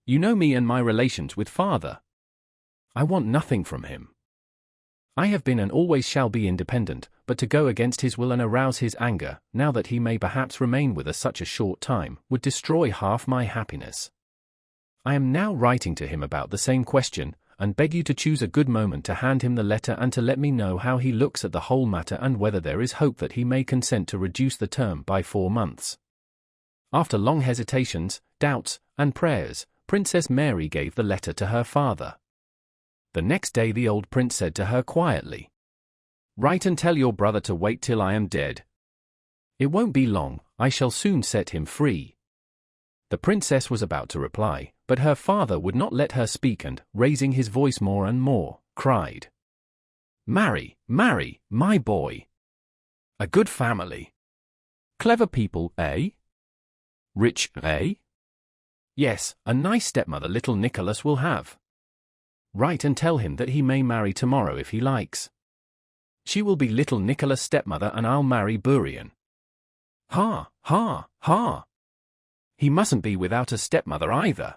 Speaker 1: You know me and my relations with father. I want nothing from him. I have been and always shall be independent, but to go against his will and arouse his anger, now that he may perhaps remain with us such a short time, would destroy half my happiness. I am now writing to him about the same question, and beg you to choose a good moment to hand him the letter and to let me know how he looks at the whole matter and whether there is hope that he may consent to reduce the term by 4 months. After long hesitations, doubts, and prayers, Princess Mary gave the letter to her father. The next day the old prince said to her quietly, "Write and tell your brother to wait till I am dead. It won't be long, I shall soon set him free." The princess was about to reply, but her father would not let her speak and, raising his voice more and more, cried, "Marry, marry, my boy. A good family. Clever people, eh? Rich, eh? Yes, a nice stepmother little Nicholas will have. Write and tell him that he may marry tomorrow if he likes. She will be little Nicholas' stepmother and I'll marry Bourrienne. Ha, ha, ha. He mustn't be without a stepmother either.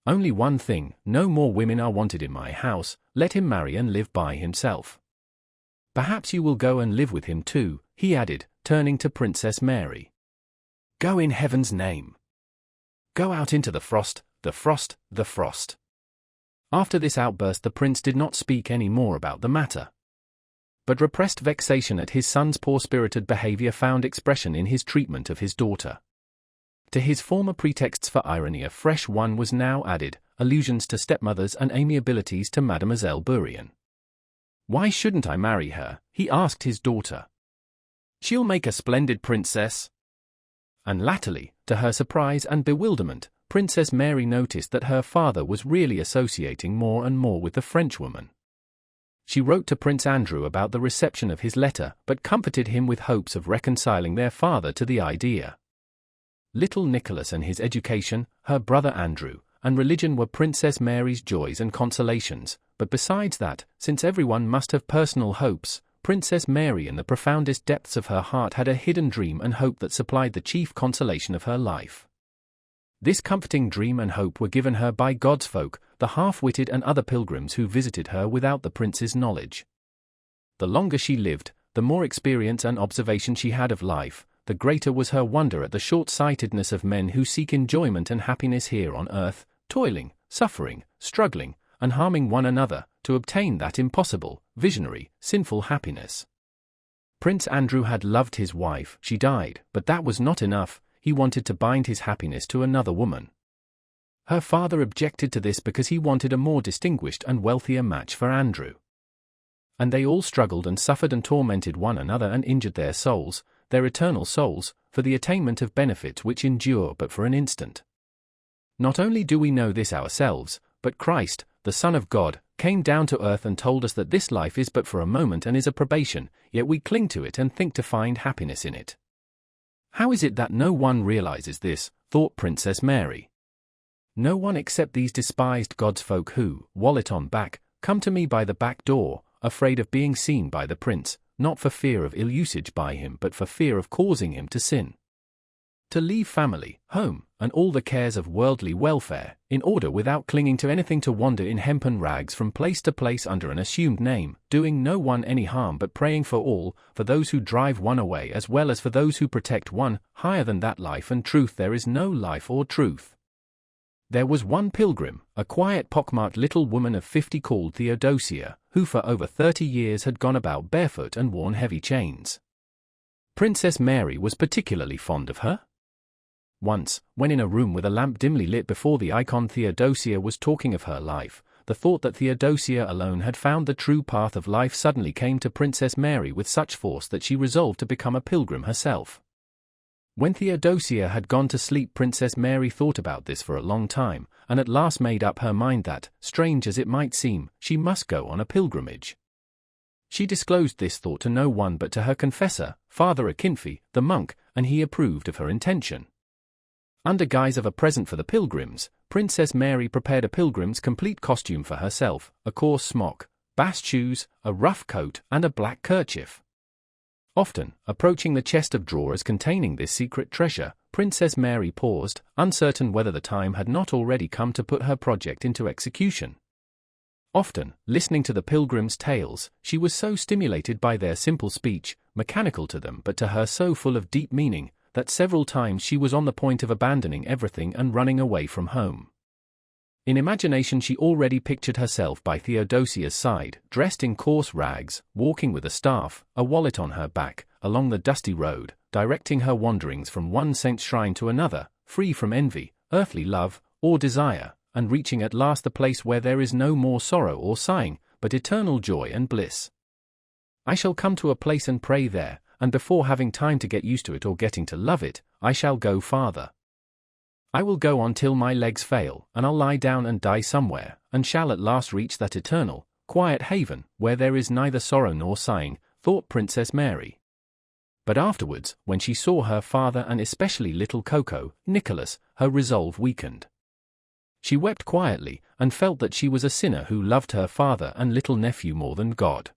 Speaker 1: Only one thing, no more women are wanted in my house, let him marry and live by himself. Perhaps you will go and live with him too," he added, turning to Princess Mary. "Go in heaven's name. Go out into the frost, the frost, the frost." After this outburst the prince did not speak any more about the matter. But repressed vexation at his son's poor-spirited behavior found expression in his treatment of his daughter. To his former pretexts for irony a fresh one was now added, allusions to stepmothers and amiabilities to Mademoiselle Bourrienne. "Why shouldn't I marry her?" he asked his daughter. "She'll make a splendid princess." And latterly, to her surprise and bewilderment, Princess Mary noticed that her father was really associating more and more with the Frenchwoman. She wrote to Prince Andrew about the reception of his letter, but comforted him with hopes of reconciling their father to the idea. Little Nicholas and his education, her brother Andrew, and religion were Princess Mary's joys and consolations, but besides that, since everyone must have personal hopes, Princess Mary in the profoundest depths of her heart had a hidden dream and hope that supplied the chief consolation of her life. This comforting dream and hope were given her by God's folk, the half-witted and other pilgrims who visited her without the prince's knowledge. The longer she lived, the more experience and observation she had of life, the greater was her wonder at the short-sightedness of men who seek enjoyment and happiness here on earth, toiling, suffering, struggling, and harming one another, to obtain that impossible, visionary, sinful happiness. Prince Andrew had loved his wife, she died, but that was not enough. He wanted to bind his happiness to another woman. Her father objected to this because he wanted a more distinguished and wealthier match for Andrew. And they all struggled and suffered and tormented one another and injured their souls, their eternal souls, for the attainment of benefits which endure but for an instant. Not only do we know this ourselves, but Christ, the Son of God, came down to earth and told us that this life is but for a moment and is a probation, yet we cling to it and think to find happiness in it. How is it that no one realizes this, thought Princess Mary. No one except these despised God's folk who, wallet on back, come to me by the back door, afraid of being seen by the prince, not for fear of ill usage by him but for fear of causing him to sin. To leave family, home, and all the cares of worldly welfare, in order without clinging to anything to wander in hempen rags from place to place under an assumed name, doing no one any harm but praying for all, for those who drive one away as well as for those who protect one, higher than that life and truth there is no life or truth. There was one pilgrim, a quiet pockmarked little woman of 50 called Theodosia, who for over 30 years had gone about barefoot and worn heavy chains. Princess Mary was particularly fond of her. Once, when in a room with a lamp dimly lit before the icon, Theodosia was talking of her life. The thought that Theodosia alone had found the true path of life suddenly came to Princess Mary with such force that she resolved to become a pilgrim herself. When Theodosia had gone to sleep, Princess Mary thought about this for a long time, and at last made up her mind that, strange as it might seem, she must go on a pilgrimage. She disclosed this thought to no one but to her confessor, Father Akinfi, the monk, and he approved of her intention. Under guise of a present for the pilgrims, Princess Mary prepared a pilgrim's complete costume for herself, a coarse smock, bast shoes, a rough coat, and a black kerchief. Often, approaching the chest of drawers containing this secret treasure, Princess Mary paused, uncertain whether the time had not already come to put her project into execution. Often, listening to the pilgrims' tales, she was so stimulated by their simple speech, mechanical to them but to her so full of deep meaning, that several times she was on the point of abandoning everything and running away from home. In imagination she already pictured herself by Theodosia's side, dressed in coarse rags, walking with a staff, a wallet on her back, along the dusty road, directing her wanderings from one saint's shrine to another, free from envy, earthly love, or desire, and reaching at last the place where there is no more sorrow or sighing, but eternal joy and bliss. I shall come to a place and pray there, and before having time to get used to it or getting to love it, I shall go farther. I will go on till my legs fail, and I'll lie down and die somewhere, and shall at last reach that eternal, quiet haven, where there is neither sorrow nor sighing, thought Princess Mary. But afterwards, when she saw her father and especially little Coco, Nicholas, her resolve weakened. She wept quietly, and felt that she was a sinner who loved her father and little nephew more than God.